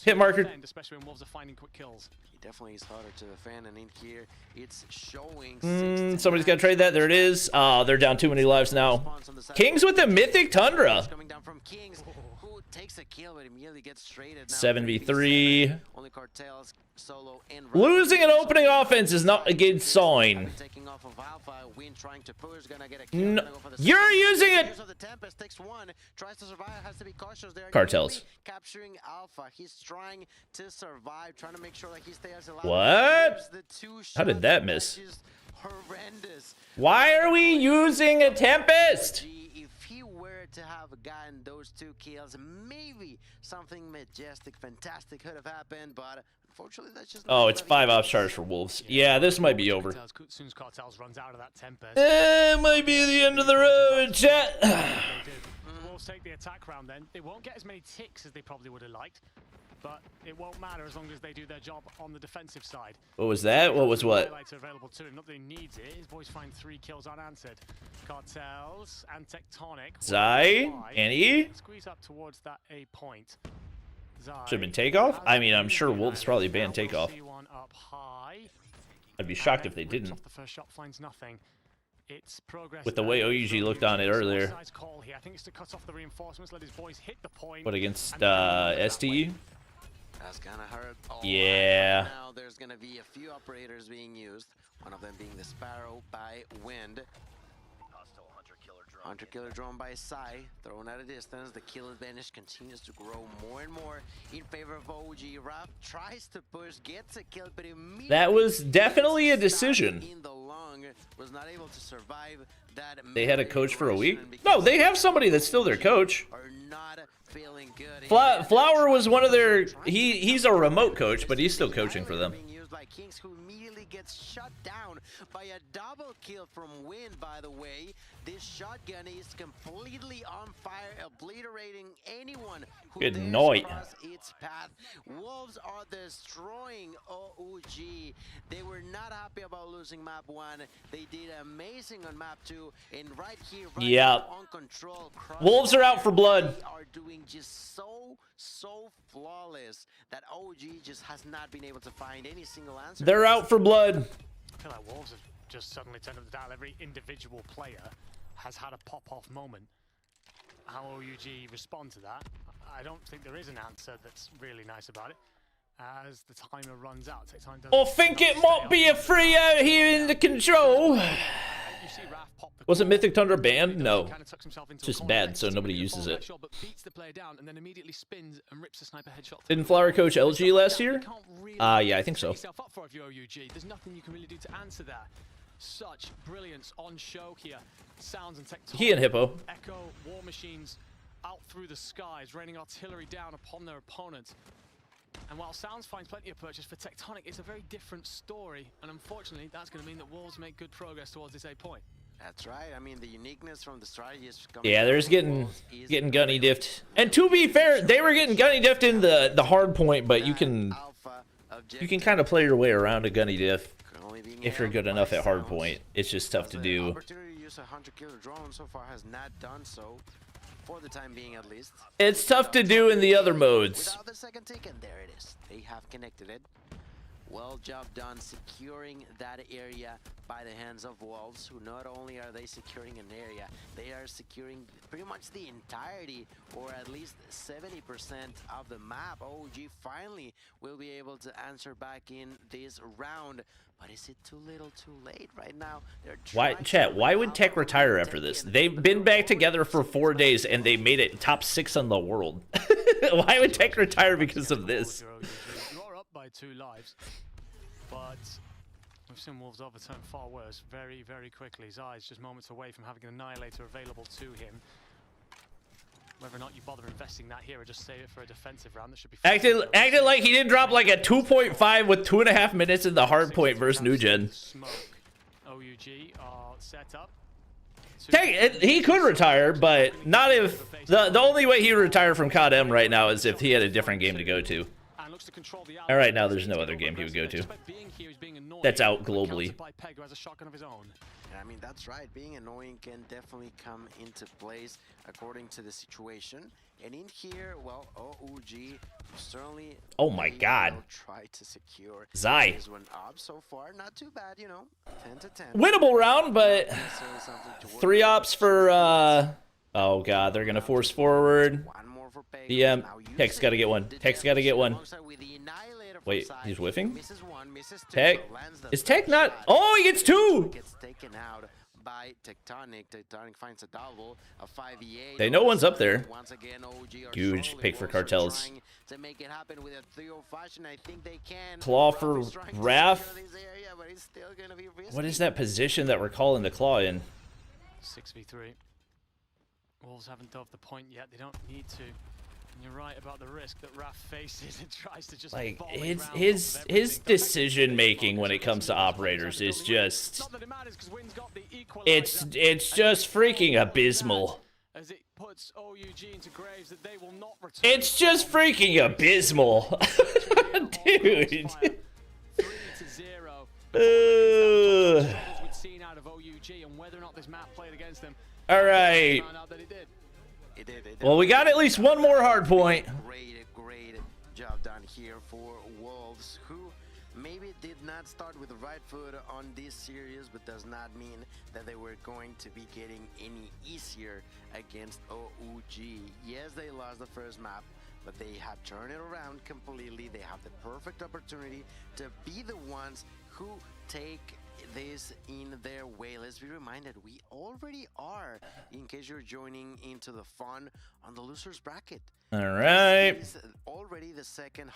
Hit marker. Especially when Wolves are finding quick kills. He definitely is harder to defend, and in here, it's showing. Somebody's got to trade that. There it is. Oh, they're down too many lives now. Kings with the Mythic Tundra. Coming down from Kings, who takes a kill, but immediately gets traded. 7v3. Only Cartels, Solo, and losing an opening offense is not a good sign. Taking off of Alpha, Win trying to push, gonna get a kill. No, you're using it. The Tempest takes one, tries to survive, has to be cautious there. Cartels. Capturing Alpha. He's trying to survive, trying to make sure that he stays alive. What? How did that miss? Horrendous. Why are we using a Tempest? If he were to have gotten those 2 kills, maybe something majestic, fantastic could have happened, but unfortunately that's just oh, it's 5 off charge for Wolves. Yeah, this might be over. As soon as Cartels runs out of that Tempest. It might be the end of the road, chat. Wolves take the attack round then. They won't get as many ticks as they probably would have liked, but it won't matter as long as they do their job on the defensive side. What was that? What was what? Highlights are available to him. Not that he needs it. His boys find 3 kills unanswered. Cartels and Tectonic. Zai and E. Squeeze up towards that A point. Should have been takeoff. I mean, I'm sure Wolves probably banned takeoff. I'd be shocked if they didn't. The first shot finds nothing. It's progress with the way OUG looked on it earlier. I think it's to cut off the reinforcements, let his boys hit the point. What against STE? That's gonna hurt. Yeah. Now there's gonna be a few operators being used. One of them being the Sparrow by Wind. Hunter killer drone by Sai, thrown at a distance. The kill advantage continues to grow more and more in favor of OG. Raph tries to push, gets a kill, but immediately that was definitely a decision. in the lung, was not able to survive that. They had a coach for a week? No, they have somebody that's still their coach. Are not feeling good. Flower was one of their... He's a remote coach, but he's still coaching for them. By Kings, who immediately gets shut down by a double kill from Win, by the way. This shotgun is completely on fire, obliterating anyone who Good dares night. cross its path. Wolves are destroying OUG. They were not happy about losing map 1. They did amazing on map 2, and right here, on control. Wolves are out for blood. They are doing just so flawless that OG just has not been able to find any single answer. They're out for blood. I feel like Wolves have just suddenly turned up the dial. Every individual player has had a pop-off moment. How OUG respond to that, I don't think there is an answer that's really nice about it. As the timer runs out, time does. I think it might be a free out here in the control. Wasn't Mythic Tundra banned? No. It's just bad, so nobody uses it. Didn't Flower coach LG last year? Yeah, I think so. There's nothing you can really do to answer that. Such brilliance on show here. Sounds and tectonic. He and Hippo. Echo war machines out through the skies, raining artillery down upon their opponents. And while Sounds finds plenty of purchase for Tectonic, it's a very different story. And unfortunately, that's going to mean that Wolves make good progress towards this A point. That's right. I mean, the uniqueness from the strategy is coming. Yeah, there's getting gunny diffed. And to be fair, they were getting gunny diffed in the hard point, but you can kind of play your way around a gunny diff if you're good enough at hard point. It's just tough to do. Opportunity to use a hunter killer drone so far has not done so. For the time being, at least. It's tough to do in the other modes. Without the second tick, and there it is. They have connected it. Well, job done securing that area by the hands of Wolves, who not only are they securing an area, they are securing pretty much the entirety, or at least 70% of the map. OG finally will be able to answer back in this round. But is it too little too late right now? Why would Tech retire after this? They've been back together for 4 days and they made it top 6 in the world. Why would Tech retire because of this? You are up by 2 lives, but we've seen Wolves overturn far worse very, very quickly. Zai's just moments away from having an Annihilator available to him. Whether or not you bother investing that here or just save it for a defensive round, that should be acted like he didn't drop like a 2.5 with 2.5 minutes in the hard point versus New Gen. OUG are set up. He could retire, but not if the only way he would retire from COD M right now is if he had a different game to go to. All right, now there's no other game he would go to. That's out globally. I mean, that's right. Being annoying can definitely come into place according to the situation. And in here, well, OUG certainly. Oh my God! Try to secure Zai. This one up so far, not too bad, you know. 10 to 10. Winnable round, but 3 ops for. Oh God, they're gonna force forward. DM. Tech's got to get one. Tech's got to get one. Wait, he's whiffing? Tech? Is Tech not? Oh, he gets 2! Gets taken out by Tectonic. Tectonic finds a double, a 5v8. They know one's up there. Once again, OG Huge pick for cartels. to make it happen with a 3-0 fashion. I think they can. Claw for Wrath. What is that position that we're calling the claw in? 6v3. Wolves haven't dove the point yet. They don't need to. And you're right about the risk that Raph faces and tries to just like his decision making when it comes to operators is just it's just freaking abysmal. As it puts OUG into graves that they will not return. It's just freaking abysmal. Dude. 3-0. We'd seen out of OUG and whether or not this map played against them. All right. Well, we got at least one more hard point. Great job done here for Wolves, who maybe did not start with the right foot on this series, but does not mean that they were going to be getting any easier against OUG. Yes, they lost the first map, but they have turned it around completely. They have the perfect opportunity to be the ones who take this in their way. Let's be reminded, we already are, in case you're joining into the fun, on the losers bracket. All right. This is already the second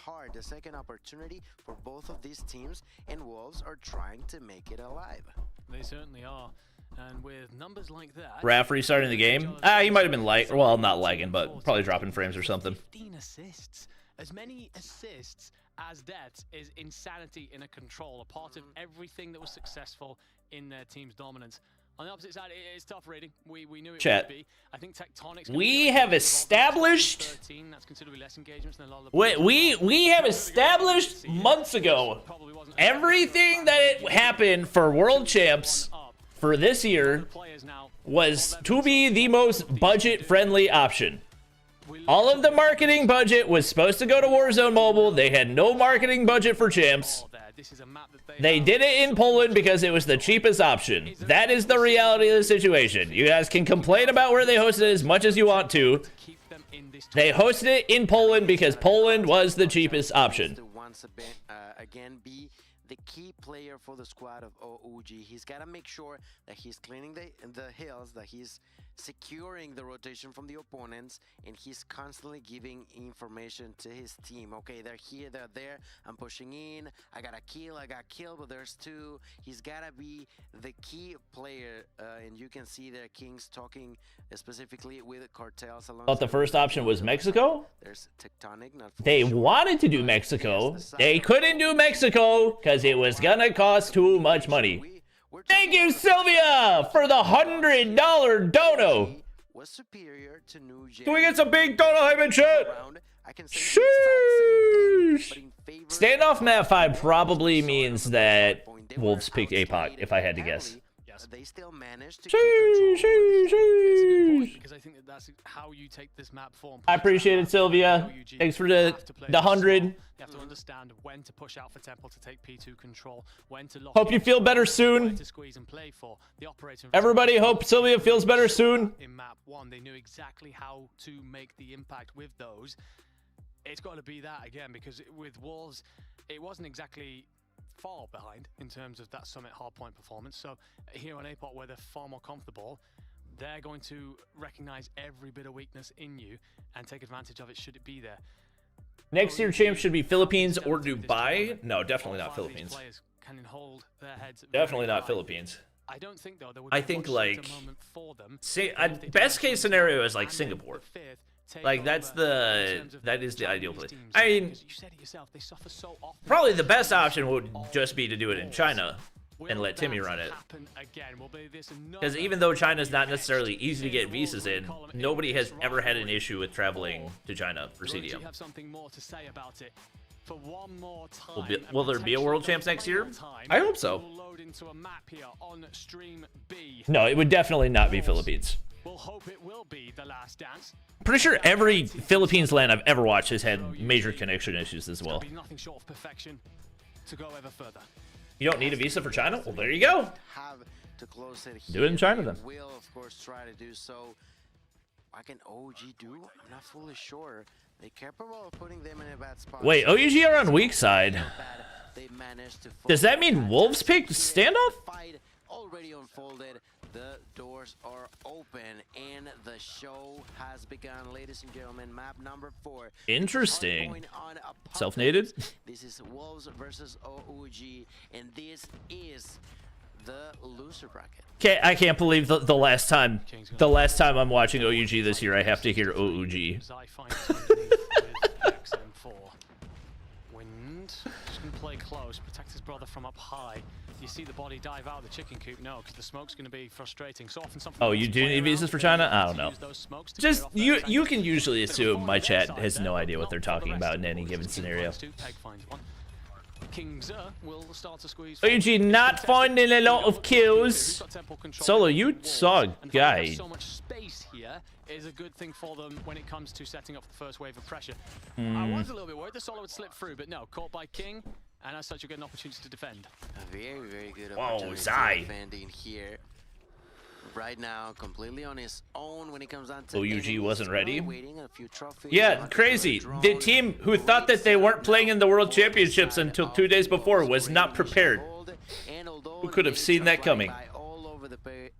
opportunity for both of these teams, and Wolves are trying to make it alive. They certainly are. And with numbers like that, Raf restarting the game. He might have been well, not lagging, but probably dropping frames or something. 15 assists. As many assists as deaths is insanity in a control, a part of everything that was successful in their team's dominance. On the opposite side, it is tough rating. We knew it would be. I think Tectonic's we have established 13. That's considerably less engagements than a lot of we have established months ago everything that happened for World Champs for this year was to be the most budget-friendly option. All of the marketing budget was supposed to go to Warzone Mobile. They had no marketing budget for Champs. They did it in Poland because it was the cheapest option. That is the reality of the situation. You guys can complain about where they hosted it as much as you want to. They hosted it in Poland because Poland was the cheapest option. Once again, be the key player for the squad of OOG. He's got to make sure that he's cleaning the hills, that he's securing the rotation from the opponents, and he's constantly giving information to his team. Okay, they're here, they're there, I'm pushing in, I got killed, but there's two. He's got to be the key player, and you can see there Kings talking specifically with cartels. Thought the first option was Mexico? There's Tectonic, not they wanted to do Mexico. They couldn't do Mexico because it was gonna cost too much money. Thank you, Sylvia, for the $100 dono. Can we get some big dono hype in chat? Sheesh. Standoff map 5 probably means that Wolves picked APOC, if I had to guess. They still managed to because I think that's how you take this map form. I appreciate it, Sylvia. Thanks for the 100. You have to understand when to push out for Temple to take P2 control, when to lock. Hope you feel better soon. To squeeze and play for the operator. Everybody hope Sylvia feels better soon. In map 1, they knew exactly how to make the impact with those. It's got to be that again, because with Wolves, it wasn't exactly far behind in terms of that Summit hardpoint performance. So here on APOC, where they're far more comfortable, they're going to recognize every bit of weakness in you and take advantage of it should it be there. Next year champ should be Philippines or Dubai. No, definitely not Philippines. Definitely not Philippines. I don't think though there would I think like best case scenario is like Singapore. Like that is the ideal place. I mean, probably the best option would just be to do it in China and let Timmy run it. Because even though China's not necessarily easy to get visas in, nobody has ever had an issue with traveling to China for CDM. Will there be a World Champs next year? I hope so. No, it would definitely not be Philippines. We'll hope it will be the last dance. Pretty sure every Philippines land I've ever watched has had major connection issues as well. Nothing short of perfection to go ever further. You don't need a visa for China? Well, there you go. Do it in China then. Will of course try to do so. What can OG do? I'm not fully sure. They're capable of putting them in a bad spot. Wait, OG are on weak side. Does that mean Wolves picked standoff? Already unfolded. The doors are open and the show has begun, ladies and gentlemen. Map number 4. Interesting. Self-nated? This is Wolves versus OOG, and this is the loser bracket. Okay, I can't believe the last time I'm watching OUG this year, I have to hear OUG. Wind just gonna play close, protect his brother from up high. You see the body dive out of the chicken coop? No, because the smoke's going to be frustrating. So often something. Oh, you do need visas for China? I don't know. Just you can usually assume my chat has no idea what they're talking about in any given scenario. OUG not finding a lot of kills. Solo, you saw a guy. So much space here is a good thing for them when it comes to setting up the first wave of pressure. I was a little bit worried the Solo would slip through, but no, caught by King. And as such, you get an opportunity to defend. A very, very good opportunity to defending here. right now, completely on his own when it comes down to OUG wasn't ready. a few trophies. Yeah, crazy. The team who thought that they weren't playing in the World Championships until 2 days before was not prepared. Who could have seen that coming? All over the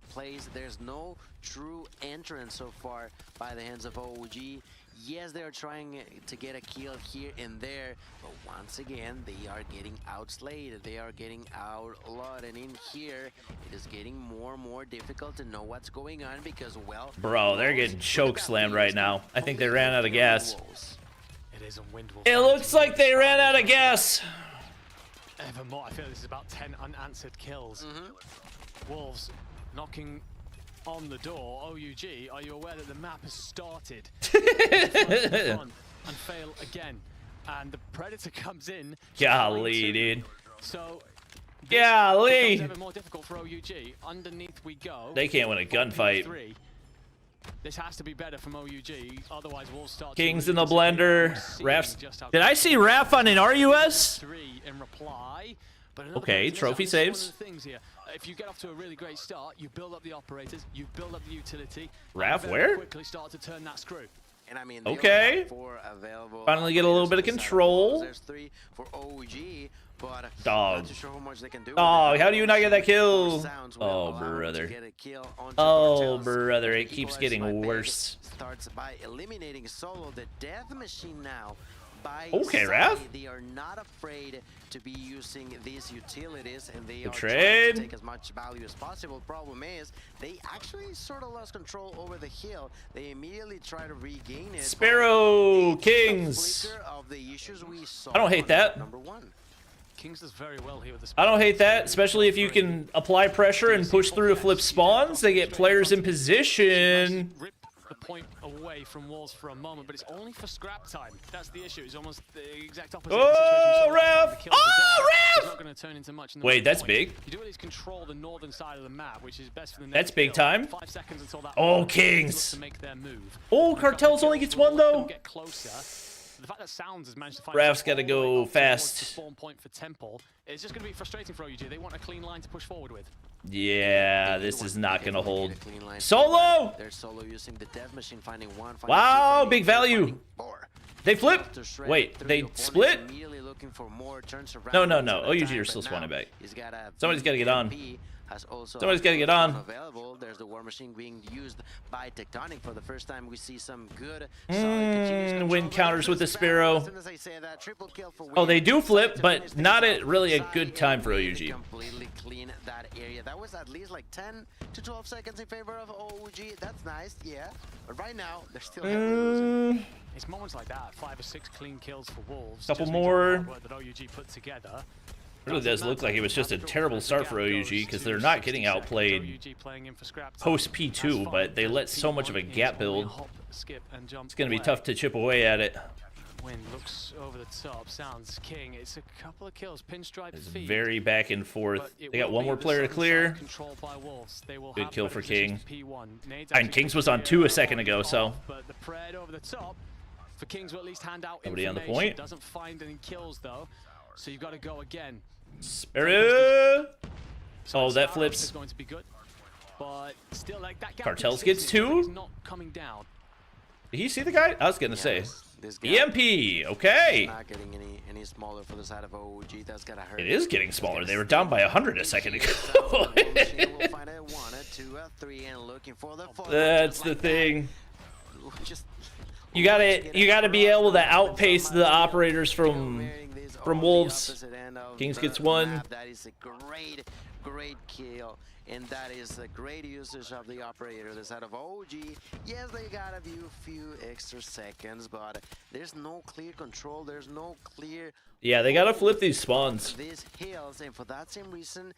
place, there's no true entrance so far by the hands of OG. Yes, they're trying to get a kill here and there, but once again, they are getting outslayed. They are getting outlawed, and in here, it is getting more and more difficult to know what's going on because, well... Bro, they're getting choke slammed right now. I think they ran out of gas. It is a wind wolf. It looks like they ran out of gas. Ever more, I feel this is about 10 unanswered kills. Wolves knocking on the door. OUG, are you aware that the map has started? And fail again. And the Predator comes in. Golly, dude. So, golly. Ever more difficult for OUG. Underneath we go. They can't win a gunfight. This has to be better from OUG, otherwise we'll start. Kings in the blender. Raf's. Did I see Raf on an RUS? In reply. Okay, trophy saves. If you get off to a really great start, you build up the operators, you build up the utility. Raf, where? Quickly start to turn that screw. And I mean, okay. Finally get a little bit of control. There's 3 for OG, but dog. Not too sure how much they can do. Dog, how do you not get that kill? Oh, brother. Oh, brother, it keeps getting worse. Starts by eliminating Solo, the death machine now. Okay, Raph. They are not afraid to be using these utilities, and they are trying to take as much value as possible. Problem is, they actually sort of lost control over the hill. They immediately try to regain it. Sparrow Kings. Of the issues we saw I don't hate that. Number 1. Kings does very well here with the I don't hate that, especially if you can apply pressure and push through to flip spawns. They get players in position. The point away from Wolves for a moment, but it's only for scrap time. That's the issue. It's almost the exact opposite. Oh, Ref! Oh, Ref! Not going to turn into much in the wait, that's big. You do at least control the northern side of the map, which is best for the next that's big time. 5 seconds until that. Oh, Kings! To make their move. Oh, Cartels only gets 1 though. Get closer. The fact that Sounds has managed to find Raf's got to go fast. The spawn point for Temple. It's just going to be frustrating for OUG. They want a clean line to push forward with. Yeah, this is not going to hold. Solo! They're solo using the death machine, finding 1. Wow, big value. They flip. Wait, they split? No, no, no. OUG are still spawning back. Somebody's got to get on. Somebody's got to get on. Available. There's the war machine being used by Tectonic for the first time. We see some good win counters with the Sparrow. Oh, they do flip, but not at really a good time for OUG. Completely clean that area. That was at least like 10 to 12 seconds in favor of OUG. That's nice, yeah. But right now, they're still losing. It's moments like that, 5 or 6 clean kills for Wolves. Couple more. That OUG put together. It really does look like it was just a terrible start for OUG because they're not getting outplayed post P2, but they let so much of a gap build. It's going to be tough to chip away at it. Win looks over the top. Sounds King. It's a couple of kills. Pinstripe it's very back and forth. They got 1 more player to clear. Good kill for King. And Kings was on 2 a second ago, so. But the Pred over the top for Kings will at least hand out nobody on the point. Doesn't find any kills though, so you've got to go again. Sparrow. Oh, that flips. Going to be good, but still, like that Cartels gets 2. Not coming down. Did he see the guy? I was gonna say. EMP. Okay. Not getting any smaller for the side of OG. That's gotta hurt. It is getting smaller. They were down by 100 a second ago. That's the thing. You gotta be able to outpace the operators from Wolves. Kings gets 1. That is a great kill, and that is a great usage of the operator. The side of OG, yes, they got a few extra seconds, but there's no clear control. There's no clear. Yeah, they gotta flip these spawns. These hills, and for that same reason,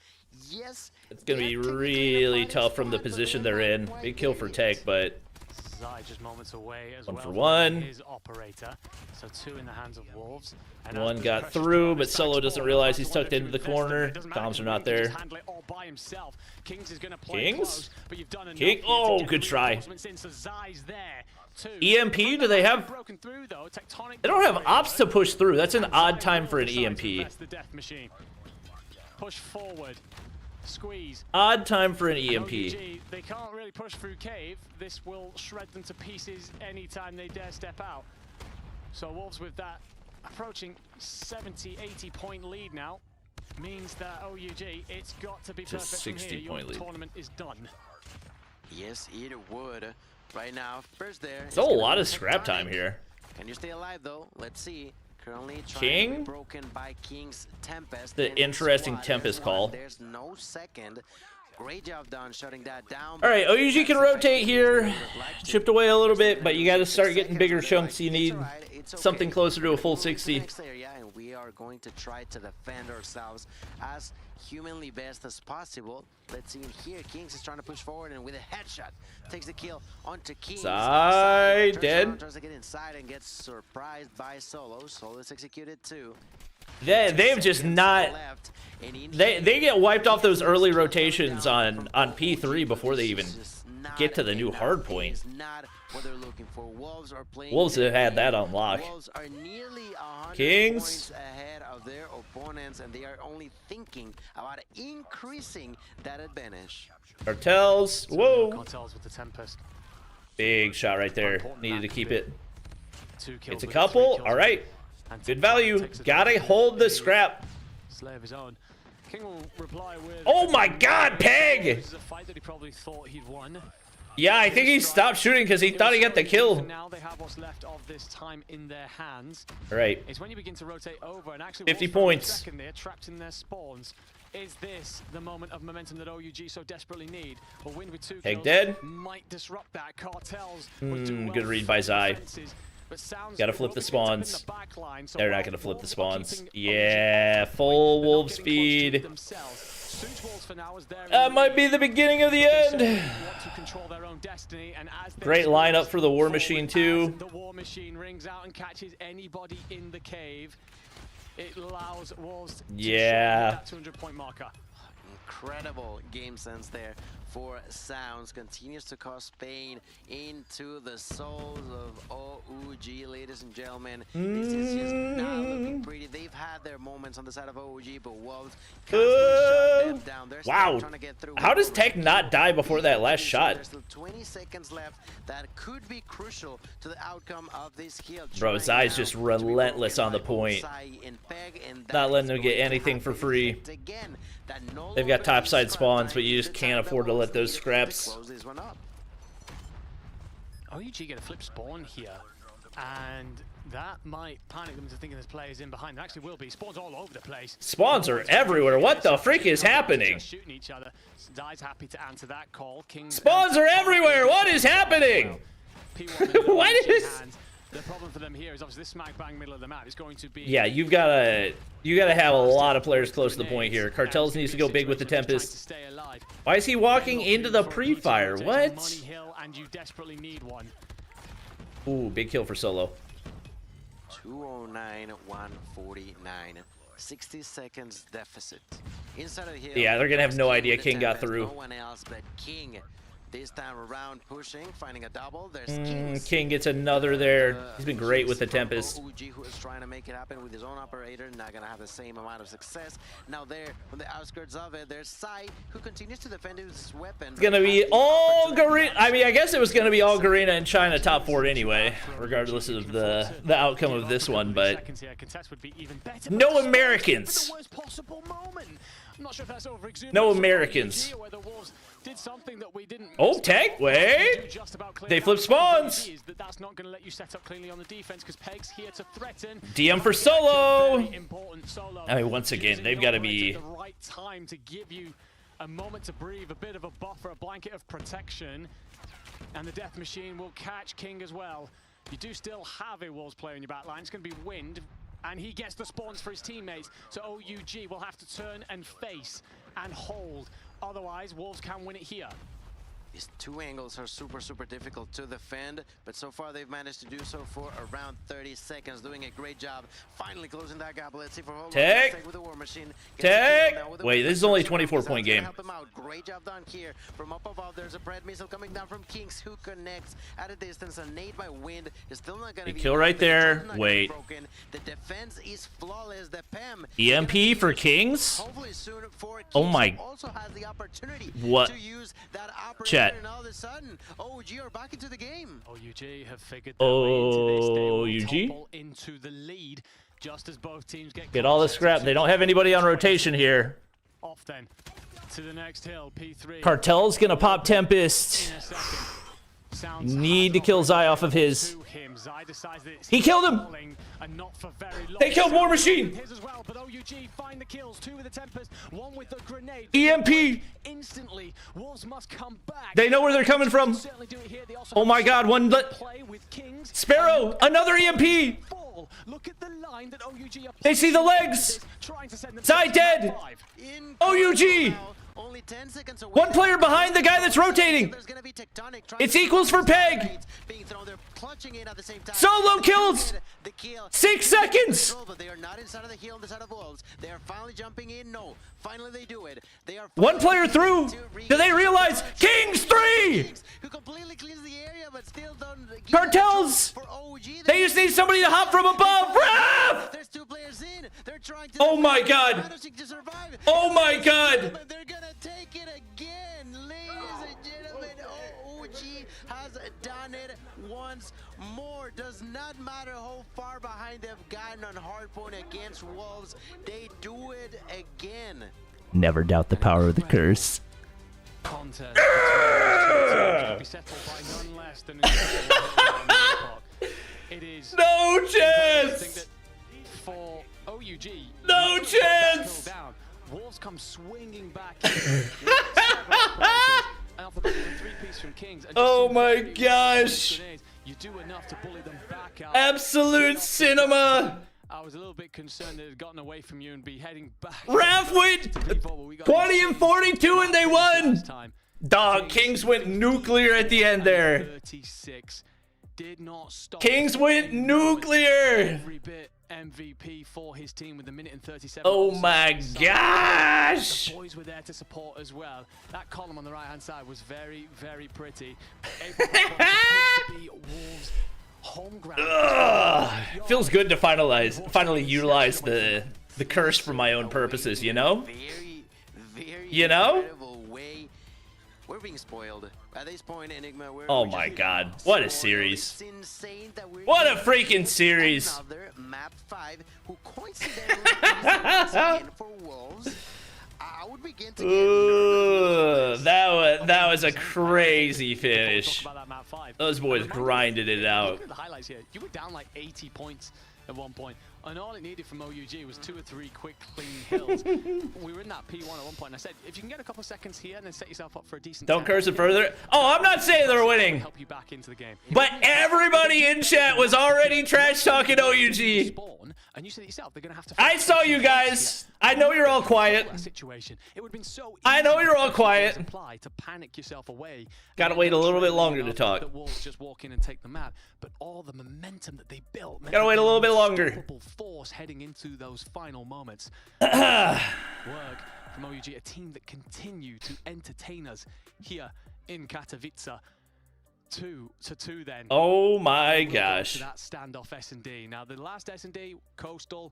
yes, it's gonna be really tough from the position they're in. Big kill for Tech, but. Just moments away as 1 for 1. His operator. So 2 in the hands of Wolves. And 1 got through, but Solo doesn't realize he's tucked into the corner. Comms are not there. Kings? King? Oh, good try. EMP? Do they have? They don't have ops to push through. That's an odd time for an EMP. Push forward. squeeze. Odd time for an EMP. OUG, they can't really push through cave. This will shred them to pieces anytime they dare step out. So Wolves with that approaching 70, 80 point lead now means that OUG, it's got to be Just perfect 60 from here. point Your lead. tournament is done. Yes, it would. Right now, first there. Still a lot of scrap time here. Can you stay alive though? Let's see. Currently King? trying to be broken by King's Tempest. The and interesting squad. Tempest There's call. one, there's no second. Great job done shutting that down. All right, OUG can rotate here. Chipped away a little bit, but you got to start getting bigger chunks. You need something closer to a full 60. Next area, and we are going to try to defend ourselves as humanly best as possible. Let's see here. Kings is trying to push forward, and with a headshot, takes the kill onto Kings. Side, dead. Tries to get inside and gets surprised by Solo. Solo is executed too. They've just not. They get wiped off those early rotations on P3 before they even get to the new hardpoint. Wolves have had that on lock. Wolves are nearly 100 Kings points ahead of their opponents, and they are only thinking about increasing that advantage. Cartels. Whoa. Cartels with the Tempest. Big shot right there. Needed to keep it. 2 kills It's a with couple. 3 kills. All right. Good value. Gotta hold the scrap. Slay of his own. King will reply with. Oh my God, Peg! This is a fight that he probably thought he'd won. Yeah, I think he stopped shooting because he thought he got the kill. Now they have what's left of this time in their hands. All right. It's when you begin to rotate over and actually 50 Wolves for a points. second there, trapped in their spawns. Is this the moment of momentum that OUG so desperately need? A win with 2 Peg kills dead. might disrupt that. Cartels will do well Good read by Zai. defenses, but sounds Gotta they flip will the be picked up in spawns. the back line, so They're not while gonna flip the Wolves are spawns. keeping Yeah, full they're not Wolves getting close to it speed. themselves. Suits Wolves for now as they're That in might the be the beginning of the end. want to control their own destiny, and as they Great lineup for the War Machine too. the War Machine rings out and catches anybody in the cave, it allows Wolves to Yeah. that 200-point marker. Incredible game sense there for Sounds. Continues to cause pain into the souls of OUG, ladies and gentlemen. This is just not looking pretty. They've had their moments on the side of OUG, but Wolves shut them down. They're Wow. trying to get through. How does Tech not die before that last shot? There's still 20 seconds left. That could be crucial to the outcome of this kill. Bro, Zai's just relentless on the point. Not letting them get anything for free. They've got topside spawns, but you just can't afford to let those scraps. OUG get a flip spawn here, and that might panic them into thinking there's players in behind. There actually will be. Spawns all over the place. Spawns are everywhere. What the freak is happening? Shooting each other. Zai's happy to answer that call. King's Spawns are everywhere. What is happening? What is? The problem for them here is obviously this smack bang middle of the map is going to be. Yeah, you gotta have a lot of players close to the point here. Cartels needs to go big with the Tempest. Why is he walking into the pre-fire? What? And you desperately need one. Ooh, big kill for Solo. 209, 149. 60 seconds deficit. Inside of the hill. Yeah, they're gonna have no idea King got Tempest, through. No one else but King. This time around pushing, finding a double. There's King gets another there. He's been great with the Tempest. OUG, who is trying to make it happen with his own operator, not gonna have the same amount of success. Now there, on the outskirts of it, there's Sai, who continues to defend his weapon. It's gonna be all Garena. I mean, I guess it was gonna be all Garena and China top 4 anyway, regardless of the outcome of this one. But no Americans. I'm not sure if that's No Americans. Did something that we didn't. Oh, Tech, wait. They flip spawns. That's not going to let you set up cleanly on the defense because Peg's here to threaten. DM for Solo. Solo. I mean, once again, they've got to be. The right time to give you a moment to breathe, a bit of a buffer, a blanket of protection, and the Death Machine will catch King as well. You do still have a Wolves player in your back line. It's going to be Wind, and he gets the spawns for his teammates. So OUG will have to turn and face and hold. Otherwise, Wolves can win it here. These two angles are super difficult to defend, but so far they've managed to do so for around 30 seconds, doing a great job. Finally closing that gap. Let's see for Holo. Tech. With the War Machine. Tech. Wait, this is only a 24-point game. Help him out. Great job done here. From up above, there's a Bread Missile coming down from Kings, who connects at a distance. A nade by Wind is still not going to be kill right there. Wait. broken. The defense is flawless. The PEM EMP for Kings? hopefully soon for Kings, Oh my. also has the opportunity What? to use that opportunity. Chat. And all of a sudden, OG are back into the game. OUG have figured their way into this. They will OUG? topple into the lead just as both teams Get all the scrap. They don't have anybody on rotation here. off then to the next hill. P3 Cartel's gonna pop Tempest. in a second. Need to kill Zai off of his. He killed him! They killed War Machine! As well, but OUG find the kills. 2 with the Tempest, 1 with the grenade. EMP! Instantly, Wolves must come back. They know where they're coming from. Oh my god, one Sparrow! Another EMP! Look at the line that OUG are They see the legs! Zai dead! OUG! Only 10 seconds away. One player behind the guy that's rotating! It's equals for Peg! Solo kills! 6 seconds! But they are not inside of the hill on the side of Wolves. They are finally jumping in. No, finally they do it. They are one player through! Do they realize? Kings 3! Who completely cleans the area but still don't Cartels! They just need somebody to hop from above! Raph! There's 2 players in. They're trying to oh my god! Oh my god! They're gonna take it again, ladies and gentlemen. OG has done it once more. Does not matter how far behind they've gotten on hardpoint against Wolves. They do it again. Never doubt the power of the curse. Contest between be settled by none less than it is no chance for OUG. No chance. Wolves come swinging back. Oh my gosh! You do enough to bully them back out. Absolute cinema. I was a little bit concerned it had gotten away from you and be heading back. Raph went 20 and 42 and they won. Dog, Kings went nuclear at the end there. 36 did not stop. Kings went nuclear. Every bit MVP for his team with a minute and 37. Oh my gosh! The boys were there to support as well. That column on the right hand side was very pretty. Able to be Wolves' home ground. Feels good to finally utilize the curse for my own purposes, you know? You know? We're being spoiled. At this point, Enigma, oh my god. What a series. What a freaking series. Another map 5 who coincidentally for Wolves. I would begin to get that was a crazy finish. Those boys grinded it out. Look at the highlights here. You were down like 80 points at one point, and all it needed from OUG was 2 or 3 quick, clean hills. We were in that P1 at one point, and I said, if you can get a couple of seconds here and then set yourself up for a decent don't curse it further. Oh, I'm not saying they're winning. Help you back into the game. But everybody in chat was already trash talking OUG. And you said it yourself, they're gonna have to. I saw you guys. I know you're all quiet. Situation. It would have been so I know you're all quiet. To panic yourself away. Gotta wait a little bit longer to talk. The Wolves just walk in and take the map, but all the momentum that they built. Gotta wait a little bit longer. Force heading into those final moments. Work from OUG, a team that continue to entertain us here in Katowice. 2-2 then. Oh my gosh. That standoff S&D. Now the last S&D, Coastal,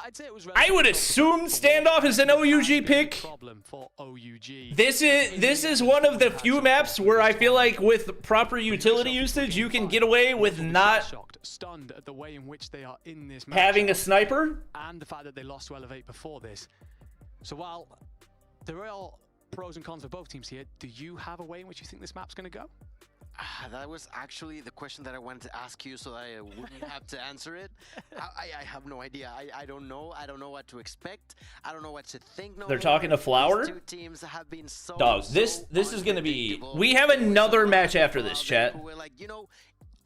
I'd say it was. I would assume standoff is an OUG pick. Problem for OUG. This is one of the few maps where I feel like with proper utility usage you can get away with not stunned at the way in which they are in this match having a sniper and the fact that they lost to Elevate before this. So while there are pros and cons for both teams here, do you have a way in which you think this map's going to go? That was actually the question that I wanted to ask you so that I wouldn't have to answer it. I have no idea. I don't know. I don't know what to expect. I don't know what to think. They're talking to Flower? These 2 teams have been so, Dogs, this is going to be... We have another match after this, chat. We're like, you know,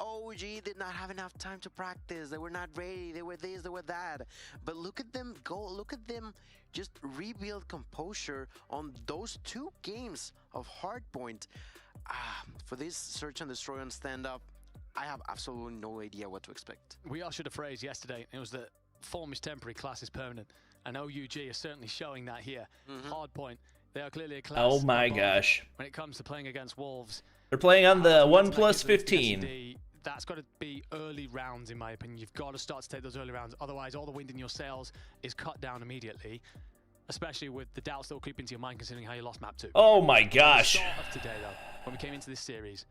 OG did not have enough time to practice. They were not ready. They were this, they were that. But look at them go. Look at them just rebuild composure on those 2 games of hardpoint. For this search and destroy on stand-up, I have absolutely no idea what to expect. We ushered a phrase yesterday. It was that form is temporary, class is permanent. And OUG is certainly showing that here. Hardpoint, they are clearly a class. Oh my gosh. When it comes to playing against Wolves. They're playing on the 1+15. That's got to be early rounds, in my opinion. You've got to start to take those early rounds. Otherwise, all the wind in your sails is cut down immediately, especially with the doubts that will creep into your mind considering how you lost map 2. Oh my gosh. At the start of today, though, when we came into this series,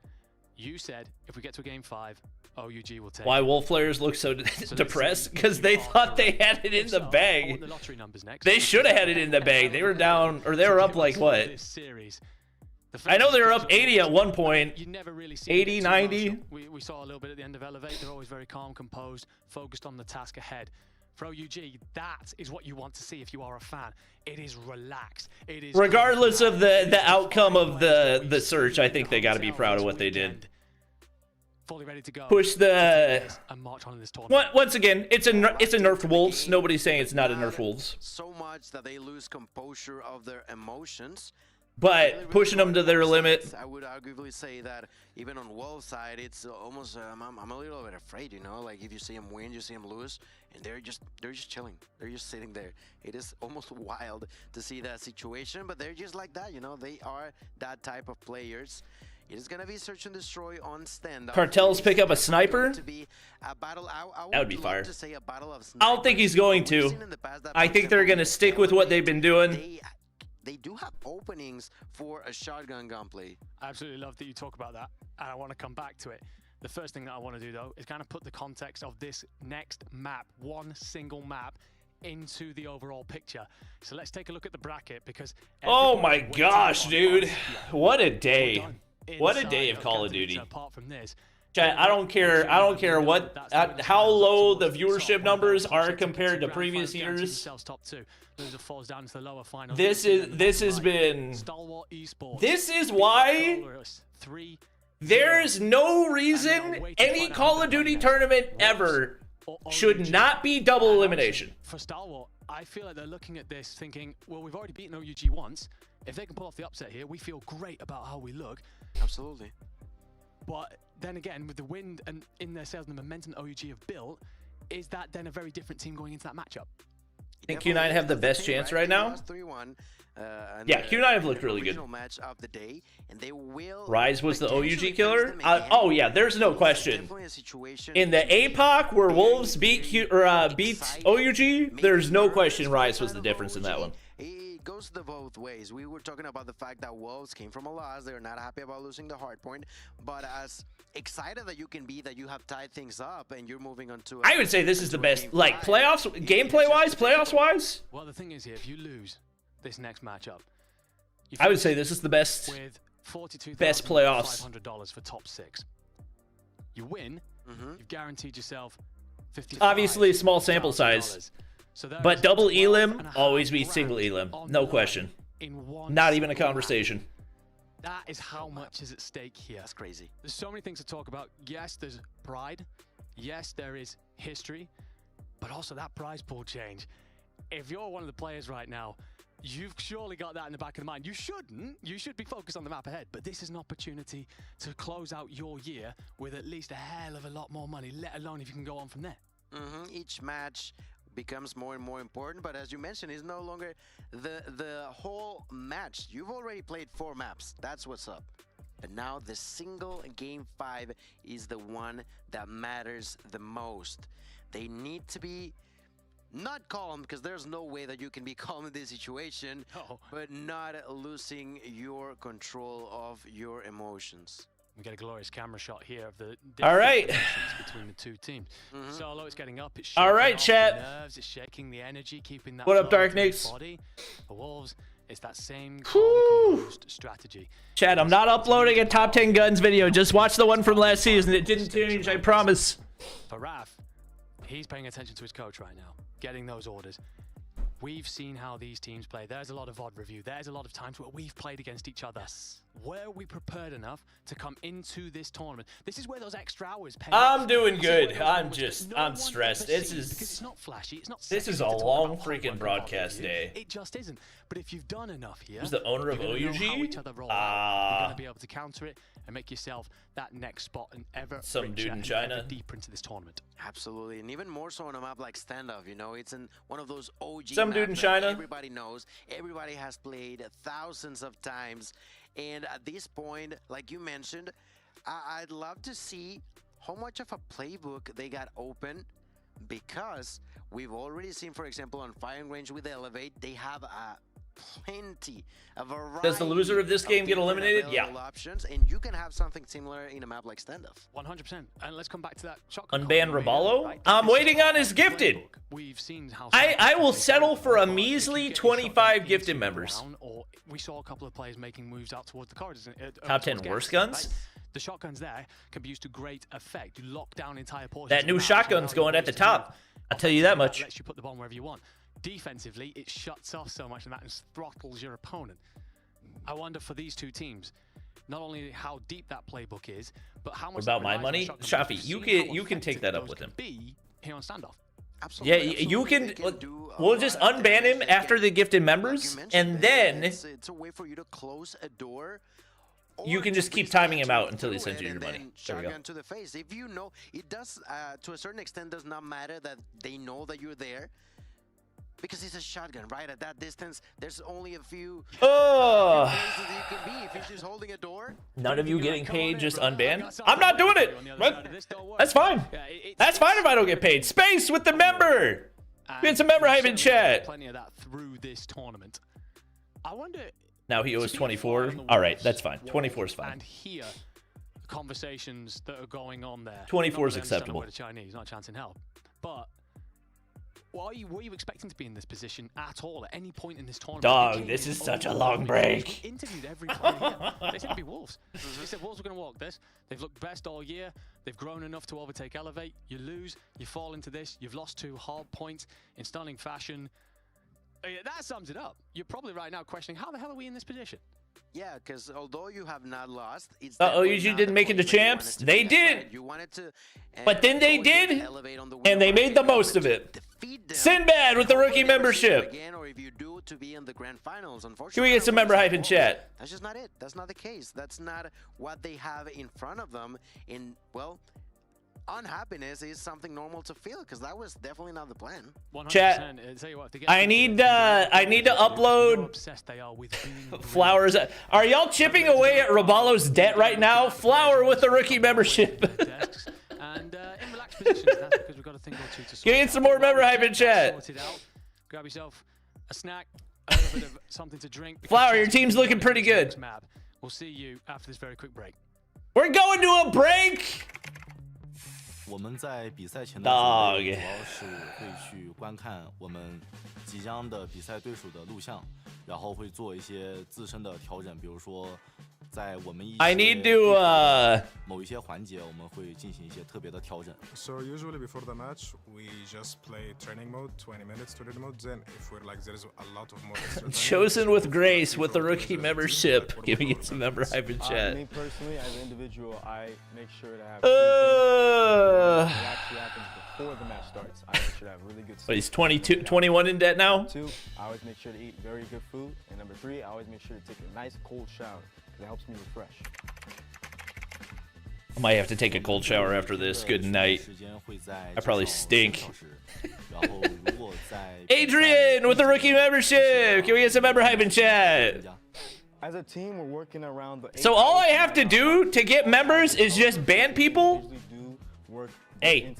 you said if we get to a game 5, OUG will take. Why Wolf players look so depressed? Because they thought they had it in the bag. The lottery numbers next. They should have had it in the bag. They were down, or they were up like what? I know they were up 80 at one point. 80, 90. We saw a little bit at the end of Elevate. They're always very calm, composed, focused on the task ahead. For OUG, that is what you want to see if you are a fan. It is relaxed. It is regardless of the outcome of the search. I think they got to be proud of what they did. Fully ready to go. Push the. And march on in this tournament. Once again, it's a nerfed Wolves. Nobody's saying it's not a nerfed Wolves. So much that they lose composure of their emotions. But pushing them to their limit. I would arguably say that even on Wolves' side, it's almost I'm a little bit afraid, you know. Like if you see them win, you see them lose, and they're just chilling. They're just sitting there. It is almost wild to see that situation, but they're just like that, you know. They are that type of players. It is gonna be search and destroy on stand-up. Cartels pick up a sniper. That would be fire. I don't think he's going to. I think they're gonna stick with what they've been doing. They do have openings for a shotgun gunplay. I absolutely love that you talk about that, and I want to come back to it. The first thing that I want to do, though, is kind of put the context of this next map, one single map, into the overall picture. So let's take a look at the bracket, because... Oh my gosh, dude. What a day. What a day of Call of Duty. Apart from this, Chat, I don't care what how low the viewership numbers are compared to previous years. This has been. This is why there's no reason any Call of Duty tournament ever should not be double elimination. For Stalwart, I feel like they're looking at this thinking, well, we've already beaten OUG once. If they can pull off the upset here, we feel great about how we look. Absolutely. But then again, with the wind and in their sails and the momentum that OUG have built, is that then a very different team going into that matchup? I think Q9 have the best chance right now. Yeah, Q9 have looked really good. Rise was the OUG killer. Oh yeah, there's no question. In the APOC where Wolves beat OUG, there's no question Rise was the difference in that one. It goes both ways. We were talking about the fact that Wolves came from a loss. They're not happy about losing the hardpoint, but as excited that you can be that you have tied things up and you're moving on to I would say this is the best, like playoffs, gameplay wise, playoffs wise. Well, the thing is here, if you lose this next matchup, I would say this is the best, with best playoffs. $500 for top 6. You win, you've guaranteed yourself $55,000. Obviously, a small sample size. But double elim always beats single elim, no question. Not even a conversation. That is how much is at stake here. That's crazy. There's so many things to talk about. Yes, there's pride. Yes, there is history. But also that prize pool change. If you're one of the players right now, you've surely got that in the back of the mind. You shouldn't. You should be focused on the map ahead. But this is an opportunity to close out your year with at least a hell of a lot more money, let alone if you can go on from there. Each match becomes more and more important, but as you mentioned, it's no longer the whole match. You've already played 4 maps. That's what's up. But now the single game 5 is the one that matters the most. They need to be not calm, because there's no way that you can be calm in this situation, but not losing your control of your emotions. We get a glorious camera shot here of the between the two teams. Solo is getting up. It's shaking chat. The nerves, it's shaking the energy, keeping that. What up, Dark Nicks? Body. For Wolves, it's that same composed strategy. Chat, I'm not uploading a top 10 guns video. Just watch the one from last season. It didn't change, I promise. For Raf, he's paying attention to his coach right now, getting those orders. We've seen how these teams play. There's a lot of VOD review. There's a lot of times where we've played against each other. Were we prepared enough to come into this tournament? This is where those extra hours pay I'm off. doing This is where good. those moments I'm stressed. This because is it's not flashy. It's not this is sexy a to talk long about hard freaking work and broadcast hard review. day. It just isn't. But if you've done enough here, Who's the owner of you're gonna know how OUG? each other roll out. You're gonna be able to counter it and make yourself that next spot and ever Some richer dude in and China. ever deeper into this tournament. Absolutely, and even more so on a map like Standoff. You know, it's in one of those OG Some dude in maps China. that everybody knows, everybody has played thousands of times, and at this point, like you mentioned, I'd love to see how much of a playbook they got open, because we've already seen, for example, on Firing Range with Elevate, they have plenty of variety. Does the loser of this game get eliminated? Yeah. Options, and you can have something similar in a map like Standoff. 100%. And let's come back to that shotgun. Unban Raballo? I'm waiting on his gifted. We've seen how I will settle for a measly 25 gifted members. Or we saw a couple of players making moves out towards the corridors. Top 10 worst guns? Right? The shotguns there can be used to great effect. You lock down entire portions. That new shotgun's going at the top. I'll tell you that much. Lets you put the bomb wherever you want. Defensively, it shuts off so much and that throttles your opponent. I wonder for these two teams, not only how deep that playbook is, but how much. What about my money? Shafi, you can take that up with him. Be here on Standoff. Absolutely, yeah, you can. We'll just unban him after the gifted members, and then it's a way for you to close a door. You can just keep timing him out until he sends you your money. There we go. Shotgun to the face. If you know, it does to a certain extent does not matter that they know that you're there, because it's a shotgun, right? At that distance, there's only a few places that you can be if you're just holding a door. None of you getting paid, just unbanned? I'm not doing it. That's fine. That's fine if I don't get paid. Space with the member. Get some member hype in chat. Plenty of that through this tournament. I wonder. Now he owes 24. All right, that's fine. 24 is fine. And here, the conversations that are going on there. 24 is acceptable. The Chinese, not a chance in hell. But were you expecting to be in this position at all at any point in this tournament? Dog, this is such a long break. We interviewed every player here. They said it'd be Wolves. They said Wolves were going to walk this. They've looked best all year. They've grown enough to overtake Elevate. You lose, you fall into this. You've lost 2 hard points in stunning fashion. That sums it up. You're probably right now questioning, how the hell are we in this position? Yeah, because although you have not lost, it's OUG didn't make it to champs. They did. You wanted to, but then they did, and they made the most of it. Sinbad with the rookie membership. Again, or if you do, to be in the grand finals. Unfortunately, can we get some member hype in chat? That's just not it. That's not the case. That's not what they have in front of them. In, well, unhappiness is something normal to feel, because that was definitely not the plan. Chat, I need to upload Flowers. Are y'all chipping away at Raballo's debt right now? Flower with the rookie membership. And in relaxed positions, that's because we've got a thing or two to sort. Get some more member hype in chat. Grab yourself a snack, a little bit of something to drink. Flower, your team's looking pretty good. We'll see you after this very quick break. We're going to a break. 我们在比赛前的准备主要是会去观看我们即将的比赛对手的录像，然后会做一些自身的调整，比如说在我们一些某一些环节，我们会进行一些特别的调整。So usually before the match, we just play training mode, 20 minutes training mode. Then if we're like there is a lot of more. Chosen with grace with the rookie membership. Giving it some member hype in chat. Me personally, as an individual, I make sure to have. What actually happens before the match starts. I make sure to have really good. But he's 21 in debt now. 2, I always make sure to eat very good food, and number 3, I always make sure to take a nice cold shower because it helps me refresh. I might have to take a cold shower after this. Good night. I probably stink. Adrian with the rookie membership. Can we get some member hype in chat? As a team, we're working around the. So all I have to do to get members is just ban people. Hey,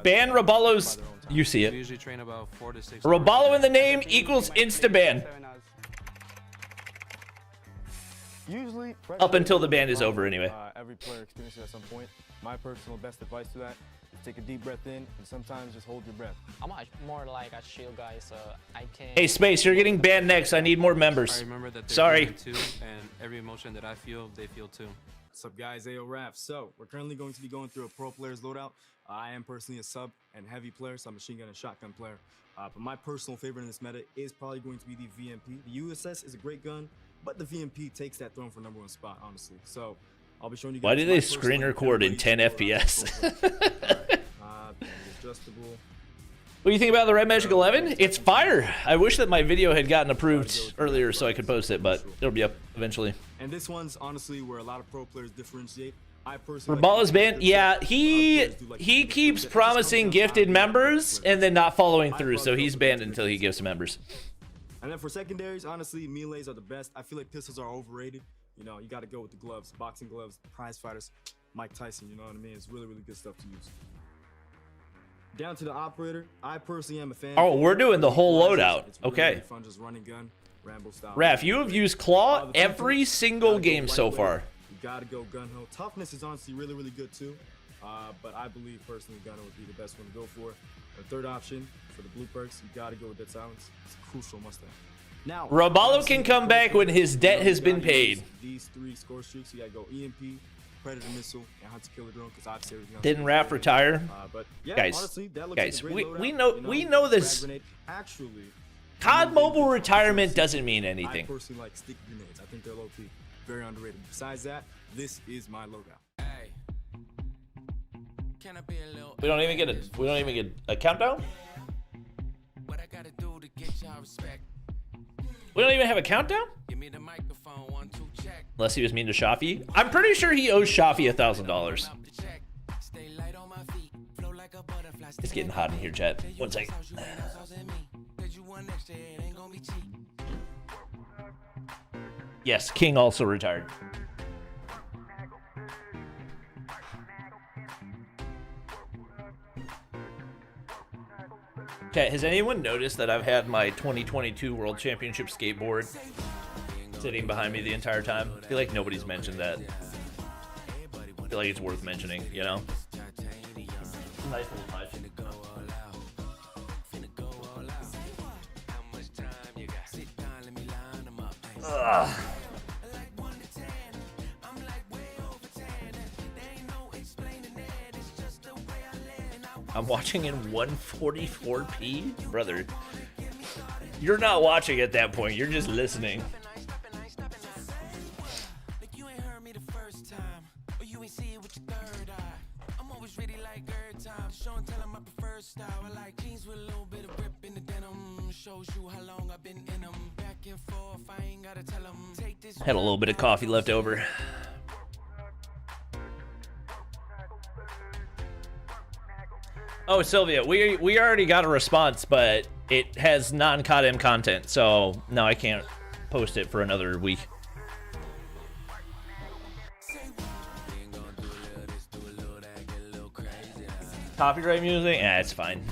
ban Raballo's. You see it. Raballo in the name equals insta-ban. Usually, up until the ban is over anyway. Every player experiences at some point. My personal best advice to that is take a deep breath in and sometimes just hold your breath. I'm more like a chill guy, so I can. Hey, Space, you're getting banned next. I need more members. I remember that sorry. Too, and every emotion that I feel, they feel too. What's up, guys? AO Raf. So we're currently going to be going through a pro player's loadout. I am personally a sub and heavy player, so I'm a machine gun and shotgun player. But my personal favorite in this meta is probably going to be the VMP. The USS is a great gun, but the VMP takes that throne for #1 spot, honestly. So I'll be showing you guys. Why do they my screen personal record in 10 FPS? Adjustable. What do you think about the Red Magic 11? It's fire. I wish that my video had gotten approved earlier so I could post it, but it'll be up eventually. And this one's honestly where a lot of pro players differentiate. I personally Rabala's banned. Yeah, he keeps promising gifted members and then not following through, so he's banned until he gives members. And then for secondaries, honestly, melees are the best. I feel like pistols are overrated. You know, you got to go with the gloves, boxing gloves, prize fighters, Mike Tyson. You know what I mean? It's really, really good stuff to use. Down to the operator, I personally am a fan. Oh, we're doing the whole loadout. Okay. Really fun, just running gun, Rambo style. Raph, you have used Claw every single game so far. You gotta go gun ho. Toughness is honestly really, really good too. But I believe personally gun ho would be the best one to go for. The third option for the blue perks, you gotta go with Dead Silence. It's a crucial must-have. Now, Rabalo can come back when his debt has been paid. These 3 score streaks, you gotta go EMP, Predator Missile, and Hunt to Killer Drone, because I've saved guns. Didn't Raph retire? But yeah, guys, honestly, that looks guys, like a great we loadout. know this. Actually, COD mobile retirement doesn't mean I anything. personally like sticky grenades. I think they're low key, very underrated. Besides that, this is my loadout. We don't even get a countdown. We don't even have a countdown? Unless he was mean to Shafi. I'm pretty sure he owes Shafi $1,000. It's getting hot in here, chat. One second. Yes, King also retired. Okay, has anyone noticed that I've had my 2022 World Championship skateboard sitting behind me the entire time? I feel like nobody's mentioned that. I feel like it's worth mentioning, you know? Nice little touch. Ugh. I'm watching in 144p? Brother, you're not watching at that point, you're just listening. Had a little bit of coffee left over. Oh, Sylvia, we already got a response, but it has non-CODM content, so no, I can't post it for another week. Copyright music? Yeah, it's fine.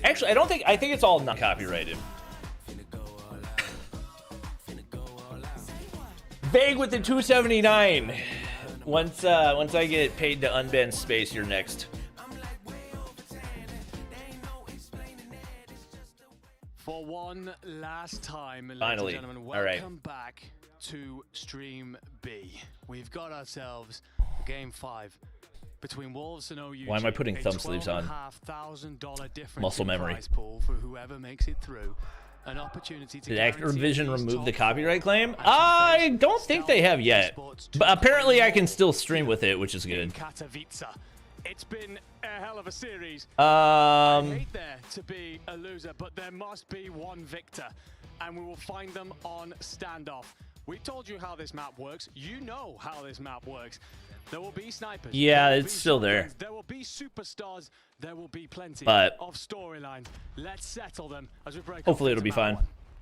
Actually, I think it's all non-copyrighted. Vague with the 279. Once I get paid to unbend space, you're next. For one last time, Finally. ladies and gentlemen, All right. welcome back to Stream B. We've got ourselves Game 5 between Wolves and OUG. Why am I putting thumb sleeves on? $12,500 difference Muscle in memory. prize pool for whoever makes it through. An opportunity to Did Activision remove the copyright claim? four I don't think they have yet. But apparently I can still stream with it, which is good. Katowice. It's been a hell of a series. I Um, hate there to be a loser, but there must be one victor, and we will find them on standoff. We told you how this map works. You know how this map works. There will be snipers. yeah, There will it's be still there. shotguns, there will be superstars. There will be plenty But of storylines. Let's settle them as we break. hopefully it'll be fine.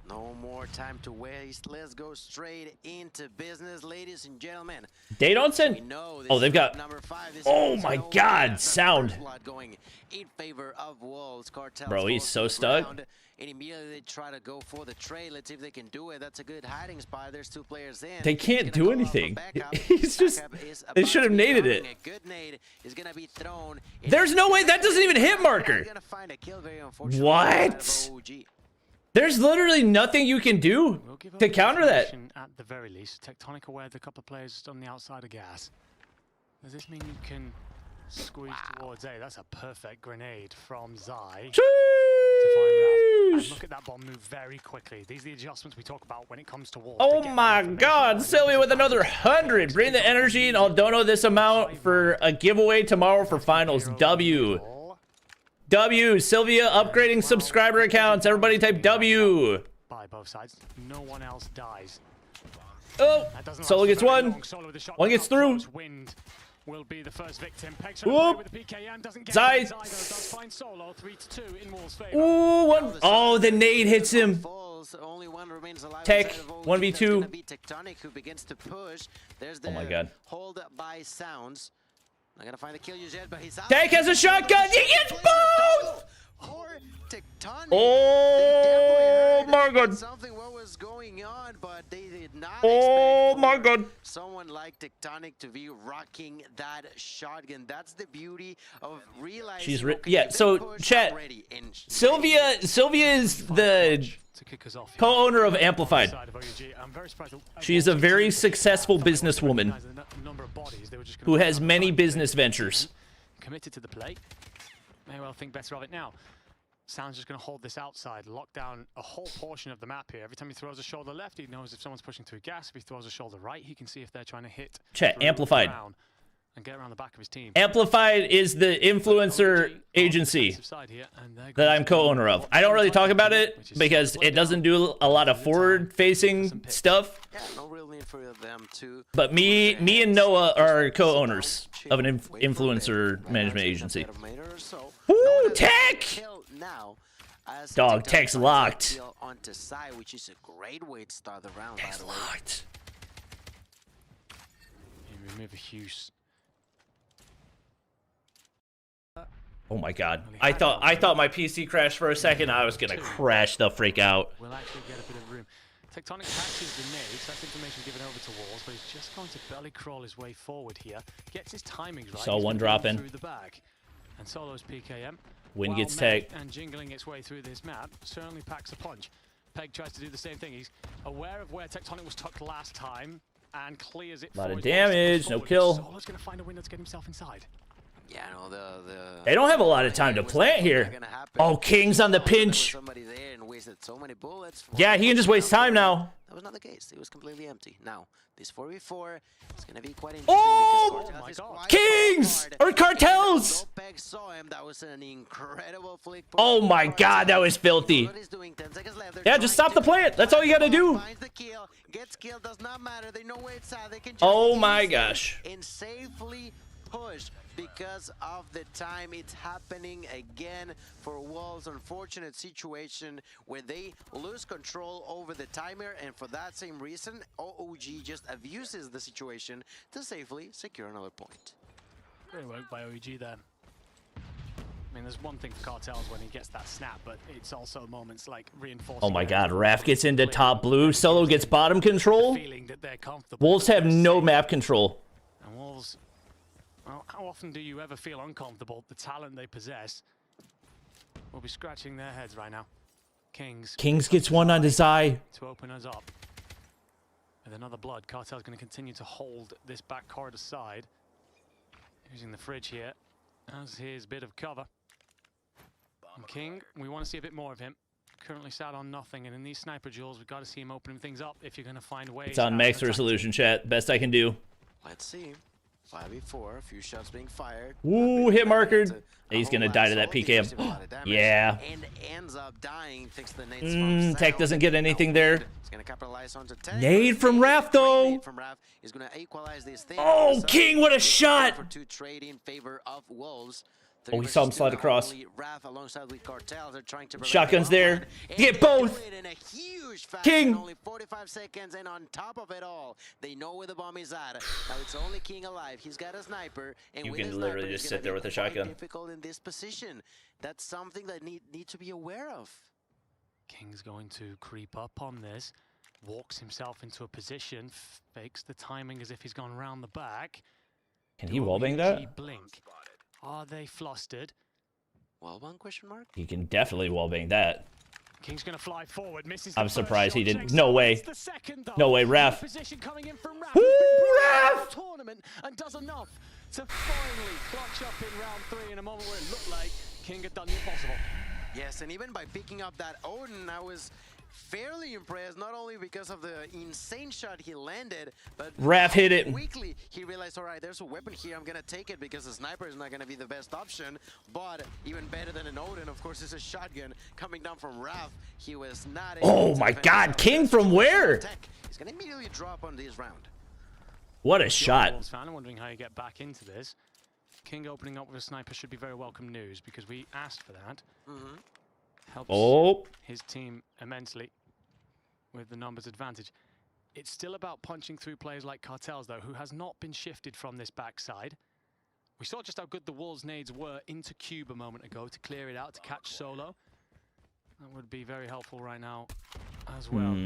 No more time to waste. Let's go straight into business, ladies and gentlemen. They don't send. Oh, they've got. Oh my God, sound. Going in favor of Wolves. Cartels Bro, he's so stuck. And immediately they try to go for the trade. Let's see if they can do it. That's a good hiding spot. There's 2 players in. They can't do anything. He's just. They should have naded it. A good nade is gonna be thrown. There's no way that doesn't even hit marker. What? There's literally nothing you can do to counter that. At the very least, Tectonic aware of a couple of players on the outside of gas. Does this mean you can squeeze towards A? That's a perfect grenade from Zai. And look at that bomb move very quickly. These are the adjustments we talk about when it comes to walls. Oh my God, Sylvia with another 100. Bring the energy, and I'll donate this amount for a giveaway tomorrow for finals. W. Sylvia upgrading subscriber accounts. Everybody type W. By both sides, no one else dies. Oh, Solo gets one. One gets through. Wind will be the first victim. Whoop. Zai. Ooh, one. Oh, the nade hits him. Tech 1v2. Oh my God. Hold by sounds. Not gonna find the kill yet, but he's out. Tech has a shotgun. He gets both. Oh my God. Something what was going on, but they did not Oh my God. someone like Tectonic to be rocking that shotgun. That's the beauty of realizing. She's yeah. So chat. Sylvia is the co-owner of Amplified. She's a very successful businesswoman who has many business ventures. Committed to the play. May well think better of it now. Sound's just going to hold this outside, lock down a whole portion of the map here. Every time he throws a shoulder left, he knows if someone's pushing through gas. If he throws a shoulder right, he can see if they're trying to hit. Chat, Amplified. And get around the back of his team. Amplified is the influencer agency that I'm co-owner of. I don't really talk about it because it doesn't do a lot of forward-facing stuff. Yeah, no real need for them to. But me and Noah are co-owners of an influencer management agency. Woo, Tech! Dog, Tech's locked. Onto side, which is a great way to start the round. Tech's locked. Remove a huge. Oh my God! I thought my PC crashed for a second. I was gonna crash the freak out. We'll actually get a bit of room. Tectonic catches the nades. That's information given over to Walls, but he's just going to belly crawl his way forward here. Gets his timings right. Saw one drop in. Through the bag. And Solo's PKM. Win gets tagged. And jingling its way through this map certainly packs a punch. Peg tries to do the same thing. He's aware of where Tectonic was tucked last time and clears it. A lot of damage, no kill. Solo's going to find a window to get himself inside. Yeah, no, they don't have a lot of time to plant here. Oh, King's on the pinch. Somebody there and wasted so many bullets. Yeah, he can just waste time now. That was not the case. It was completely empty. Now, this 4v4 is going to be quite interesting. Oh, my God. Kings or cartels. Peg saw him. That was an incredible flick. Oh my God, that was filthy. Yeah, just stop the plant. That's all you gotta do. Finds the kill, gets killed, does not matter. They know where it's at. They can just oh my gosh. And safely push because of the time. It's happening again for Wolves. Unfortunate situation where they lose control over the timer, and for that same reason OOG just abuses the situation to safely secure another point. Great work by OEG there. I mean, there's one thing for cartels when he gets that snap, but it's also moments like reinforcing. Oh my God, Raph gets into top blue. Solo gets bottom control. Wolves have no map control. And Wolves, well, how often do you ever feel uncomfortable? The talent they possess will be scratching their heads right now. Kings gets one on his eye. To open us up. With another blood, Cartel's going to continue to hold this back corridor side. Using the fridge here as his bit of cover. And King, we want to see a bit more of him. Currently sat on nothing, and in these sniper duels, we've got to see him opening things up if you're going to find ways. It's on max resolution, chat. Best I can do. Let's see. 5v4, a few shots being fired. Ooh, hit marker. He's gonna die to that PKM. Yeah. And ends up dying. Thanks to the nades from Tech doesn't get anything there. He's gonna capitalize on Tech. Nade from Raph though. From Raph is gonna equalize this thing. Oh, King, what a shot! For two trade in favor of Wolves. Oh, he saw him slide across. Raph alongside with Cartels are trying to shotguns there. Get both. King. Only 45 seconds, and on top of it all, they know where the bomb is at. Now it's only King alive. He's got a sniper, and you with can a literally sniper, just sit there with a shotgun. Difficult in this position. That's something that need to be aware of. King's going to creep up on this, walks himself into a position, fakes the timing as if he's gone round the back. Can he wallbang that? Blink. Are they flustered? Wallbang question mark? He can definitely wallbang that. King's gonna fly forward, misses. I'm surprised he didn't. No way. No way, Raph. Position coming in from Raph. Raph! Tournament and does enough to finally clutch up in round 3 in a moment where it looked like King had done the impossible. Yes, and even by picking up that Odin, I was fairly impressed, not only because of the insane shot he landed, but Raph hit it. Quickly he realized, all right, there's a weapon here, I'm gonna take it because the sniper is not gonna be the best option, but even better than an Odin, of course, is a shotgun coming down from Raph. He was not able Oh to my defend God, himself. King from where? He's gonna immediately drop on this round. What a shot. Wolves fan, I'm wondering how you get back into this. King opening up with a sniper should be very welcome news because we asked for that. Helps his team immensely with the numbers advantage. It's still about punching through players like Cartels, though, who has not been shifted from this backside. We saw just how good the Wolves' nades were into Cube a moment ago to clear it out, to catch Solo. That would be very helpful right now as well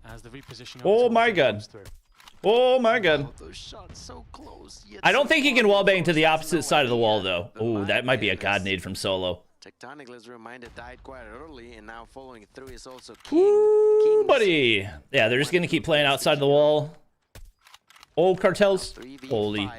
as the repositioning. Oh my God. Oh my God. Those shots so close, I don't think he can wallbang to the opposite side of the wall, though. Oh, that might be a God nade from Solo. Tectonic, let's remind it, died quite early, and now following through is also Ooh, buddy. Yeah, they're just going to keep playing outside the wall. Oh, Cartels. Holy.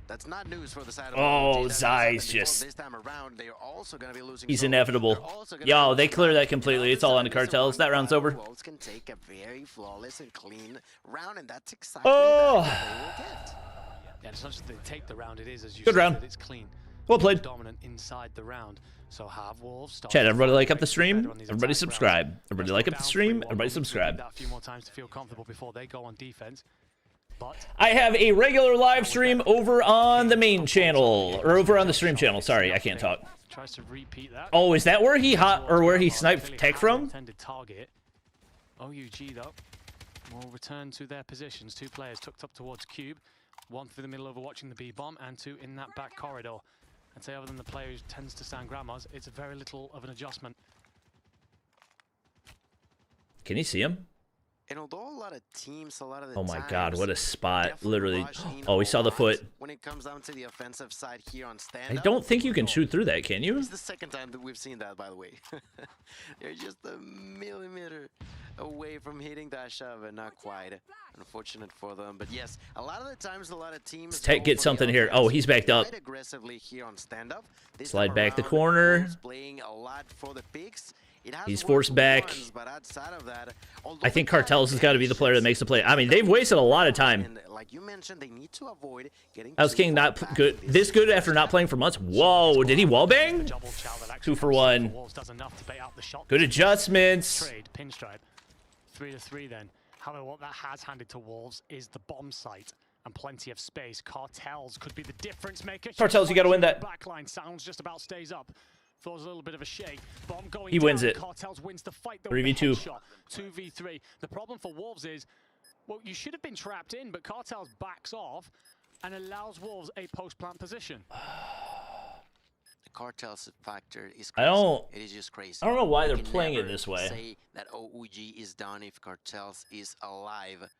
That's not news for the side of oh, Zai's just... This time around, they're also going to be losing. He's inevitable. Yo, they clear that completely. It's all on the Cartels. That round's over. Wolves can take a very flawless and clean round, and that's exactly what they will get. Yeah, it's not just they take the round, it is, as you Good said, round. that it's clean. Well played. Dominant inside the round. So have Wolves Chat, everybody like up the stream. Everybody subscribe. Everybody like up the stream. Everybody subscribe. A few more times to feel comfortable before they go on defense. But I have a regular live stream over on the main channel, or over on the stream channel. Sorry, I can't talk. Tries to repeat that. Oh, is that where he where he sniped tech from? Intended target. OUG though will return to their positions. Two players tucked up towards Cube. One through the middle overwatching the B bomb, and two in that back corridor. I'd say other than the player who tends to stand grandmas, it's very little of an adjustment. Can you see him? And although a lot of teams, a lot of the oh my God, what a spot. Literally. Oh, we saw the foot. When it comes down to the offensive side here on stand-up, I don't think you can shoot through that, can you? It's the second time that we've seen that, by the way. They're just a millimeter away from hitting that shot, but not quite. Unfortunate for them. But yes, a lot of the times, a lot of teams get something here. Oh, he's backed up. Aggressively here on stand-up. Slide back the corner. Playing a lot for the picks. He's forced back. I think Cartels has got to be the player that makes the play. I mean, they've wasted a lot of time. Like you mentioned, they need to avoid getting How's King not good? This good after not playing for months? Whoa, did he wallbang? 2 for 1. Good adjustments. Trade, pinstripe. 3-3 then. However, what that has handed to Wolves is the bomb site and plenty of space. Cartels could be the difference maker. Cartels, you got to win that. Backline sounds just about stays up. Throws a little bit of a shake. Bomb going he wins down. it. Cartels wins the fight. 3v2. 2v3. The problem for Wolves is, well, you should have been trapped in, but Cartels backs off and allows Wolves a post-plant position. The Cartels factor is crazy. It is just crazy. I don't know why they're playing it this way. Say that OUG is done if Cartels is alive.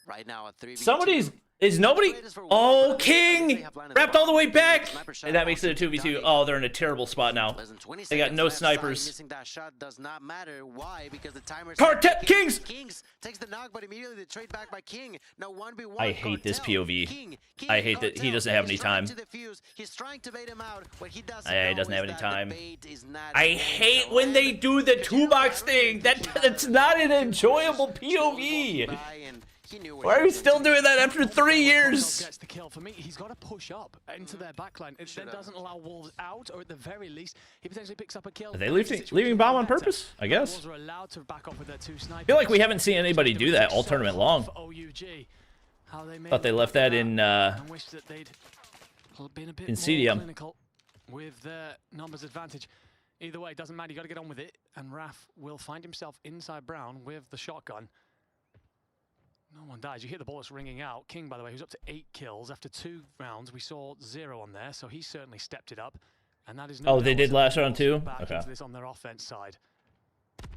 Right now at 3v2. Is nobody? Oh, King! Wrapped all the way back! And that makes it a 2v2. Oh, they're in a terrible spot now. They got no snipers. Missing that shot does not matter. Why? Because the timer's Kings! Kings takes the knock, but immediately they trade back by King. Now 1v1. I hate this POV. I hate that he doesn't have any time. He's trying to bait him out. What he doesn't he doesn't have any time. I hate when they do the 2-box thing. That's not an enjoyable POV. Why are we still doing that after 3 years? Gets the kill for me. He's got to push up into their backline. It then doesn't allow Wolves out, or at the very least, he potentially picks up a kill. Are they leaving bomb on purpose? I guess. Wolves are allowed to back off with their 2 snipers. I feel like we haven't seen anybody do that all tournament long. Thought they left that in CDM. Clinical with their numbers advantage. Either way, it doesn't matter. You got to get on with it, and Raph will find himself inside Brown with the shotgun. No one dies. You hear the bullets ringing out. King, by the way, who's up to 8 kills after 2 rounds. We saw 0 on there, so he certainly stepped it up. And that is no. Oh, they did last round too? Okay. This on their offense side.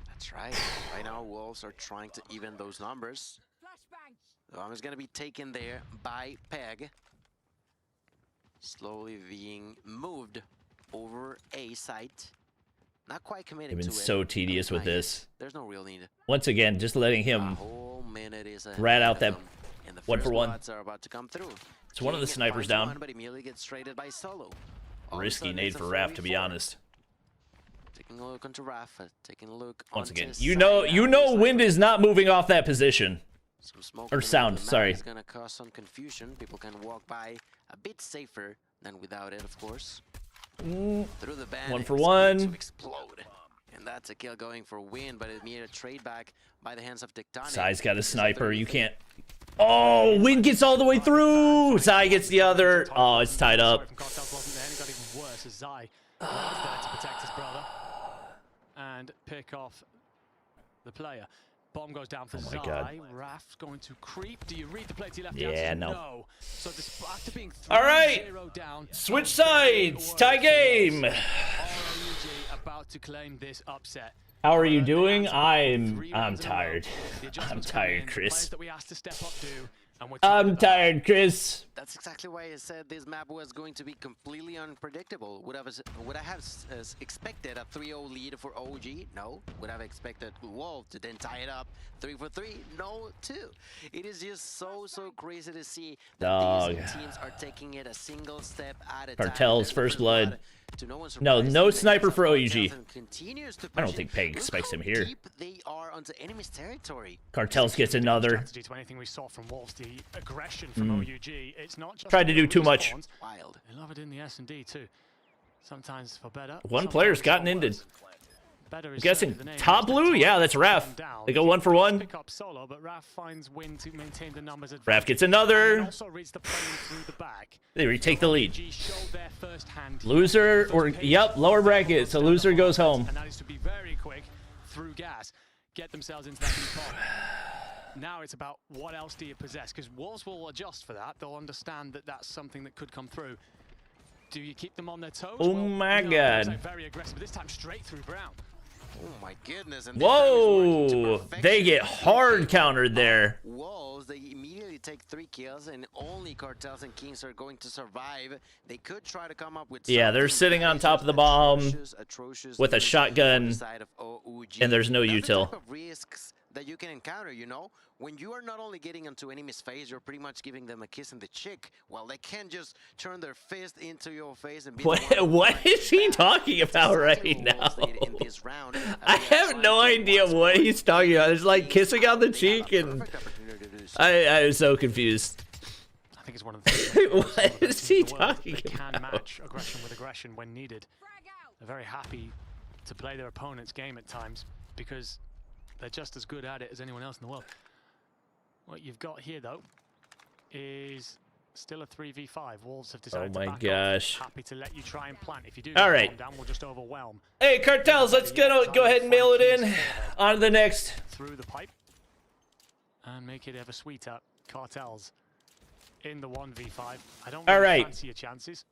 That's right. Right now, Wolves are trying to even those numbers. The bomb is going to be taken there by Peg. Slowly being moved over A site. Not quite committed to it. They've been so tedious with this. There's no real need. Once again, just letting him rat out that 1-for-1. Are about to come through. It's one of the snipers down. But immediately gets traded by Solo. Risky nade for Raph, to be honest. Taking a look onto Rafa, taking a look Once onto again, you know wind is not moving off that position. Some smoke Or sound, sorry. It's gonna cause some confusion. People can walk by a bit safer than without it, of course. Through the band, 1 for it's 1. going to explode. And that's a kill going for win, but it made a trade back by the hands of Tectonic. Sai's got a sniper. You can't. Oh, Win gets all the way through. Sai gets the other. Oh, it's tied up. To protect his brother and pick off the player. Bomb goes down for Zai. God. Raf's going to creep. Do you read the play to your left? Yeah, no. No. So after being all right. Down, switch sides. Tie game. ROUG about to claim this upset. How are you doing? I'm tired. I'm tired, Chris. I'm tired, Chris. That's exactly why I said this map was going to be completely unpredictable. Would I have expected a 3-0 lead for OG? No. Would I have expected Wolf to then tie it up 3 for 3? No, too. It is just so crazy to see that these teams are taking it a single step at a time. Cartel's first blood. No sniper for OUG. I don't think Peg expects him here. They are onto enemy's territory. Cartels gets another. To anything we saw from Wolves, the aggression from OUG. It's not just tried to do too much. Wild. They love it in the S&D too. Sometimes for better. One player's gotten into. I'm guessing top blue? Yeah, that's Raf. They go 1 for 1. Pick up solo, but Raf finds win to maintain the numbers. Raf gets another. Also reads the plane through the back. They retake the lead. Loser or lower bracket. So loser goes home. And that is to be very quick through gas. Get themselves into that top. Now it's about what else do you possess? Because Wolves will adjust for that. They'll understand that that's something that could come through. Do you keep them on their toes? Oh my God. Very aggressive, but this time straight through Brown. Oh my goodness. And whoa! They get hard countered there. Wolves, they immediately take 3 kills, and only Cartels and Kings are going to survive. They could try to come up with. Yeah, they're sitting on top of the bomb with a shotgun, and there's no util. Risks that you can encounter, you know, when you are not only getting into enemy's face, you're pretty much giving them a kiss in the cheek. Well, they can't just turn their fist into your face and be what is he talking about right now? I have no idea what he's talking about. It's like kissing on the cheek, and I was so confused. I think it's one of the what is he talking about? Can match aggression with aggression when needed. They're very happy to play their opponent's game at times because they're just as good at it as anyone else in the world. What you've got here, though, is still a 3v5. Wolves have decided to back off. Happy to let you try and plant. If you do down, we'll just overwhelm. Hey, Cartels, let's go ahead and mail it in. On to the next. Through the pipe. And make it ever sweeter. Cartels in the 1v5. I don't really fancy your chances.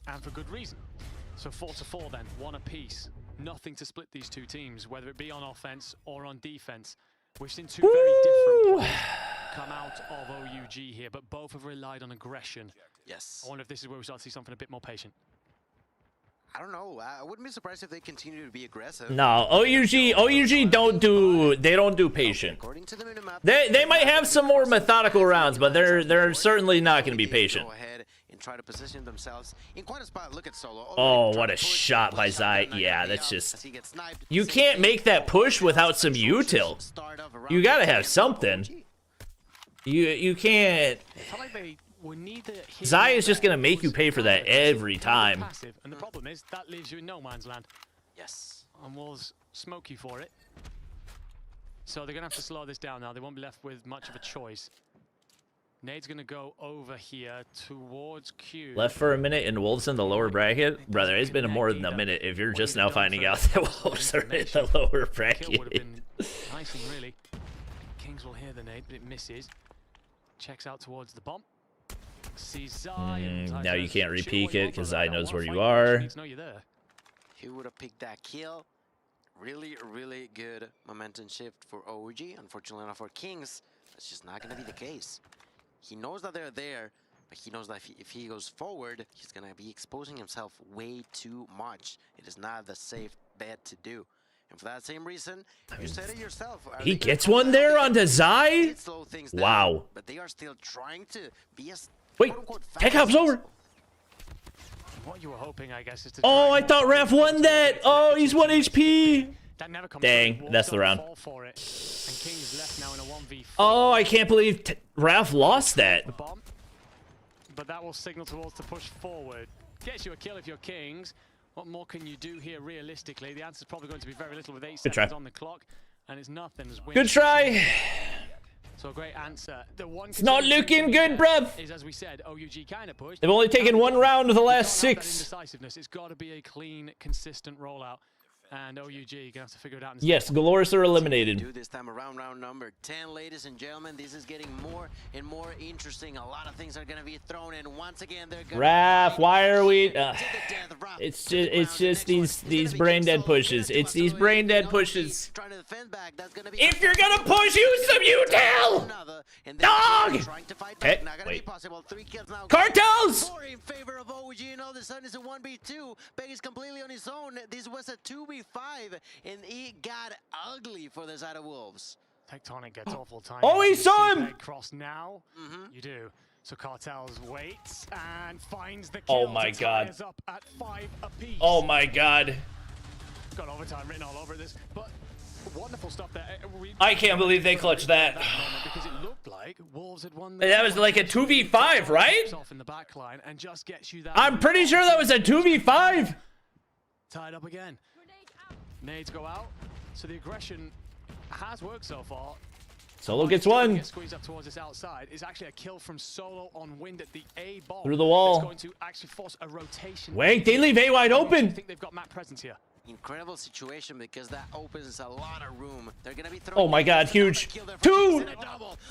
And for good reason. So 4 to 4 then, 1 apiece. Nothing to split these two teams, whether it be on offense or on defense. We've seen two very different players come out of OUG here, but both have relied on aggression. Yes. I wonder if this is where we start to see something a bit more patient. I don't know. I wouldn't be surprised if they continue to be aggressive. No, OUG don't do patient. They might have some more methodical rounds, but they're certainly not going to be patient. Go ahead and try to position themselves in quite a spot. Look at Solo. Oh, what a shot by Zai. Yeah, that's just... You can't make that push without some util. You got to have something. You can't... Zai is just going to make you pay for that every time. And the problem is, that leaves you in no man's land. Yes. And Wolves smoke you for it. So they're going to have to slow this down now. They won't be left with much of a choice. Nade's going to go over here towards Q. Left for a minute and Wolves in the lower bracket? Brother, it's been more than a minute if you're just now finding out that Wolves are in the lower bracket. Would have been icing, really. Kings will hear the nade, but it misses. Checks out towards the bomb. Sees Zai. Now you can't repeat it because Zai knows where you are. He would have picked that kill. Really, really good momentum shift for OG. Unfortunately not for Kings. That's just not going to be the case. He knows that they're there, but he knows that if he goes forward, he's going to be exposing himself way too much. It is not the safe bet to do. And for that same reason, you said it yourself. He gets one there onto Zai? Wow. But they are still trying to be as... Wait, Tech Hop's over. What you were hoping, I guess, is to Oh, I thought Raph won that. Oh, he's 1 HP. That never comes Dang, through. that's the round. For it. And King's left now in a 1v4. Oh, I can't believe Raph lost that. The bomb. But that will signal towards the push forward. Gets you a kill if you're Kings. What more can you do here realistically? The answer's probably going to be very little with 8 seconds on the clock. And it's nothing. Good try. So a great answer. The one it's not looking good, bruv. Is, as we said, OUG kind of pushed. They've only taken 1 round of the last 6. Indecisiveness. It's got to be a clean, consistent rollout. And OUG, you're gonna have to figure it out. Yes, Galorys are eliminated. Do this time around round number 10, ladies and gentlemen. This is getting more and more interesting. A lot of things are gonna be thrown in. Once again, they're gonna Raph, why are we? It's just these brain dead pushes. It's these brain dead pushes. If you're gonna push, use some util. Dog. Okay, wait. Cartels. In favor of OG, and all of a sudden it's a 1v2. He's completely on his own. This was a 2v5, and it got ugly for the side of Wolves. Tectonic gets awful time. Oh, he saw him! Cross now. You do. So Cartels waits and finds the kill. Oh my god. Up at 5 apiece. Oh my god. Got overtime written all over this, but wonderful stuff there. I can't believe they clutched that. Because it looked like Wolves had won. That was like a 2v5, right? In the back line and just gets you that. I'm pretty sure that was a 2v5. Tied up again. Nades go out. So the aggression has worked so far. Solo gets 1. Squeeze up towards this outside. Is actually a kill from Solo on Wind at the A bomb. Through the wall. It's going to actually force a rotation. Wait, they leave A wide open. I think they've got map presence here. Incredible situation because that opens a lot of room. They're gonna be throwing. Oh my god, huge. 2.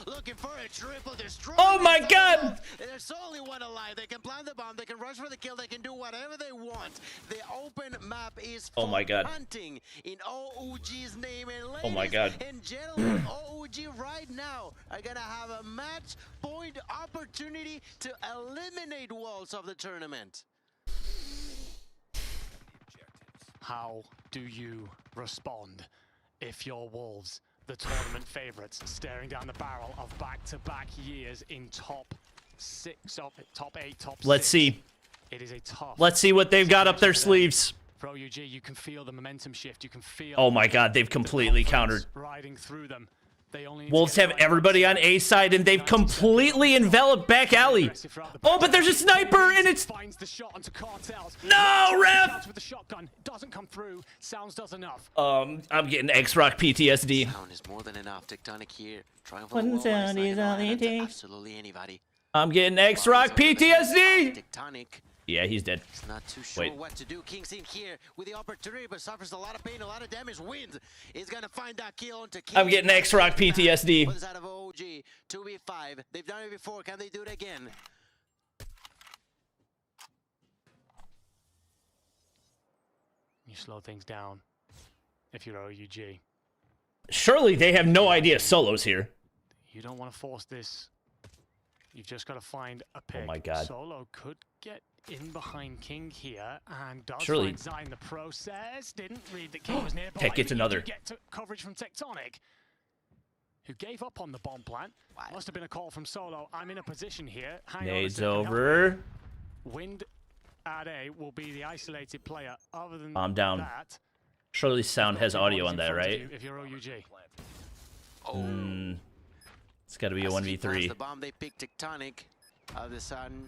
Looking for a triple destroy. Oh my god. There's only one alive. They can plant the bomb. They can rush for the kill. They can do whatever they want. The open map is oh my god. hunting in OUG's name. And ladies oh my god. and gentlemen, OUG right now are gonna have a match point opportunity to eliminate Wolves of the tournament. How do you respond if you're Wolves, the tournament favorites, staring down the barrel of back-to-back years in top 6, top 8, top 6? Let's see. It is a tough. Let's see what they've got up their sleeves. For OUG, you can feel the momentum shift. You can feel. Oh my god, they've completely countered. Riding through them. Wolves have everybody on A side, and they've completely enveloped back alley. Oh, but there's a sniper, and it's no ref. With the shotgun doesn't come through. Sounds does enough. I'm getting X-Rock PTSD. Sound is more than enough. Tectonic here. Trying for One sound is all it takes. Absolutely anybody. I'm getting X-Rock PTSD. Tectonic. Yeah, he's dead. He's not too sure what to do. King's in here with the opportunity, but suffers a lot of pain, a lot of damage. Wins. He's gonna find that kill onto King. I'm getting X-Rock PTSD. Out of OG, 2v5. They've done it before. Can they do it again? You slow things down if you're OUG. Surely they have no idea Solo's here. You don't want to force this. You've just got to find a pick. Oh my god. Solo could get in behind King here and does surely find Zai in the process. Didn't read that King was nearby. Tech gets another. Get to coverage from Tectonic, who gave up on the bomb plant. Must have been a call from Solo. I'm in a position here. Nades over. Wind at A will be the isolated player. Other than I'm down. That, surely Sound has audio on that, right? If you're OUG. It's got to be a 1v3. The bomb they picked Tectonic. All of a sudden,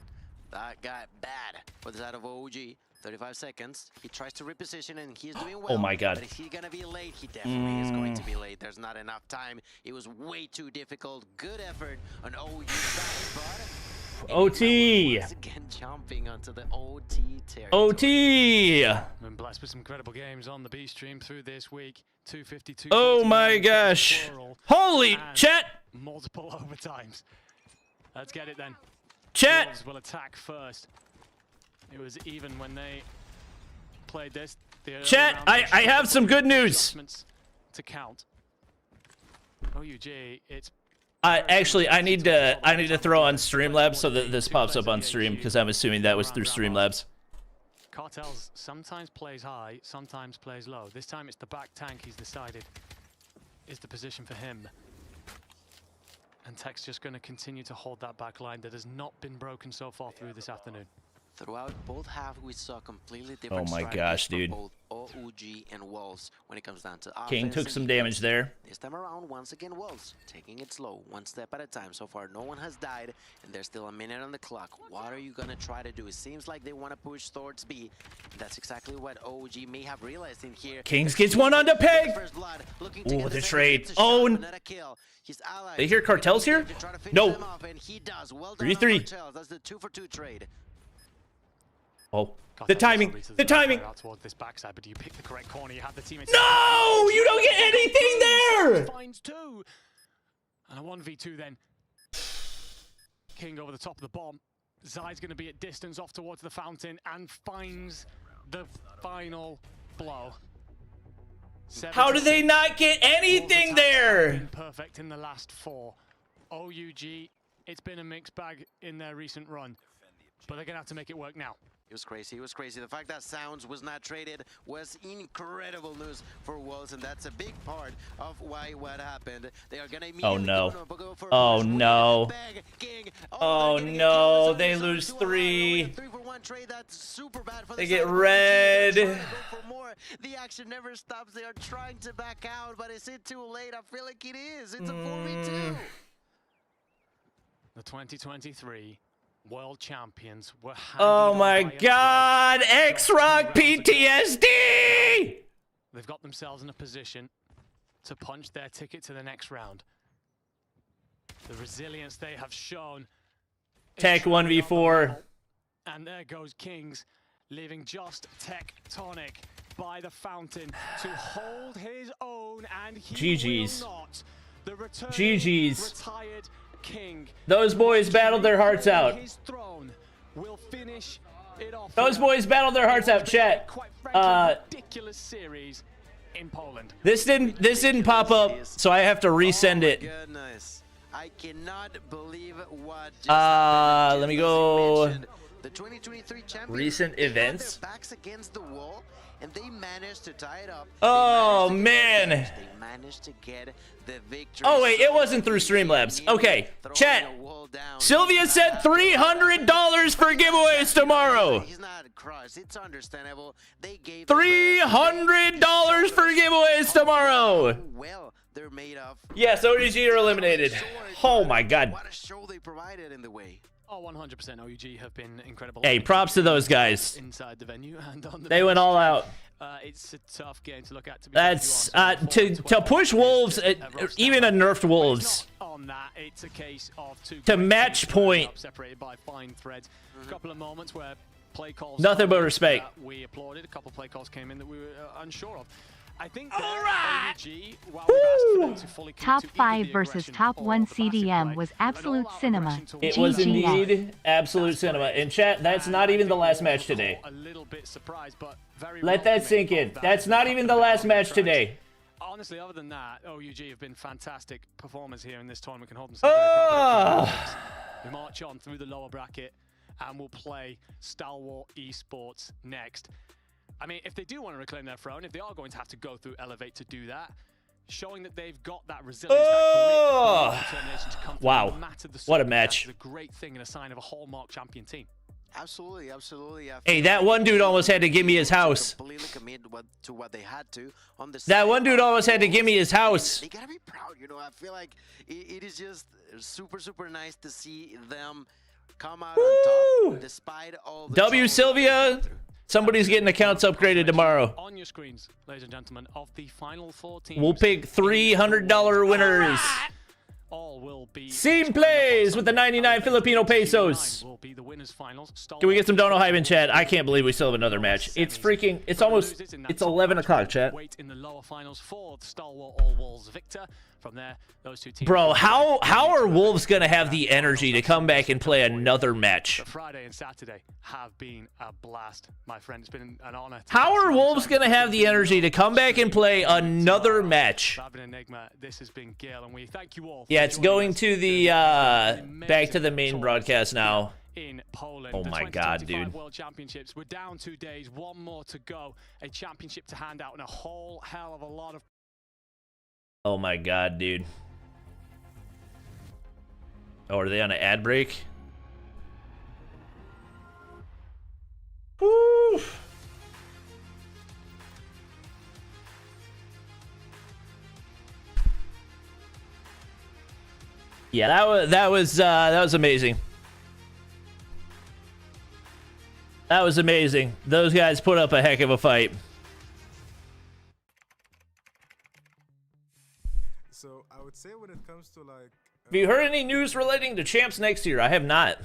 that got bad for the side of OG. 35 seconds. He tries to reposition and he's doing well. Oh my god. But is he gonna be late? He definitely is going to be late. There's not enough time. It was way too difficult. Good effort on OU's side, but OT. Once again jumping onto the OT territory. OT. Been blessed with some incredible games on the B stream through this week. 252. Oh my gosh. Holy chat. Multiple overtimes. Let's get it then. Chat. Wolves will attack first. It was even when they played this. Chat, I have some good news. To count. OUG, it's actually I need to throw on Streamlabs so that this pops up on stream because I'm assuming that was through Streamlabs. Cartels sometimes plays high, sometimes plays low. This time it's the back tank he's decided is the position for him. And Tech's just going to continue to hold that back line that has not been broken so far through this afternoon. Throughout both halves, we saw completely different Oh my strategies gosh, from dude. both OUG and Wolves when it comes down to King offense took and some defense. damage there. This time around, once again, Wolves taking it slow, one step at a time. So far, no one has died, and there's still a minute on the clock. What are you gonna try to do? It seems like they want to push towards B. That's exactly what OUG may have realized in here. Kings gets one on the peg. Oh, the trade. Oh, they hear cartels here? No. 3-3. That's the 2-for-2 trade. Oh, the timing. The timing. Out towards this backside, but do you pick the correct corner? You have the teammates. No, you don't get anything there. Finds two. And a 1v2 then. King over the top of the bomb. Zai's going to be at distance off towards the fountain and finds the final blow. How do they not get anything there? Perfect in the last 4. OUG, it's been a mixed bag in their recent run, but they're going to have to make it work now. It was crazy. It was crazy. The fact that Sounds was not traded was incredible news for Wolves, and that's a big part of why what happened. They are gonna Oh no. Oh no. Oh no. They lose 3. They get red. The action never stops. They are trying to back out, but is it too late? I feel like it is. It's a 4v2. The 2023 World Champions were oh my god, X-Rock PTSD! They've got themselves in a position to punch their ticket to the next round. The resilience they have shown. Tech 1v4. And there goes Kings, leaving just Tectonic by the fountain to hold his own, and he GG's. will not. The GG's. Retired King. Those boys battled their hearts out. His throne will finish it off. Those boys battled their hearts out, chat. Ridiculous series in Poland. This didn't pop up, so I have to resend it. Goodness. I cannot believe what just let me go. The 2023 champions, Recent events. Their backs against the wall, and they managed to tie it up. Oh man. They managed to get the victory. Oh wait, it wasn't through Streamlabs. Okay, chat. Sylvia said $300 for giveaways tomorrow. He's not crushed. It's understandable. They gave $300 for giveaways tomorrow. Well, they're made of. Yes, ODG are eliminated. Oh my god. What a show they provided in the way. Oh, 100% OUG have been incredible. Hey, props to those guys. Inside the venue and on the they went all out. It's a tough game to look at. That's to push Wolves, even a nerfed Wolves. On that, it's a case of two to match point. Separated by fine threads. A couple of moments where play calls. Nothing but respect. We applauded. A couple of play calls came in that we were unsure of. I think Top 5 versus Top 1 CDM was absolute cinema. It was indeed absolute cinema. In chat, that's not even the last match today. A little bit surprised, but very let that sink in. That's not even the last match today. Honestly, other than that, OUG have been fantastic performers here in this tournament. Can hold themselves. We march on through the lower bracket, and we'll play Stalwart Esports next. I mean, if they do want to reclaim their throne, if they are going to have to go through Elevate to do that, showing that they've got that resilience, that determination to come through no matter the what a match. Is a great thing and a sign of a hallmark champion team. Absolutely, absolutely. Hey, that one dude almost had to give me his house. Completely commit to what they had to on the that one dude almost had to give me his house. They gotta be proud, you know. I feel like it is just super, super nice to see them come out on top despite all the W Sylvia. Somebody's getting accounts upgraded tomorrow. On your screens, ladies and gentlemen, of the final 4 teams. We'll pick $300 winners. All will be Scene plays with the 99 Filipino pesos. Will be the winners finals. Can we get some Dono hype in chat? I can't believe we still have another match. It's freaking, it's 11 o'clock, chat. Wait in the lower finals for the Stalwart All Wolves victor. From there, those two teams. Bro, how are Wolves gonna have the energy to come back and play another match? But Friday and Saturday have been a blast, my friend. It's been an honor. How are Wolves gonna have the energy to come back and play another match? Enigma, this has been Gale, and we thank you all. Yeah, it's going to the back to the main broadcast now. In Poland, oh my god, dude. World Championships. We're down 2 days, one more to go. A championship to hand out and a whole hell of a lot of. Oh my god, dude. Oh, are they on an ad break? Woo. Yeah, that was amazing. That was amazing. Those guys put up a heck of a fight. So I would say when it comes to like, have you heard any news relating to champs next year? I have not.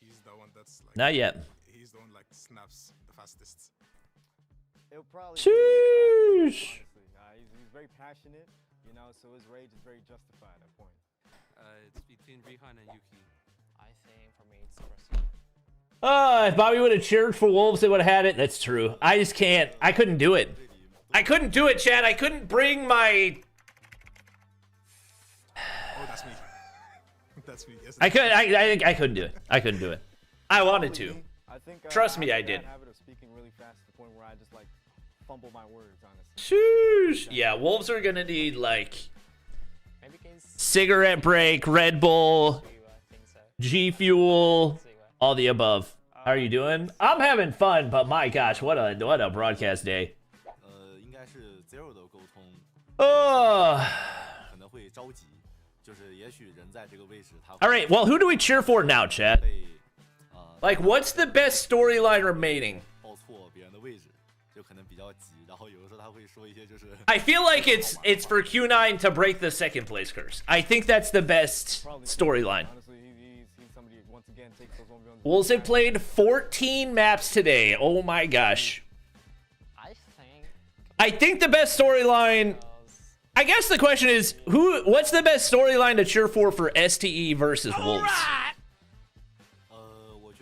He's the one that's like, not yet. He's the one like snaps the fastest. It'll probably Sheesh. He's very passionate, you know, so his rage is very justified at point. It's between Rihan and Yuki. I think for me it's Brazil. If Bobby would have cheered for Wolves, they would have had it. That's true. I just can't. I couldn't do it. I couldn't do it, Chad. I couldn't bring my... Oh, that's me. That's me. Yes, I couldn't do it. I couldn't do it. I wanted to. I think, trust me, I did. I have a habit of speaking really fast to the point where I just like fumble my words, honestly. Sheesh. Yeah, Wolves are gonna need like cigarette break, Red Bull, G Fuel, all the above. How are you doing? I'm having fun, but my gosh, what a broadcast day. All right, well, who do we cheer for now, chat? Like, what's the best storyline remaining? I feel like it's for Q9 to break the second place curse. I think that's the best storyline. Wolves have played 14 maps today. Oh my gosh. I think the best storyline... I guess the question is, what's the best storyline to cheer for STE versus Wolves?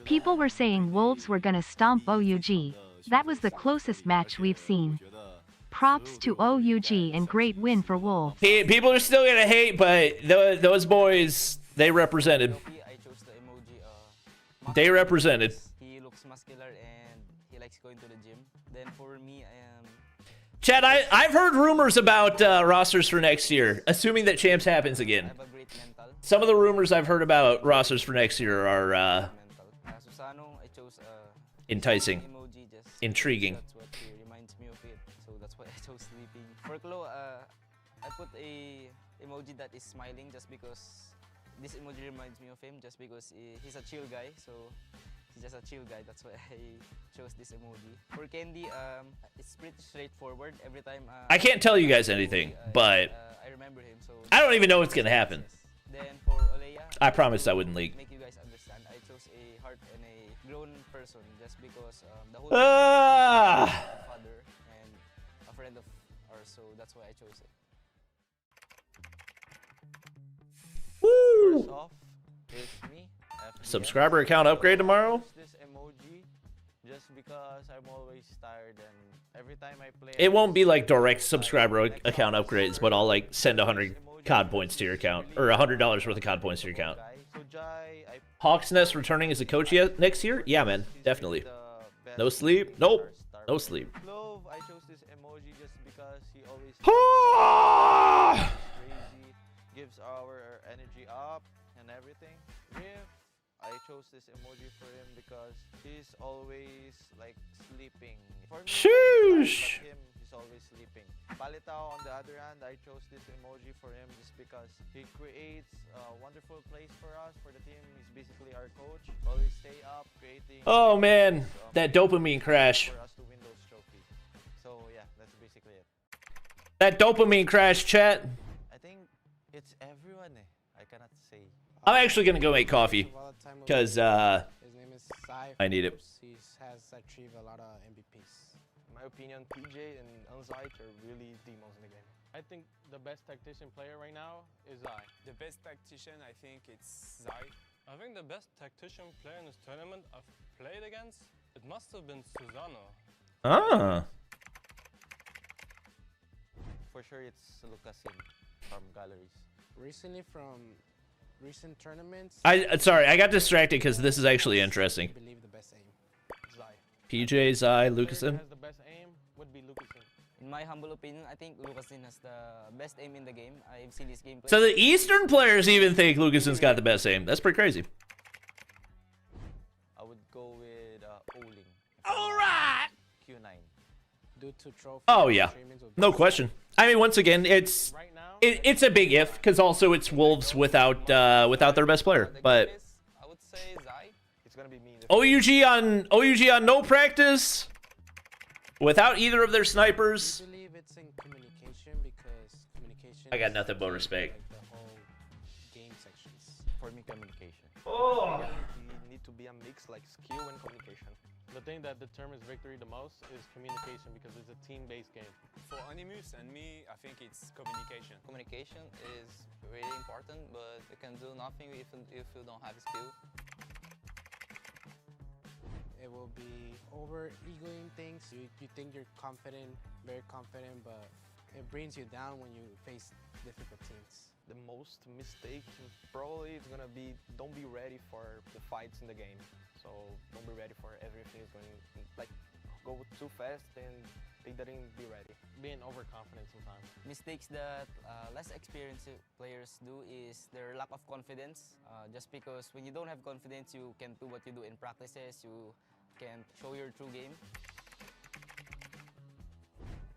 People were saying Wolves were gonna stomp OUG. That was the closest match we've seen. Props to OUG and great win for Wolves. People are still gonna hate, but those boys, they represented. They represented. He looks muscular and he likes going to the gym. Then for me, I am... Chad, I've heard rumors about rosters for next year, assuming that Champs happens again. Some of the rumors I've heard about rosters for next year are enticing, intriguing. That's what he reminds me of it. So that's why I chose sleeping. For Klo, I put a emoji that is smiling just because this emoji reminds me of him, just because he's a chill guy. So he's just a chill guy. That's why I chose this emoji. For Candy, it's pretty straightforward. Every time I can't tell you guys anything, but I remember him. So I don't even know what's gonna happen. Then for Oleya, I promised I wouldn't leak. Make you guys understand, I chose a heart and a grown person just because the whole father and a friend of ours, so that's why I chose it. Woo! First off, it's me. Subscriber account upgrade tomorrow? This emoji just because I'm always tired and every time I play... It won't be like direct subscriber account upgrades, but I'll like send 100 COD points to your account, or $100 worth of COD points to your account. Hawk's Nest returning as a coach next year? Yeah, man, definitely. No sleep? Nope. No sleep. I chose this emoji just because he always crazy, gives our energy up and everything. Riff, I chose this emoji for him because he's always like sleeping. For me, Sheesh. him, he's always sleeping. Palitao, on the other hand, I chose this emoji for him just because he creates a wonderful place for us, for the team. He's basically our coach. Always stay up, creating. Oh man, that dopamine crash. For us to win those trophies. So yeah, that's basically it. That dopamine crash, chat. I think it's everyone. I cannot say. I'm actually gonna go make coffee, because His name is Sai. I need it. He has achieved a lot of MVPs. In my opinion, PJ and Unzite are really demos in the game. I think the best tactician player right now is Zai. The best tactician, I think it's Zai. I think the best tactician player in this tournament I've played against, it must have been Susano. Ah. For sure, it's Lucasin from Galorys. Recently, from recent tournaments. Sorry, I got distracted because this is actually interesting. I believe the best aim. Zai. PJ, Zai, Lucasin. Has the best aim would be Lucasin. In my humble opinion, I think Lucasin has the best aim in the game. I've seen his gameplay. So the Eastern players even think Lucasin's got the best aim. That's pretty crazy. I would go with Oling. All right. do 2 trophies. Oh yeah, no question. I mean, once again, it's a big if because also it's Wolves without their best player. But I would say Zai. It's gonna be me. OUG on no practice without either of their snipers. I believe it's in communication because communication. I got nothing but respect. Like the whole game sections. For me, communication. Oh. You need to be a mix like skill and communication. The thing that determines victory the most is communication because it's a team-based game. For Animus and me, I think it's communication. Communication is really important, but you can do nothing if you don't have skill. It will be over-egoing things. You think you're confident, very confident, but it brings you down when you face difficult teams. The most mistake probably is gonna be don't be ready for the fights in the game. So don't be ready for everything is going like go too fast and they didn't be ready. Being overconfident sometimes. Mistakes that less experienced players do is their lack of confidence. Just because when you don't have confidence, you can't do what you do in practices. You can't show your true game.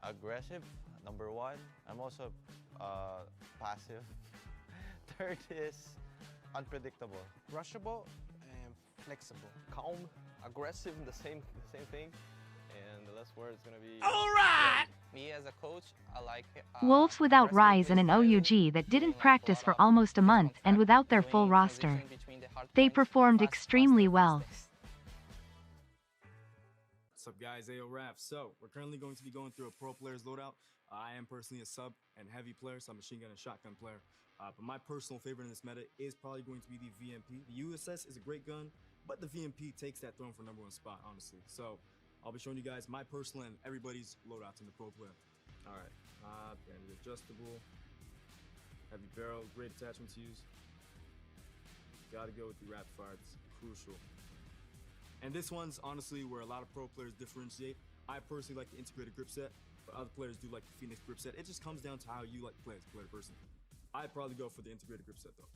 Aggressive, number 1. I'm also passive. Third is unpredictable. Rushable and flexible. Calm, aggressive, the same thing. And the last word is gonna be. All right. Me as a coach, I like. Wolves without Rise and an OUG that didn't practice for almost a month and without their full roster. They performed extremely well. What's up, guys? AO Raf. So, we're currently going to be going through a pro player's loadout. I am personally a sub and heavy player, so I'm a machine gun and shotgun player. But my personal favorite in this meta is probably going to be the VMP. The USS is a great gun, but the VMP takes that throne for #1 spot, honestly. So, I'll be showing you guys my personal and everybody's loadouts in the pro player. Alright, bandit adjustable, heavy barrel, great attachment to use. Gotta go with the rapid fire, it's crucial. And this one's honestly where a lot of pro players differentiate. I personally like the integrated grip set, but other players do like the Phoenix grip set. It just comes down to how you like to play as a player person. I'd probably go for the integrated grip set though.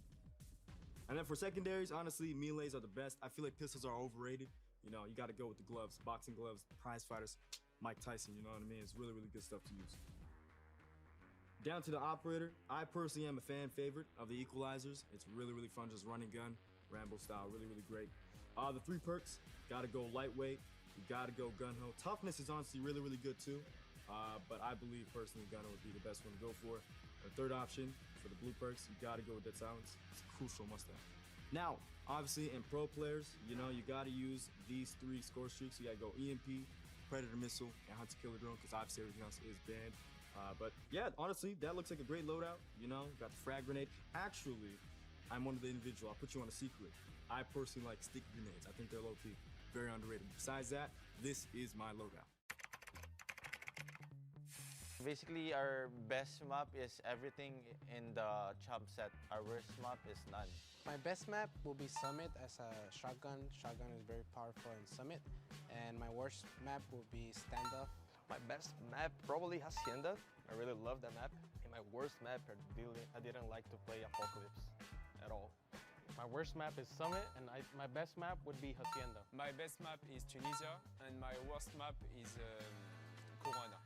And then for secondaries, honestly, melees are the best. I feel like pistols are overrated. You know, you gotta go with the gloves, boxing gloves, prize fighters, Mike Tyson, you know what I mean? It's really, really good stuff to use. Down to the operator, I personally am a fan favorite of the equalizers. It's really, really fun, just running gun, Rambo style, really, really great. The 3 perks, gotta go lightweight, you gotta go gun-ho. Toughness is honestly really, really good too, but I believe personally gun-ho would be the best one to go for. The third option, for the blue perks, you gotta go with Dead Silence. It's a crucial must-have. Now, obviously in pro players, you know, you gotta use these 3 score streaks. You gotta go EMP, Predator Missile, and Hunter Killer Drone, because obviously everything else is banned. But yeah, honestly, that looks like a great loadout. You know, got the frag grenade. Actually, I'm one of the individual. I'll put you on a secret. I personally like sticky grenades. I think they're low-key, very underrated. Besides that, this is my loadout. Basically, our best map is everything in the chump set. Our worst map is none. My best map will be Summit as a shotgun. Shotgun is very powerful in Summit. And my worst map will be Standoff. My best map probably Hacienda. I really love that map. And my worst map, I didn't like to play Apocalypse at all. My worst map is Summit, and my best map would be Hacienda. My best map is Tunisia, and my worst map is Corona.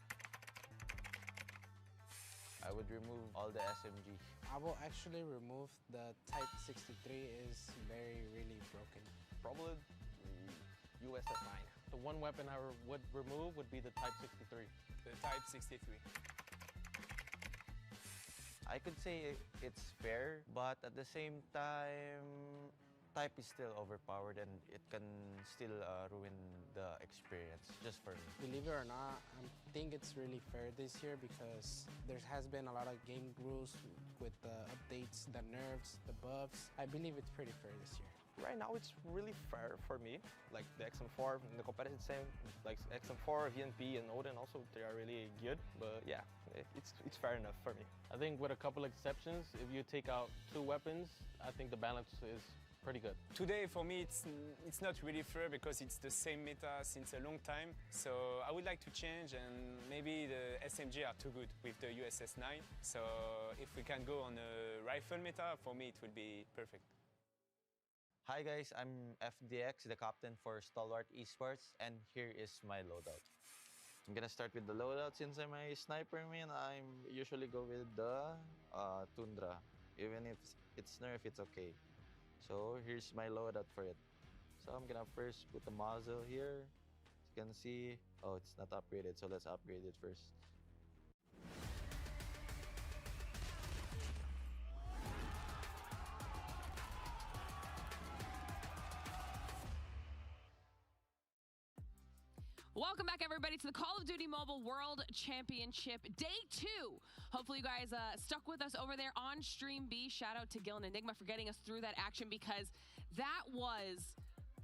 I would remove all the SMG. I will actually remove the Type 63 is really broken. Probably USS 9. The one weapon I would remove would be the Type 63. The Type 63. I could say it's fair, but at the same time, Type is still overpowered and it can still ruin the experience, just for me. Believe it or not, I think it's really fair this year because there has been a lot of game rules with the updates, the nerfs, the buffs. I believe it's pretty fair this year. Right now, it's really fair for me. Like the XM4 in the competitive scene, like XM4, VNP, and Odin also, they are really good. But yeah, it's fair enough for me. I think with a couple exceptions, if you take out 2 weapons, I think the balance is pretty good. Today, for me, it's not really fair because it's the same meta since a long time. So I would like to change, and maybe the SMG are too good with the USS 9. So if we can go on a rifle meta, for me, it would be perfect. Hi guys, I'm FDX, the captain for Stalwart Esports, and here is my loadout. I'm gonna start with the loadout. Since I'm a sniper main, I usually go with the Tundra. Even if it's nerf, it's okay. So here's my loadout for it. So I'm gonna first put the muzzle here. As you can see, oh, it's not upgraded, so let's upgrade it first. Welcome back, everybody, to the Call of Duty Mobile World Championship Day 2. Hopefully you guys stuck with us over there on Stream B. Shout out to Gil and Enigma for getting us through that action, because that was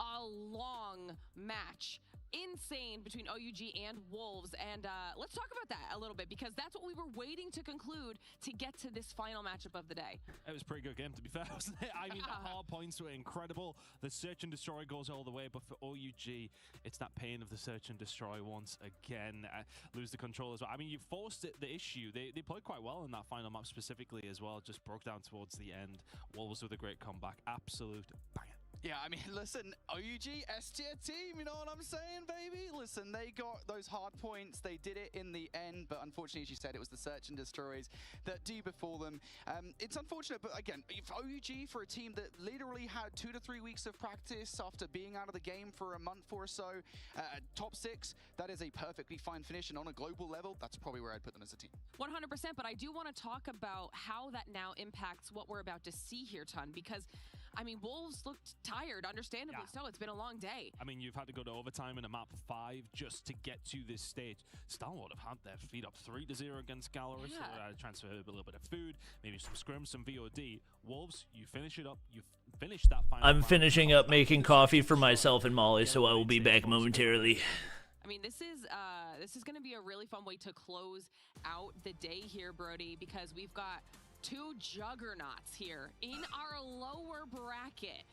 a long match. Insane between OUG and Wolves, and let's talk about that a little bit, because that's what we were waiting to conclude to get to this final matchup of the day. It was a pretty good game, to be fair, wasn't it? I mean, the hard points were incredible. The search and destroy goes all the way, but for OUG, it's that pain of the search and destroy once again. Lose the control as well. I mean, you forced the issue. They played quite well in that final map specifically as well. Just broke down towards the end. Wolves with a great comeback. Absolute banger. Yeah, I mean, listen, OUG, S-tier team, you know what I'm saying, baby? Listen, they got those hard points. They did it in the end, but unfortunately, as you said, it was the search and destroys that do befall them. It's unfortunate, but again, if OUG, for a team that literally had 2 to 3 weeks of practice after being out of the game for a month or so, top 6, that is a perfectly fine finish, and on a global level, that's probably where I'd put them as a team. 100%, but I do want to talk about how that now impacts what we're about to see here, Ton, because I mean, Wolves looked tired, understandably so. It's been a long day. I mean, you've had to go to overtime in a map 5 just to get to this stage. Stalwart have had their feet up 3-0 against Galorys. Yeah. Transfer a little bit of food, maybe some scrims, some VOD. Wolves, you finish it up. You finish that final I'm round. finishing up making coffee for myself and Molly, so I will be back momentarily. I mean, this is going to be a really fun way to close out the day here, Brody, because we've got 2 juggernauts here in our lower bracket.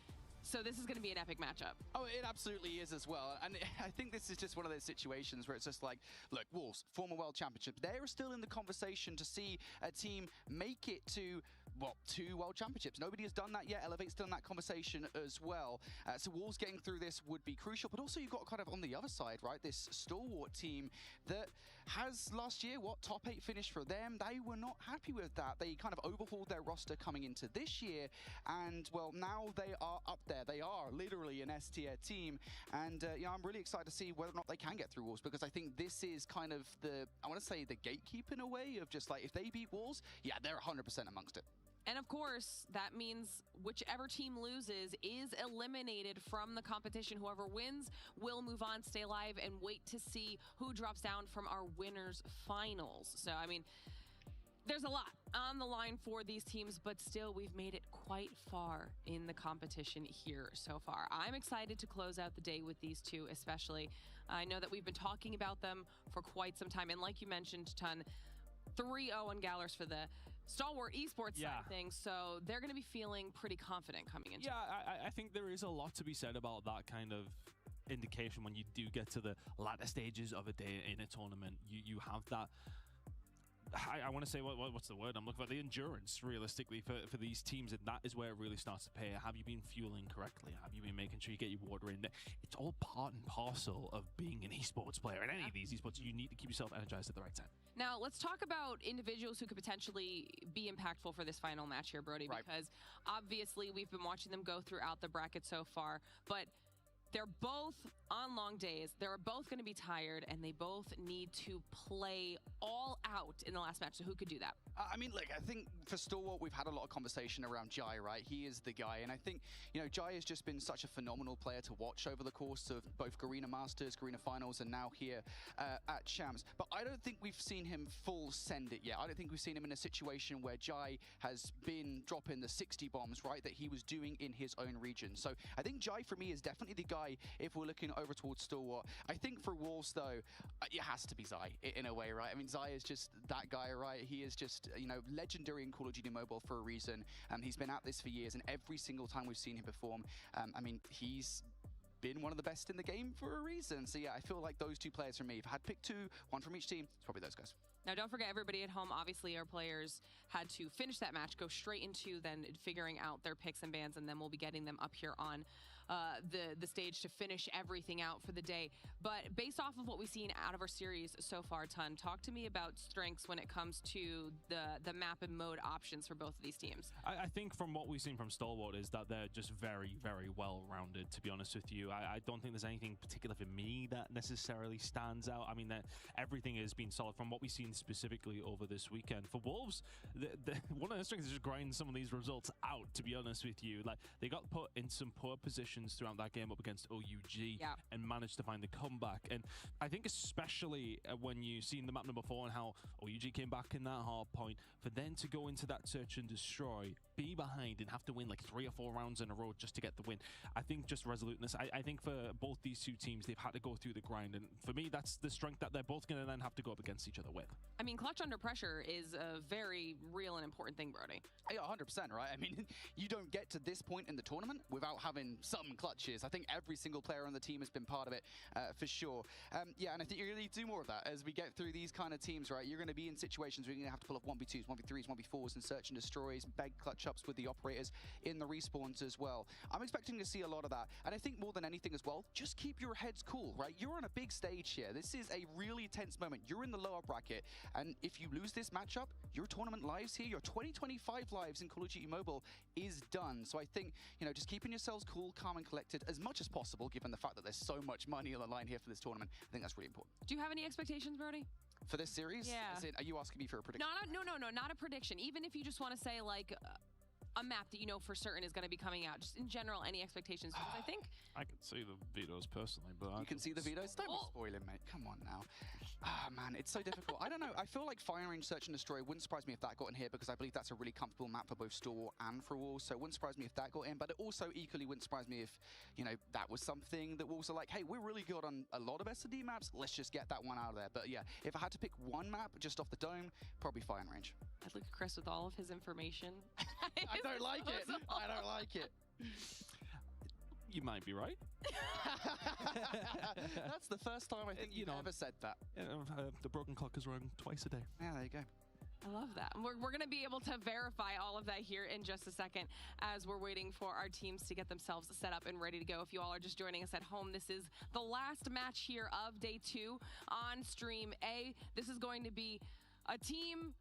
So this is going to be an epic matchup. Oh, it absolutely is as well. And I think this is just one of those situations where it's just like, look, Wolves, former world championships, they're still in the conversation to see a team make it to, well, 2 world championships. Nobody has done that yet. Elevate's done that conversation as well. So Wolves getting through this would be crucial. But also you've got kind of on the other side, right, this stalwart team that has last year, top 8 finish for them. They were not happy with that. They kind of overhauled their roster coming into this year. And, well, now they are up there. They are literally an S-tier team, and yeah, I'm really excited to see whether or not they can get through Wolves, because I think this is kind of the, I want to say, the gatekeep in a way of just like, if they beat Wolves, yeah, they're 100% amongst it. And of course, that means whichever team loses is eliminated from the competition. Whoever wins will move on, stay alive, and wait to see who drops down from our winners finals. So, I mean, there's a lot on the line for these teams, but still, we've made it quite far in the competition here so far. I'm excited to close out the day with these 2, especially. I know that we've been talking about them for quite some time, and like you mentioned, Ton, 3-0 on Galorys for the Stalwart Esports side of things, so they're going to be feeling pretty confident coming into it. I think there is a lot to be said about that kind of indication when you do get to the latter stages of a day in a tournament. You have that, I want to say, what's the word I'm looking for? The endurance, realistically, for these teams, and that is where it really starts to pay. Have you been fueling correctly? Have you been making sure you get your water in there? It's all part and parcel of being an esports player. In any of these esports, you need to keep yourself energized at the right time. Now, let's talk about individuals who could potentially be impactful for this final match here, Brody, because obviously we've been watching them go throughout the bracket so far, but they're both on long days. They're both going to be tired, and they both need to play all out in the last match. So who could do that? I mean, look, I think for Stalwart, we've had a lot of conversation around Jai, right? He is the guy. And I think, you know, Jai has just been such a phenomenal player to watch over the course of both Garena Masters, Garena Finals, and now here at Shams. But I don't think we've seen him full send it yet. I don't think we've seen him in a situation where Jai has been dropping the 60 bombs, right, that he was doing in his own region. So I think Jai, for me, is definitely the guy if we're looking over towards Stalwart. I think for Wolves, though, it has to be Zai in a way, right? I mean, Zai is just that guy, right? He is just, you know, legendary in Call of Duty Mobile for a reason. He's been at this for years, and every single time we've seen him perform, I mean, he's been one of the best in the game for a reason. So yeah, I feel like those 2 players from me, if I had picked 2, 1 from each team, it's probably those guys. Now, don't forget, everybody at home, obviously our players had to finish that match, go straight into then figuring out their picks and bans, and then we'll be getting them up here on the stage to finish everything out for the day. But based off of what we've seen out of our series so far, Ton, talk to me about strengths when it comes to the map and mode options for both of these teams. I think from what we've seen from Stalwart is that they're just very, very well-rounded, to be honest with you. I don't think there's anything particular for me that necessarily stands out. I mean, everything has been solid from what we've seen specifically over this weekend. For Wolves, one of their strengths is just grinding some of these results out, to be honest with you. Like, they got put in some poor positions throughout that game up against OUG and managed to find the comeback. And I think especially when you see in the map number 4 and how OUG came back in that hard point, for them to go into that search and destroy, be behind and have to win like 3 or 4 rounds in a row just to get the win. I think just resoluteness. I think for both these two teams, they've had to go through the grind. And for me, that's the strength that they're both going to then have to go up against each other with. I mean, clutch under pressure is a very real and important thing, Brody. Yeah, 100%, right? I mean, you don't get to this point in the tournament without having some clutches. I think every single player on the team has been part of it, for sure. Yeah, and I think you're going to need to do more of that as we get through these kind of teams, right? You're going to be in situations where you're going to have to pull up 1v2s, 1v3s, 1v4s and search and destroys, beg clutch ups with the operators in the respawns as well. I'm expecting to see a lot of that. And I think more than anything as well, just keep your heads cool, right? You're on a big stage here. This is a really tense moment. You're in the lower bracket. And if you lose this matchup, your tournament lives here, your 2025 lives in Call of Duty Mobile is done. So I think, you know, just keeping yourselves cool, calm and collected as much as possible, given the fact that there's so much money on the line here for this tournament. I think that's really important. Do you have any expectations, Brody? For this series? Yeah. As in, are you asking me for a prediction? No, not a prediction. Even if you just want to say, like, a map that you know for certain is going to be coming out. Just in general, any expectations? Because I think... I can see the vetoes personally, but... You can see the vetoes? Don't be spoiling, mate. Come on now. Ah, man, it's so difficult. I don't know. I feel like Fire Range Search and Destroy wouldn't surprise me if that got in here, because I believe that's a really comfortable map for both Stalwart and for Wolves. So it wouldn't surprise me if that got in, but it also equally wouldn't surprise me if, you know, that was something that Wolves are like, hey, we're really good on a lot of S&D maps. Let's just get that one out of there. But yeah, if I had to pick one map just off the dome, probably Fire Range. I'd look at Chris with all of his information. I don't like it. I don't like it. You might be right. That's the first time I think you've ever said that. The broken clock is run twice a day. Yeah, there you go. I love that. We're going to be able to verify all of that here in just a second as we're waiting for our teams to get themselves set up and ready to go. If you all are just joining us at home, this is the last match here of day 2 on Stream A. This is going to be a team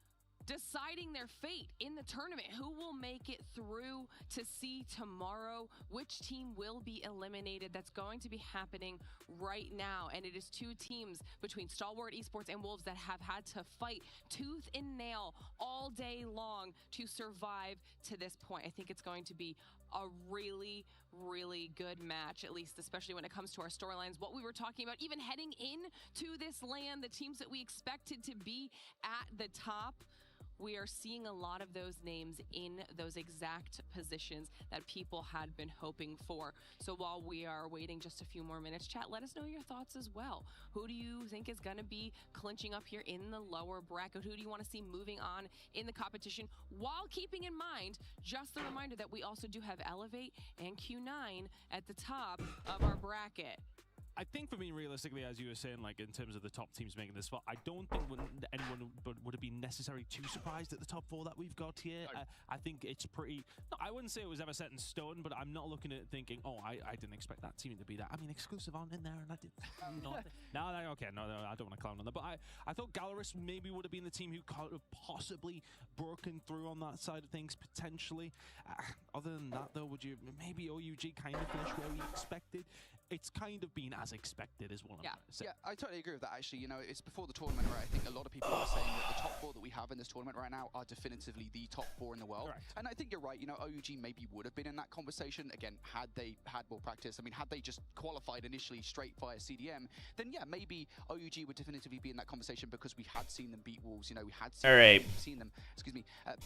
deciding their fate in the tournament. Who will make it through to see tomorrow? Which team will be eliminated? That's going to be happening right now. And it is 2 teams between Stalwart Esports and Wolves that have had to fight tooth and nail all day long to survive to this point. I think it's going to be a really, really good match, at least especially when it comes to our storylines. What we were talking about, even heading into this LAN, the teams that we expected to be at the top, we are seeing a lot of those names in those exact positions that people had been hoping for. So while we are waiting just a few more minutes, chat, let us know your thoughts as well. Who do you think is going to be clinching up here in the lower bracket? Who do you want to see moving on in the competition? While keeping in mind, just the reminder that we also do have Elevate and Q9 at the top of our bracket. I think for me, realistically, as you were saying, like in terms of the top teams making this far, I don't think anyone would have been necessarily too surprised at the top 4 that we've got here. I think it's pretty... No, I wouldn't say it was ever set in stone, but I'm not looking at it thinking, oh, I didn't expect that team to be that. I mean, exclusive aren't in there, and I did not. No, I don't want to clown on that. But I thought Galorys maybe would have been the team who could have possibly broken through on that side of things, potentially. Other than that, though, would you... Maybe OUG kind of finished where we expected. It's kind of been as expected is what I'm trying to say. Yeah, I totally agree with that, actually. You know, it's before the tournament, right? I think a lot of people are saying that the top 4 that we have in this tournament right now are definitively the top 4 in the world. Correct. And I think you're right. You know, OUG maybe would have been in that conversation, again, had they had more practice. I mean, had they just qualified initially straight via CDM, then yeah, maybe OUG would definitively be in that conversation because we had seen them beat Wolves. You know, we had seen them, excuse me.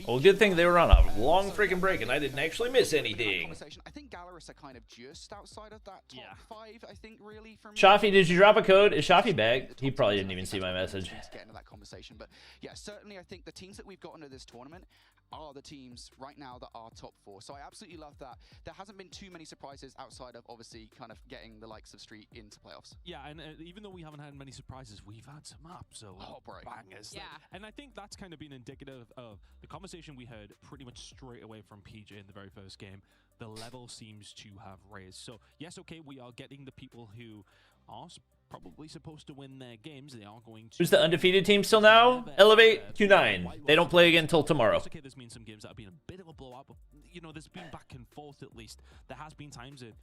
Well, good thing they were on a long freaking break and I didn't actually miss anything. I think Galorys are kind of just outside of that top 5, I think, really, for me. Shafi, did you drop a code? Is Shafi back? He probably didn't even see my message. To get into that conversation, but yeah, certainly I think the teams that we've got into this tournament are the teams right now that are top 4. So I absolutely love that. There hasn't been too many surprises outside of obviously kind of getting the likes of Street into playoffs. Yeah, and even though we haven't had many surprises, we've had some absolute bangers. Yeah. And I think that's kind of been indicative of the conversation we heard pretty much straight away from PJ in the very first game. The level seems to have raised. So yes, okay, we are getting the people who are probably supposed to win their games. They are going to. Who's the undefeated team still now? Elevate Q9. They don't play again until tomorrow. Okay, there's been some games that have been a bit of a blowout, but you know, there's been back and forth at least. There has been times in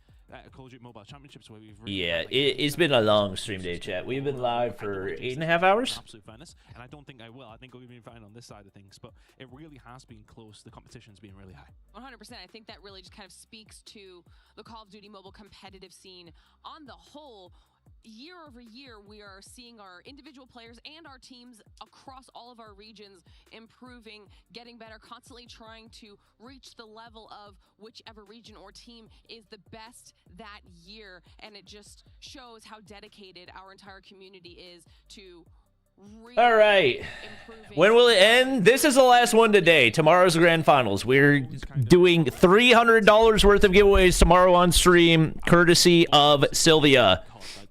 Call of Duty Mobile Championships where we've really it's been a long stream day, chat. We've been live for 8.5 hours. Absolute fairness, and I don't think I will. I think we'll be fine on this side of things, but it really has been close. The competition's been really high. 100%. I think that really just kind of speaks to the Call of Duty Mobile competitive scene on the whole. Year over year, we are seeing our individual players and our teams across all of our regions improving, getting better, constantly trying to reach the level of whichever region or team is the best that year. And it just shows how dedicated our entire community is to really all right. When will it end? This is the last one today. Tomorrow's the grand finals. We're doing $300 worth of giveaways tomorrow on stream, courtesy of Sylvia.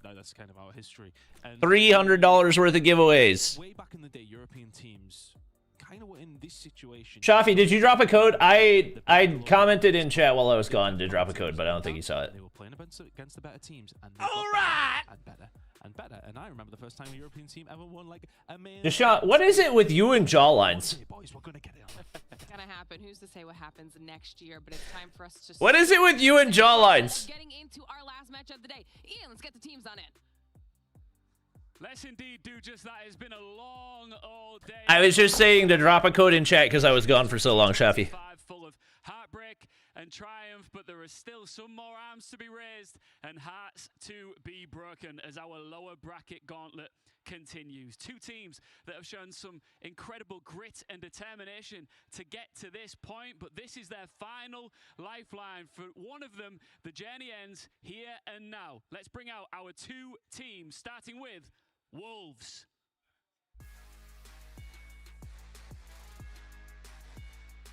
That's kind of our history. And $300 worth of giveaways. Way back in the day, European teams kind of were in this situation. Shafi, did you drop a code? I commented in chat while I was gone to drop a code, but I don't think you saw it. They were playing against the better teams, and they got better and better and better. And I remember the first time a European team ever won like a man. Deshaun, what is it with you and jawlines? Boys, we're gonna get it on. It's gonna happen. Who's to say what happens next year? But it's time for us to. What is it with you and jawlines? Getting into our last match of the day. Ian, let's get the teams on it. Let's indeed do just that. It's been a long old day. I was just saying to drop a code in chat because I was gone for so long, Shafi. Full of heartbreak and triumph, but there are still some more arms to be raised and hearts to be broken as our lower bracket gauntlet continues. Two teams that have shown some incredible grit and determination to get to this point, but this is their final lifeline. For one of them, the journey ends here and now. Let's bring out our two teams, starting with Wolves.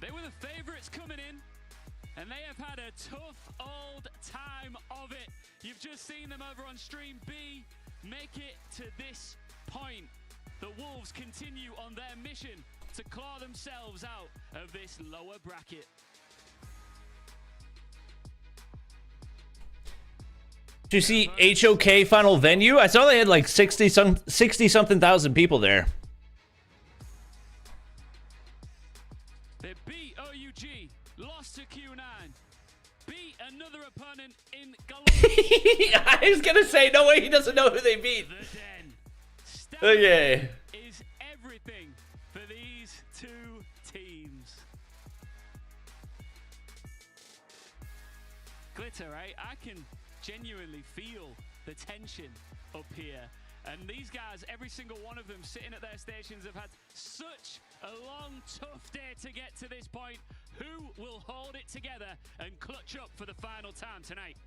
They were the favorites coming in, and they have had a tough old time of it. You've just seen them over on Stream B make it to this point. The Wolves continue on their mission to claw themselves out of this lower bracket. Did you see HOK final venue? I saw they had like 60-something thousand people there. They beat OUG, lost to Q9, beat another opponent in Galorys. I was gonna say, no way he doesn't know who they beat. Okay. Is everything for these two teams. Glitter, right? I can genuinely feel the tension up here. And these guys, every single one of them sitting at their stations, have had such a long, tough day to get to this point. Who will hold it together and clutch up for the final time tonight?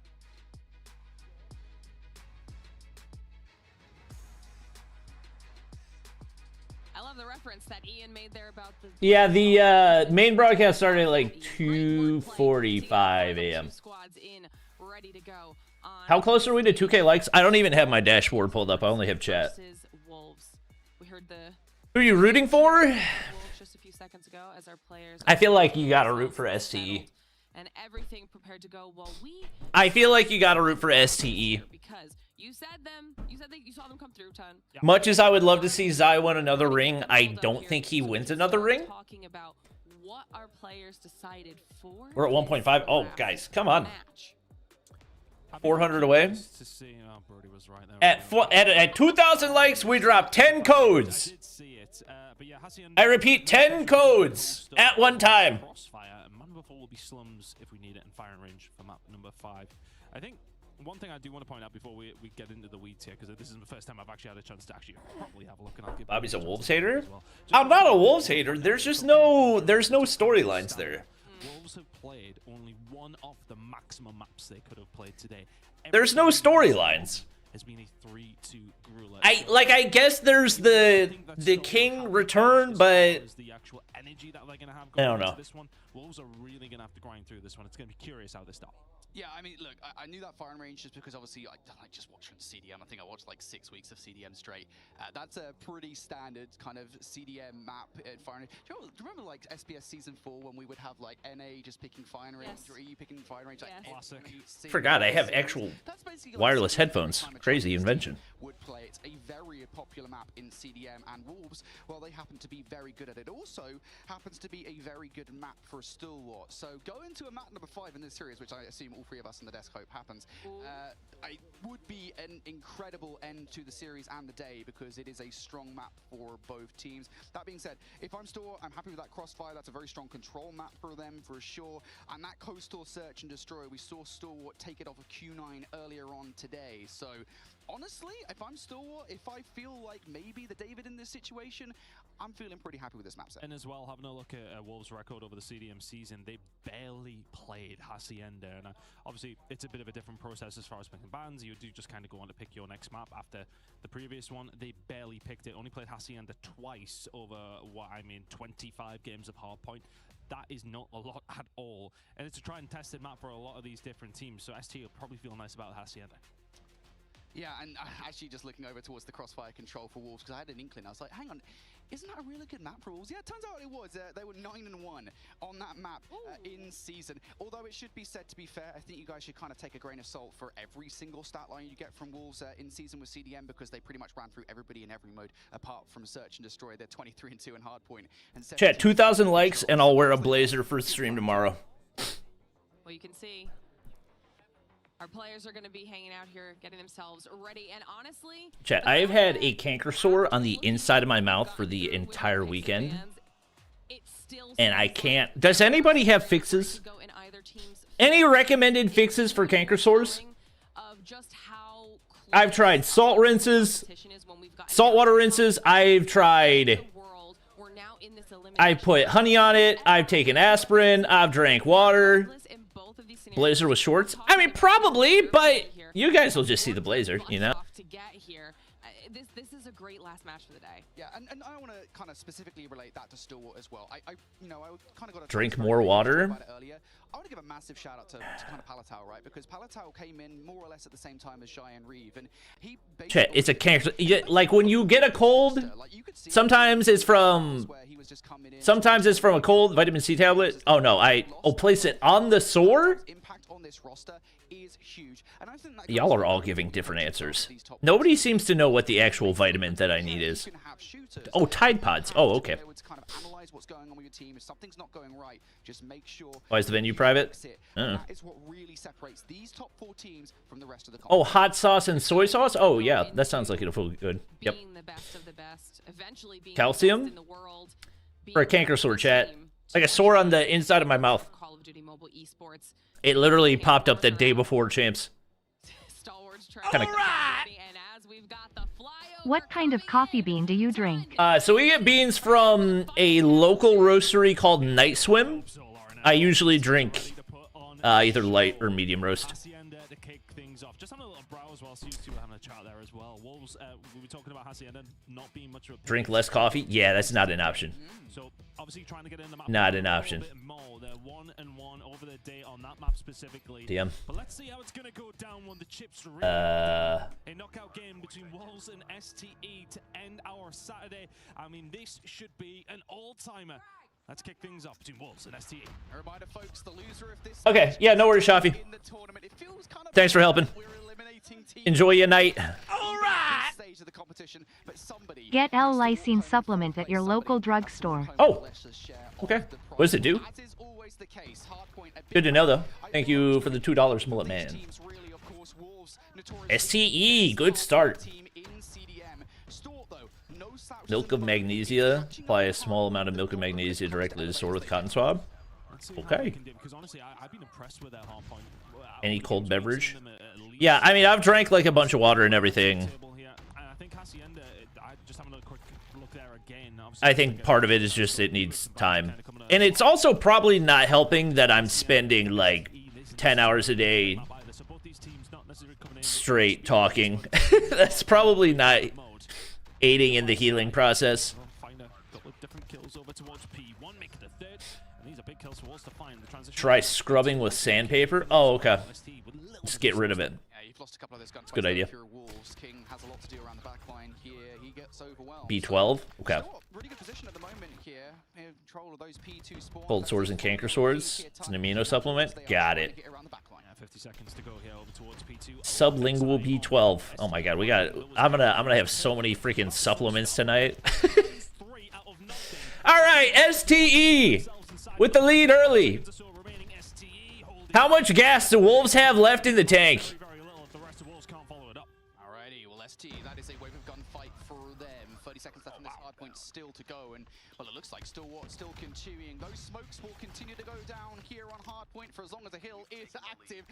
I love the reference that Ian made there about the. Yeah, the main broadcast started at like 2:45 a.m. Squads in, ready to go. How close are we to 2K likes? I don't even have my dashboard pulled up. I only have chat. Wolves. We heard the. Who are you rooting for? Wolves just a few seconds ago as our players. I feel like you gotta root for STE. And everything prepared to go well. I feel like you gotta root for STE. Because you said you saw them come through, Ton. Much as I would love to see Zai win another ring, I don't think he wins another ring. Talking about what our players decided for. We're at 1.5. Oh, guys, come on. 400 away. At 2,000 likes, we drop 10 codes. I repeat, 10 codes at one time. Map number 4 will be slums if we need it, and firing range for map number 5. I think one thing I do want to point out before we get into the weeds here, because this is the first time I've actually had a chance to actually properly have a look, and I'll give Bobby's a Wolves hater? I'm not a Wolves hater. There's just no storylines there. Wolves have played only one of the maximum maps they could have played today. There's no storylines. has been a 3-2 grueler. I guess there's the King return, but the actual energy that they're going to have I don't know. This one, Wolves are really going to have to grind through this one. It's going to be curious how they start. Yeah, I mean, look, I knew that firing range just because obviously I just watched CDM. I think I watched like 6 weeks of CDM straight. That's a pretty standard kind of CDM map at firing range. Do you remember like SPS Season 4 when we would have like NA just picking firing range, or EU picking firing range? Like, classic. Forgot I have actual wireless headphones. Crazy invention. Would play it. A very popular map in CDM, and Wolves, well, they happen to be very good at it. Also happens to be a very good map for a stalwart. So go into a map number 5 in this series, which I assume all 3 of us in the desk hope happens. It would be an incredible end to the series and the day because it is a strong map for both teams. That being said, if I'm Stalwart, I'm happy with that Crossfire. That's a very strong control map for them for sure. And that coastal search and destroy, we saw Stalwart take it off of Q9 earlier on today. So honestly, if I'm Stalwart, if I feel like maybe the David in this situation, I'm feeling pretty happy with this map set. And as well, having a look at Wolves' record over the CDM season, they barely played Hacienda. And obviously, it's a bit of a different process as far as picking bans. You do just kind of go on to pick your next map after the previous one. They barely picked it. Only played Hacienda twice over, 25 games of hardpoint. That is not a lot at all. And it's a try and tested map for a lot of these different teams. So ST will probably feel nice about Hacienda. Yeah, and actually just looking over towards the Crossfire control for Wolves, because I had an inkling. I was like, hang on, isn't that a really good map for Wolves? Yeah, it turns out it was. They were 9-1 on that map in season. Although it should be said, to be fair, I think you guys should kind of take a grain of salt for every single stat line you get from Wolves in season with CDM, because they pretty much ran through everybody in every mode apart from Search and Destroy. They're 23-2 in Hardpoint. And Chat, 2,000 likes and I'll wear a blazer for stream tomorrow. Well, you can see our players are going to be hanging out here, getting themselves ready, and honestly... Chat, I have had a canker sore on the inside of my mouth for the entire weekend. And I can't... Does anybody have fixes? Any recommended fixes for canker sores? I've tried salt rinses, saltwater rinses, I've put honey on it, I've taken aspirin, I've drank water. Blazer with shorts? I mean, probably, but you guys will just see the blazer, you know? This is a great last match for the day. Yeah, and I want to kind of specifically relate that to Stalwart as well. I kind of got to drink more water. I want to give a massive shout out to kind of Palatau, right? Because Palatau came in more or less at the same time as Cheyenne Reeve, and he Chat, it's a cancer. Like when you get a cold, sometimes it's from a cold vitamin C tablet. Oh no, I'll place it on the sore. Impact on this roster is huge, and I think that y'all are all giving different answers. Nobody seems to know what the actual vitamin that I need is. Oh, Tide Pods. Oh, okay. What's going on with your team. If something's not going right, just make sure. Why is the venue private? That is what really separates these top 4 teams from the rest of the oh, hot sauce and soy sauce? Oh, yeah. That sounds like it'll feel good. Yep. Calcium? For a canker sore, chat. Like a sore on the inside of my mouth. It literally popped up the day before champs. Kinda... What kind of coffee bean do you drink? So we get beans from a local roastery called Night Swim. I usually drink either light or medium roast. Just having a little browse whilst you two were having a chat there as well. Wolves, we were talking about Hacienda not being much of a... Drink less coffee? Yeah, that's not an option. So obviously trying to get in the map. Not an option. They're 1-1 over the day on that map specifically. DM. But let's see how it's gonna go down when the chips a knockout game between Wolves and STE to end our Saturday. I mean, this should be an all-timer. Let's kick things off between Wolves and STE. A reminder, folks, the loser of this okay, yeah, no worries, Shafi. Thanks for helping. Enjoy your night. All right. Get L-lysine supplement at your local drugstore. Oh, okay. What does it do? Good to know, though. Thank you for the $2, Mullet Man. STE, good start. Milk of magnesia. Apply a small amount of milk of magnesia directly to the sore with cotton swab. Okay. Any cold beverage? Yeah, I mean, I've drank like a bunch of water and everything. I think part of it is just it needs time. And it's also probably not helping that I'm spending like 10 hours a day straight talking. That's probably not aiding in the healing process. Find a couple of different kills over towards P1, make it the third. And these are big kills for Wolves to find. The transition. Try scrubbing with sandpaper. Oh, okay. Just get rid of it. Lost a couple of those It's a good idea. King has a lot to do around the back line here. He gets overwhelmed. B12? Okay. Really good position at the moment here. In control of those P2 spawns. Cold swords and canker swords. It's an amino supplement. Got it. 50 seconds to go here over towards P2. Sublingual B12. Oh my god, we got. I'm gonna have so many freaking supplements tonight. All right, STE with the lead early. How much gas do Wolves have left in the tank? Alrighty, well, ST, that is a wave of gunfight for them. 30 seconds left in this hard point still to go, and well, it looks like Stalwart still continuing. Those smokes will continue to go down here on hard point for as long as the hill is active.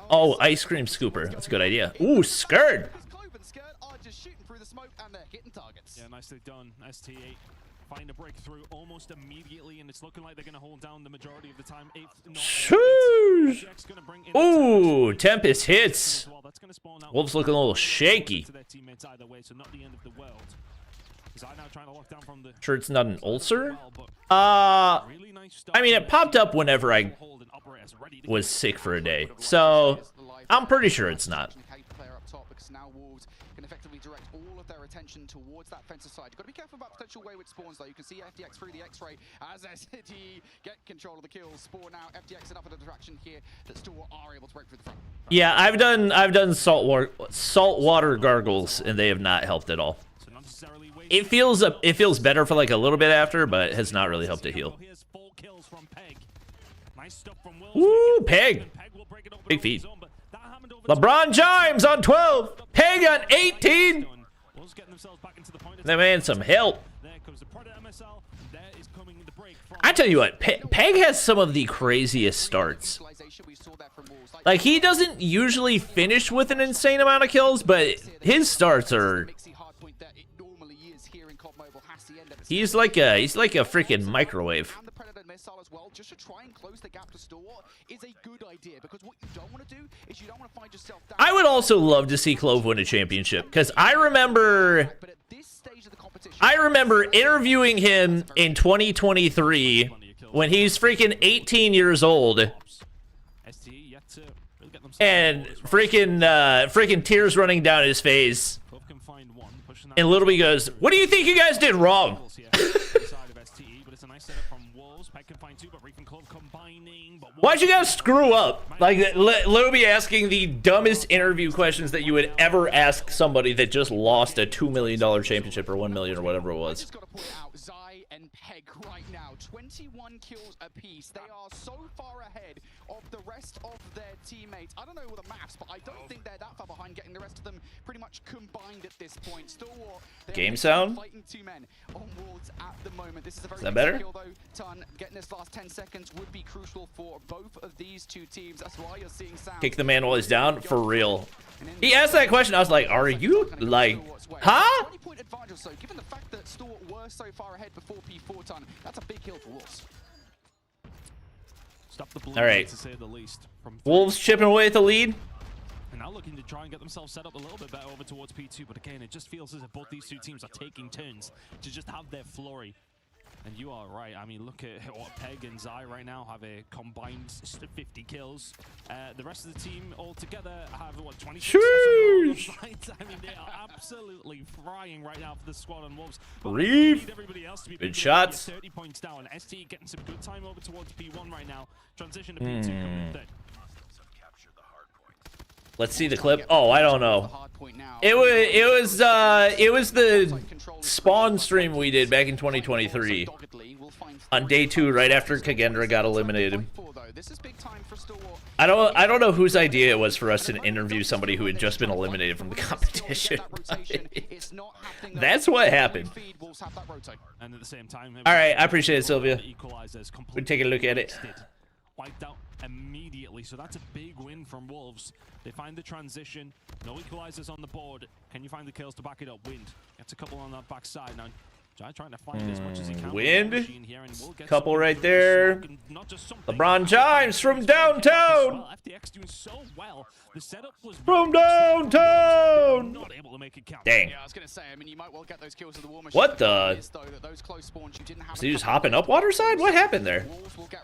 Oh, ice cream scooper. That's a good idea. Ooh, skirt. Clove and Skirt are just shooting through the smoke and they're hitting targets. Yeah, nicely done. ST8 find a breakthrough almost immediately, and it's looking like they're going to hold down the majority of the time. Shoosh. Ooh, Tempest hits. Wolves looking a little shaky. Sure it's not an ulcer? I mean, it popped up whenever I was sick for a day, so I'm pretty sure it's not. Effectively direct all of their attention towards that fencer side. You've got to be careful about potential wayward spawns, though. You can see FDX through the X-ray as ST get control of the kills. Spawn now. FDX enough of a distraction here that still are able to break through the front. Yeah, I've done saltwater gargles, and they have not helped at all. It feels better for like a little bit after, but has not really helped to heal. Woo, Peg! Big feed. LeBron James on 12. Peg on 18. That man some help. I tell you what, Peg has some of the craziest starts. Like, he doesn't usually finish with an insane amount of kills, but his starts are... He's like a freaking microwave. As well, just to try and close the gap to Stalwart is a good idea, because what you don't want to do is you don't want to find yourself down. I would also love to see Clove win a championship, because I remember interviewing him in 2023 when he's freaking 18 years old and freaking tears running down his face, and Little B goes, "What do you think you guys did wrong?" Why'd you guys screw up? Like, Little B asking the dumbest interview questions that you would ever ask somebody that just lost a $2 million championship or $1 million or whatever it was. Zai and Peg right now, 21 kills apiece. They are so far ahead of the rest of their teammates. I don't know the maths, but I don't think they're that far behind, getting the rest of them pretty much combined at this point. Stalwart, game sound? Fighting two men on wards at the moment. This is a very that better? Kill, though. Ton getting this last 10 seconds would be crucial for both of these two teams. That's why you're seeing Sam. Kick the man while he's down? For real. He asked that question, I was like, are you, like, huh? 20-point advantage or so, given the fact that Stalwart were so far ahead before P4 Ton. That's a big kill for Wolves. All right. Wolves chipping away at the lead. And now looking to try and get themselves set up a little bit better over towards P2, but again, it just feels as if both these two teams are taking turns to just have their flurry. And you are right. I mean, look at what Peg and Zai right now have a combined 50 kills. The rest of the team all together have, what, 26? I mean, they are absolutely frying right now for the squad on Wolves. Reef. Good shots. 30 points down. ST getting some good time over towards P1 right now. Transition to P2 coming third. Let's see the clip. Oh, I don't know. It was the spawn stream we did back in 2023 on day 2, right after Kagendra got eliminated. I don't know whose idea it was for us to interview somebody who had just been eliminated from the competition. That's what happened. And at the same time, all right, I appreciate it, Sylvia. We'll take a look at it. Wiped out immediately, so that's a big win from Wolves. They find the transition, no equalizers on the board. Can you find the kills to back it up? Wind gets a couple on that backside now. Trying to find as much as he can. Wind. Couple right there. LeBron James from downtown. FTX doing so well. The setup was from downtown. Not able to make it count. Dang. Yeah, I was gonna say. I mean, you might well get those kills with the war machine. What the? Is, though, that those close spawns you didn't have. Is he just hopping up water side? What happened there?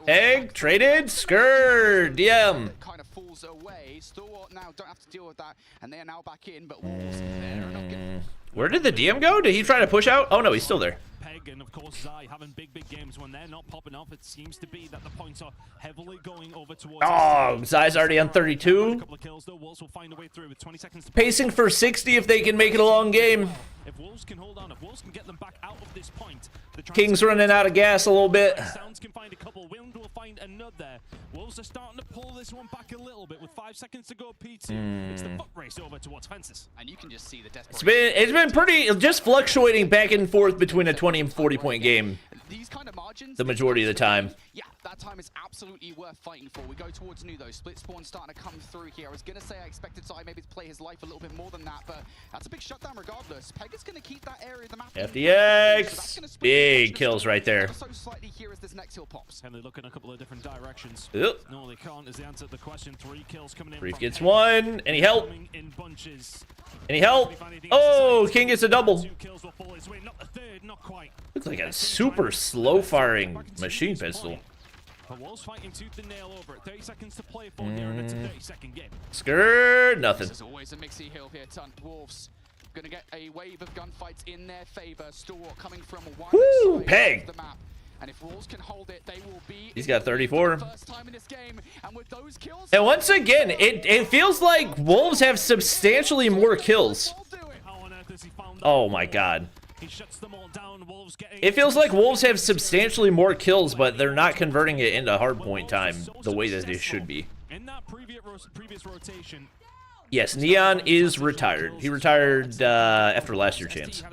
Egg traded. Skrrr. DM. Kind of falls away. Stalwart now don't have to deal with that, and they are now back in. But Wolves there are not getting. Where did the DM go? Did he try to push out? Oh no, he's still there. Peg and of course Zai having big games. When they're not popping off, it seems to be that the points are heavily going over towards. Oh, Zai's already on 32. A couple of kills though. Wolves will find a way through with 20 seconds to pacing for 60 if they can make it a long game. If Wolves can hold on, if Wolves can get them back out of this point, King's running out of gas a little bit. Sounds can find a couple. Wind will find another. Wolves are starting to pull this one back a little bit with 5 seconds to go. P2. It's the foot race over towards fences, and you can just see the desperation. It's been pretty just fluctuating back and forth between a 20 and 40 point game. These kind of margins, the majority of the time. Yeah, that time is absolutely worth fighting for. We go towards new though. Split spawn starting to come through here. I was gonna say I expected Zai maybe to play his life a little bit more than that, but that's a big shutdown regardless. Peg is gonna keep that area of the map. FDX, so big kills right there. So slightly here as this next hill pops. And they look in a couple of different directions. Yep. No, they can't is the answer to the question. 3 kills coming in. Brief gets 1. Any help? In bunches. Any help? Oh, King gets a double. 2 kills will fall his way. Not the third, not quite. Looks like a super slow firing machine pistol. But Wolves fighting tooth and nail over it. 30 seconds to play for here, and it's a 30-second game. Skrrr, nothing. This is always a mixy hill here, ton. Wolves gonna get a wave of gunfights in their favor. Stalwart coming from one side Peg. of the map. And if Wolves can hold it, they will be. He's got 34. First time in this game, and with those kills. And once again, it feels like Wolves have substantially more kills. Oh my god. He shuts them all down. Wolves getting. It feels like Wolves have substantially more kills, but they're not converting it into hardpoint time the way that they should be. In that previous rotation. Yes, Neon is retired. He retired after last year's chance.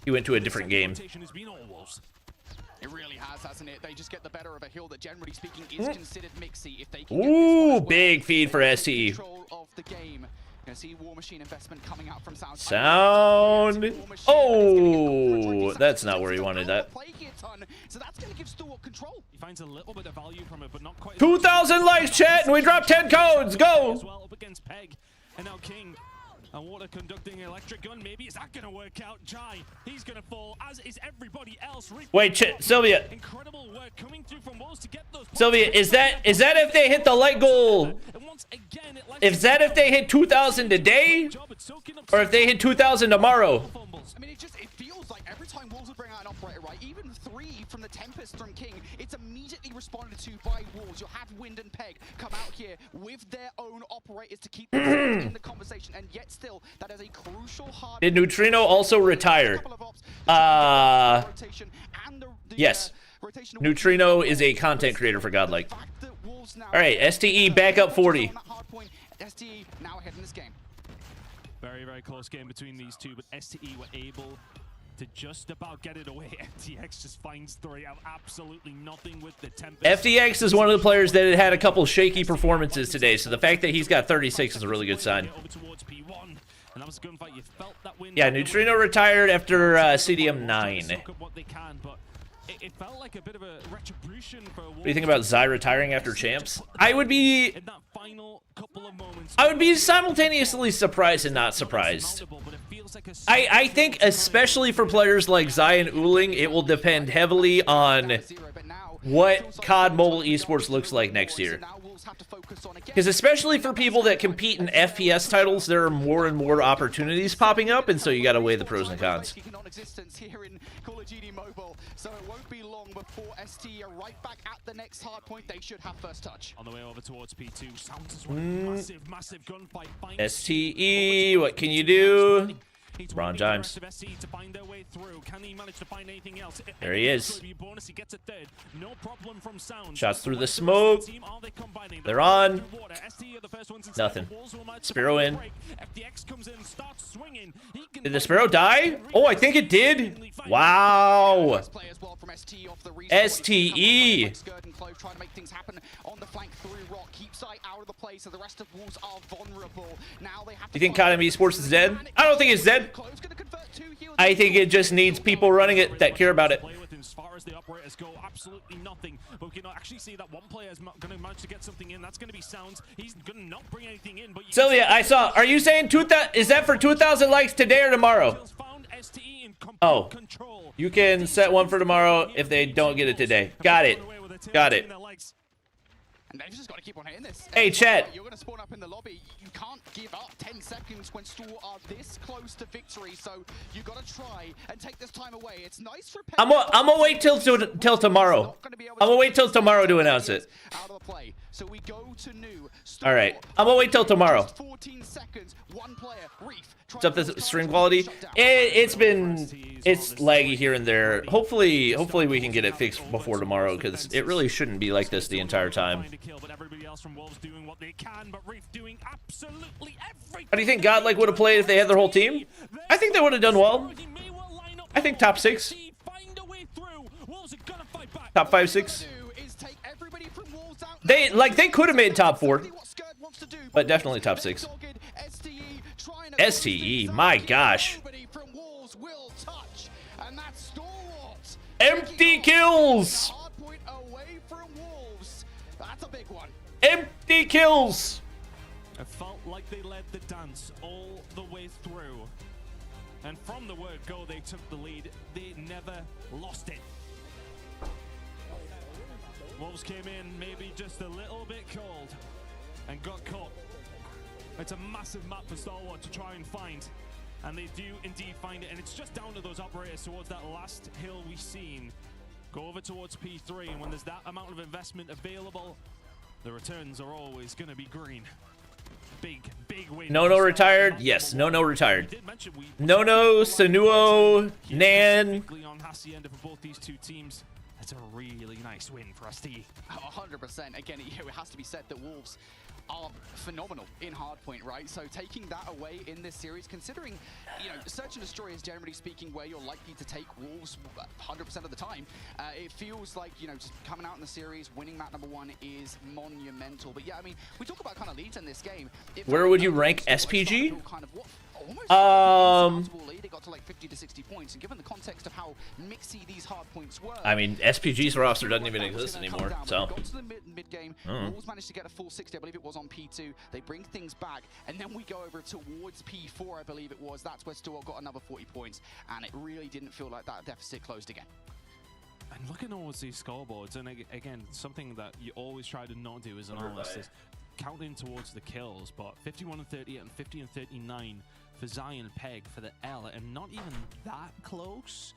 He went to a different game. It really has, hasn't it? They just get the better of a hill that, generally speaking, is considered mixy. If they can ooh, big feed for STE. Control of the game. Gonna see War Machine investment coming out from Sound. Oh, that's not where he wanted that. So that's gonna give Stalwart control. He finds a little bit of value from it, but not quite. 2,000 likes, chat, and we dropped 10 codes. Go. As well up against Peg, and now King. And water conducting electric gun. Maybe is that gonna work out? Jai, he's gonna fall, as is everybody else. Wait, Sylvia. Incredible work coming through from Wolves to get those. Sylvia, is that if they hit the light goal? Is that if they hit 2,000 today, or if they hit 2,000 tomorrow? I mean, it feels like every time Wolves will bring out an operator, right? Even 3 from the Tempest from King, it's immediately responded to by Wolves. You'll have Wind and Peg come out here with their own operators to keep them in the conversation, and yet still, that is a crucial hard. Did Neutrino also retire? Yes. Neutrino is a content creator for Godlike. All right, STE back up 40. STE now ahead in this game. Very, very close game between these two, but STE were able to just about get it away. FTX just finds 3 out absolutely nothing with the Tempest. FTX is one of the players that had a couple shaky performances today, so the fact that he's got 36 is a really good sign. Yeah, Neutrino retired after CDM 9. It felt like a bit of a retribution for What do you think about Zai retiring after champs? I would be simultaneously surprised and not surprised. I think especially for players like Zai and Uling, it will depend heavily on what COD Mobile Esports looks like next year. Because especially for people that compete in FPS titles, there are more and more opportunities popping up, and so you gotta weigh the pros and cons. So it won't be long before STE are right back at the next hard point. They should have first touch. On the way over towards P2, Sounds as well. Massive gunfight. STE, what can you do? LeBron James. There he is. Shots through the smoke. They're on. Nothing. Sparrow in. Did the Sparrow die? Oh, I think it did. Wow. STE. You think COD Esports is dead? I don't think it's dead. good. I think it just needs people running it that care about it. As far as the operators go, absolutely nothing. But we can actually see that one player is going to manage to get something in. That's going to be Sounds. He's going to not bring anything in. But Sylvia, I saw. Are you saying 2,000? Is that for 2,000 likes today or tomorrow? Oh, you can set one for tomorrow if they don't get it today. Got it. Got it. And they've just got to keep on hitting this. Hey, chat. You're going to spawn up in the lobby. You can't give up 10 seconds when Store are this close to victory. So you got to try and take this time away. It's nice for. I'm gonna wait till tomorrow. I'm gonna wait till tomorrow to announce it. Out of the play. So we go to new. All right. I'm gonna wait till tomorrow. 14 seconds. One player. Reef. What's up, this stream quality? It's laggy here and there. Hopefully we can get it fixed before tomorrow, because it really shouldn't be like this the entire time. How do you think Godlike would have played if they had their whole team? I think they would have done well. I think top 6. Top 5, 6. They could have made top 4, but definitely top 6. STE, my gosh. Empty kills. Empty kills. It felt like they led the dance all the way through. And from the word go, they took the lead. They never lost it. Wolves came in maybe just a little bit cold and got caught. It's a massive map for Stalwart to try and find. And they do indeed find it. And it's just down to those operators towards that last hill we've seen. Go over towards P3. And when there's that amount of investment available, the returns are always going to be green. Big win. No retired. Yes, no retired. No, Sanuo, Nan. On Hacienda for both these two teams. That's a really nice win for STE. 100%. Again, it has to be said that Wolves are phenomenal in hardpoint, right? So taking that away in this series, considering, Search and Destroy is generally speaking where you're likely to take Wolves 100% of the time, it feels like, just coming out in the series, winning map number 1 is monumental. But yeah, I mean, we talk about kind of leads in this game. Where would you rank SPG? They got to like 50 to 60 points, and given the context of how mixy these hard points were, I mean, SPG's roster doesn't even exist anymore, so. Got to the mid game. Wolves managed to get a full 60, I believe it was on P2. They bring things back, and then we go over towards P4, I believe it was. That's where Stewart got another 40 points, and it really didn't feel like that deficit closed again. And looking towards these scoreboards, and again, something that you always try to not do as an analyst is counting towards the kills, but 51 and 38 and 50 and 39 for Zion Peg for the L, and not even that close.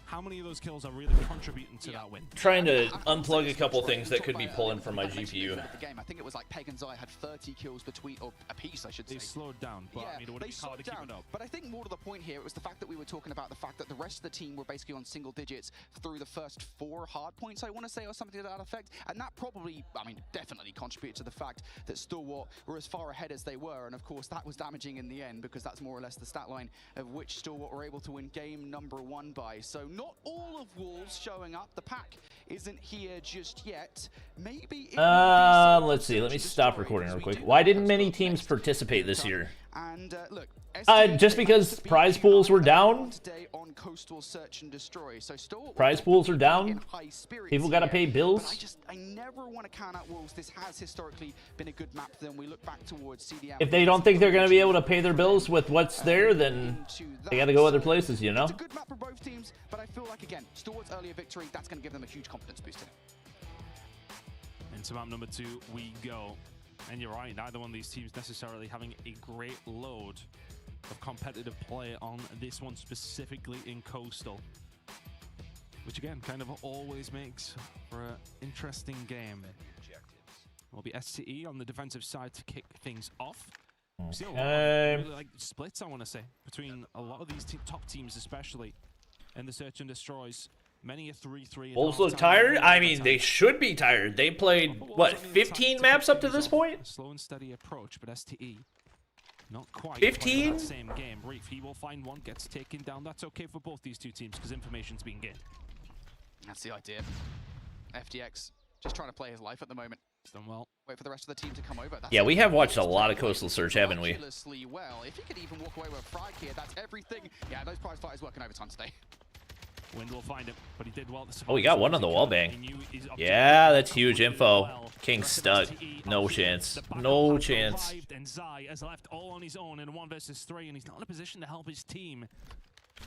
How many of those kills are really contributing to that win? Trying to unplug a couple things that could be pulling from my GPU. I think it was like Peg and Zai had 30 kills between, or a piece, I should say. They slowed down, but I mean, it would have been hard to keep it up. But I think more to the point here, it was the fact that we were talking about the fact that the rest of the team were basically on single digits through the first 4 hard points, I want to say, or something to that effect. And that probably, I mean, definitely contributed to the fact that Stalwart were as far ahead as they were. And of course, that was damaging in the end, because that's more or less the stat line of which Stalwart were able to win game number 1 by. So not all of Wolves showing up. The pack isn't here just yet. Maybe let's see. Let me stop recording real quick. Why didn't many teams participate this year? And look, just because prize pools were down? Today on Coastal Search and Destroy. So prize pools are down? People got to pay bills? I never want to count out Wolves. This has historically been a good map for them. We look back towards CDM. If they don't think they're going to be able to pay their bills with what's there, then they got to go other places, you know? It's a good map for both teams, but I feel like, again, Stewart's earlier victory, that's going to give them a huge confidence boost today. Into map number 2 we go. And you're right, neither one of these teams necessarily having a great load of competitive play on this one, specifically in Coastal. Which again, kind of always makes for an interesting game. Will be STE on the defensive side to kick things off. We see a lot of really, like, splits, I want to say, between a lot of these top teams, especially in the Search and Destroys. Many a 3-3. Wolves look tired? I mean, they should be tired. They played, what, 15 maps up to this point? Slow and steady approach, but STE not quite 15? That same game. Reef, he will find one, gets taken down. That's okay for both these two teams because information's being gained. That's the idea. FTX just trying to play his life at the moment. He's done well. Wait for the rest of the team to come over. Yeah, we have watched a lot of Coastal Surge, haven't we? Well, if he could even walk away with a frag here, that's everything. Yeah, those prize fighters working overtime today. Wind will find him, but he did well. Oh, we got one on the wall bang. Yeah, that's huge info. King stuck. No chance. No chance. And Zai has left all on his own in a 1 versus 3, and he's not in a position to help his team.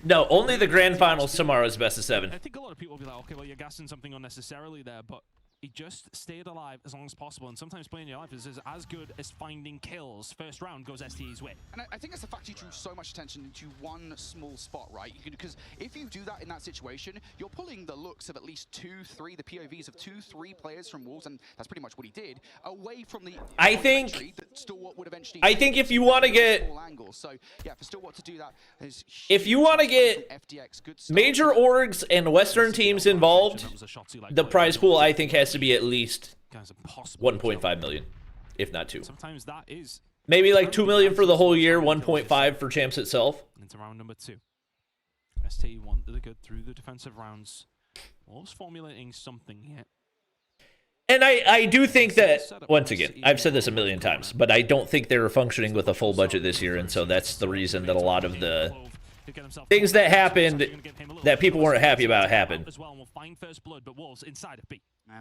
No, only the grand finals tomorrow is best of 7. I think a lot of people will be like, okay, well, you're gassing something unnecessarily there, but he just stayed alive as long as possible, and sometimes playing your life is as good as finding kills. First round goes STE's way. And I think it's the fact he drew so much attention into one small spot, right? Because if you do that in that situation, you're pulling the looks of at least 2, 3, the POVs of 2, 3 players from Wolves, and that's pretty much what he did, away from the I think if you want to get so yeah, for Stalwart to do that is if you want to get major orgs and Western teams involved, the prize pool I think has to be at least 1.5 million, if not 2. Sometimes that is maybe like 2 million for the whole year, 1.5 for champs itself. Into round number 2. STE wanted to go through the defensive rounds. Wolves formulating something here. And I do think that, once again, I've said this a million times, but I don't think they were functioning with a full budget this year, and so that's the reason that a lot of the things that happened that people weren't happy about happened.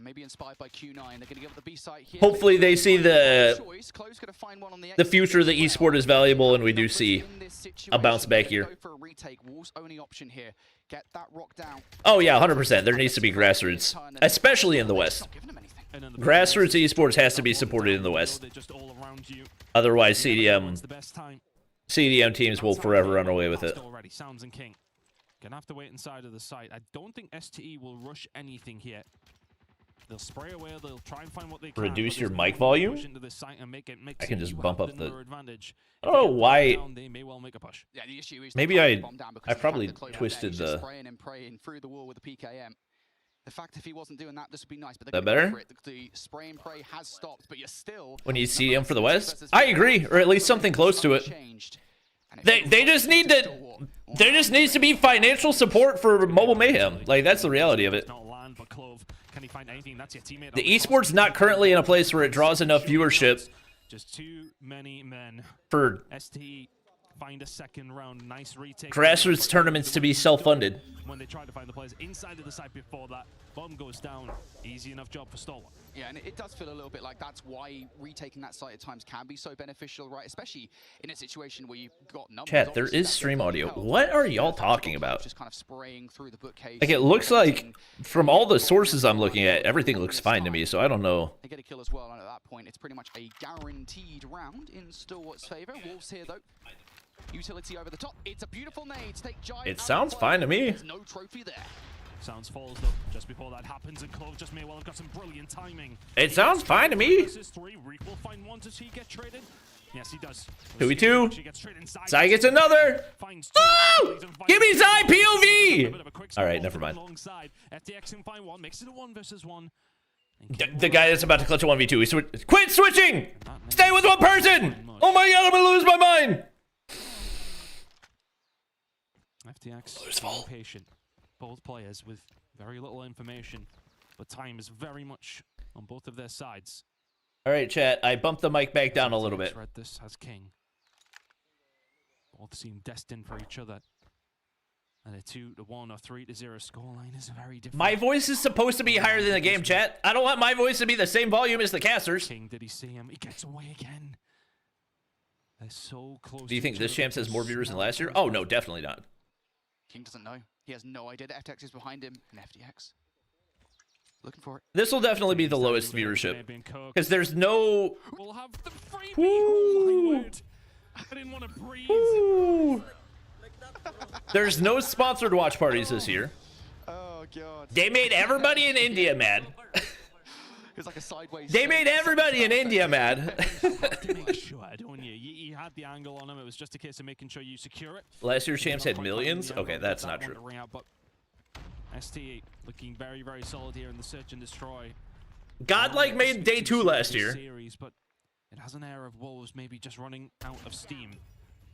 Maybe inspired by Q9, they're going to give up the B site here. Hopefully they see the future of the esport is valuable, and we do see a bounce back here. Oh yeah, 100%. There needs to be grassroots, especially in the West. Grassroots esports has to be supported in the West. Otherwise, CDM teams will forever run away with it. Sounds and King gonna have to wait inside of the site. I don't think STE will rush anything here. They'll spray away. They'll try and find what they can. Reduce your mic volume. I can just bump up the. I don't know why. They may well make a push. Yeah, the issue is maybe I probably twisted the. Spraying and praying through the wall with the PKM. The fact if he wasn't doing that, this would be nice. But that better? The spray and pray has stopped, but you're still. When you see him for the West, I agree, or at least something close to it. They just need to. There just needs to be financial support for Mobile Mayhem. Like that's the reality of it. The esports not currently in a place where it draws enough viewership. Just too many men for STE. Find a second round, nice retake. Grassroots tournaments to be self-funded. When they try to find the players inside of the site before that, bomb goes down. Easy enough job for Stalwart. Yeah, and it does feel a little bit like that's why retaking that site at times can be so beneficial, right? Especially in a situation where you've got numbers. Chat, there is stream audio. What are y'all talking about? Just kind of spraying through the bookcase. Like it looks like, from all the sources I'm looking at, everything looks fine to me. So I don't know. They get a kill as well, and at that point, it's pretty much a guaranteed round in Stalwart's favor. Wolves here though. Utility over the top. It's a beautiful nade. Take Giant. It sounds fine to me. There's no trophy there. Sounds falls though. Just before that happens, and Clove just may well have got some brilliant timing. It sounds fine to me. Reek will find one. Does he get traded? Yes, he does. 2v2. Zai gets another. Oh! Give me Zai POV. All right, never mind. FTX can find one. Makes it a 1 versus 1. The guy that's about to clutch a 1v2. Quit switching. Stay with one person. Oh my god, I'm gonna lose my mind. FTX patient. Both players with very little information, but time is very much on both of their sides. All right, chat. I bumped the mic back down a little bit. Read this as King. Both seem destined for each other. And a 2-1 or 3-0 scoreline is very different. My voice is supposed to be higher than the game, chat. I don't want my voice to be the same volume as the casters. King, did he see him? He gets away again. They're so close. Do you think this champ has more viewers than last year? Oh no, definitely not. King doesn't know. He has no idea that FTX is behind him, and FTX looking for it. This will definitely be the lowest viewership because there's no. We'll have the freebie. Oh my word! I didn't want to breathe. There's no sponsored watch parties this year. Oh god! They made everybody in India mad. It's like a sideways. They made everybody in India mad. Sure, don't you? You had the angle on him. It was just a case of making sure you secure it. Last year's champs had millions. Okay, that's not true. But STE looking very, very solid here in the search and destroy. Godlike made day 2 last year. But it has an air of Wolves maybe just running out of steam.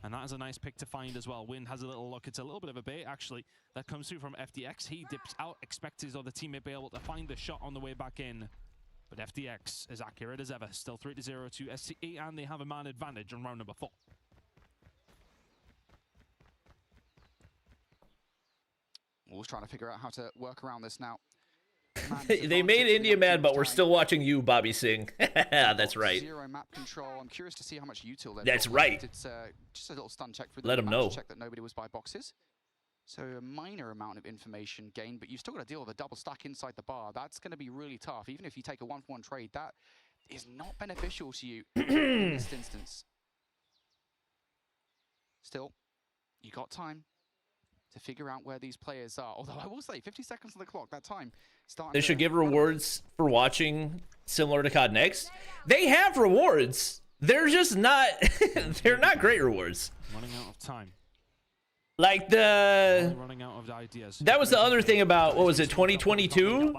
And that is a nice pick to find as well. Wind has a little look. It's a little bit of a bait, actually. That comes through from FTX. He dips out, expects his other teammate to be able to find the shot on the way back in. But FDX as accurate as ever. Still 3-0 to SCE, and they have a man advantage on round number 4. Wolves trying to figure out how to work around this now. They made India mad, but we're still watching you, Bobby Singh. That's right. Zero map control. I'm curious to see how much util they've That's got right. left. It's just a little stun check through the Let 'em map know. to check that nobody was by boxes. So a minor amount of information gained, but you've still got to deal with a double stack inside the bar. That's going to be really tough. Even if you take a 1-for-1 trade, that is not beneficial to you in this instance. Still, you got time to figure out where these players are. Although I will say, 50 seconds on the clock, that time. They should give rewards for watching, similar to COD Next. They have rewards. They're just not, they're not great rewards. Running out of time. Like the, Running out of ideas. that was the other thing about, what was it, 2022?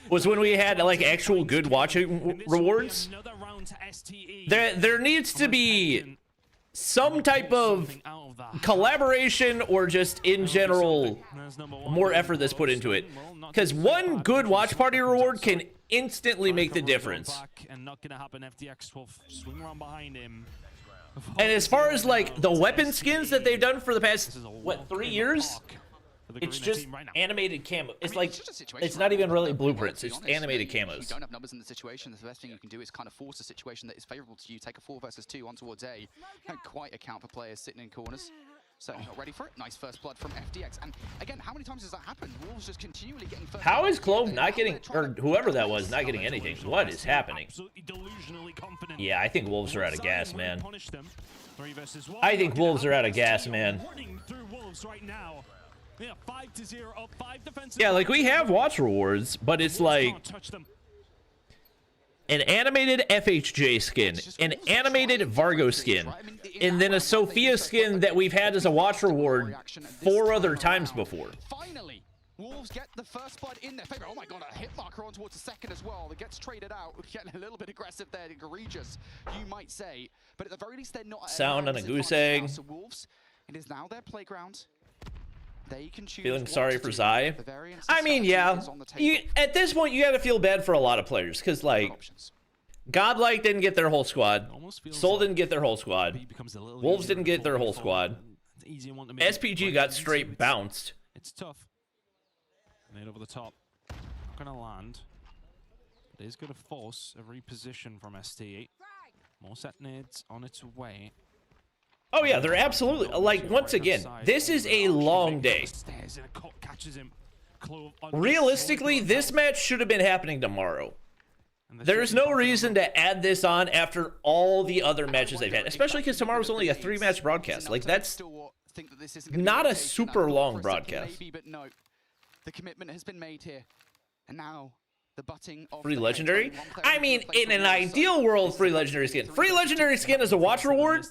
Was when we had like actual good watching rewards. There needs to be some type of collaboration or just in general more effort that's put into it. Because one good watch party reward can instantly make the difference. And not gonna happen. FDX will swing around behind him. And as far as like the weapon skins that they've done for the past, what, 3 years? It's just animated camo. It's like, it's not even really blueprints. It's animated camos. If you don't have numbers in the situation, the best thing you can do is kind of force a situation that is favorable to you. Take a 4 versus 2 on towards A. Can't quite account for players sitting in corners. Certainly not ready for it. Nice first blood from FDX. And again, how many times has that happened? Wolves just continually getting first. How is Clove not getting, or whoever that was, not getting anything? What is happening? Yeah, I think Wolves are out of gas, man. I think Wolves are out of gas, man. Yeah, like we have watch rewards, but it's like an animated FHJ skin, an animated Vargo skin, and then a Sophia skin that we've had as a watch reward 4 other times before. Finally, Wolves get the first blood in their favor. Oh my god, a hit marker on towards the second as well. That gets traded out. Getting a little bit aggressive there, egregious, you might say. But at the very least, they're not. Sound on a goose egg. So Wolves, it is now their playground. They can choose. Feeling sorry for Zai. I mean, yeah. At this point, you got to feel bad for a lot of players because, like, Godlike didn't get their whole squad. Soul didn't get their whole squad. Wolves didn't get their whole squad. SPG got straight bounced. It's tough. Made over the top. Not gonna land. It is gonna force a reposition from ST8. More set nades on its way. Oh yeah, they're absolutely, like, once again, this is a long day. Realistically, this match should have been happening tomorrow. There's no reason to add this on after all the other matches they've had, especially because tomorrow's only a 3-match broadcast. Like, that's not a super long broadcast. Maybe, but no. The commitment has been made here. And now the butting of free legendary? I mean, in an ideal world, free legendary skin. Free legendary skin as a watch reward?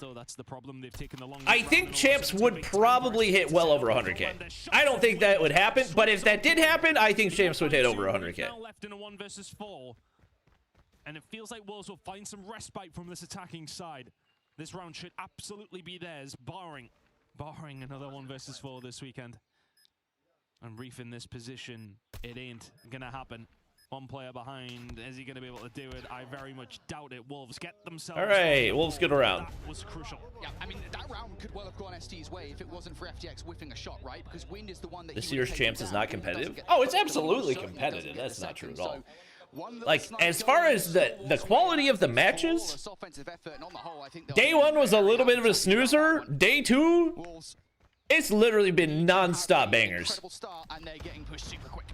I think champs would probably hit well over 100k. I don't think that would happen, but if that did happen, I think champs would hit over 100k. Left in a 1 versus 4. And it feels like Wolves will find some respite from this attacking side. This round should absolutely be theirs, barring another 1 versus 4 this weekend. And Reef in this position, it ain't gonna happen. 1 player behind, is he gonna be able to do it? I very much doubt it. Wolves get themselves. All right, Wolves good around. That was crucial. Yeah, I mean, that round could well have gone ST's way if it wasn't for FTX whiffing a shot, right? Because Wind is the one that this year's champs is not competitive. Oh, it's absolutely competitive. That's not true at all. Like, as far as the quality of the matches, day 1 was a little bit of a snoozer. Day 2, it's literally been non-stop bangers.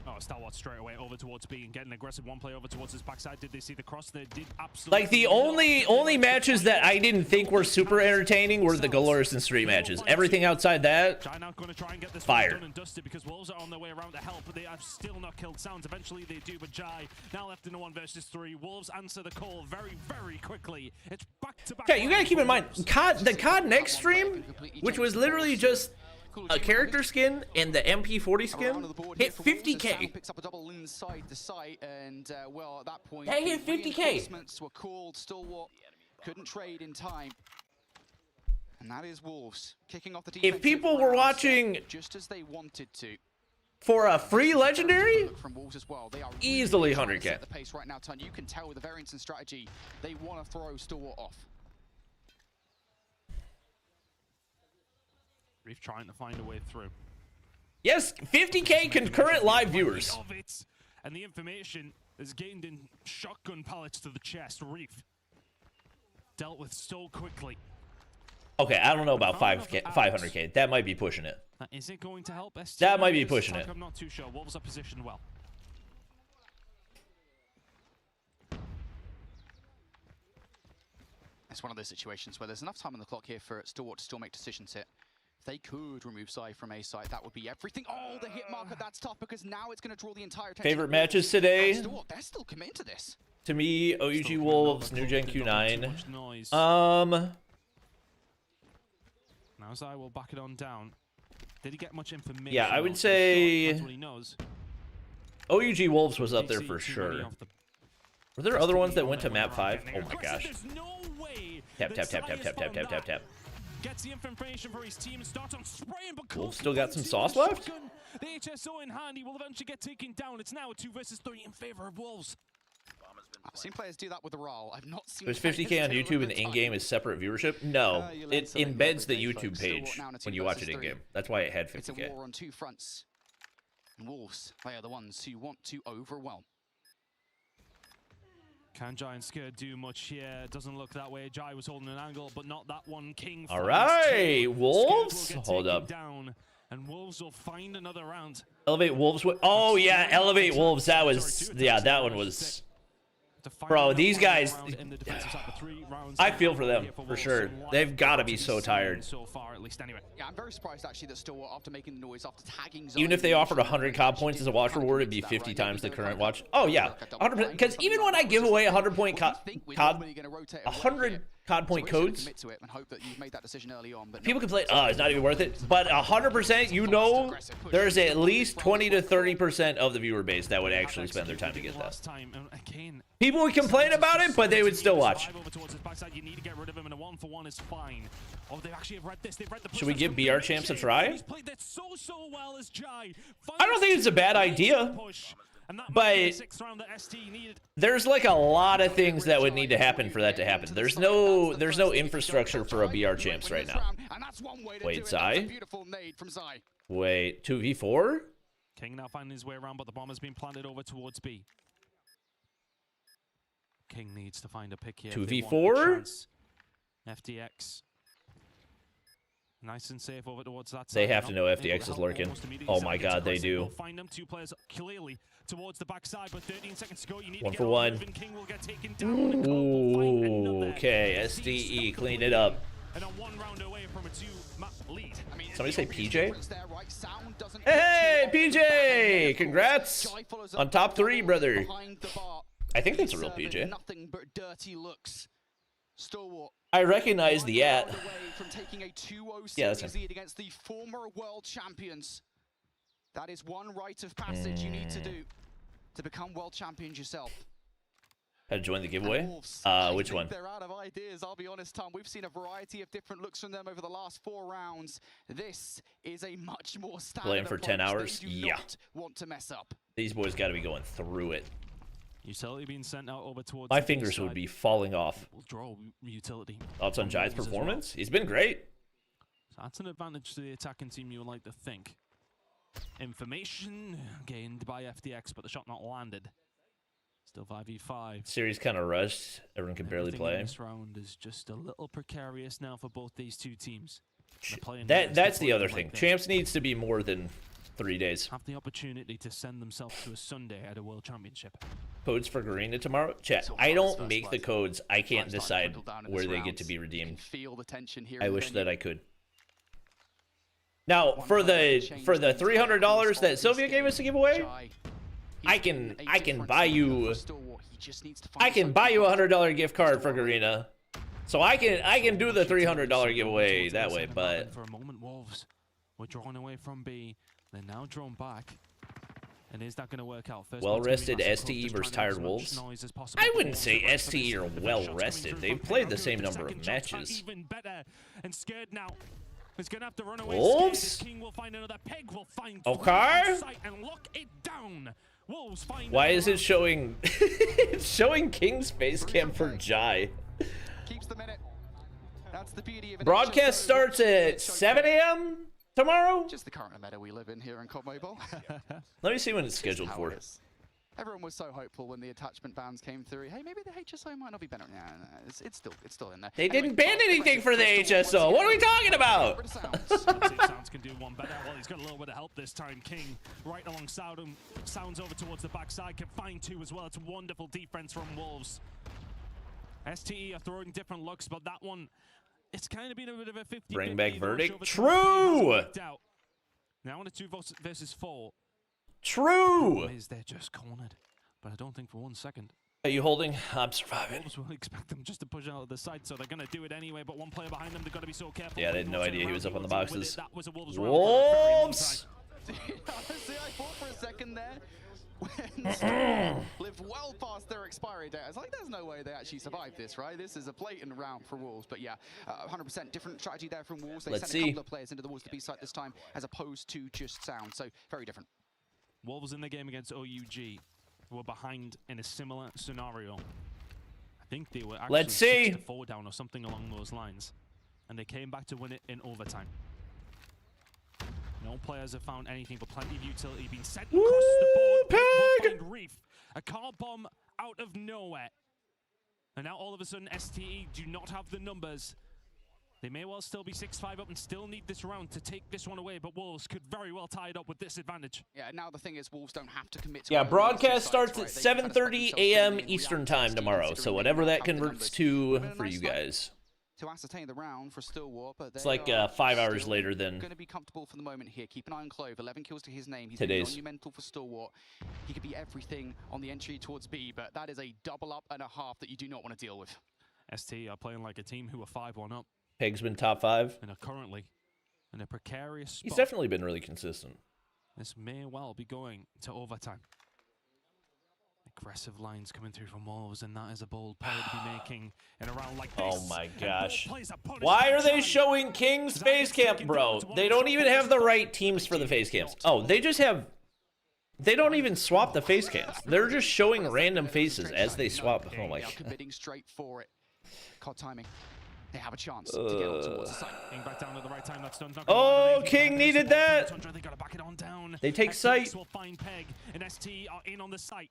Oh, Stalwart straight away over towards B and getting aggressive. 1 play over towards his backside. Did they see the cross? They did absolutely. Like, the only matches that I didn't think were super entertaining were the Galorys and Street matches. Everything outside that, fire. And dusted because Wolves are on their way around to help, but they have still not killed Sounds. Eventually they do, but Jai now left in a 1 versus 3. Wolves answer the call very, very quickly. It's back to back. Okay, you gotta keep in mind, the COD Next stream, which was literally just a character skin and the MP40 skin, hit 50k. Picks up a double inside the site, and well, at that point, they hit 50k. Reinforcements were called. Stalwart couldn't trade in time, and that is Wolves kicking off the defense. If people were watching just as they wanted to, For a free legendary? From Wolves as well. They are easily really 100k. set the pace right now, Ton. You can tell with the variance in strategy, they want to throw Stalwart off. Reef trying to find a way through. Yes, 50k concurrent live viewers. And the information is gained in shotgun pellets to the chest. Reef dealt with so quickly. Okay, I don't know about 500k. That might be pushing it. Is it going to help ST? That might be pushing it. I'm not too sure. Wolves are positioned well. It's one of those situations where there's enough time on the clock here for Stalwart to still make decisions here. If they could remove Sai from A site, that would be everything. Oh, the hit marker, that's tough because now it's going to draw the entire attention. Favorite matches today? Stalwart, they're still committing to this. To me, OUG Wolves, New Gen Q9. Now Zai will back it on down. Did he get much information? Yeah, I would say that's what he knows. OUG Wolves was up there for sure. Were there other ones that went to map 5? Oh my gosh. Tap, tap, tap, tap, tap, tap, tap, tap, tap. Gets the information for his team and starts on spraying, but Wolves still got some sauce left? The HSO in hand, he will eventually get taken down. It's now a 2 versus 3 in favor of Wolves. I've seen players do that with the RAL. I've not seen. There's 50k on YouTube and in-game is separate viewership? No, it embeds the YouTube page when you watch it in-game. That's why it had 50k. It's a war on two fronts. And Wolves, they are the ones who want to overwhelm. Can Jai and Skirt do much here? Doesn't look that way. Jai was holding an angle, but not that one. King. All right, Wolves. Hold up. Down, and Wolves will find another round. Elevate Wolves. Oh yeah, Elevate Wolves. That was that one was. Bro, these guys, I feel for them, for sure. They've got to be so tired. So far, at least, anyway. Yeah, I'm very surprised, actually, that Stalwart, after making the noise, after tagging... Even if they offered 100 COD points as a watch reward, it'd be 50 times the current watch. Oh, yeah. 100%. Because even when I give away 100 point COD, 100 COD point codes, people complain, oh, it's not even worth it. But 100%, you know, there's at least 20 to 30% of the viewer base that would actually spend their time to get that. People would complain about it, but they would still watch. Should we give BR champs a try? I don't think it's a bad idea. But there's like a lot of things that would need to happen for that to happen. There's no infrastructure for a BR champs right now. Wait, Zai? Wait, 2v4? King now finding his way around, but the bomb has been planted over towards B. King needs to find a pick here. 2v4? FDX. Nice and safe over towards that side. They have to know FDX is lurking. Oh my god, they do. Find them, 2 players clearly towards the backside, but 13 seconds to go. You need 1 to for 1. King will get taken down. Ooh, okay, SDE, clean it up. And a 1 round away from a 2-map lead. Somebody say PJ? Hey, PJ! Congrats on top 3, brother. I think that's a real PJ. Nothing but dirty looks. Stalwart. I recognize the at. From taking a 2-0 Yeah, that's lead against the former world champions. That is one rite of passage you need to do to become world champions yourself. How to join the giveaway? Which one? They're out of ideas, I'll be honest, Tom. We've seen a variety of different looks from them over the last 4 rounds. This is a much more standard Playing for 10 hours? They do Yeah. not want to mess up. These boys got to be going through it. Utility being sent out over towards my fingers would be falling off. We'll draw utility. Thoughts on Jai's performance? He's been great. So that's an advantage to the attacking team, you would like to think. Information gained by FDX, but the shot not landed. Still 5v5. Series kind of rushed. Everyone can barely play. This round is just a little precarious now for both these two teams. That's the other thing. Champs needs to be more than 3 days. Have the opportunity to send themselves to a Sunday at a World Championship. Codes for Garena tomorrow? Chat, I don't make the codes. I can't decide where they get to be redeemed. I wish that I could. Now, for the $300 that Sylvia gave us to give away, I can buy you a $100 gift card for Garena. So I can do the $300 giveaway that way, but for a moment, Wolves were drawn away from B. They're now drawn back. And is that going to work out? Well-rested STE versus tired Wolves? I wouldn't say STE are well-rested. They've played the same number of matches. Even better and scared now. He's gonna have to run away. Wolves? King will find another peg. Will find Okay. and lock it down. Wolves find. Why is it showing? It's showing King's face cam for Jai. Keeps the minute. That's the beauty of it. Broadcast starts at 7 a.m. tomorrow. Just the current meta we live in here in COD Mobile. Let me see when it's scheduled for. Everyone was so hopeful when the attachment bans came through. Hey, maybe the HSO might not be better. Nah, it's still in there. They didn't ban anything for the HSO. What are we talking about? Sounds can do one better. Well, he's got a little bit of help this time. King right alongside him. Sounds over towards the backside. Can find two as well. It's wonderful defense from Wolves. STE are throwing different looks, but that one, it's kind of been a bit of a 50-50. Bring back verdict. True. Now on a 2 versus 4. True. Is they're just cornered, but I don't think for 1 second. Are you holding? I'm surviving. We'll expect them just to push out of the side, so they're gonna do it anyway. But one player behind them, they've got to be so careful. Yeah, they had no idea he was up on the boxes. That was a Wolves. Wolves. Honestly, I thought for a second there when Storm lived well past their expiry date. I was like, there's no way they actually survived this, right? This is a blatant round for Wolves. But yeah, 100% different strategy there from Wolves. They sent a couple of players into the Wolves to B site this time, as opposed to just Sound. So very different. Wolves in the game against OUG were behind in a similar scenario. I think they were actually 6-4 down or something along those lines, and they came back to win it in overtime. No players have found anything but plenty of utility being sent across the board. Find Reef, a car bomb out of nowhere, and now all of a sudden STE do not have the numbers. They may well still be 6-5 up and still need this round to take this one away, but Wolves could very well tie it up with this advantage. Yeah, now the thing is Wolves don't have to commit to... Yeah, broadcast starts at 7:30 a.m. Eastern time tomorrow, so whatever that converts to for you guys. To ascertain the round for Stillwater, but it's like 5 hours later than going to be comfortable for the moment here. Keep an eye on Clove. 11 kills to his name. He's today's monumental for Stillwater. He could be everything on the entry towards B, but that is a double up and a half that you do not want to deal with. ST are playing like a team who are 5-1 up. Peg's been top 5 and are currently in a precarious spot. He's definitely been really consistent. This may well be going to overtime. Aggressive lines coming through from Wolves, and that is a bold play to be making in a round like this. Oh my gosh. Why are they showing King's face cam, bro? They don't even have the right teams for the face cams. Oh, they just have... They don't even swap the face cams. They're just showing random faces as they swap. Oh my god. Committing straight for it. COD timing. They have a chance to get on towards the site. King back down at the right time. That's done. Oh, King needed that. They gotta back it on down. They take sight. Will find Peg, and ST are in on the site.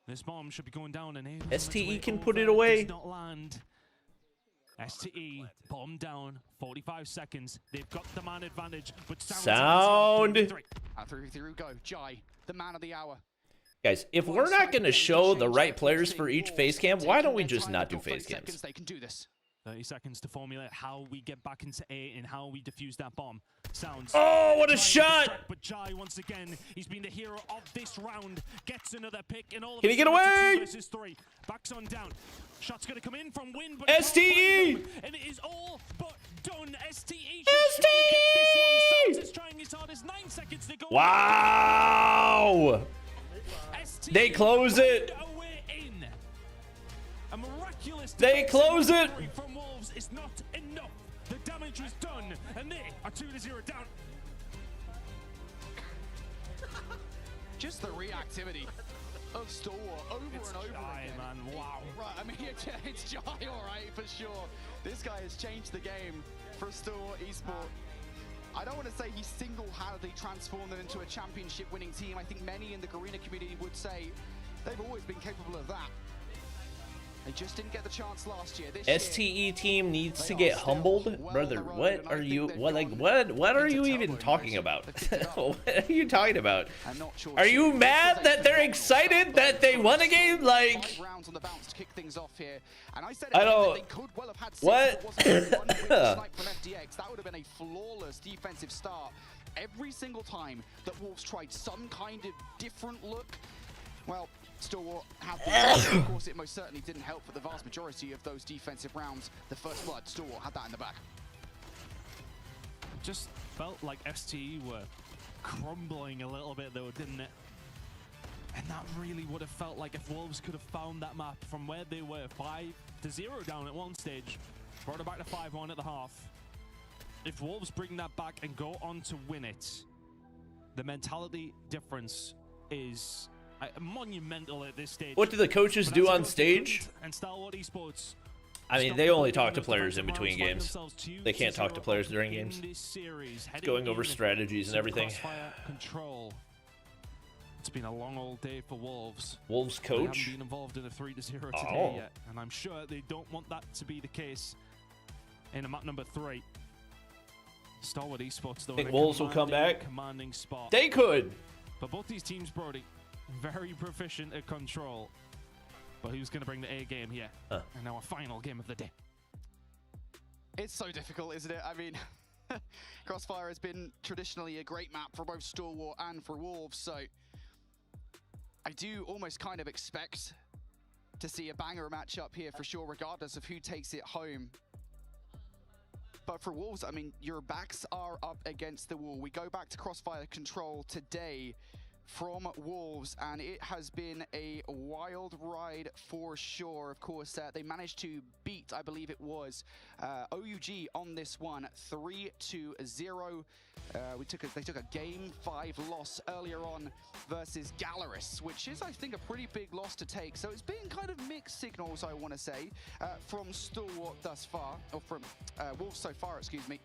This bomb should be going down, and STE can put it away. Does not land. STE bomb down. 45 seconds. They've got the man advantage, but Sound. Through go. Jai, the man of the hour. Guys, if we're not going to show the right players for each face cam, why don't we just not do face cams? They can do this. 30 seconds to formulate how we get back into A and how we defuse that bomb. Sounds. Oh, what a shot! But Jai, once again, he's been the hero of this round. Gets another pick, and all of Can he get away? 2 versus 3. Backs on down. Shot's going to come in from Win, but STE! And it is all but done. STE! STE! Sounds is trying his hardest. 9 seconds to go. Wow! They close it. They close it. From Wolves is not enough. The damage was done, and they are 2-0 down. Just the reactivity of Stalwart over and over again. Man. Wow. Right, I mean, it's Jai, all right, for sure. This guy has changed the game for Stalwart Esport. I don't want to say he single-handedly transformed them into a championship-winning team. I think many in the Garena community would say they've always been capable of that. They just didn't get the chance last year. This STE team needs to get humbled, brother. What are you? What are you even talking about? What are you talking about? Are you mad that they're excited that they won a game? Like, I don't. What? That would have been a flawless defensive start. Every single time that Wolves tried some kind of different look, well, Stalwart had of course, it most certainly didn't help for the vast majority of those defensive rounds. The first blood, Stalwart had that in the back. It just felt like STE were crumbling a little bit though, didn't it? And that really would have felt like if Wolves could have found that map from where they were 5-0 down at one stage. Brought it back to 5-1 at the half. If Wolves bring that back and go on to win it, the mentality difference is monumental at this stage. What do the coaches do on stage? And Stalwart Esports, I mean, they only talk to players in between games. They can't talk to players during games. Going over strategies and everything. Control. It's been a long old day for Wolves. Wolves They coach? haven't been involved in a 3-0 today yet, and I'm sure they don't want that to be the case in a map number 3. Stalwart Esports, though, Think in a Wolves will come back? commanding spot. They could. But both these teams, Brody, very proficient at control. But who's going to bring the A game here? And now our final game of the day. It's so difficult, isn't it? I mean, Crossfire has been traditionally a great map for both Stalwart and for Wolves, so I do almost kind of expect to see a banger matchup here for sure, regardless of who takes it home. But for Wolves, I mean, your backs are up against the wall. We go back to Crossfire control today from Wolves, and it has been a wild ride for sure. Of course, they managed to beat, I believe it was, OUG on this one, 3-0. They took a Game 5 loss earlier on versus Galorys, which is, I think, a pretty big loss to take. So it's been kind of mixed signals, I want to say, from Stalwart thus far, or from Wolves so far, excuse me.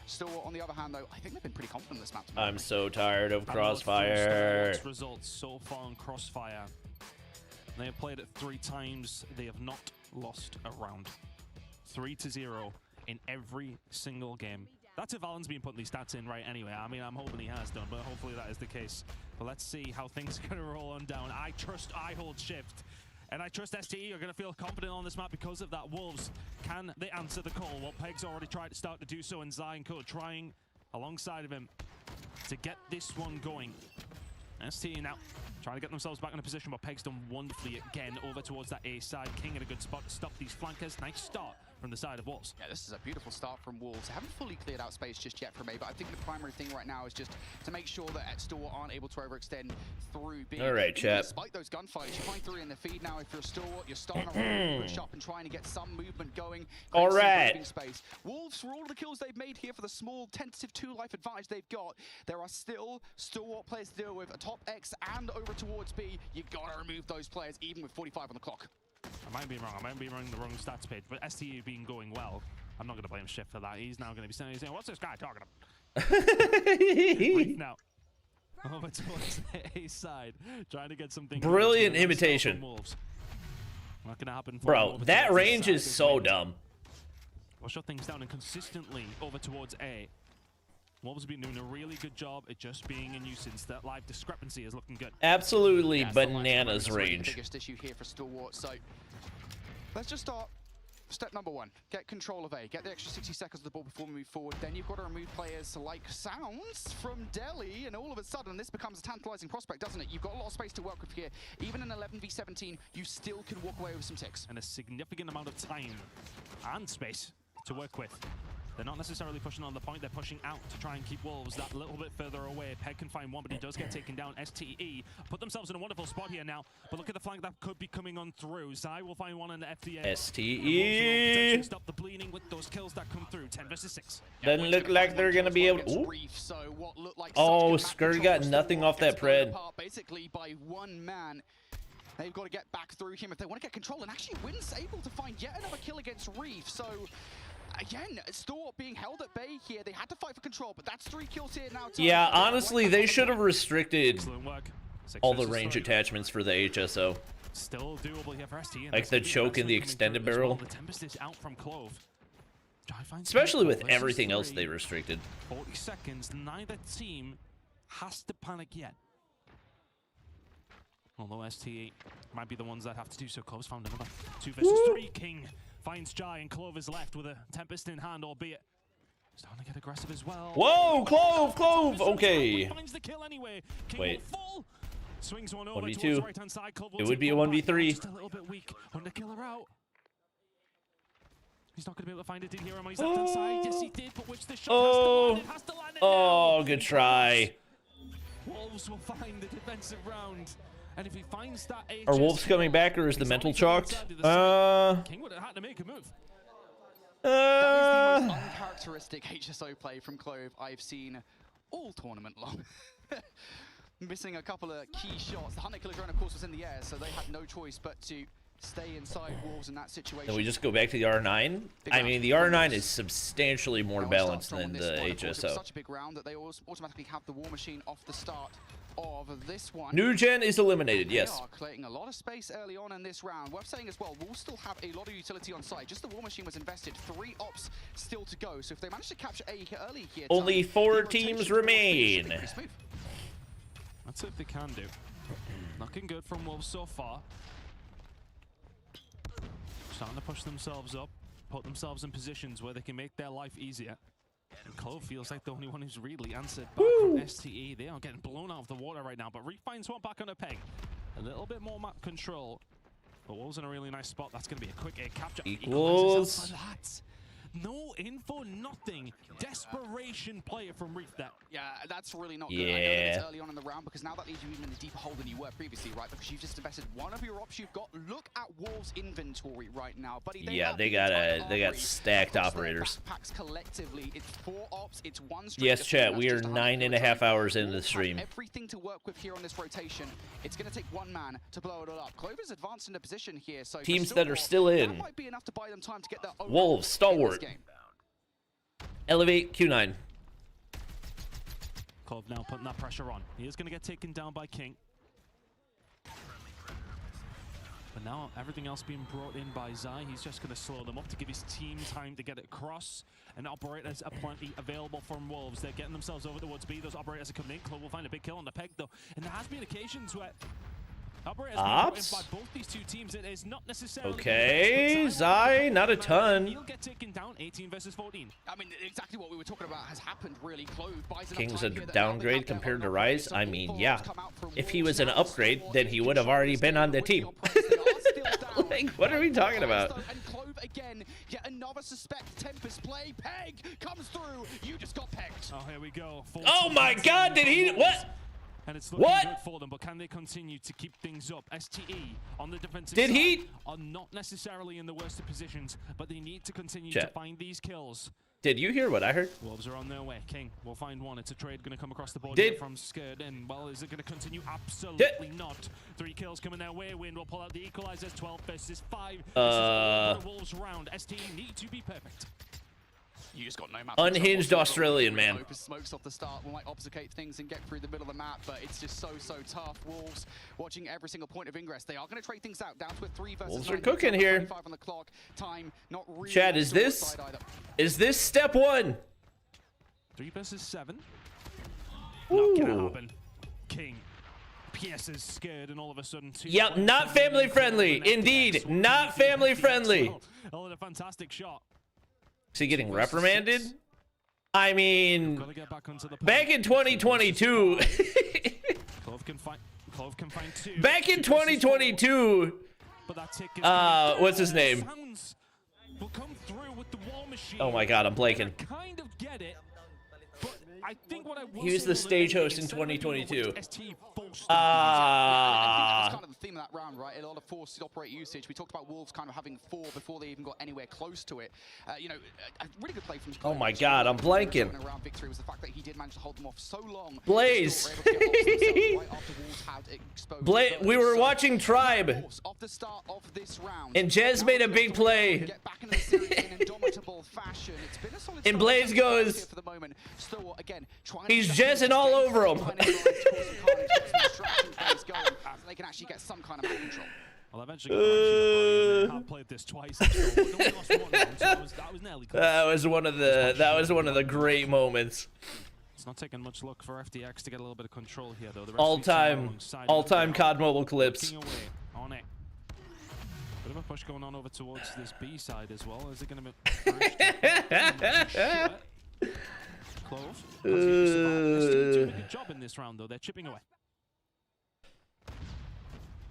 Stalwart, on the other hand, though, I think they've been pretty confident in this map. I'm so tired of Crossfire. Results so far on Crossfire. They have played it 3 times. They have not lost a round. 3-0 in every single game. That's if Alan's been putting these stats in right anyway. I mean, I'm hoping he has done, but hopefully that is the case. But let's see how things are going to roll on down. I trust I hold shift. And I trust STE are going to feel confident on this map because of that. Wolves, can they answer the call? Well, Peg's already tried to start to do so, and Zion Code trying alongside of him to get this one going. STE now trying to get themselves back in a position, but Peg's done wonderfully again over towards that A side. King in a good spot to stop these flankers. Nice start from the side of Wolves. Yeah, this is a beautiful start from Wolves. They haven't fully cleared out space just yet from A, but I think the primary thing right now is just to make sure that Stalwart aren't able to overextend through B. All right, chat. Despite those gunfights, you find 3 in the feed now. If you're a Stalwart, you're starting to push up and trying to get some movement going. All right. Space. Wolves, for all of the kills they've made here, for the small tentative 2-life advantage they've got, there are still Stalwart players to deal with. A top X and over towards B. You gotta remove those players, even with 45 on the clock. I might be wrong. I might be running the wrong stats page, but STE being going well, I'm not going to blame Shift for that. He's now going to be saying, what's this guy talking about? Now, over towards the A side, trying to get something. Brilliant imitation. Not going to happen. Bro, that range is so dumb. We'll shut things down and consistently over towards A. Wolves have been doing a really good job at just being a nuisance. That live discrepancy is looking good. Absolutely bananas range. The biggest issue here for Stalwart. So let's just start. Step number 1, get control of A. Get the extra 60 seconds of the ball before we move forward. Then you've got to remove players like Sounds from Delhi, and all of a sudden this becomes a tantalizing prospect, doesn't it? You've got a lot of space to work with here. Even in 11v17, you still can walk away with some ticks. And a significant amount of time and space to work with. They're not necessarily pushing on the point, they're pushing out to try and keep Wolves that little bit further away. Peg can find one, but he does get taken down. STE put themselves in a wonderful spot here now, but look at the flank that could be coming on through. Zai will find one in the FDA. STE. Stop the bleeding with those kills that come through. 10 versus 6. Doesn't look like they're going to be able to... Oh, Skur got nothing off that pred. Basically by one man. They've got to get back through him if they want to get control, and actually Wynn's able to find yet another kill against Reef. So again, Stalwart being held at bay here. They had to fight for control, but that's 3 kills here now. Yeah, honestly, they should have restricted all the range attachments for the HSO. Still doable here for ST. Like the choke and the extended barrel. The Tempest is out from Clove. Especially with everything else they restricted. 40 seconds. Neither team has to panic yet. Although ST might be the ones that have to do so. Clove's found another. 2 versus 3. King finds Jai, and Clove is left with a Tempest in hand, albeit starting to get aggressive as well. Whoa, Clove! Okay. Finds the kill anyway. King wait. Will fall. Swings one over 1v2. towards the right-hand side. Clove will it would take be a one back. 1v3. Just a little bit weak. Underkiller out. He's not going to be able to find it. Did hear him on his left-hand side? Yes, he did, but which the shot has to land it now. Good try. Wolves will find the defensive round. And if he finds that Are Wolves coming back, or is the mental chalked? King would have had to make a move. That is the most uncharacteristic HSO play from Clove I've seen all tournament long. Missing a couple of key shots. The Hunter Killer drone, of course, was in the air, so they had no choice but to stay inside Wolves in that situation. Then we just go back to the R9. I mean, the R9 is substantially more balanced than the HSO. It was such a big round that they automatically have the War Machine off the start of this one. New Gen is eliminated, yes. They are creating a lot of space early on in this round. Worth saying as well, we'll still have a lot of utility on site. Just the War Machine was invested. 3 ops still to go. So if they manage to capture A early here, only 4 teams remain. That's what they can do. Looking good from Wolves so far. Starting to push themselves up, put themselves in positions where they can make their life easier. And Clove feels like the only one who's really answered back from STE. They are getting blown out of the water right now, but Reef finds one back on a peg. A little bit more map control, but Wolves in a really nice spot. That's going to be a quick A capture. Equals. No info, nothing. Desperation player from Reef there. Yeah, that's really not good. I know that it's early on in the round because now that leaves you even in a deeper hole than you were previously, right? Because you've just invested one of your ops you've got. Look at Wolves' inventory right now, buddy. They got stacked operators. Packs collectively, it's 4 ops, it's 1 stream. Yes, chat. We are 9.5 hours into the stream. Everything to work with here on this rotation. It's going to take one man to blow it all up. Clover's advanced into position here, so teams that are still in. That might be enough to buy them time to get their own Wolves, stalwart. Elevate Q9. Clove now putting that pressure on. He is going to get taken down by King. But now everything else being brought in by Zai. He's just going to slow them up to give his team time to get it across. And operators are plenty available from Wolves. They're getting themselves over towards B. Those operators are coming in. Clove will find a big kill on the peg though. And there has been occasions where operators by both these two teams. It is not necessarily okay. Zai, not a ton. He'll get taken down 18 versus 14. I mean, exactly what we were talking about has happened, really. Clove buys King's a downgrade compared to Rise. I mean, yeah. If he was an upgrade, then he would have already been on the team. Like, what are we talking about? And Clove again, yet another suspect Tempest play. Peg comes through. You just got pegged. Oh, here we go. Oh my God! Did he? What? And it's looking good for them, but can they continue to keep things up? STE on the defensive side are not necessarily in the worst of positions, but they need to continue to find these kills. Did you hear what I heard? Wolves are on their way. King will find one. It's a trade going to come across the board from Scared. And, well, is it going to continue? Absolutely not. 3 kills coming their way. Wind will pull out the equalizers. 12 versus 5. This is the Wolves round. STE need to be perfect. You just got no map. Unhinged Australian man. Smokes off the start will might obfuscate things and get through the middle of the map, but it's just so tough. Wolves watching every single point of ingress. They are going to trade things out down to a 3 versus 9. Wolves are cooking here. On the clock. Time not really. Chad, is this step 1? 3 versus 7. Not gonna happen. King. PS is scared, and all of a sudden. Yep, not family friendly. Indeed, not family friendly. Oh, a fantastic shot. Is he getting reprimanded? I mean, back in 2022. Clove can find 2. Back in 2022. What's his name? Oh my God, I'm blanking. Kind of get it. But I think what he was the stage host in 2022. That's kind of the theme of that round, right? A lot of forced operate usage. We talked about Wolves kind of having 4 before they even got anywhere close to it. You know, a really good play from Oh my God, I'm blanking. Around victory was the fact that he did manage to hold them off so long. Blaze. We were watching Tribe. Off the start of this round. And Jez made a big play. Get back into the series in indomitable fashion. It's been a solid and Blaze goes. For the moment. Still, again, he's Jezzing all over him. They can actually get some kind of control. Well, eventually, I've played this twice. That was nearly close. That was one of the great moments. It's not taking much luck for FTX to get a little bit of control here, though. All-time COD Mobile clips. On it. Bit of a push going on over towards this B side as well. Is it going to be? Clove. Doing a good job in this round, though. They're chipping away.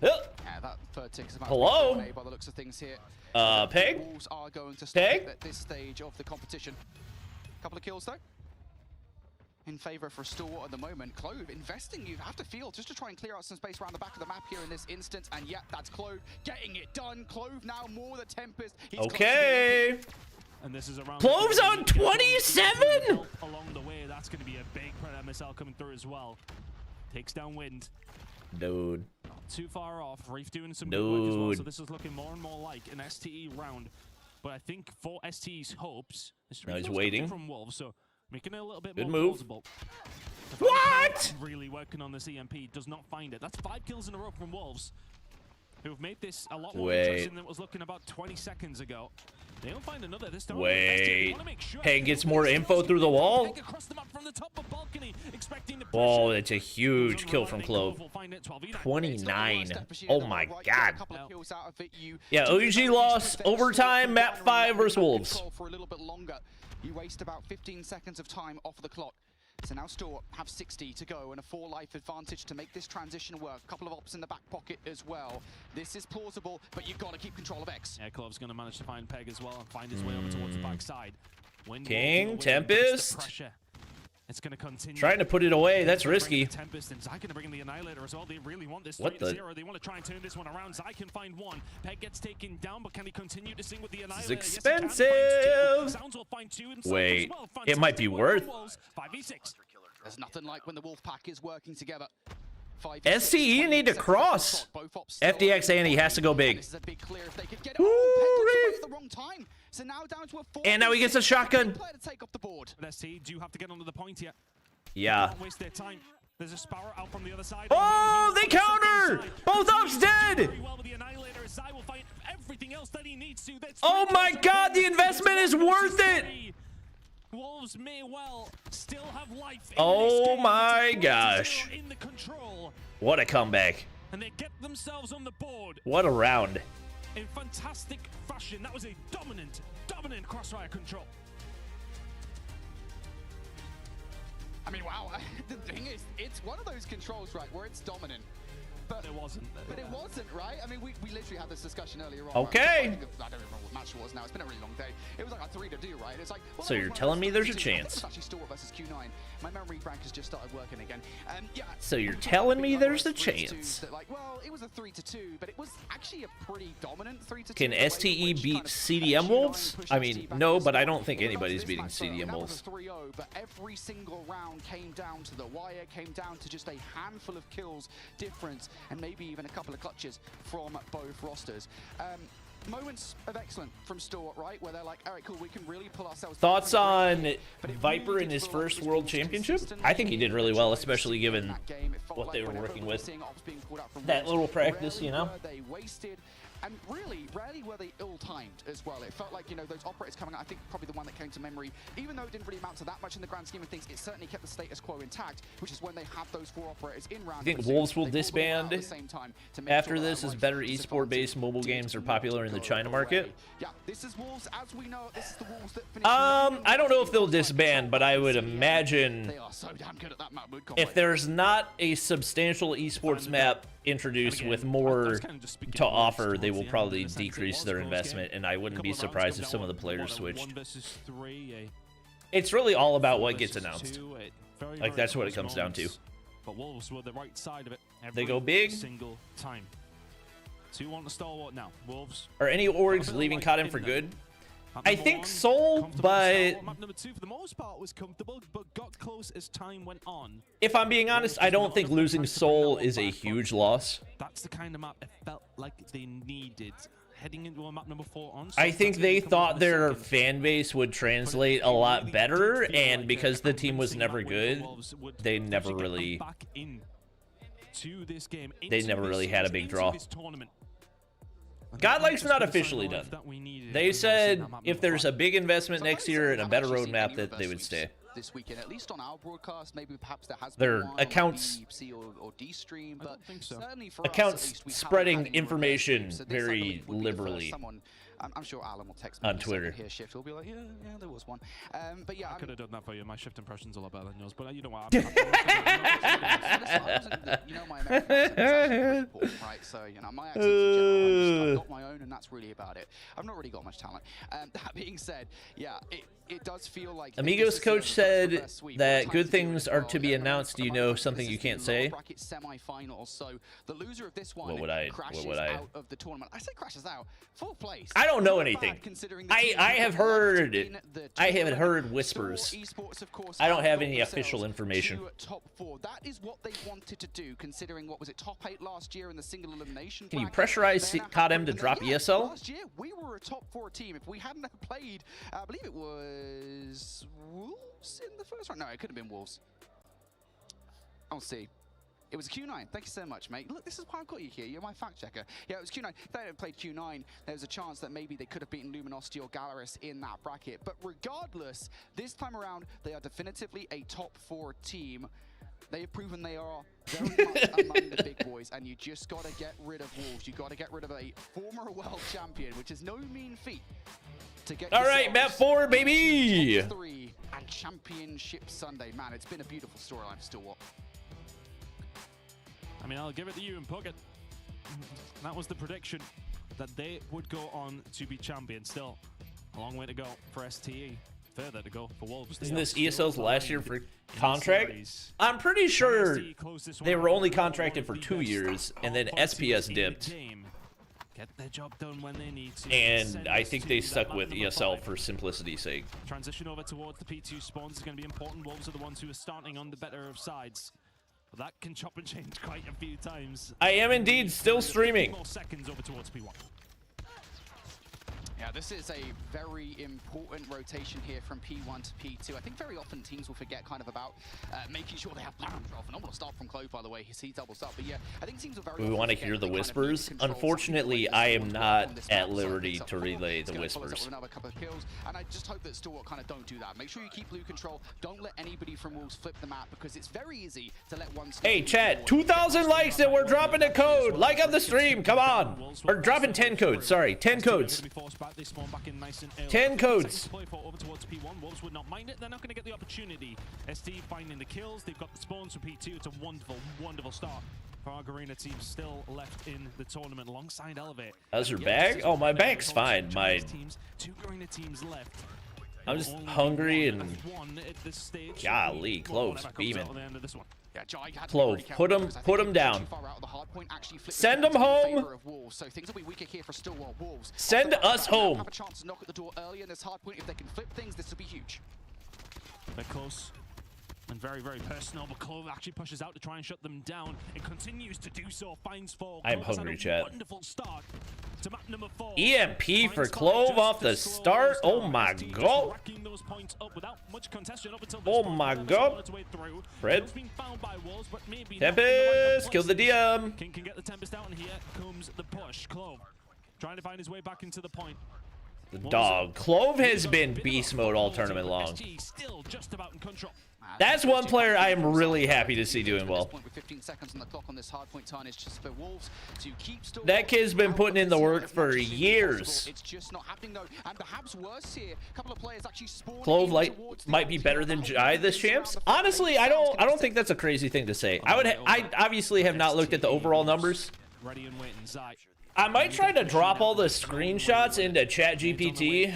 Yeah, that third tick is about Hello? to be by the looks of things here. Peg? Wolves are going to start at this stage of the competition. Couple of kills, though. In favor for Stalwart at the moment. Clove investing, you have to feel, just to try and clear out some space around the back of the map here in this instance. And yeah, that's Clove getting it done. Clove now more the Tempest. He's okay. And this is around Cloves on 27? Along the way, that's going to be a big Predator missile coming through as well. Takes down Wind. Dude. Not too far off. Reef doing some good work as well, so this is looking more and more like an STE round. But I think for STE's hopes, now he's waiting. From Wolves, so making it a little bit good more move. plausible. What? Really working on this EMP, does not find it. That's 5 kills in a row from Wolves, who've made this a lot more interesting than it was looking about 20 seconds ago. They don't find another this time. Wait. Peg gets more info through the wall. Whoa, that's a huge kill from Clove. 29. Oh my god. Yeah, OUG lost overtime, map 5 versus Wolves. For a little bit longer. You waste about 15 seconds of time off the clock. So now Store have 60 to go and a 4 life advantage to make this transition work. A couple of ops in the back pocket as well. This is plausible, but you've got to keep control of X. Yeah, Clove's going to manage to find Peg as well and find his way over towards the backside. King, Tempest. It's going to continue. Trying to put it away. That's risky. Tempest and Zai going to bring in the Annihilator as well. They really want this 3-0. They want to try and turn this one around. Zai can find one. Peg gets taken down, but can he continue to sing with the Annihilator? It's expensive. Sounds will find 2 and wait, it might be worth. 5v6. There's nothing like when the Wolfpack is working together. STE need to cross. FDX Annie has to go big. This is a big clear if they could get it. Oh, Peg at the wrong time. So now down to a 4. And now he gets a shotgun. Player to take off the board. But STE do have to get onto the point here. Yeah. Don't waste their time. There's a Sparrow out from the other side. Oh, they counter! Both up's dead! Oh my god, the investment is worth it! Wolves may well still have life. Oh my gosh. In the control. What a comeback. And they get themselves on the board. What a round. In fantastic fashion. That was a dominant crossfire control. I mean, wow. The thing is, it's one of those controls, right, where it's dominant. But it wasn't. But it wasn't, right? I mean, we literally had this discussion earlier on. Okay. Right? I don't remember what match it was now. It's been a really long day. It was like a 3-2, right? It's like. Well, so you're telling me there's a chance? It's actually Store versus Q9. My memory bank has just started working again. Yeah. So you're telling me there's a chance? That, like, well, it was a 3-2, but it was actually a pretty dominant 3-2. Can STE beat CDM Wolves? I mean, no, but I don't think anybody's beating CDM Wolves. That was a 3-0, but every single round came down to the wire, came down to just a handful of kills difference, and maybe even a couple of clutches from both rosters. Moments of excellence from Store, right, where they're like, all right, cool, we can really pull ourselves. Thoughts on Viper in his first World Championship? I think he did really well, especially given what they were working with. That little practice, you know? They wasted. And really, rarely were they ill-timed as well. It felt like, you know, those operators coming out, I think probably the one that came to memory, even though it didn't really amount to that much in the grand scheme of things, it certainly kept the status quo intact, which is when they have those 4 operators in round. You think Wolves will disband after this as better esport-based mobile games are popular in the China market? Yeah, this is Wolves as we know. This is the Wolves that I don't know if they'll disband, but I would imagine they are so damn good at that map mood if there's not a substantial esports map introduced with more to offer, they will probably decrease their investment, and I wouldn't be surprised if some of the players switched. It's really all about what gets announced. Like, that's what it comes down to. But Wolves were the right side of it. They go big. Single time. 2-1 to Stalwart now. Wolves. Are any orgs leaving COD for good? I think Seoul, but map number 2 for the most part was comfortable, but got close as time went on. If I'm being honest, I don't think losing Seoul is a huge loss. That's the kind of map it felt like they needed. Heading into a map number 4 on. I think they thought their fan base would translate a lot better, and because the team was never good, they never really had a big draw. Godlike's not officially done. They said if there's a big investment next year and a better roadmap, that they would stay. This weekend, at least on our broadcast, maybe perhaps there has their been accounts or D-stream, but certainly for accounts spreading information very liberally. I'm sure Alan will text me on Twitter. Here, Shift will be like, yeah, there was one. But yeah, I could have done that for you. My Shift impression's a lot better than yours, but you know what? You know my American accent is actually pretty important, right? So you know my accent in general, I've got my own, and that's really really about it. I've not really got much talent. That being said, yeah, it does feel like Amigos coach said that good things are to be announced. Do you know something you can't say? Bracket semi-finals. So the loser of this one crashes out of the tournament. I say crashes out. 4th place. I don't know anything. I have heard. I have heard whispers. I don't have any official information. Top 4. That is what they wanted to do, considering what was it, top 8 last year in the single elimination. Can you pressurize COD to drop ESL? Last year we were a top 4 team. If we hadn't played, I believe it was Wolves in the first round. No, it could have been Wolves. I'll see. It was Q9. Thank you so much, mate. Look, this is why I've got you here. You're my fact checker. Yeah, it was Q9. If they hadn't played Q9, there was a chance that maybe they could have beaten Luminosity or Galorys in that bracket. But regardless, this time around, they are definitively a top 4 team. They have proven they are very much among the big boys, and you just got to get rid of Wolves. You got to get rid of a former world champion, which is no mean feat. To get all right, map 4, baby. Top 3 and Championship Sunday. Man, it's been a beautiful storyline for Stillwater. I mean, I'll give it to you and Puckett. That was the prediction, that they would go on to be champions. Still, a long way to go for STE. Further to go for Wolves. Isn't this ESL's last year for contract? I'm pretty sure they were only contracted for 2 years, and then SPS dipped. Get their job done when they need to. And I think they stuck with ESL for simplicity's sake. Transition over towards the P2 spawns is going to be important. Wolves are the ones who are starting on the better of sides. But that can chop and change quite a few times. I am indeed still streaming. More seconds over towards P1. Yeah, this is a very important rotation here from P1 to P2. I think very often teams will forget kind of about making sure they have plan control. Phenomenal start from Clove, by the way. He doubles up. But yeah, I think teams will very we want to hear the whispers. Unfortunately, I am not at liberty to relay the whispers. Another couple of kills, and I just hope that Stillwater kind of don't do that. Make sure you keep blue control. Don't let anybody from Wolves flip the map, because it's very easy to let one. Hey, chat, 2,000 likes and we're dropping a code. Like on the stream, come on. Or dropping 10 codes. Sorry, 10 codes. They spawn back in nice and early. 10 codes. Over towards P1. Wolves would not mind it. They're not going to get the opportunity. ST finding the kills. They've got the spawns for P2. It's a wonderful, wonderful start for our Garena team, still left in the tournament alongside Elevate. How's your bag? Oh, my bag's fine. My 2 Garena teams left. I'm just hungry and golly, Clove's beaming. Clove, put him down. Send him home. Send us home. Have a chance to knock at the door early in this hard point. If they can flip things, this will be huge. They're close and very, very personal, but Clove actually pushes out to try and shut them down and continues to do so. Finds 4. I'm hungry, chat. Wonderful start to map number 4. EMP for Clove off the start. Oh my god. Oh my god. Fred. Tempest, kill the DM. King can get the Tempest out, and here comes the push. Clove trying to find his way back into the point. The dog. Clove has been beast mode all tournament long. Still just about in control. That's one player I am really happy to see doing well. That kid's been putting in the work for years. It's just not happening though, and perhaps worse here. A couple of players actually spawned. Clove might be better than Jai this champs. Honestly, I don't think that's a crazy thing to say. I obviously have not looked at the overall numbers. Ready and waiting, Zai. I might try to drop all the screenshots into ChatGPT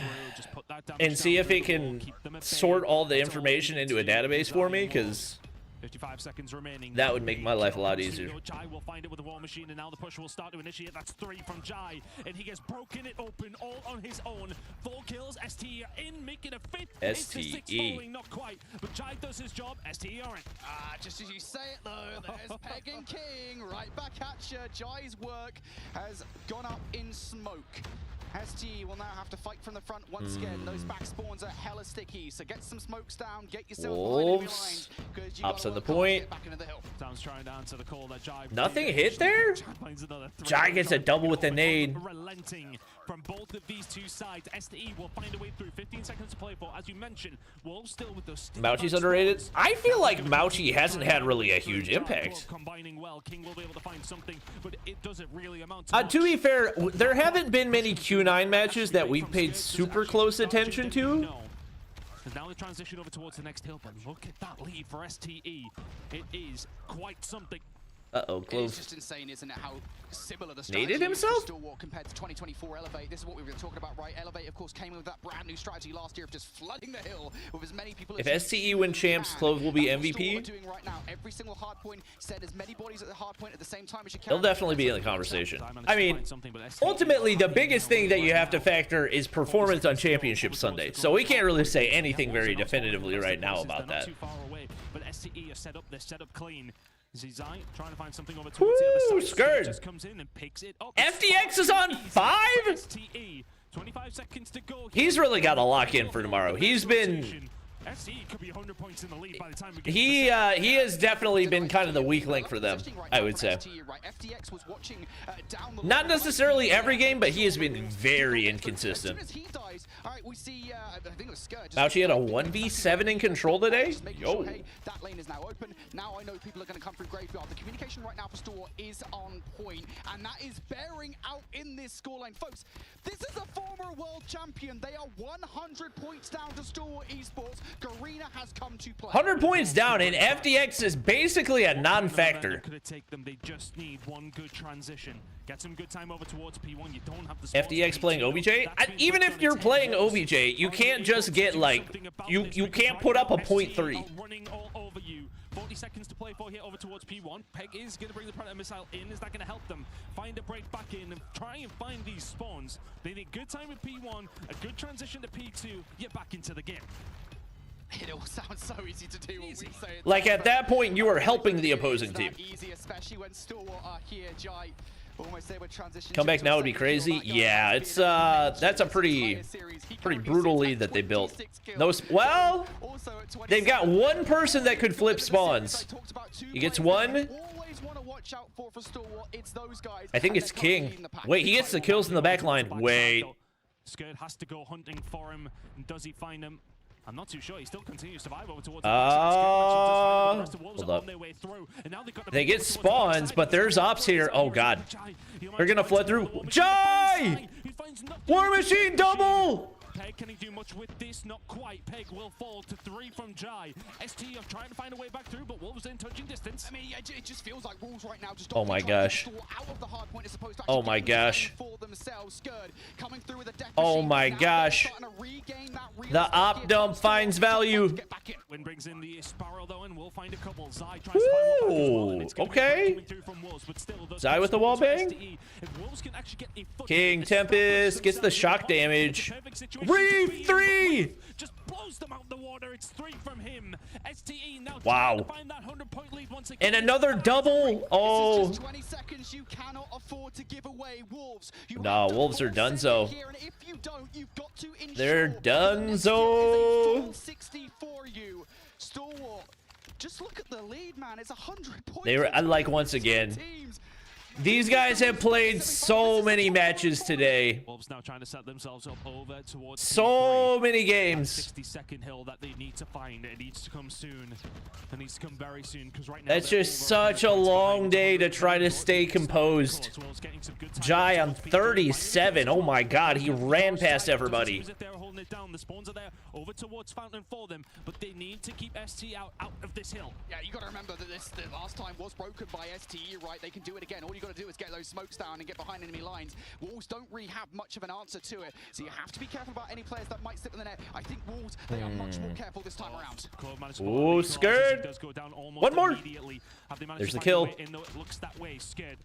and see if it can sort all the information into a database for me, because 55 seconds remaining. That would make my life a lot easier. Jai will find it with the war machine, and now the push will start to initiate. That's 3 from Jai, and he has broken it open all on his own. 4 kills. STE are in, making a 5th. STE. Falling, not quite, but Jai does his job. STE are in. Just as you say it though, there's Peg and King right back at you. Jai's work has gone up in smoke. STE will now have to fight from the front once again. Those back spawns are hella sticky, so get some smokes down, get yourself Wolves. Ups on the point. The call that Jai nothing hit there? Jai gets a double with the nade. Relenting from both of these two sides. STE will find a way through. 15 seconds to play for. As you mentioned, Wolves still with those. Mauchi's underrated. I feel like Mauchi hasn't had really a huge impact. Combining well, King will be able to find something, but it doesn't really amount to be fair, there haven't been many Q9 matches that we've paid super close attention to. And now the transition over towards the next hill, but look at that lead for STE. It is quite something. Uh-oh, close. It's just insane, isn't it, how similar the Naded strategy is himself? for Stalwart compared to 2024 Elevate. This is what we were talking about, right? Elevate, of course, came with that brand new strategy last year of just flooding the hill with as many people If as STE win champs, Clove will be MVP. doing right now. Every single hard point, set as many bodies at the hard point at the same time as you can. He'll definitely be in the conversation. I mean, ultimately, the biggest thing that you have to factor is performance on Championship Sunday. So we can't really say anything very definitively right now about that. But STE are set up, they're set up clean. Zizai trying to find something over towards the other side. Skirt. Just comes in and picks it up. FDX is on 5? STE, 25 seconds to go. He's really got to lock in for tomorrow. He's been... STE could be 100 points in the lead by the time we get He has definitely been kind of the weak link for them, I would say. Not necessarily every game, but he has been very inconsistent. Fauci had a 1v7 in control today? Yo. That lane is now open. Now I know people are going to come through Graveyard. The communication right now for Stalwart is on point, and that is bearing out in this scoreline. Folks, this is a former world champion. They are 100 points down to Stalwart Esports. Garena has come to play. 100 points down, and FDX is basically a non-factor. Could take them. They just need one good transition. Get some good time over towards P1. You don't have the FDX playing OBJ? Even if you're playing OBJ, you can't just get like you can't put up a .3. Running all over you. 40 seconds to play for here over towards P1. Peg is going to bring the Predator missile in. Is that going to help them find a break back in and try and find these spawns? They need good time with P1, a good transition to P2, get back into the game. It all sounds so easy to do when we say it. Like at that point, you are helping the opposing team. Easy, especially when Stalwart are here, Jai. Almost able to transition. Comeback now would be crazy. Yeah, it's that's a pretty brutal lead that they built. Well, they've got one person that could flip spawns. He gets one. I think it's King. Wait, he gets the kills in the back line. Wait. Scared has to go hunting for him. And does he find him? I'm not too sure. He still continues to survive over towards hold up. They get spawns, but there's ops here. Oh god. They're gonna flood through. Jai! War Machine double! Peg, can he do much with this? Not quite. Peg will fall to 3 from Jai. ST are trying to find a way back through, but Wolves in touching distance. I mean, it just feels like Wolves right now just oh my gosh. Oh my gosh. Oh my gosh. The op dump finds value. Win brings in the Sparrow though, and we'll find a couple. Zai tries to find one back as well. Okay. Zai with the wall bang. King Tempest gets the shock damage. Reef 3! Just blows them out the water. It's 3 from him. STE now wow. to find that 100-point lead once again. And another double. Oh. This is just 20 seconds. You cannot afford to give away Wolves. No, Wolves are donezo. They're donezo. 60 for you. Stalwart. Just look at the lead, man. It's 100 points. They were like once again. These guys have played so many matches today. Wolves now trying to set themselves up over towards so many games. 60-second hill that they need to find. It needs to come soon. It needs to come very soon because right now that's just such a long day to try to stay composed. Jai on 37. Oh my god, he ran past everybody. They're holding it down. The spawns are there over towards Fountain for them, but they need to keep ST out of this hill. Yeah, you got to remember that the last time was broken by STE, right? They can do it again. All you got to do is get those smokes down and get behind enemy lines. Wolves don't really have much of an answer to it, so you have to be careful about any players that might slip in the net. I think Wolves, they are much more careful this time around. Ooh, scared. One more. There's the kill. Looks that way. Scared.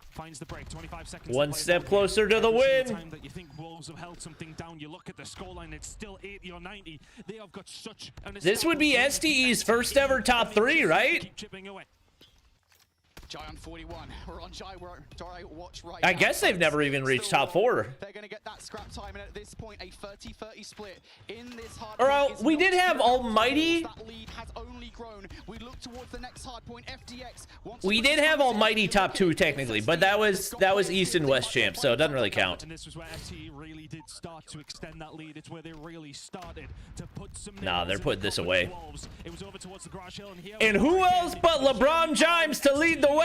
Finds the break. 25 seconds. One step closer to the win. Time that you think Wolves have held something down, you look at the scoreline, it's still 80 or 90. They have got such an this would be STE's first ever top 3, right? Keep chipping away. Jai on 41. We're on Jai watch right I now. guess they've never even reached top 4. They're going to get that scrap time, and at this point, a 30-30 split in this hard point. We did have Almighty. That lead has only grown. We look towards the next hard point. FDX. We did have Almighty top 2 technically, but that was East and West champ, so it doesn't really count. And this was where FT really did start to extend that lead. It's where they really started to put some. Nah, they're putting this away. It was over towards the garage hill, and here. And who else but LeBron James to lead the way?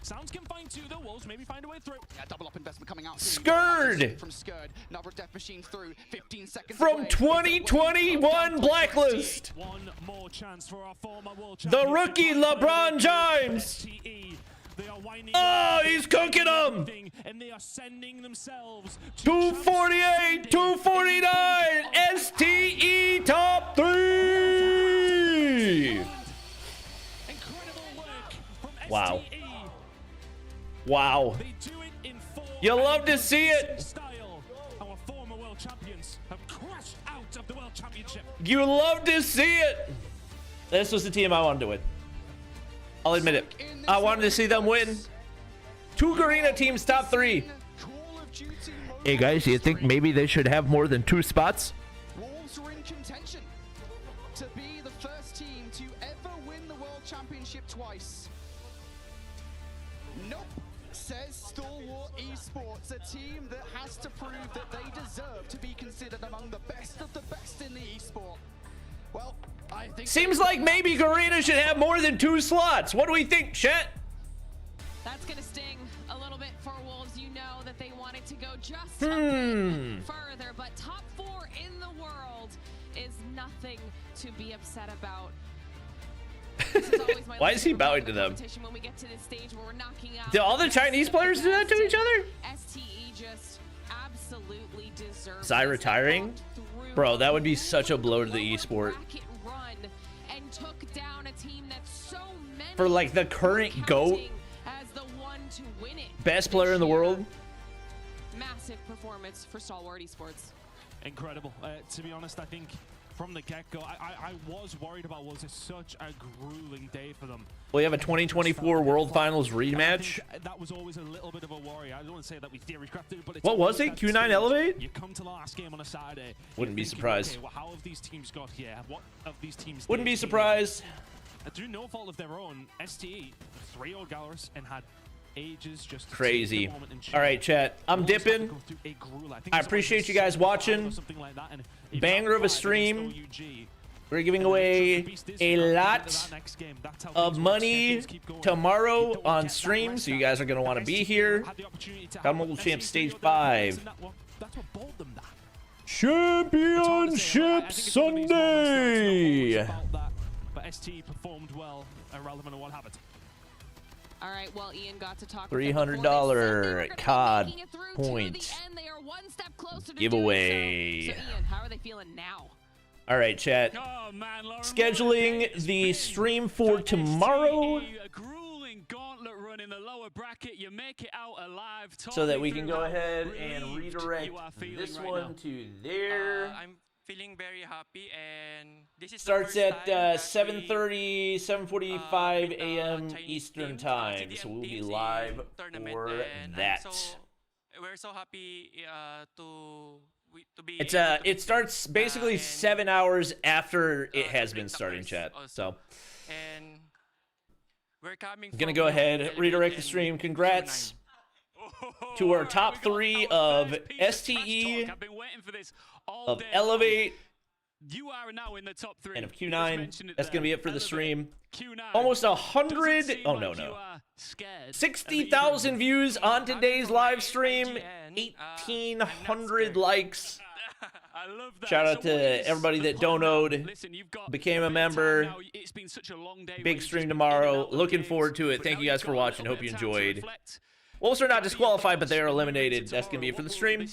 Sounds can find 2 though. Wolves maybe find a way through. Yeah, double up investment coming out. Skurd from Skurd. Another death machine through. 15 seconds from 2021 Blacklist. One more chance for our former world champion. The rookie LeBron James. Oh, he's cooking them. And they are sending themselves 248, 249, STE top 3. Wow. Wow. You love to see it. Our former world champions have crashed out of the world championship. You love to see it. This was the team I wanted to win. I'll admit it. I wanted to see them win. 2 Garena teams top 3. Hey guys, do you think maybe they should have more than 2 spots? Wolves were in contention to be the first team to ever win the world championship twice. Nope, says Stalwart Esports, a team that has to prove that they deserve to be considered among the best of the best in the esport. Well, I think seems like maybe Garena should have more than 2 slots. What do we think, chat? That's gonna sting a little bit for Wolves. You know that they wanted to go just a bit further, but top 4 in the world is nothing to be upset about. Why is he bowing to them? When we get to this stage where we're knocking out Do all the Chinese players do that to each other? STE just absolutely deserves. Zai retiring? Bro, that would be such a blow to the esport. Run and took down a team that's so many For like the current GOAT, as the one to win it. best player in the world. Massive performance for Stalwart Esports. Incredible. To be honest, I think from the get-go, I was worried about, was it such a grueling day for them? We have a 2024 World Finals rematch. That was always a little bit of a worry. I don't want to say that we theory crafted it, but it's what was it? Q9 Elevate? You come to the last game on a Saturday. Wouldn't be surprised. Okay, well, how have these teams got here? What of these teams? Wouldn't be surprised. Through no fault of their own, STE 3-0 Galorys and had ages just crazy. All right, chat. I'm dipping. I appreciate you guys watching. Banger of a stream. We're giving away a lot of money tomorrow on stream, so you guys are going to want to be here. COD Mobile Champs Stage 5. Championship Sunday! But ST performed well, irrelevant of what happened. All right, well, Ian got to talk $300 COD point giveaway. So, Ian, how are they feeling now? All right, chat. Oh, man, scheduling the stream for tomorrow. A grueling gauntlet run in the lower bracket. You make it out alive. So that we can go ahead and redirect this one to there. I'm feeling very happy, and this is starts at 7:30, 7:45 a.m. Eastern time. So we'll be live for that. We're so happy to be. It starts basically 7 hours after it has been starting, chat. So and we're coming. I'm gonna go ahead, redirect the stream. Congrats to our top 3 of STE, of Elevate, You are now in the top 3. and of Q9. That's gonna be it for the stream. Almost 100. Oh no. 60,000 views on today's live stream. 1,800 likes. I love that. Shout out to everybody that donoed, became a member. Big stream tomorrow. Looking forward to it. Thank you guys for watching. Hope you enjoyed. Wolves are not disqualified, but they are eliminated. That's going to be it for the stream.